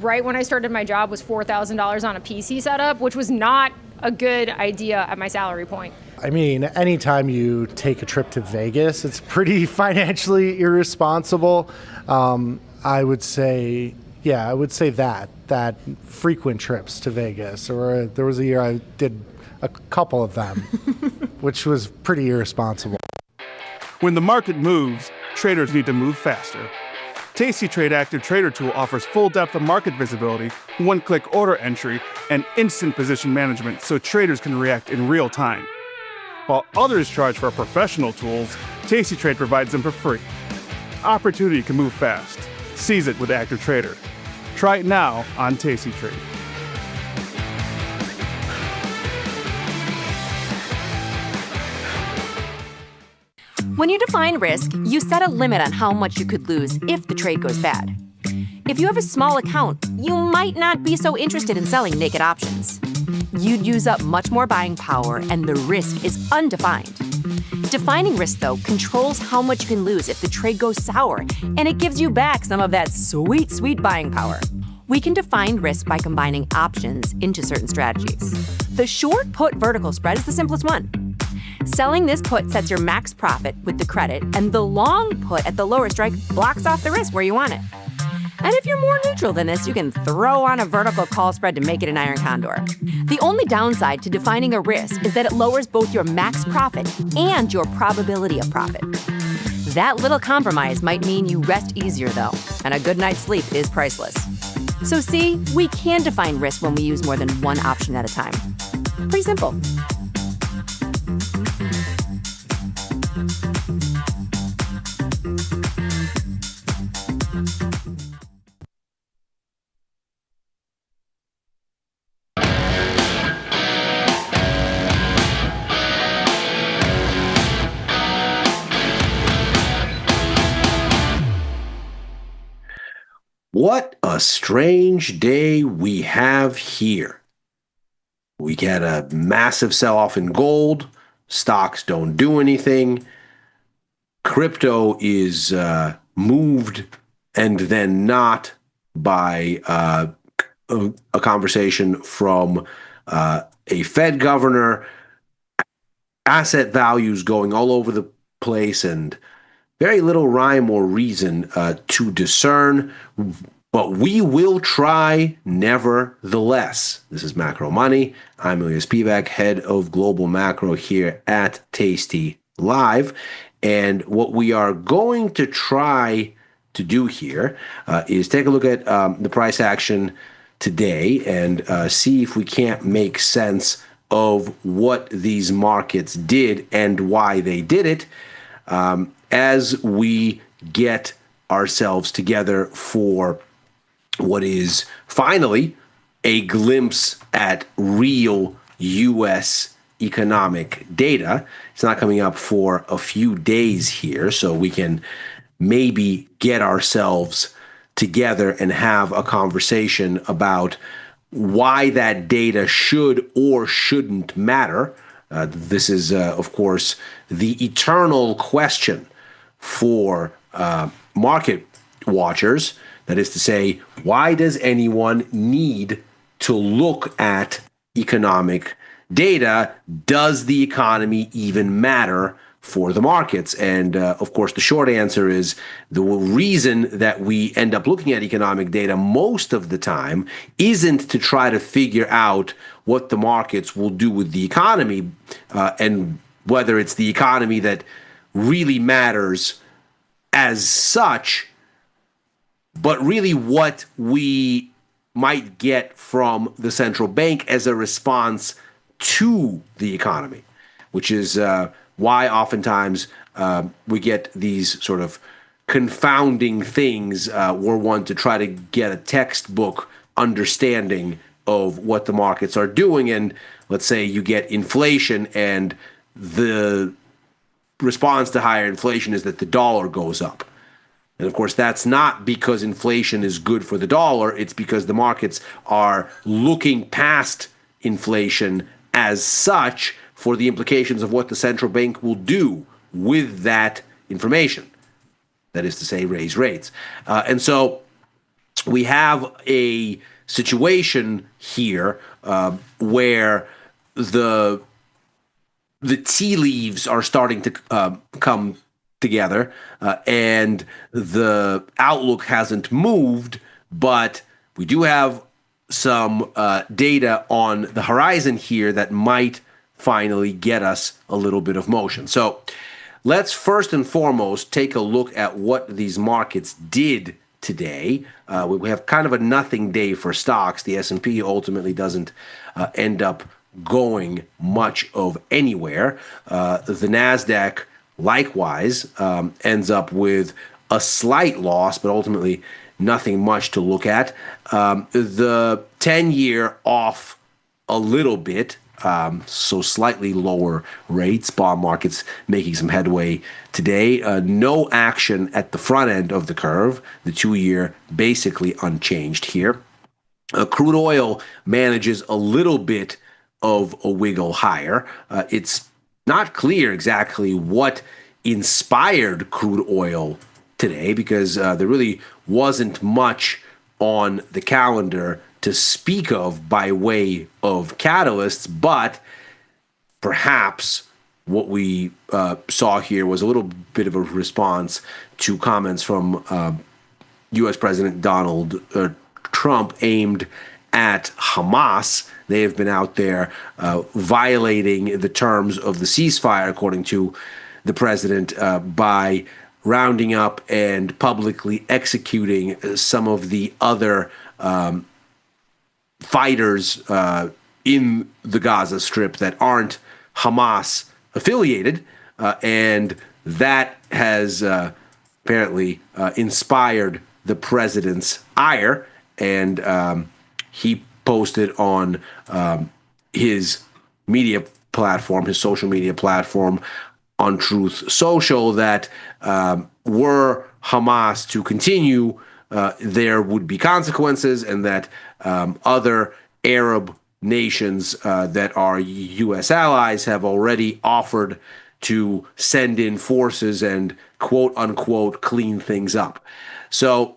right when I started my job was $4,000 on a PC setup, which was not a good idea at my salary point. I mean, anytime you take a trip to Vegas, it's pretty financially irresponsible. I would say that frequent trips to Vegas, or there was a year I did a couple of them, which was pretty irresponsible. When the market moves, traders need to move faster. Tasty Trade Active Trader Tool offers full depth of market visibility, one-click order entry, and instant position management so traders can react in real time. While others charge for professional tools, Tasty Trade provides them for free. Opportunity can move fast. Seize it with Active Trader. Try it now on Tasty Trade. When you define risk, you set a limit on how much you could lose if the trade goes bad. If you have a small account, you might not be so interested in selling naked options. You'd use up much more buying power, and the risk is undefined. Defining risk, though, controls how much you can lose if the trade goes sour, and it gives you back some of that sweet, sweet buying power. We can define risk by combining options into certain strategies. The short put vertical spread is the simplest one. Selling this put sets your max profit with the credit, and the long put at the lower strike blocks off the risk where you want it. And if you're more neutral than this, you can throw on a vertical call spread to make it an iron condor. The only downside to defining a risk is that it lowers both your max profit and your probability of profit. That little compromise might mean you rest easier, though, and a good night's sleep is priceless. So see, we can define risk when we use more than one option at a time. Pretty simple. what a strange day we have here. We get a massive sell-off in gold. Stocks don't do anything. Crypto is moved and then not by a conversation from a Fed governor. Asset values going all over the place and very little rhyme or reason to discern. But we will try nevertheless. This is Macro Money. I'm Ilya Spivak, head of Global Macro here at Tasty Live. And what we are going to try to do here is take a look at the price action today and see if we can't make sense of what these markets did and why they did it as we get ourselves together for what is finally a glimpse at real U.S. economic data. It's not coming up for a few days here, so we can maybe get ourselves together and have a conversation about why that data should or shouldn't matter. This is, of course, the eternal question for market watchers. That is to say, why does anyone need to look at economic data? Does the economy even matter for the markets? And of course, the short answer is the reason that we end up looking at economic data most of the time isn't to try to figure out what the markets will do with the economy and whether it's the economy that really matters as such, but really what we might get from the central bank as a response to the economy, which is why oftentimes we get these sort of confounding things. We're one to try to get a textbook understanding of what the markets are doing. And let's say you get inflation and the response to higher inflation is that the dollar goes up. And of course, that's not because inflation is good for the dollar. It's because the markets are looking past inflation as such for the implications of what the central bank will do with that information. That is to say, raise rates. And so we have a situation here where the tea leaves are starting to come together, and the outlook hasn't moved, but we do have some data on the horizon here that might finally get us a little bit of motion. So let's first and foremost take a look at what these markets did today. We have kind of a nothing day for stocks. The S&P ultimately doesn't end up going much of anywhere. The NASDAQ likewise ends up with a slight loss, but ultimately nothing much to look at. The 10-year off a little bit, so slightly lower rates. Bond markets making some headway today. No action at the front end of the curve. The 2-year basically unchanged here. Crude oil manages a little bit of a wiggle higher. It's not clear exactly what inspired crude oil today because there really wasn't much on the calendar to speak of by way of catalysts, but perhaps what we saw here was a little bit of a response to comments from U.S. President Donald Trump aimed at Hamas. They have been out there violating the terms of the ceasefire, according to the president, by rounding up and publicly executing some of the other fighters in the Gaza Strip that aren't Hamas affiliated, and that has apparently inspired the president's ire, and he posted on his media platform, his social media platform on Truth Social, that were Hamas to continue there would be consequences, and that other Arab nations that are U.S. allies have already offered to send in forces and quote unquote clean things up. So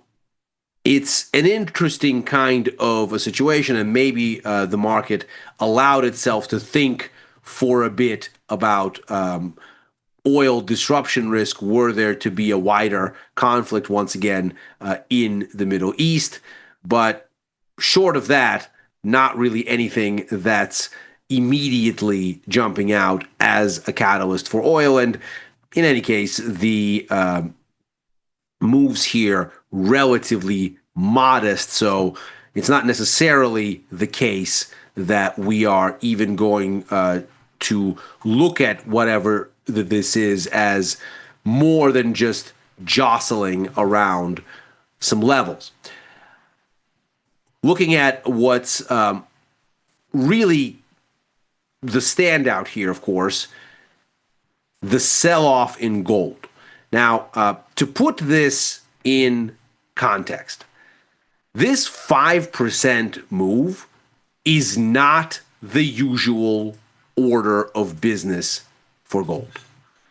it's an interesting kind of a situation, and maybe the market allowed itself to think for a bit about oil disruption risk were there to be a wider conflict once again in the Middle East. But short of that, not really anything that's immediately jumping out as a catalyst for oil. And in any case, the moves here relatively modest, so it's not necessarily the case that we are even going to look at whatever this is as more than just jostling around some levels. Looking at what's really the standout here, of course, the sell-off in gold. Now, to put this in context, this 5% move is not the usual order of business for gold.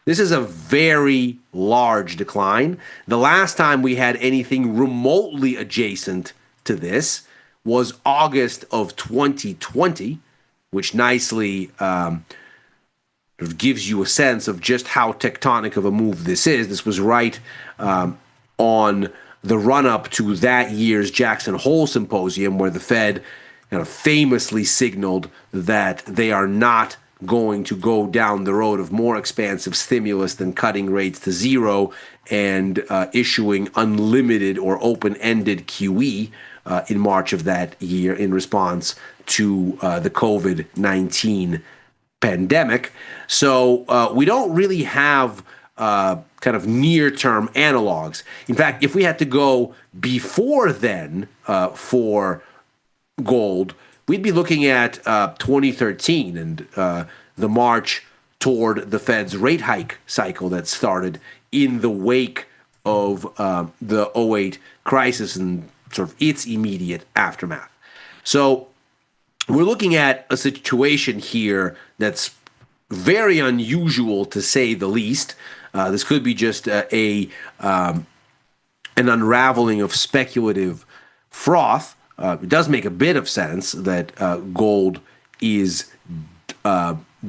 This is a very large decline. The last time we had anything remotely adjacent to this was August of 2020, which nicely gives you a sense of just how tectonic of a move this is. This was right on the run-up to that year's Jackson Hole Symposium, where the Fed kind of famously signaled that they are not going to go down the road of more expansive stimulus than cutting rates to zero and issuing unlimited or open-ended QE in March of that year in response to the COVID-19 pandemic. So we don't really have kind of near-term analogs. In fact, if we had to go before then for gold, we'd be looking at 2013 and the march toward the Fed's rate hike cycle that started in the wake of the 2008 crisis and sort of its immediate aftermath. So we're looking at a situation here that's very unusual, to say the least. This could be just an unraveling of speculative froth. It does make a bit of sense that gold is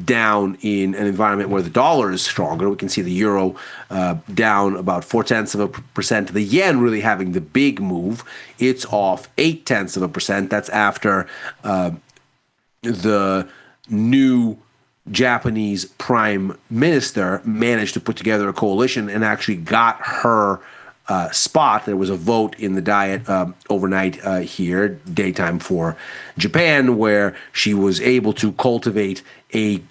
down in an environment where the dollar is stronger. We can see the euro down about 0.4%. The yen really having the big move. It's off 0.8%. That's after the new Japanese prime minister managed to put together a coalition and actually got her spot. There was a vote in the Diet overnight here, daytime for Japan, where she was able to cultivate a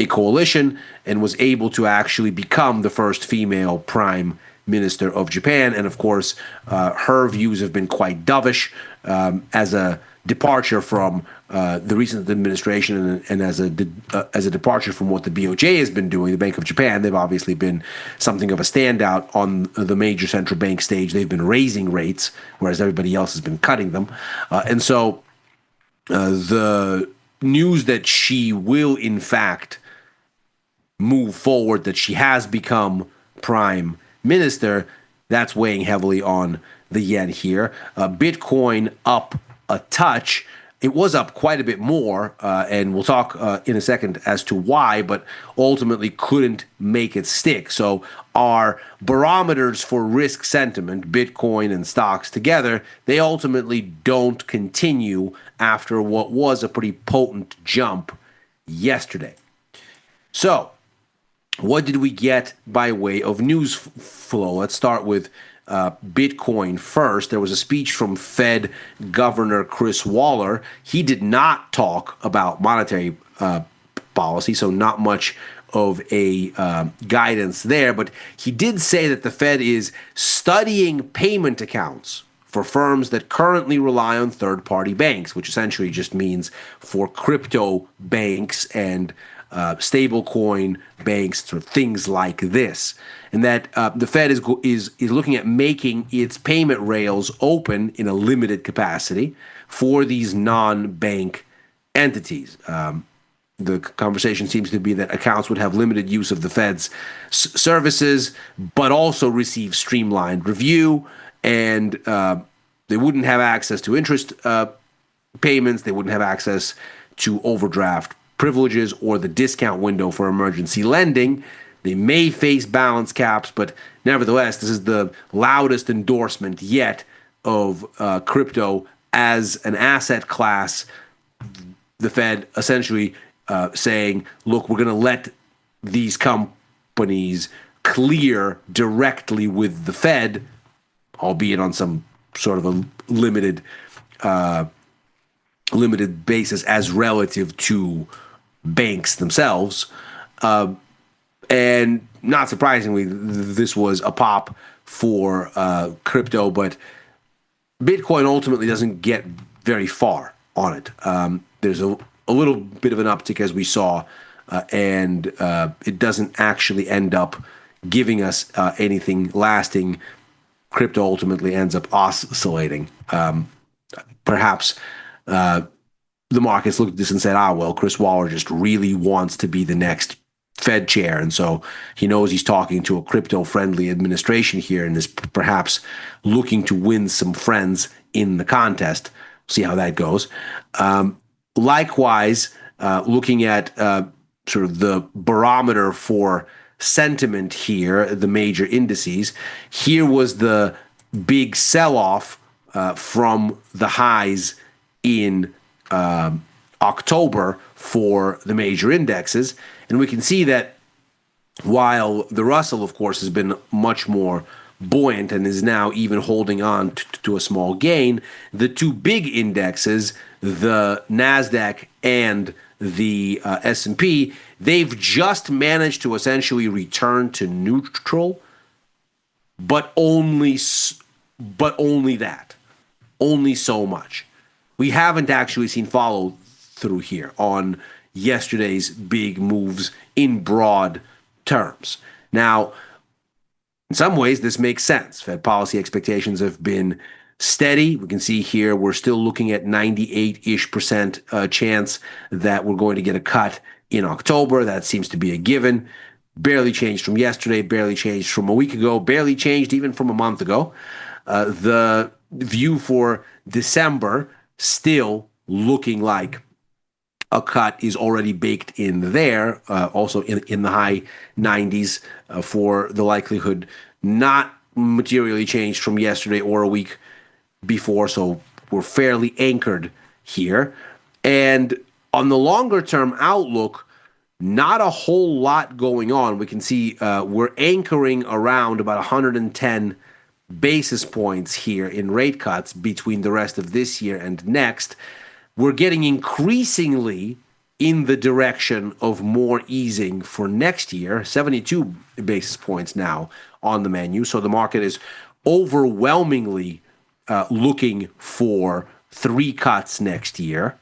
coalition and was able to actually become the first female prime minister of Japan. And of course, her views have been quite dovish as a departure from the recent administration and as a departure from what the BOJ has been doing. The Bank of Japan, they've obviously been something of a standout on the major central bank stage. They've been raising rates, whereas everybody else has been cutting them. And so the news that she will, in fact, move forward, that she has become prime minister, that's weighing heavily on the yen here. Bitcoin up a touch. It was up quite a bit more, and we'll talk in a second as to why, but ultimately couldn't make it stick. So our barometers for risk sentiment, Bitcoin and stocks together, they ultimately don't continue after what was a pretty potent jump yesterday. So what did we get by way of news flow? Let's start with Bitcoin first. There was a speech from Fed Governor Chris Waller. He did not talk about monetary policy, so not much of a guidance there, but he did say that the Fed is studying payment accounts for firms that currently rely on third-party banks, which essentially just means for crypto banks and stablecoin banks, sort of things like this, and that the Fed is looking at making its payment rails open in a limited capacity for these non-bank entities. The conversation seems to be that accounts would have limited use of the Fed's services, but also receive streamlined review, and they wouldn't have access to interest payments. They wouldn't have access to overdraft privileges or the discount window for emergency lending. They may face balance caps, but nevertheless, this is the loudest endorsement yet of crypto as an asset class. The Fed essentially saying, look, we're going to let these companies clear directly with the Fed, albeit on some sort of a limited basis as relative to banks themselves. And not surprisingly, this was a pop for crypto, but Bitcoin ultimately doesn't get very far on it. There's a little bit of an uptick as we saw, and it doesn't actually end up giving us anything lasting. Crypto ultimately ends up oscillating. Perhaps the markets looked at this and said, well, Chris Waller just really wants to be the next Fed chair, and so he knows he's talking to a crypto-friendly administration here and is perhaps looking to win some friends in the contest. See how that goes. Likewise, looking at sort of the barometer for sentiment here, the major indices, here was the big sell-off from the highs in October for the major indexes. And we can see that while the Russell, of course, has been much more buoyant and is now even holding on to a small gain, the two big indexes, the NASDAQ and the S&P, they've just managed to essentially return to neutral, but only that, only so much. We haven't actually seen follow through here on yesterday's big moves in broad terms. Now, in some ways, this makes sense. Fed policy expectations have been steady. We can see here we're still looking at 98-ish% chance that we're going to get a cut in October. That seems to be a given. Barely changed from yesterday, barely changed from a week ago, barely changed even from a month ago. The view for December still looking like a cut is already baked in there, also in the high 90s for the likelihood not materially changed from yesterday or a week before. So we're fairly anchored here. And on the longer term outlook, not a whole lot going on. We can see we're anchoring around about 110 basis points here in rate cuts between the rest of this year and next. We're getting increasingly in the direction of more easing for next year, 72 basis points now on the menu. So the market is overwhelmingly looking for 3 cuts next year.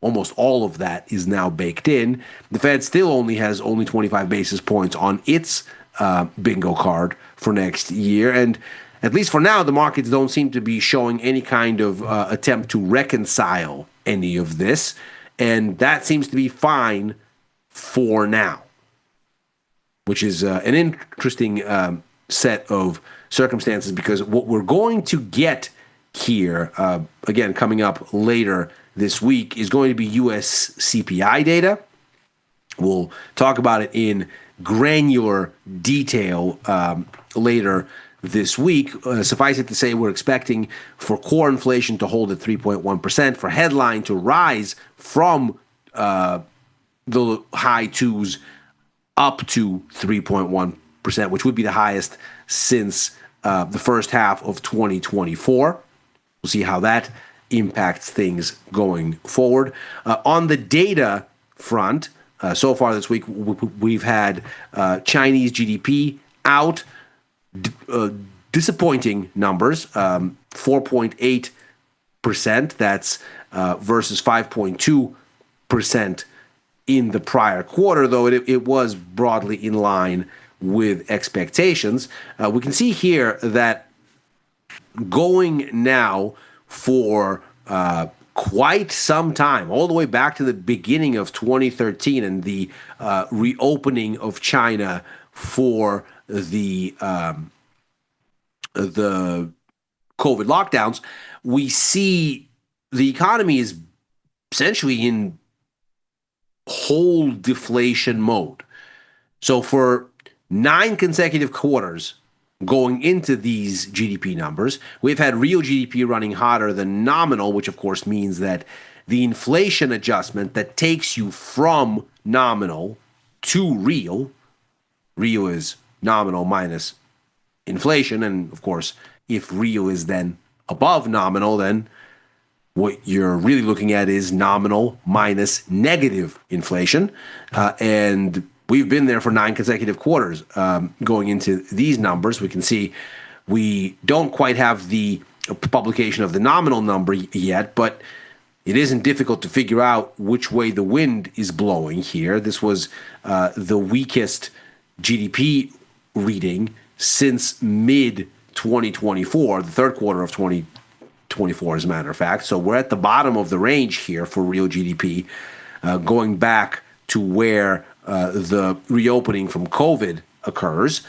Almost all of that is now baked in. The Fed still has 25 basis points on its bingo card for next year. And at least for now, the markets don't seem to be showing any kind of attempt to reconcile any of this. And that seems to be fine for now, which is an interesting set of circumstances, because what we're going to get here, again, coming up later this week, is going to be U.S. CPI data. We'll talk about it in granular detail later this week. Suffice it to say, we're expecting for core inflation to hold at 3.1%, for headline to rise from the high 2s up to 3.1%, which would be the highest since the first half of 2024. We'll see how that impacts things going forward. On the data front, so far this week, we've had Chinese GDP out. Disappointing numbers, 4.8%. That's versus 5.2% in the prior quarter, though it was broadly in line with expectations. We can see here that going now for quite some time, all the way back to the beginning of 2013 and the reopening of China for the COVID lockdowns, we see the economy is essentially in whole deflation mode. So for 9 consecutive quarters going into these GDP numbers, we've had real GDP running hotter than nominal, which of course means that the inflation adjustment that takes you from nominal to real is nominal minus inflation, and of course, if real is then above nominal, then what you're really looking at is nominal minus negative inflation. And we've been there for 9 consecutive quarters. Going into these numbers, we can see we don't quite have the publication of the nominal number yet, but it isn't difficult to figure out which way the wind is blowing here. This was the weakest GDP reading since mid-2024, the third quarter of 2024, as a matter of fact. So we're at the bottom of the range here for real GDP, going back to where the reopening from COVID occurs.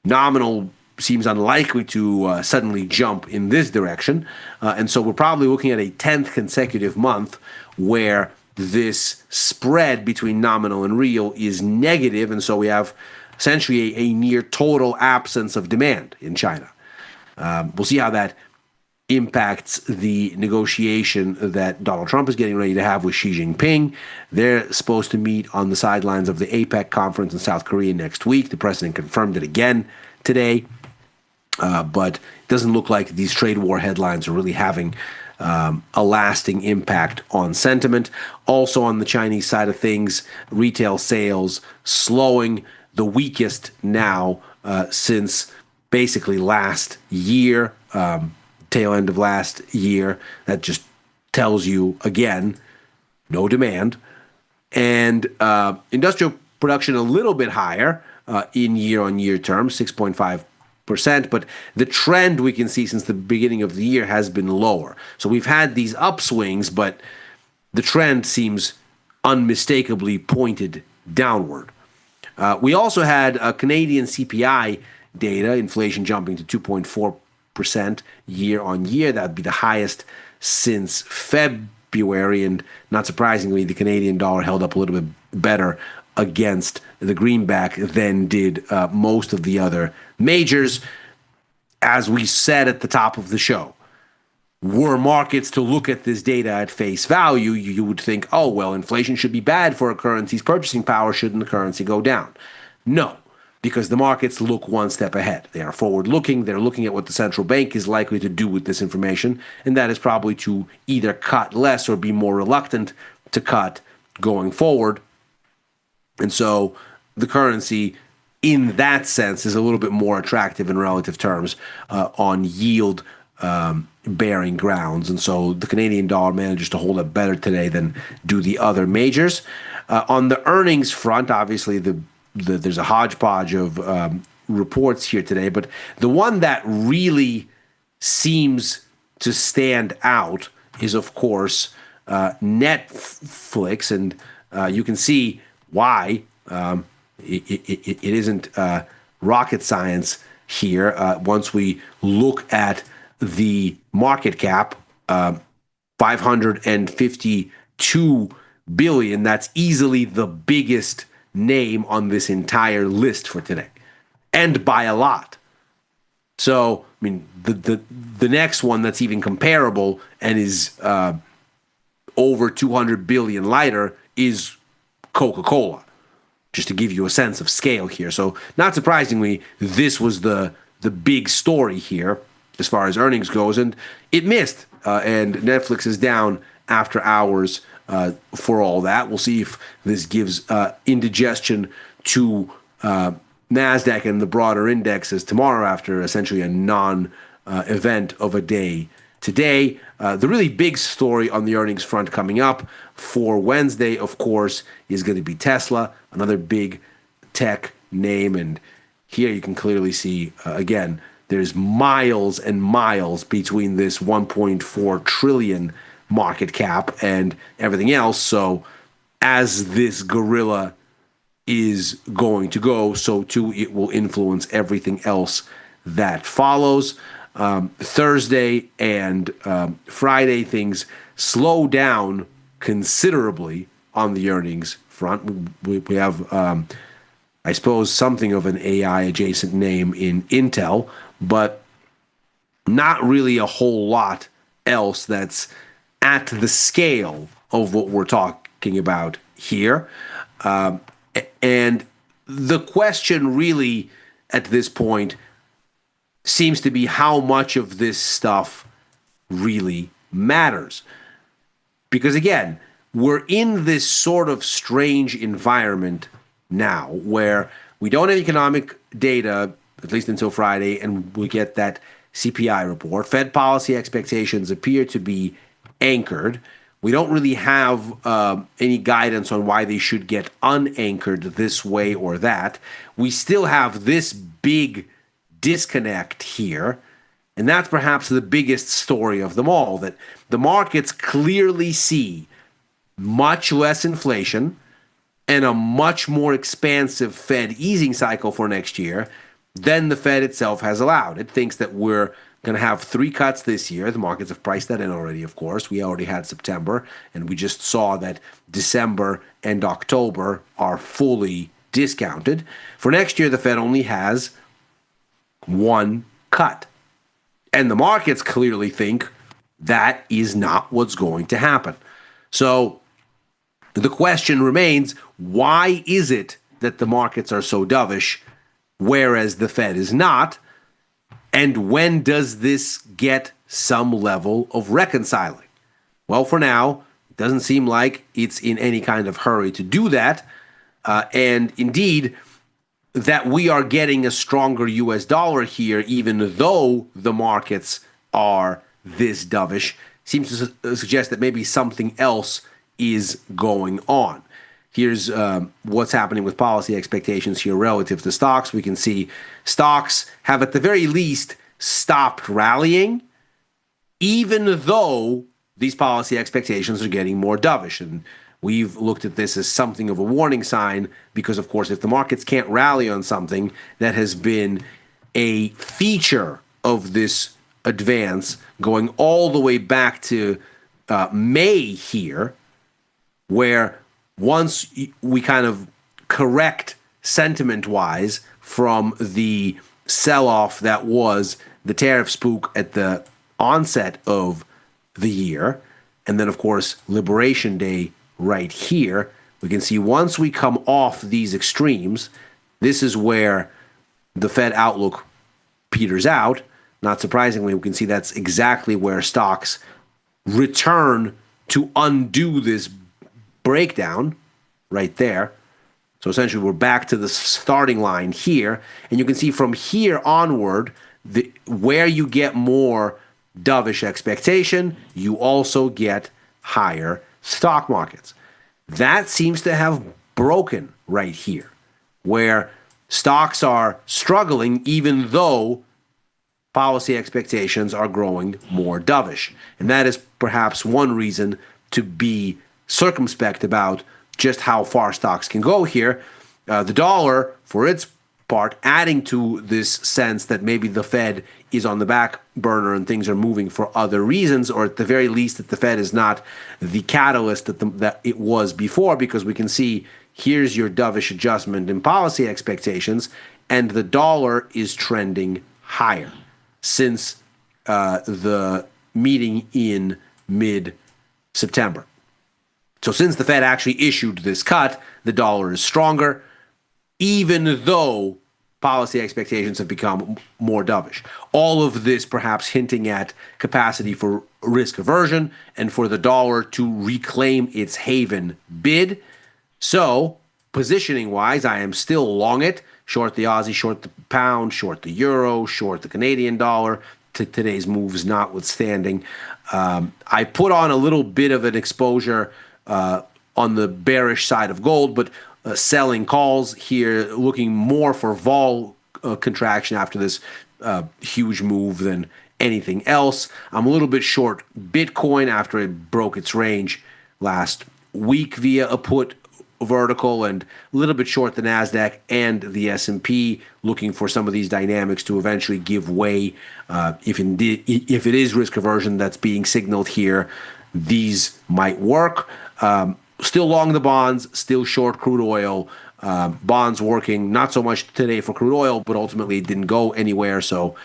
Nominal seems unlikely to suddenly jump in this direction. And so we're probably looking at a 10th consecutive month where this spread between nominal and real is negative. And so we have essentially a near total absence of demand in China. We'll see how that impacts the negotiation that Donald Trump is getting ready to have with Xi Jinping. They're supposed to meet on the sidelines of the APEC conference in South Korea next week. The president confirmed it again today. But it doesn't look like these trade war headlines are really having a lasting impact on sentiment. Also on the Chinese side of things, retail sales slowing, the weakest now since basically last year, tail end of last year. That just tells you, again, no demand. And industrial production a little bit higher in year-on-year terms, 6.5%, but the trend we can see since the beginning of the year has been lower. So we've had these upswings, but the trend seems unmistakably pointed downward. We also had Canadian CPI data, inflation jumping to 2.4% year on year. That would be the highest since February, and not surprisingly, the Canadian dollar held up a little bit better against the greenback than did most of the other majors. As we said at the top of the show, were markets to look at this data at face value, you would think, oh, well, inflation should be bad for a currency's purchasing power. Shouldn't the currency go down? No, because the markets look one step ahead. They are forward-looking. They're looking at what the central bank is likely to do with this information, and that is probably to either cut less or be more reluctant to cut going forward. And so the currency, in that sense, is a little bit more attractive in relative terms on yield bearing grounds. And so the Canadian dollar manages to hold up better today than do the other majors. On the earnings front, obviously, there's a hodgepodge of reports here today, but the one that really seems to stand out is, of course, Netflix. And you can see why it isn't rocket science here. Once we look at the market cap, $552 billion, that's easily the biggest name on this entire list for today, and by a lot. So, I mean, the next one that's even comparable and is over 200 billion lighter is Coca-Cola, just to give you a sense of scale here. So, not surprisingly, this was the big story here as far as earnings goes, and it missed. And Netflix is down after hours for all that. We'll see if this gives indigestion to NASDAQ and the broader indexes tomorrow after essentially a non-event of a day today. The really big story on the earnings front coming up for Wednesday, of course, is going to be Tesla, another big tech name. And here you can clearly see, again, there's miles and miles between this 1.4 trillion market cap and everything else. So as this gorilla is going to go, so too it will influence everything else that follows. Thursday and Friday, things slow down considerably on the earnings front. We have, I suppose, something of an AI adjacent name in Intel, but not really a whole lot else that's at the scale of what we're talking about here. And the question really at this point seems to be how much of this stuff really matters. Because again, we're in this sort of strange environment now where we don't have economic data, at least until Friday, and we get that CPI report. Fed policy expectations appear to be anchored. We don't really have any guidance on why they should get unanchored this way or that. We still have this big disconnect here, and that's perhaps the biggest story of them all, that the markets clearly see much less inflation and a much more expansive Fed easing cycle for next year than the Fed itself has allowed. It thinks that we're going to have 3 cuts this year. The markets have priced that in already, of course. We already had September, and we just saw that December and October are fully discounted. For next year, the Fed only has 1 cut. And the markets clearly think that is not what's going to happen. So the question remains, why is it that the markets are so dovish, whereas the Fed is not? And when does this get some level of reconciling? Well, for now, it doesn't seem like it's in any kind of hurry to do that. And indeed, that we are getting a stronger US dollar here, even though the markets are this dovish, seems to suggest that maybe something else is going on. Here's what's happening with policy expectations here relative to stocks. We can see stocks have at the very least stopped rallying, even though these policy expectations are getting more dovish. And we've looked at this as something of a warning sign because, of course, if the markets can't rally on something that has been a feature of this advance going all the way back to May here, where once we kind of correct sentiment-wise from the sell-off that was the tariff spook at the onset of the year, and then, of course, Liberation Day right here, we can see once we come off these extremes, this is where the Fed outlook peters out. Not surprisingly, we can see that's exactly where stocks return to undo this breakdown right there. So essentially, we're back to the starting line here. And you can see from here onward, where you get more dovish expectation, you also get higher stock markets. That seems to have broken right here, where stocks are struggling even though policy expectations are growing more dovish. And that is perhaps one reason to be circumspect about just how far stocks can go here. The dollar, for its part, adding to this sense that maybe the Fed is on the back burner and things are moving for other reasons, or at the very least that the Fed is not the catalyst that it was before, because we can see here's your dovish adjustment in policy expectations, and the dollar is trending higher since the meeting in mid-September. So since the Fed actually issued this cut, the dollar is stronger, even though policy expectations have become more dovish. All of this perhaps hinting at capacity for risk aversion and for the dollar to reclaim its haven bid. So positioning-wise, I am still long it. Short the Aussie, short the pound, short the euro, short the Canadian dollar, today's moves notwithstanding. I put on a little bit of an exposure on the bearish side of gold, but selling calls here, looking more for vol contraction after this huge move than anything else. I'm a little bit short Bitcoin after it broke its range last week via a put vertical, and a little bit short the NASDAQ and the S&P, looking for some of these dynamics to eventually give way. If it is risk aversion that's being signaled here, these might work. Still long the bonds, still short crude oil. Bonds working not so much today for crude oil, but ultimately it didn't go anywhere, so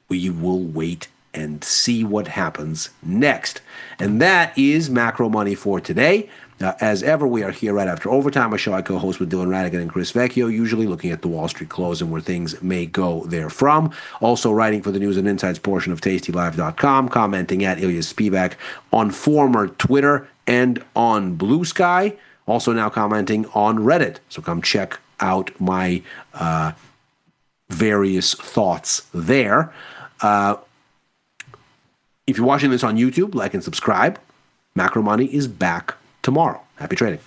we will wait and see what happens next. And that is Macro Money for today. As ever, we are here right after overtime, a show I co-host with Dylan Radigan and Chris Vecchio, usually looking at the Wall Street close and where things may go therefrom. Also writing for the news and insights portion of tastylive.com, commenting at Ilya Spivak on former Twitter and on Blue Sky. Also now commenting on Reddit. So come check out my various thoughts there. If you're watching this on YouTube, like and subscribe. Macro Money is back tomorrow. Happy trading.